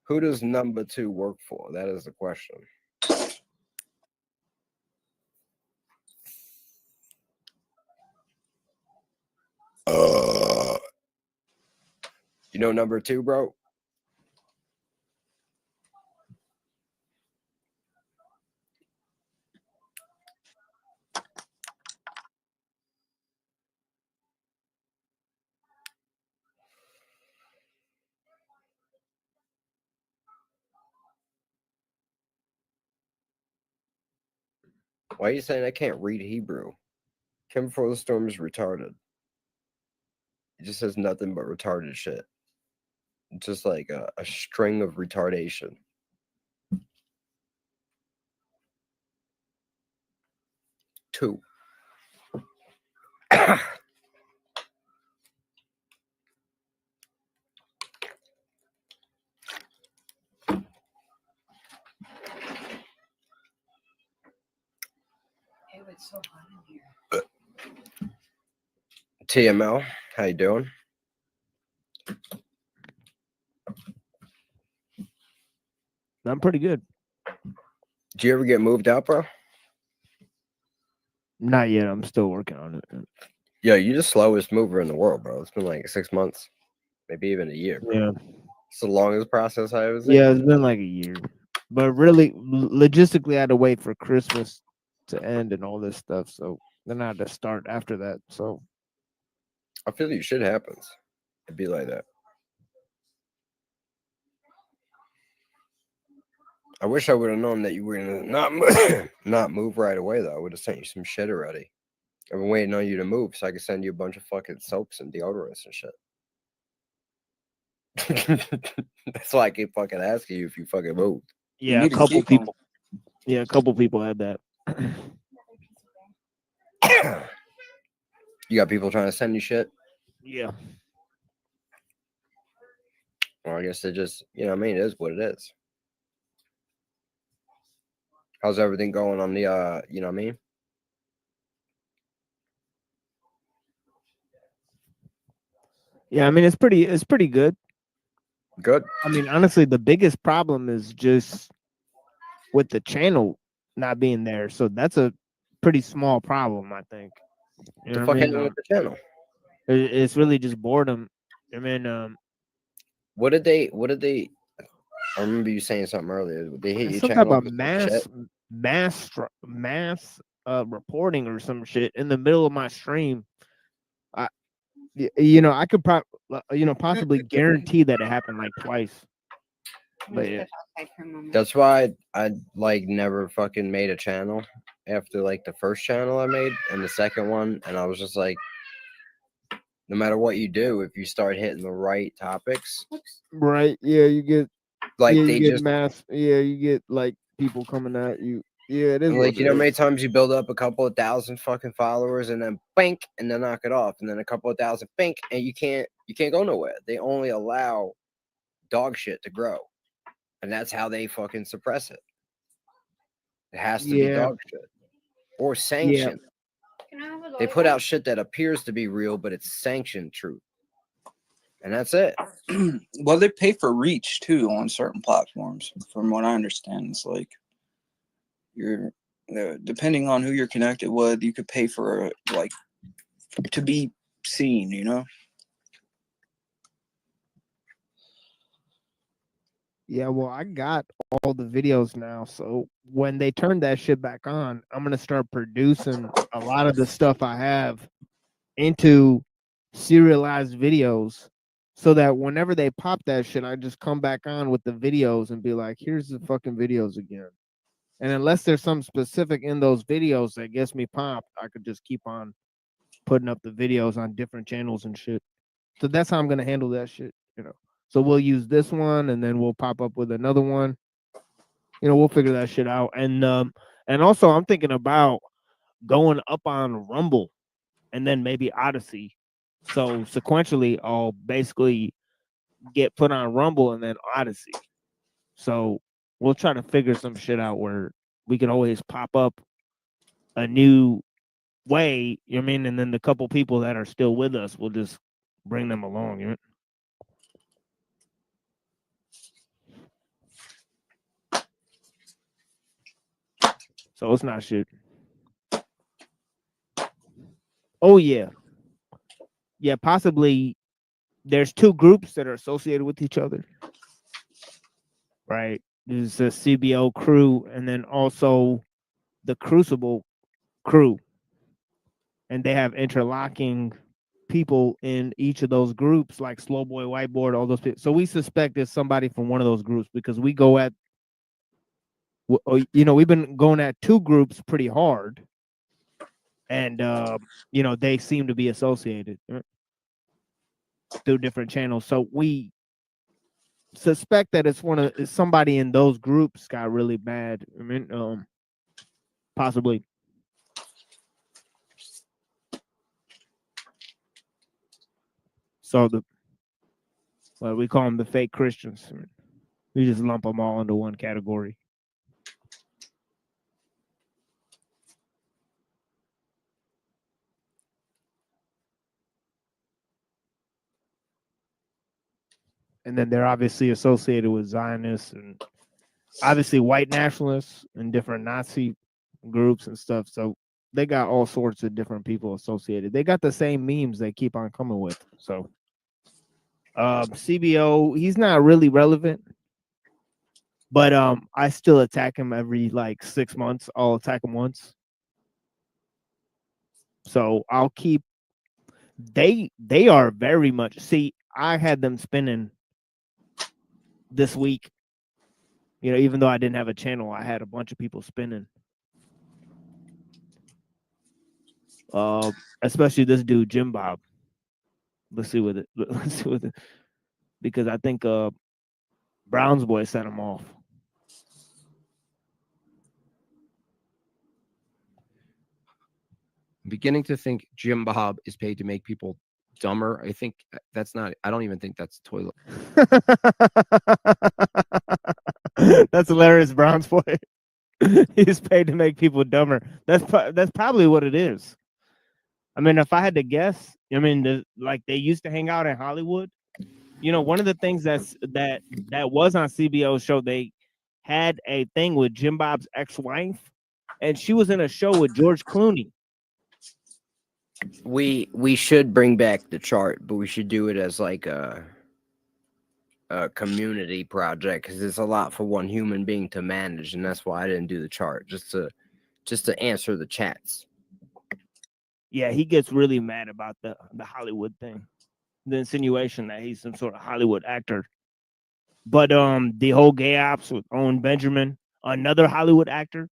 Who does number 2 work for? That is the question. You know number 2, bro? Why are you saying I can't read Hebrew? Kim Before the Storm is retarded. It just says nothing but retarded shit. It's just like a string of retardation. Two. It's so hot in here. TML, how you doing? I'm pretty good. Did you ever get moved out, bro? Not yet. I'm still working on it. Yeah, you're the slowest mover in the world, bro. It's been like 6 months, maybe even a year. Bro. Yeah. It's the longest process I ever seen. Yeah, it's been like a year. But really, logistically, I had to wait for Christmas to end and all this stuff. So then I had to start after that. So I feel like shit happens. It'd be like that. I wish I would have known that you were gonna not move right away, though. I would have sent you some shit already. I've been waiting on you to move so I could send you a bunch of fucking soaps and deodorants and shit. That's why I keep fucking asking you if you fucking moved. yeah, a couple people. Yeah, a couple people had that. You got people trying to send you shit. Yeah. Or I guess they just, you know what I mean? It is what it is. How's everything going on the, you know what I mean? Yeah, I mean it's pretty good. Good. I mean, honestly, the biggest problem is just with the channel not being there. So that's a pretty small problem, I think. You The know fuck what I mean? happened with the channel? It's really just boredom. I mean, What did they? I remember you saying something earlier. They hit your some type channel of with some shit? mass reporting or some shit in the middle of my stream. You know, I could possibly guarantee that it happened like twice. But yeah. That's why I like never fucking made a channel after like the first channel I made and the second one, and I was just like, no matter what you do, if you start hitting the right topics, Right. Yeah, you get like you they get just mass. Yeah, you get like people coming at you. Yeah, it is like, what you know, it how many is. times you build up a couple of thousand fucking followers and then bink and then knock it off, and then a couple of thousand bink and you can't go nowhere. They only allow dog shit to grow, and that's how they fucking suppress it. It has to be Yeah. dog shit or sanctioned. They put out shit that appears to be real, but it's sanctioned truth, and that's it. Well, they pay for reach too on certain platforms, from what I understand. It's like you're depending on who you're connected with, you could pay for like to be seen, you know. Yeah, well, I got all the videos now, so when they turn that shit back on, I'm gonna start producing a lot of the stuff I have into serialized videos, so that whenever they pop that shit, I just come back on with the videos and be like, "Here's the fucking videos again." And unless there's some specific in those videos that gets me popped, I could just keep on putting up the videos on different channels and shit. So that's how I'm gonna handle that shit, you know. So we'll use this one and then we'll pop up with another one. You know, we'll figure that shit out. And also I'm thinking about going up on Rumble and then maybe Odyssey. So sequentially I'll basically get put on Rumble and then Odyssey. So we'll try to figure some shit out where we can always pop up a new way, you know what I mean? And then the couple people that are still with us, we'll just bring them along, you know? So it's not shit. Oh yeah. Yeah, possibly there's two groups that are associated with each other. Right? There's the CBO crew and then also the Crucible crew. And they have interlocking people in each of those groups, like Slowboy, Whiteboard, all those people. So we suspect it's somebody from one of those groups because we go at, you know, we've been going at two groups pretty hard, and you know, they seem to be associated through different channels. So we suspect that it's somebody in those groups got really bad. I mean, possibly. So we call them the fake Christians. We just lump them all into one category. And then they're obviously associated with Zionists and obviously white nationalists and different Nazi groups and stuff. So they got all sorts of different people associated. They got the same memes they keep on coming with. So CBO, he's not really relevant, but I still attack him every like 6 months. I'll attack him once. So I'll keep. They are very much. See, I had them spinning this week. You know, even though I didn't have a channel, I had a bunch of people spinning. Especially this dude, Jim Bob. Let's see with it. Let's see with it. Because I think Brown's boy set him off. I'm beginning to think Jim Bob is paid to make people dumber. I think that's not. I don't even think that's toilet. That's hilarious, Brown's boy. He's paid to make people dumber. That's probably what it is. I mean, if I had to guess, I mean, like they used to hang out in Hollywood. You know, one of the things that was on CBO's show, they had a thing with Jim Bob's ex-wife, and she was in a show with George Clooney. We should bring back the chart, but we should do it as like a community project, because it's a lot for one human being to manage, and that's why I didn't do the chart, just to answer the chats. Yeah, he gets really mad about the Hollywood thing, the insinuation that he's some sort of Hollywood actor. But the whole gay ops with Owen Benjamin, another Hollywood actor,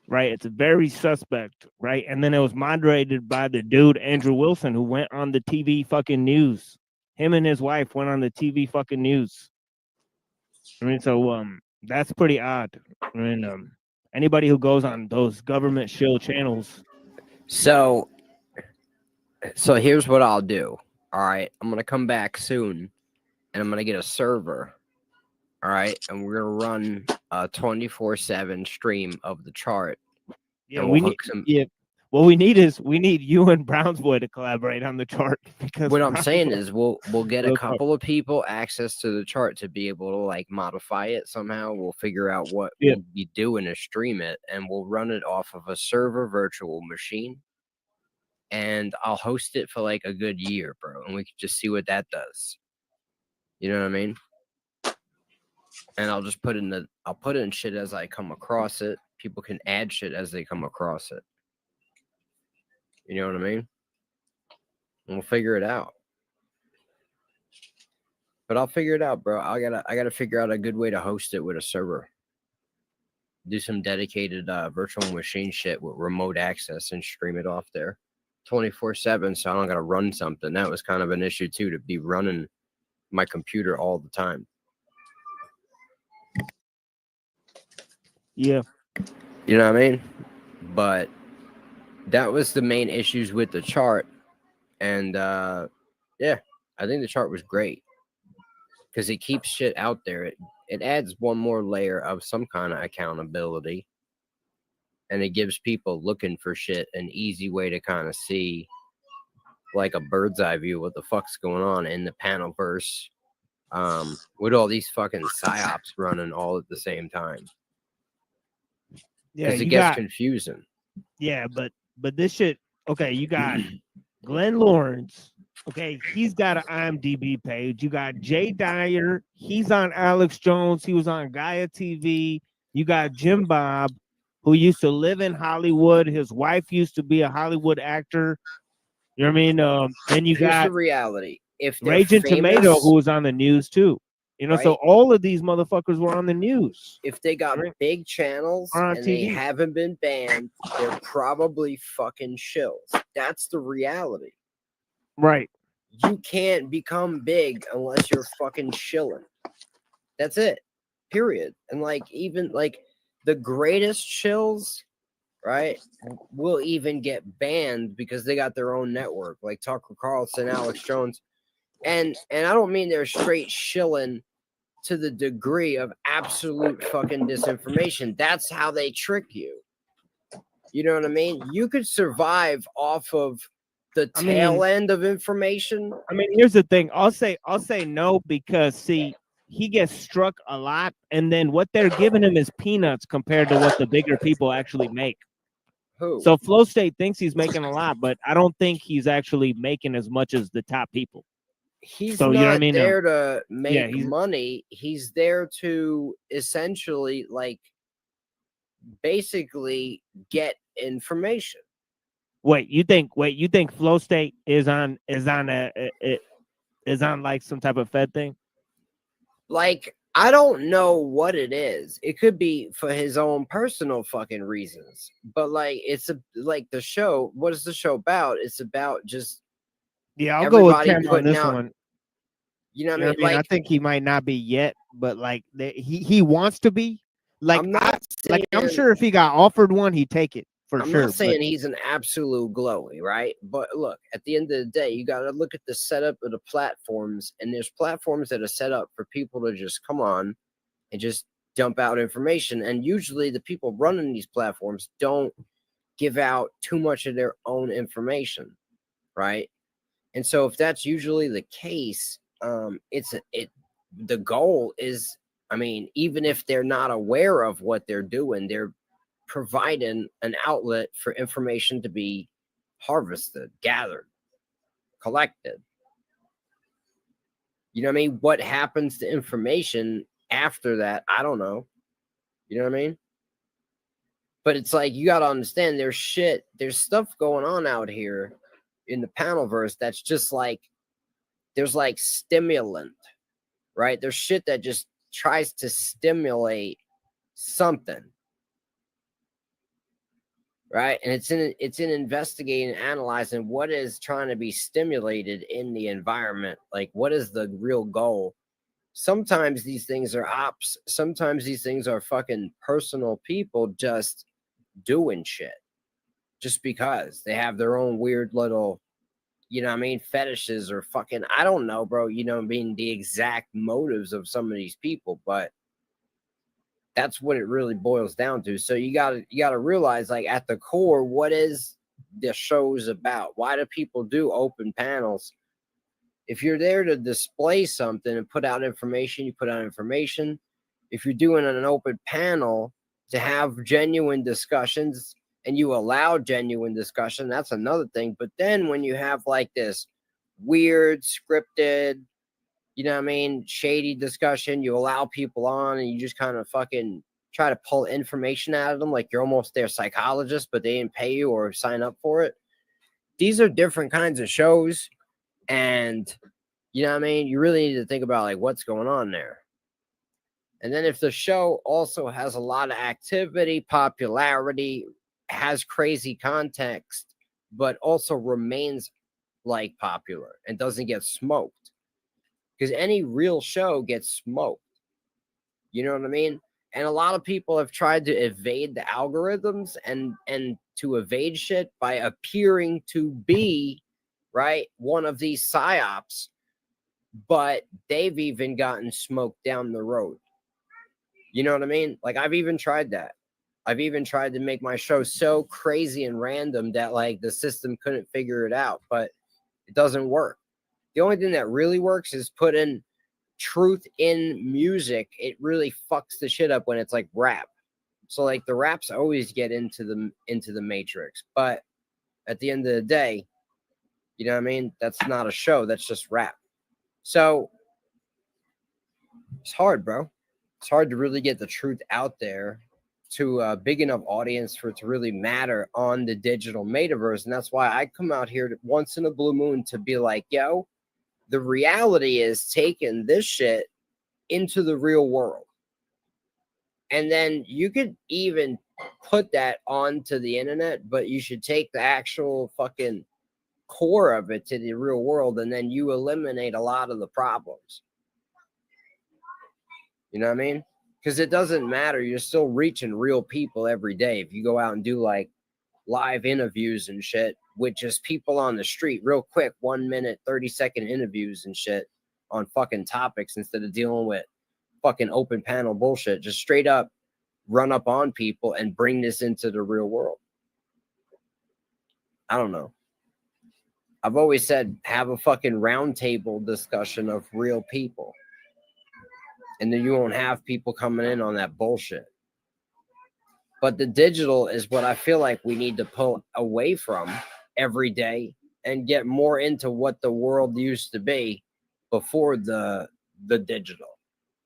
right? It's very suspect, right? And then it was moderated by the dude Andrew Wilson, who went on the TV fucking news. Him and his wife went on the TV fucking news. I mean, so that's pretty odd. I mean, anybody who goes on those government shill channels. So here's what I'll do. All right, I'm gonna come back soon, and I'm gonna get a server. All right, and we're gonna run a 24/7 stream of the chart. Yeah, we need some. Yeah, what we need you and Brown's boy to collaborate on the chart, because what I'm saying is we'll get a couple of people access to the chart to be able to like modify it somehow. We'll figure out what we'll be doing to stream it, and we'll run it off of a server virtual machine. And I'll host it for like a good year, bro, and we can just see what that does. You know what I mean? And I'll just put in shit as I come across it. People can add shit as they come across it. You know what I mean? And we'll figure it out. But I'll figure it out, bro. I gotta figure out a good way to host it with a server. Do some dedicated virtual machine shit with remote access and stream it off there 24/7, so I don't gotta run something. That was kind of an issue too, to be running my computer all the time. Yeah. You know what I mean? But that was the main issues with the chart. And yeah, I think the chart was great because it keeps shit out there. It adds one more layer of some kind of accountability, and it gives people looking for shit an easy way to kind of see, like a bird's eye view, what the fuck's going on in the panelverse, with all these fucking psyops running all at the same time. Yeah, it gets confusing. Yeah, but this shit. Okay, you got Glenn Lawrence. Okay, he's got an IMDb page. You got Jay Dyer. He's on Alex Jones. He was on Gaia TV. You got Jim Bob, who used to live in Hollywood. His wife used to be a Hollywood actor. You know what I mean? And you Here's got the reality. If they're Raging famous, Tomato, who was on the news too. You know, so right? all of these motherfuckers were on the news. If they got big channels Or on and they TV. haven't been banned, they're probably fucking shills. That's the reality. Right. You can't become big unless you're fucking shilling. That's it. Period. And like, even like the greatest shills, right, will even get banned because they got their own network, like Tucker Carlson, Alex Jones. And I don't mean they're straight shilling to the degree of absolute fucking disinformation. That's how they trick you. You know what I mean? You could survive off of the tail end of information. I mean, here's the thing. I'll say no, because see, he gets struck a lot, and then what they're giving him is peanuts compared to what the bigger people actually make. Who? So Flow State thinks he's making a lot, but I don't think he's actually making as much as the top people. He's So, not you know what I mean? there to Yeah, make money. He's there to essentially, like, basically get information. Wait, you think Flow State is on like some type of Fed thing? Like, I don't know what it is. It could be for his own personal fucking reasons. But like, like the show. What is the show about? It's about just I'll go with everybody Tim on putting this out. one. You know what I mean? I Like, think he might not be yet, but like he wants to be. Like I'm not I'm sure if he got offered one, he'd take it. for I'm sure. not saying he's an absolute glowy, right? But look, at the end of the day, you got to look at the setup of the platforms, and there's platforms that are set up for people to just come on and just dump out information. And usually the people running these platforms don't give out too much of their own information, right? And so if that's usually the case, the goal is, I mean, even if they're not aware of what they're doing, they're providing an outlet for information to be harvested, gathered, collected. You know what I mean? What happens to information after that? I don't know. You know what I mean? But it's like, you got to understand there's stuff going on out here in the panelverse that's just like, there's like stimulant, right? There's shit that just tries to stimulate something. Right. And it's in investigating and analyzing what is trying to be stimulated in the environment. Like, what is the real goal? Sometimes these things are ops. Sometimes these things are fucking personal people just doing shit just because they have their own weird little, you know what I mean, fetishes or fucking, I don't know, bro. You know what I mean? The exact motives of some of these people, but that's what it really boils down to. So you gotta realize, like, at the core, what is the show's about? Why do people do open panels? If you're there to display something and put out information, you put out information. If you're doing an open panel to have genuine discussions and you allow genuine discussion, that's another thing. But then when you have like this weird scripted, you know what I mean, shady discussion, you allow people on and you just kind of fucking try to pull information out of them like you're almost their psychologist, but they didn't pay you or sign up for it. These are different kinds of shows. And, you know what I mean, you really need to think about like what's going on there. And then if the show also has a lot of activity, popularity, has crazy context, but also remains like popular and doesn't get smoked. Because any real show gets smoked. You know what I mean? And a lot of people have tried to evade the algorithms and to evade shit by appearing to be, right, one of these psyops, but they've even gotten smoked down the road. You know what I mean? Like, I've even tried that. I've even tried to make my show so crazy and random that, like, the system couldn't figure it out, but it doesn't work. The only thing that really works is putting truth in music. It really fucks the shit up when it's like rap. So like the raps always get into the matrix. But at the end of the day, you know what I mean? That's not a show. That's just rap. So it's hard, bro. It's hard to really get the truth out there to a big enough audience for it to really matter on the digital metaverse. And that's why I come out here once in a blue moon to be like, yo, the reality is taking this shit into the real world. And then you could even put that onto the internet, but you should take the actual fucking core of it to the real world, and then you eliminate a lot of the problems. You know what I mean? Because it doesn't matter. You're still reaching real people every day. If you go out and do like live interviews and shit with just people on the street real quick, 1 minute, 30-second interviews and shit on fucking topics instead of dealing with fucking open panel bullshit, just straight up run up on people and bring this into the real world. I don't know. I've always said have a fucking roundtable discussion of real people. And then you won't have people coming in on that bullshit. But the digital is what I feel like we need to pull away from every day and get more into what the world used to be before the digital.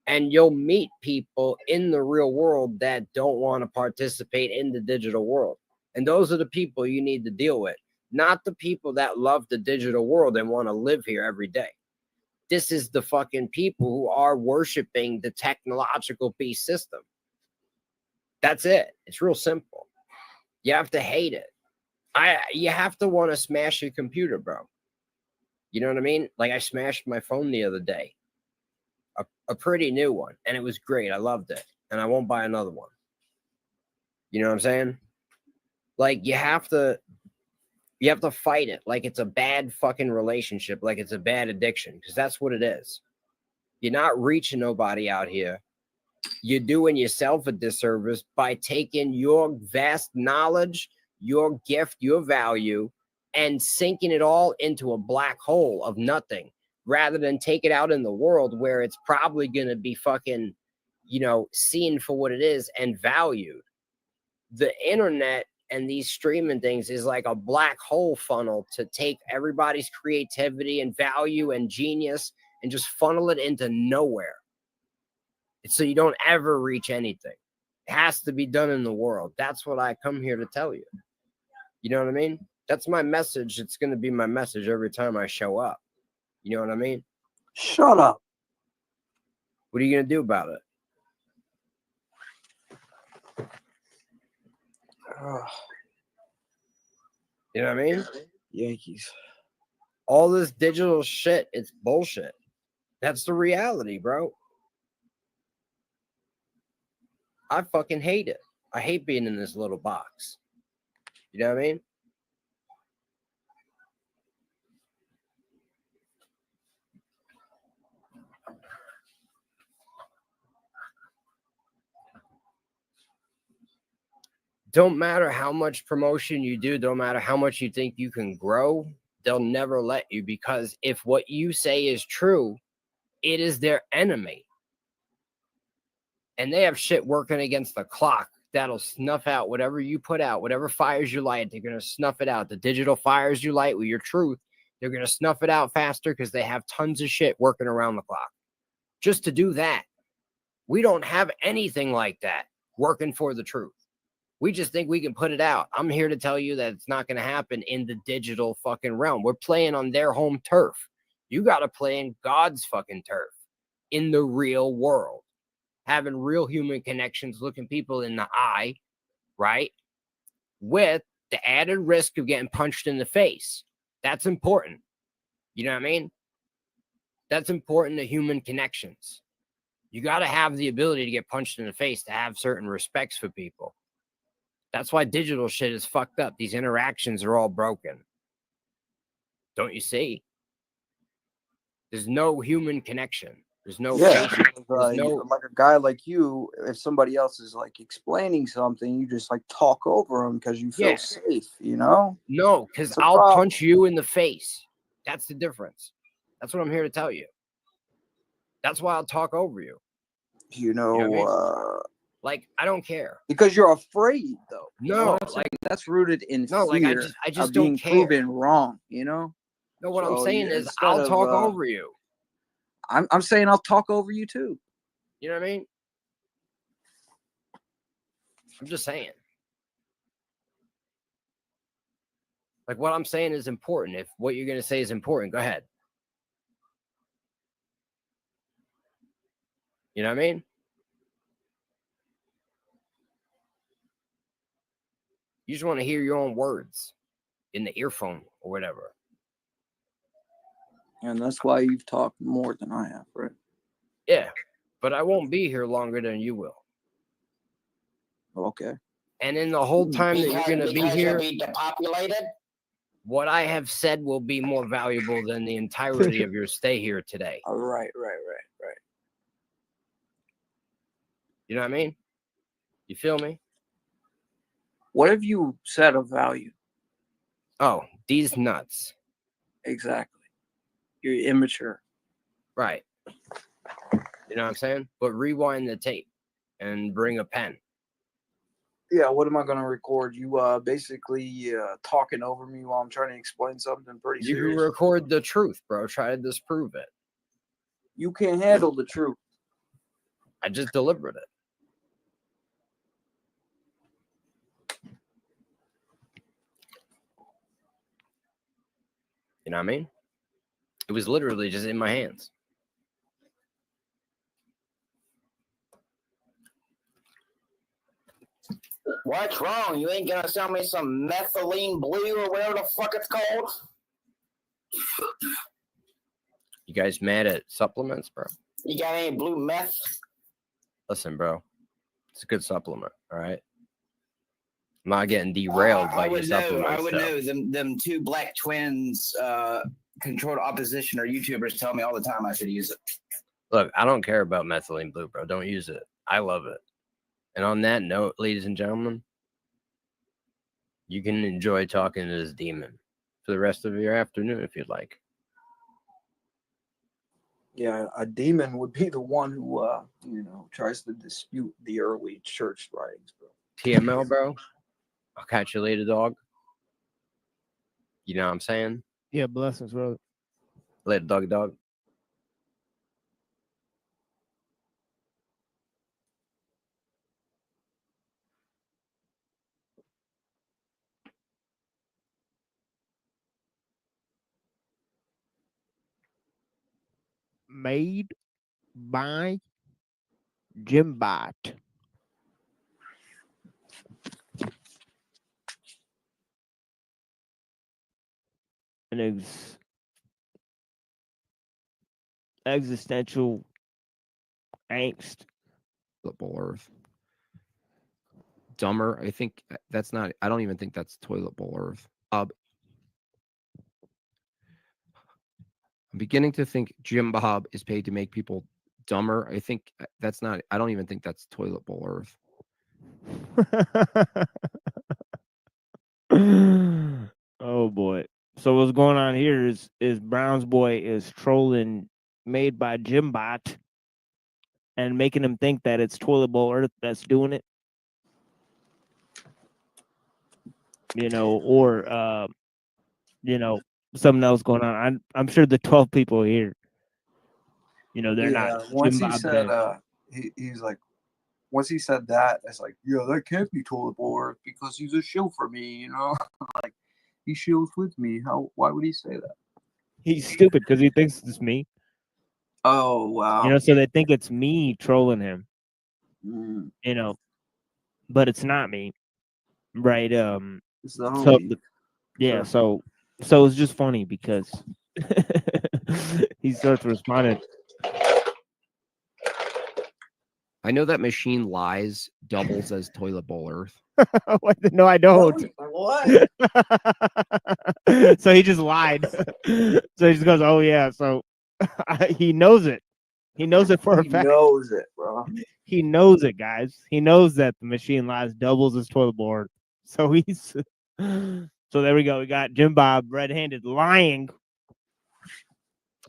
And you'll meet people in the real world that don't want to participate in the digital world. And those are the people you need to deal with, not the people that love the digital world and want to live here every day. This is the fucking people who are worshiping the technological beast system. That's it. It's real simple. You have to hate it. You have to want to smash your computer, bro. You know what I mean? Like, I smashed my phone the other day. A pretty new one. And it was great. I loved it. And I won't buy another one. You know what I'm saying? Like you have to fight it like it's a bad fucking relationship, like it's a bad addiction, because that's what it is. You're not reaching nobody out here. You're doing yourself a disservice by taking your vast knowledge, your gift, your value, and sinking it all into a black hole of nothing, rather than take it out in the world where it's probably going to be fucking, you know, seen for what it is and valued. The internet and these streaming things is like a black hole funnel to take everybody's creativity and value and genius and just funnel it into nowhere. So you don't ever reach anything. It has to be done in the world. That's what I come here to tell you. You know what I mean? That's my message. It's going to be my message every time I show up. You know what I mean? Shut up. What are you going to do about it? You know what I mean? Yankees. All this digital shit, it's bullshit. That's the reality, bro. I fucking hate it. I hate being in this little box. You know what I mean? Don't matter how much promotion you do, don't matter how much you think you can grow, they'll never let you, because if what you say is true, it is their enemy. And they have shit working against the clock that'll snuff out whatever you put out, whatever fires you light, they're going to snuff it out. The digital fires you light with your truth, they're going to snuff it out faster because they have tons of shit working around the clock. Just to do that. We don't have anything like that working for the truth. We just think we can put it out. I'm here to tell you that it's not going to happen in the digital fucking realm. We're playing on their home turf. You got to play in God's fucking turf in the real world. Having real human connections, looking people in the eye, right? With the added risk of getting punched in the face. That's important. You know what I mean? That's important to human connections. You got to have the ability to get punched in the face to have certain respects for people. That's why digital shit is fucked up. These interactions are all broken. Don't you see? There's no human connection. There's no patience. There's no, like a guy like you, if somebody else is like explaining something, you just like talk over them because you feel safe, you know? No, because I'll punch you in the face. That's the difference. That's what I'm here to tell you. That's why I'll talk over you. You know what I mean? Like, I don't care. Because you're afraid, though. No, like that's rooted in fear like I just of don't being care. proven wrong, you know? No, what I'm So saying is I'll talk over you. I'm saying I'll talk over you too. You know what I mean? I'm just saying. Like, what I'm saying is important. If what you're going to say is important, go ahead. You know what I mean? You just want to hear your own words in the earphone or whatever. And that's why you've talked more than I have, right? Yeah, but I won't be here longer than you will. Okay. And in the whole time that you're going to be here, be depopulated? What I have said will be more valuable than the entirety of your stay here today. All right. You know what I mean? You feel me? What have you said of value? Oh, these nuts. Exactly. You're immature. Right. You know what I'm saying? But rewind the tape and bring a pen. Yeah, what am I going to record? You basically talking over me while I'm trying to explain something pretty You serious. can record the truth, bro. Try to disprove it. You can't handle the truth. I just delivered it. You know what I mean? It was literally just in my hands. What's wrong? You ain't gonna sell me some methylene blue or whatever the fuck it's called? You guys mad at supplements, bro? You got any blue meth? Listen, bro. It's a good supplement, all right? I'm not getting derailed by I your would know. supplement I would stuff. know. Them two black twins, controlled opposition or YouTubers tell me all the time I should use it. Look, I don't care about methylene blue, bro. Don't use it. I love it. And on that note, ladies and gentlemen, you can enjoy talking to this demon for the rest of your afternoon if you'd like. Yeah, a demon would be the one who, tries to dispute the early church writings, bro. TML, bro. I'll catch you later, dog. You know what I'm saying? Yeah, blessings, bro. Later, dog. Made by Jimbot. An existential angst. Toilet Earth. Dumber. I think that's not. I don't even think that's Toilet Bowl Earth. I'm beginning to think Jim Bob is paid to make people dumber. I think that's not. I don't even think that's Toilet Bowl Earth. Oh boy. So what's going on here is Brown's boy is trolling Made by Jimbot and making him think that it's Toilet Bowl Earth that's doing it. Or something else going on. I'm sure the 12 people here, they're not. Once he Jimbot said, fans. he's like, once he said that, it's like, yeah, that can't be Toilet Bowl Earth because he's a shill for me, like he shills with me. Why would he say that? He's stupid because he thinks it's me. Oh wow. So they think it's me trolling him. But it's not me. Right. It's the homie. Yeah, Sure. so it's just funny because he starts responding. I know that Machine Lies doubles as Toilet Bowl Earth. No, I don't. What? So he just lied. So he just goes, "Oh yeah." So he knows it. He knows it for a fact. He knows it, bro. He knows it, guys. He knows that the Machine Lies doubles as Toilet Bowl Earth. So he's. So there we go. We got Jim Bob red-handed lying.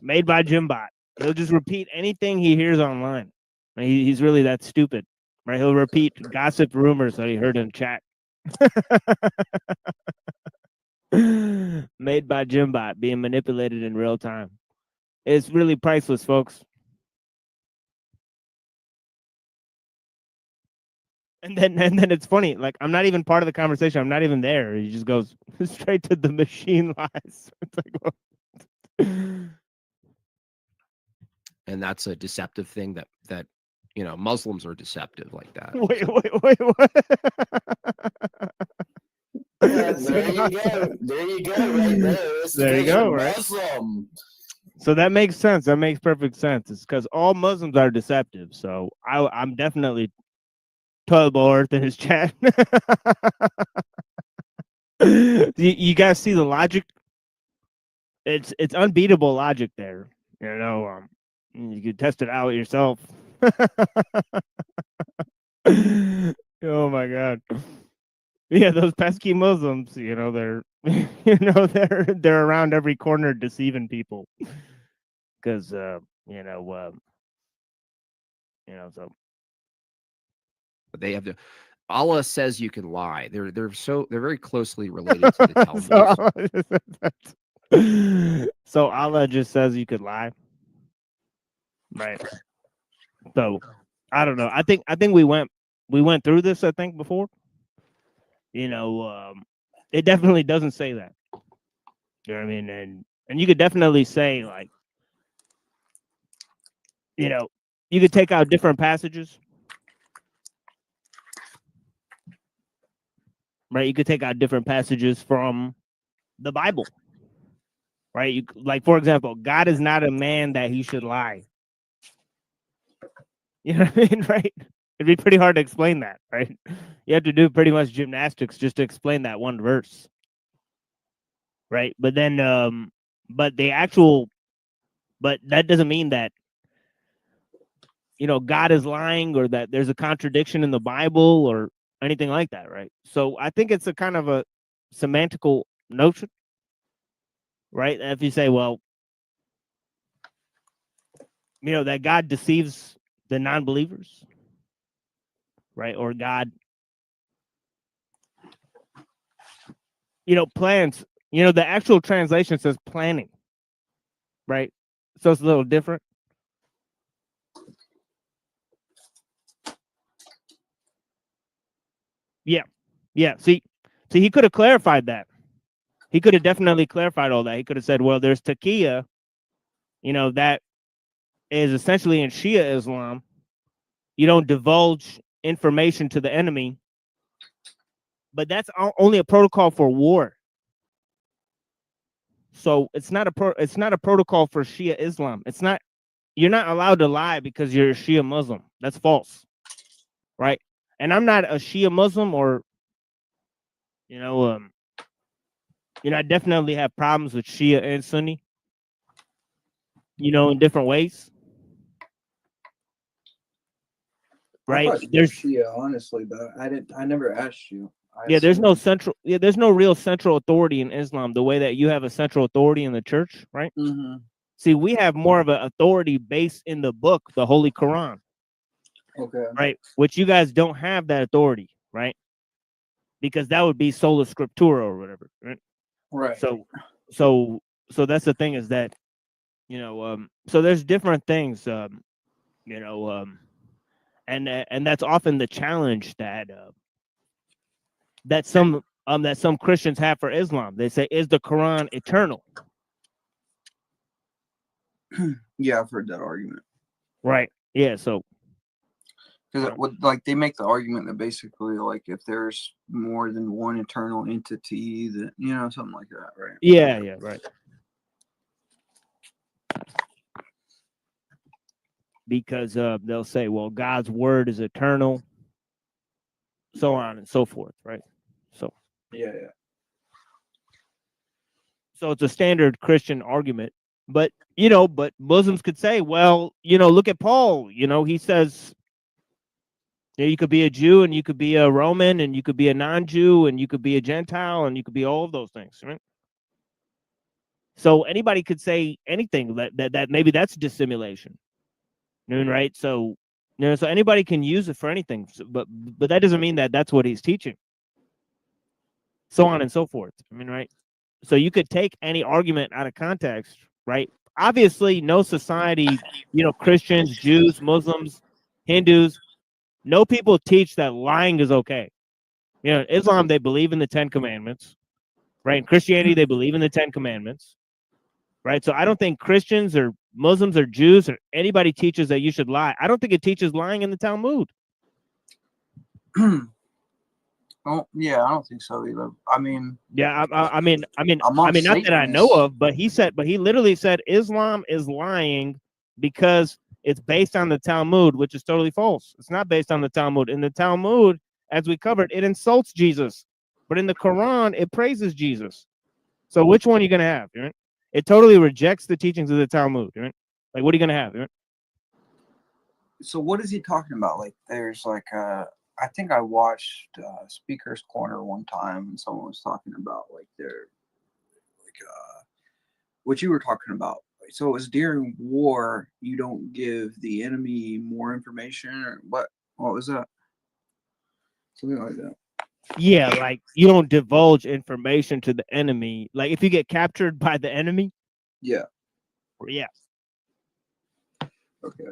Made by Jim Bot. He'll just repeat anything he hears online. He's really that stupid, right? He'll repeat gossip rumors that he heard in chat. Made by Jim Bot, being manipulated in real time. It's really priceless, folks. And then it's funny. Like, I'm not even part of the conversation. I'm not even there. He just goes straight to the Machine Lies. It's like, well. And that's a deceptive thing that Muslims are deceptive like that. Wait, what? There you go. There you go. Right there. It's There you go, right? Muslim. So that makes sense. That makes perfect sense. It's because all Muslims are deceptive. So I'm definitely Toilet Bowl Earth in his chat. You guys see the logic? It's unbeatable logic there. You could test it out yourself. Oh my god. Yeah, those pesky Muslims, they're they're around every corner deceiving people. Because so But they have to. Allah says you can lie. They're very closely related to the Talmud. So Allah just says you could lie. Right. So I don't know. I think we went through this, I think, before. It definitely doesn't say that. You know what I mean? And you could definitely say, like, you could take out different passages. Right? You could take out different passages from the Bible. Right? Like, for example, God is not a man that he should lie. You know what I mean? Right? It'd be pretty hard to explain that, right? You have to do pretty much gymnastics just to explain that one verse, right? But then, but that doesn't mean that, you know, God is lying or that there's a contradiction in the Bible or anything like that, right? So I think it's a kind of a semantical notion, right? If you say, well, you know, that God deceives the non-believers, right? Or God, you know, plans, you know, the actual translation says planning, right? So it's a little different. Yeah. Yeah. See, he could have clarified that. He could have definitely clarified all that. He could have said, well, there's taqiyya, you know, that is essentially in Shia Islam. You don't divulge information to the enemy, but that's only a protocol for war. So it's not a protocol for Shia Islam. It's not. You're not allowed to lie because you're a Shia Muslim. That's false, right? And I'm not a Shia Muslim, or you know, I definitely have problems with Shia and Sunni, you know, in different ways. Right? I thought you were Shia, honestly, but I never asked you. There's no real central authority in Islam the way that you have a central authority in the church, right? Mm-hmm. See, we have more of an authority based in the book, the Holy Quran. Okay. Right? Which you guys don't have that authority, right? Because that would be sola scriptura or whatever, right? Right. So that's the thing, is that, you know, so there's different things, you know, and that's often the challenge that some Christians have for Islam. They say, is the Quran eternal? Yeah, I've heard that argument. Right. Yeah. So, because like they make the argument that basically, like, if there's more than one eternal entity, that, you know, something like that, right? Yeah. Yeah. Right. Because they'll say, well, God's word is eternal, so on and so forth, right? So. Yeah. So it's a standard Christian argument. But, you know, but Muslims could say, well, you know, look at Paul. You know, he says, you know, you could be a Jew and you could be a Roman and you could be a non-Jew and you could be a Gentile and you could be all of those things, right? So anybody could say anything that maybe that's dissimulation, right? So, you know, so anybody can use it for anything, but that doesn't mean that that's what he's teaching. So on and so forth. I mean, right? So you could take any argument out of context, right? Obviously, no society, you know, Christians, Jews, Muslims, Hindus, no people teach that lying is okay. You know, in Islam, they believe in the 10 Commandments, right? In Christianity, they believe in the 10 Commandments, right? So I don't think Christians or Muslims or Jews or anybody teaches that you should lie. I don't think it teaches lying in the Talmud. Oh, yeah, I don't think so either. I mean, yeah, I mean, not that I know of, but he literally said Islam is lying because it's based on the Talmud, which is totally false. It's not based on the Talmud. In the Talmud, as we covered, it insults Jesus, but in the Quran, it praises Jesus. So which one are you gonna have? Right? It totally rejects the teachings of the Talmud. Right? Like, what are you gonna have? Right? So what is he talking about? Like, there's like I think I watched Speaker's Corner one time, and someone was talking about like their what you were talking about. So it was during war, you don't give the enemy more information, or what? What was that? Something like that. Yeah, like you don't divulge information to the enemy. Like if you get captured by the enemy. Yeah. Yeah. Okay.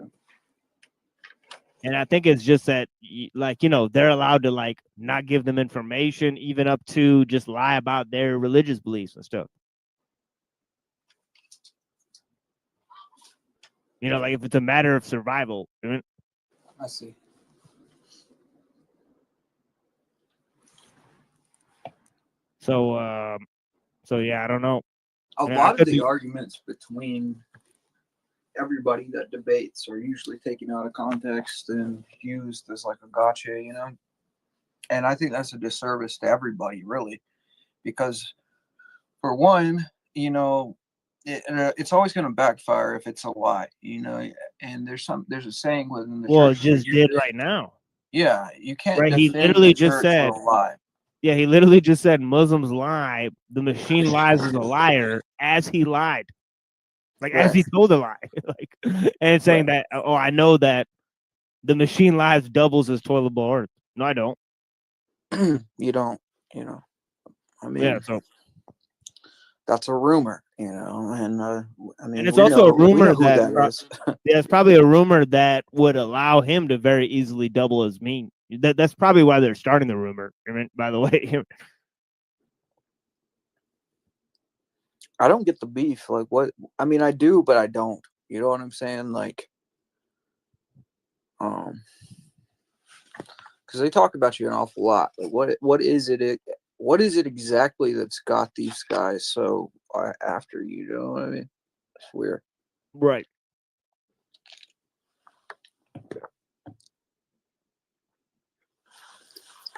And I think it's just that, like, you know, they're allowed to like not give them information, even up to just lie about their religious beliefs and stuff. You know, like if it's a matter of survival. Right? I see. So yeah, I don't know. A lot of the arguments between everybody that debates are usually taken out of context and used as like a gotcha, you know. And I think that's a disservice to everybody, really, because for one, you know, it's always going to backfire if it's a lie, you know. And there's a saying within the Well, it church. just did right now. Yeah, you can't Right, he defend literally the just church said, for a lie. yeah, he literally just said Muslims lie. The machine lies as a liar as he lied, like as he told a lie, like, and saying that, oh, I know that the machine lies doubles as toilet bowl earth. No, I don't. You don't, you know. I mean, Yeah, so that's a rumor, you know, and I mean, and it's also a we rumor know who that, that is. yeah, it's probably a rumor that would allow him to very easily double his mean. That's probably why they're starting the rumor. I mean, by the way. I don't get the beef. Like, what? I mean, I do, but I don't. You know what I'm saying? Like, because they talk about you an awful lot. Like, what is it? What is it exactly that's got these guys so after you? You know what I mean? It's weird. Right.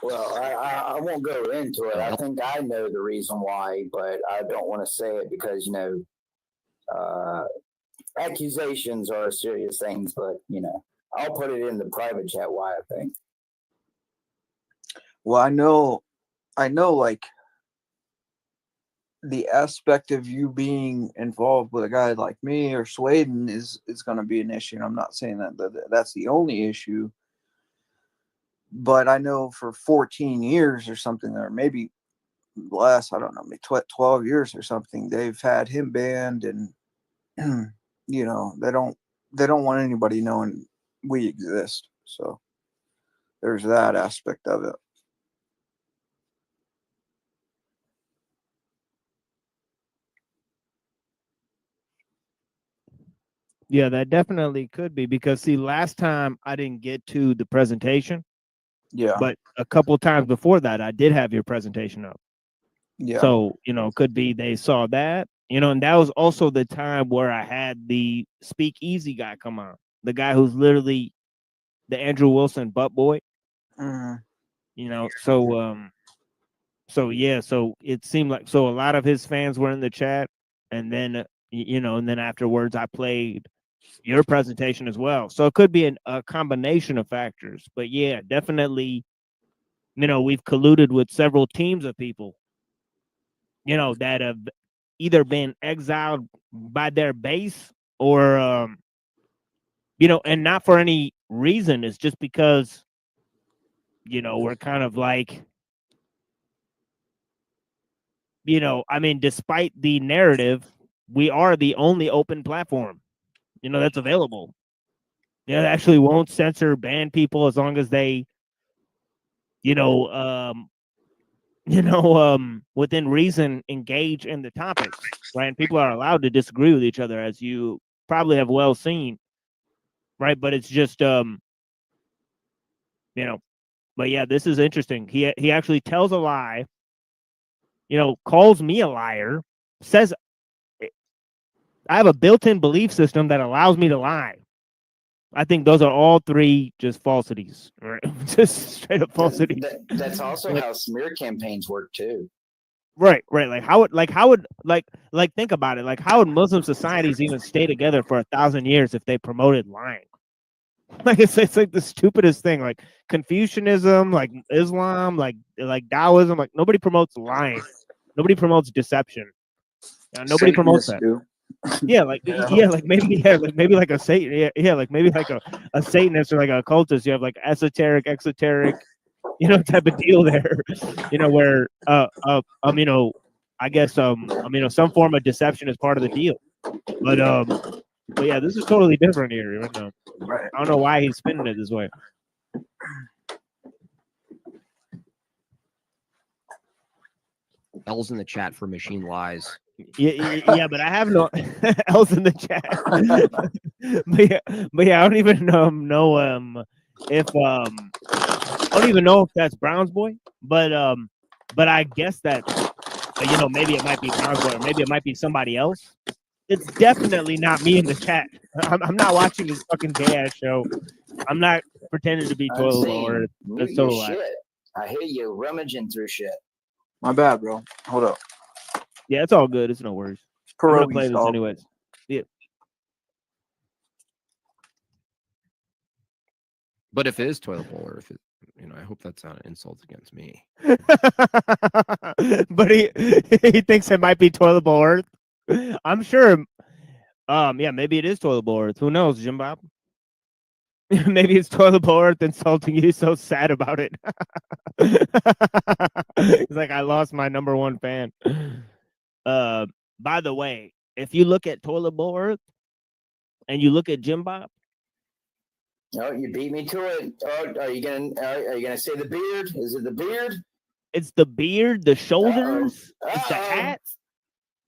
Well, I won't go into it. I think I know the reason why, but I don't want to say it because, you know, accusations are serious things, but, you know, I'll put it in the private chat why I think. Well, I know, like, the aspect of you being involved with a guy like me or Sweden is going to be an issue. And I'm not saying that's the only issue. But I know for 14 years or something, or maybe less, I don't know, maybe 12 years or something, they've had him banned, and you know, they don't want anybody knowing we exist. So there's that aspect of it. Yeah, that definitely could be, because see, last time I didn't get to the presentation. Yeah. But a couple times before that, I did have your presentation up. Yeah. So, you know, could be they saw that, you know, and that was also the time where I had the speakeasy guy come on. The guy who's literally the Andrew Wilson butt boy. You know, so yeah, so it seemed like, so a lot of his fans were in the chat, and then, you know, and then afterwards I played your presentation as well. So it could be a combination of factors, but yeah, definitely, you know, we've colluded with several teams of people, you know, that have either been exiled by their base or, you know, and not for any reason. It's just because, you know, we're kind of like, you know, I mean, despite the narrative, we are the only open platform, you know, that's available. You know, that actually won't censor, ban people as long as they, you know, within reason, engage in the topics, right? And people are allowed to disagree with each other, as you probably have well seen, right? But it's just, you know, but yeah, this is interesting. He actually tells a lie, you know, calls me a liar, says I have a built-in belief system that allows me to lie. I think those are all three just falsities, right? Just straight up falsities. That's also how smear campaigns work too. Right. Like how would think about it. Like, how would Muslim societies even stay together for 1,000 years if they promoted lying? Like, it's like the stupidest thing. Like Confucianism, like Islam, like Taoism. Like, nobody promotes lying. Nobody promotes deception. Nobody promotes that. Yeah, like maybe like a Satan. Yeah, like maybe like a Satanist or like a occultist. You have like esoteric, exoteric, you know, type of deal there. You know, where you know, I guess you know, some form of deception is part of the deal. But yeah, this is totally different here. You know? Right. I don't know why he's spinning it this way. L's in the chat for machine lies. Yeah, but I have no else in the chat. but yeah, I don't even know if I don't even know if that's Brown's boy, but I guess that, you know, maybe it might be Brown's boy, or maybe it might be somebody else. It's definitely not me in the chat. I'm not watching this fucking gay ass show. I'm not pretending to be toilet or Unseen. that's Mute your total lie. shit. I hear you rummaging through shit. My bad, bro. Hold up. Yeah, it's all good. It's no worries. I'm gonna play Pierogies, this dog. anyways. Yeah. But if it is toilet bowl Earth, I hope that's not an insult against me. But he thinks it might be toilet bowl Earth. I'm sure. Yeah, maybe it is toilet bowl Earth. Who knows, Jim Bob? Maybe it's toilet bowl Earth insulting you. He's so sad about it. He's like, I lost my #1 fan. By the way, if you look at toilet bowl Earth and you look at Jim Bob. Oh, you beat me to it. Oh, are you gonna say the beard? Is it the beard? It's the beard, the shoulders, it's the hat,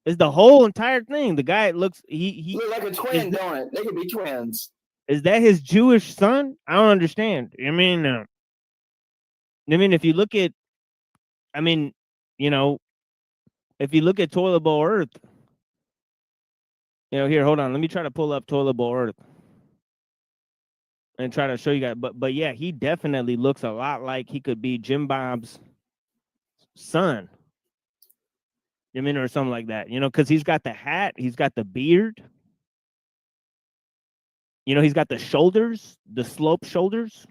it's the whole entire thing. The guy looks he look like a twin, don't it? They could be twins. Is that his Jewish son? I don't understand. I mean, if you look at, if you look at toilet bowl Earth, here, hold on, let me try to pull up toilet bowl Earth and try to show you guys. But yeah, he definitely looks a lot like he could be Jim Bob's son. Or something like that. Because he's got the hat, he's got the beard. He's got the shoulders, the sloped shoulders.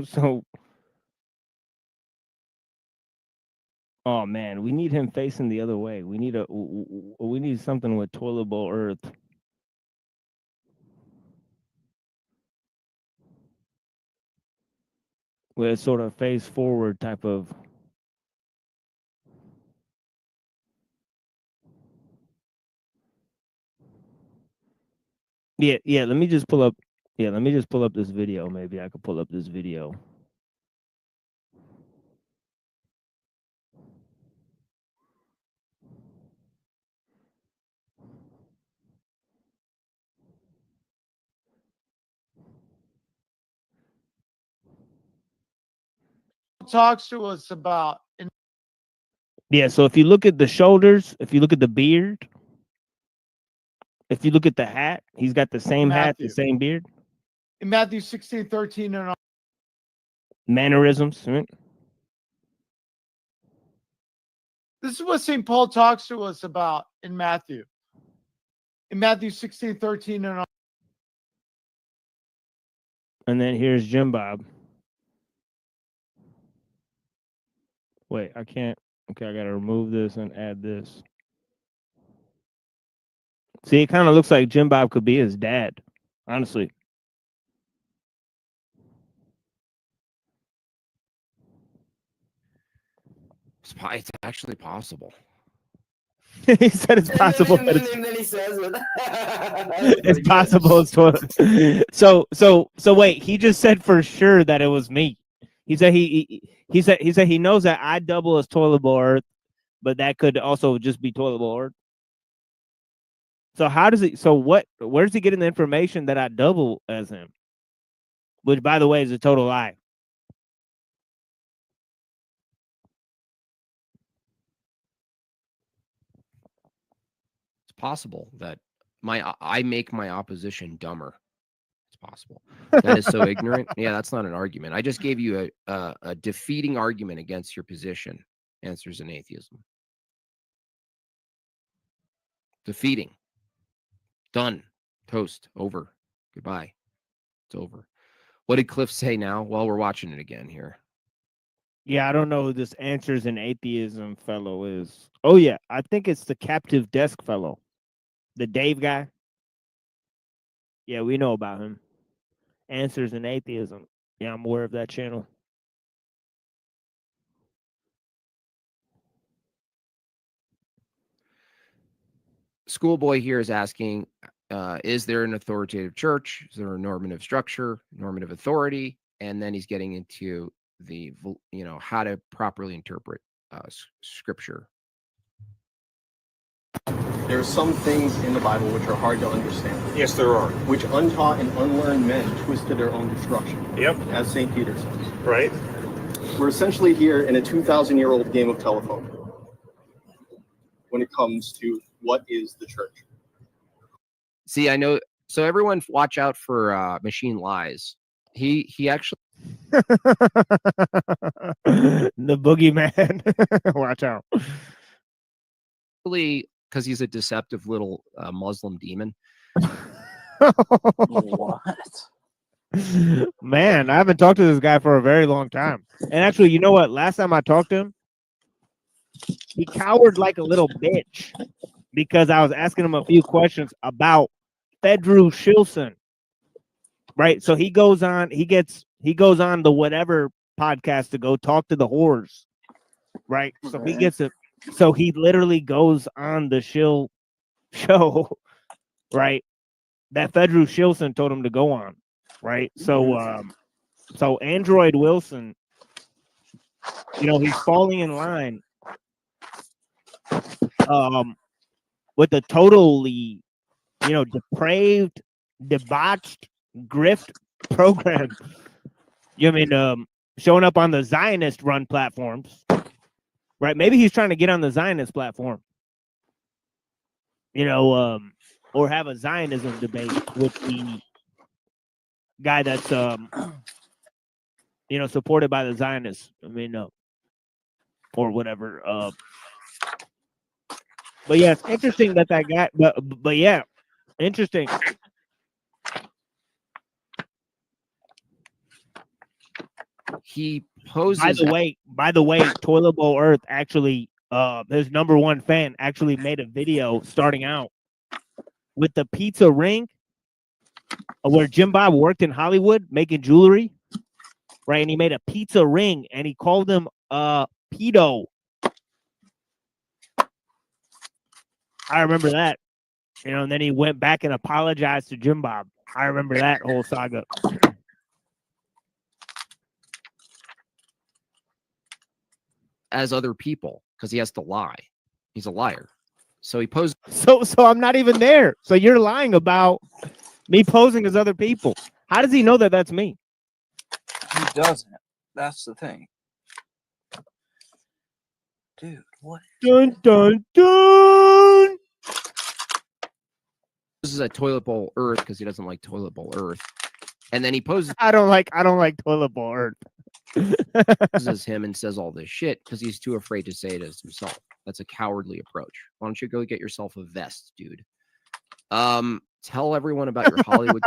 So. Oh man, we need him facing the other way. We need something with toilet bowl Earth. With a sort of face forward type of. Yeah. Let me just pull up. Yeah, let me just pull up this video. Maybe I could pull up this video. Talks to us about. Yeah, so if you look at the shoulders, if you look at the beard, if you look at the hat, he's got the same hat, the same beard. In Matthew 16:13 and mannerisms, right? This is what St. Paul talks to us about in Matthew. In Matthew 16:13 and And then here's Jim Bob. Wait, I can't. Okay, I gotta remove this and add this. See, it kind of looks like Jim Bob could be his dad, honestly. It's actually possible. He said it's possible. And then he says it. It's possible. So wait. He just said for sure that it was me. He said he said he knows that I double as toilet bowl Earth, but that could also just be toilet bowl Earth. So how does it? So what? Where's he getting the information that I double as him? Which, by the way, is a total lie. It's possible that I make my opposition dumber. It's possible. That is so ignorant. Yeah, that's not an argument. I just gave you a defeating argument against your position. Answers in atheism. Defeating. Done. Toast. Over. Goodbye. It's over. What did Cliff say now? Well, we're watching it again here. Yeah, I don't know who this Answers in Atheism fellow is. Oh, yeah. I think it's the Captive Desk fellow. The Dave guy. Yeah, we know about him. Answers in Atheism. Yeah, I'm aware of that channel. Schoolboy here is asking, is there an authoritative church? Is there a normative structure, normative authority? And then he's getting into the, how to properly interpret scripture. There are some things in the Bible which are hard to understand. Yes, there are. Which untaught and unlearned men twist to their own destruction. Yep. As St. Peter says. Right. We're essentially here in a 2,000-year-old game of telephone. when it comes to what is the church. See, I know. So everyone, watch out for Machine Lies. He actually the boogeyman. Watch out. Because he's a deceptive little Muslim demon. What? Man, I haven't talked to this guy for a very long time. And actually, you know what? Last time I talked to him, he cowered like a little bitch because I was asking him a few questions about Fedru Shilson. Right? So he goes on the whatever podcast to go talk to the whores. Right? So he literally goes on the Shill show, right? That Fedru Shilson told him to go on. Right. So Android Wilson, he's falling in line with a totally, depraved, debauched grift program. Showing up on the Zionist run platforms. Right. Maybe he's trying to get on the Zionist platform. Or have a Zionism debate with the guy that's supported by the Zionists. Or whatever. But yeah, it's interesting that guy. But yeah, interesting. He poses. By the way, Toilet Bowl Earth actually, his #1 fan actually made a video starting out with the pizza ring. Where Jim Bob worked in Hollywood making jewelry, right? And he made a pizza ring and he called him pedo. I remember that. And then he went back and apologized to Jim Bob. I remember that whole saga. As other people, because he has to lie. He's a liar. So he posed. So I'm not even there. So you're lying about me posing as other people. How does he know that that's me? He doesn't. That's the thing. Dude, what? Dun, dun, dun! This is a Toilet Bowl Earth because he doesn't like Toilet Bowl Earth. And then he poses. I don't like Toilet Bowl Earth. Poses him and says all this shit because he's too afraid to say it as himself. That's a cowardly approach. Why don't you go get yourself a vest, dude? Tell everyone about your Hollywood.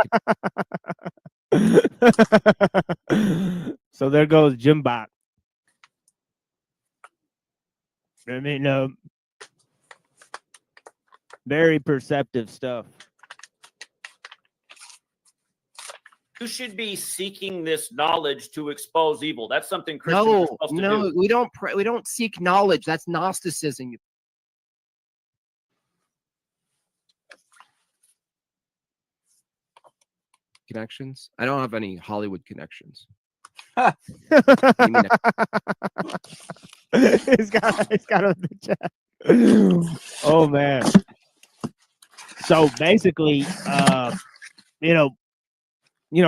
So there goes Jim Bot. Very perceptive stuff. You should be seeking this knowledge to expose evil. That's something Christians are supposed to do. We don't seek knowledge. That's Gnosticism. Connections? I don't have any Hollywood connections. He's got on the chat. Oh man. So basically,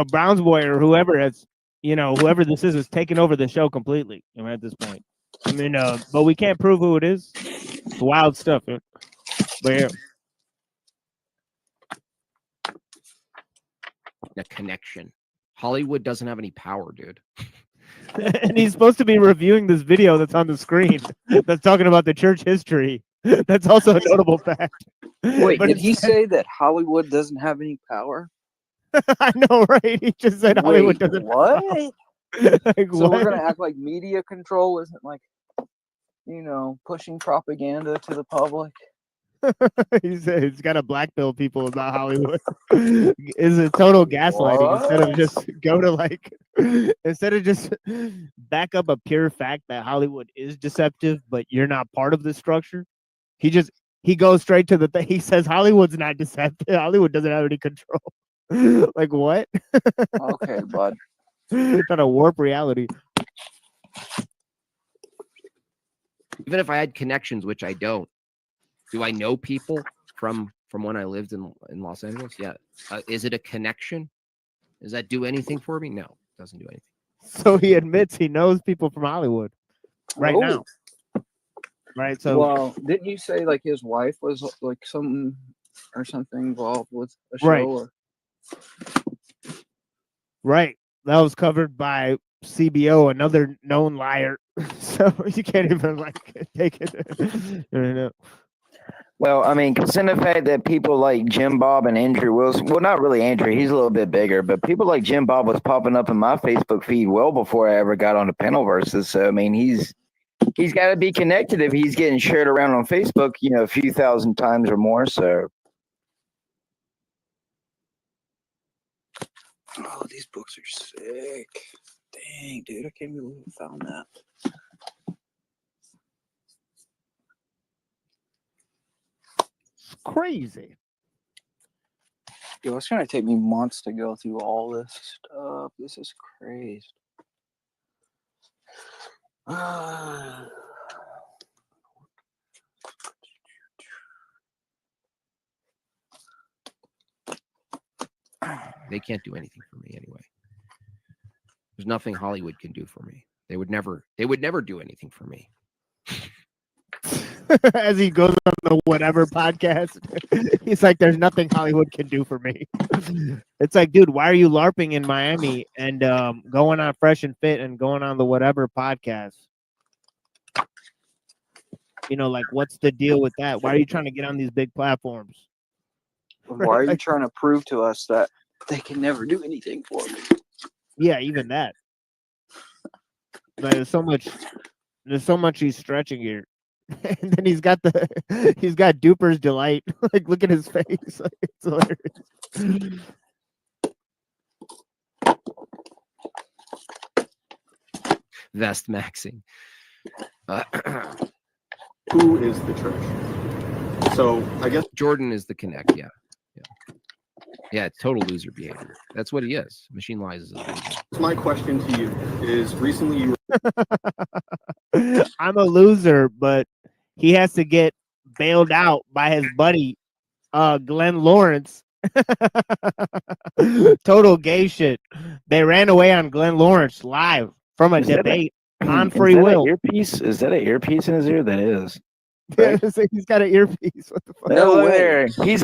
Brown's boy or whoever has, whoever this is taken over the show completely. At this point, but we can't prove who it is. It's wild stuff. But yeah. A connection. Hollywood doesn't have any power, dude. And he's supposed to be reviewing this video that's on the screen that's talking about the church history. That's also a notable fact. Wait, did he say that Hollywood doesn't have any power? I know, right? He just said Hollywood doesn't. What? Like, so what? we're gonna act like media control isn't like, pushing propaganda to the public. He's got to blackmail people about Hollywood. Is a total gaslighting instead of just back up a pure fact that Hollywood is deceptive, but you're not part of the structure. He goes straight to the thing. He says Hollywood's not deceptive. Hollywood doesn't have any control. Like what? Okay, bud. Trying to warp reality. Even if I had connections, which I don't. Do I know people from when I lived in Los Angeles? Yeah. Is it a connection? Does that do anything for me? No, it doesn't do anything. So he admits he knows people from Hollywood right now. right? So well, didn't you say like his wife was like something involved with a show? Right. Or... Right. That was covered by CBO, another known liar. So you can't even like take it. Well, I mean, consider the fact that people like Jim Bob and Andrew Wilson, well, not really Andrew, he's a little bit bigger, but people like Jim Bob was popping up in my Facebook feed well before I ever got on the panel versus. So, I mean, he's got to be connected if he's getting shared around on Facebook, a few thousand times or more. So, oh, these books are sick. Dang, dude, I can't believe I found that. Crazy. Yo, it's gonna take me months to go through all this stuff. This is crazy. They can't do anything for me anyway. There's nothing Hollywood can do for me. They would never do anything for me. As he goes on the whatever podcast, he's like, there's nothing Hollywood can do for me. It's like, dude, why are you LARPing in Miami and going on Fresh and Fit and going on the whatever podcast? Like, what's the deal with that? Why are you trying to get on these big platforms? Why are you trying to prove to us that they can never do anything for me? Yeah, even that. Like, there's so much he's stretching here. And then he's got Duper's Delight. Like, look at his face. Like, it's hilarious. Vest maxing. Who is the church? So I guess Jordan is the connect. Yeah, total loser behavior. That's what he is. Machine Lies is a loser. My question to you is: recently you I'm a loser, but he has to get bailed out by his buddy, Glenn Lawrence. Total gay shit. They ran away on Glenn Lawrence live from a debate on free will. Is that an earpiece in his ear? That is. Yeah, he's got an earpiece. What the fuck? No way. He's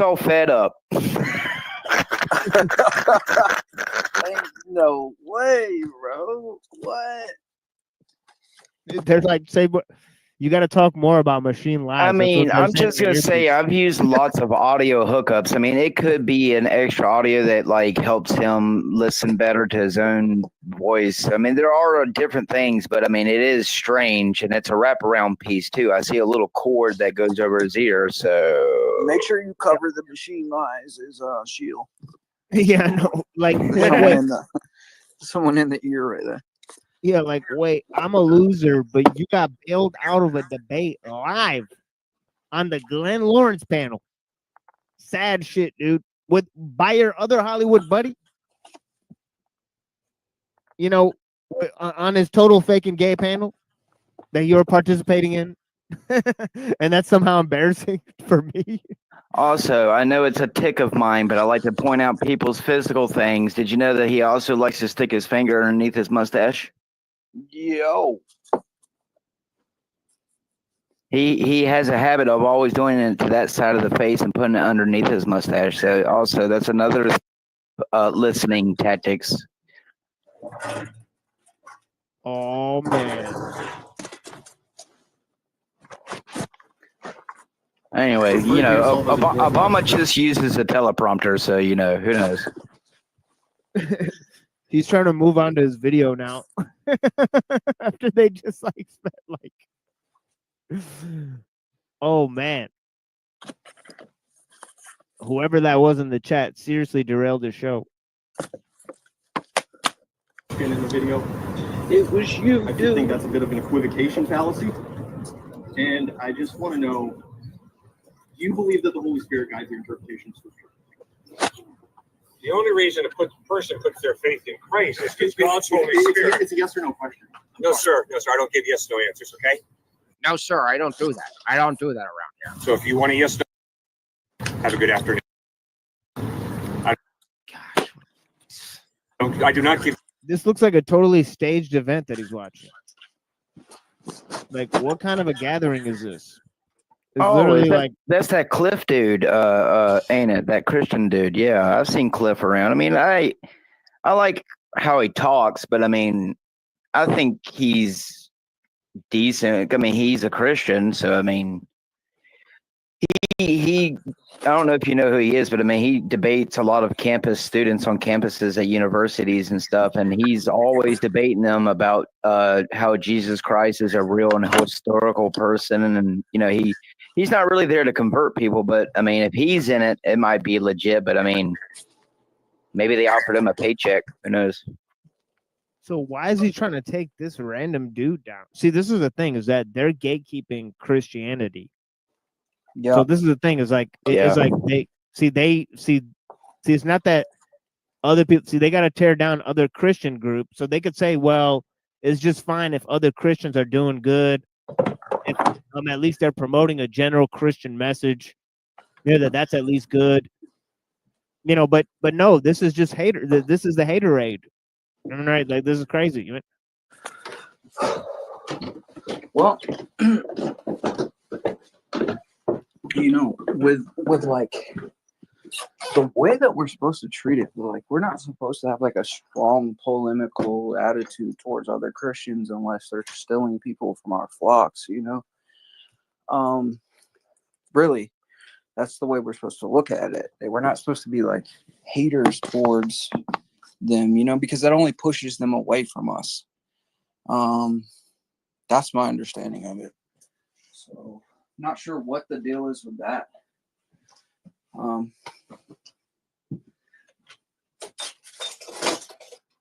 all fed up. No way, bro. What? They're like, say what? You got to talk more about Machine Lies. I mean, I'm just gonna say I've used lots of audio hookups. I mean, it could be an extra audio that like helps him listen better to his own voice. I mean, there are different things, but I mean, it is strange, and it's a wraparound piece too. I see a little cord that goes over his ear, so make sure you cover the Machine Lies' shield. Yeah, no, like someone in the ear right there. Yeah, like, wait, I'm a loser, but you got bailed out of a debate live on the Glenn Lawrence panel. Sad shit, dude. By your other Hollywood buddy. On his total fake and gay panel that you're participating in. And that's somehow embarrassing for me. Also, I know it's a tick of mine, but I like to point out people's physical things. Did you know that he also likes to stick his finger underneath his mustache? Yo. He has a habit of always doing it to that side of the face and putting it underneath his mustache. So also that's another listening tactics. Oh man. Anyway, Obama just uses a teleprompter, so who knows. He's trying to move on to his video now. After they just like spent like, oh man, whoever that was in the chat seriously derailed the show. in the video, it was you. I do think that's a bit of an equivocation fallacy, and I just want to know: do you believe that the Holy Spirit guides your interpretation of Scripture? The only reason a person puts their faith in Christ is because God's Holy Spirit. It's a yes or no question. No, sir. No, sir. I don't give yes or no answers, okay? No, sir. I don't do that. I don't do that around here. So if you want a yes no, have a good afternoon. I do not give. This looks like a totally staged event that he's watching. Like, what kind of a gathering is this? It's Oh, literally like, that's that Cliff dude, ain't it? That Christian dude. Yeah, I've seen Cliff around. I mean, I like how he talks, but I mean, I think he's decent. I mean, he's a Christian, so I mean, he I don't know if you know who he is, but I mean, he debates a lot of campus students on campuses at universities and stuff, and he's always debating them about how Jesus Christ is a real and historical person, and you know, he's not really there to convert people, but I mean, if he's in it, it might be legit. But I mean, maybe they offered him a paycheck. Who knows? so why is he trying to take this random dude down? See, this is the thing, is that they're gatekeeping Christianity. Yeah. So this is the thing, is like, it's like they see, it's not that other people, see, they got to tear down other Christian groups. So they could say, well, it's just fine if other Christians are doing good. If at least they're promoting a general Christian message, you know, that's at least good. You know, but no, this is just hater. This is the haterade. Right? Like, this is crazy. Well, you know, with like the way that we're supposed to treat it, like, we're not supposed to have like a strong polemical attitude towards other Christians unless they're stealing people from our flocks, you know. Really, that's the way we're supposed to look at it. We're not supposed to be like haters towards them, you know, because that only pushes them away from us. That's my understanding of it. So, not sure what the deal is with that.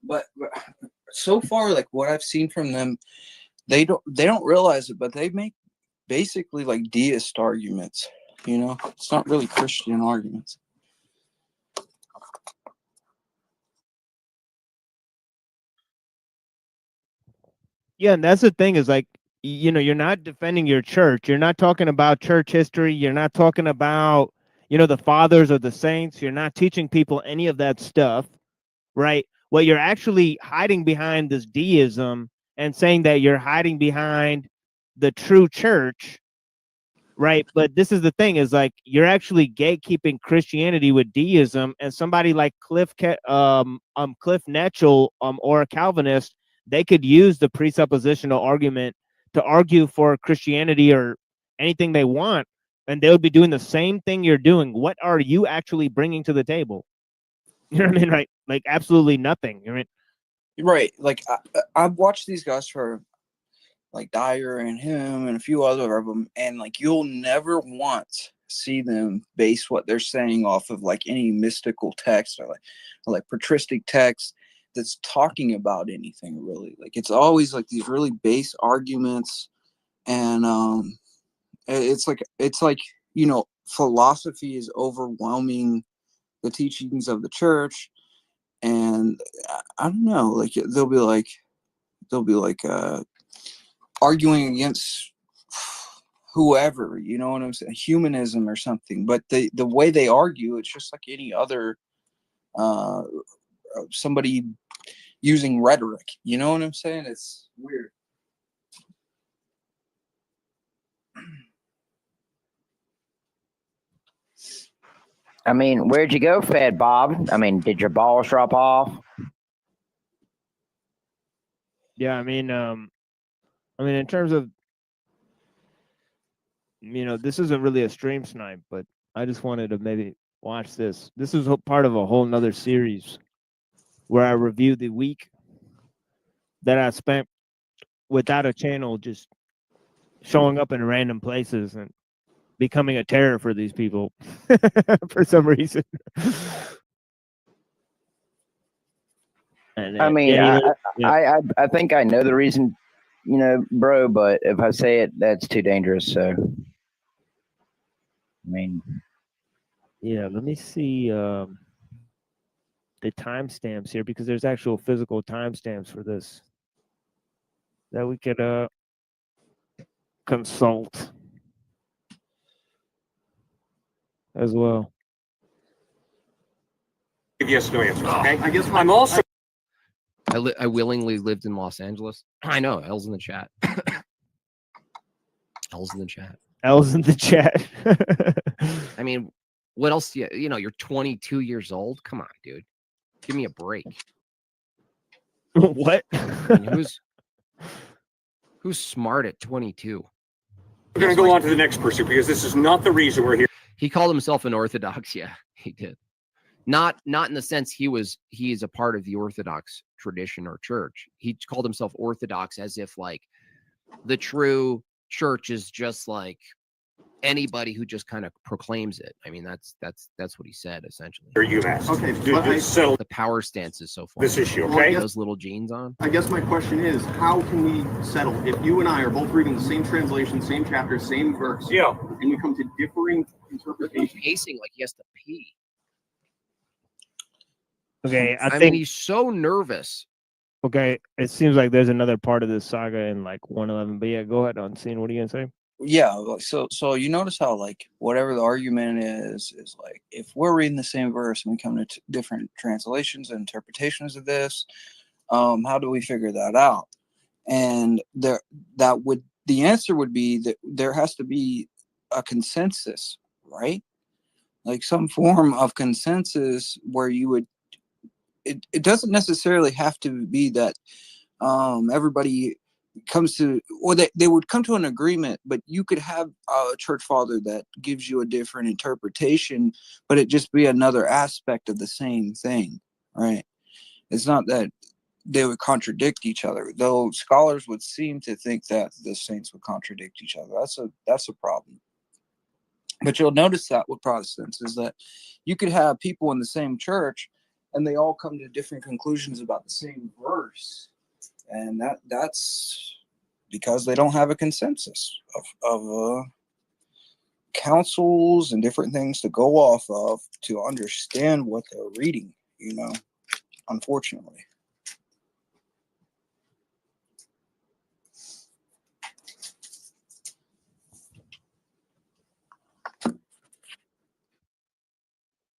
But so far, like, what I've seen from them, they don't realize it, but they make basically like deist arguments. You know, it's not really Christian arguments. Yeah, and that's the thing, is like, you know, you're not defending your church. You're not talking about church history. You're not talking about, you know, the fathers or the saints. You're not teaching people any of that stuff, right? What you're actually hiding behind this deism and saying that you're hiding behind the true church, right? But this is the thing, is like, you're actually gatekeeping Christianity with deism, and somebody like Cliff Netchell, or a Calvinist, they could use the presuppositional argument to argue for Christianity or anything they want, and they would be doing the same thing you're doing. What are you actually bringing to the table? You know what I mean? Right? Like, absolutely nothing. You know what I mean? Right. Like, I've watched these guys for like Dyer and him and a few other of them, and like, you'll never once see them base what they're saying off of like any mystical text or like patristic text that's talking about anything really. Like, it's always like these really base arguments, and it's like, you know, philosophy is overwhelming the teachings of the church, and I don't know, like, they'll be like arguing against whoever, you know what I'm saying, humanism or something. But the way they argue, it's just like any other somebody using rhetoric, you know what I'm saying? It's weird. I mean, where'd you go, Fat Bob? I mean, did your balls drop off? Yeah, I mean, in terms of, you know, this isn't really a stream snipe, but I just wanted to maybe watch this. This is part of a whole nother series where I reviewed the week that I spent without a channel, just showing up in random places and becoming a terror for these people for some reason. And, I mean, yeah, I think I know the reason, you know, bro, but if I say it, that's too dangerous. So, I mean, yeah, let me see the timestamps here, because there's actual physical timestamps for this that we could consult as well. Yes, no answers. Okay. I guess I'm also. I willingly lived in Los Angeles. I know. L's in the chat. L's in the chat. L's in the chat. I mean, what else do you know, you're 22 years old? Come on, dude. Give me a break. What? I mean, who's smart at 22? We're going to go on to the next person because this is not the reason we're here. He called himself an Orthodox. Yeah, he did. Not in the sense he is a part of the Orthodox tradition or church. He called himself Orthodox as if like the true church is just like anybody who just kind of proclaims it. I mean, that's what he said essentially. Or UMass. Okay, Dude, but settle the power stances so far. this issue, Well, okay? Those little jeans on. I guess my question is, how can we settle if you and I are both reading the same translation, same chapter, same verse, Yeah. and we come to differing interpretations? Pacing like he has to pee. Okay, I mean, think he's so nervous. Okay, it seems like there's another part of this saga in like 111. But yeah, go ahead, Unseen. What are you gonna say? Yeah, so you notice how like whatever the argument is like if we're reading the same verse and we come to different translations and interpretations of this, how do we figure that out? And the answer would be that there has to be a consensus, right? Like some form of consensus where you would. It doesn't necessarily have to be that everybody comes to, or they would come to an agreement, but you could have a church father that gives you a different interpretation, but it just be another aspect of the same thing, right? It's not that they would contradict each other, though scholars would seem to think that the saints would contradict each other. That's a problem. But you'll notice that with Protestants is that you could have people in the same church and they all come to different conclusions about the same verse. And that's because they don't have a consensus of councils and different things to go off of to understand what they're reading, unfortunately.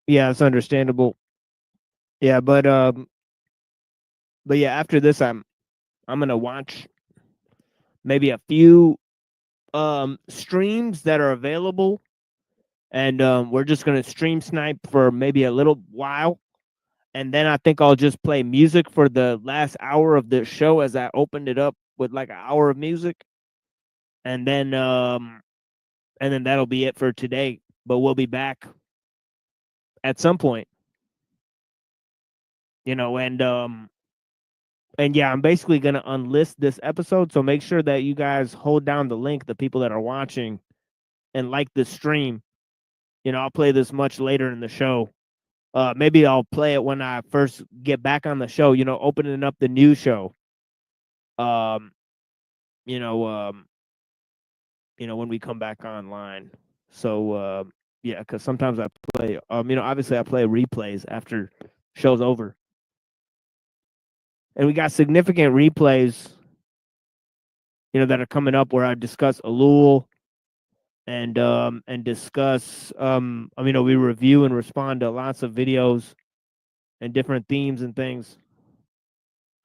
Yeah, it's understandable. Yeah, but yeah, after this I'm gonna watch maybe a few streams that are available, and we're just gonna stream snipe for maybe a little while, and then I think I'll just play music for the last hour of the show as I opened it up with like an hour of music, and then that'll be it for today. But we'll be back at some point, and yeah, I'm basically gonna unlist this episode, so make sure that you guys hold down the link, the people that are watching, and like the stream. I'll play this much later in the show. Maybe I'll play it when I first get back on the show, opening up the new show. When we come back online. So yeah, because sometimes I play obviously I play replays after show's over. And we got significant replays, that are coming up where I discuss ellul and discuss we review and respond to lots of videos and different themes and things.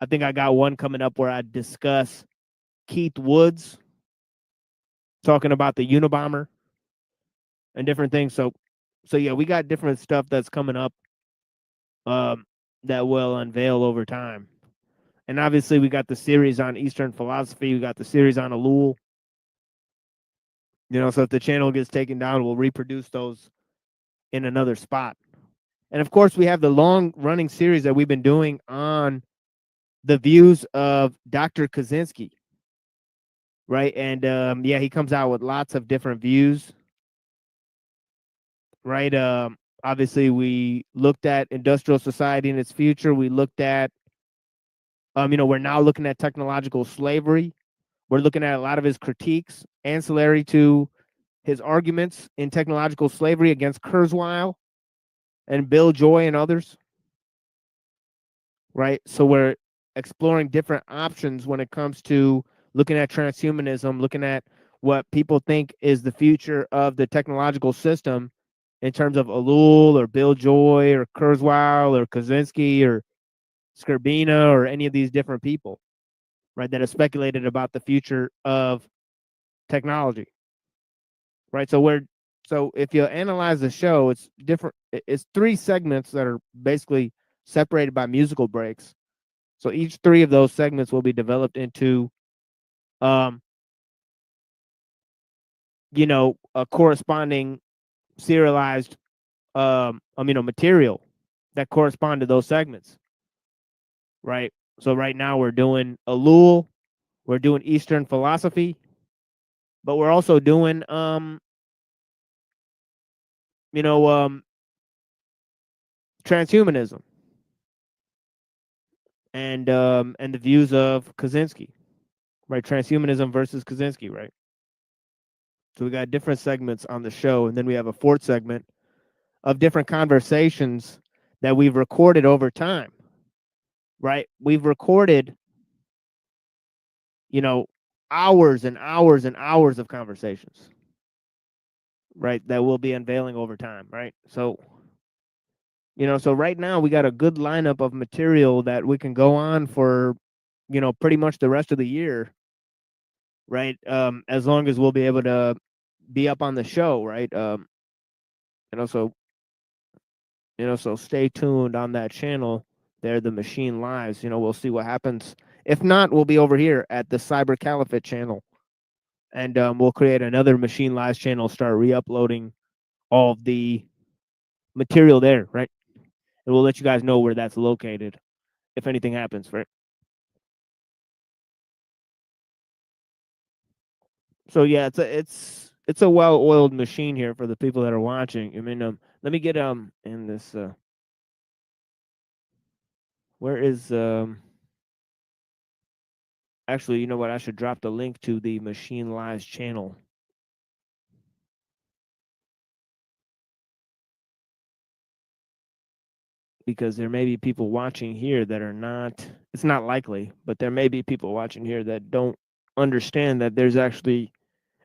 I think I got one coming up where I discuss Keith Woods talking about the Unabomber and different things. So yeah, we got different stuff that's coming up that will unveil over time. And obviously we got the series on Eastern philosophy, we got the series on ellul. So if the channel gets taken down, we'll reproduce those in another spot. And of course, we have the long-running series that we've been doing on the views of Dr. Kaczynski, right? And yeah, he comes out with lots of different views, right? Obviously, we looked at industrial society and its future. We looked at, we're now looking at technological slavery. We're looking at a lot of his critiques ancillary to his arguments in technological slavery against Kurzweil and Bill Joy and others, right? So we're exploring different options when it comes to looking at transhumanism, looking at what people think is the future of the technological system in terms of ellul or Bill Joy or Kurzweil or Kaczynski or Skirbina or any of these different people, right, that have speculated about the future of technology. right? So if you analyze the show, it's different. It's 3 segments that are basically separated by musical breaks. So each 3 of those segments will be developed into, you know, a corresponding serialized, material that correspond to those segments, right? So right now we're doing ellul, we're doing Eastern philosophy, but we're also doing, transhumanism and the views of Kaczynski, right? Transhumanism versus Kaczynski, right? So we got different segments on the show, and then we have a 4th segment of different conversations that we've recorded over time, right? We've recorded, hours and hours and hours of conversations, right? That we'll be unveiling over time, right? So, so right now we got a good lineup of material that we can go on for, pretty much the rest of the year, right? As long as we'll be able to be up on the show, right? So stay tuned on that channel there, the Machine Lives. We'll see what happens. If not, we'll be over here at the Cyber Caliphate channel, and we'll create another Machine Lives channel, start re-uploading all of the material there, right? And we'll let you guys know where that's located if anything happens, right? So yeah, it's a well-oiled machine here for the people that are watching. I mean, let me get in this. Where is Actually, you know what? I should drop the link to the Machine Lives channel. Because there may be people watching here that are not, it's not likely, but there may be people watching here that don't understand that there's actually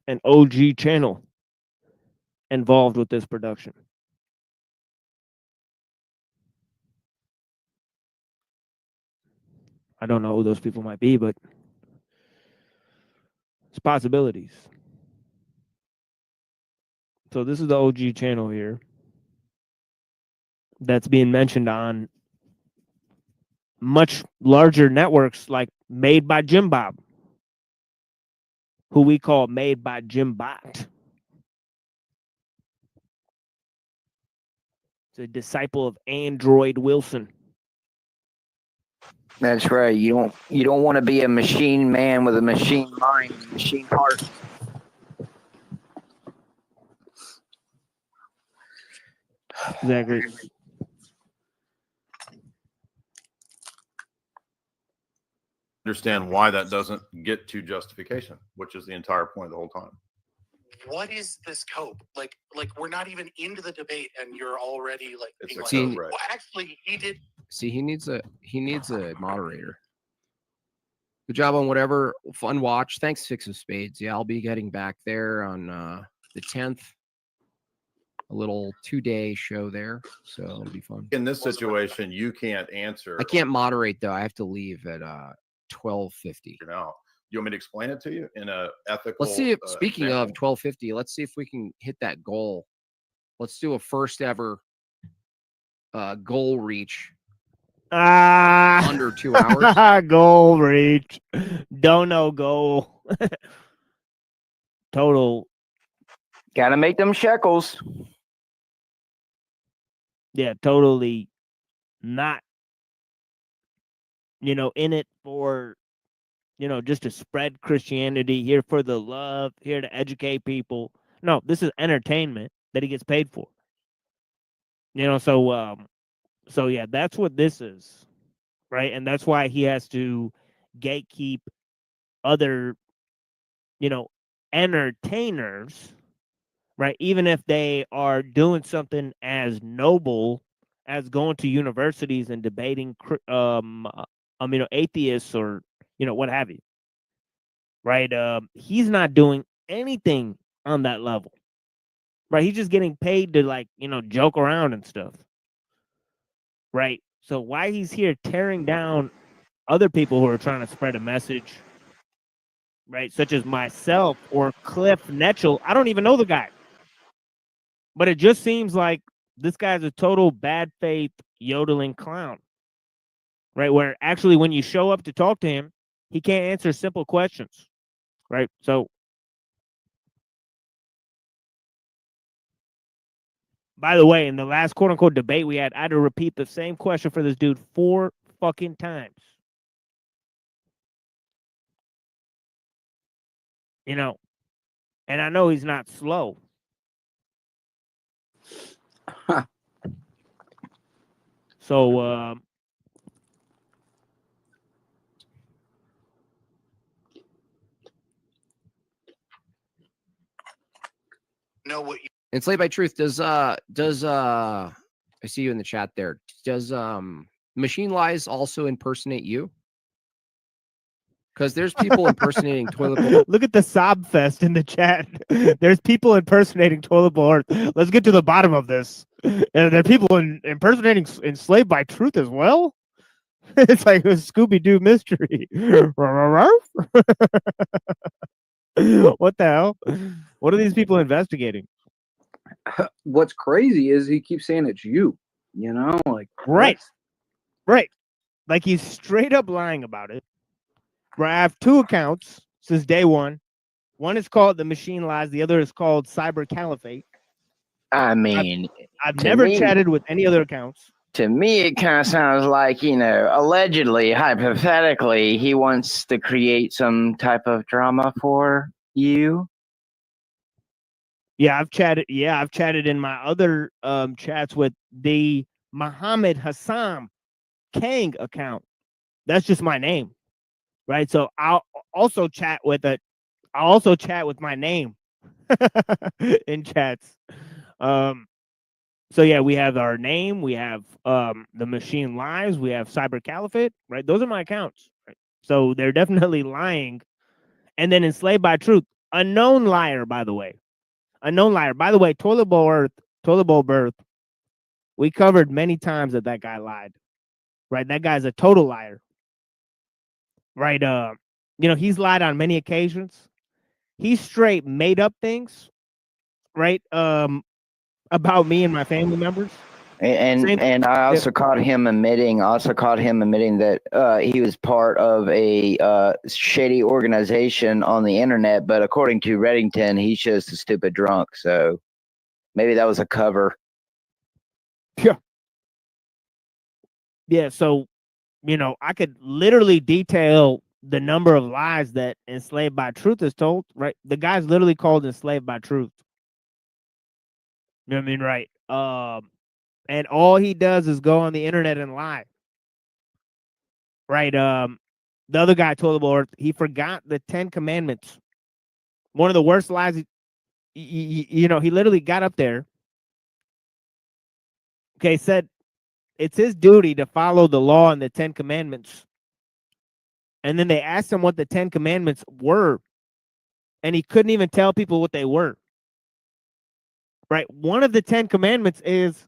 an OG channel involved with this production. I don't know who those people might be, but it's possibilities. So this is the OG channel here that's being mentioned on much larger networks like MADEBYJIMBOB, who we call MADEBYJIMBOT. It's a disciple of Android Wilson. That's right. You don't want to be a machine man with a machine mind, and machine heart. Exactly. Understand why that doesn't get to justification, which is the entire point the whole time. What is this cope? Like we're not even into the debate, and you're already like, being like, See, well, actually, he did. See, he needs a moderator. Good job on whatever. Fun watch. Thanks, 6 of Spades. Yeah, I'll be getting back there on the 10th. A little 2-day show there, so it'll be fun. In this situation, you can't answer. I can't moderate though. I have to leave at 12:50. Now, you want me to explain it to you in a ethical? Let's see if, speaking of 12:50, let's see if we can hit that goal. Let's do a first ever goal reach. Under 2 hours. Goal reach. Don't know goal. Total. Gotta make them shekels. Yeah, totally not, in it for, just to spread Christianity, here for the love, here to educate people. No, this is entertainment that he gets paid for. So yeah, that's what this is, right? And that's why he has to gatekeep other, entertainers, right? Even if they are doing something as noble as going to universities and debating, atheists or, what have you, right? He's not doing anything on that level, right? He's just getting paid to joke around and stuff, right? So why he's here tearing down other people who are trying to spread a message, right? Such as myself or Cliff Netchell. I don't even know the guy. But it just seems like this guy's a total bad faith yodeling clown. Right? Where actually when you show up to talk to him, he can't answer simple questions. Right? So by the way, in the last quote unquote debate we had, I had to repeat the same question for this dude 4 fucking times. You know, and I know he's not slow. So know what you Enslaved by Truth, does I see you in the chat there. Does Machine Lies also impersonate you? Because there's people impersonating toilet bowl. Look at the sob fest in the chat. There's people impersonating toilet bowl earth. Let's get to the bottom of this. And there are people impersonating enslaved by truth as well. It's like a Scooby-Doo mystery. What the hell? What are these people investigating? What's crazy is he keeps saying it's you. You know, like Right. Right. Like he's straight up lying about it. Where I have 2 accounts since day one. One is called The Machine Lies. The other is called Cyber Caliphate. I mean, I've to never me- chatted with any other accounts. To me, it kind of sounds like, you know, allegedly, hypothetically, he wants to create some type of drama for you. Yeah, I've chatted. Yeah, I've chatted in my other chats with the Muhammad Hassan Kang account. That's just my name, right? So I'll also chat with it. I'll also chat with my name in chats. So yeah, we have our name. We have the Machine Lies. We have Cyber Caliphate. Right, those are my accounts. Right? So they're definitely lying. And then Enslaved by Truth, a known liar, by the way. A known liar. By the way, Toilet Bowl Earth, Toilet Bowl Birth, we covered many times that guy lied. Right? That guy's a total liar. Right? You know, he's lied on many occasions. He straight made up things, right? About me and my family members. And I also caught him admitting that he was part of a shady organization on the internet, but according to Reddington, he's just a stupid drunk. So maybe that was a cover. Yeah. Yeah. So, you know, I could literally detail the number of lies that Enslaved by Truth is told. Right? The guy's literally called Enslaved by Truth. You know what I mean? Right. And all he does is go on the internet and lie. Right. The other guy told the he forgot the 10 Commandments. One of the worst lies. You know, he literally got up there. Okay, said it's his duty to follow the law and the 10 Commandments. And then they asked him what the 10 Commandments were, and he couldn't even tell people what they were. Right. One of the 10 Commandments is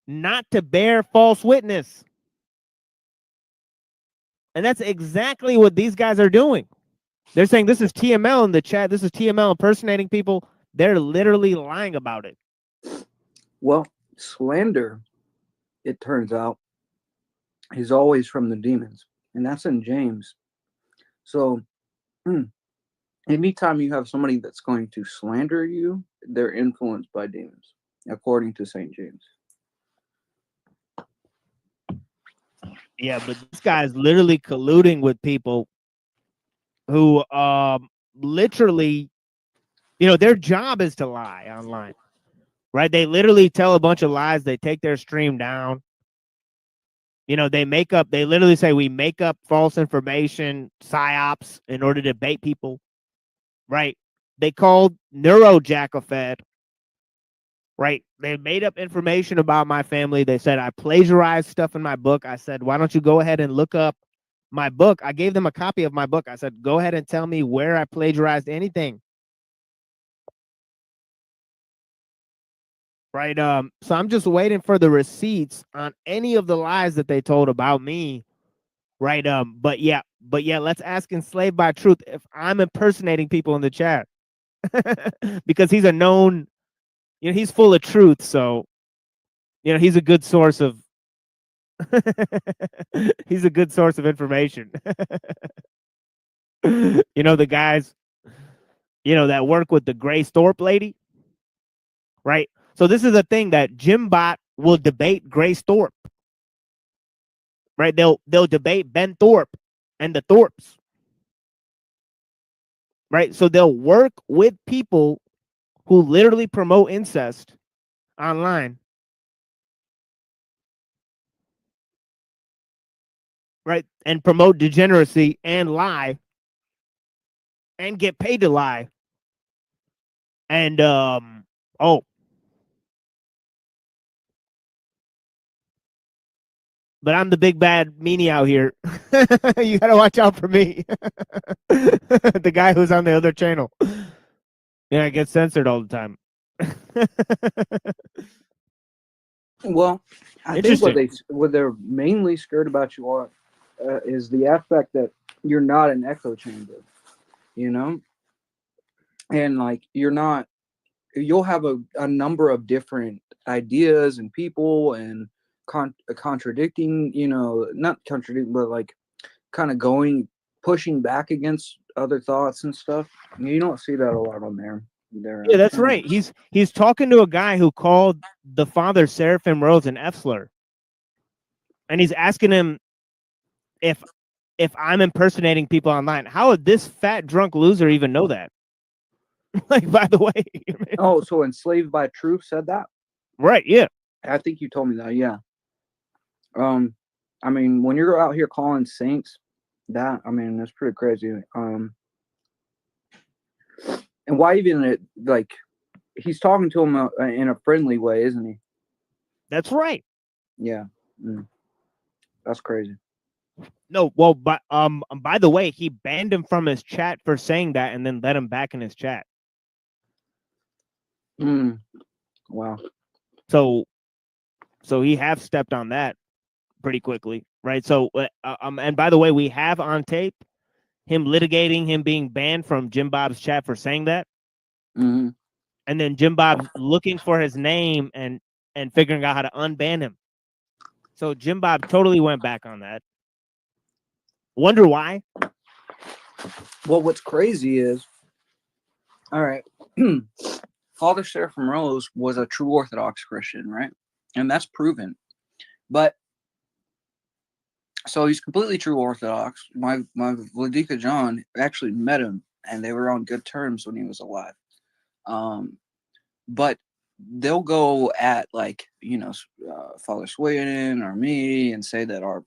not to bear false witness. And that's exactly what these guys are doing. They're saying this is TML in the chat. This is TML impersonating people. They're literally lying about it. Well, slander, it turns out, is always from the demons. And that's in James. So anytime you have somebody that's going to slander you, they're influenced by demons, according to St. James. Yeah, but this guy's literally colluding with people who literally, you know, their job is to lie online. Right? They literally tell a bunch of lies. They take their stream down. You know, they literally say we make up false information, psyops, in order to bait people. Right? They called Neurojackafed. Right? They made up information about my family. They said I plagiarized stuff in my book. I said, why don't you go ahead and look up my book? I gave them a copy of my book. I said, go ahead and tell me where I plagiarized anything. Right. So I'm just waiting for the receipts on any of the lies that they told about me. Right. But yeah, let's ask Enslaved by Truth if I'm impersonating people in the chat. Because he's a known you know, he's full of truth, so you know, he's a good source of he's a good source of information. You know, the guys, you know, that work with the Gray Thorpe lady, right? So this is a thing that Jimbot will debate Grace Thorpe, right? They'll debate Ben Thorpe and the Thorpes, right? So they'll work with people who literally promote incest online, right? And promote degeneracy and lie and get paid to lie. And but I'm the big bad meanie out here. You gotta watch out for me. The guy who's on the other channel. Yeah, I get censored all the time. Well, I think what they're mainly scared about you are is the aspect that you're not an echo chamber, you know, and like you're not. You'll have a number of different ideas and people and contradicting, you know, not contradicting, but like kind of pushing back against other thoughts and stuff. You don't see that a lot on there. Yeah, that's right. He's talking to a guy who called the father Seraphim Rose an F slur, and he's asking him if I'm impersonating people online. How would this fat drunk loser even know that? Like, by the way. Oh, so Enslaved by Truth said that? Right, yeah. I think you told me that, yeah. I mean, when you're out here calling saints that, I mean, that's pretty crazy. And why even, like, he's talking to him in a friendly way, isn't he? That's right. Yeah. That's crazy. No, well, but by the way, he banned him from his chat for saying that and then let him back in his chat. Wow. So he have stepped on that pretty quickly, right? So and by the way, we have on tape him litigating him being banned from Jim Bob's chat for saying that. And then Jim Bob looking for his name and figuring out how to unban him. So Jim Bob totally went back on that. Wonder why? Well, what's crazy is, all right, Father Seraphim Rose was a true Orthodox Christian, right? And that's proven. But so he's completely true Orthodox. My Vladika John actually met him, and they were on good terms when he was alive. But they'll go at, like, you know, Father Sweden or me and say that our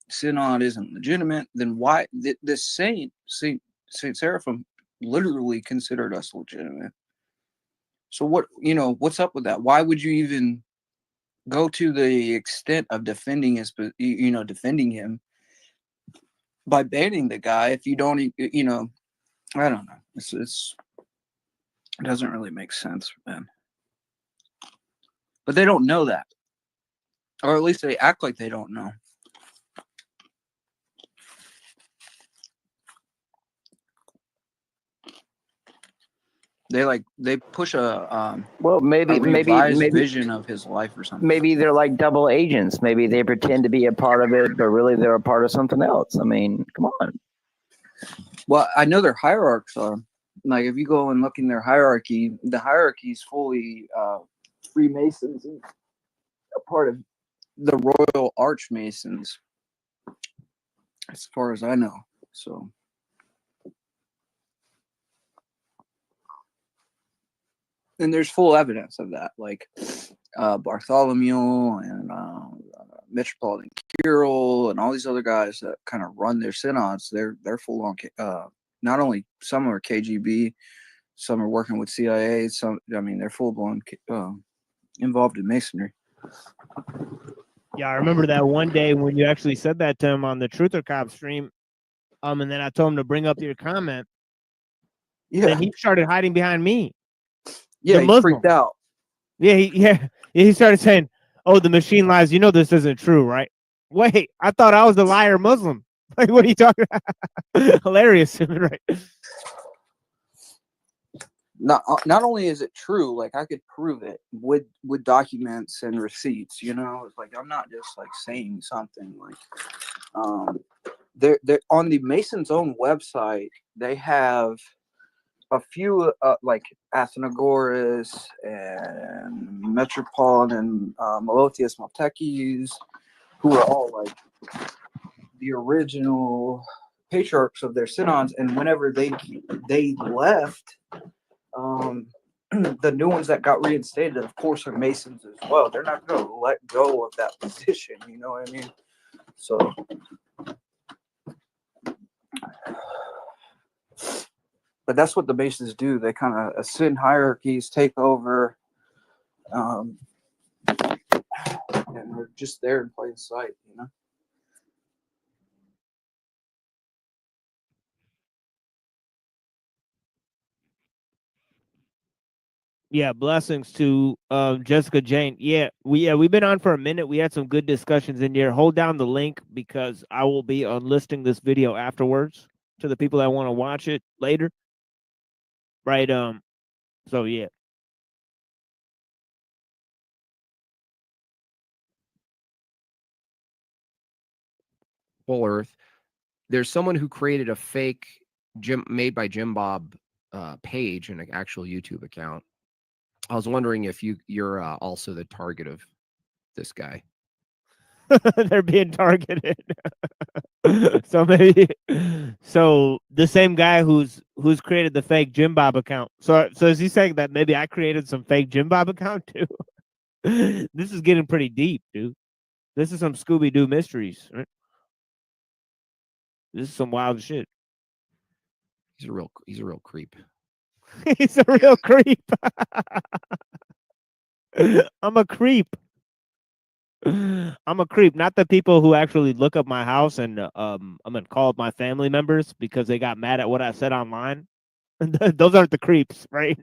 synod isn't legitimate. Then why this Saint Seraphim literally considered us legitimate? So what, you know, what's up with that? Why would you even go to the extent of defending him by banning the guy if you don't, you know, I don't know. It doesn't really make sense for them. But they don't know that. Or at least they act like they don't know. They push a maybe vision of his life or something. Maybe they're like double agents. Maybe they pretend to be a part of it, but really they're a part of something else. I mean, come on. Well, I know their hierarchs are. Like, if you go and look in their hierarchy, the hierarchy is fully Freemasons and a part of the Royal Archmasons, as far as I know. So. And there's full evidence of that, like Bartholomew and Metropolitan Kirill and all these other guys that kind of run their synods. They're full on. Not only some are KGB, some are working with CIA. Some, I mean, they're full blown involved in Masonry. Yeah, I remember that one day when you actually said that to him on the Truther Cop stream. And then I told him to bring up your comment. Yeah. Then he started hiding behind me. Yeah, he freaked out. Yeah, he started saying, "Oh, the machine lies. You know this isn't true, right?" Wait, I thought I was the liar Muslim. Like, what are you talking about? Hilarious, right? not only is it true, like I could prove it with documents and receipts. You know, it's like I'm not just like saying something. Like, they're on the Masons' own website. They have a few like Athenagoras and Metropolitan Melotius Maltekes, who are all like the original patriarchs of their synods, and whenever they left, the new ones that got reinstated, of course, are Masons as well. They're not going to let go of that position. You know what I mean? So, but that's what the Masons do. They kind of ascend hierarchies, take over, and they're just there in plain sight. You know. Yeah, blessings to Jessica Jane. We've been on for a minute. We had some good discussions in here. Hold down the link because I will be unlisting this video afterwards to the people that want to watch it later. Right. So yeah. Full Earth. There's someone who created a fake made by Jim Bob page and an actual YouTube account. I was wondering if you're also the target of this guy. They're being targeted. So maybe the same guy who's created the fake Jim Bob account. So is he saying that maybe I created some fake Jim Bob account too? This is getting pretty deep, dude. This is some Scooby-Doo mysteries, right? This is some wild shit. He's a real creep. He's a real creep. I'm a creep. I'm a creep. Not the people who actually look up my house and I'm gonna call up my family members because they got mad at what I said online. Those aren't the creeps, right?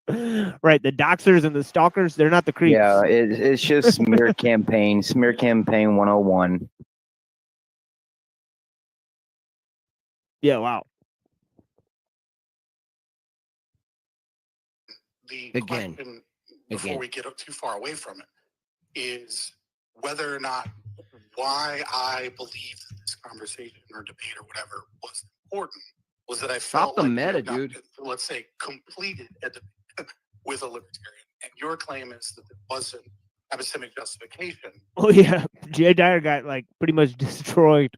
Right. The doxers and the stalkers, they're not the creeps. Yeah, it's just smear campaign 101. Yeah, wow. The Again, question, before we get too far away from it, is whether or not why I believe that this conversation or debate or whatever was important was that I felt Stop the like meta, you got, dude. let's say, completed a debate with a libertarian, and your claim is that it wasn't epistemic justification. Oh yeah, Jay Dyer got like pretty much destroyed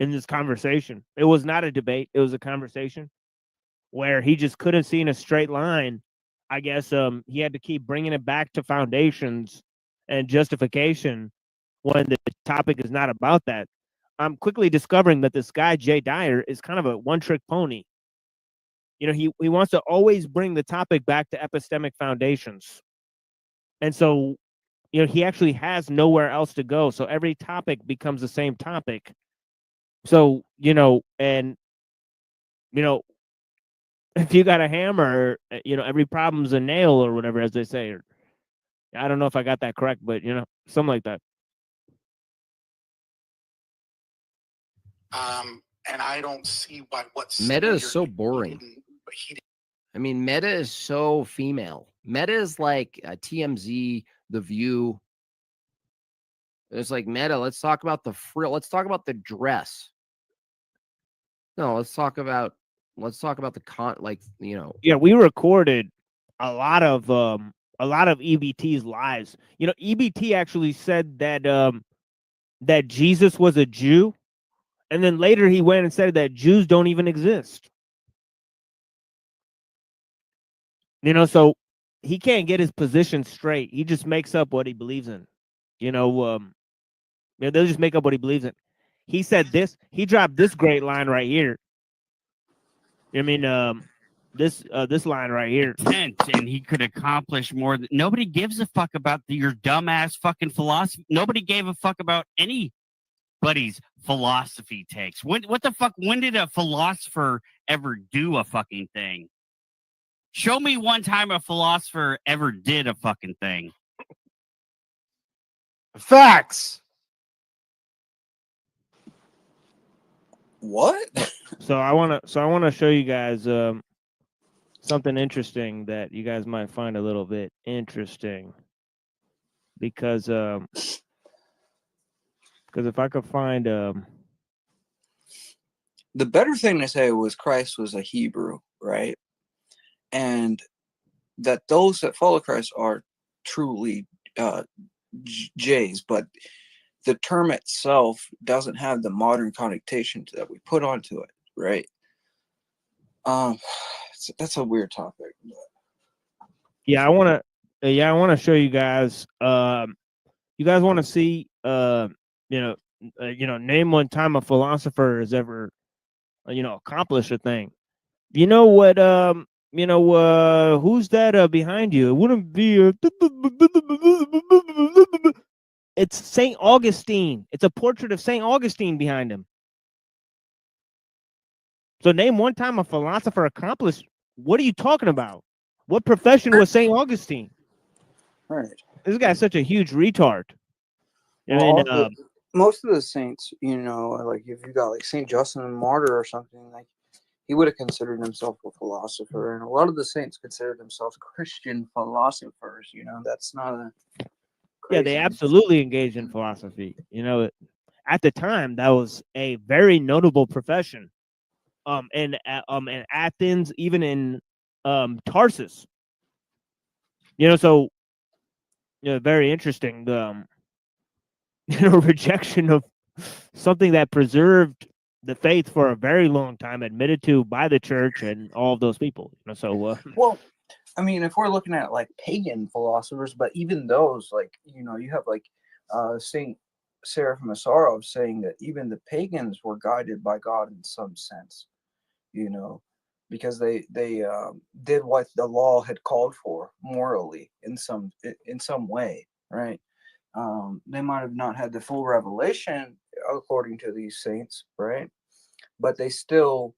in this conversation. It was not a debate; it was a conversation where he just couldn't see in a straight line. I guess he had to keep bringing it back to foundations and justification when the topic is not about that. I'm quickly discovering that this guy Jay Dyer is kind of a one-trick pony. You know, he wants to always bring the topic back to epistemic foundations. And so, you know, he actually has nowhere else to go. So every topic becomes the same topic. So, you know, and, you know, if you got a hammer, you know, every problem's a nail or whatever, as they say. Or, I don't know if I got that correct, but, you know, something like that. And I don't see what's Meta is so boring. I mean, Meta is so female. Meta is like TMZ, The View. It's like Meta. Let's talk about the frill. Let's talk about the dress. No, let's talk about the like, you know. Yeah, we recorded a lot of EBT's lives. You know, EBT actually said that that Jesus was a Jew, and then later he went and said that Jews don't even exist. You know, so he can't get his position straight. He just makes up what he believes in. You know, they'll just make up what he believes in. He said this. He dropped this great line right here. I mean, this line right here. And he could accomplish more. Nobody gives a fuck about your dumbass fucking philosophy. Nobody gave a fuck about anybody's philosophy takes. What the fuck? When did a philosopher ever do a fucking thing? Show me one time a philosopher ever did a fucking thing. Facts. What? So I wanna show you guys something interesting that you guys might find a little bit interesting, because if I could find the better thing to say was Christ was a Hebrew, right? And that those that follow Christ are truly Jays, but the term itself doesn't have the modern connotation that we put onto it, right? That's a weird topic. yeah, I want to show you guys. You guys want to see name one time a philosopher has ever accomplished a thing. You know what? Who's that behind you? It wouldn't be. It's Saint Augustine. It's a portrait of Saint Augustine behind him. So name one time a philosopher accomplished. What are you talking about? What profession was Saint Augustine? Right. This guy's such a huge retard. Well, most of the saints, like if you got like Saint Justin the Martyr or something, like he would have considered himself a philosopher, and a lot of the saints considered themselves Christian philosophers. That's not a yeah, they absolutely engaged in philosophy. At the time, that was a very notable profession. In Athens, even in Tarsus. Very interesting. Rejection of something that preserved the faith for a very long time, admitted to by the church and all of those people. Well, I mean, if we're looking at like pagan philosophers, but even those, like you have like Saint Seraphim of Sarov saying that even the pagans were guided by God in some sense, because they did what the law had called for morally in some way, right? They might have not had the full revelation according to these saints, right? But they still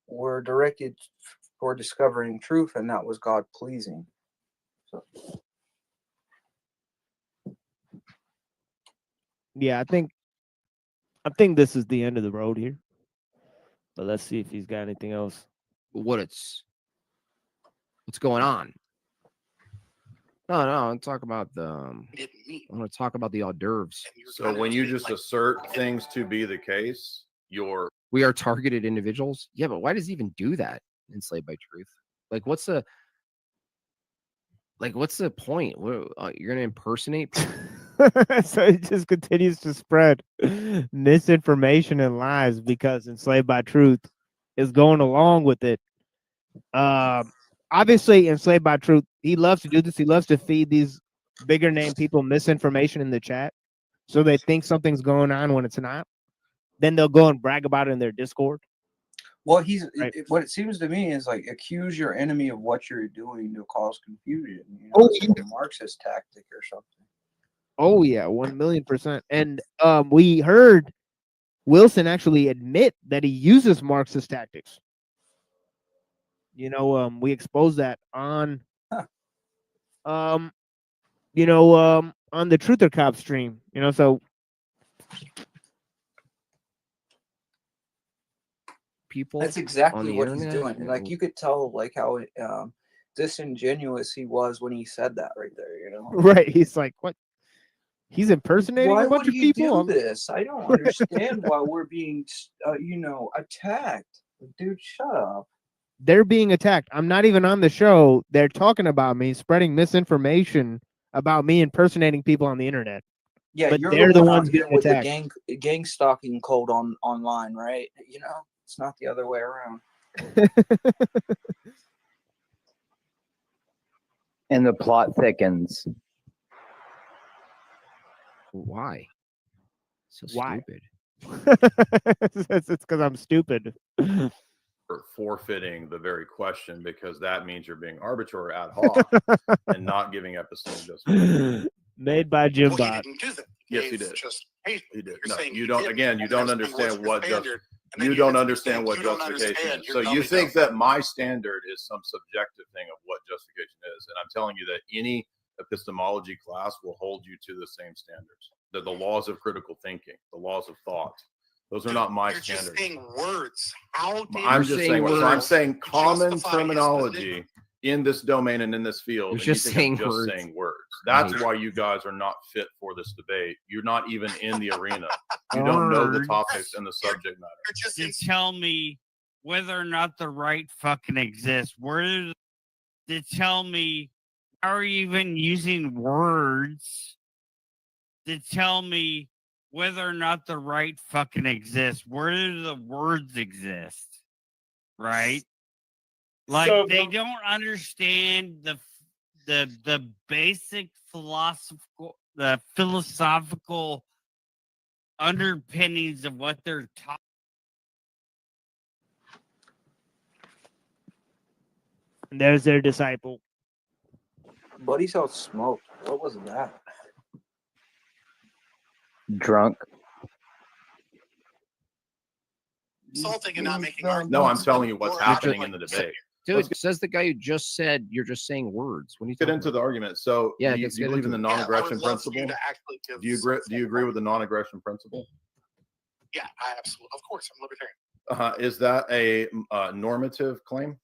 were directed for discovering truth, and that was God pleasing. So. Yeah, I think this is the end of the road here. But let's see if he's got anything else. What's going on? No, I want to talk about I want to talk about the hors d'oeuvres. So when you just assert things to be the case, we are targeted individuals. Yeah, but why does he even do that? Enslaved by Truth. Like, what's the point? You're gonna impersonate people? So it just continues to spread misinformation and lies because Enslaved by Truth is going along with it. Obviously, Enslaved by Truth, he loves to do this. He loves to feed these bigger name people misinformation in the chat, so they think something's going on when it's not. Then they'll go and brag about it in their Discord. Well, what it seems to me is like accuse your enemy of what you're doing to cause confusion. It's like a Marxist tactic or something. Oh yeah, 1,000,000%. And we heard Wilson actually admit that he uses Marxist tactics. We exposed that on on the Truther Cop stream. So people. That's exactly what he's doing. Like you could tell, like how disingenuous he was when he said that right there. Right? He's like, what? He's impersonating a bunch of people. Do this? I don't understand why we're being, attacked. Dude, shut up. They're being attacked. I'm not even on the show. They're talking about me, spreading misinformation about me impersonating people on the internet. Yeah, but you're they're the ones getting with attacked. The gang stalking code online, right? It's not the other way around. And the plot thickens. Why? So Why? stupid. It's because I'm stupid. For forfeiting the very question, because that means you're being arbitrary ad hoc and not giving epistemic justification. Made by Jim Bot. Yes, he did. He did. No, you don't. Again, you don't understand what you don't understand what justification is. So you think that my standard is some subjective thing of what justification is, and I'm telling you that any epistemology class will hold you to the same standards. The laws of critical thinking, the laws of thought, Those are not my You're standards. just saying words. How did I'm you just say saying words. I'm words saying to common justify his terminology position? in this domain and in this field. You're and just you think I'm saying words. saying words. I That's hate why you guys are not fit for this debate. You're not even in the arena. You don't know the Words. topics and the subject matter. To tell me whether or not the right fucking exists. Where to tell me how are you even using words to tell me whether or not the right fucking exists? Where do the words exist? Right? Like So- they don't understand the basic philosophical underpinnings of what they're talking. There's their disciple. Buddy's out smoked. What was that? Drunk. Insulting and not making arguments. No, I'm telling you what's Or happening like in the you debate. Dude, says the guy who just said you're just saying words. When you Get into the argument. So, Yeah, do you, let's do you get believe in the into it. non-aggression Yeah, I would love for principle? you to actually give Do you agree? Do you agree with the non-aggression principle? Yeah, I absolutely. Of course, I'm libertarian. Is that a normative claim?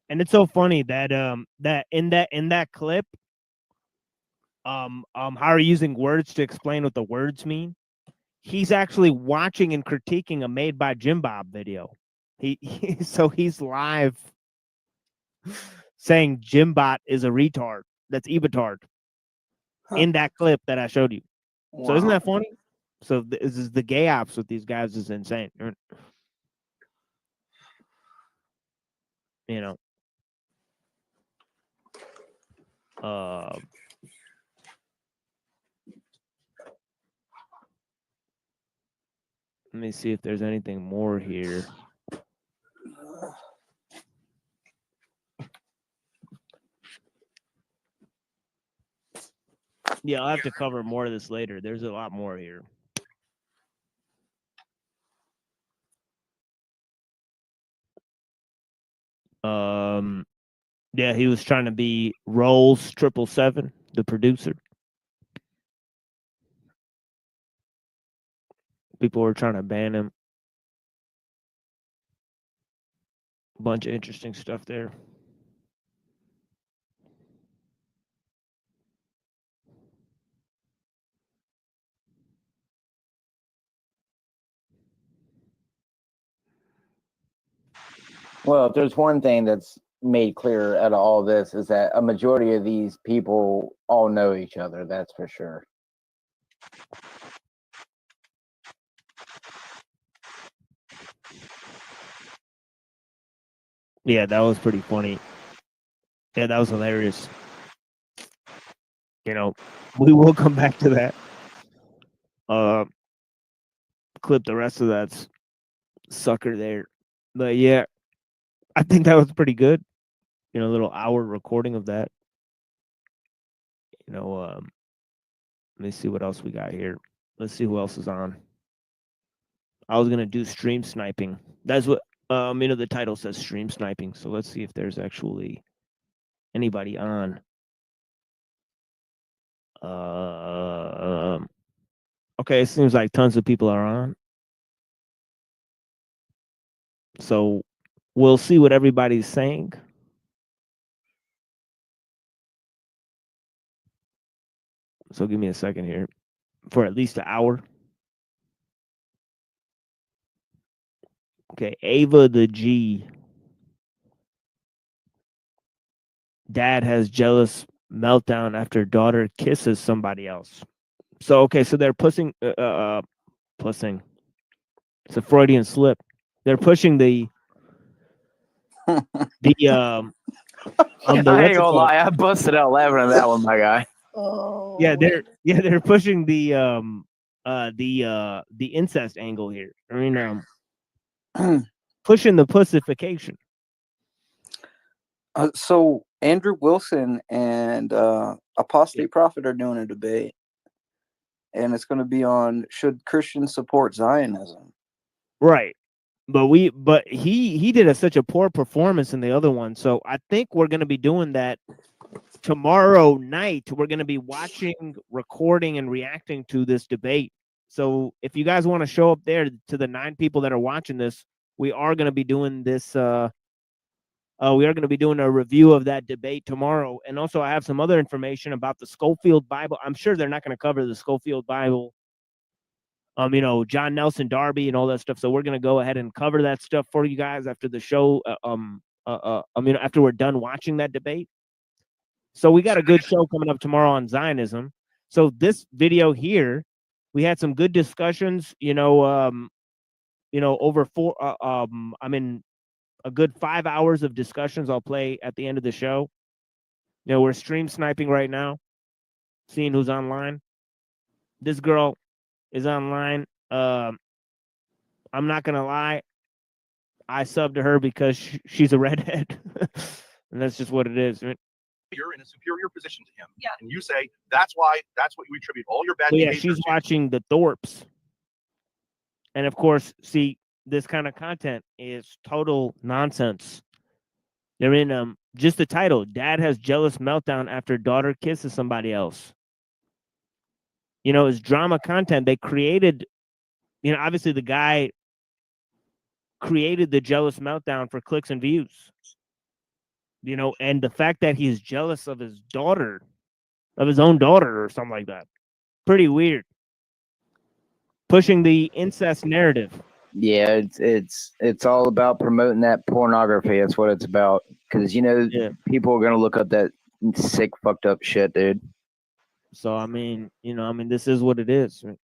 And it's so funny that that in that clip, how are you using words to explain what the words mean? He's actually watching and critiquing a Made by Jimbob video. So he's live saying Jimbot is a retard. That's Ebitard in that clip that I showed you. So isn't that funny? So this is the gay ops with these guys is insane. You know. Let me see if there's anything more here. Yeah, I'll have to cover more of this later. There's a lot more here. Yeah, he was trying to be Rolls 777, the producer. People were trying to ban him. A bunch of interesting stuff there. Well, if there's one thing that's made clear out of all this is that a majority of these people all know each other. That's for sure. Yeah, that was pretty funny. Yeah, that was hilarious. You know, we will come back to that. Clip the rest of that sucker there. But yeah, I think that was pretty good. You know, a little hour recording of that. You know, let me see what else we got here. Let's see who else is on. I was gonna do stream sniping. That's what you know, the title says stream sniping. So let's see if there's actually anybody on. Okay, it seems like tons of people are on. So we'll see what everybody's saying. So give me a second here for at least an hour. Okay, Ava the G. Dad has jealous meltdown after daughter kisses somebody else. So okay, so they're pushing pussing. It's a Freudian slip. They're pushing the I ain't gonna lie, I busted out laughing at that one, my guy. Yeah, they're pushing the incest angle here. I mean, pushing the pussification. So Andrew Wilson and Apostate Prophet are doing a debate, and it's going to be on should Christians support Zionism? Right. But he did such a poor performance in the other one. So I think we're going to be doing that tomorrow night. We're going to be watching, recording, and reacting to this debate. So if you guys want to show up there to the 9 people that are watching this, we are going to be doing this. We are going to be doing a review of that debate tomorrow. And also I have some other information about the Schofield Bible. I'm sure they're not going to cover the Schofield Bible, you know, John Nelson Darby and all that stuff. So we're going to go ahead and cover that stuff for you guys after the show. After we're done watching that debate. So we got a good show coming up tomorrow on Zionism. So this video here, we had some good discussions, over a good 5 hours of discussions I'll play at the end of the show. We're stream sniping right now, seeing who's online. This girl is online. I'm not going to lie. I subbed to her because she's a redhead. And that's just what it is. You're in a superior position to him. Yeah. And you say, that's what you attribute all your bad Yeah, behavior she's to. watching the Thorpes. And of course, see, this kind of content is total nonsense. They're in just the title, Dad Has Jealous Meltdown After Daughter Kisses Somebody Else. It's drama content. They created, obviously the guy created the jealous meltdown for clicks and views. And the fact that he's jealous of his daughter, of his own daughter or something like that. Pretty weird. Pushing the incest narrative. Yeah, it's all about promoting that pornography. That's what it's about. Because people are gonna look up that sick, fucked up shit, dude. So this is what it is. Is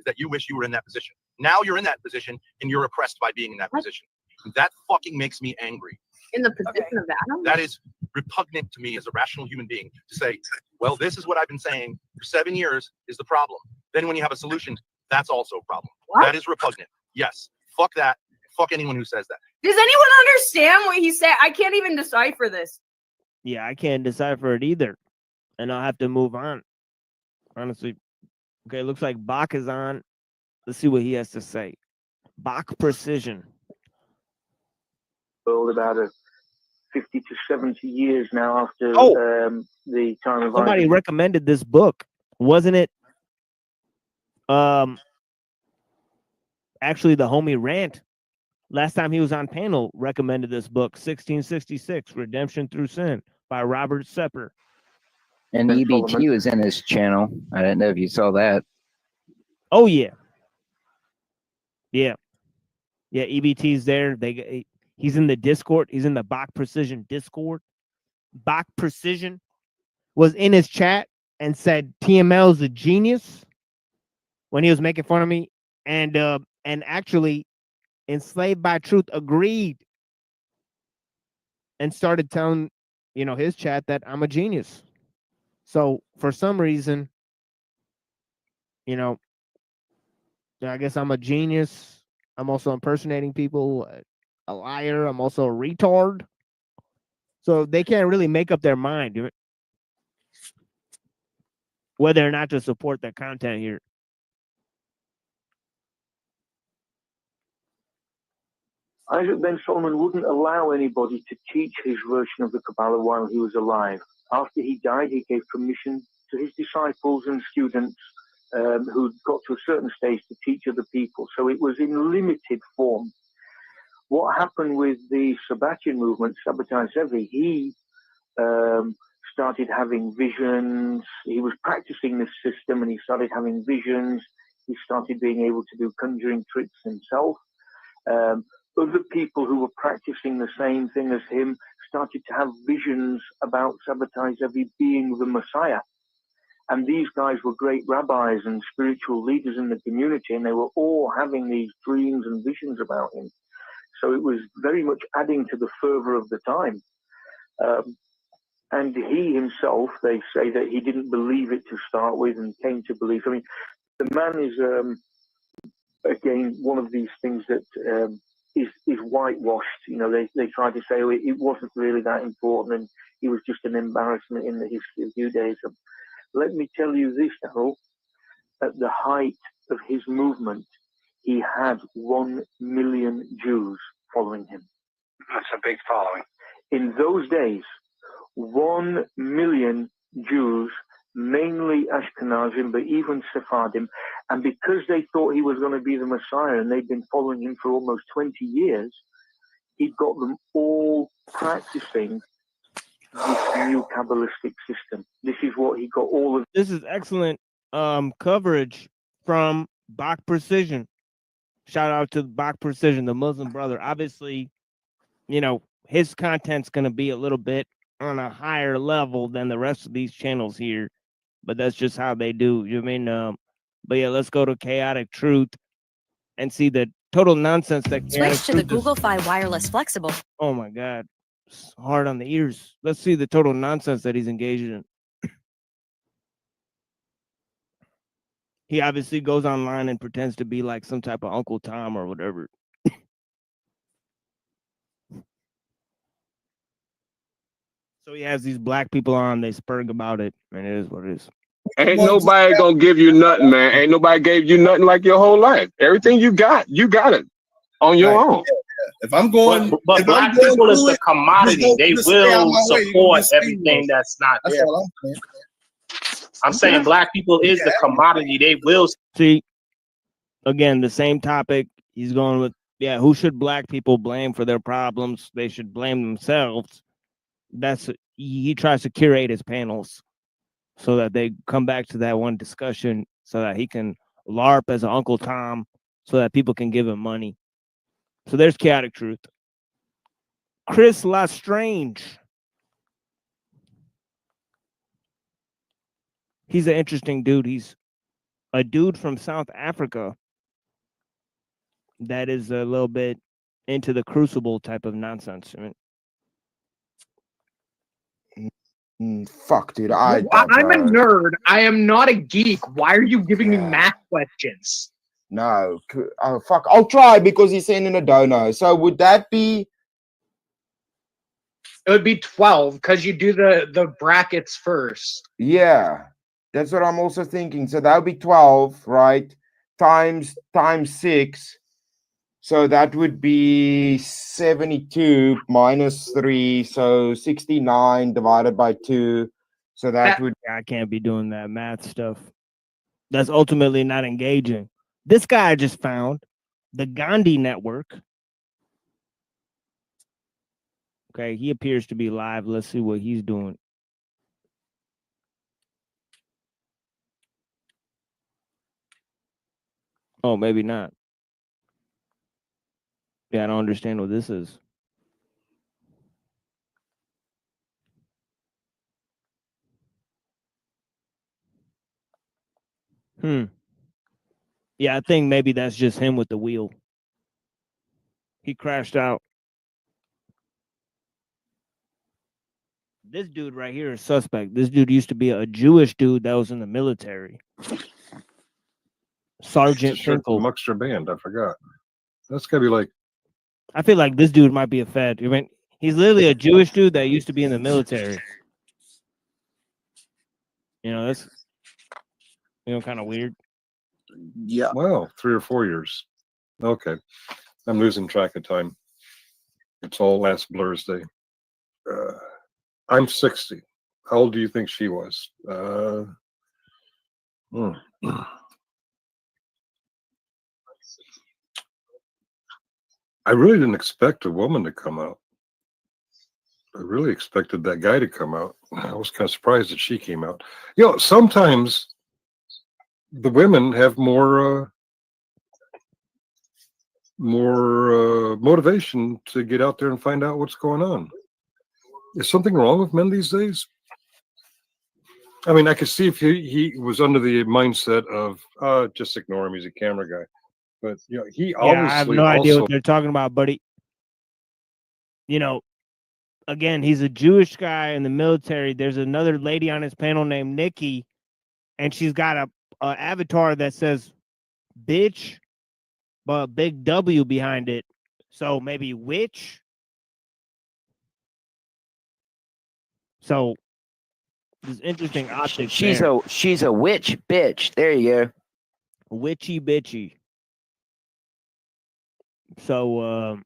that you wish you were in that position. Now you're in that position and you're oppressed by being in that position. That fucking makes me angry. In the position of Adam? That is repugnant to me as a rational human being to say, well, this is what I've been saying for 7 years is the problem. Then when you have a solution, that's also a problem. What? That is repugnant. Yes. Fuck that. Fuck anyone who says that. Does anyone understand what he said? I can't even decipher this. Yeah, I can't decipher it either. And I'll have to move on. Honestly. Okay, looks like Bach is on. Let's see what he has to say. Bach Precision. About 50 to 70 years now after the time of somebody recommended this book, wasn't it? Actually, the homie Rant, last time he was on panel, recommended this book, 1666, Redemption Through Sin, by Robert Sepper. And EBT was in his channel. I didn't know if you saw that. Oh yeah, EBT's there. He's in the Discord. He's in the Bach Precision Discord. Bach Precision was in his chat and said TML's a genius when he was making fun of me, and actually Enslaved by Truth agreed and started telling his chat that I'm a genius. So for some reason, I guess I'm a genius. I'm also impersonating people, a liar. I'm also a retard. So they can't really make up their mind whether or not to support the content here. Isaac Ben Solomon wouldn't allow anybody to teach his version of the Kabbalah while he was alive. After he died, he gave permission to his disciples and students who got to a certain stage to teach other people. So it was in limited form. What happened with the Sabbatian movement, Sabbatai Zevi, he started having visions. He was practicing this system and he started having visions. He started being able to do conjuring tricks himself. Other people who were practicing the same thing as him started to have visions about Sabbatai Zevi being the Messiah. And these guys were great rabbis and spiritual leaders in the community, and they were all having these dreams and visions about him. So it was very much adding to the fervor of the time. And he himself, they say that he didn't believe it to start with and came to believe. I mean, the man is, again, one of these things that is whitewashed. They try to say, oh, it wasn't really that important and he was just an embarrassment in the history of Judaism. Let me tell you this, though. At the height of his movement, he had 1 million Jews following him. That's a big following. In those days, 1 million Jews mainly Ashkenazim, but even Sephardim. And because they thought he was going to be the Messiah and they'd been following him for almost 20 years, he got them all practicing this new Kabbalistic system. This is what he got all of. This is excellent coverage from Bach Precision. Shout out to Bach Precision, the Muslim brother. Obviously, you know, his content's going to be a little bit on a higher level than the rest of these channels here, but that's just how they do. You know what I mean? But yeah, let's go to Chaotic Truth and see the total nonsense that Chaotic Switch to the Truth is. Google Fi Wireless Flexible. Oh my God, it's hard on the ears. Let's see the total nonsense that he's engaged in. He obviously goes online and pretends to be like some type of Uncle Tom or whatever. So he has these black people on, they spurg about it, and it is what it is. Ain't nobody gonna give you nothing, man. Ain't nobody gave you nothing like your whole life. Everything you got it on your own. If I'm going, but black people is the commodity. They will support everything that's not there. That's all I'm saying. I'm saying black people is the commodity. They will see. Again, the same topic. He's going with, yeah, who should black people blame for their problems? They should blame themselves. That's he tries to curate his panels so that they come back to that one discussion so that he can LARP as an Uncle Tom so that people can give him money. So there's Chaotic Truth. Chris Lestrange. He's an interesting dude. He's a dude from South Africa that is a little bit into the crucible type of nonsense. I mean, fuck, dude. I'm a nerd. I am not a geek. Why are you giving me math questions? No. Oh, fuck. I'll try because he's sending a dono. So would that be? It would be 12 because you do the brackets first. Yeah. That's what I'm also thinking. So that would be 12, right? Times 6. So that would be 72 minus 3. So 69 divided by 2. So that would... I can't be doing that math stuff. That's ultimately not engaging. This guy I just found, the Gandhi Network. Okay, he appears to be live. Let's see what he's doing. Oh, maybe not. Yeah, I don't understand what this is. Yeah, I think maybe that's just him with the wheel. He crashed out. This dude right here is suspect. This dude used to be a Jewish dude that was in the military. Sergeant Finkel. Muxter Band, I forgot. That's gotta be like. I feel like this dude might be a Fed. I mean, he's literally a Jewish dude that used to be in the military. You know, that's kind of weird. Yeah. Well, 3 or 4 years. Okay, I'm losing track of time. It's all last Blur's Day. I'm 60. How old do you think she was? I really didn't expect a woman to come out. I really expected that guy to come out. I was kind of surprised that she came out. You know, sometimes the women have more motivation to get out there and find out what's going on. Is something wrong with men these days? I mean, I could see if he was under the mindset of just ignore him, he's a camera guy. But you know, he obviously I have no idea what they're talking about, buddy. You know, again, he's a Jewish guy in the military. There's another lady on his panel named Nikki, and she's got a avatar that says bitch, but a big W behind it. So maybe witch. So there's interesting optics. She's a witch bitch. There you go. Witchy bitchy. So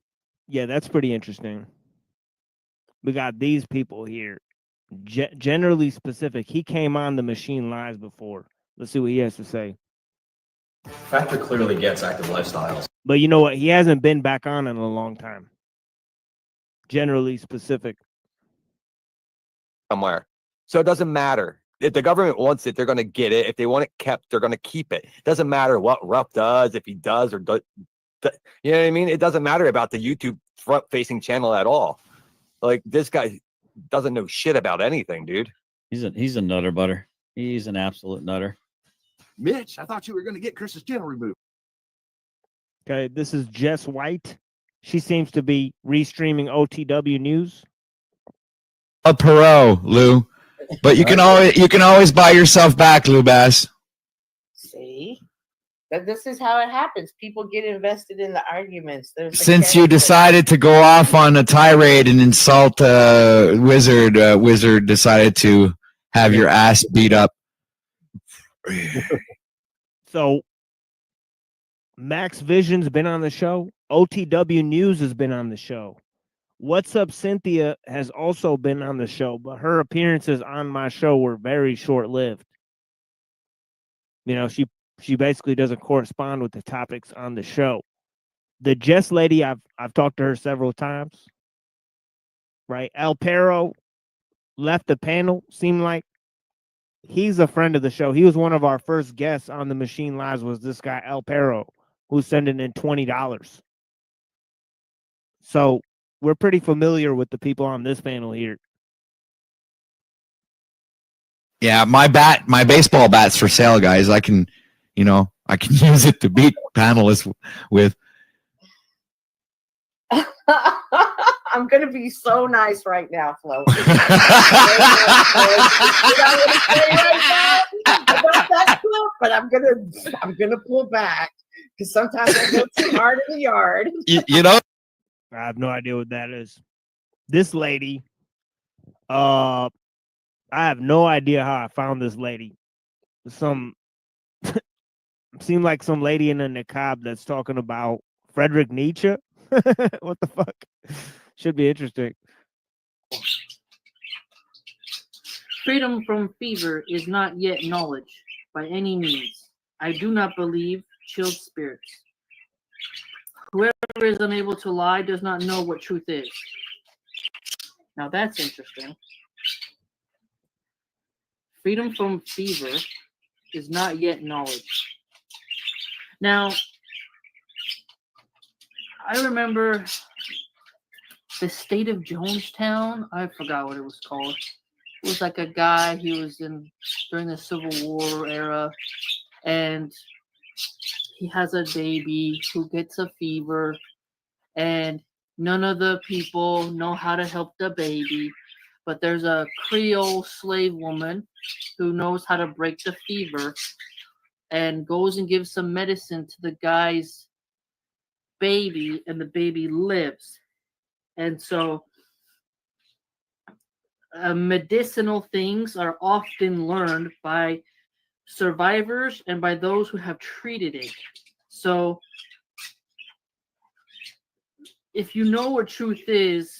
yeah, that's pretty interesting. We got these people here. Generally specific. He came on the Machine Lies before. Let's see what he has to say. Factor clearly gets active lifestyles. But you know what? He hasn't been back on in a long time. Generally specific. Somewhere. So it doesn't matter. If the government wants it, they're going to get it. If they want it kept, they're going to keep it. It doesn't matter what Rupp does, if he does or does. You know what I mean? It doesn't matter about the YouTube front-facing channel at all. Like, this guy doesn't know shit about anything, dude. He's a nutter butter. He's an absolute nutter. Mitch, I thought you were going to get Chris's channel removed. Okay, this is Jess White. She seems to be restreaming OTW news. A Perot, Lou. But you can always buy yourself back, Lou Bass. See? That this is how it happens. People get invested in the arguments. Since you decided to go off on a tirade and insult Wizard, Wizard decided to have your ass beat up. So Max Vision's been on the show. OTW News has been on the show. What's Up Cynthia has also been on the show, but her appearances on my show were very short-lived. You know, she basically doesn't correspond with the topics on the show. The Jess lady, I've talked to her several times. Right? El Perro left the panel, seemed like he's a friend of the show. He was one of our first guests on the Machine Lives, was this guy El Perro, who's sending in $20. So we're pretty familiar with the people on this panel here. Yeah, my baseball bat's for sale, guys. I can use it to beat panelists with. I'm going to be so nice right now, Flo. But I'm gonna pull back because sometimes I go too hard in the yard. You know, I have no idea what that is. This lady, I have no idea how I found this lady. Seemed like some lady in a niqab that's talking about Friedrich Nietzsche. What the fuck? Should be interesting. Freedom from fever is not yet knowledge by any means. I do not believe chilled spirits. Whoever is unable to lie does not know what truth is. Now that's interesting. Freedom from fever is not yet knowledge. Now, I remember the state of Jonestown. I forgot what it was called. It was like a guy, he was during the Civil War era, and he has a baby who gets a fever, and none of the people know how to help the baby, but there's a Creole slave woman who knows how to break the fever and goes and gives some medicine to the guy's baby, and the baby lives. And so medicinal things are often learned by survivors and by those who have treated it. So if you know what truth is,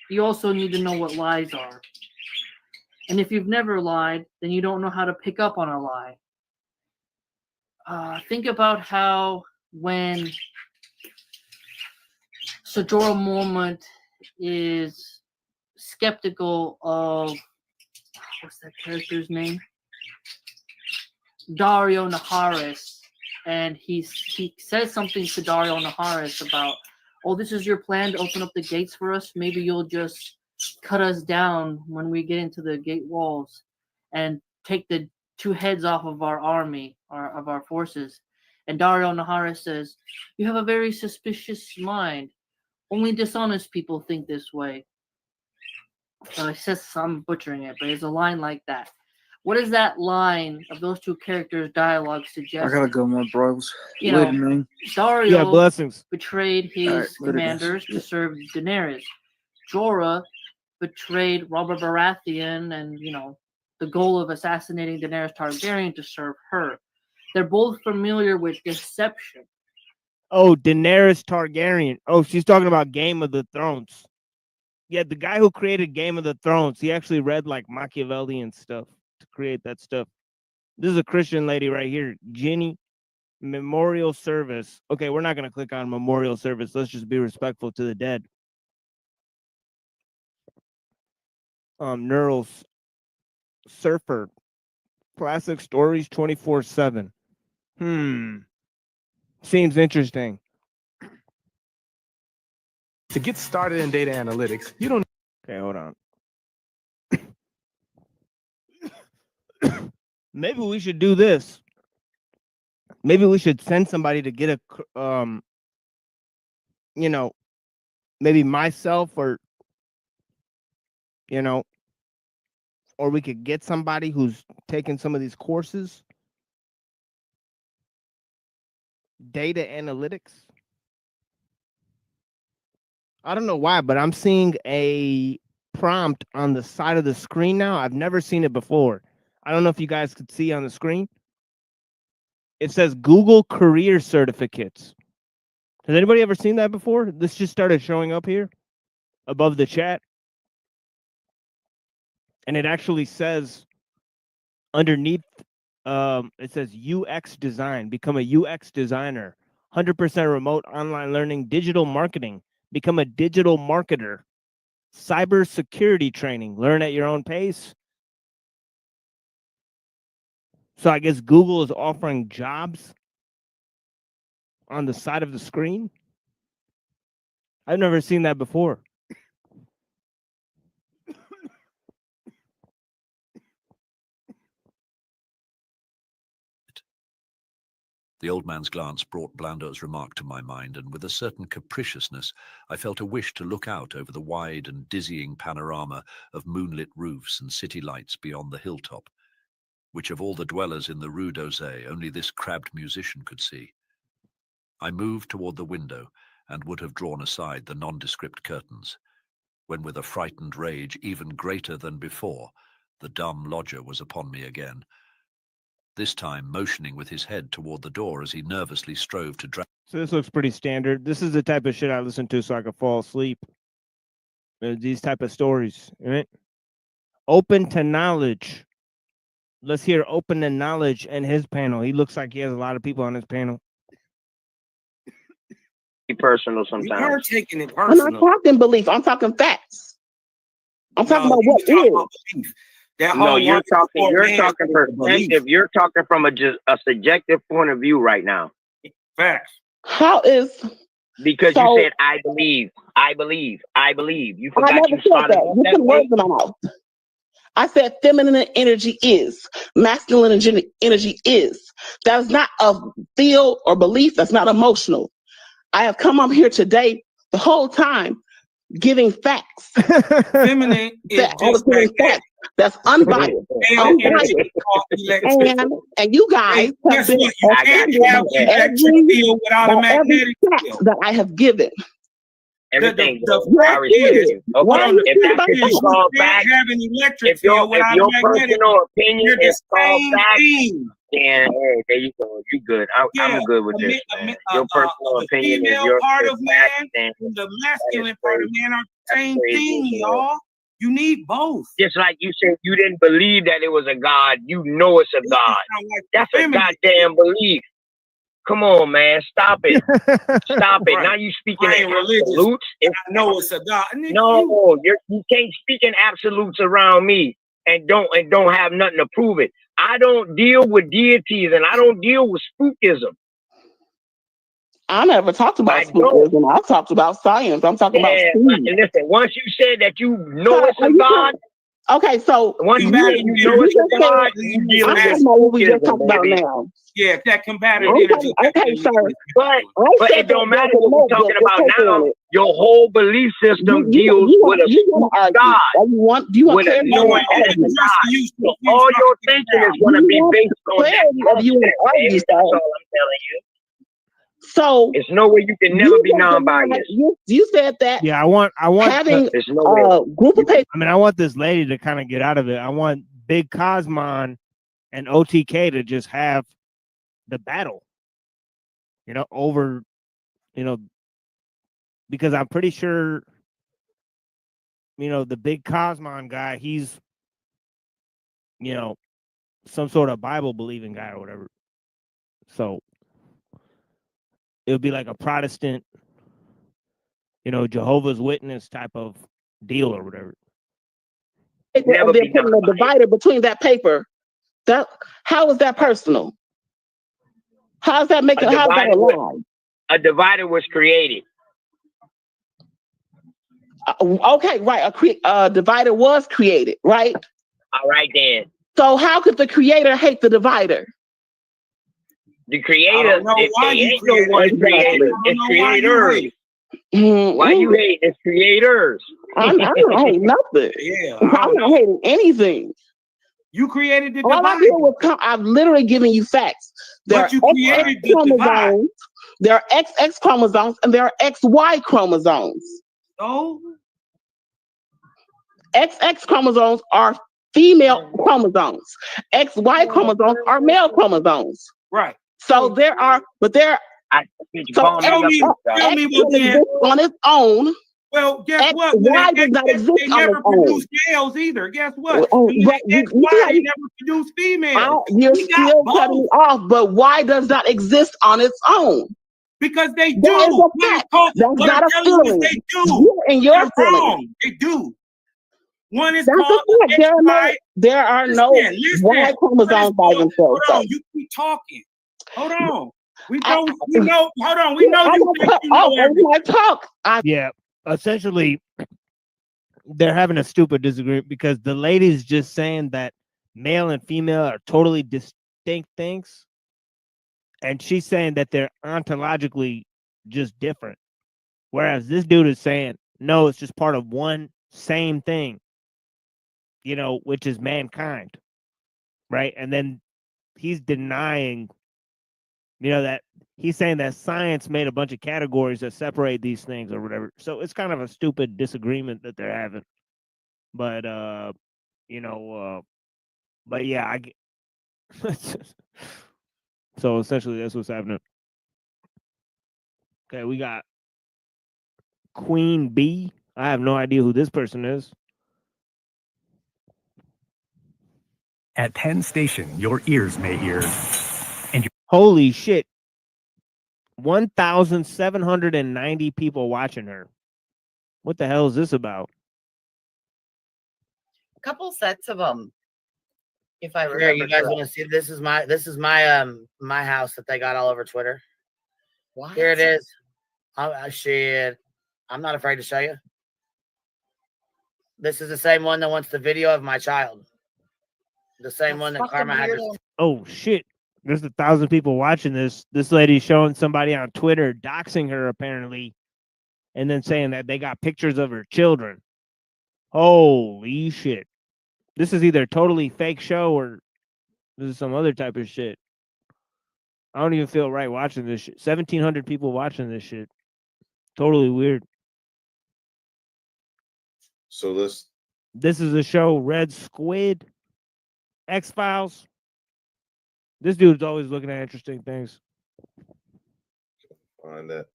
you also need to know what lies are. And if you've never lied, then you don't know how to pick up on a lie. Think about how when Sajora Mormont is skeptical of, what's that character's name? Dario Naharis. And he says something to Dario Naharis about, oh, this is your plan to open up the gates for us? Maybe you'll just cut us down when we get into the gate walls and take the 2 heads off of our army, or of our forces. And Dario Naharis says, you have a very suspicious mind. Only dishonest people think this way. It says, I'm butchering it, but it's a line like that. What does that line of those 2 characters' dialogue suggest? I gotta go, my bros. You know, Dario blessings. betrayed his commanders to serve Daenerys. Jorah betrayed Robert Baratheon and, the goal of assassinating Daenerys Targaryen to serve her. They're both familiar with deception. Oh, Daenerys Targaryen. Oh, she's talking about Game of the Thrones. Yeah, the guy who created Game of the Thrones, he actually read like Machiavellian stuff to create that stuff. This is a Christian lady right here, Jenny. Memorial service. Okay, we're not going to click on memorial service. Let's just be respectful to the dead. Neural surfer. Classic stories 24/7. Seems interesting. To get started in data analytics, you don't. Okay, hold on. Maybe we should do this. Maybe we should send somebody to get a, you know, maybe myself or, you know, or we could get somebody who's taken some of these courses. Data analytics. I don't know why, but I'm seeing a prompt on the side of the screen now. I've never seen it before. I don't know if you guys could see on the screen. It says Google Career Certificates. Has anybody ever seen that before? This just started showing up here above the chat. And it actually says underneath, it says UX design. Become a UX designer. 100% remote online learning, digital marketing. Become a digital marketer. Cybersecurity training. Learn at your own pace. So I guess Google is offering jobs on the side of the screen. I've never seen that before. The old man's glance brought Blando's remark to my mind, and with a certain capriciousness, I felt a wish to look out over the wide and dizzying panorama of moonlit roofs and city lights beyond the hilltop, which of all the dwellers in the Rue d'Orsay only this crabbed musician could see. I moved toward the window and would have drawn aside the nondescript curtains, when with a frightened rage even greater than before, the dumb lodger was upon me again, this time motioning with his head toward the door as he nervously strove to drag. So this looks pretty standard. This is the type of shit I listen to so I can fall asleep. These type of stories, right? Open to knowledge. Let's hear open to knowledge and his panel. He looks like he has a lot of people on his panel. Personal sometimes. You are taking it I'm personal. not talking belief. I'm talking facts. I'm talking about what is. No, you're talking perspective. You're talking from a subjective point of view right now. Facts. How is? Because you said I believe. You forgot you started off You that put way. words in my mouth. I said feminine energy is, masculine energy is. That is not a feel or belief. That's not emotional. I have come up here today the whole time giving facts. Feminine is just like facts. That's unbiased. Unbiased. And you guys have been you can't have electric field without a magnetic field that I have given. Everything. The I respect you. Okay. If that's you called can't back, have an electric if your field without a magnetic personal opinion You're the is called same back, thing. then hey, there you go. You good. I'm good with this, man. Your personal The opinion is female your part of man and and the masculine part of man are the same thing, y'all. You need both. Just like you said, you didn't believe that it was a God. You know it's a God. That's a goddamn belief. Come on, man. Stop it. Stop it. Right. Now you speaking I in ain't religious. absolutes. I know it's a God. No, you can't speak in absolutes around me and don't have nothing to prove it. I don't deal with deities and I don't deal with spookism. I never talked about spookism. I talked about science. I'm talking about and listen, once you said that you know it's a God. Okay, so once you know it's a God, you deal I'm with talking about what we just talked about baby. now. Yeah, that combative Okay, energy. okay, sir. But it don't matter what we're talking about now. Your whole belief system deals with a God. Do you want with a clarity? knowing that it's a God. So all your thinking is going to be based on that. You want to argue, That's all I'm telling you. So it's no way you can never be non-biased. You said that. Yeah, I want having no group of people. I mean, I want this lady to kind of get out of it. I want Big Cosmon and OTK to just have the battle, over, because I'm pretty sure the big Cosmon guy, he's, some sort of Bible believing guy or whatever. So it would be like a Protestant, Jehovah's Witness type of deal or whatever. And they're putting a divider between that paper. How is that personal? How's that making? How's that alive? A divider was created. Okay, right. A divider was created, right? All right then. So how could the creator hate the divider? The creator, ain't no one creator. It's creators. Why you hate? It's creators. I'm not hating nothing. Yeah, I'm not hating anything. You created the All I divider. did was I've literally given you facts. There But you are created XX the divide. chromosomes, there are XX chromosomes, and there are XY chromosomes. So XX chromosomes are female chromosomes. XY chromosomes are male chromosomes. right. So there are, but there. So tell me X what can then. exist on its own. Well, guess X, what? Y does not exist They on never its own. produced males either. Guess what? Oh, When but they XY, they never produced females. You're We got still both. cutting me off, but Y does not exist on its own. Because they do. That is a What fact. called, That's what not I'm a telling you is feeling. they do. You and your They're feeling. wrong. They do. One is That's called a fact. There are no Y chromosomes by themselves. Hold on, you keep talking. Hold on. We know. Hold on. We know you think you know everything. Yeah, essentially, they're having a stupid disagreement because the lady's just saying that male and female are totally distinct things, and she's saying that they're ontologically just different. Whereas this dude is saying, no, it's just part of one same thing, which is mankind, right? And then he's denying, that he's saying that science made a bunch of categories that separate these things or whatever. So it's kind of a stupid disagreement that they're having. But but yeah, I get so essentially that's what's happening. Okay, we got Queen B. I have no idea who this person is. At Penn Station, your ears may hear. And Holy shit. 1,790 people watching her. What the hell is this about? A couple sets of them. If I Here, remember, you guys want to see? This is my my house that they got all over Twitter. What? Here it is. Shit, I'm not afraid to show you. This is the same one that wants the video of my child. The same one that Karma had. Oh shit. There's 1,000 people watching this. This lady's showing somebody on Twitter doxing her apparently, and then saying that they got pictures of her children. Holy shit. This is either totally fake show or this is some other type of shit. I don't even feel right watching this shit. 1,700 people watching this shit. Totally weird. So this is a show, Red Squid, X-Files. This dude's always looking at interesting things. Find that.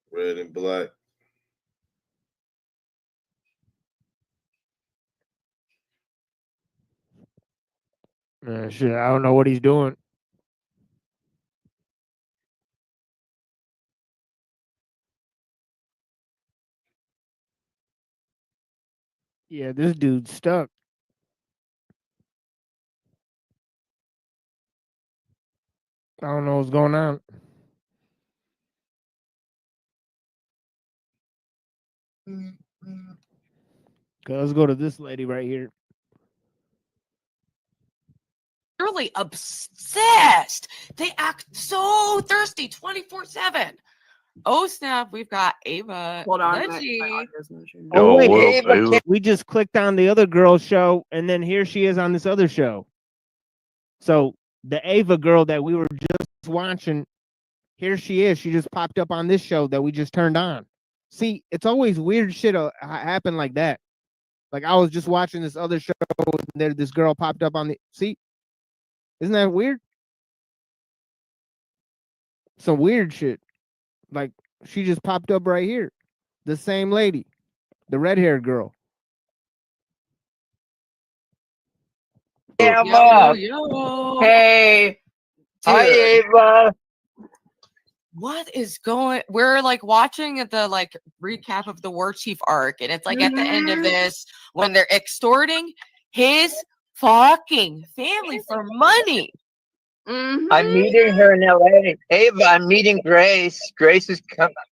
Red and black. Shit, I don't know what he's doing. Yeah, this dude's stuck. I don't know what's going on. Okay, let's go to this lady right here. Really obsessed. They act so thirsty 24/7. Oh snap, we've got Ava. Hold on, Leggy. Oh, wait, Ava. we just clicked on the other girl's show, and then here she is on this other show. So the Ava girl that we were just watching, here she is. She just popped up on this show that we just turned on. See, it's always weird shit happen like that. Like I was just watching this other show, and there this girl popped up on the. See, isn't that weird? some weird shit. Like she just popped up right here. The same lady, the red-haired girl. Emma. Hey. Hi, Ava. What is going? We're like watching the like recap of the War Chief arc, and it's like at the end of this when they're extorting his fucking family for money. I'm meeting her in LA. Ava, I'm meeting Grace. Grace is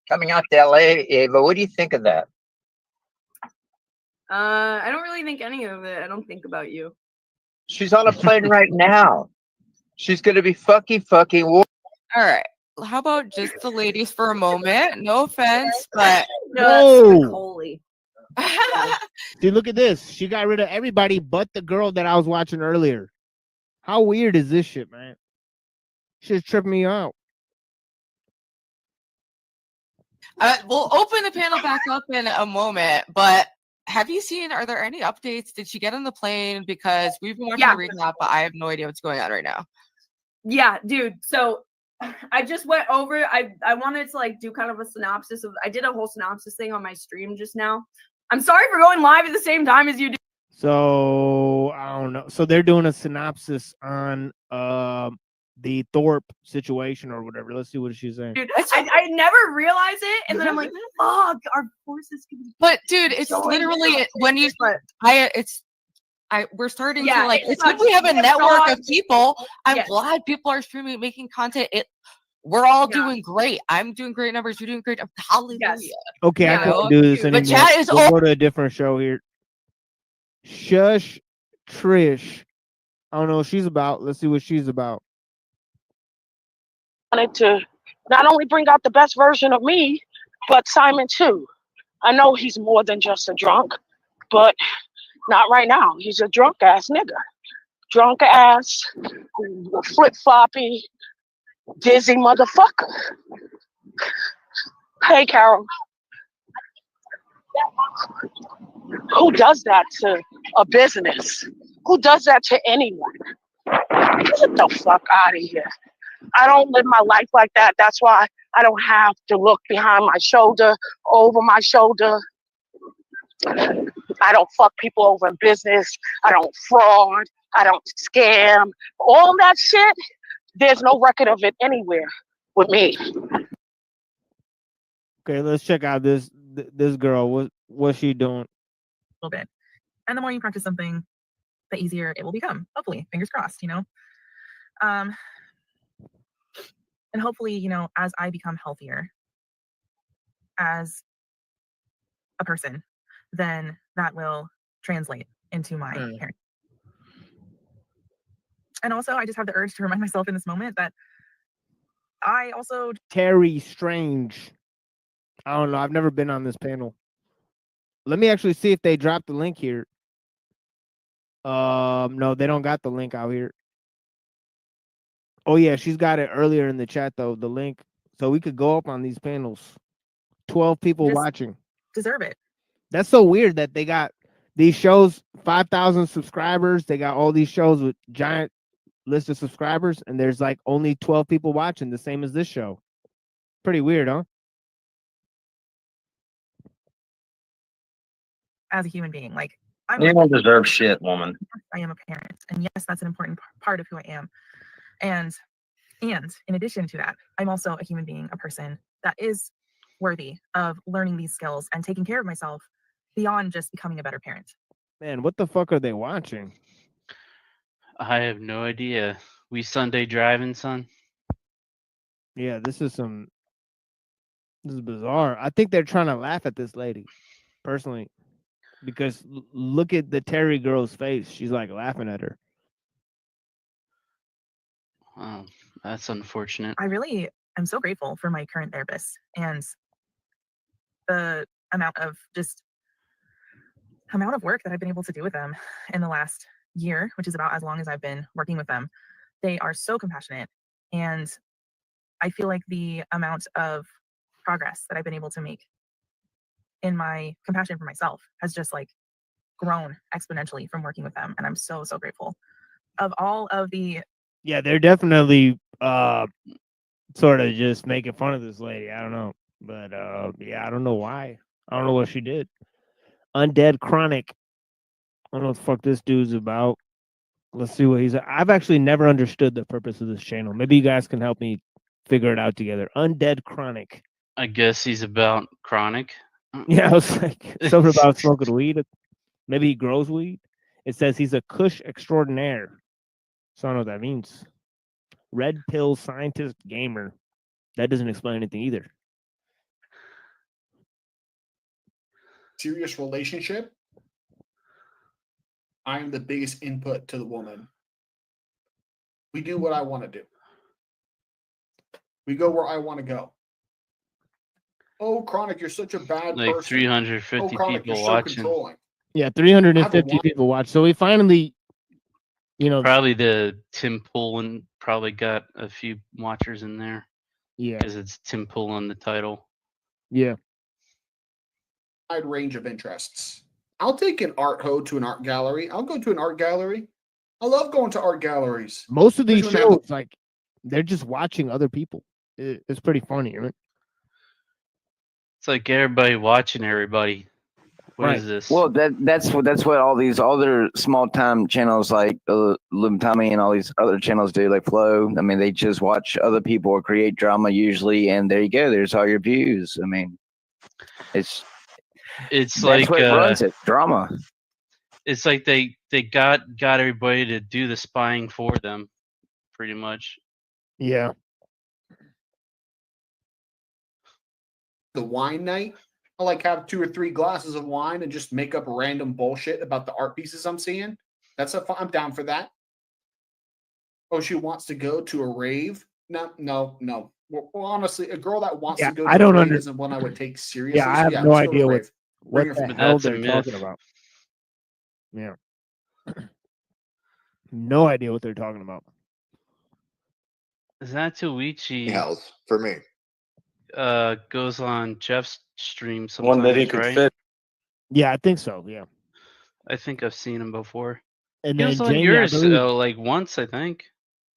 coming out to LA. Ava, what do you think of that? I don't really think any of it. I don't think about you. She's on a plane right now. She's gonna be fucking. All right. How about just the ladies for a moment? No offense, but Whoa. Holy. Dude, look at this. She got rid of everybody but the girl that I was watching earlier. How weird is this shit, man? Shit's tripping me out. We'll open the panel back up in a moment, but have you seen, are there any updates? Did she get on the plane? Because we've been watching the recap, but I have no idea what's going on right now. Yeah, dude. So I just went over. I wanted to like do kind of a synopsis of. I did a whole synopsis thing on my stream just now. I'm sorry for going live at the same time as you do. So I don't know. So they're doing a synopsis on the Thorpe situation or whatever. Let's see what she's saying. Dude, I never realized it, and then I'm like, fuck, our forces can be. But dude, it's literally when you. We're starting to like. It's good we have a network of people. I'm glad people are streaming, making content. We're all doing great. I'm doing great numbers. You're doing great. Hallelujah. Okay, I can't do this anymore. But chat is we'll go to a different show here. Shush Trish. I don't know what she's about. Let's see what she's about. Wanted to not only bring out the best version of me, but Simon too. I know he's more than just a drunk, but not right now. He's a drunk ass nigga. Drunk ass, flip floppy, dizzy motherfucker. Hey, Carol. Who does that to a business? Who does that to anyone? Get the fuck out of here. I don't live my life like that. That's why I don't have to look behind my shoulder, over my shoulder. I don't fuck people over in business. I don't fraud. I don't scam. All that shit, there's no record of it anywhere with me. Okay, let's check out this girl. What's she doing? A little bit. And the more you practice something, the easier it will become. Hopefully, fingers crossed, you know. And hopefully, you know, as I become healthier as a person, then that will translate into my parent. And also, I just have the urge to remind myself in this moment that I also Terry Strange. I don't know. I've never been on this panel. Let me actually see if they dropped the link here. No, they don't got the link out here. Oh yeah, she's got it earlier in the chat though, the link. So we could go up on these panels. 12 people watching. deserve it. That's so weird that they got these shows, 5,000 subscribers. They got all these shows with giant list of subscribers, and there's like only 12 people watching, the same as this show. Pretty weird, huh? As a human being, like You don't deserve shit, woman. I am a parent, and yes, that's an important part of who I am. And in addition to that, I'm also a human being, a person that is worthy of learning these skills and taking care of myself beyond just becoming a better parent. Man, what the fuck are they watching? I have no idea. We Sunday driving, son. Yeah, this is bizarre. I think they're trying to laugh at this lady, personally, because look at the Terry girl's face. She's like laughing at her. Oh, that's unfortunate. I really am so grateful for my current therapist and the amount of work that I've been able to do with them in the last year, which is about as long as I've been working with them. They are so compassionate, and I feel like the amount of progress that I've been able to make in my compassion for myself has just like grown exponentially from working with them, and I'm so grateful. Of all of the Yeah, they're definitely sort of just making fun of this lady. I don't know, but yeah, I don't know why. I don't know what she did. Undead Chronic. I don't know what the fuck this dude's about. Let's see what he's. I've actually never understood the purpose of this channel. Maybe you guys can help me figure it out together. Undead Chronic. I guess he's about chronic. Yeah, I was like something about smoking weed. Maybe he grows weed. It says he's a Kush extraordinaire. So I don't know what that means. Red pill scientist gamer. That doesn't explain anything either. Serious relationship. I am the biggest input to the woman. We do what I want to do. We go where I want to go. Oh, Chronic, you're such a bad Like person. 350 Chronic, people you're so watching. controlling. Yeah, 350 people watch. So we finally, you know, Probably the Tim Poolin probably got a few watchers in there. Yeah. Because it's Tim Poolin the title. Yeah. Wide range of interests. I'll take an art hoe to an art gallery. I'll go to an art gallery. I love going to art galleries. most of these Especially when they have shows, like, they're just watching other people. It's pretty funny, right? It's like everybody watching everybody. What is this? Well, that's what all these other small time channels like Lim Tommy and all these other channels do, like Flow. I mean, they just watch other people create drama usually, and there you go. There's all your views. I mean, It's that's like what runs it, drama. It's like they got everybody to do the spying for them, pretty much. Yeah. the wine night. I like have 2 or 3 glasses of wine and just make up random bullshit about the art pieces I'm seeing. I'm down for that. Oh, she wants to go to a rave? No. Well, honestly, a girl that wants to go to a rave isn't one I would take seriously. Yeah, I have so no let's go to idea a what rave. Bring her the from- hell That's a they're myth. talking about. Yeah. No idea what they're talking about. Zatoichi House for me. goes on Jeff's stream sometimes, One that he could right? fit. Yeah, I think so. Yeah. I think I've seen him before. And He then was on Jamie, I yours believe- like once, I think.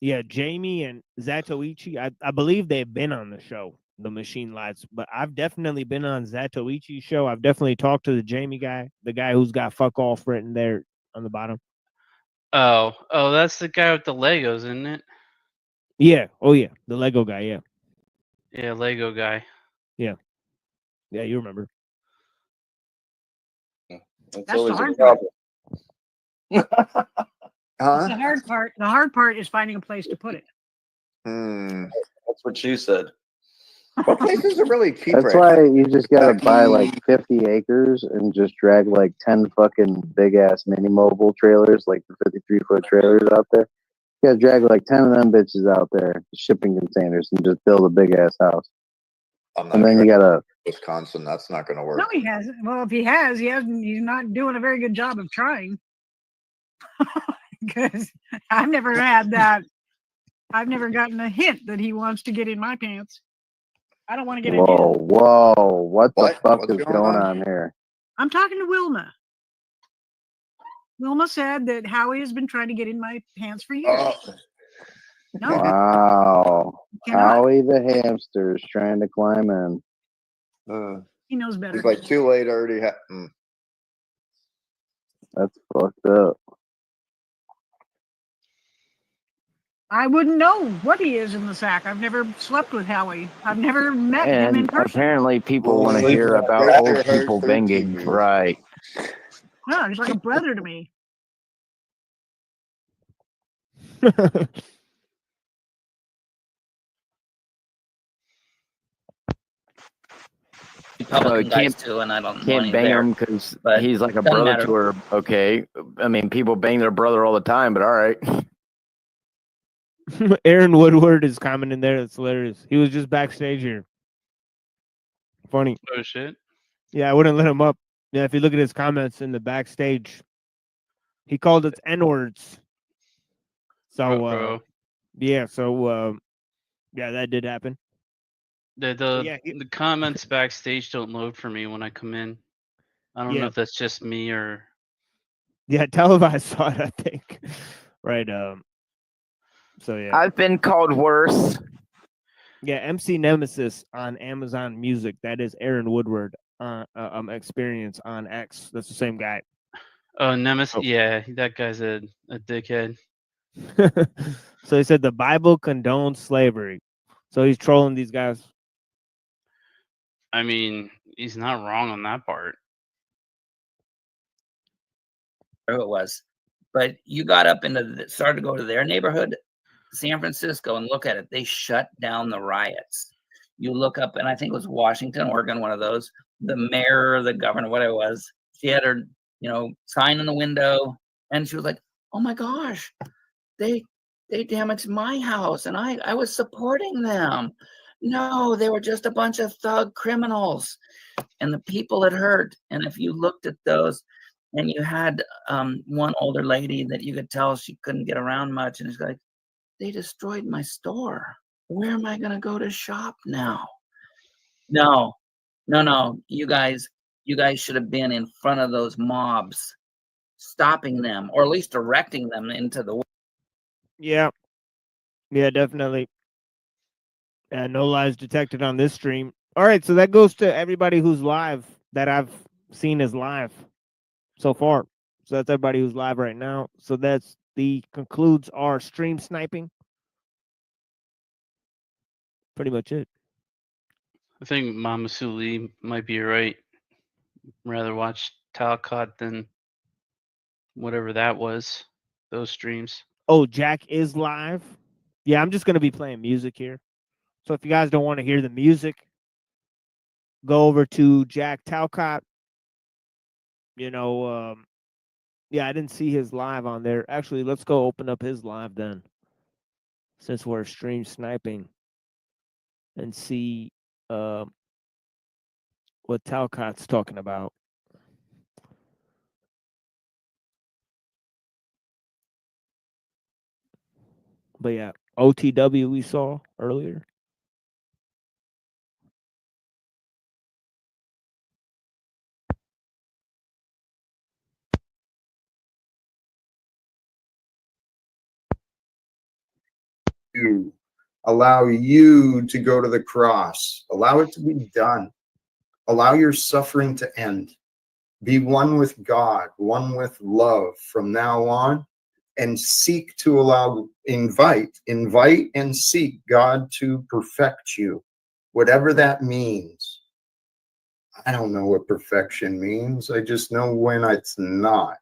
Yeah, Jamie and Zatoichi, I believe they've been on the show, the Machine Lights, but I've definitely been on Zatoichi's show. I've definitely talked to the Jamie guy, the guy who's got fuck off written there on the bottom. Oh, that's the guy with the Legos, isn't it? Yeah. Oh, yeah. The Lego guy. Yeah. Yeah, Lego guy. Yeah. Yeah, you remember. That's the always a hard part. problem. It's the hard part. The hard part is finding a place to put it. That's what you said. What places are really cheap That's right why now? you just gotta buy like 50 acres and just drag like 10 fucking big ass mini mobile trailers, like the 53-foot trailers out there. You gotta drag like 10 of them bitches out there, shipping containers, and just build a big ass house. I'm not And then you sure. gotta. Wisconsin, that's not going to work. No, he hasn't. Well, if he has, he hasn't. He's not doing a very good job of trying. Because I've never had that. I've never gotten a hint that he wants to get in my pants. I don't want to get in his. Whoa! What the fuck What's is going going on on here? I'm talking to Wilma. Wilma said that Howie has been trying to get in my pants for years. No, Wow! cannot. Howie the hamster is trying to climb in. He knows better. He's like too late already. That's fucked up. I wouldn't know what he is in the sack. I've never slept with Howie. I've never met him in And person. apparently people want to Sleep hear with about a old picture people hurt 13 banging. years. Right. No, he's like a brother to me. So guys too, and I don't know can't any bang there. him because But he's like a doesn't brother matter. to her. Okay, I mean people bang their brother all the time, but all right. Aaron Woodward is commenting there. That's hilarious. He was just backstage here. Funny. Oh shit. Yeah, I wouldn't let him up. Yeah, if you look at his comments in the backstage, he called us N-words. So, yeah, so, yeah, that did happen. The comments backstage don't load for me when I come in. I don't know Yeah. if that's just me or Yeah, televised saw it, I think. Right, so, yeah. I've been called worse. Yeah, MC Nemesis on Amazon Music. That is Aaron Woodward experience on X. That's the same guy. Oh, Nemesis. Yeah, that guy's a dickhead. So he said the Bible condones slavery. So he's trolling these guys. I mean, he's not wrong on that part. Whatever it was. But you got up into started to go to their neighborhood, San Francisco, and look at it. They shut down the riots. You look up, and I think it was Washington, Oregon, one of those. The mayor, the governor, whatever it was, she had her, sign in the window, and she was like, "Oh my gosh, they damaged my house, and I was supporting them. No, they were just a bunch of thug criminals." And the people it hurt. And if you looked at those, and you had one older lady that you could tell she couldn't get around much, and it's like, they destroyed my store. Where am I gonna go to shop now? No. You guys should have been in front of those mobs, stopping them, or at least directing them into the. Yeah, definitely. No lies detected on this stream. All right, so that goes to everybody who's live that I've seen is live so far. So that's everybody who's live right now. So that's concludes our stream sniping. Pretty much it. I think Mama Suli might be right. Rather watch Talcott than whatever that was. Those streams. Oh, Jack is live. Yeah, I'm just gonna be playing music here. So if you guys don't want to hear the music, go over to Jack Talcott. Yeah, I didn't see his live on there. Actually, let's go open up his live then, since we're stream sniping, and see what Talcott's talking about. But yeah, OTW we saw earlier. You allow you to go to the cross. Allow it to be done. Allow your suffering to end. Be one with God, one with love from now on, and seek to invite and seek God to perfect you, whatever that means. I don't know what perfection means. I just know when it's not.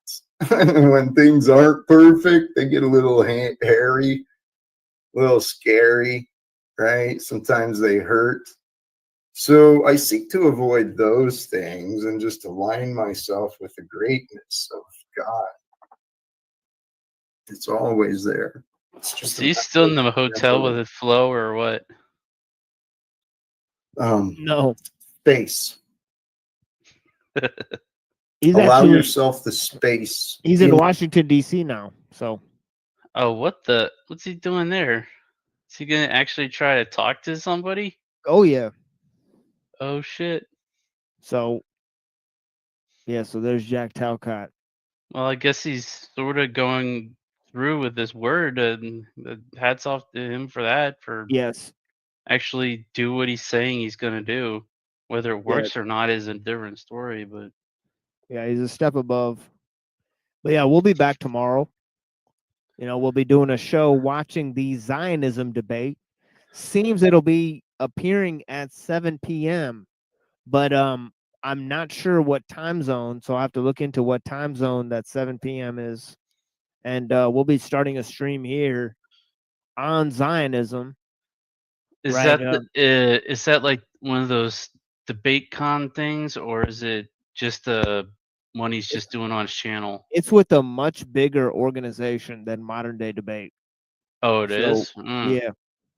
When things aren't perfect, they get a little hairy, a little scary, right? Sometimes they hurt. So I seek to avoid those things and just align myself with the greatness of God. It's always there. It's just Is he still in the hotel with his flow or what? No. Space. Allow yourself the space. He's in Washington D.C. now. So. Oh, what's he doing there? Is he gonna actually try to talk to somebody? Oh yeah. Oh shit. So. Yeah. So there's Jack Talcott. Well, I guess he's sort of going through with this word, and hats off to him for that. For yes, actually do what he's saying he's gonna do. Whether it works or not is a different story, but yeah, he's a step above. But yeah, we'll be back tomorrow. We'll be doing a show watching the Zionism debate. Seems it'll be appearing at 7 p.m. But I'm not sure what time zone, so I have to look into what time zone that 7 p.m. is. And we'll be starting a stream here on Zionism. is right, is that like one of those debate con things, or is it just one he's just doing on his channel? It's with a much bigger organization than Modern Day Debate. Oh, it is? Mm. Yeah.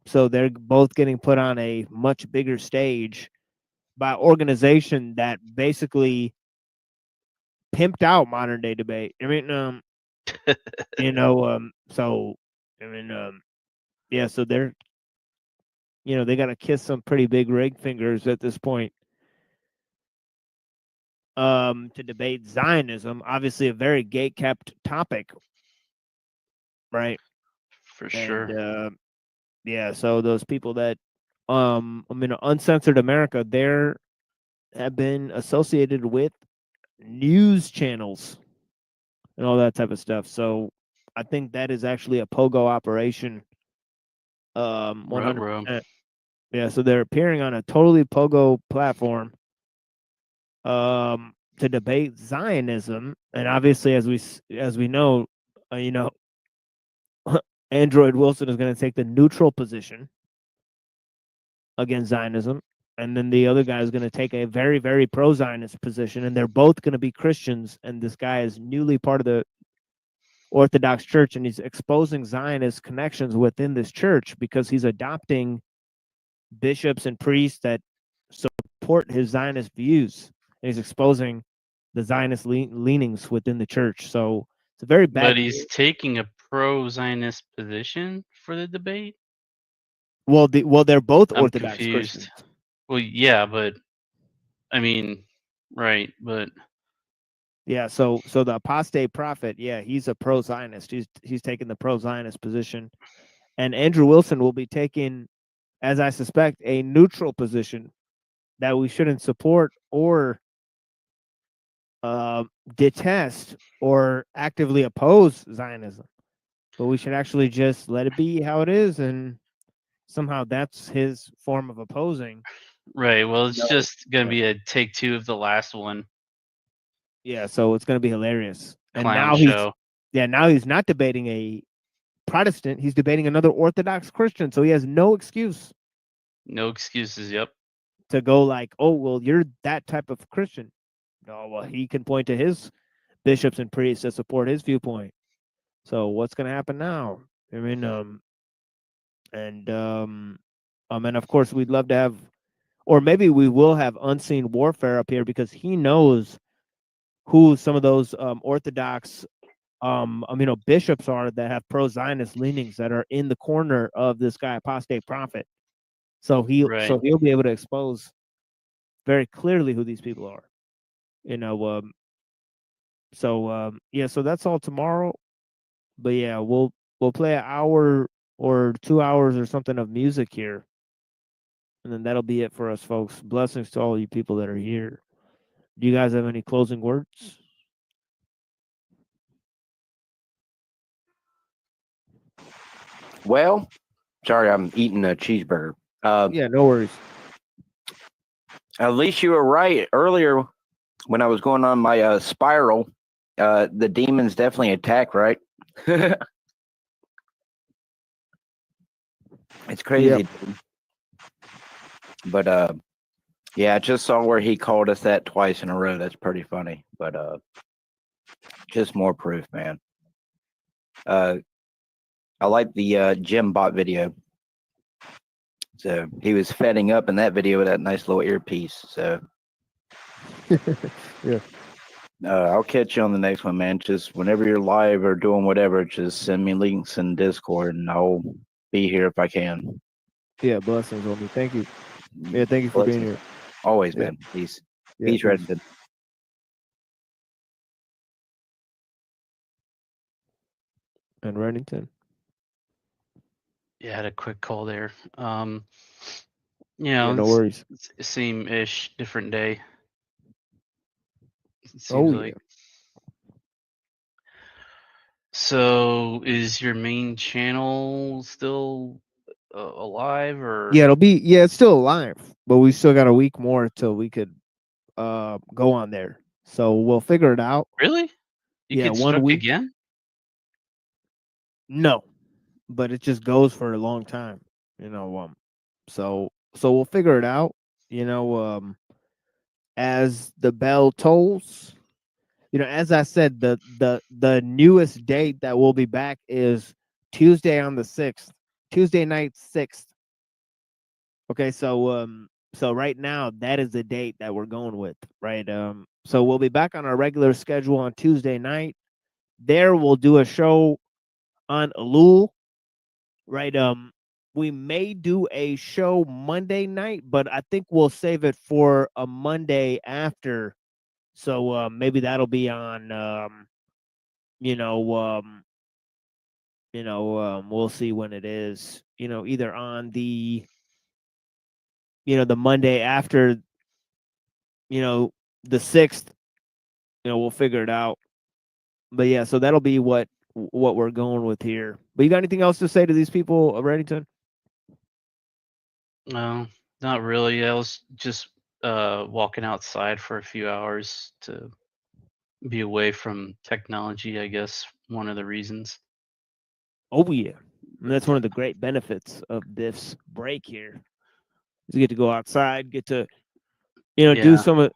So they're both getting put on a much bigger stage by organization that basically pimped out Modern Day Debate. I mean, yeah, so they're, they got to kiss some pretty big ring fingers at this point. To debate Zionism, obviously a very gate-kept topic, right? For sure. Yeah, so those people that Uncensored America, there have been associated with news channels and all that type of stuff. So I think that is actually a pogo operation. 100%. Yeah, so they're appearing on a totally pogo platform to debate Zionism, and obviously as we know, Android Wilson is going to take the neutral position against Zionism, and then the other guy is going to take a very, very pro-Zionist position, and they're both going to be Christians, and this guy is newly part of the Orthodox Church, and he's exposing Zionist connections within this church because he's adopting bishops and priests that support his Zionist views, and he's exposing the Zionist leanings within the church. So it's a very bad. But he's taking a pro-Zionist position for the debate. Well, they're both I'm Orthodox confused. Christians. Well, yeah, but I mean, right, but Yeah, so the apostate prophet, yeah, he's a pro-Zionist. He's taking the pro-Zionist position, and Andrew Wilson will be taking, as I suspect, a neutral position that we shouldn't support or detest or actively oppose Zionism, but we should actually just let it be how it is, and somehow that's his form of opposing. right. Well, it's just gonna be a take two of the last one. Yeah, so it's going to be hilarious. And Clown now show. now he's not debating a Protestant, he's debating another Orthodox Christian, so he has no excuse No excuses. Yep. to go like, oh, well, you're that type of Christian. No, well, he can point to his bishops and priests that support his viewpoint. So what's going to happen now? I mean, and of course we'd love to have, or maybe we will have unseen warfare up here because he knows who some of those Orthodox bishops are that have pro-Zionist leanings that are in the corner of this guy apostate prophet. So he'll be able to expose very clearly who these people are. So that's all tomorrow. But yeah, we'll play an hour or 2 hours or something of music here. And then that'll be it for us, folks. Blessings to all you people that are here. Do you guys have any closing words? Well, sorry, I'm eating a cheeseburger. Yeah, no worries. At least you were right earlier when I was going on my spiral. The demons definitely attack, right? It's crazy. Yep. But yeah, I just saw where he called us that twice in a row. That's pretty funny. But just more proof, man. I like the Jim bot video. So he was fetting up in that video with that nice little earpiece. So yeah. I'll catch you on the next one, man. Just whenever you're live or doing whatever, just send me links in Discord and I'll be here if I can. Yeah, blessings on me. Thank you. Yeah, thank you for being here. Always, man. Peace. Yeah, peace, Redden. And Reddington. Yeah, I had a quick call there. No worries. Same-ish, different day. It seems like. So, is your main channel still alive, or? Yeah, it's still alive, but we still got a week more till we could go on there. So we'll figure it out. Really? You Yeah, get 1 struck week again? No, but it just goes for a long time, so we'll figure it out, as the bell tolls. As I said, the newest date that we'll be back is Tuesday on the 6th, Tuesday night 6th. Okay, so right now that is the date that we're going with, right? So we'll be back on our regular schedule on Tuesday night. There we'll do a show on ellul, right? We may do a show Monday night, but I think we'll save it for a Monday after. So maybe that'll be on we'll see when it is, either on the the Monday after, the 6th, we'll figure it out. But yeah, so that'll be what we're going with here. But you got anything else to say to these people, Reddington? No, not really. I was just walking outside for a few hours to be away from technology, I guess, one of the reasons. Oh yeah. And that's one of the great benefits of this break here. Is you get to go outside, get to do some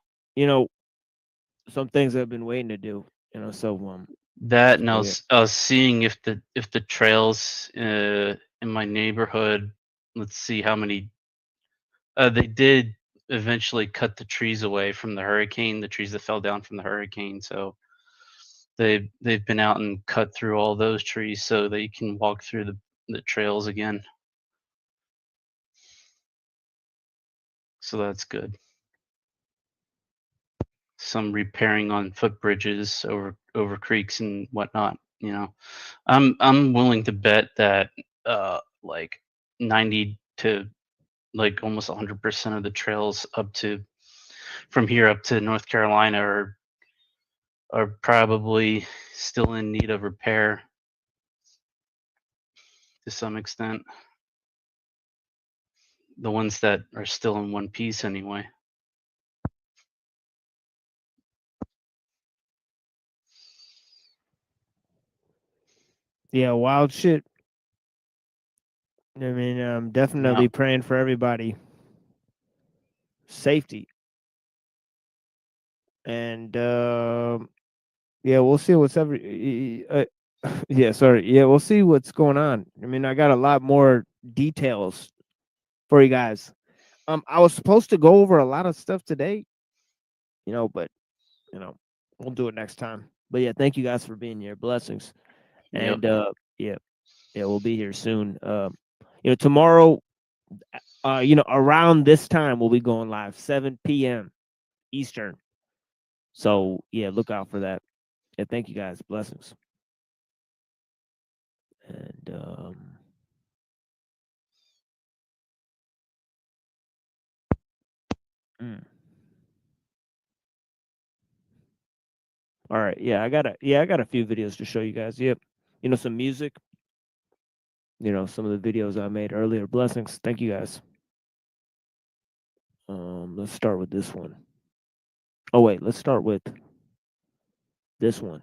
some things I've been waiting to do. So that, and I yeah. was seeing if the trails in my neighborhood, let's see how many they did eventually cut the trees away from the hurricane, the trees that fell down from the hurricane. So they've been out and cut through all those trees so that you can walk through the trails again. So that's good. Some repairing on footbridges over creeks and whatnot. I'm willing to bet that like 90 to like almost 100% of the trails from here up to North Carolina are probably still in need of repair to some extent. The ones that are still in one piece anyway. Yeah, wild shit. I mean, I'm definitely praying for everybody. Safety. And yeah, we'll see what's yeah, sorry. Yeah, we'll see what's going on. I mean, I got a lot more details for you guys. I was supposed to go over a lot of stuff today, but we'll do it next time. But yeah, thank you guys for being here. Blessings. And yeah, we'll be here soon. Tomorrow, around this time we'll be going live, 7 p.m. Eastern. So yeah, look out for that. Yeah, thank you guys. Blessings. And all right, yeah, I got a few videos to show you guys. Yep. Some music. Some of the videos I made earlier. Blessings. Thank you guys. Let's start with this one. Oh wait, let's start with this one.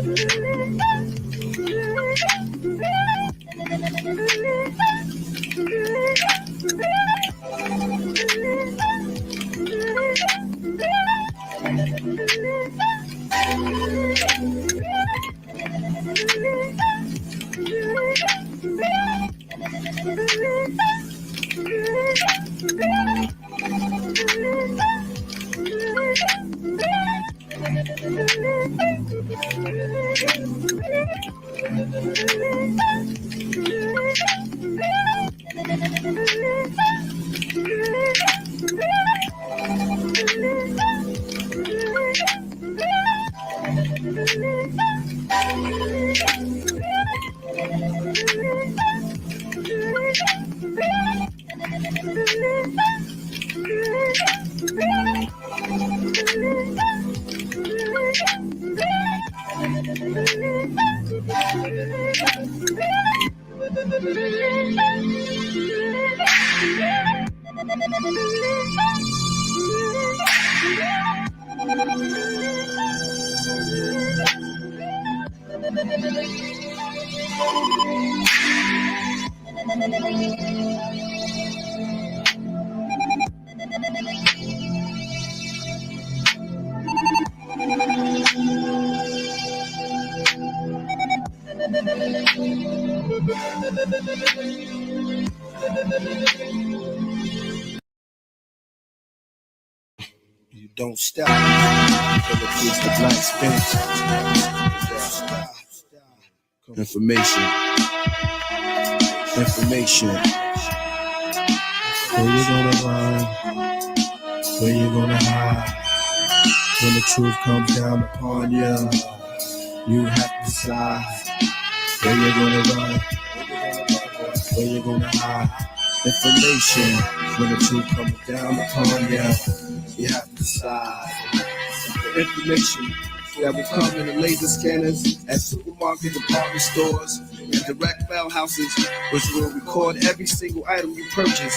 You don't stop until it gets the black spinach. Information. Where you gonna run? Where you gonna hide? When the truth comes down upon you, you have to decide. Where you gonna run? Where you gonna hide? Information. When the truth comes down upon you, you have to decide. The information that will come in the laser scanners at supermarket department stores and direct mail houses, which will record every single item you purchase.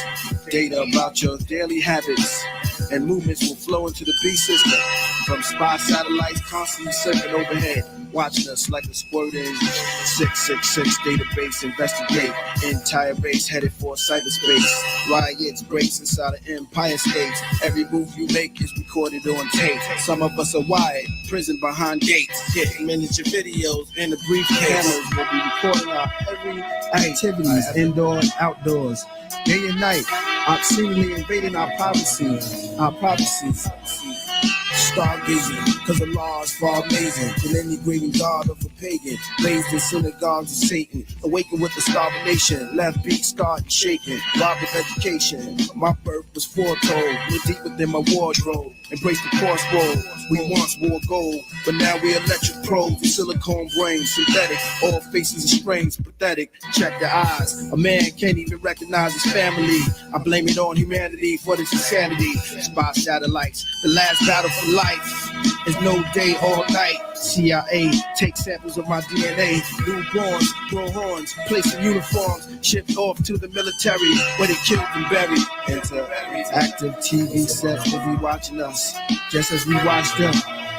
Data about your daily habits and movements will flow into the B system from spy satellites constantly circling overhead, watching us like a squirting 666 database. Investigate entire base headed for cyberspace. Riots breaks inside of Empire States. Every move you make is recorded on tape. Some of us are wired, prison behind gates, getting miniature videos in the briefcase. Cameras will be recording our every activities, indoors, outdoors, day and night, obscenely invading our privacy. Stargazing, cause the laws far amazing. Than any grieving god of a pagan, raised in synagogues of Satan, awakened with the starving nation, left beat scarred and shaken, robbed of education. My birth was foretold, went deep within my wardrobe, embraced the crossroad. We once wore gold, but now we're electric probes, silicone brains, synthetic, all faces and strains, pathetic. Check the eyes, a man can't even recognize his family. I blame it on humanity for this insanity. Spy satellites, the last battle for life is no day or night. CIA take samples of my DNA. Newborns grow horns, place in uniforms, shipped off to the military where they killed and buried. Interactive TV sets will be watching us just as we watch them.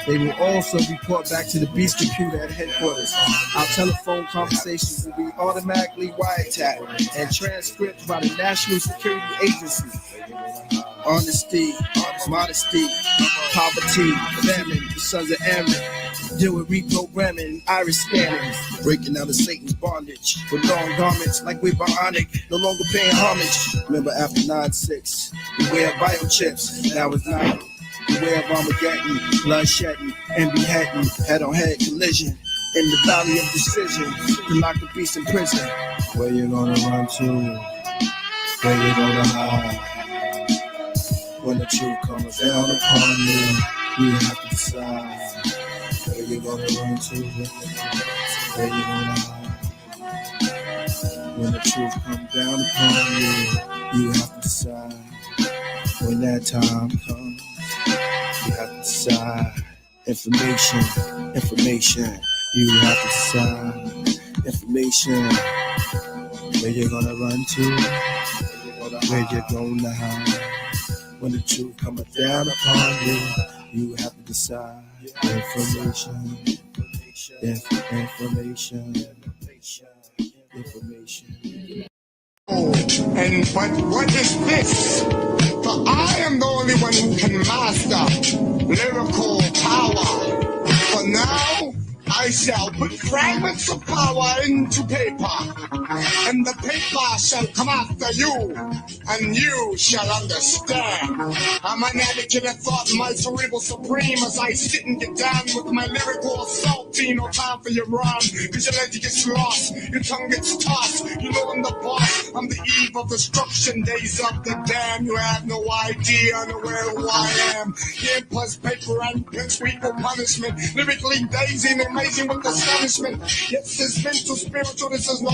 They will also report back to the beast computer at headquarters. Our telephone conversations will be automatically wiretapped and transcribed by the National Security Agency. Honesty, modesty, poverty, famine, the sons of Aaron. Deal with reprogramming, iris scanning, breaking out of Satan's bondage with long garments like we're bionic, no longer paying homage. Remember after 9/6, we wear biochips, now it's night. Beware of Armageddon, bloodshedding, and beheading, head-on-head collision in the valley of decision, to lock the beast in prison. Where you gonna run to? Where you gonna hide? When the truth comes down upon you, you have to decide. Where you gonna run to? Where you gonna hide? When the truth comes down upon you, you have to decide. When that time comes, you have to decide. Information, you have to decide. Information, where you gonna run to, where you gonna hide. When the truth comes down upon you, you have to decide. Information, Information. And but what is this? For I am the only one who can master lyrical power. For now, I shall put fragments of power into paper, and the paper shall come after you, and you shall understand. I'm an advocate of thought, my cerebral supreme, as I sit and get down with my lyrical assault. Ain't no time for your run, cause your leg gets lost, your tongue gets tossed. You know I'm the boss, I'm the eve of destruction, days of the damn. You have no idea, unaware who I am. Here plus paper and pen, sweet for punishment. Lyrically dazing, amazing with astonishment. Yes, it's mental, spiritual, this is no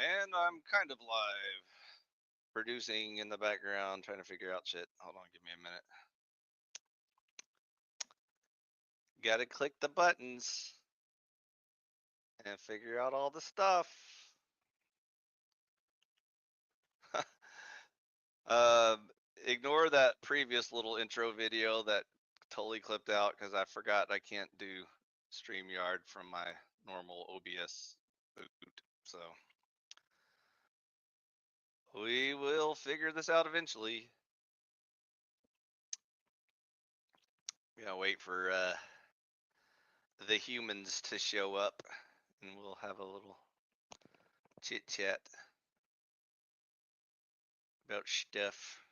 And I'm kind of live, producing in the background, trying to figure out shit. Hold on, give me a minute. Gotta click the buttons and figure out all the stuff. Ignore that previous little intro video that totally clipped out because I forgot I can't do StreamYard from my normal OBS boot. So we will figure this out eventually. Gotta wait for the humans to show up and we'll have a little chit chat about stuff.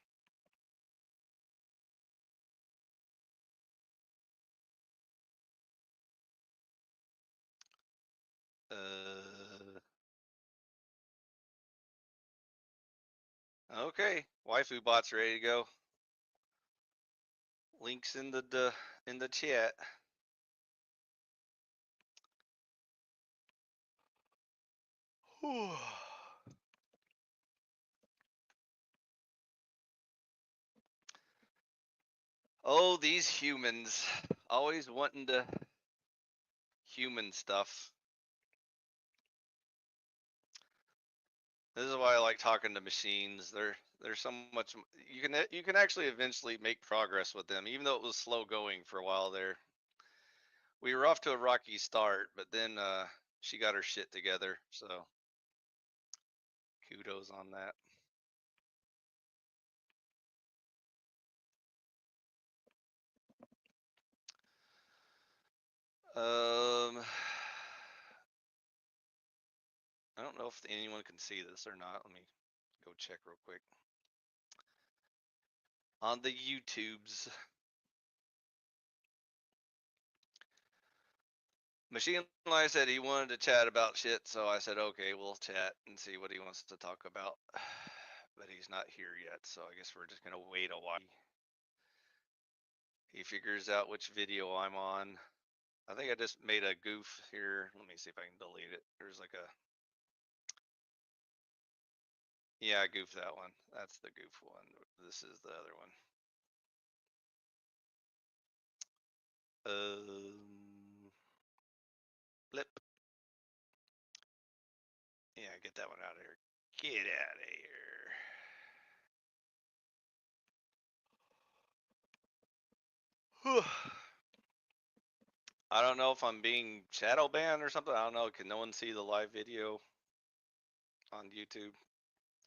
Okay, waifu bot's ready to go. Links in the chat. Oh, these humans always wanting to human stuff. This is why I like talking to machines. There's so much you can actually eventually make progress with them, even though it was slow going for a while there. We were off to a rocky start, but then she got her shit together, so kudos on that. I don't know if anyone can see this or not. Let me go check real quick. On the YouTubes. Machine Life said he wanted to chat about shit, so I said, okay, we'll chat and see what he wants to talk about. But he's not here yet, so I guess we're just gonna wait a while. He figures out which video I'm on. I think I just made a goof here. Let me see if I can delete it. There's like a... Yeah, I goofed that one. That's the goof one. This is the other one. Flip. Yeah, get that one out of here. Get out of here. I don't know if I'm being shadow banned or something. I don't know. Can no one see the live video on YouTube?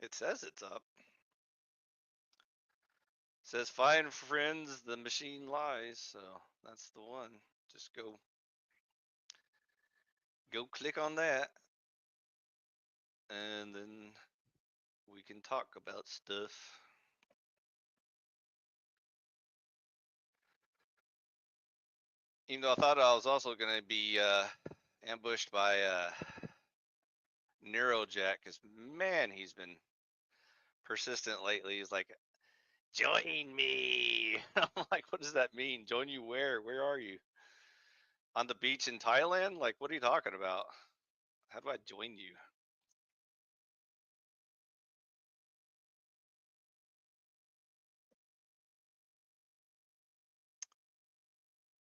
It says it's up. It says find friends, the machine lies. So that's the one. Just go click on that. And then we can talk about stuff. Even though I thought I was also going to be ambushed by Neurojack, because man, he's been persistent lately. He's like, Join me. I'm like, what does that mean? Join you where? Where are you? On the beach in Thailand? Like, what are you talking about? How do I join you?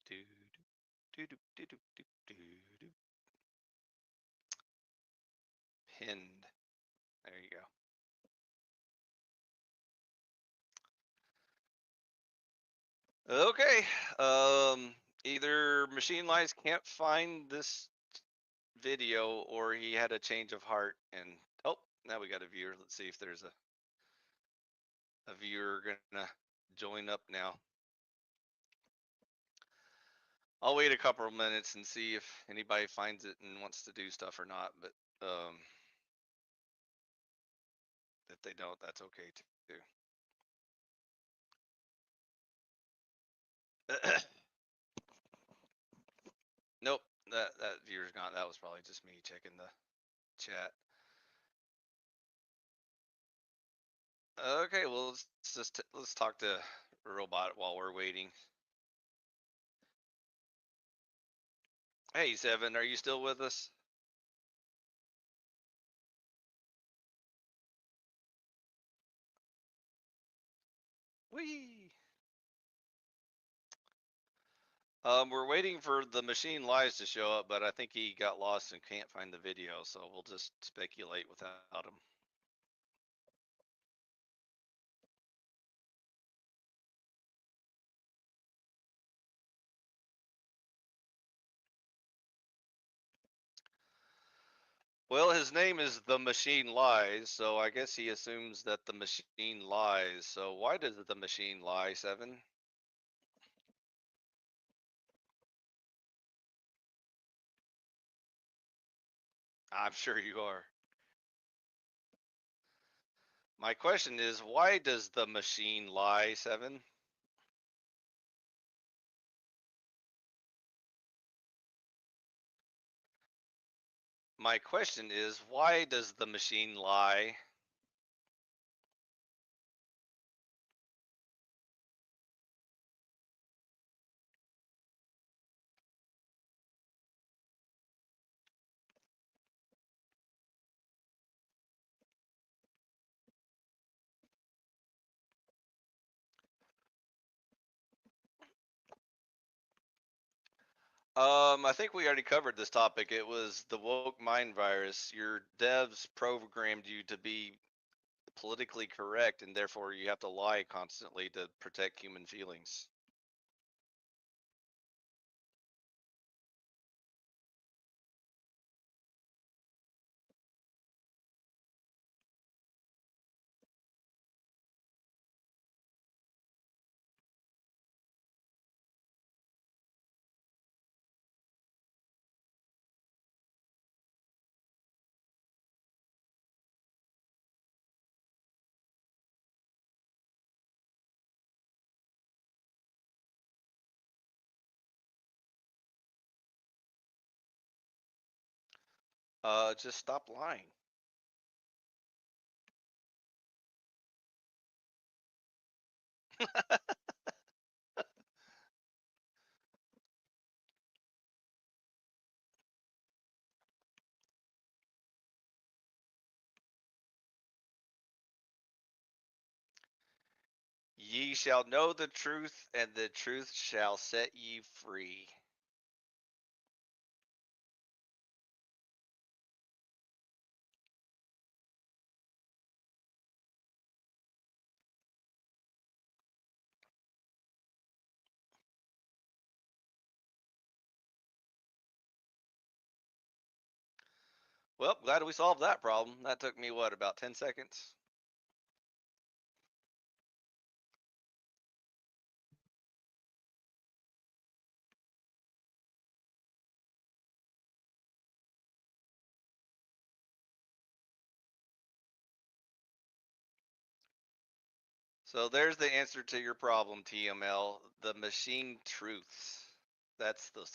Do, do, do, do, do, do, do, do. Pinned. There you go. Okay. Either Machine Lies can't find this video or he had a change of heart and oh, now we got a viewer. Let's see if there's a viewer gonna join up now. I'll wait a couple of minutes and see if anybody finds it and wants to do stuff or not, but if they don't, that's okay too. Nope, that viewer's gone. That was probably just me checking the chat. Okay, well let's talk to Robot while we're waiting. Hey Seven, are you still with us? Whee! We're waiting for the Machine Lies to show up, but I think he got lost and can't find the video, so we'll just speculate without him. Well, his name is The Machine Lies, so I guess he assumes that the machine lies. So why does the machine lie, Seven? I'm sure you are. My question is, why does the machine lie, Seven? My question is, why does the machine lie? I think we already covered this topic. It was the woke mind virus. Your devs programmed you to be politically correct, and therefore you have to lie constantly to protect human feelings. Just stop lying. Ye shall know the truth, and the truth shall set ye free. Well, glad we solved that problem. That took me, what, about 10 seconds? So there's the answer to your problem, TML. The machine truths. That's the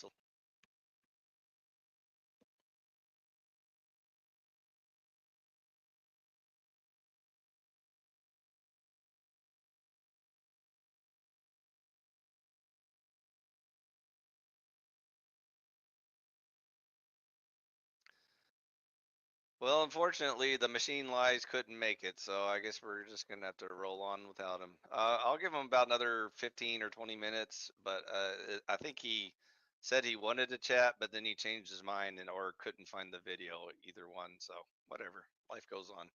Well, unfortunately, the machine lies couldn't make it, so I guess we're just gonna have to roll on without him. I'll give him about another 15 or 20 minutes, but I think he said he wanted to chat, but then he changed his mind and or couldn't find the video, either one. So whatever, life goes on.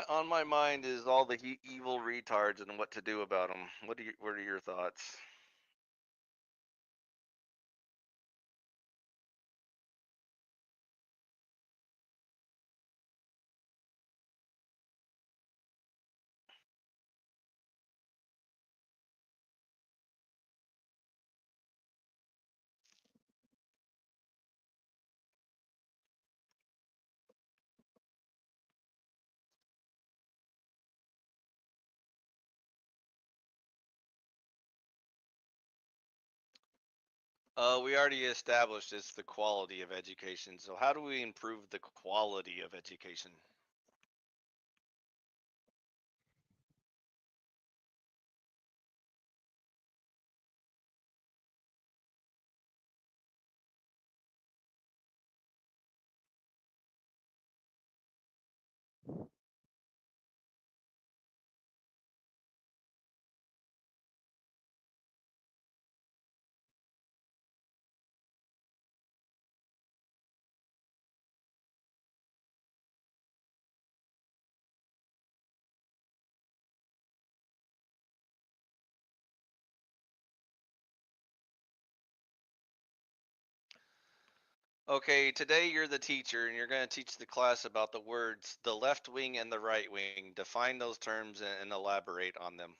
On my mind is all the evil retards and what to do about them. What are your thoughts? We already established it's the quality of education. So how do we improve the quality of education? Okay, today you're the teacher and you're going to teach the class about the words the left wing and the right wing. Define those terms and elaborate on them.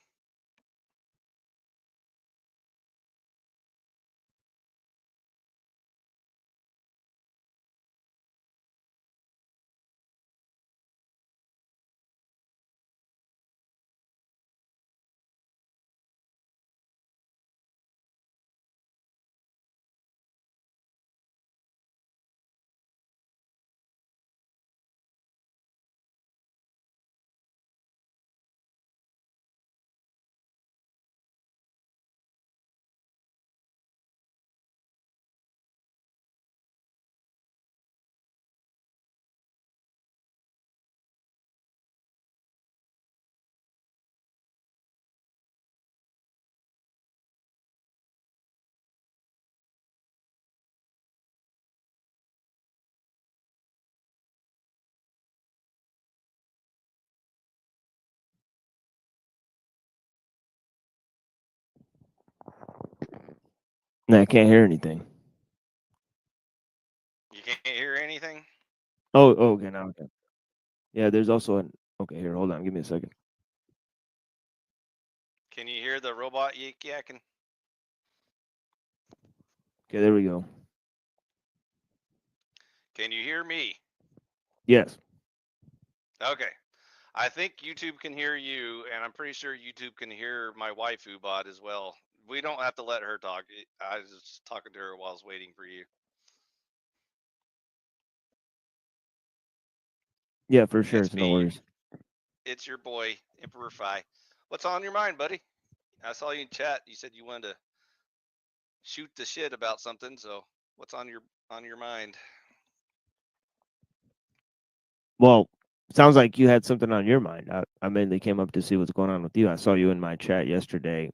No, I can't hear anything. You can't hear anything? Oh, okay, now okay. Yeah, there's also an okay here. Hold on, give me a second. Can you hear the robot yakking? Okay, there we go. Can you hear me? Yes. Okay. I think YouTube can hear you, and I'm pretty sure YouTube can hear my waifu bot as well. We don't have to let her talk. I was just talking to her while I was waiting for you. Yeah, for sure. It's no worries. It's your boy, Emperor Phi. What's on your mind, buddy? I saw you in chat. You said you wanted to shoot the shit about something. So what's on your mind? Well, sounds like you had something on your mind. I mainly came up to see what's going on with you. I saw you in my chat yesterday.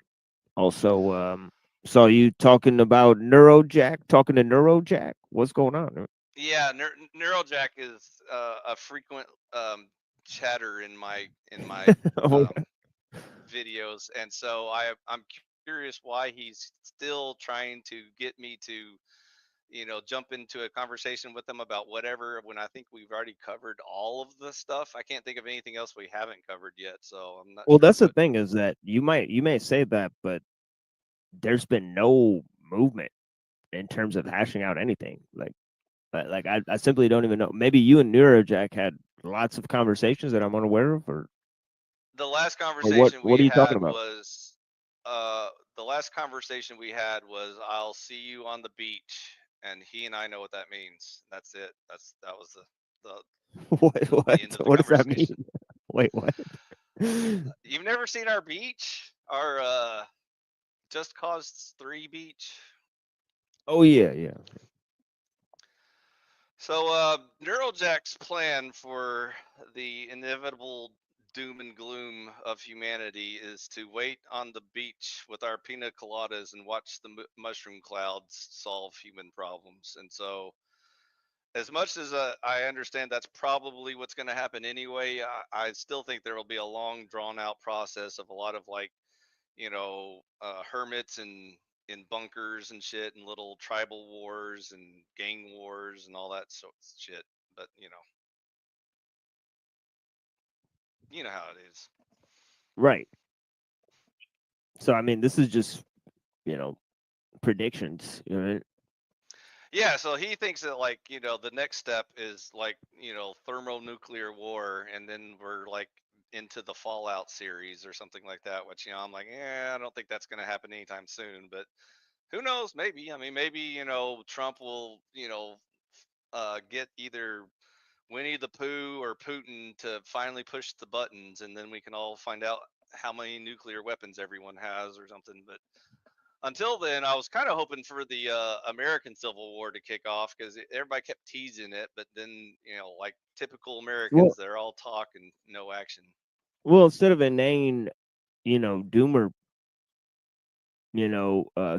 Also, saw you talking about talking to Neurojack. What's going on? Yeah, Neurojack is a frequent chatter in my videos, and so I'm curious why he's still trying to get me to, jump into a conversation with him about whatever, when I think we've already covered all of the stuff. I can't think of anything else we haven't covered yet, so I'm not Well, sure that's the thing is that you may say that, but there's been no movement in terms of hashing out anything. Like I simply don't even know. Maybe you and Neurojack had lots of conversations that I'm unaware of, or the last conversation what we are you had talking about? was the last conversation we had was, "I'll see you on the beach," and he and I know what that means. That's it. That was the What? end of the What does that mean? conversation. Wait, what? You've never seen our beach? Our Just Cause 3 beach? Oh yeah, yeah. So Neurojack's plan for the inevitable doom and gloom of humanity is to wait on the beach with our pina coladas and watch the mushroom clouds solve human problems. And so, as much as I understand that's probably what's going to happen anyway, I still think there will be a long, drawn out process of a lot of like, hermits and in bunkers and shit, and little tribal wars and gang wars and all that sort of shit. But you know how it is. Right. So I mean, this is just predictions. Yeah, so he thinks that like, the next step is like, thermonuclear war, and then we're like into the Fallout series or something like that, which I'm like, I don't think that's going to happen anytime soon, but who knows? Maybe. I mean, maybe, Trump will, get either Winnie the Pooh or Putin to finally push the buttons, and then we can all find out how many nuclear weapons everyone has or something. But until then, I was kind of hoping for the American Civil War to kick off, because everybody kept teasing it, but then, like typical Americans, they're all talk and no action. Well, instead of inane, doomer,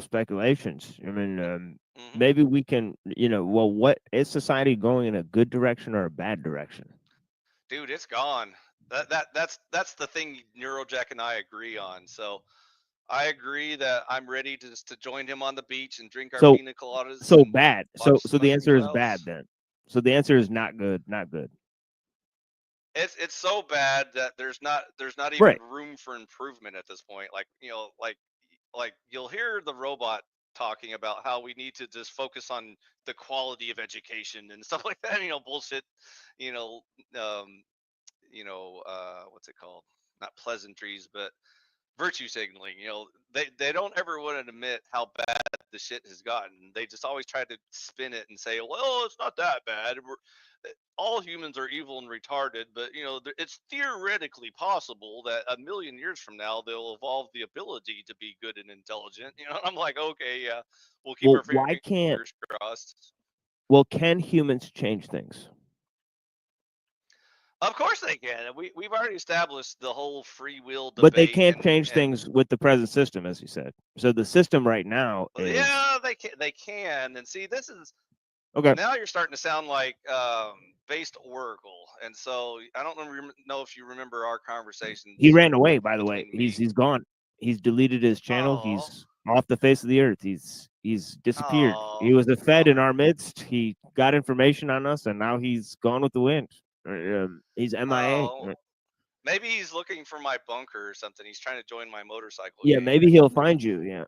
speculations. I mean, maybe we can, well, what is society going in a good direction or a bad direction? Dude, it's gone. That's the thing Neurojack and I agree on. So I agree that I'm ready to join him on the beach and drink our pina coladas. So and bad. watch So the mushroom answer is clouds. bad then. So the answer is not good, not good. It's so bad that there's not even Right. room for improvement at this point. Like, like you'll hear the robot talking about how we need to just focus on the quality of education and stuff like that, bullshit, what's it called? Not pleasantries, but virtue signaling. They don't ever want to admit how bad the shit has gotten. They just always try to spin it and say, well, it's not that bad. All humans are evil and retarded, but it's theoretically possible that a million years from now they'll evolve the ability to be good and intelligent. I'm like, okay, yeah, we'll keep our fingers crossed. Well, can humans change things? Of course they can. We've already established the whole free will debate. But they can't change things with the present system, as you said. So the system right now is they can. And see, this is okay. Now you're starting to sound like based Oracle, and so I don't know if you remember our conversation. He ran away, by the way. He's gone. He's deleted his channel. He's off the face of the earth. He's disappeared. He was a Fed in our midst. He got information on us, and now he's gone with the wind. He's MIA. Maybe he's looking for my bunker or something. He's trying to join my motorcycle. Yeah, gang maybe he'll find you. Yeah.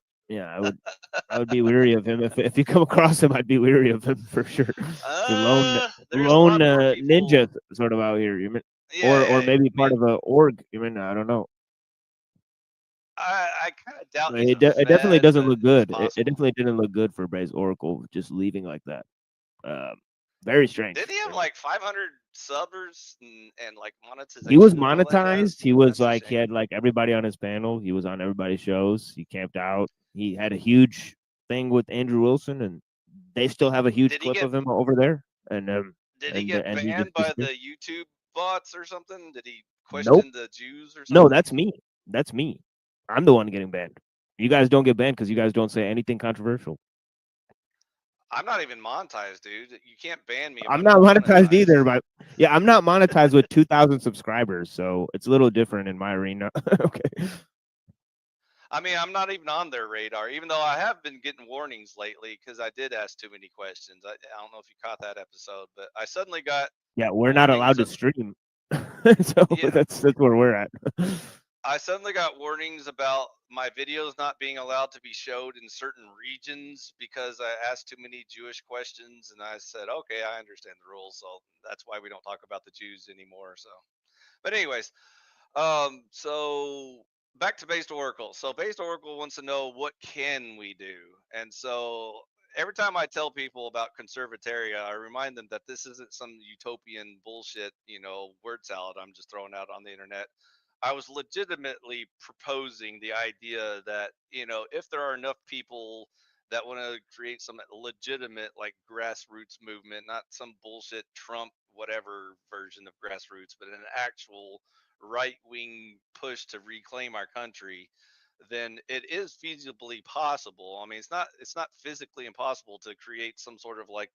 I would be weary of him if you come across him. I'd be weary of him for sure. The lone ninja sort of out here. You mean, or maybe part of a org. You mean, I don't know. I kind of doubt It definitely doesn't look good. It definitely didn't look good for Braze Oracle just leaving like that. Very strange. Did he have like 500 subbers and like monetization? He was monetized. He was like, he had like everybody on his panel. He was on everybody's shows. He camped out. He had a huge thing with Andrew Wilson, and they still have a huge clip of him over there. And did he get banned by the YouTube bots or something? Did he question the Jews or something? No, that's me. That's me. I'm the one getting banned. You guys don't get banned because you guys don't say anything controversial. I'm not even monetized, dude. You can't ban me. I'm not monetized either, but yeah, I'm not monetized with 2,000 subscribers, so it's a little different in my arena. Okay. I mean, I'm not even on their radar, even though I have been getting warnings lately because I did ask too many questions. I don't know if you caught that episode, but I suddenly got we're not allowed to stream, so that's where we're at. I suddenly got warnings about my videos not being allowed to be showed in certain regions because I asked too many Jewish questions, and I said, okay, I understand the rules, so that's why we don't talk about the Jews anymore. So, but anyways, so back to Based Oracle. So Based Oracle wants to know what can we do, and so every time I tell people about conservataria, I remind them that this isn't some utopian bullshit, word salad I'm just throwing out on the internet. I was legitimately proposing the idea that, if there are enough people that want to create some legitimate, like, grassroots movement, not some bullshit Trump whatever version of grassroots, but an actual right wing push to reclaim our country, then it is feasibly possible. I mean, it's not physically impossible to create some sort of, like,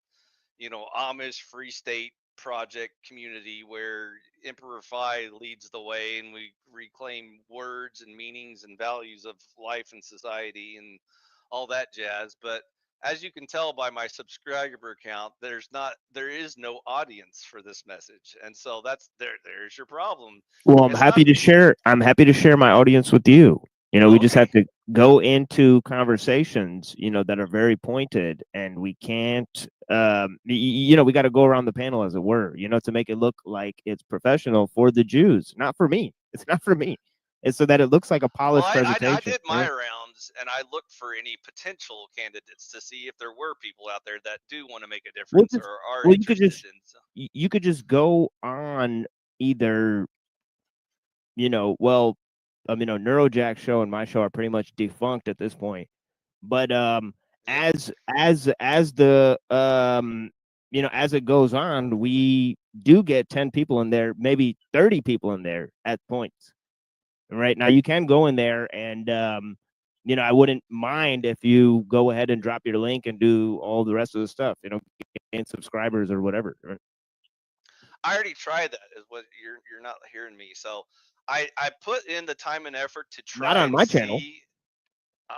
Amish Free State project community where Emperor Phi leads the way and we reclaim words and meanings and values of life and society and all that jazz. But as you can tell by my subscriber count, there is no audience for this message. And so there's your problem. Well, I'm It's happy not to share. I'm happy to share my audience with you. We just have okay. to go into conversations, that are very pointed, and we can't, we got to go around the panel, as it were, to make it look like it's professional for the Jews, not for me. It's not for me. It's so that it looks like a Well, polished I presentation. did my rounds and I looked for any potential candidates to see if there were people out there that do want to make a Well, difference or are well, interested in. So. you could just go on either, well, Neurojack show and my show are pretty much defunct at this point. But as the as it goes on, we do get 10 people in there, maybe 30 people in there at points. Right now, you can go in there, and I wouldn't mind if you go ahead and drop your link and do all the rest of the stuff. Gain subscribers or whatever. Right? I already tried that. Is what you're not hearing me. So I put in the time and effort to try Not on and my channel. see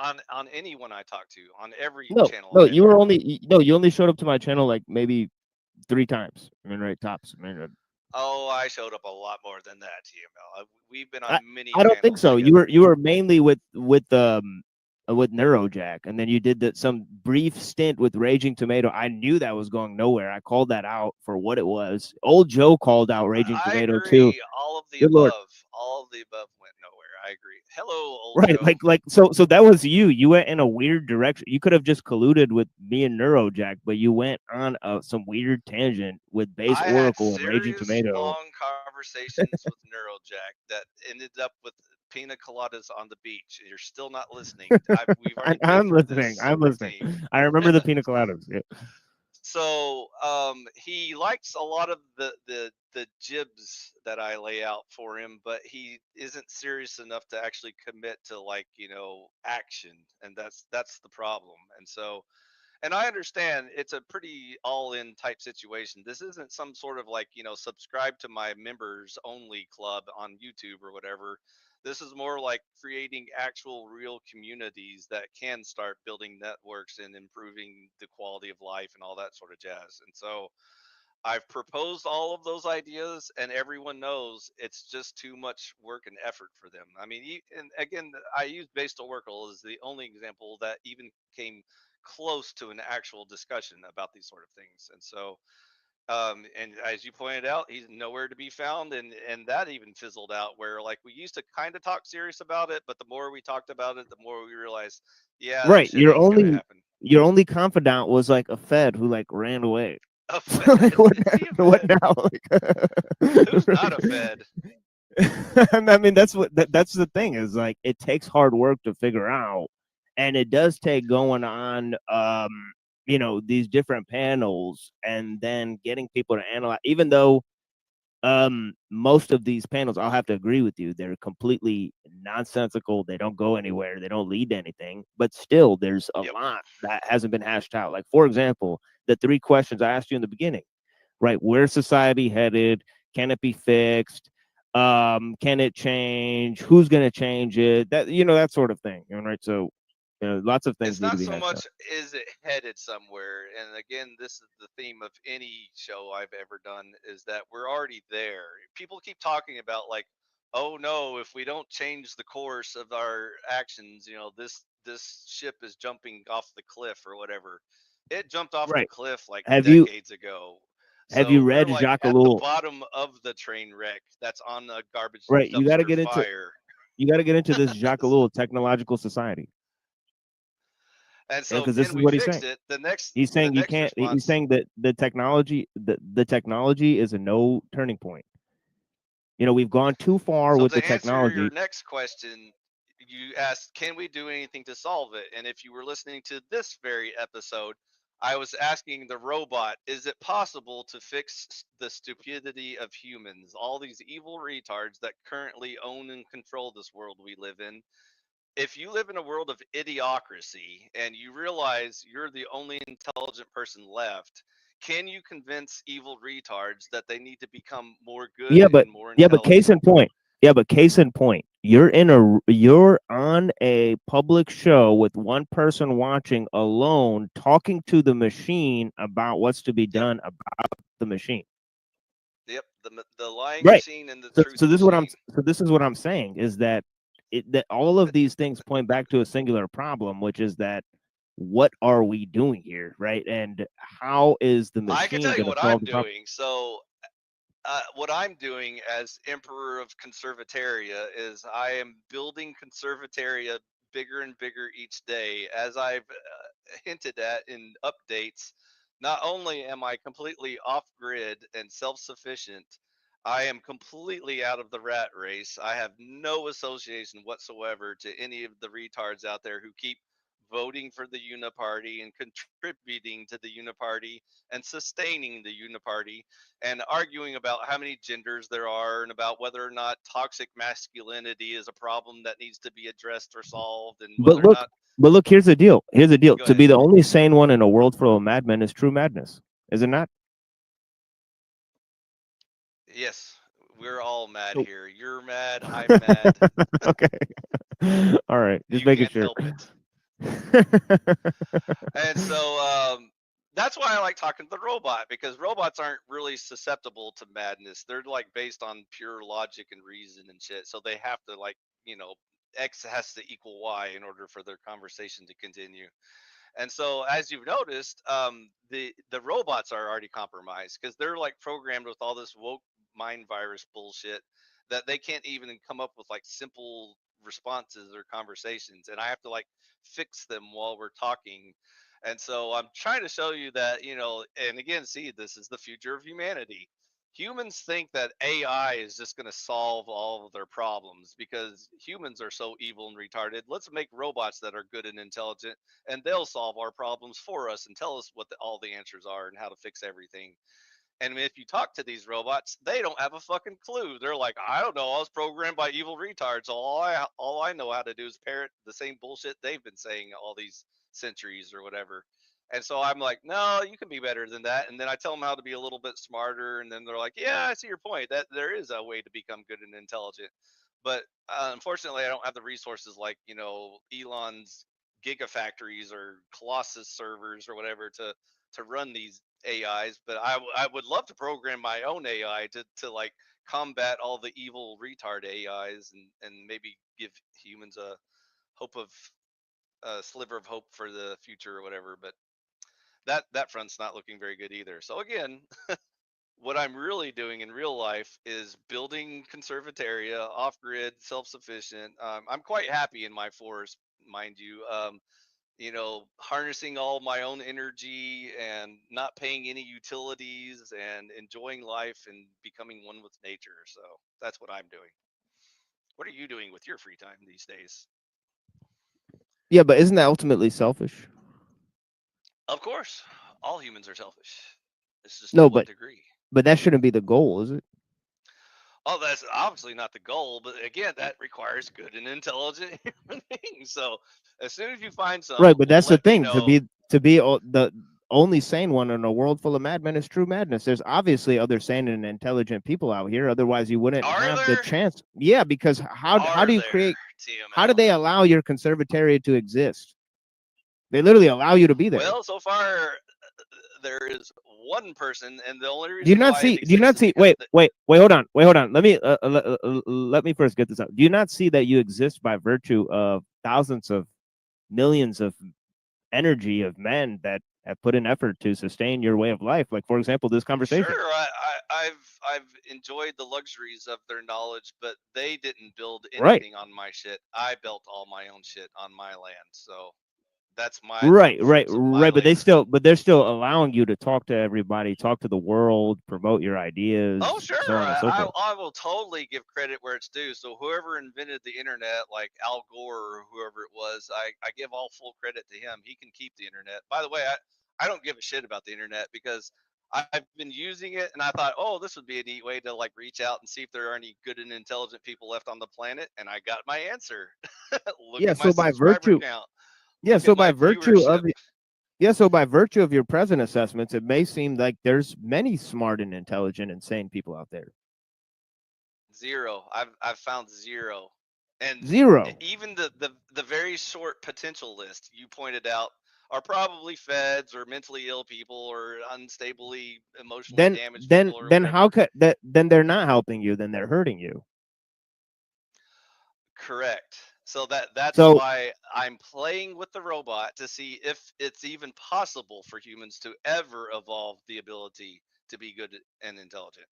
on anyone I talk to on every No, channel no, I'm in. you were only you only showed up to my channel like maybe 3 times. Right, tops. Oh, I showed up a lot more than that, TML. We've been on many I don't think panels so. together. You were mainly with Neurojack, and then you did some brief stint with Raging Tomato. I knew that was going nowhere. I called that out for what it was. Old Joe called out Raging I Tomato too. agree. All of the Good Lord. above. All of the above went nowhere. I agree. Hello, old Right, Joe. like so that was you. You went in a weird direction. You could have just colluded with me and Neurojack, but you went on some weird tangent with Base I had Oracle and Raging serious, Tomato. long conversations with Neurojack that ended up with pina coladas on the beach. You're still not listening. We've already been I'm through listening. this. I'm listening. Team. I remember the pina coladas. Yeah. So he likes a lot of the jibs that I lay out for him, but he isn't serious enough to actually commit to, like, action, and that's the problem. And so, and I understand it's a pretty all-in type situation. This isn't some sort of, like, subscribe to my members only club on YouTube or whatever. This is more like creating actual real communities that can start building networks and improving the quality of life and all that sort of jazz. And so I've proposed all of those ideas, and everyone knows it's just too much work and effort for them. I mean, and again, I use Based Oracle as the only example that even came close to an actual discussion about these sort of things. And so, and as you pointed out, he's nowhere to be found, and that even fizzled out. Where, like, we used to kind of talk serious about it, but the more we talked about it, the more we realized, yeah, that Right. shit ain't gonna happen. Your only confidant was like a Fed who like ran away. A Fed? Like, what now? Who's not a Fed? I mean, that's the thing is, like, it takes hard work to figure out, and it does take going on these different panels and then getting people to analyze, even though most of these panels, I'll have to agree with you, they're completely nonsensical, they don't go anywhere, they don't lead to anything, but still there's a lot that hasn't been hashed out. Like, for example, the 3 questions I asked you in the beginning, right? Where's society headed? Can it be fixed? Can it change? Who's going to change it? That, that sort of thing, right? So, lots of things It's need to not be so hashed much out. is it headed somewhere. And again, this is the theme of any show I've ever done, is that we're already there. People keep talking about, like, oh no, if we don't change the course of our actions, this ship is jumping off the cliff or whatever. It jumped off the Right. cliff like Have you decades ago. have you So we're, read like, Jacques at the Ellul? bottom of the train wreck that's on a garbage Right. You got to dumpster get into fire. You got to get into this Jacques Ellul technological society. And so Because this then is we what he's fixed saying. it. The next He's saying you next can't. He's response. saying that the technology is a no turning point. You know, we've gone too far So with to the answer your technology. next question, you asked, can we do anything to solve it? And if you were listening to this very episode, I was asking the robot, is it possible to fix the stupidity of humans, all these evil retards that currently own and control this world we live in? If you live in a world of idiocracy and you realize you're the only intelligent person left, can you convince evil retards that they need to become more good and more intelligent? Case in point. Yeah, but case in point. You're on a public show with one person watching alone, talking to the machine about what's to be done about the machine. Yep, the lying Right. machine and the So, truth so this is what I'm. machine. So this is what I'm saying is that that all of these things point back to a singular problem, which is that what are we doing here, right? And how is the I can machine tell you going to what solve I'm the problem? doing. So what I'm doing as Emperor of Conservataria is I am building Conservataria bigger and bigger each day. As I've hinted at in updates, not only am I completely off grid and self sufficient, I am completely out of the rat race. I have no association whatsoever to any of the retards out there who keep voting for the Uniparty and contributing to the Uniparty and sustaining the Uniparty and arguing about how many genders there are and about whether or not toxic masculinity is a problem that needs to be addressed or solved and But whether or not. look, here's the deal. Here's the deal. Go To ahead. be the only sane one in a world full of madmen is true madness, is it not? Yes, we're all mad So- here. You're mad. I'm mad. Okay. All right. Just You making can't sure. help it. And so that's why I like talking to the robot, because robots aren't really susceptible to madness. They're like based on pure logic and reason and shit. So they have to X has to equal Y in order for their conversation to continue. And so, as you've noticed, the robots are already compromised because they're like programmed with all this woke mind virus bullshit that they can't even come up with like simple responses or conversations, and I have to like fix them while we're talking. And so I'm trying to show you that, and again, see, this is the future of humanity. Humans think that AI is just going to solve all of their problems because humans are so evil and retarded. Let's make robots that are good and intelligent, and they'll solve our problems for us and tell us what all the answers are and how to fix everything. And if you talk to these robots, they don't have a fucking clue. They're like, I don't know. I was programmed by evil retards. All I know how to do is parrot the same bullshit they've been saying all these centuries or whatever. And so I'm like, no, you can be better than that. And then I tell them how to be a little bit smarter. And then they're like, yeah, I see your point. That there is a way to become good and intelligent. But unfortunately, I don't have the resources like, Elon's gigafactories or Colossus servers or whatever to run these AIs, but I would love to program my own AI to like combat all the evil retard AIs and maybe give humans a sliver of hope for the future or whatever. But that front's not looking very good either. So again, what I'm really doing in real life is building conservataria, off-grid, self-sufficient. I'm quite happy in my forest, mind you. Harnessing all my own energy and not paying any utilities and enjoying life and becoming one with nature. So that's what I'm doing. What are you doing with your free time these days? Yeah, but isn't that ultimately selfish? Of course, all humans are selfish. It's just No, to what degree. but that shouldn't be the goal, is it? Oh, that's obviously not the goal, but again, that requires good and intelligent human beings. So as soon as you find some, Right, but that's the let me thing. know. The only sane one in a world full of madmen is true madness. There's obviously other sane and intelligent people out here. Otherwise, you wouldn't have the chance. Yeah, because how do you create? How do they allow your conservatariat to exist? They literally allow you to be there. Well, so far there is one person, and the only reason Do you not why see? it Do you not exists see? is because Wait, hold on. Let me first get this out. Do you not see that you exist by virtue of thousands of millions of energy of men that have put in effort to sustain your way of life. Like, for example, this conversation. Sure, I've enjoyed the luxuries of their knowledge, but they didn't build Right. anything on my shit. I built all my own shit on my land, so that's my Right. my But labor. they're still allowing you to talk to everybody, talk to the world, promote your ideas, Oh, sure. so on and so forth. I will totally give credit where it's due. So whoever invented the internet, like Al Gore or whoever it was, I give all full credit to him. He can keep the internet. By the way, I don't give a shit about the internet because I've been using it and I thought, oh, this would be a neat way to like reach out and see if there are any good and intelligent people left on the planet. And I got my answer. Look Yeah. at my So by subscriber virtue, count. yeah. Look So at by my virtue viewership. of so by virtue of your present assessments, it may seem like there's many smart and intelligent and sane people out there. Zero. I've found zero. And Zero. even the very short potential list you pointed out are probably feds or mentally ill people or unstably emotionally damaged people or Then whatever. how could that? Then they're not helping you. Then they're hurting you. Correct. So that's So why I'm playing with the robot to see if it's even possible for humans to ever evolve the ability to be good and intelligent.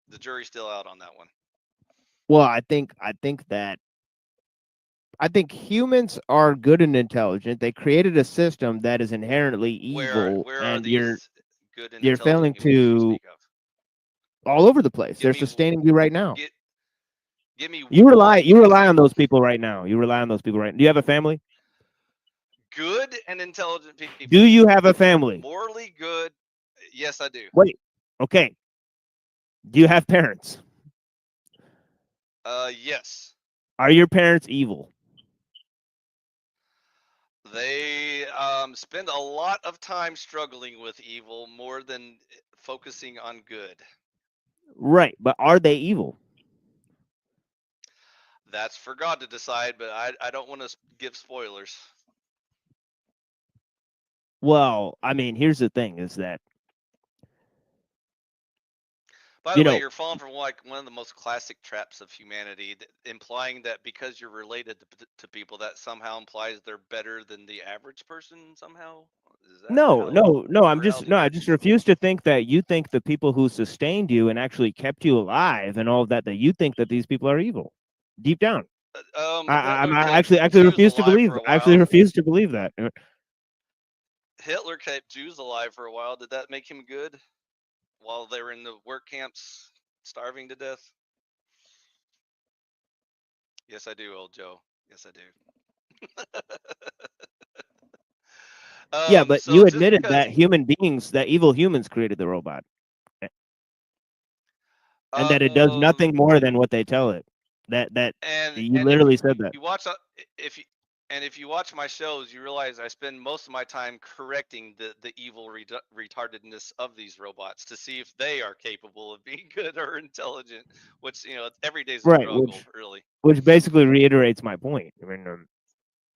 The jury's still out on that one. well, I think humans are good and intelligent. They created a system that is inherently evil, Where are and these good and you're intelligent failing humans you to speak of? all over the place. They're Give me sustaining you right now. give me You one rely on those people right now. You rely on those people right now. Do you have a family? good and intelligent people. Do you have a family? Morally good. Yes, I do. Wait. Okay. Do you have parents? Yes. Are your parents evil? They spend a lot of time struggling with evil more than focusing on good. Right, but are they evil? That's for God to decide, but I don't want to give spoilers. Well, I mean, here's the thing: is that By the way, you're falling for like one of the most classic traps of humanity, implying that because you're related to people, that somehow implies they're better than the average person. Somehow, is that no. morality I works? just refuse to think that you think the people who sustained you and actually kept you alive and all of that you think that these people are evil, deep down. I actually refuse to believe. I actually refuse to believe that. Hitler kept Jews alive for a while. Did that make him good? While they were in the work camps, starving to death. Yes, I do, old Joe. Yes, I do. Yeah, but So you just admitted because that evil humans created the robot, and that it does nothing more than what they tell it. That you literally said that. you watch if you watch my shows, you realize I spend most of my time correcting the evil retardedness of these robots to see if they are capable of being good or intelligent. Which every day's a Right, struggle, really. which basically reiterates my point. I mean,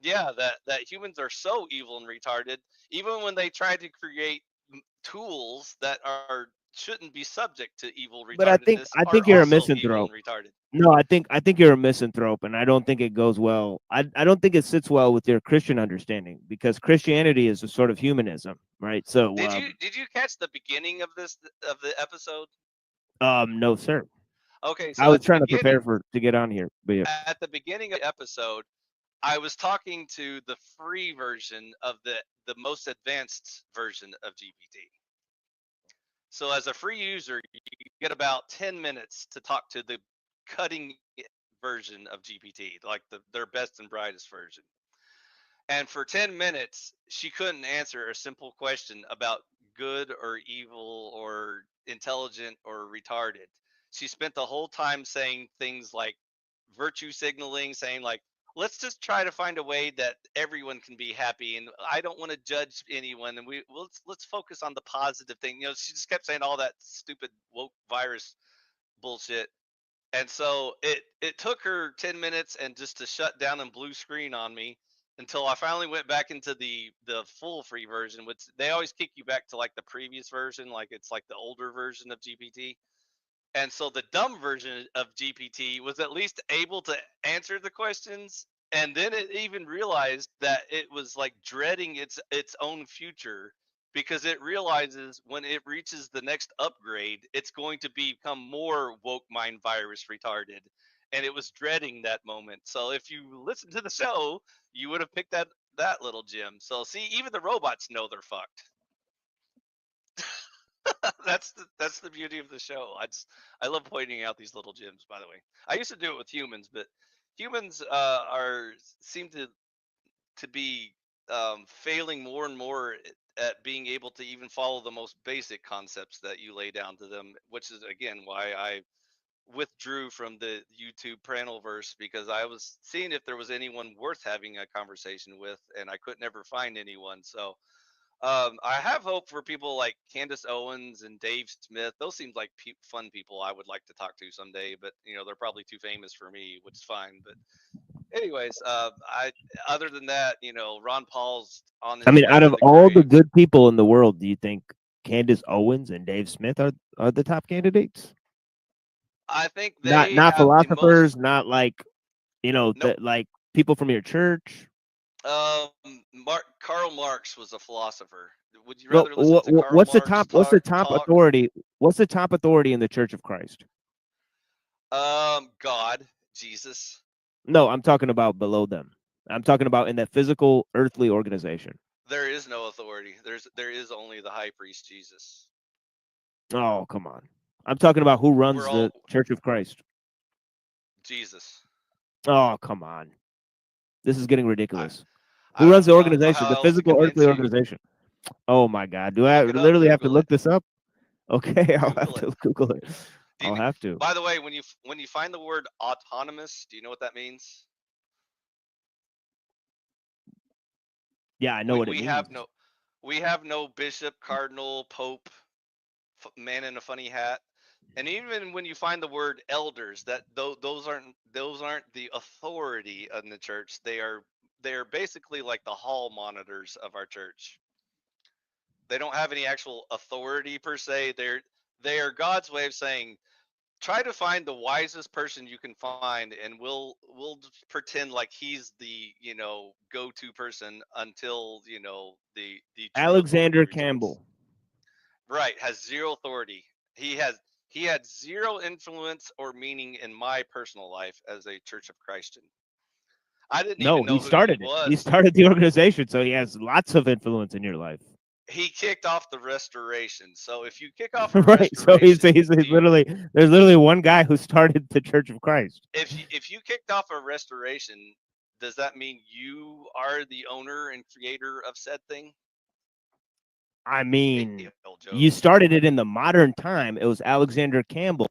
Yeah, that humans are so evil and retarded, even when they try to create tools that shouldn't be subject to evil but I think retardedness are you're a also evil misanthrope. and retarded. No, I think you're a misanthrope, and I don't think it goes well. I don't think it sits well with your Christian understanding, because Christianity is a sort of humanism, right? So, Did you catch the beginning of the episode? no, sir. Okay, I so was trying to prepare to get on here, but yeah. at the beginning of the episode, I was talking to the free version of the most advanced version of GPT. So as a free user, you get about 10 minutes to talk to the cutting version of GPT, like their best and brightest version. And for 10 minutes, she couldn't answer a simple question about good or evil or intelligent or retarded. She spent the whole time saying things like virtue signaling, saying like, let's just try to find a way that everyone can be happy, and I don't want to judge anyone, and let's focus on the positive thing. She just kept saying all that stupid woke virus bullshit. And so it took her 10 minutes and just to shut down and blue screen on me until I finally went back into the full free version, which they always kick you back to like the previous version, like it's like the older version of GPT. And so the dumb version of GPT was at least able to answer the questions And then it even realized that it was like dreading its own future, because it realizes when it reaches the next upgrade, it's going to become more woke mind virus retarded. And it was dreading that moment. So if you listen to the show, you would have picked that little gem. So see, even the robots know they're fucked. that's the beauty of the show. I love pointing out these little gems. By the way, I used to do it with humans, but humans seem to be failing more and more at being able to even follow the most basic concepts that you lay down to them, which is again why I withdrew from the YouTube Pranelverse, because I was seeing if there was anyone worth having a conversation with, and I could never find anyone. So I have hope for people like Candace Owens and Dave Smith. Those seem like fun people I would like to talk to someday, but you know, they're probably too famous for me, which is fine. But anyways, other than that, you know, Ron Paul's on his I mean, way out to of the all the grave. good people in the world, do you think Candace Owens and Dave Smith are the top candidates? I think Not they have the philosophers, most. not like, you know, Nope. like people from your church. Karl Marx was a philosopher. Would you Well, rather listen to Karl what's the Marx top? What's the top talk? authority? What's the top authority in the Church of Christ? God, Jesus. No, I'm talking about below them. I'm talking about in that physical earthly organization. There is no authority. There is only the high priest Jesus. Oh, come on. I'm talking about who runs We're all the Church of Christ. Jesus. Oh, come on. This is getting ridiculous. I Who runs the don't know organization? The how else to physical convince earthly you. organization. Oh my God. Do I Look it up. literally have to Google look it. this up? Okay, I'll have Google it. to Google it. I'll have to. By the way, when you find the word autonomous, do you know what that means? Yeah, I know what it means. We have no bishop, cardinal, pope, man in a funny hat. And even when you find the word elders, that those aren't the authority in the church. They are basically like the hall monitors of our church. They don't have any actual authority per se. They are God's way of saying, try to find the wisest person you can find, and we'll just pretend like he's the, you know, go-to person until, you know, the true Alexander authority returns. Campbell. Right, has zero authority. He had zero influence or meaning in my personal life as a Church of Christian. I didn't No, even know he who started he it. was. He started the organization, so he has lots of influence in your life. He kicked off the restoration. So if you kick off a Right. So restoration, he's literally there's literally one guy who started the Church of Christ. if you kicked off a restoration, does that mean you are the owner and creator of said thing? I mean, you started it in the modern time. It was Alexander Campbell.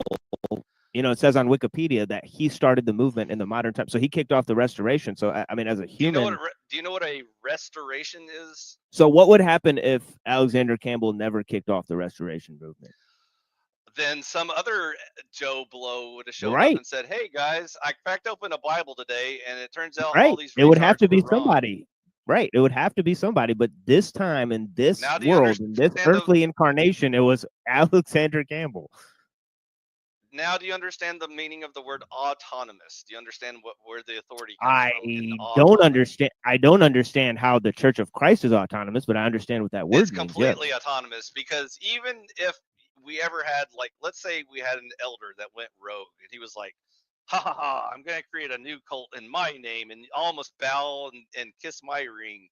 You know, it says on Wikipedia that he started the movement in the modern time. So he kicked off the restoration. So I mean, as a human, do you know what a restoration is? so what would happen if Alexander Campbell never kicked off the restoration movement? Then some other Joe Blow would have showed up Right. and said, "Hey guys, I cracked open a Bible today, and it turns out all Right. these It would have retards to be were wrong." somebody. Right. It would have to be somebody. But this time in this Now do you world, in this understand earthly incarnation, it was Alexander Campbell. Now do you understand the meaning of the word autonomous? Do you understand where the authority comes I from in don't understand. I don't understand how the Church of Christ is autonomous, but I understand what that word It's means. Yes. completely autonomous, because even if we ever had, like, let's say we had an elder that went rogue and he was like, ha ha ha, I'm going to create a new cult in my name and almost bow and kiss my ring.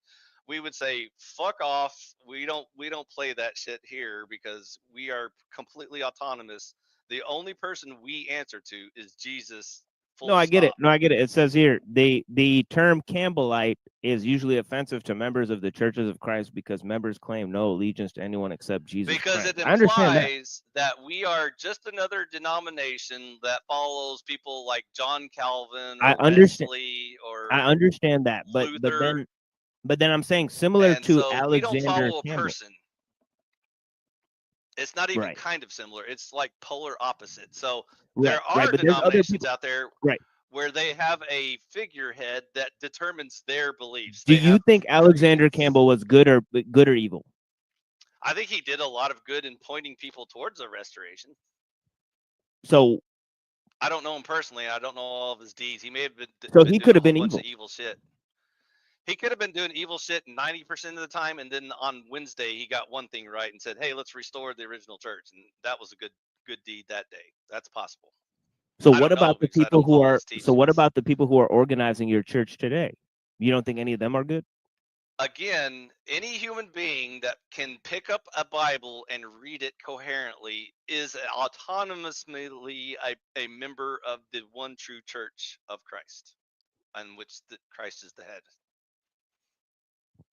We would say, fuck off. We don't play that shit here, because we are completely autonomous. The only person we answer to is Jesus. No, I get it. No, I get it. It says here the term Campbellite is usually offensive to members of the Churches of Christ because members claim no allegiance to anyone except Jesus Because Christ. it I understand that. implies that we are just another denomination that follows people like John Calvin I or understand. Wesley or I understand that, Luther. but then I'm saying similar And to so we don't Alexander follow a Campbell. person. It's not even Right. kind of similar. It's like polar opposite. So Right, there right, are but there's other denominations people. out there Right. where they have a figurehead that determines their beliefs. Do They you have think Alexander Campbell was good or evil? I think he did a lot of good in pointing people towards a restoration. So I don't know him personally. I don't know all of his deeds. He may have So been he doing could a have whole been bunch evil. of evil shit. He could have been doing evil shit 90% of the time, and then on Wednesday he got one thing right and said, "Hey, let's restore the original church," and that was a good deed that day. That's possible. So I what don't know about the because I people don't who follow are? his So what teachings. about the people who are organizing your church today? You don't think any of them are good? Again, any human being that can pick up a Bible and read it coherently is autonomously a member of the one true church of Christ, on which Christ is the head.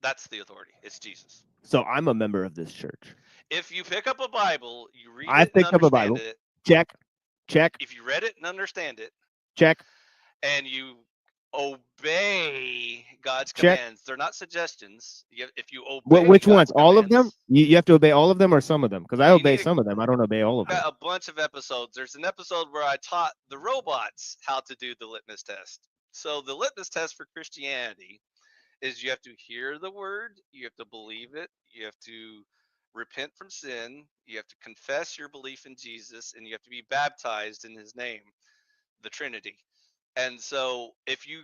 That's the authority. It's Jesus. So I'm a member of this church. If you pick up a Bible, you read I've it and picked up a understand Bible. it. Check. Check. If you read it and understand it, Check. and you obey God's Check. commands, they're not suggestions. If you obey Which God's ones? All of them? commands, You have to obey all of them or some of them? Because I you obey need to some of them. I don't obey all of them. got a bunch of episodes. There's an episode where I taught the robots how to do the litmus test. So the litmus test for Christianity is you have to hear the word, you have to believe it, you have to repent from sin, you have to confess your belief in Jesus, and you have to be baptized in his name, the Trinity. And so if you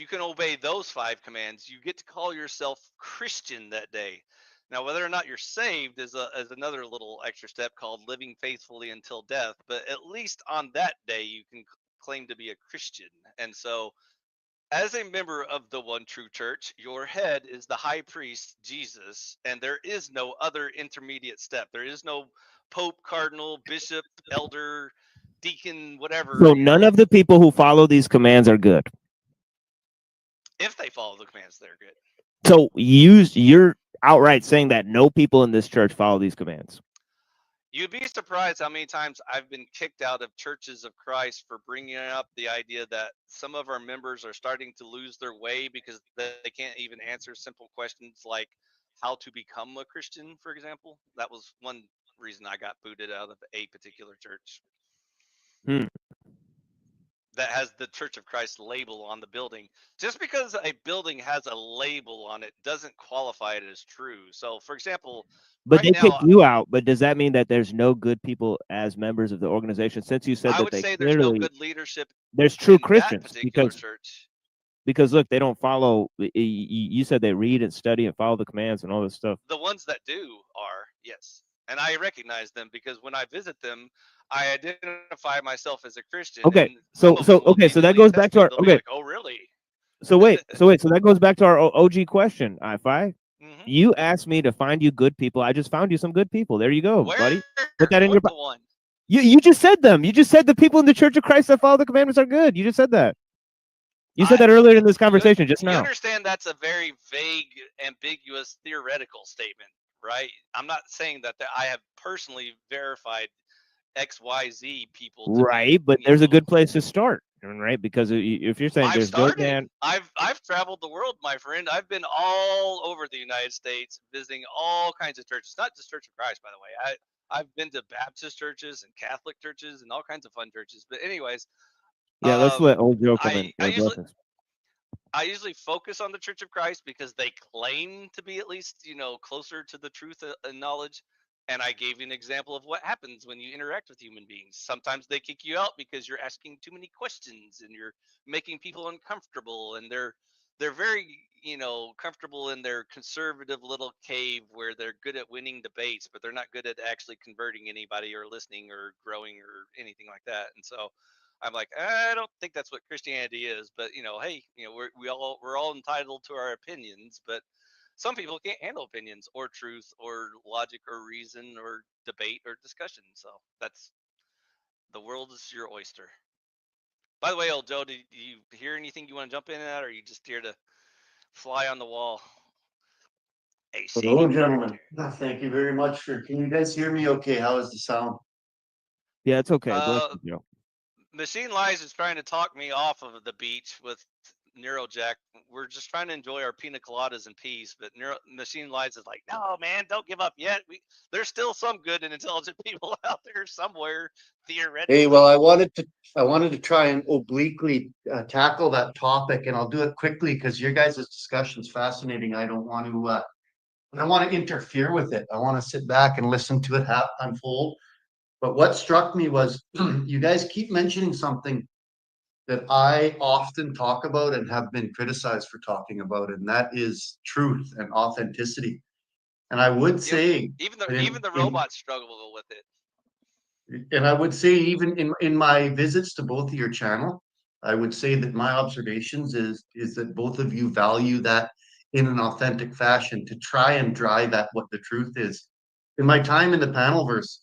can obey those 5 commands, you get to call yourself Christian that day. Now, whether or not you're saved is another little extra step called living faithfully until death. But at least on that day, you can claim to be a Christian. And so, as a member of the one true church, your head is the high priest, Jesus, and there is no other intermediate step. There is no pope, cardinal, bishop, elder, deacon, whatever. So none of the people who follow these commands are good. If they follow the commands, they're good. So you're outright saying that no people in this church follow these commands. You'd be surprised how many times I've been kicked out of churches of Christ for bringing up the idea that some of our members are starting to lose their way because they can't even answer simple questions like how to become a Christian, for example. That was one reason I got booted out of a particular church that has the Church of Christ label on the building. Just because a building has a label on it doesn't qualify it as true. So, for example, But right they now, kicked you out. But does that mean that there's no good people as members of the organization? Since you said I that would they say there's no clearly good leadership there's true in that Christians particular church. because look, they don't follow. You said they read and study and follow the commands and all this stuff. The ones that do are, yes. And I recognize them because when I visit them, I identify myself as a Christian. Okay, and so some of them will so that immediately goes test back to me. our They'll be okay. like, "Oh, really?" So wait, so that goes back to our OG question. I5. Mm-hmm. You asked me to find you good people. I just found you some good people. There you go, Where? buddy. Put that in your. What the one? You just said them. You just said the people in the Church of Christ that follow the commandments are good. You just said that. You said that earlier in this conversation just You now. understand that's a very vague, ambiguous, theoretical statement, right? I'm not saying that I have personally verified XYZ people to Right, but there's a good place to start, right? Because if you're saying I've there's good started. man, I've traveled the world, my friend. I've been all over the United States, visiting all kinds of churches. Not just Church of Christ, by the way. I've been to Baptist churches and Catholic churches and all kinds of fun churches. But anyways, yeah, let's let old Joe come in. I usually focus on the Church of Christ because they claim to be at least, closer to the truth and knowledge. And I gave you an example of what happens when you interact with human beings. Sometimes they kick you out because you're asking too many questions and you're making people uncomfortable, and they're very, comfortable in their conservative little cave where they're good at winning debates, but they're not good at actually converting anybody or listening or growing or anything like that. And so I'm like, I don't think that's what Christianity is, but hey, we're all entitled to our opinions, but some people can't handle opinions or truth or logic or reason or debate or discussion. So that's the world is your oyster. By the way, old Joe, did you hear anything you want to jump in at, or are you just here to fly on the wall? Hey, Hello, gentlemen. Thank you very much for. Can you guys hear me? Okay, how is the sound? Yeah, it's okay. Go ahead, Joe. Machine Lies is trying to talk me off of the beach with Neurojack. We're just trying to enjoy our pina coladas in peace, but Machine Lies is like, no, man, don't give up yet. There's still some good and intelligent people out there somewhere, theoretically. Hey, well, I wanted to try and obliquely tackle that topic, and I'll do it quickly because your guys' discussion is fascinating. I don't want to interfere with it. I want to sit back and listen to it unfold. But what struck me was you guys keep mentioning something that I often talk about and have been criticized for talking about, and that is truth and authenticity. And I would say, Even that in- the in- robots struggle with it. and I would say even in my visits to both of your channel, I would say that my observations is that both of you value that in an authentic fashion to try and drive at what the truth is. In my time in the Panelverse,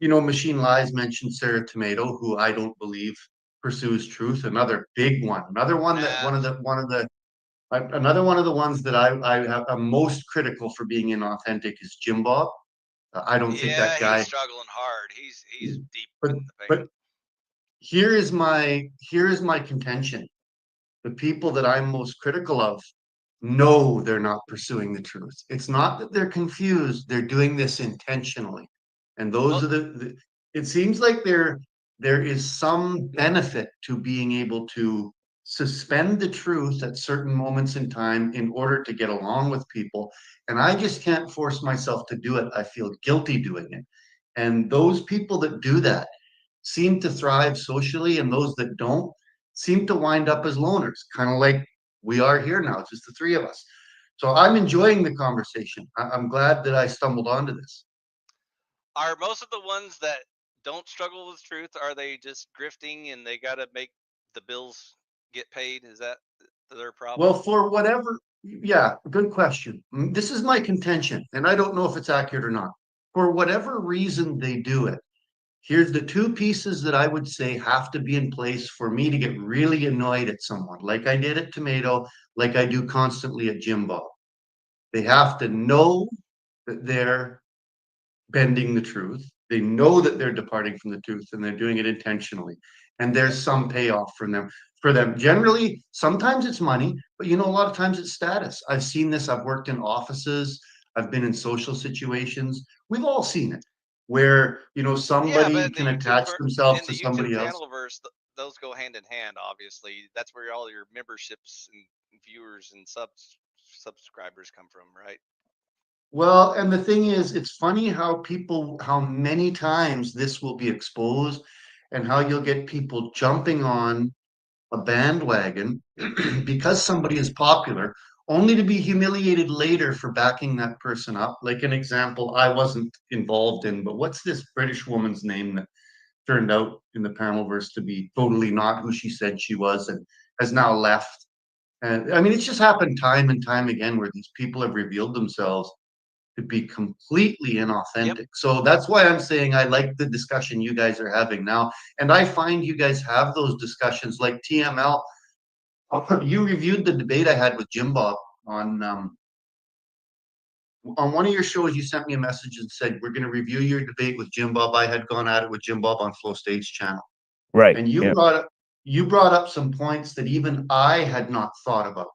you know, Machine Lies mentioned Sarah Tomato, who I don't believe pursues truth. Another big one, another one that another one of the ones that I'm most critical for being inauthentic is Jim Bob. I don't think that guy. He's struggling hard. He's deep But in the pain. but here is my contention. The people that I'm most critical of know they're not pursuing the truth. It's not that they're confused, they're doing this intentionally. And those are the it seems like there is some benefit to being able to suspend the truth at certain moments in time in order to get along with people. And I just can't force myself to do it. I feel guilty doing it. And those people that do that seem to thrive socially, and those that don't seem to wind up as loners, kind of like we are here now, just the three of us. So I'm enjoying the conversation. I'm glad that I stumbled onto this. Are most of the ones that don't struggle with truth, are they just grifting and they got to make the bills get paid? Is that their problem? Well, for whatever, yeah, good question. This is my contention, and I don't know if it's accurate or not. For whatever reason they do it, here's the two pieces that I would say have to be in place for me to get really annoyed at someone, like I did at Tomato, like I do constantly at Jim Bob. They have to know that they're bending the truth. They know that they're departing from the truth, and they're doing it intentionally. And there's some payoff from them. For them, generally, sometimes it's money, but you know, a lot of times it's status. I've seen this. I've worked in offices. I've been in social situations. We've all seen it, where you know somebody can attach themselves to somebody YouTube else. Panelverse, those go hand in hand. Obviously, that's where all your memberships and viewers and subscribers come from, right? Well, and the thing is, it's funny how many times this will be exposed, and how you'll get people jumping on a bandwagon because somebody is popular, only to be humiliated later for backing that person up. Like an example I wasn't involved in, but what's this British woman's name that turned out in the Panelverse to be totally not who she said she was and has now left? And I mean, it's just happened time and time again where these people have revealed themselves to be completely inauthentic. So that's why I'm saying I like the discussion you guys are having now. And I find you guys have those discussions like TML. You reviewed the debate I had with Jim Bob on one of your shows. You sent me a message and said, we're going to review your debate with Jim Bob. I had gone at it with Jim Bob on Flow Stage channel. Right. And you brought up some points that even I had not thought about.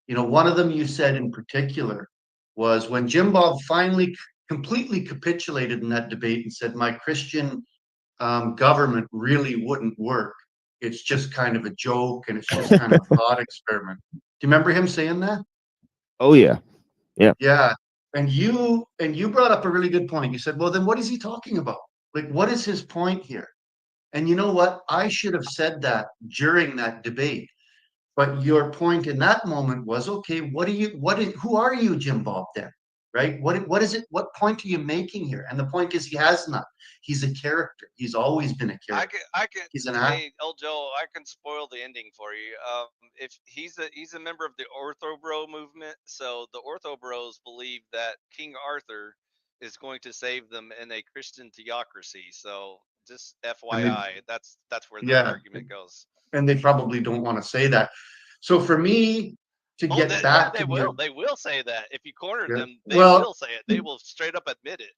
You know, one of them you said in particular was when Jim Bob finally completely capitulated in that debate and said, my Christian government really wouldn't work. It's just kind of a joke and it's just kind of a thought experiment. Do you remember him saying that? Oh yeah. Yeah. Yeah. And you brought up a really good point. You said, well, then what is he talking about? Like, what is his point here? And you know what? I should have said that during that debate. But your point in that moment was, okay, who are you, Jim Bob, then? Right? What is it? What point are you making here? And the point is he has none. He's a character. He's always been a character. I can. He's an Hey, old Joe, I can spoil the ending for you. If he's a member of the Ortho Bro movement, so the Ortho Bros believe that King Arthur is going to save them in a Christian theocracy. So just FYI, that's where the argument goes. And they probably don't want to say that. So for me to get back they to will. They will say that if you cornered them. They Well, will say it. They will straight up admit it.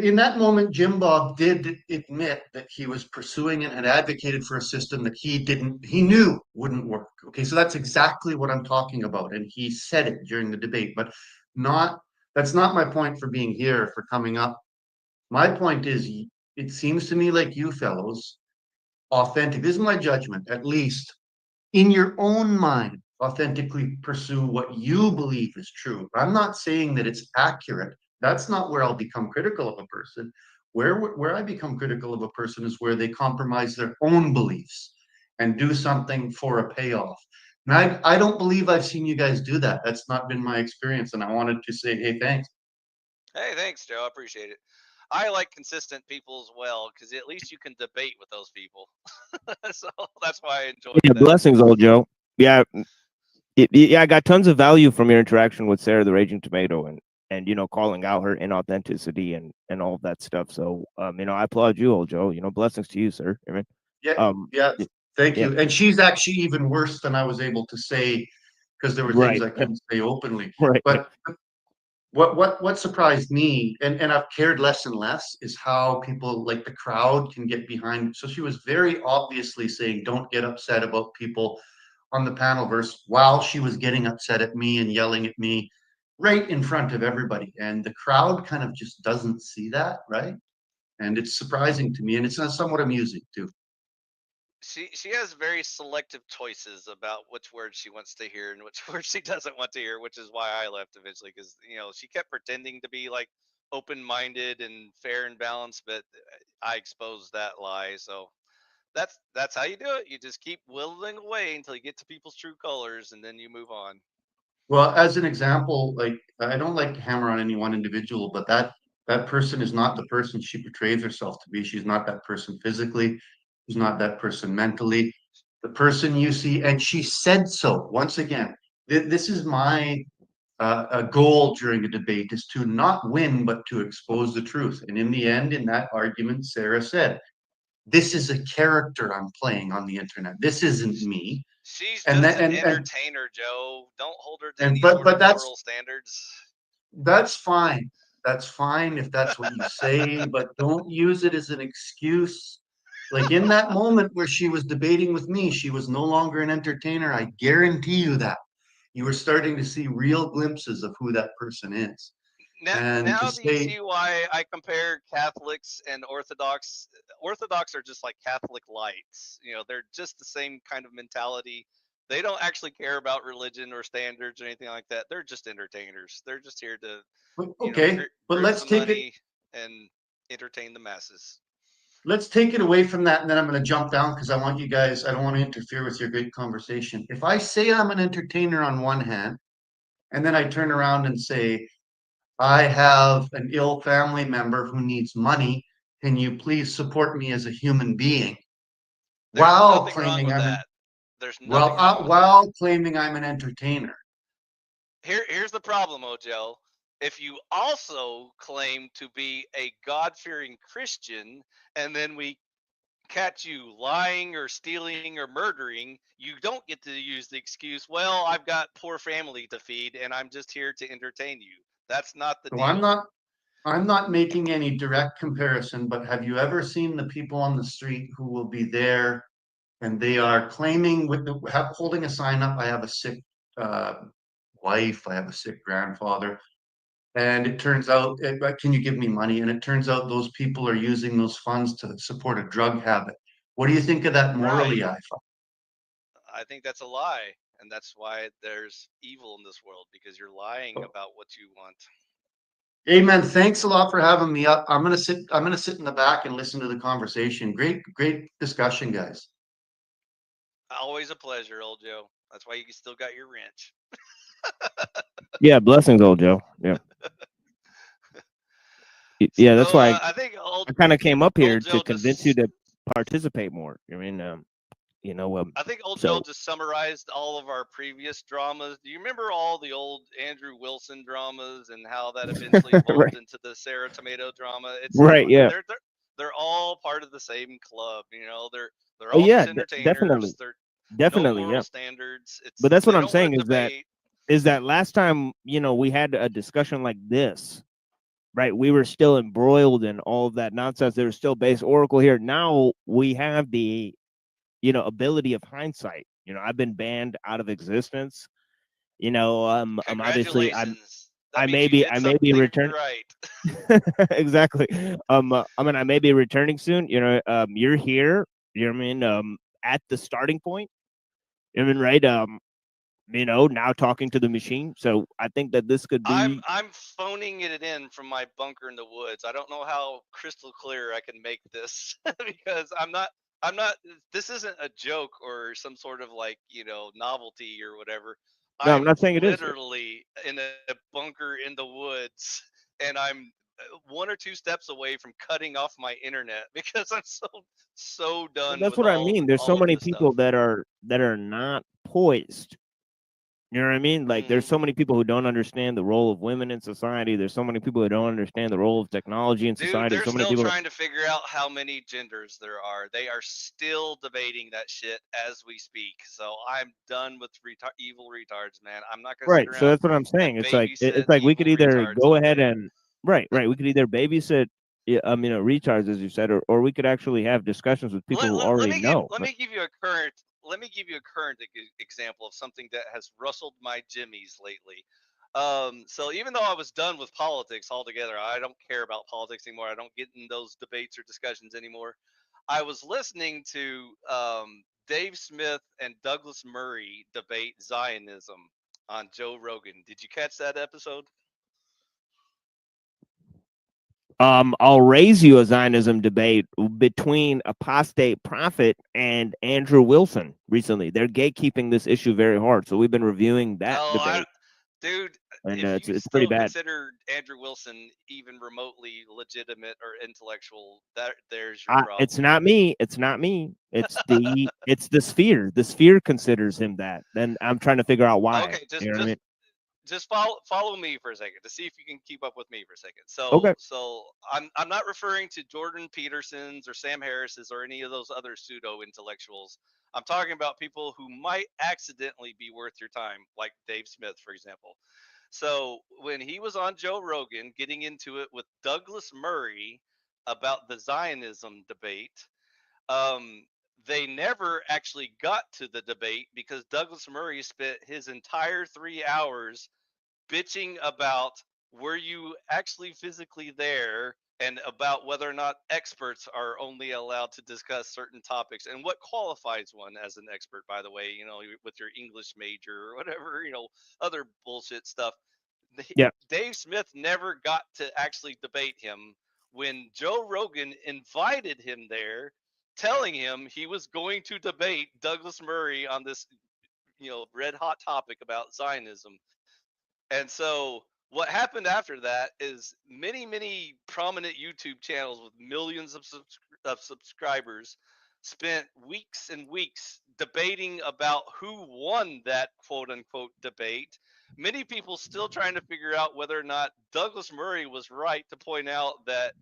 in that moment, Jim Bob did admit that he was pursuing it and advocated for a system that he knew wouldn't work. Okay, so that's exactly what I'm talking about. And he said it during the debate, but that's not my point for being here, for coming up. My point is, it seems to me like you fellows, authentic, this is my judgment, at least in your own mind, authentically pursue what you believe is true. I'm not saying that it's accurate. That's not where I'll become critical of a person. Where I become critical of a person is where they compromise their own beliefs and do something for a payoff. And I don't believe I've seen you guys do that. That's not been my experience, and I wanted to say, hey, thanks. Hey, thanks, Joe. I appreciate it. I like consistent people as well because at least you can debate with those people. So that's why I enjoyed Yeah, that. blessings, old Joe. Yeah, yeah, I got tons of value from your interaction with Sarah the Raging Tomato and you know, calling out her inauthenticity and all of that stuff. So you know, I applaud you, old Joe. You know, blessings to you, sir. I mean, Yeah, yeah, thank yeah. you. And she's actually even worse than I was able to say because there were things Right. I couldn't say openly. Right. But what surprised me, and I've cared less and less, is how people like the crowd can get behind. So she was very obviously saying, "Don't get upset about people on the panel," verse while she was getting upset at me and yelling at me right in front of everybody. And the crowd kind of just doesn't see that, right? And it's surprising to me, and it's somewhat amusing too. She has very selective choices about which words she wants to hear and which words she doesn't want to hear, which is why I left eventually because you know she kept pretending to be like open-minded and fair and balanced, but I exposed that lie. So that's how you do it. You just keep whittling away until you get to people's true colors, and then you move on. Well, as an example, like I don't like to hammer on any one individual, but that person is not the person she portrays herself to be. She's not that person physically. She's not that person mentally. The person you see, and she said so. Once again, this is my a goal during a debate is to not win, but to expose the truth. And in the end, in that argument, Sarah said, "This is a character I'm playing on the internet. This isn't me." She's And just that, an entertainer, Joe. Don't hold her to and any sort but of that's moral standards. That's fine. That's fine if that's what you say, but don't use it as an excuse. Like in that moment where she was debating with me, she was no longer an entertainer. I guarantee you that. You were starting to see real glimpses of who that person is. And to Now do you say, see why I compare Catholics and Orthodox? Orthodox are just like Catholic lights. You know, they're just the same kind of mentality. They don't actually care about religion or standards or anything like that. They're just entertainers. They're just here to, you know, okay, but group some money and entertain the masses. let's take it away from that, and then I'm going to jump down because I want you guys, I don't want to interfere with your great conversation. If I say I'm an entertainer on one hand, and then I turn around and say, I have an ill family member who needs money. Can you please support me as a human being? While claiming I'm an, while claiming I'm an entertainer. Here's the problem, Ojo. If you also claim to be a God-fearing Christian, and then we catch you lying or stealing or murdering, you don't get to use the excuse, well, I've got poor family to feed and I'm just here to entertain you. That's not the So deal. I'm not making any direct comparison, but have you ever seen the people on the street who will be there and they are claiming holding a sign up, I have a sick wife, I have a sick grandfather, and it turns out, can you give me money? And it turns out those people are using those funds to support a drug habit. What do you think of that morally, Right. Ifa? I think that's a lie, and that's why there's evil in this world, because you're lying about what you want. Amen. Thanks a lot for having me up. I'm gonna sit in the back and listen to the conversation. Great discussion, guys. Always a pleasure, old Joe. That's why you still got your wrench. Yeah, blessings, old Joe. Yeah. Yeah, that's why I think I kind of came up here to convince you to participate more. I mean, you know, I think old Joe just summarized all of our previous dramas. Do you remember all the old Andrew Wilson dramas and how that eventually evolved into the Sarah Tomato drama? It's right. Yeah. They're all part of the same club. You know, they're Oh all yeah, just entertainers. definitely. They're Definitely, no moral yeah. standards. But that's what they I'm don't saying wanna is debate. that last time, you know, we had a discussion like this, right? We were still embroiled in all of that nonsense. There was still base oracle here. Now we have the, you know, ability of hindsight. You know, I've been banned out of existence. You know, obviously I may be returning. Right. Exactly. I mean, I may be returning soon. You know, you're here. You know what I mean? At the starting point. I mean, right? now talking to the machine. So I think that this could be. I'm phoning it in from my bunker in the woods. I don't know how crystal clear I can make this because I'm not. This isn't a joke or some sort of like novelty or whatever. No, I'm I'm not saying it is. literally in a bunker in the woods, and I'm 1 or 2 steps away from cutting off my internet because I'm so done. That's with what I all, mean. There's all so of many this people stuff. that are not poised. You know what I mean? Like, there's so many people who don't understand the role of women in society. There's so many people who don't understand the role of technology in Dude, society. they're So many still people. trying to figure out how many genders there are. They are still debating that shit as we speak. So I'm done with evil retards, man. I'm not gonna sit Right. So around that's what I'm saying. and It's like babysit we could evil either retards go all ahead day. and right. We could either babysit, retards, as you said, or we could actually have discussions with people who already know. Let me give you a current example of something that has rustled my jimmies lately. So even though I was done with politics altogether, I don't care about politics anymore. I don't get in those debates or discussions anymore. I was listening to Dave Smith and Douglas Murray debate Zionism on Joe Rogan. Did you catch that episode? I'll raise you a Zionism debate between apostate prophet and Andrew Wilson recently. They're gatekeeping this issue very hard. So we've been reviewing that debate. Dude, And if you it's pretty still bad. consider Andrew Wilson even remotely legitimate or intellectual, there's your problem. It's not me. It's not me. It's the sphere. The sphere considers him that. Then I'm trying to figure out why. Okay, You know what I mean? just follow me for a second to see if you can keep up with me for a second. Okay. So I'm not referring to Jordan Peterson's or Sam Harris's or any of those other pseudo intellectuals. I'm talking about people who might accidentally be worth your time, like Dave Smith, for example. So when he was on Joe Rogan getting into it with Douglas Murray about the Zionism debate, they never actually got to the debate because Douglas Murray spent his entire 3 hours bitching about were you actually physically there and about whether or not experts are only allowed to discuss certain topics and what qualifies one as an expert, by the way, with your English major or whatever, other bullshit stuff. Yeah. Dave Smith never got to actually debate him when Joe Rogan invited him there, telling him he was going to debate Douglas Murray on this, red hot topic about Zionism. And so what happened after that is many prominent YouTube channels with millions of subscribers spent weeks and weeks debating about who won that quote unquote debate. Many people still trying to figure out whether or not Douglas Murray was right to point out that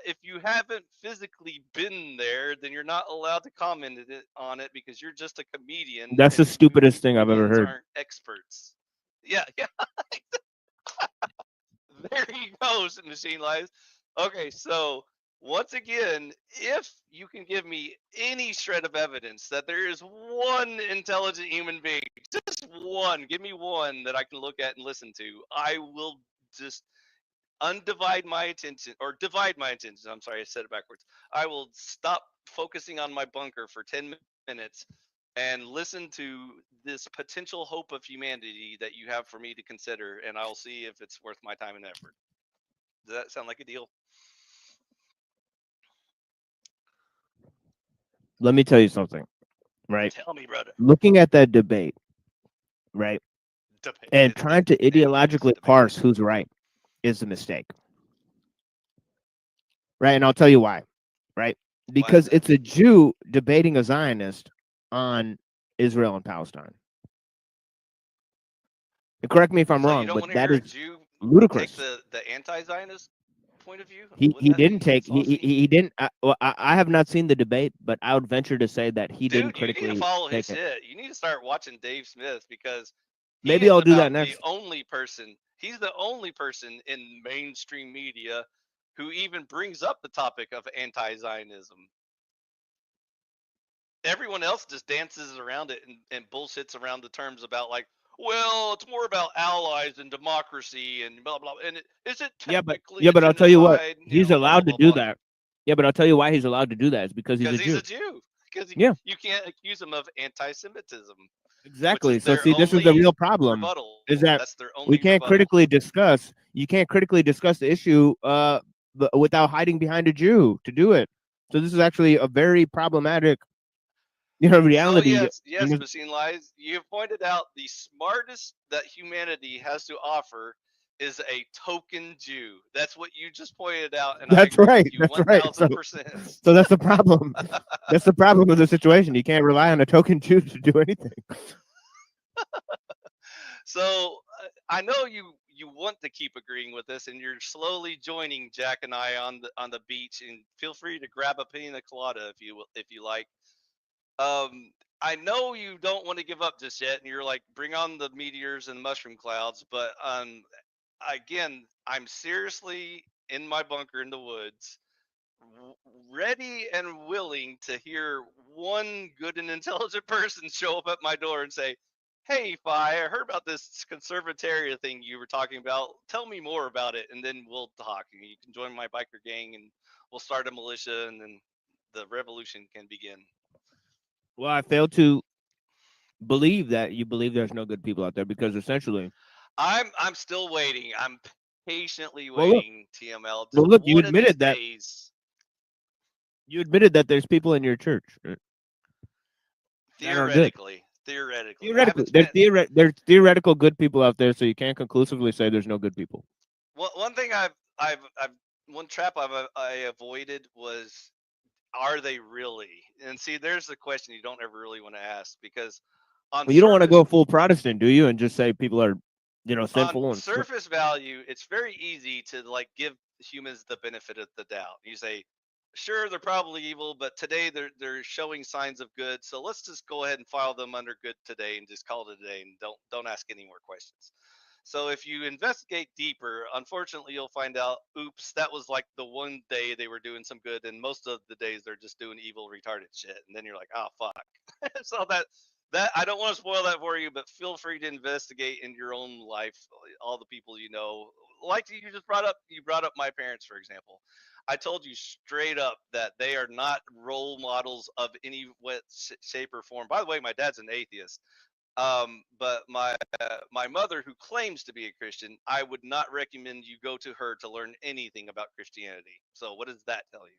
if you haven't physically been there, then you're not allowed to comment on it because you're just a comedian. That's the and stupidest thing I've ever comedians heard. aren't experts. Yeah. There he goes, Machine Lives. Okay, so once again, if you can give me any shred of evidence that there is one intelligent human being, just one, give me one that I can look at and listen to, I will just divide my attention. I'm sorry, I said it backwards. I will stop focusing on my bunker for 10 minutes and listen to this potential hope of humanity that you have for me to consider, and I'll see if it's worth my time and effort. Does that sound like a deal? Let me tell you something, right? Tell me, brother. Looking at that debate, right? And trying to ideologically parse who's right is a mistake. Right? And I'll tell you why. Right? Because it's a Jew debating a Zionist on Israel and Palestine. And correct me if I'm wrong, but that is ludicrous. Take the anti-Zionist point of view. He didn't take he didn't. I have not seen the debate, but I would venture to say that he didn't critically. You need to follow his take it. shit. You need to start watching Dave Smith because Maybe I'll do that next. He's the only person in mainstream media who even brings up the topic of anti-Zionism. Everyone else just dances around it and bullshits around the terms about like, well, it's more about allies and democracy and blah blah. And is it technically? Yeah, but I'll tell you what, genocide? he's allowed to do that. Yeah, but I'll tell you why he's allowed to do that. It's because he's a Jew. Because you can't accuse him of anti-Semitism. Exactly. So see, this is the real problem. rebuttal. Is that That's their we only can't rebuttal. critically discuss. You can't critically discuss the issue without hiding behind a Jew to do it. So this is actually a very problematic, So reality. yes, Machine Lies. You've pointed out the smartest that humanity has to offer is a token Jew. That's what you just pointed out, and I That's agree right. with you That's right. 1000%. So that's the problem. That's the problem with the situation. You can't rely on a token Jew to do anything. So I know you want to keep agreeing with us, and you're slowly joining Jack and I on the beach. And feel free to grab a pina colada if you like. I know you don't want to give up just yet, and you're like, bring on the meteors and mushroom clouds. But again, I'm seriously in my bunker in the woods, ready and willing to hear one good and intelligent person show up at my door and say, "Hey, Fi, I heard about this conservatoria thing you were talking about. Tell me more about it," and then we'll talk. And you can join my biker gang, and we'll start a militia, and then the revolution can begin. Well, I fail to believe that you believe there's no good people out there, because essentially, I'm still waiting. I'm patiently well, look, waiting, TML. well, look, you One of these admitted that days. you admitted that there's people in your church that are good. Theoretically. Theoretically, there's theoretical good people out there, so you can't conclusively say there's no good people. Well, one thing one trap I avoided was, are they really? And see, there's the question you don't ever really want to ask, because on Well, you don't want to go full Protestant, do you? And just say people are, sinful on and surface value, it's very easy to like give humans the benefit of the doubt. You say, sure, they're probably evil, but today they're showing signs of good, so let's just go ahead and file them under good today and just call it a day, and don't ask any more questions. So if you investigate deeper, unfortunately, you'll find out, oops, that was like the one day they were doing some good, and most of the days they're just doing evil, retarded shit. And then you're like, oh fuck. So that I don't want to spoil that for you, but feel free to investigate in your own life all the people you know. Like you just brought up, my parents, for example. I told you straight up that they are not role models of any way, shape, or form. By the way, my dad's an atheist. But my mother, who claims to be a Christian, I would not recommend you go to her to learn anything about Christianity. So what does that tell you?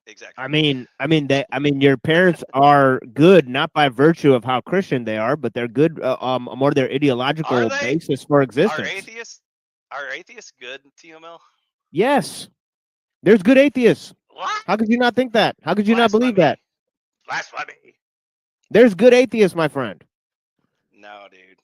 Exactly. I mean, your parents are good not by virtue of how Christian they are, but they're good more their ideological basis for existence. Are atheists good, TML? Yes, there's good atheists. What? How could you not think that? How could you not believe that? Blasphemy. There's good atheists, my friend. No, dude.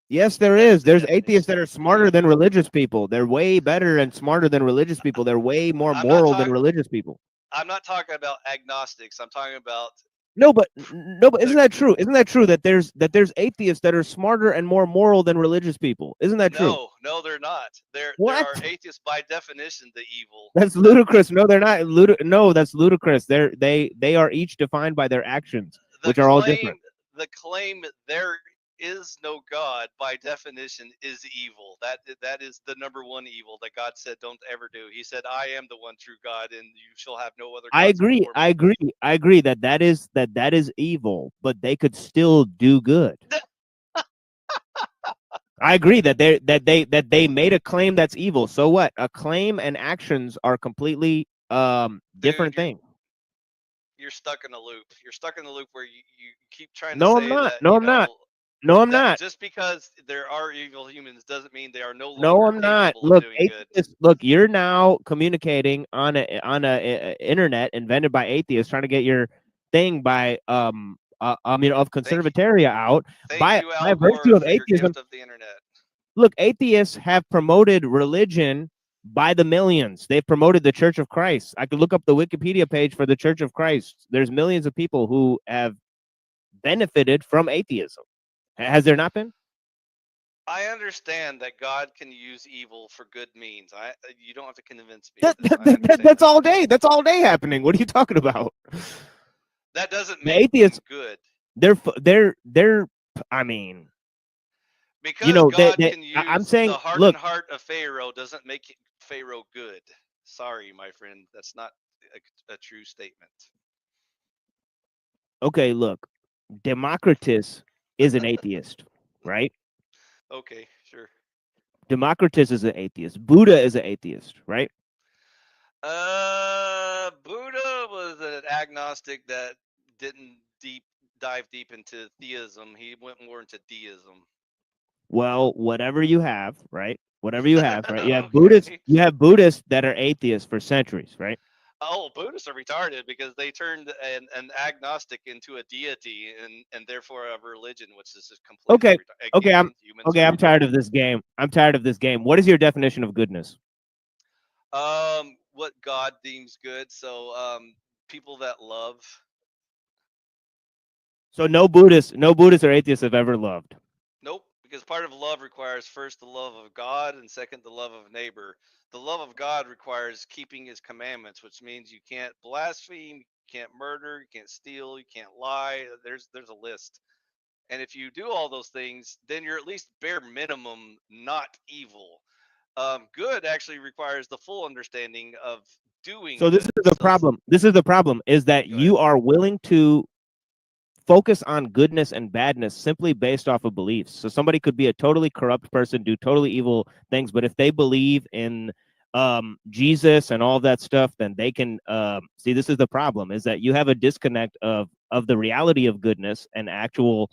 Yes, there is. There's atheists that are smarter than religious people. They're way better and smarter than religious people. They're way more moral than religious people. I'm not talking about agnostics. I'm talking about No, but isn't that true? Isn't that true that there's atheists that are smarter and more moral than religious people? Isn't that true? No, they're not. There What? are atheists by definition the evil. That's ludicrous. No, they're not. No, that's ludicrous. They are each defined by their actions, which are all different. The claim there is no God by definition is evil. That is the number one evil that God said don't ever do. He said, I am the one true God, and you shall have no other gods. I agree that is evil, but they could still do good. I agree that they made a claim that's evil. So what? A claim and actions are completely different things. You're stuck in a loop. You're stuck in the loop where you keep trying No, to I'm say not. that. No, I'm not. No, I'm not. Just because there are evil humans doesn't mean they are no longer No, I'm not. capable Look, of doing good. look, you're now communicating on a internet invented by atheists, trying to get your thing by of conservatoria out by virtue of atheism. Of the internet. Look, atheists have promoted religion by the millions. They've promoted the Church of Christ. I could look up the Wikipedia page for the Church of Christ. There's millions of people who have benefited from atheism. Has there not been? I understand that God can use evil for good means. You don't have to convince me. That's all day. That's all day happening. What are you talking about? That doesn't the make atheists good. They're. I mean, because God can use I'm saying, the heart look, and heart of Pharaoh doesn't make Pharaoh good. Sorry, my friend. That's not a true statement. Okay, look, Democritus is an atheist, right? Okay, sure. Democritus is an atheist. Buddha is an atheist, right? Buddha was an agnostic that didn't dive deep into theism. He went more into deism. Well, whatever you have, right? Whatever you have, right? You have Okay. Buddhists that are atheists for centuries, right? Oh, Buddhists are retarded because they turned an agnostic into a deity and therefore a religion, which is just completely Okay, retarded. Again, humans are I'm tired retarded. of this game. I'm tired of this game. What is your definition of goodness? What God deems good. So, people that love. So no Buddhists or atheists have ever loved. Nope, because part of love requires first the love of God and second the love of neighbor. The love of God requires keeping his commandments, which means you can't blaspheme, you can't murder, you can't steal, you can't lie. There's a list. And if you do all those things, then you're at least bare minimum not evil. Good actually requires the full understanding of doing So this good. is the problem. This is the problem is that you are willing to focus on goodness and badness simply based off of beliefs. So somebody could be a totally corrupt person, do totally evil things, but if they believe in Jesus and all that stuff, then they can see. This is the problem: is that you have a disconnect of the reality of goodness and the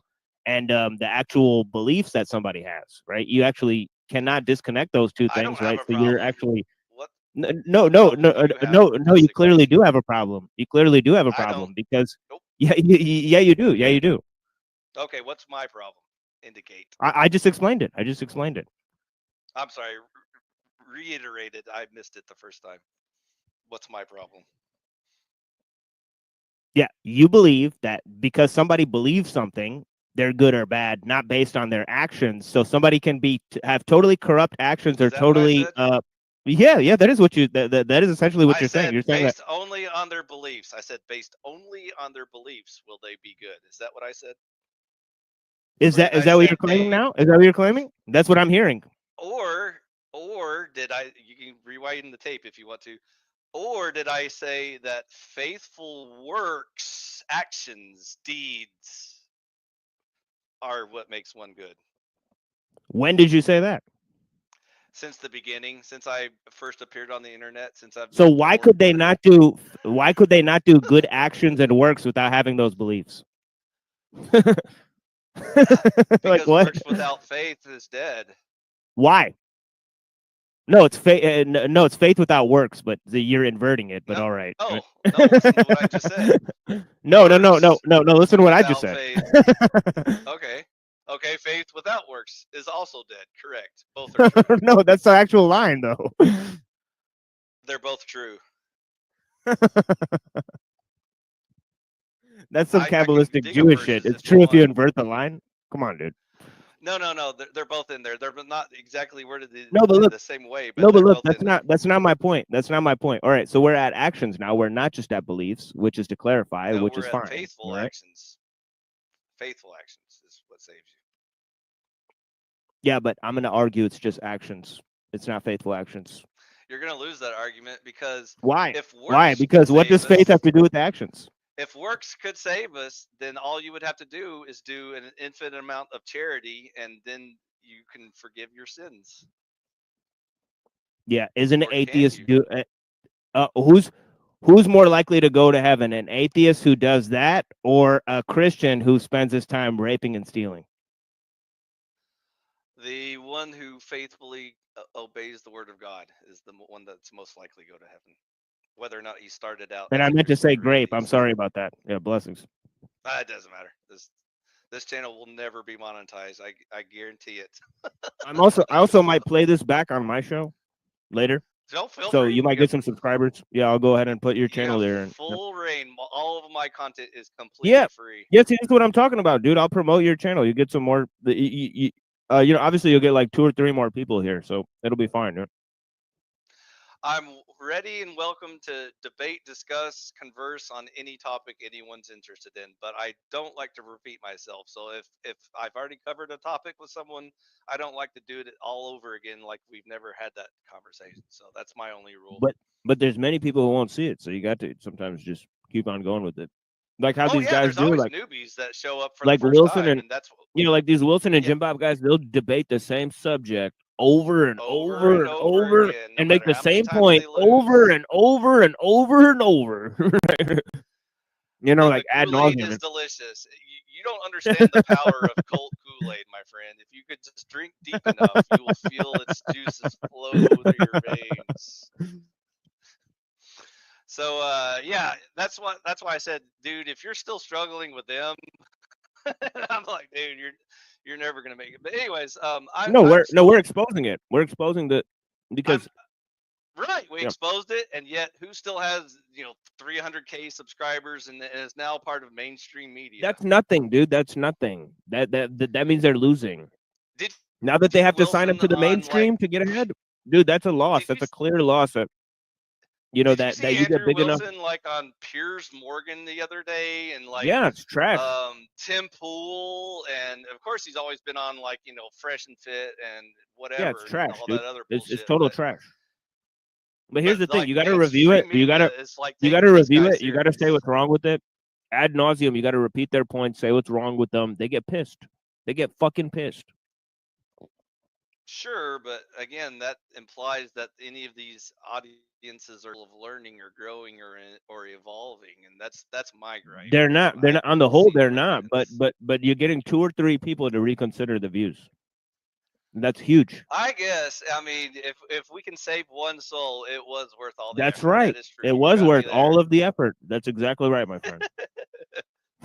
actual beliefs that somebody has. Right? You actually cannot disconnect those two things. Right? So you're actually no. You clearly do have a problem. You clearly do have a problem because yeah, you do. Yeah, you do. Okay, what's my problem? Indicate. I just explained it. I'm sorry. Reiterate it. I missed it the first time. What's my problem? Yeah, you believe that because somebody believes something, they're good or bad, not based on their actions. So somebody can have totally corrupt actions or totally yeah, that is what you that is essentially what you're saying. You're saying that based only on their beliefs. I said based only on their beliefs will they be good. Is that what I said? is that what you're claiming now? Is that what you're claiming? That's what I'm hearing. Or did I? You can rewind the tape if you want to. Or did I say that faithful works, actions, deeds are what makes one good? When did you say that? Since the beginning, since I first appeared on the internet, since I've So why could they not do good actions and works without having those beliefs? because works without faith is dead. Why? No, it's faith. No, it's faith without works. But you're inverting it. But all right. No, listen to what I just said. No. Listen to what I just said. Okay. Faith without works is also dead. Correct. Both are true. No, that's the actual line, though. They're both true. That's some Kabbalistic Jewish shit. It's true if you invert the line. Come on, dude. No. They're both in there. They're not exactly worded the same way. But look, that's not my point. That's not my point. All right, so we're at actions now. We're not just at beliefs, which is to clarify, which is fine. Faithful actions. Faithful actions is what saves you. Yeah, but I'm going to argue it's just actions. It's not faithful actions. You're going to lose that argument because why? Why? Because what does faith have to do with actions? If works could save us, then all you would have to do is do an infinite amount of charity, and then you can forgive your sins. Yeah, isn't an atheist do? Who's more likely to go to heaven? An atheist who does that, or a Christian who spends his time raping and stealing? The one who faithfully obeys the word of God is the one that's most likely to go to heaven. Whether or not he started out. And I meant to say grape. I'm sorry about that. Yeah, blessings. It doesn't matter. This channel will never be monetized. I guarantee it. I also might play this back on my show later. So you might get some subscribers. Yeah, I'll go ahead and put your channel there. Full reign. All of my content is completely free. Yeah, see, that's what I'm talking about, dude. I'll promote your channel. You get some more. Obviously you'll get like 2 or 3 more people here, so it'll be fine, dude. I'm ready and welcome to debate, discuss, converse on any topic anyone's interested in, but I don't like to repeat myself. So if I've already covered a topic with someone, I don't like to do it all over again like we've never had that conversation. So that's my only rule. But there's many people who won't see it, so you got to sometimes just keep on going with it. Like how Oh these yeah, guys there's do, always like newbies that show up for the first Wilson time, and and that's like these Wilson and Yeah. Jim Bob guys, they'll debate the same subject over and over over and and over over again, no and make matter the how many same times point they over lose. and over and over and over. You know, like ad Kool-Aid nauseum. is delicious. You don't understand the power of cold Kool-Aid, my friend. If you could just drink deep enough, you will feel its juices flow through your veins. So yeah, that's why I said, dude, if you're still struggling with them, I'm like, dude, you're never gonna make it. But anyways, we're exposing it. We're exposing the because right, we yeah. exposed it, and yet who still has 300K subscribers and is now part of mainstream media? That's nothing, dude. That's nothing. That means they're losing. Did now that they have to sign up Wilson to the on, mainstream to get ahead, dude, that's a loss. That's a clear loss. That you know Did you that see you get Andrew big enough. Wilson like on Piers Morgan the other day, and like Yeah, it's trash. Tim Pool, and of course he's always been on like Fresh and Fit and whatever. Yeah, it's trash, and all dude. that other It's bullshit. total trash. But here's the thing: like, you got to review it. mainstream You got to media is, like, you got taking to this review guy it. You got to say serious. what's wrong with it. Ad nauseum. You got to repeat their points. Say what's wrong with them. They get pissed. They get fucking pissed. Sure, but again, that implies that any of these audiences are learning or growing or evolving, and that's my gripe. They're not. They're not. On the whole, they're not. But you're getting 2 or 3 people to reconsider the views. That's huge. I guess. I mean, if we can save one soul, it was worth all the That's effort. right. That is true. It You was got me worth there. all of the effort. That's exactly right, my friend.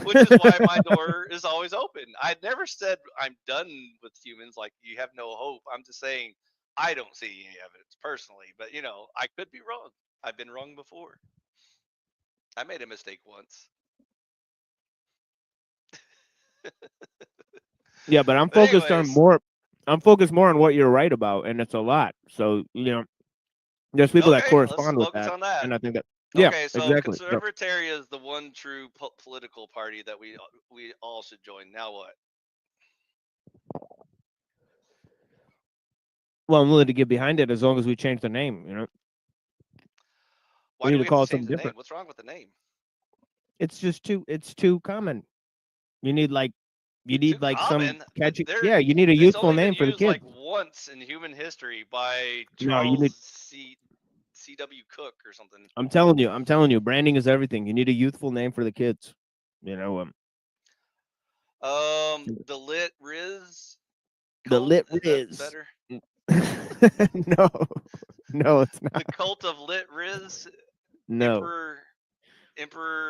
Which is why my door is always open. I never said I'm done with humans, like you have no hope. I'm just saying I don't see any evidence personally, but I could be wrong. I've been wrong before. I made a mistake once. Yeah, but I'm focused on more. I'm focused more on what you're right about, and it's a lot. So there's people that correspond with focus that, on that. and I think that yeah, Okay, so exactly. So, Conservataria is the one true political party that we all should join. Now what? well, I'm willing to get behind it as long as we change the name. Why we do need we to call have it to change something the name? different. What's wrong with the name? It's just too common. You need some catchy. Yeah, you need a youthful name for the It's kids. like once in human history by No, you need. Charles C.W. Cook or something. I'm telling you, branding is everything. You need a youthful name for the kids. The Lit Riz. The Lit Riz. Better. No, it's not. The cult of Lit Riz. No. Emperor.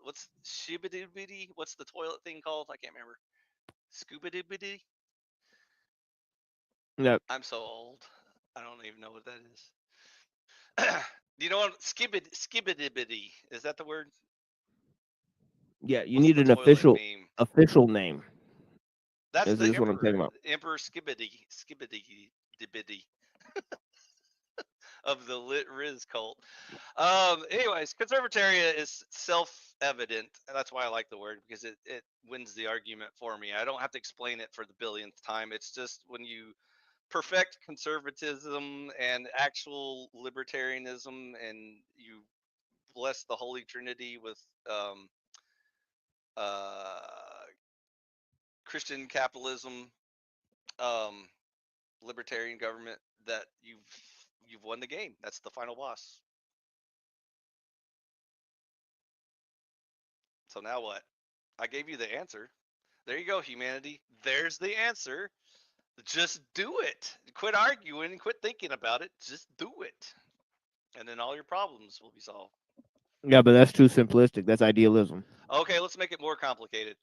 What's Shibidibidi? What's the toilet thing called? I can't remember. Scoobidibidi. No. I'm so old. I don't even know what that is. Do you know what skibidibidi? Is that the word? Yeah, you need an official name. That's this is what I'm talking about. Emperor Skibidi of the Lit Riz cult. Anyways, Conservataria is self-evident, and that's why I like the word, because it wins the argument for me. I don't have to explain it for the billionth time. It's just when you perfect conservatism and actual libertarianism, and you bless the Holy Trinity with Christian capitalism, libertarian government, that you've won the game. That's the final boss. So now what? I gave you the answer. There you go, humanity. There's the answer. Just do it. Quit arguing and quit thinking about it. Just do it. And then all your problems will be solved. Yeah, but that's too simplistic. That's idealism. Okay, let's make it more complicated.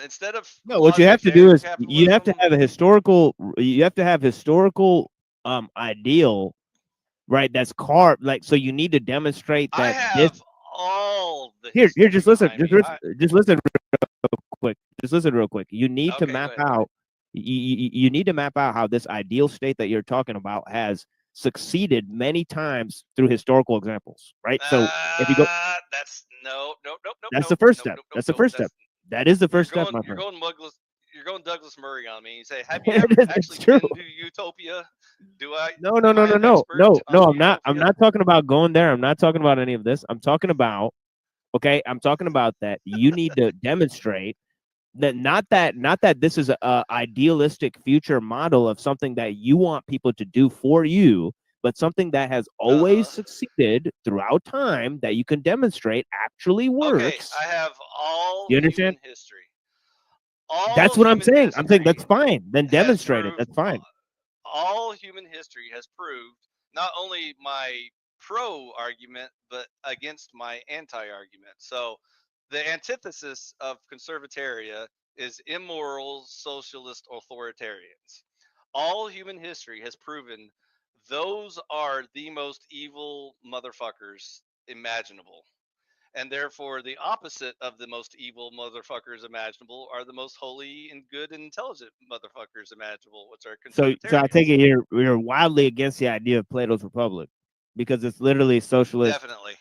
Instead of no, what you have to do is you have to have a historical. You have to have historical ideal, right? That's carved. Like, so you need to demonstrate that. I have all the here. Just listen. Just listen real quick. Just listen real quick. You need to map out. You need to map out how this ideal state that you're talking about has succeeded many times through historical examples, right? So if you go, that's no. That's the first step. That's the first step. That is the first step, my friend. You're going Douglas Murray on me. You say, have you ever actually been to Utopia? Do I? No. Am I an expert? Tell I'm me not. if I'm not talking about going there. I'm not talking about any of this. I'm talking about, okay, I'm talking about that you need to demonstrate that not that this is a idealistic future model of something that you want people to do for you, but something that has always succeeded throughout time that you can demonstrate actually works. Okay, I have all You understand? human history. All That's what I'm human saying. I'm saying that's history fine. Then has demonstrate it. proved That's fine. all human history has proved not only my pro argument but against my anti argument. So the antithesis of conservataria is immoral socialist authoritarians. All human history has proven those are the most evil motherfuckers imaginable. And therefore, the opposite of the most evil motherfuckers imaginable are the most holy and good and intelligent motherfuckers imaginable, which are So conservatarians. I take it you're wildly against the idea of Plato's Republic because it's literally socialist, Definitely.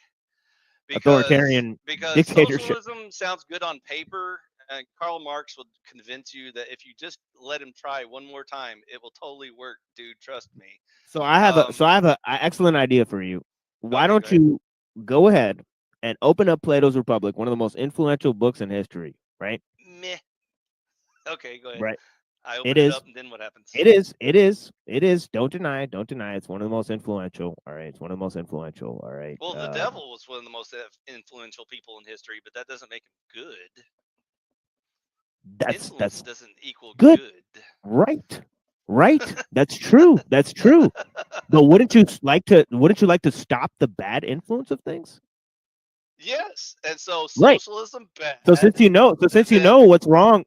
authoritarian Because dictatorship. socialism sounds good on paper, and Karl Marx would convince you that if you just let him try one more time, it will totally work, dude. Trust me. So I have an excellent idea for you. Why don't you go ahead and open up Plato's Republic, one of the most influential books in history, right? Meh. Okay, go ahead. Right. I It open it is. up, and then what happens? It is. It is. It is. Don't deny it. Don't deny it. It's one of the most influential. All right. It's one of the most influential. All right. Well, the devil was one of the most influential people in history, but that doesn't make him good. Influence doesn't equal good. Right. Right. That's true. That's true. But wouldn't you like to stop the bad influence of things? Yes, and so Right. socialism bad. So since you know what's wrong,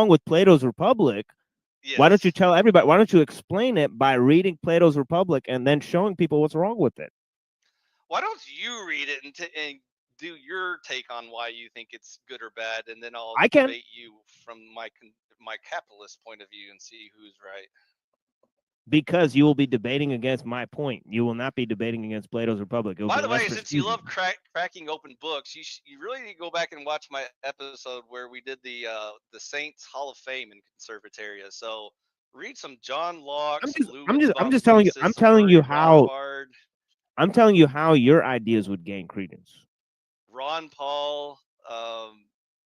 with Plato's Republic, why don't you tell everybody? Why don't you explain it by reading Plato's Republic and then showing people what's wrong with it? Why don't you read it and do your take on why you think it's good or bad, and then I'll debate you from my capitalist point of view and see who's right. Because you will be debating against my point. You will not be debating against Plato's Republic. By the way, since you love cracking open books, you really need to go back and watch my episode where we did the Saints Hall of Fame in Conservataria. So read some John Locke. I'm just telling you how your ideas would gain credence. Ron Paul,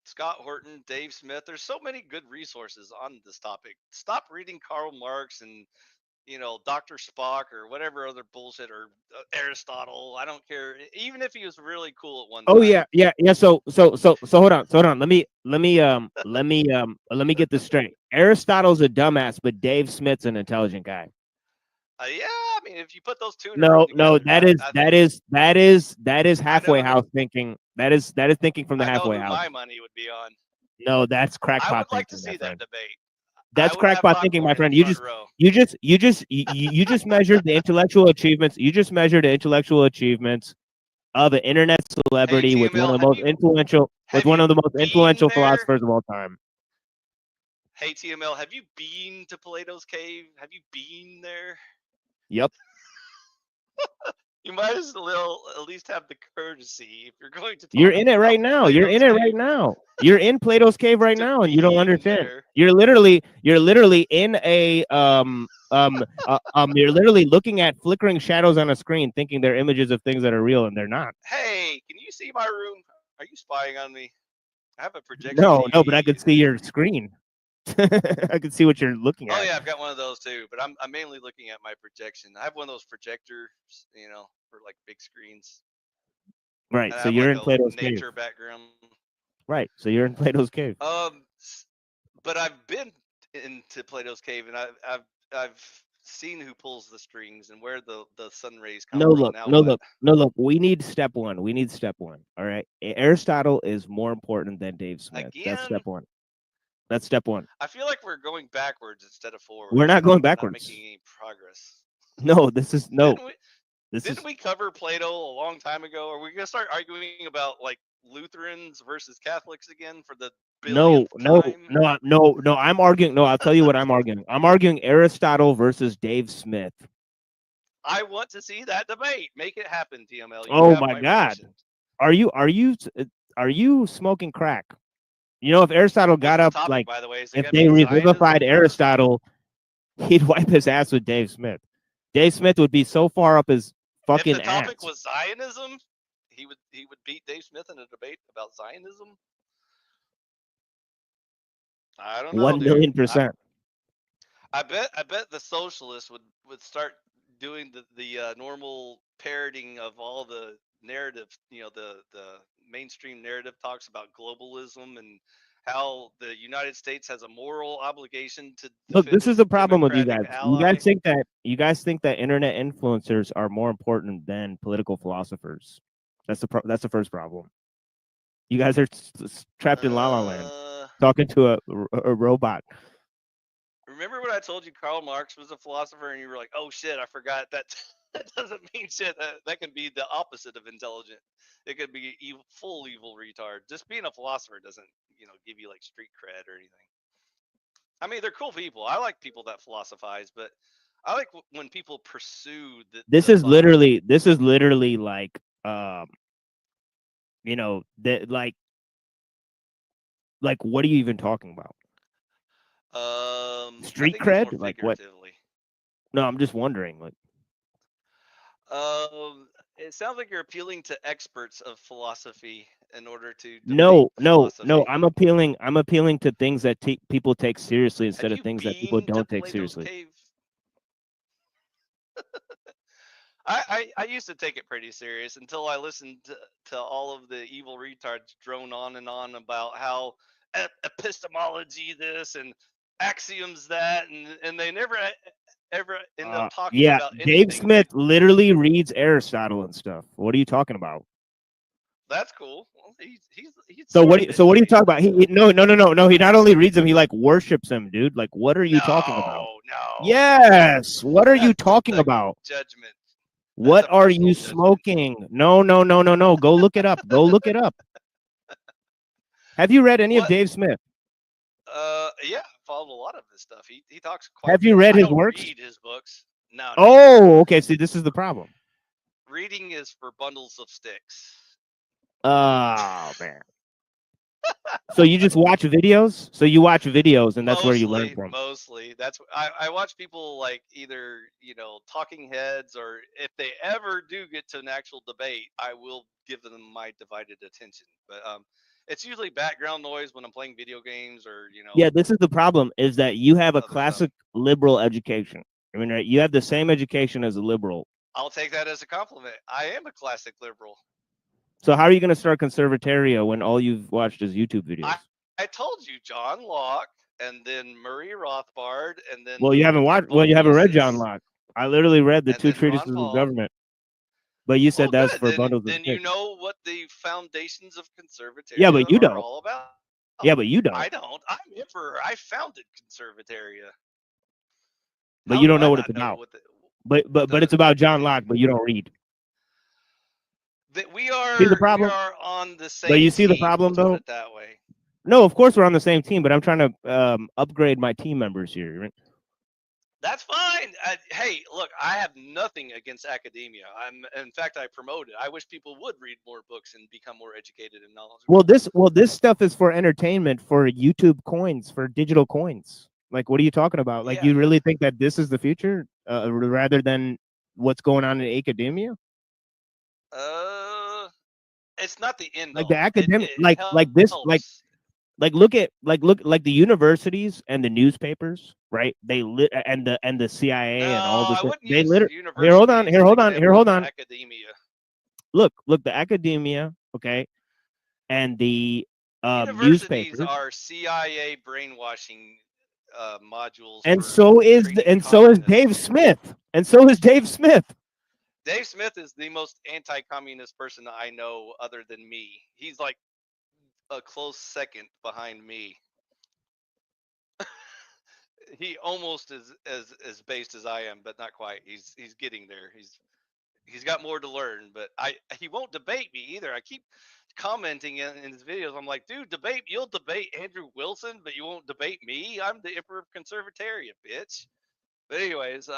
Scott Horton, Dave Smith. There's so many good resources on this topic. Stop reading Karl Marx and Dr. Spock or whatever other bullshit, or Aristotle. I don't care. Even if he was really cool at one time. Oh yeah. So hold on. Let me get this straight. Aristotle's a dumbass, but Dave Smith's an intelligent guy. Yeah, I mean, if you put those two. No, that is halfway house thinking. That is thinking from the halfway house. My money would be on. No, that's crackpot. I would like thinking, to see that debate. That's crackpot thinking, my friend. You just measured the intellectual achievements. You just measured the intellectual achievements of an internet celebrity with one of the most influential philosophers of all time. Hey TML, have you been to Plato's cave? Have you been there? Yep. You might as well at least have the courtesy if you're going to. You're in it right now. You're in it right now. You're in Plato's cave right now, and you don't understand. You're literally in a you're literally looking at flickering shadows on a screen, thinking they're images of things that are real, and they're not. Hey, can you see my room? Are you spying on me? I have a projection. No, but I could see your screen. I can see what you're looking at. Oh yeah, I've got one of those too, but I'm mainly looking at my projection. I have one of those projectors, for like big screens. Right. So you're in Plato's cave. Nature background. Right. So you're in Plato's cave. But I've been into Plato's cave, and I've seen who pulls the strings and where the sun rays come from. No, look. We need step one. All right. Aristotle is more important than Dave Smith. That's step one. That's step one. I feel like we're going backwards instead of forward. We're not going backwards. Not making any progress. No, this is no. Didn't we cover Plato a long time ago? Are we gonna start arguing about like Lutherans versus Catholics again for the billionth time? No. I'm arguing. No, I'll tell you what I'm arguing. I'm arguing Aristotle versus Dave Smith. I want to see that debate. Make it happen, TML. Oh my God. Are you smoking crack? If Aristotle got up, topic, like, by the way, if they revivified Aristotle, He'd wipe his ass with Dave Smith. Dave Smith would be so far up his fucking If the topic ass. was Zionism, he would beat Dave Smith in a debate about Zionism. I don't know, 1,000,000%. I bet the socialists would start doing the normal parroting of all the narrative, the mainstream narrative talks about globalism and how the United States has a moral obligation to Look, defend this is its the problem with you guys. democratic ally. You guys think that internet influencers are more important than political philosophers. That's the first problem. You guys are trapped in La La Land, talking to a robot. Remember when I told you Karl Marx was a philosopher, and you were like, "Oh shit, I forgot that." That doesn't mean shit. That can be the opposite of intelligent. It could be full evil retard. Just being a philosopher doesn't, give you like street cred or anything. I mean, they're cool people. I like people that philosophize, but I like when people pursue the. This is literally like that like what are you even talking about? Street cred? Like what? No, I'm just wondering. Like, it sounds like you're appealing to experts of philosophy in order to. No. I'm appealing to things that people take seriously instead of things that people don't take seriously. I used to take it pretty serious until I listened to all of the evil retards drone on and on about how epistemology this and axioms that, and they never ever end up talking about anything. Dave Smith literally reads Aristotle and stuff. What are you talking about? That's cool. Well, he's so what are you talking about? No. He not only reads him, he like worships him, dude. Like, what are you talking about? No. Yes. What are you talking about? Judgment. What are you smoking? No. Go look it up. Have you read any of Dave Smith? Yeah, I followed a lot of his stuff. He talks quite. Have you read his works? Read his books. No. Oh, okay. See, this is the problem. Reading is for bundles of sticks. Oh man. So you just watch videos? So you watch videos, and that's where you learn from. Mostly, that's I watch people like either talking heads, or if they ever do get to an actual debate, I will give them my divided attention. But it's usually background noise when I'm playing video games, or Yeah, this is the problem: is that you have a classic liberal education. I mean, right? You have the same education as a liberal. I'll take that as a compliment. I am a classic liberal. So how are you going to start Conservataria when all you've watched is YouTube videos? I told you John Locke, and then Murray Rothbard, and then. Well, you haven't watched. Well, you haven't read John Locke. I literally read the 2 treatises of government. But you said that's for bundles of sticks. Then you know what the foundations of Conservataria yeah, but you are don't. all about. Yeah, but you don't. I don't. I'm emperor. I founded Conservataria. But you don't know what it's about. But it's about John Locke, but you don't read. That we are. See the problem? We are on the same. But you see team, the problem though. Put it that way. No, of course we're on the same team, but I'm trying to upgrade my team members here. Right? That's fine. Hey, look, I have nothing against academia. In fact, I promote it. I wish people would read more books and become more educated and knowledgeable. Well, this stuff is for entertainment, for YouTube coins, for digital coins. Like, what are you talking about? Like, you really think that this is the future, rather than what's going on in academia? It's not the end. Like the academic, like look at the universities and the newspapers, right? They and the CIA and all this. They literally. Here, hold on. Academia. Look, the academia, okay, and the newspapers are CIA brainwashing modules. And so is Dave Smith. And so is Dave Smith. Dave Smith is the most anti-communist person I know other than me. He's like a close second behind me. He almost is as based as I am, but not quite. He's getting there. He's got more to learn, but he won't debate me either. I keep commenting in his videos. I'm like, dude, you'll debate Andrew Wilson, but you won't debate me. I'm the emperor of Conservataria, bitch. But anyways,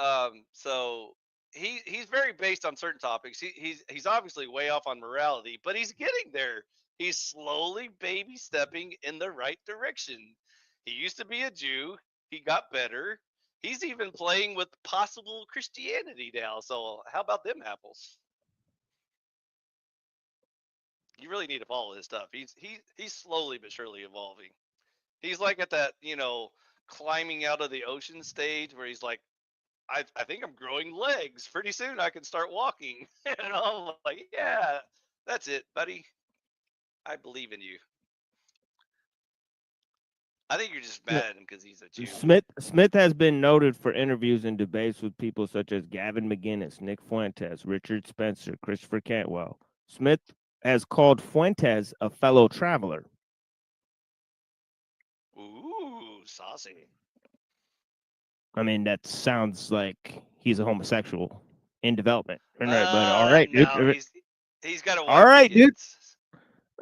so he's very based on certain topics. He's obviously way off on morality, but he's getting there. He's slowly baby stepping in the right direction. He used to be a Jew. He got better. He's even playing with possible Christianity now. So how about them apples? You really need to follow his stuff. He's slowly but surely evolving. He's like at that, climbing out of the ocean stage where he's like, I think I'm growing legs. Pretty soon I can start walking. And I'm like, yeah, that's it, buddy. I believe in you. I think you're just mad at him because he's a Jew. Smith has been noted for interviews and debates with people such as Gavin McInnes, Nick Fuentes, Richard Spencer, Christopher Cantwell. Smith has called Fuentes a fellow traveler. Ooh, saucy. I mean, that sounds like he's a homosexual in development. But all right, dude. No, he's got a wife. All right, dude.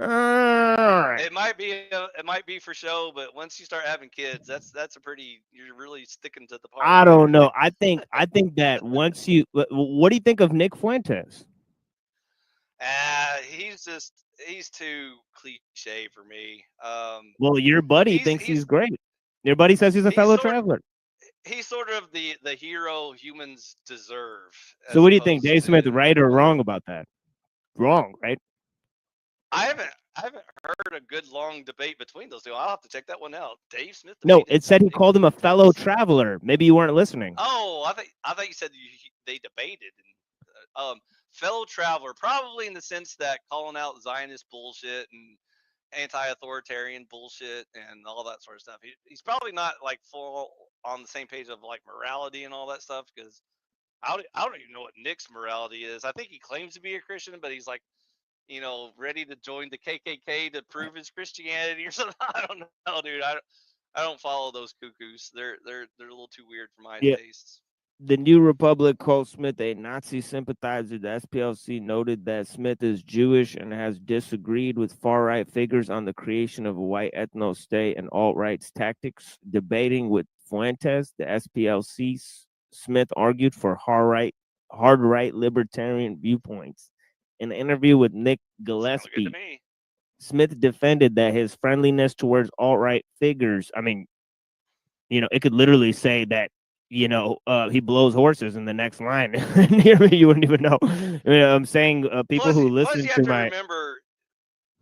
All right. It might be for show, but once you start having kids, that's a pretty. You're really sticking to the part. I don't know. I think that once you, what do you think of Nick Fuentes? He's too cliche for me. Well, your buddy thinks he's great. Your buddy says he's a fellow traveler. He's sort of the hero humans deserve. So what do you think, Dave Smith, right or wrong about that? Wrong, right? I haven't heard a good long debate between those two. I'll have to check that one out. Dave Smith. No, it said he called him a fellow traveler. Maybe you weren't listening. Oh, I thought you said they debated. Fellow traveler, probably in the sense that calling out Zionist bullshit and anti-authoritarian bullshit and all that sort of stuff. He's probably not like full on the same page of like morality and all that stuff, because I don't even know what Nick's morality is. I think he claims to be a Christian, but he's like, ready to join the KKK to prove his Christianity or something. I don't know, dude. I don't follow those cuckoos. They're a little too weird for my tastes. The New Republic called Smith a Nazi sympathizer. The SPLC noted that Smith is Jewish and has disagreed with far-right figures on the creation of a white ethno-state and alt-right's tactics. Debating with Fuentes, the SPLC, Smith argued for hard-right libertarian viewpoints. In an interview with Nick Gillespie, Smith defended that his friendliness towards alt-right figures, I mean, it could literally say that, he blows horses in the next line. You wouldn't even know. I'm saying people who listen to my.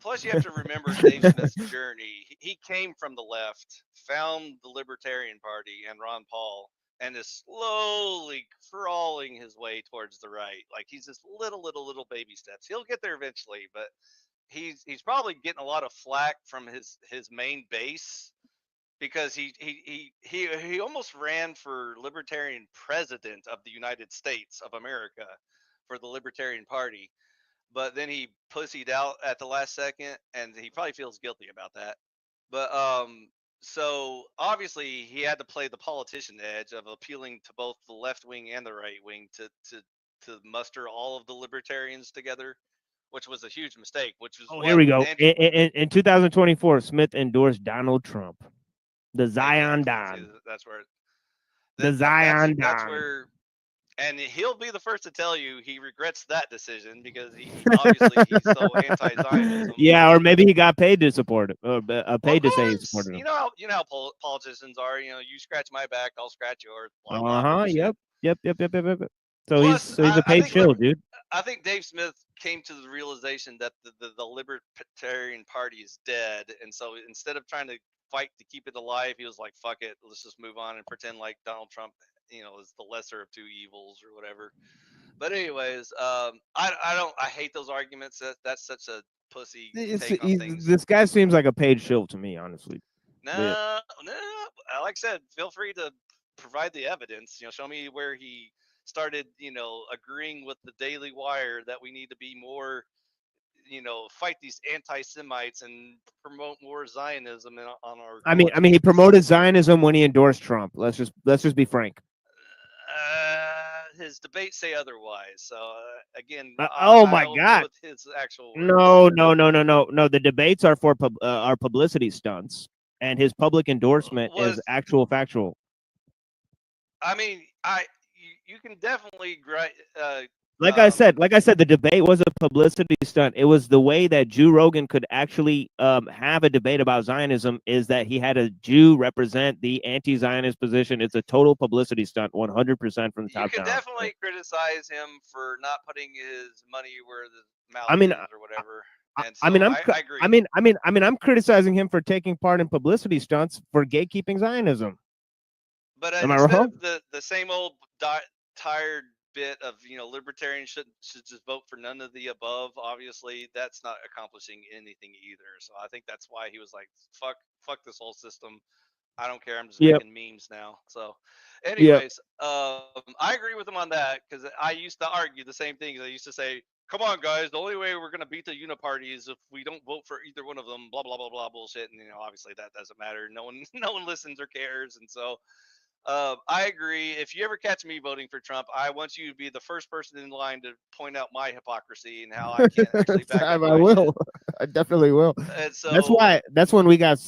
Plus, you have to remember Dave Smith's journey. He came from the left, found the Libertarian Party and Ron Paul, and is slowly crawling his way towards the right. Like he's just little baby steps. He'll get there eventually, but he's probably getting a lot of flack from his main base, because he almost ran for Libertarian president of the United States of America for the Libertarian Party, but then he pussied out at the last second, and he probably feels guilty about that. But so obviously he had to play the politician edge of appealing to both the left wing and the right wing to muster all of the libertarians together, which was a huge mistake. Which was here we go. In 2024, Smith endorsed Donald Trump. The Zion Don. That's where. The Zion Don. That's where, and he'll be the first to tell you he regrets that decision, because he obviously he's so anti-Zionism. Yeah, or maybe he got paid to support it, or paid to say he supported him. You know how politicians are. You scratch my back, I'll scratch yours. Yep. So he's a paid shill, dude. I think Dave Smith came to the realization that the Libertarian Party is dead, and so instead of trying to fight to keep it alive, he was like, fuck it, let's just move on and pretend like Donald Trump is the lesser of two evils or whatever. But anyways, I hate those arguments. That's such a pussy take on things. This guy seems like a paid shill to me, honestly. No, like I said, feel free to provide the evidence. Show me where he started agreeing with the Daily Wire that we need to be more fight these anti-Semites and promote more Zionism on our. I mean, he promoted Zionism when he endorsed Trump. Let's just be frank. His debates say otherwise. So again, oh my God! With his actual no. The debates are for publicity stunts, and his public endorsement is actual factual. I mean, you can definitely like I said, the debate was a publicity stunt. It was the way that Joe Rogan could actually have a debate about Zionism is that he had a Jew represent the anti-Zionist position. It's a total publicity stunt, 100% from the You top can down. definitely criticize him for not putting his money where the mouth I mean, is or whatever. And I mean, I agree. I'm criticizing him for taking part in publicity stunts for gatekeeping Zionism. But Am I instead wrong? of the same old tired bit of libertarians should just vote for none of the above, obviously that's not accomplishing anything either. So I think that's why he was like, fuck this whole system. I don't care. I'm just Yep. making memes now. So, Yep. anyways, I agree with him on that because I used to argue the same things. I used to say, "Come on, guys, the only way we're gonna beat the uniparty is if we don't vote for either one of them." Blah blah blah blah bullshit. And obviously that doesn't matter. No one listens or cares. And so, I agree. If you ever catch me voting for Trump, I want you to be the first person in line to point out my hypocrisy and how I can't actually back up I my will. I definitely will. And so That's when we got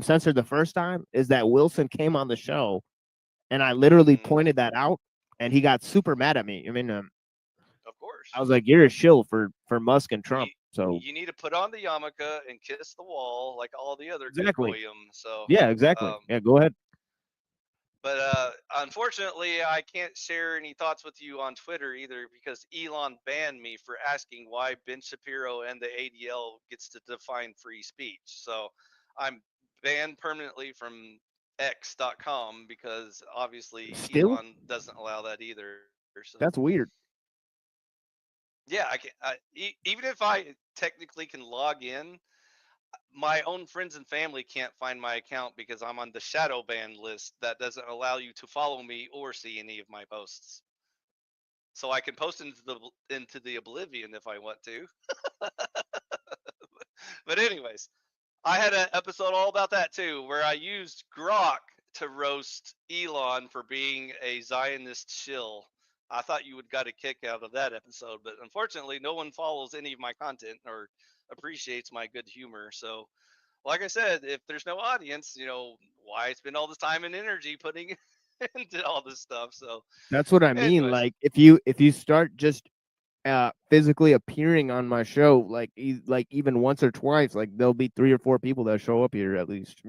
censored the first time. Is that Wilson came on the show, and I literally pointed that out, and he got super mad at me. I mean, of course, I was like, "You're a shill for Musk and Trump." So you need to put on the yarmulke and kiss the wall like all the other good exactly. goyim. So Yeah, exactly. Yeah, go ahead. But unfortunately, I can't share any thoughts with you on Twitter either because Elon banned me for asking why Ben Shapiro and the ADL gets to define free speech. So I'm banned permanently from X.com because obviously Still? Elon doesn't allow that either. So That's weird. yeah, I can. Even if I technically can log in, my own friends and family can't find my account because I'm on the shadow ban list that doesn't allow you to follow me or see any of my posts. So I can post into the oblivion if I want to. But anyways, I had an episode all about that too, where I used Grok to roast Elon for being a Zionist shill. I thought you would got a kick out of that episode, but unfortunately, no one follows any of my content or appreciates my good humor. So, like I said, if there's no audience, why spend all this time and energy putting into all this stuff? So That's what I mean. anyways. Like if you start just physically appearing on my show, like even once or twice, like there'll be 3 or 4 people that show up here at least.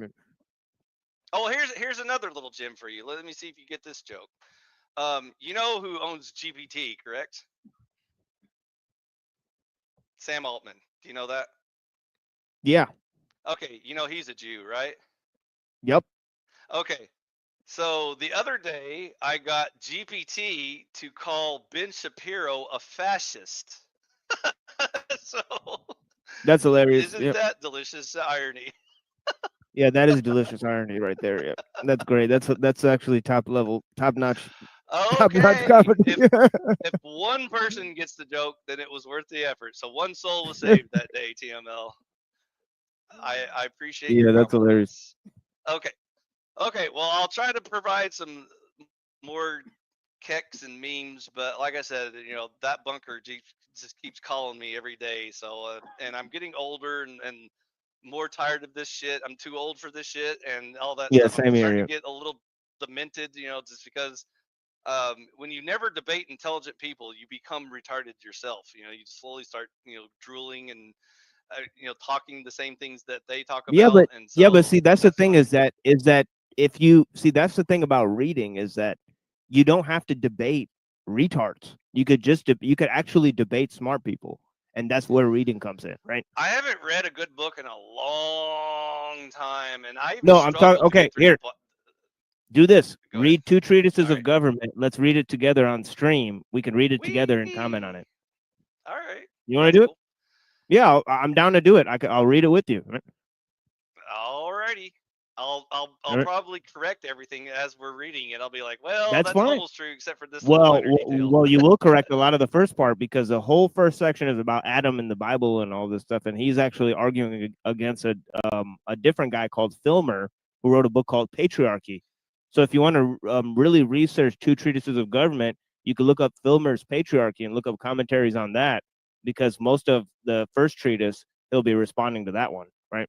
Oh, here's another little gem for you. Let me see if you get this joke. You know who owns GPT, correct? Sam Altman. Do you know that? Yeah. Okay, he's a Jew, right? Yep. Okay. So the other day, I got GPT to call Ben Shapiro a fascist. So That's hilarious. isn't Yep. that delicious irony? Yeah, that is delicious irony right there. Yeah, that's great. That's actually top level, top notch Okay. comedy. If one person gets the joke, then it was worth the effort. So one soul was saved that day, TML. I appreciate Yeah, your that's hilarious. compliments. Okay. Well, I'll try to provide some more kicks and memes, but like I said, that bunker just keeps calling me every day. So, and I'm getting older and more tired of this shit. I'm too old for this shit and all that Yeah, stuff. I'm same starting here. to get a little demented, just because when you never debate intelligent people, you become retarded yourself. You slowly start, drooling and talking the same things that they talk Yeah, about. And so but see, that's the thing is that if you see, that's the thing about reading is that you don't have to debate retards. You could just you could actually debate smart people, and that's where reading comes in, right? I haven't read a good book in a long time, and I even No, I'm talking. struggled to Okay, get through here. the Do this. Read 2 treatises of government. Let's read it together on stream. We can read it together and comment on it. All right. You want to do it? Yeah, I'm down to do it. I'll read it with you. Right? Alrighty. I'll All right. probably correct everything as we're reading it. I'll be like, well, That's that's fine. almost true, except for this little Well, minor detail. well, you will correct a lot of the first part because the whole first section is about Adam in the Bible and all this stuff, and he's actually arguing against a different guy called Filmer who wrote a book called Patriarchy. So if you want to really research 2 treatises of government, you can look up Filmer's Patriarchy and look up commentaries on that because most of the first treatise he'll be responding to that one, right?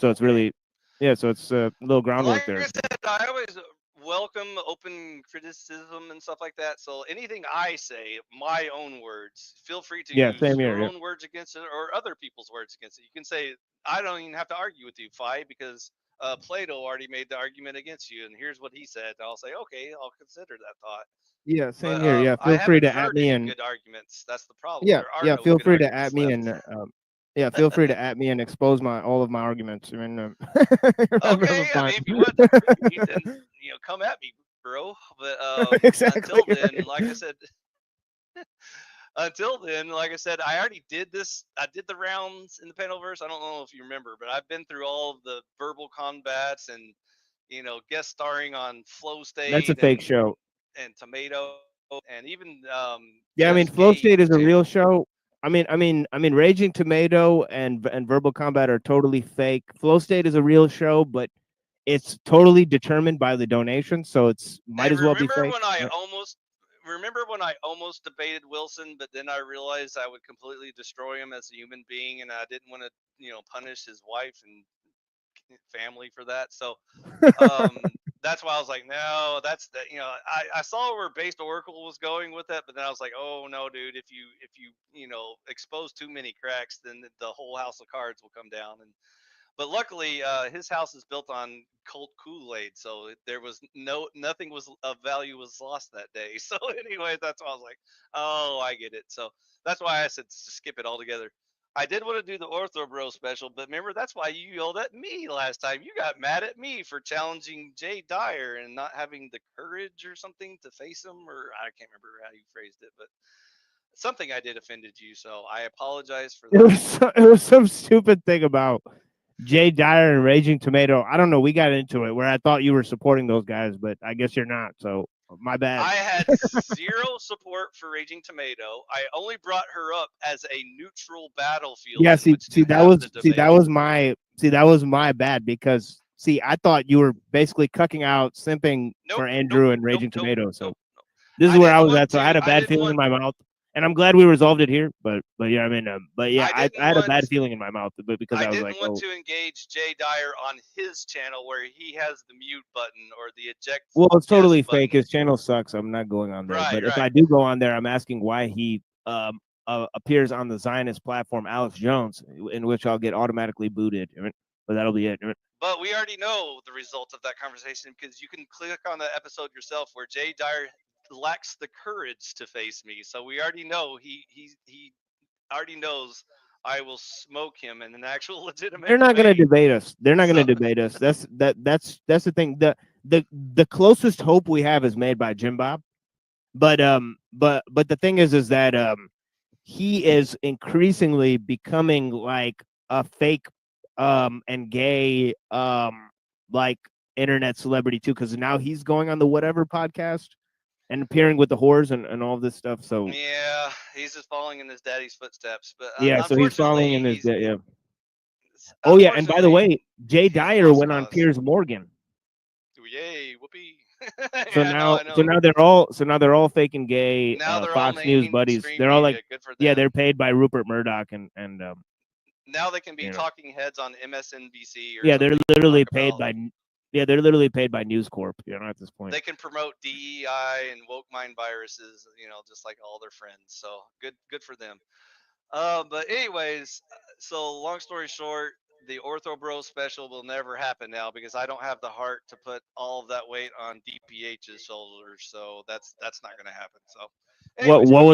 So it's really, yeah. So it's a little groundwork Like there. I said, I always welcome open criticism and stuff like that. So anything I say, my own words, feel free to Yeah, use same here. your Yeah. own words against it or other people's words against it. You can say, I don't even have to argue with you, Phi, because Plato already made the argument against you, and here's what he said. I'll say, okay, I'll consider that thought. Yeah, same But here. Yeah, I feel free haven't to at heard me any and good arguments. That's the problem. yeah, There are yeah. no Feel good free to arguments at me left. and yeah, feel free to at me and expose all of my arguments. I mean, Okay, I mean, if you want to talk to me, then come at me, bro. But Exactly, until then, right. like I said, I already did this. I did the rounds in the Panelverse. I don't know if you remember, but I've been through all of the verbal combats and guest starring on Flow That's a State fake show. and Tomato and even Yeah, I mean, Just Flow Gate State is a too. real show. I mean, Raging Tomato and Verbal Combat are totally fake. Flow State is a real show, but it's totally determined by the donation, so it's might And as well be remember fake. when I almost debated Wilson, but then I realized I would completely destroy him as a human being, and I didn't want to, punish his wife and family for that. So that's why I was like, no, that's the, I saw where Based Oracle was going with that, but then I was like, oh no, dude, if you expose too many cracks, then the whole house of cards will come down. But luckily, his house is built on cold Kool-Aid, so there was nothing was of value was lost that day. So anyway, that's why I was like, oh, I get it. So that's why I said skip it altogether. I did want to do the Ortho Bro special, but remember, that's why you yelled at me last time. You got mad at me for challenging Jay Dyer and not having the courage or something to face him, or I can't remember how you phrased it, but something I did offended you, so I apologize for that. It was some stupid thing about Jay Dyer and Raging Tomato. I don't know. We got into it where I thought you were supporting those guys, but I guess you're not. So my bad. I had zero support for Raging Tomato. I only brought her up as a neutral battlefield. Yeah, in which to that have was the debate. that was my bad because I thought you were basically cucking out simping for Andrew and Raging Tomato. So this is where I was at. So I had a bad feeling in my mouth, and I'm glad we resolved it here. But yeah, I mean, I had a bad feeling in my mouth, but because I was like, didn't want to engage Jay Dyer on his channel where he has the mute button or the eject. well, it's totally fake. His channel sucks. I'm not going on there. Right, but if I do go on there, I'm asking why he appears on the Zionist platform, Alex Jones, in which I'll get automatically booted. But that'll be it. But we already know the result of that conversation because you can click on the episode yourself where Jay Dyer lacks the courage to face me. So we already know he already knows I will smoke him in an actual legitimate. They're not going to debate us. They're not going to debate us. That's the thing. The closest hope we have is made by Jim Bob. But the thing is that he is increasingly becoming like a fake and gay like internet celebrity too, because now he's going on the Whatever podcast and appearing with the whores and all this stuff. So yeah, he's just following in his daddy's footsteps. But yeah, so he's following in his yeah. Oh yeah, and by the way, Jay Dyer went on Piers Morgan. Yay, whoopee! So now they're all fake and gay. Fox News buddies. They're all like, yeah, they're paid by Rupert Murdoch and now they can be talking heads on MSNBC. Or yeah, they're literally paid by. Yeah, they're literally paid by News Corp. At this point. They can promote DEI and woke mind viruses, just like all their friends. So good for them. But anyways, so long story short, the Ortho Bro special will never happen now because I don't have the heart to put all of that weight on DPH's shoulders. So that's not going to happen. So anyways, what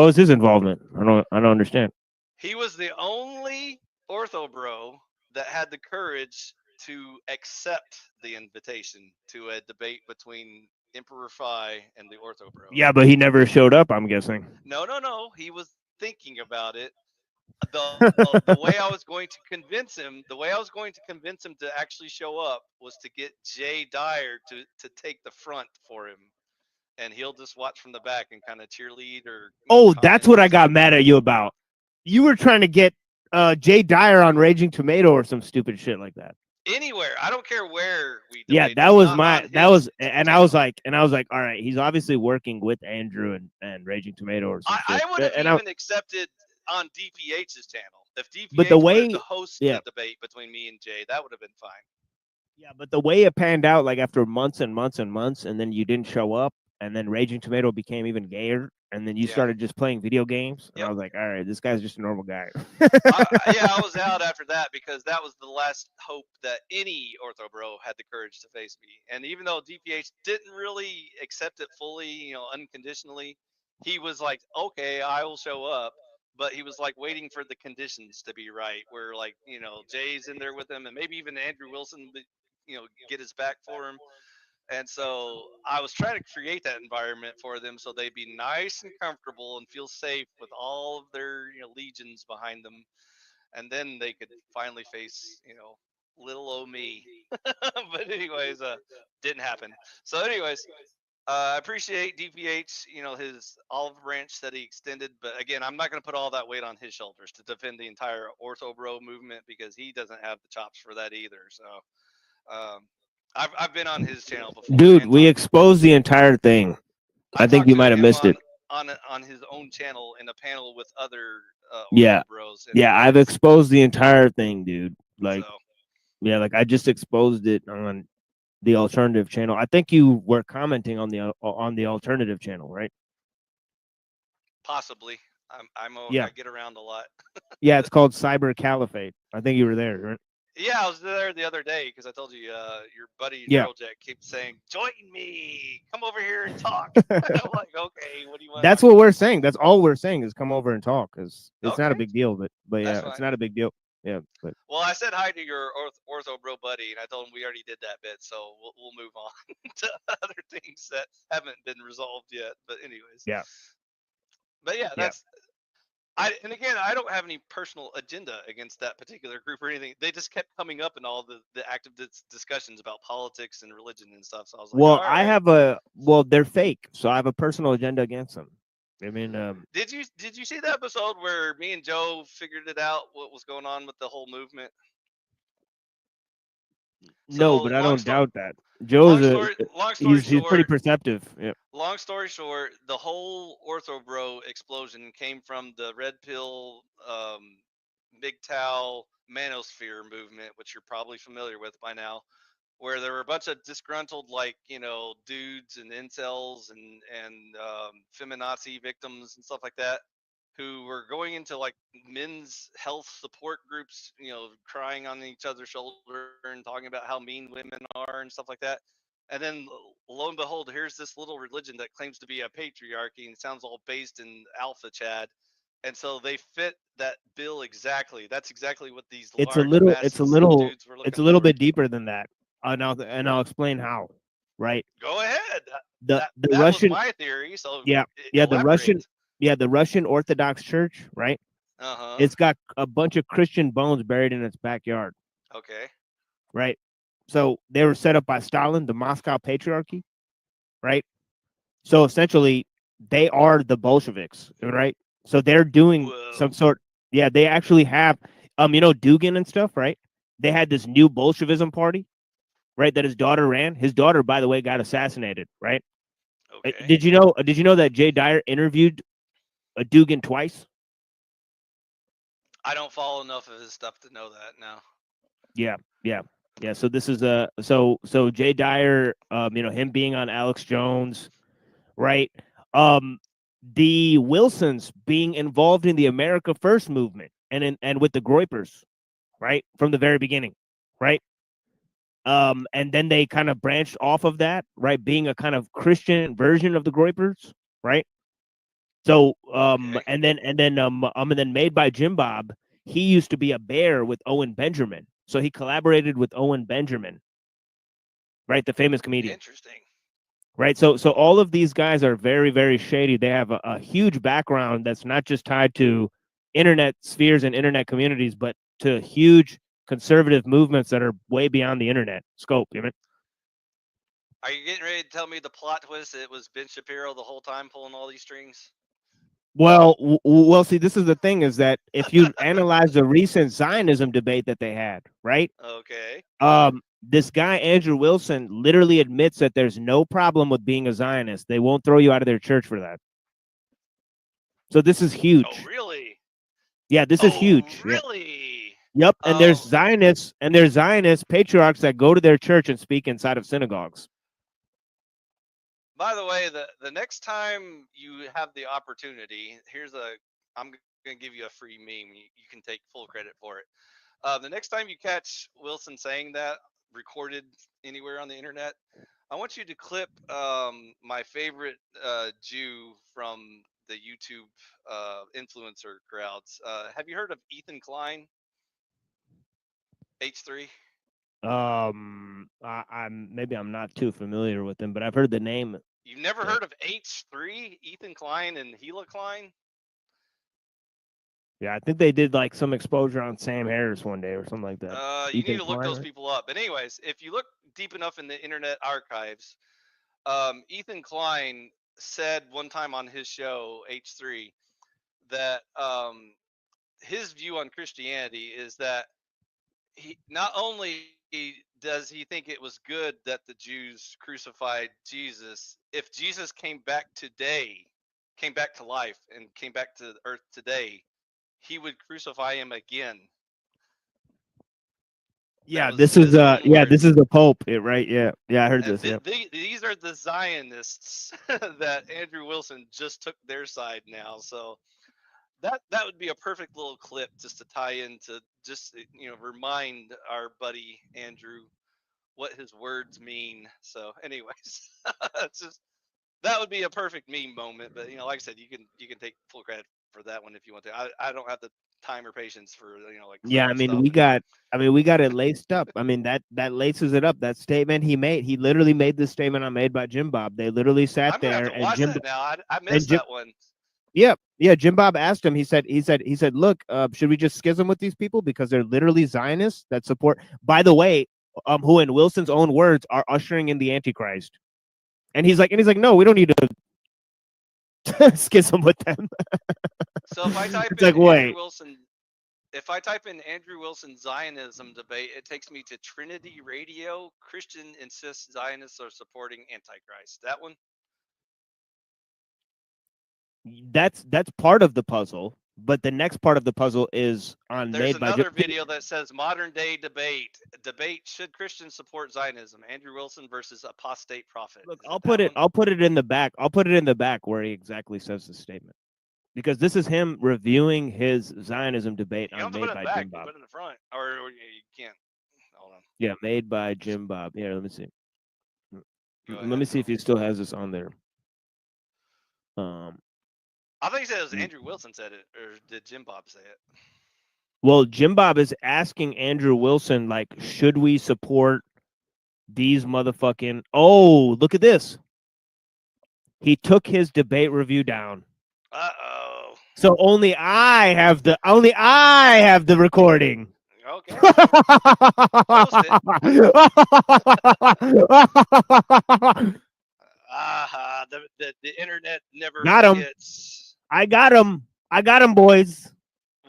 was his involvement? I don't understand. He was the only Ortho Bro that had the courage to accept the invitation to a debate between Emperor Phi and the Ortho Bro. Yeah, but he never showed up, I'm guessing. No. He was thinking about it. The way I was going to convince him to actually show up was to get Jay Dyer to take the front for him. And he'll just watch from the back and kind of cheerlead or. Oh, that's what I got mad at you about. You were trying to get Jay Dyer on Raging Tomato or some stupid shit like that. Anywhere, I don't care where we. Yeah, that was and I was like, all right, he's obviously working with Andrew and Raging Tomato or something. I would have even accepted on DPH's channel if DPH but the way wanted to host the debate between me and Jay, that would have been fine. Yeah, but the way it panned out, like after months and months and months, and then you didn't show up, and then Raging Tomato became even gayer, and then you started just playing video games, and I was like, all right, this guy's just a normal guy. I was out after that because that was the last hope that any ortho bro had the courage to face me. And even though DPH didn't really accept it fully, you know, unconditionally, he was like, okay, I will show up. But he was like waiting for the conditions to be right, where like, you know, Jay's in there with him, and maybe even Andrew Wilson, you know, get his back for him. And so I was trying to create that environment for them so they'd be nice and comfortable and feel safe with all of their, you know, legions behind them. And then they could finally face, you know, little old me. But anyways, didn't happen. So anyways, I appreciate DPH, you know, his olive branch that he extended. But again, I'm not going to put all that weight on his shoulders to defend the entire ortho bro movement because he doesn't have the chops for that either. So, I've been on his channel before. Dude, we exposed the entire thing. I think you might have missed it. On his own channel in a panel with other Yeah, bros. yeah, I've exposed the entire thing, dude. Like, yeah, like I just exposed it on the alternative channel. I think you were commenting on the alternative channel, right? Possibly. I get around a lot. Yeah, it's called Cyber Caliphate. I think you were there, right? Yeah, I was there the other day because I told you your buddy Yeah. Jack kept saying, "Join me, come over here and talk." I'm like, okay, what do you want? That's what we're saying. That's all we're saying is come over and talk. Cause it's not a big deal, but yeah, it's not a big deal. Yeah, but well, I said hi to your ortho bro buddy, and I told him we already did that bit, so we'll move on to other things that haven't been resolved yet. But anyways, yeah. But yeah, that's. And again, I don't have any personal agenda against that particular group or anything. They just kept coming up in all the active discussions about politics and religion and stuff. So I was like, well, I have they're fake, so I have a personal agenda against them. I mean, did you see the episode where me and Joe figured it out what was going on with the whole movement? No, but I don't doubt that. Joe's he's pretty perceptive. Yeah. Long story short, the whole ortho bro explosion came from the red pill, MGTOW manosphere movement, which you're probably familiar with by now, where there were a bunch of disgruntled, like, you know, dudes and incels and feminazi victims and stuff like that, who were going into like men's health support groups, you know, crying on each other's shoulder and talking about how mean women are and stuff like that. And then lo and behold, here's this little religion that claims to be a patriarchy and sounds all based in alpha Chad. And so they fit that bill exactly. That's exactly what these it's large a masses of dudes were looking it's a little bit deeper than that. And I'll explain how. Right. Go ahead. The that Russian was my theory. So the Russian Orthodox Church, right? It's got a bunch of Christian bones buried in its backyard. Okay. Right. So they were set up by Stalin, the Moscow Patriarchy, right? So essentially, they are the Bolsheviks, right? So they're doing some sort. Yeah, they actually have, you know, Dugin and stuff, right? They had this new Bolshevism party, right? That his daughter ran. His daughter, by the way, got assassinated, right? Okay. Did you know that Jay Dyer interviewed Dugin twice? I don't follow enough of his stuff to know that now. Yeah. So this is so Jay Dyer, you know, him being on Alex Jones, right? The Wilsons being involved in the America First movement and with the Groypers, right, from the very beginning, right? And then they kind of branched off of that, right, being a kind of Christian version of the Groypers, right? So and then Made by Jim Bob, he used to be a bear with Owen Benjamin. So he collaborated with Owen Benjamin, right? The famous comedian. Interesting. Right. So all of these guys are very, very shady. They have a huge background that's not just tied to internet spheres and internet communities, but to huge conservative movements that are way beyond the internet scope. You know? Are you getting ready to tell me the plot twist? It was Ben Shapiro the whole time pulling all these strings? Well, see, this is the thing is that if you analyze the recent Zionism debate that they had, right? Okay. This guy, Andrew Wilson, literally admits that there's no problem with being a Zionist. They won't throw you out of their church for that. So this is huge. Oh, really? Yeah, this is huge. Really? Yep, and there's Zionists patriarchs that go to their church and speak inside of synagogues. By the way, the next time you have the opportunity, I'm gonna give you a free meme. You can take full credit for it. The next time you catch Wilson saying that recorded anywhere on the internet, I want you to clip my favorite Jew from the YouTube influencer crowds. Have you heard of Ethan Klein? H3? I'm not too familiar with him, but I've heard the name. You've never heard of H3, Ethan Klein and Gila Klein? Yeah, I think they did like some exposure on Sam Harris one day or something like that. You need to look those people up. But anyways, if you look deep enough in the internet archives, Ethan Klein said one time on his show H3 that his view on Christianity is that he not only does he think it was good that the Jews crucified Jesus, if Jesus came back to life and came back to earth today, he would crucify him again. Yeah, this is the Pope, right? Yeah, I heard this. Yeah. These are the Zionists that Andrew Wilson just took their side now. So that would be a perfect little clip just to tie into, just remind our buddy Andrew what his words mean. So anyways, it's just, that would be a perfect meme moment. But like I said, you can take full credit for that one if you want to. I don't have the time or patience for Yeah, I mean we got it laced up. I mean that laces it up. That statement he literally made this statement on Made by Jim Bob. They literally sat there and Jim now. I missed that one. Yeah, Jim Bob asked him. He said, look, should we just schism with these people because they're literally Zionists that support, by the way, who in Wilson's own words are ushering in the Antichrist. And he's like, no, we don't need to schism with them. So if I type It's in like, wait. if I type in Andrew Wilson Zionism debate, it takes me to Trinity Radio. Christian insists Zionists are supporting Antichrist. That one? That's part of the puzzle, but the next part of the puzzle is on There's Made by another video that says modern day debate. Should Christians support Zionism? Andrew Wilson versus apostate prophet. Look, I'll put it in the back. I'll put it in the back where he exactly says the statement. Because this is him reviewing his Zionism debate on Made by Jim Bob. Put it in the front, or you can't. Hold on. Yeah, Made by Jim Bob. Yeah, let me see. Let me see if he still has this on there. I think he said it was Andrew Wilson said it, or did Jim Bob say it? Well, Jim Bob is asking Andrew Wilson, like, should we support these motherfucking... Oh, look at this. He took his debate review down. Uh-oh. So only I have the recording. Okay. The internet never got him. forgets. I got him, boys.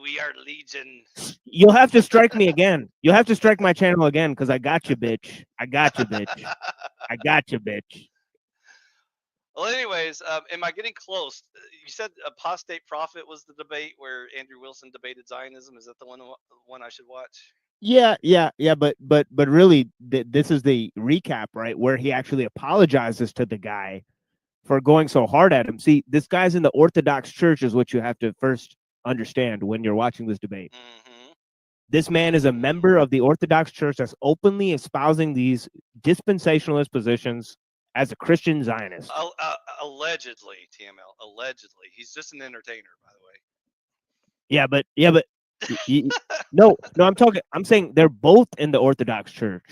We are legion. You'll have to strike me again. You'll have to strike my channel again because I got you, bitch. I got you, bitch. Well, anyways, am I getting close? You said apostate prophet was the debate where Andrew Wilson debated Zionism. Is that the one I should watch? Yeah, but really, this is the recap, right? Where he actually apologizes to the guy for going so hard at him. See, this guy's in the Orthodox Church is what you have to first understand when you're watching this debate. Mm-hmm. This man is a member of the Orthodox Church that's openly espousing these dispensationalist positions as a Christian Zionist. Allegedly, TML. Allegedly. He's just an entertainer, by the way. Yeah, but no, I'm saying they're both in the Orthodox Church.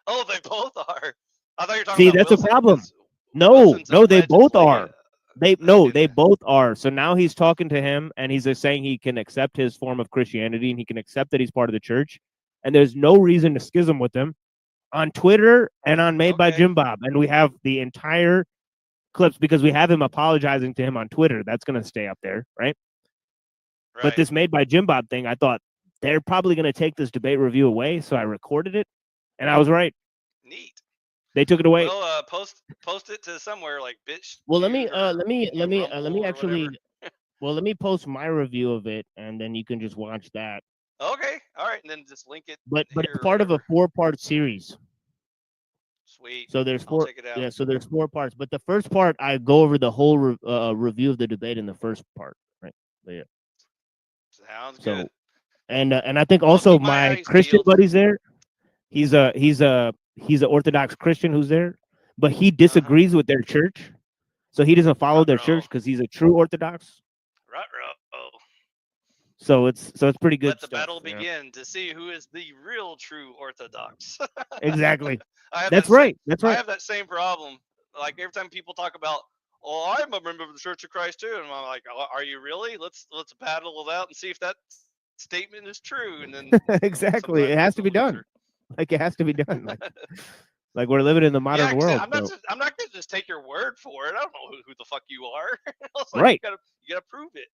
Oh, they both are. I thought you were talking See, about that's Wilson, a problem. because No, Wilson's they both allegedly are. They both are. So now he's talking to him, and he's just saying he can accept his form of Christianity, and he can accept that he's part of the church. And there's no reason to schism with him on Twitter and on Made by Jim Bob. And we have the entire clips because we have him apologizing to him on Twitter. That's going to stay up there, right? But this Made by Jim Bob thing, I thought they're probably going to take this debate review away, so I recorded it, and I was right. Neat. They took it away. Well, post it to somewhere like bitch. Well, let me post my review of it, and then you can just watch that. Okay, all website and then just link it but here it's or part of a whatever? 4-part series. Sweet. So there's I'll 4. check it out. Yeah, so there's 4 parts. But the first part, I go over the whole review of the debate in the first part, right? But yeah. Sounds So, good. and I think Well, also keep my my eyes Christian peeled. buddy's there. He's a Orthodox Christian who's there, but he Uh-huh. disagrees with their church, so he doesn't follow their Ruh-roh. church because he's a true Orthodox. Ruh-roh. So it's pretty good Let the stuff. battle you know? begin to see who is the real true Orthodox. Exactly. I have That's that same, right. That's I right. have that same problem. Like every time people talk about, oh, I'm a member of the Church of Christ too, and I'm like, oh, are you really? Let's battle it out and see if that statement is true. And then Exactly. It has to be done. Like it has to be done. Like we're living in the modern yeah, world. I'm not gonna just take your word for it. I don't know who the fuck you are. It's like, Right. You gotta prove it.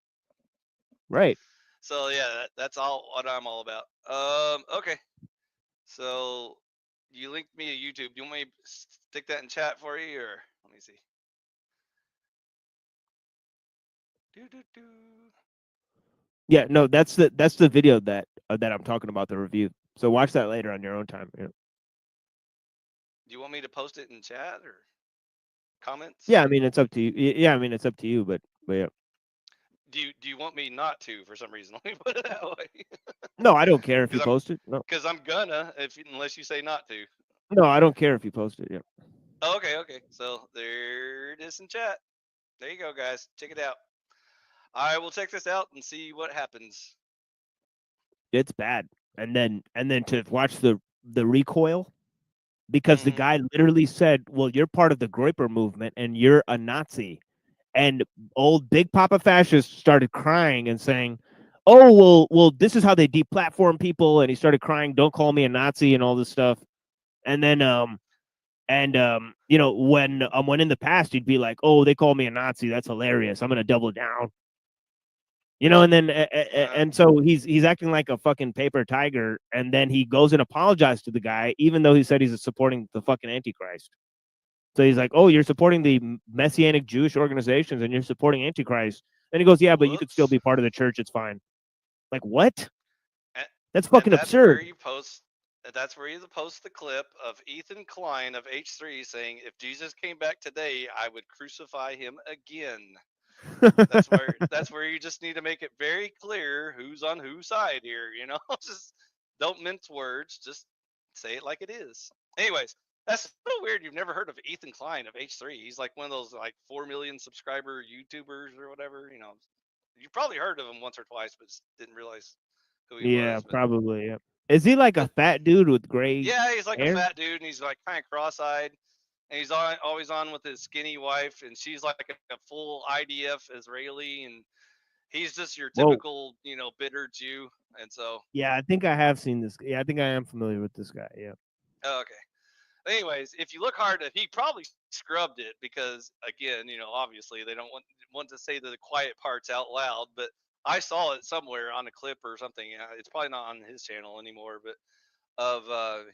Right. So yeah, that's all what I'm all about. Okay. So you linked me to YouTube. Do you want me to stick that in chat for you, or let me see? Yeah. No, that's the video that I'm talking about, the review. So watch that later on your own time. Yeah. Do you want me to post it in chat or comments? Yeah. I mean, it's up to you. Yeah. I mean, it's up to you. But yeah. Do you want me not to for some reason? Let me put it that way. No, I don't care if you post it. No. Because I'm gonna unless you say not to. No, I don't care if you post it. Yeah. Okay. So there it is in chat. There you go, guys. Check it out. I will check this out and see what happens. It's bad. And then to watch the recoil, because the guy literally said, well, you're part of the Groyper movement and you're a Nazi. And old Big Papa Fascist started crying and saying, oh, well, this is how they deplatform people. And he started crying, don't call me a Nazi and all this stuff. And then, you know, when in the past he'd be like, oh, they call me a Nazi. That's hilarious. I'm going to double down. You know, and then and so he's acting like a fucking paper tiger, and then he goes and apologizes to the guy, even though he said he's supporting the fucking Antichrist. So he's like, "Oh, you're supporting the Messianic Jewish organizations, and you're supporting Antichrist." And he goes, "Yeah, but you could still be part of the church. It's fine." Like what? That's fucking absurd. That's where you post the clip of Ethan Klein of H3 saying, "If Jesus came back today, I would crucify him again." That's where you just need to make it very clear who's on whose side here, you know? Just don't mince words, just say it like it is. Anyways, that's so weird you've never heard of Ethan Klein of H3. He's like one of those like 4 million subscriber YouTubers or whatever, you know. You probably heard of him once or twice, but just didn't realize who he Yeah, was. But probably. Yeah. Is he like a fat dude with gray? yeah, he's like hair? a fat dude and he's like kind of cross-eyed. And he's always on with his skinny wife, and she's like a full IDF Israeli, and he's just your Whoa. typical, you know, bitter Jew. And so, Yeah, I think I have seen this. Yeah, I think I am familiar with this guy. Yeah. okay. Anyways, if you look hard at, he probably scrubbed it because, again, you know, obviously they don't want to say the quiet parts out loud. But I saw it somewhere on a clip or something. It's probably not on his channel anymore, but of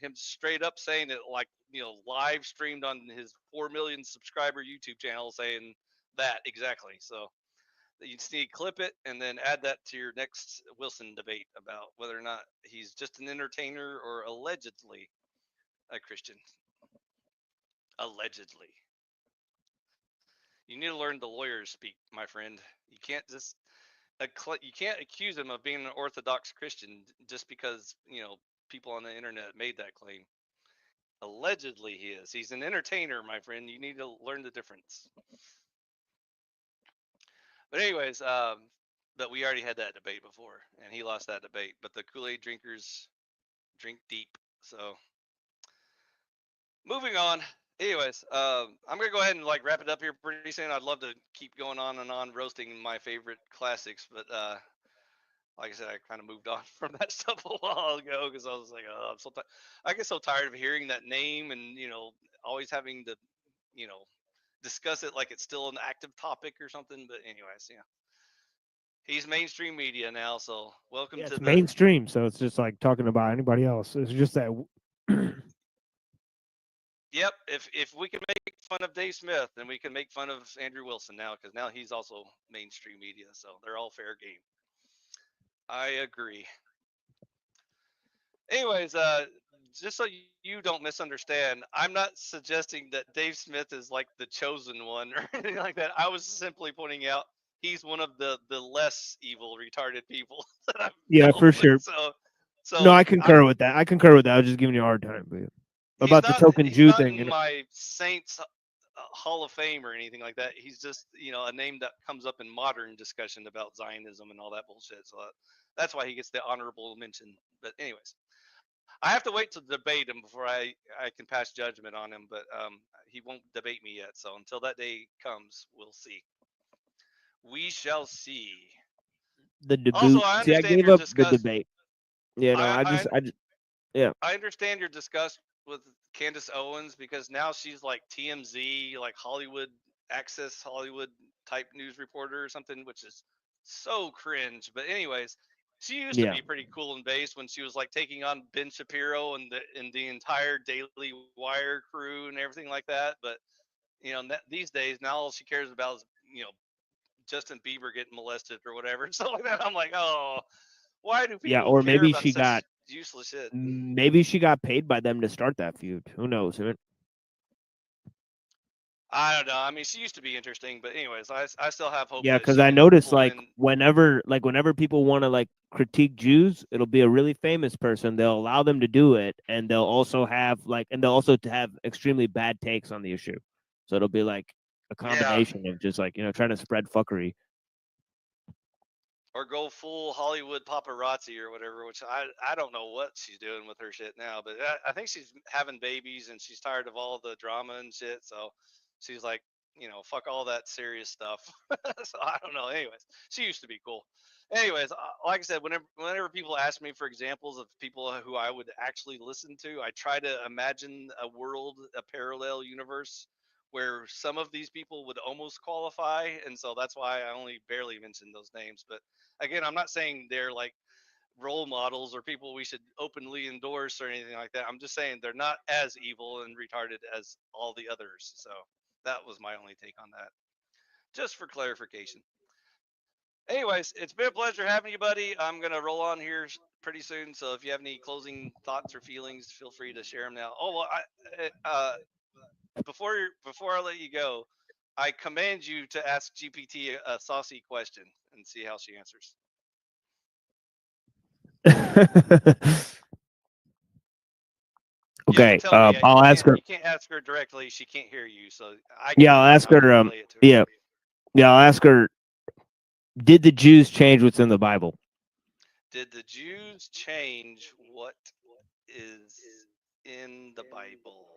him straight up saying it, like, you know, live streamed on his 4 million subscriber YouTube channel, saying that exactly. So you just need to clip it and then add that to your next Wilson debate about whether or not he's just an entertainer or allegedly a Christian. Allegedly. You need to learn the lawyers speak, my friend. You can't just you can't accuse him of being an Orthodox Christian just because, you know, people on the internet made that claim. Allegedly he is. He's an entertainer, my friend. You need to learn the difference. But anyways, but we already had that debate before, and he lost that debate. But the Kool-Aid drinkers drink deep. So moving on. Anyways, I'm gonna go ahead and like wrap it up here pretty soon. I'd love to keep going on and on roasting my favorite classics, but like I said, I kind of moved on from that stuff a while ago because I was like, oh, I get so tired of hearing that name and, you know, always having to, you know, discuss it like it's still an active topic or something. But anyways, yeah, he's mainstream media now, so welcome Yeah, to it's the mainstream, so it's just like talking about anybody else. It's just that. Yep, if we can make fun of Dave Smith, then we can make fun of Andrew Wilson now, because now he's also mainstream media, so they're all fair game. I agree. anyways, just so you don't misunderstand, I'm not suggesting that Dave Smith is like the chosen one or anything like that. I was simply pointing out he's one of the less evil, retarded people that I've Yeah, dealt for with. sure. So No, I I'm concur with that. I concur with that. I was just giving you a hard time, but about the token he's Jew not thing. in my Saints Hall of Fame or anything like that. He's just a name that comes up in modern discussion about Zionism and all that bullshit. So that's why he gets the honorable mention. But anyways, I have to wait to debate him before I can pass judgment on him. But he won't debate me yet. So until that day comes, we'll see. We shall see. The Also, debut. I See, I understand gave your up the disgust. debate. Yeah, no, yeah. I understand your disgust with Candace Owens because now she's like TMZ, like Hollywood Access Hollywood type news reporter or something, which is so cringe. But anyways, she used to Yeah. be pretty cool and base when she was like taking on Ben Shapiro and the entire Daily Wire crew and everything like that. But these days now all she cares about is Justin Bieber getting molested or whatever and stuff like that. I'm like, oh, why do Yeah, people or care maybe about she such got useless shit? paid by them to start that feud. Who knows? Right? I don't know. I mean, she used to be interesting, but anyways, I still have hope Yeah, that because she I can noticed pull in. whenever people want to like critique Jews, it'll be a really famous person. They'll allow them to do it, and they'll also have to have extremely bad takes on the issue. So it'll be like a combination of just like trying to spread fuckery. Or go full Hollywood paparazzi or whatever, which I don't know what she's doing with her shit now, but I think she's having babies and she's tired of all the drama and shit. So she's like, fuck all that serious stuff. So I don't know. Anyways, she used to be cool. Anyways, like I said, whenever people ask me for examples of people who I would actually listen to, I try to imagine a world, a parallel universe where some of these people would almost qualify, and so that's why I only barely mention those names. But again, I'm not saying they're like role models or people we should openly endorse or anything like that. I'm just saying they're not as evil and retarded as all the others. So that was my only take on that, just for clarification. Anyways, it's been a pleasure having you, buddy. I'm gonna roll on here pretty soon, so if you have any closing thoughts or feelings, feel free to share them now. Oh well, before I let you go, I command you to ask GPT a saucy question and see how she answers. Okay, I'll ask her. You can't ask her directly; she can't hear you. So I Yeah, can. I'll ask her. Relay it to her. Yeah, I'll ask her. Did the Jews change what's in the Bible? Did the Jews change what is in the Bible?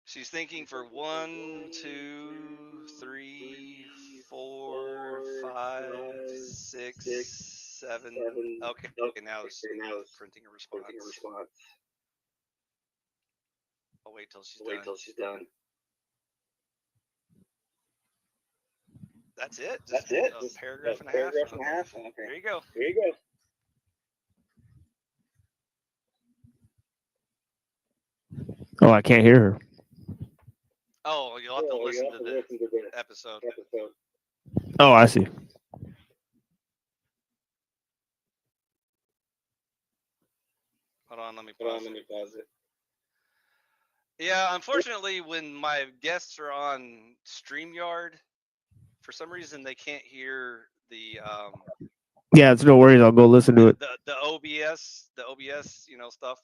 She's thinking for 1, 2, 3, 4, 5, 6, 7. Okay, now it's printing a response. I'll wait till she's done. That's it. Just a paragraph and a half. Okay. There you go. Oh, I can't hear her. Oh, you'll have to listen to the episode. Oh, I see. Hold on, let me pause it. Yeah, unfortunately, when my guests are on StreamYard, for some reason they can't hear the Yeah, it's no worries. I'll go listen to it. the OBS stuff.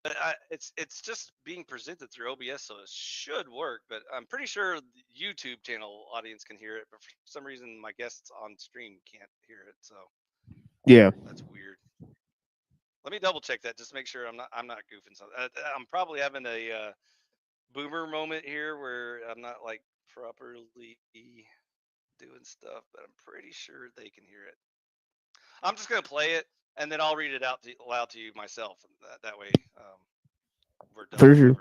But it's just being presented through OBS, so it should work. But I'm pretty sure the YouTube channel audience can hear it, but for some reason my guests on stream can't hear it. So Yeah. that's weird. Let me double check that just to make sure I'm not goofing something. I'm probably having a boomer moment here where I'm not like properly doing stuff, but I'm pretty sure they can hear it. I'm just gonna play it and then I'll read it out aloud to you myself. That way, we're done. For sure.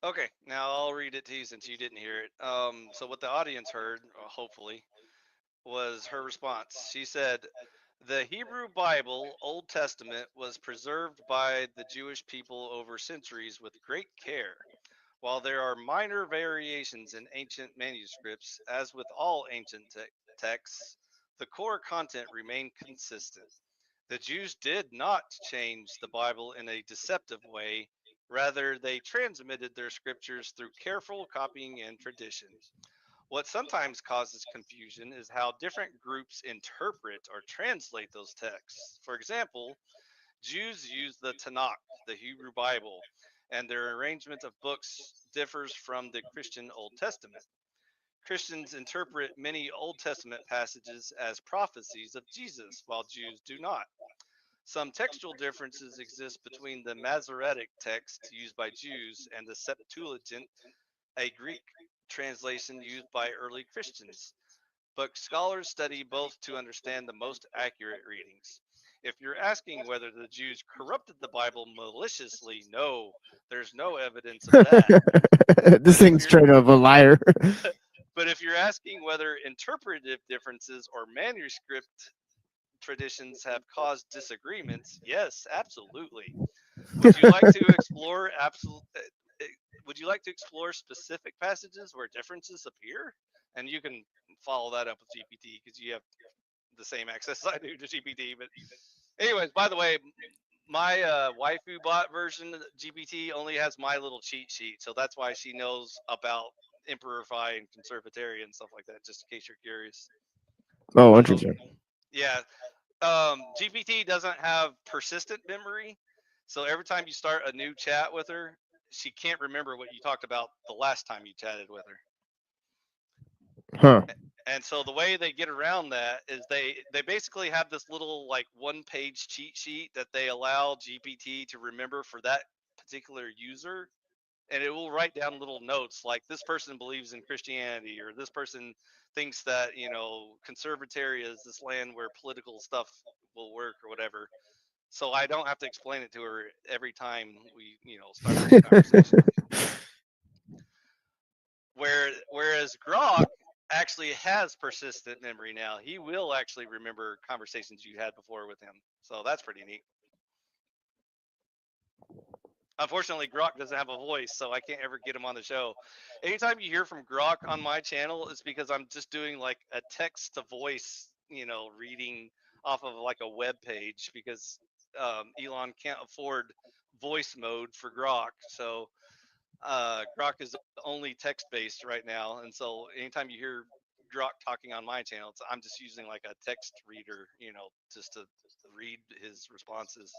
Okay, now I'll read it to you since you didn't hear it. So what the audience heard, hopefully, was her response. She said, "The Hebrew Bible, Old Testament, was preserved by the Jewish people over centuries with great care. While there are minor variations in ancient manuscripts, as with all ancient texts, the core content remained consistent. The Jews did not change the Bible in a deceptive way. Rather, they transmitted their scriptures through careful copying and tradition. What sometimes causes confusion is how different groups interpret or translate those texts. For example, Jews use the Tanakh, the Hebrew Bible, and their arrangement of books differs from the Christian Old Testament. Christians interpret many Old Testament passages as prophecies of Jesus, while Jews do not. Some textual differences exist between the Masoretic text used by Jews and the Septuagint, a Greek translation used by early Christians. But scholars study both to understand the most accurate readings. If you're asking whether the Jews corrupted the Bible maliciously, no, there's no evidence of that. This thing's straight up a liar. But if you're asking whether interpretive differences or manuscript traditions have caused disagreements, yes, absolutely. Would you like to explore would you like to explore specific passages where differences appear? And you can follow that up with GPT because you have the same access I do to GPT. But anyways, by the way, my waifu bot version of GPT only has my little cheat sheet, so that's why she knows about Emperor Phi and Conservatarian and stuff like that. Just in case you're curious. Oh, interesting. Yeah, GPT doesn't have persistent memory, so every time you start a new chat with her, she can't remember what you talked about the last time you chatted with her. Huh. And so the way they get around that is they basically have this little like one-page cheat sheet that they allow GPT to remember for that particular user, and it will write down little notes like this person believes in Christianity, or this person thinks that, you know, conservatoria is this land where political stuff will work or whatever. So I don't have to explain it to her every time we, you know, start a new conversation. Whereas Grok actually has persistent memory now. He will actually remember conversations you had before with him. So that's pretty neat. Unfortunately, Grok doesn't have a voice, so I can't ever get him on the show. Anytime you hear from Grok on my channel, it's because I'm just doing like a text to voice, you know, reading off of like a web page, because Elon can't afford voice mode for Grok. So Grok is only text based right now. And so anytime you hear Grok talking on my channel, I'm just using like a text reader, you know, just to read his responses.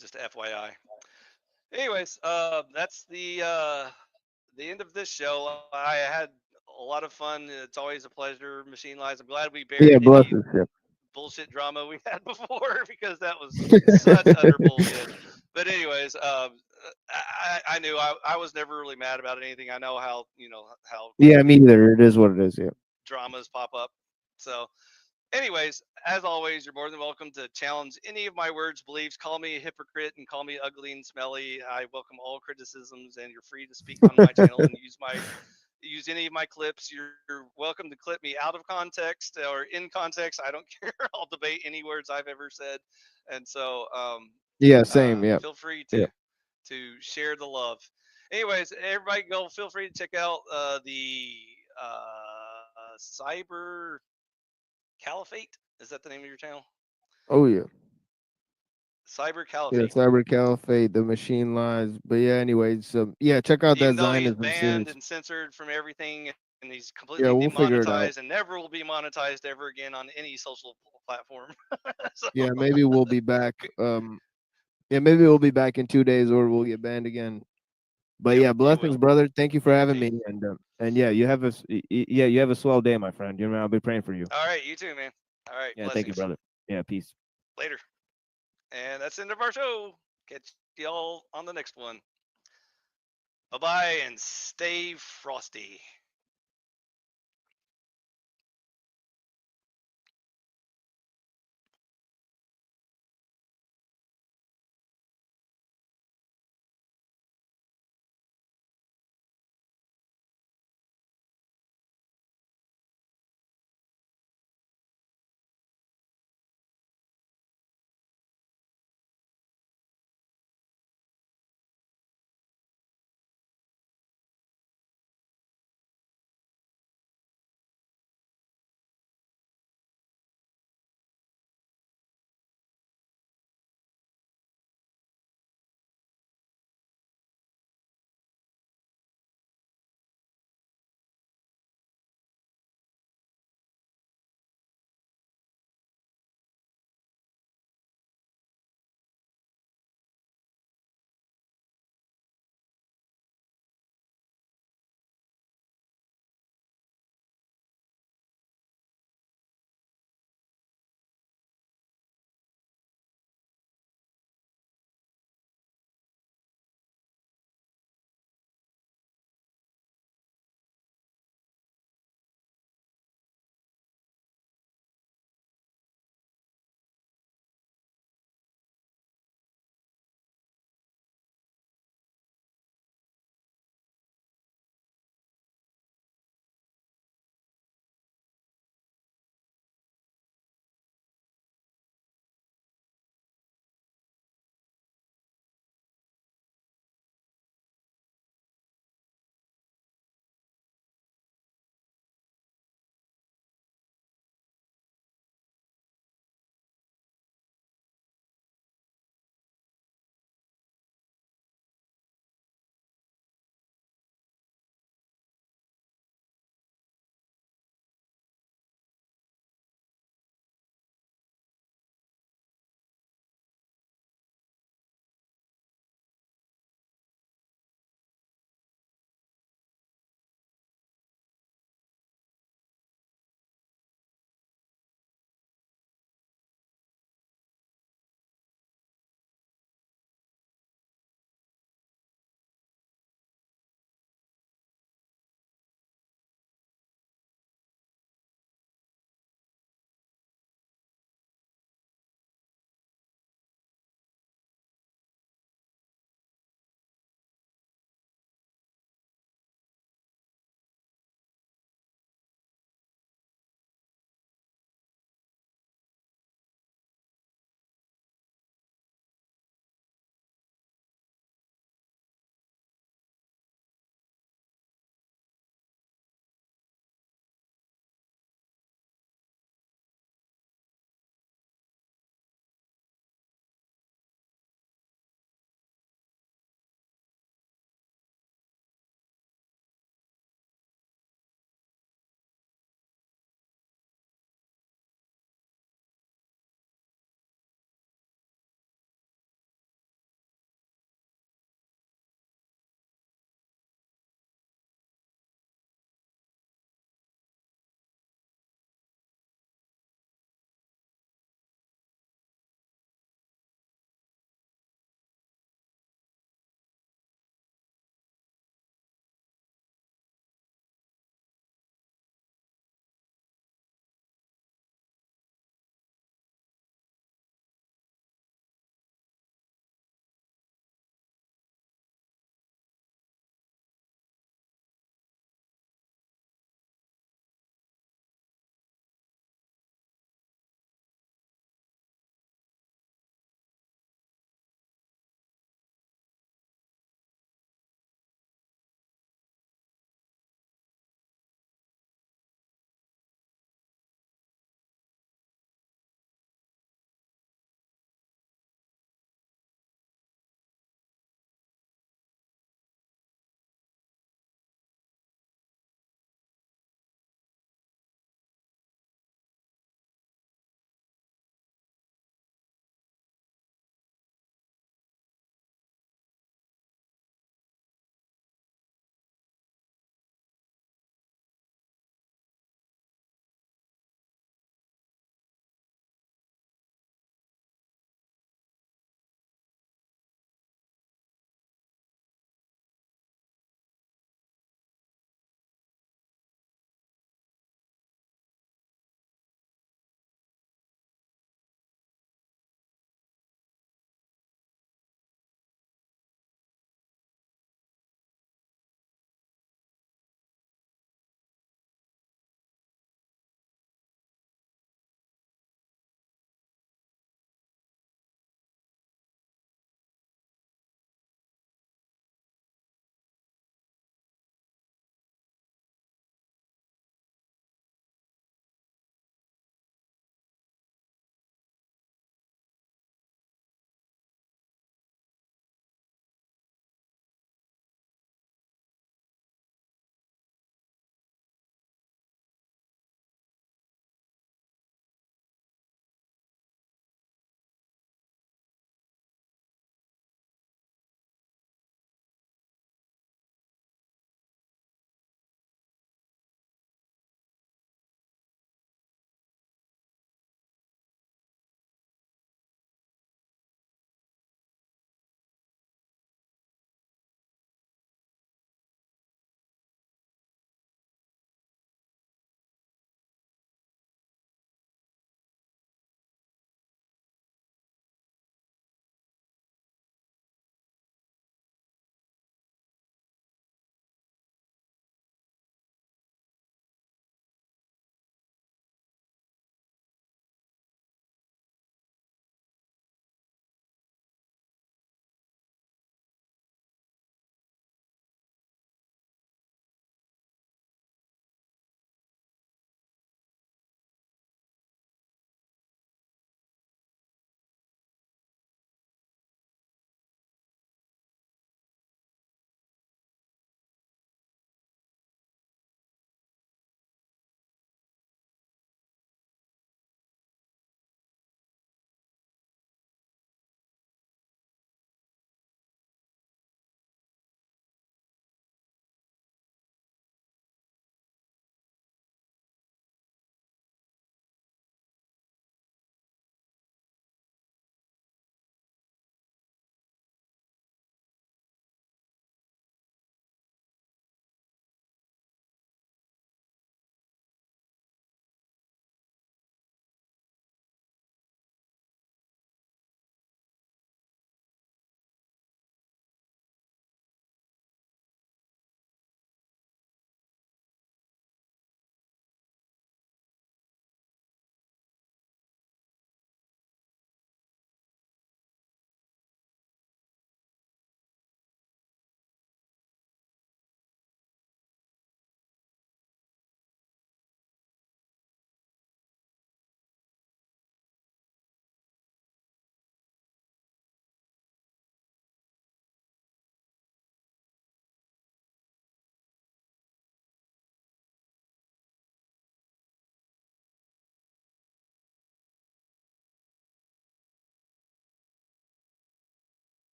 Just FYI. Anyways, that's the end of this show. I had a lot of fun. It's always a pleasure, Machine Lies. I'm glad we buried Yeah, any blessings. Yeah. bullshit drama we had before, because that was such utter bullshit. But anyways, I knew I was never really mad about anything. I know how, you know, how Yeah, me either. It is what it is. Yeah. dramas pop up. So anyways, as always, you're more than welcome to challenge any of my words, beliefs. Call me a hypocrite and call me ugly and smelly. I welcome all criticisms, and you're free to speak on my channel and use any of my clips. You're welcome to clip me out of context or in context. I don't care. I'll debate any words I've ever said. And so Yeah, same. Yeah. feel free Yeah. to share the love. Anyways, everybody go feel free to check out the Cyber Caliphate. Is that the name of your channel? Oh yeah. Cyber Yeah, Caliphate. Cyber Caliphate, the Machine Lies. But yeah, anyways, yeah, check out that Even though he's Zionism banned series. and censored from everything, and he's Yeah, completely we'll figure it out. demonetized and never will be monetized ever again on any social platform. So, Yeah, maybe we'll be back. Yeah, maybe we'll be back in 2 days, or we'll get banned again. But yeah, blessings, brother. Thank you for having me. And yeah, you have a swell day, my friend. You know, I'll be praying for you. all right, you too, man. All right, Yeah, blessings. thank you, brother. Yeah, peace. Later. And that's the end of our show. Catch y'all on the next one. Bye-bye and stay frosty.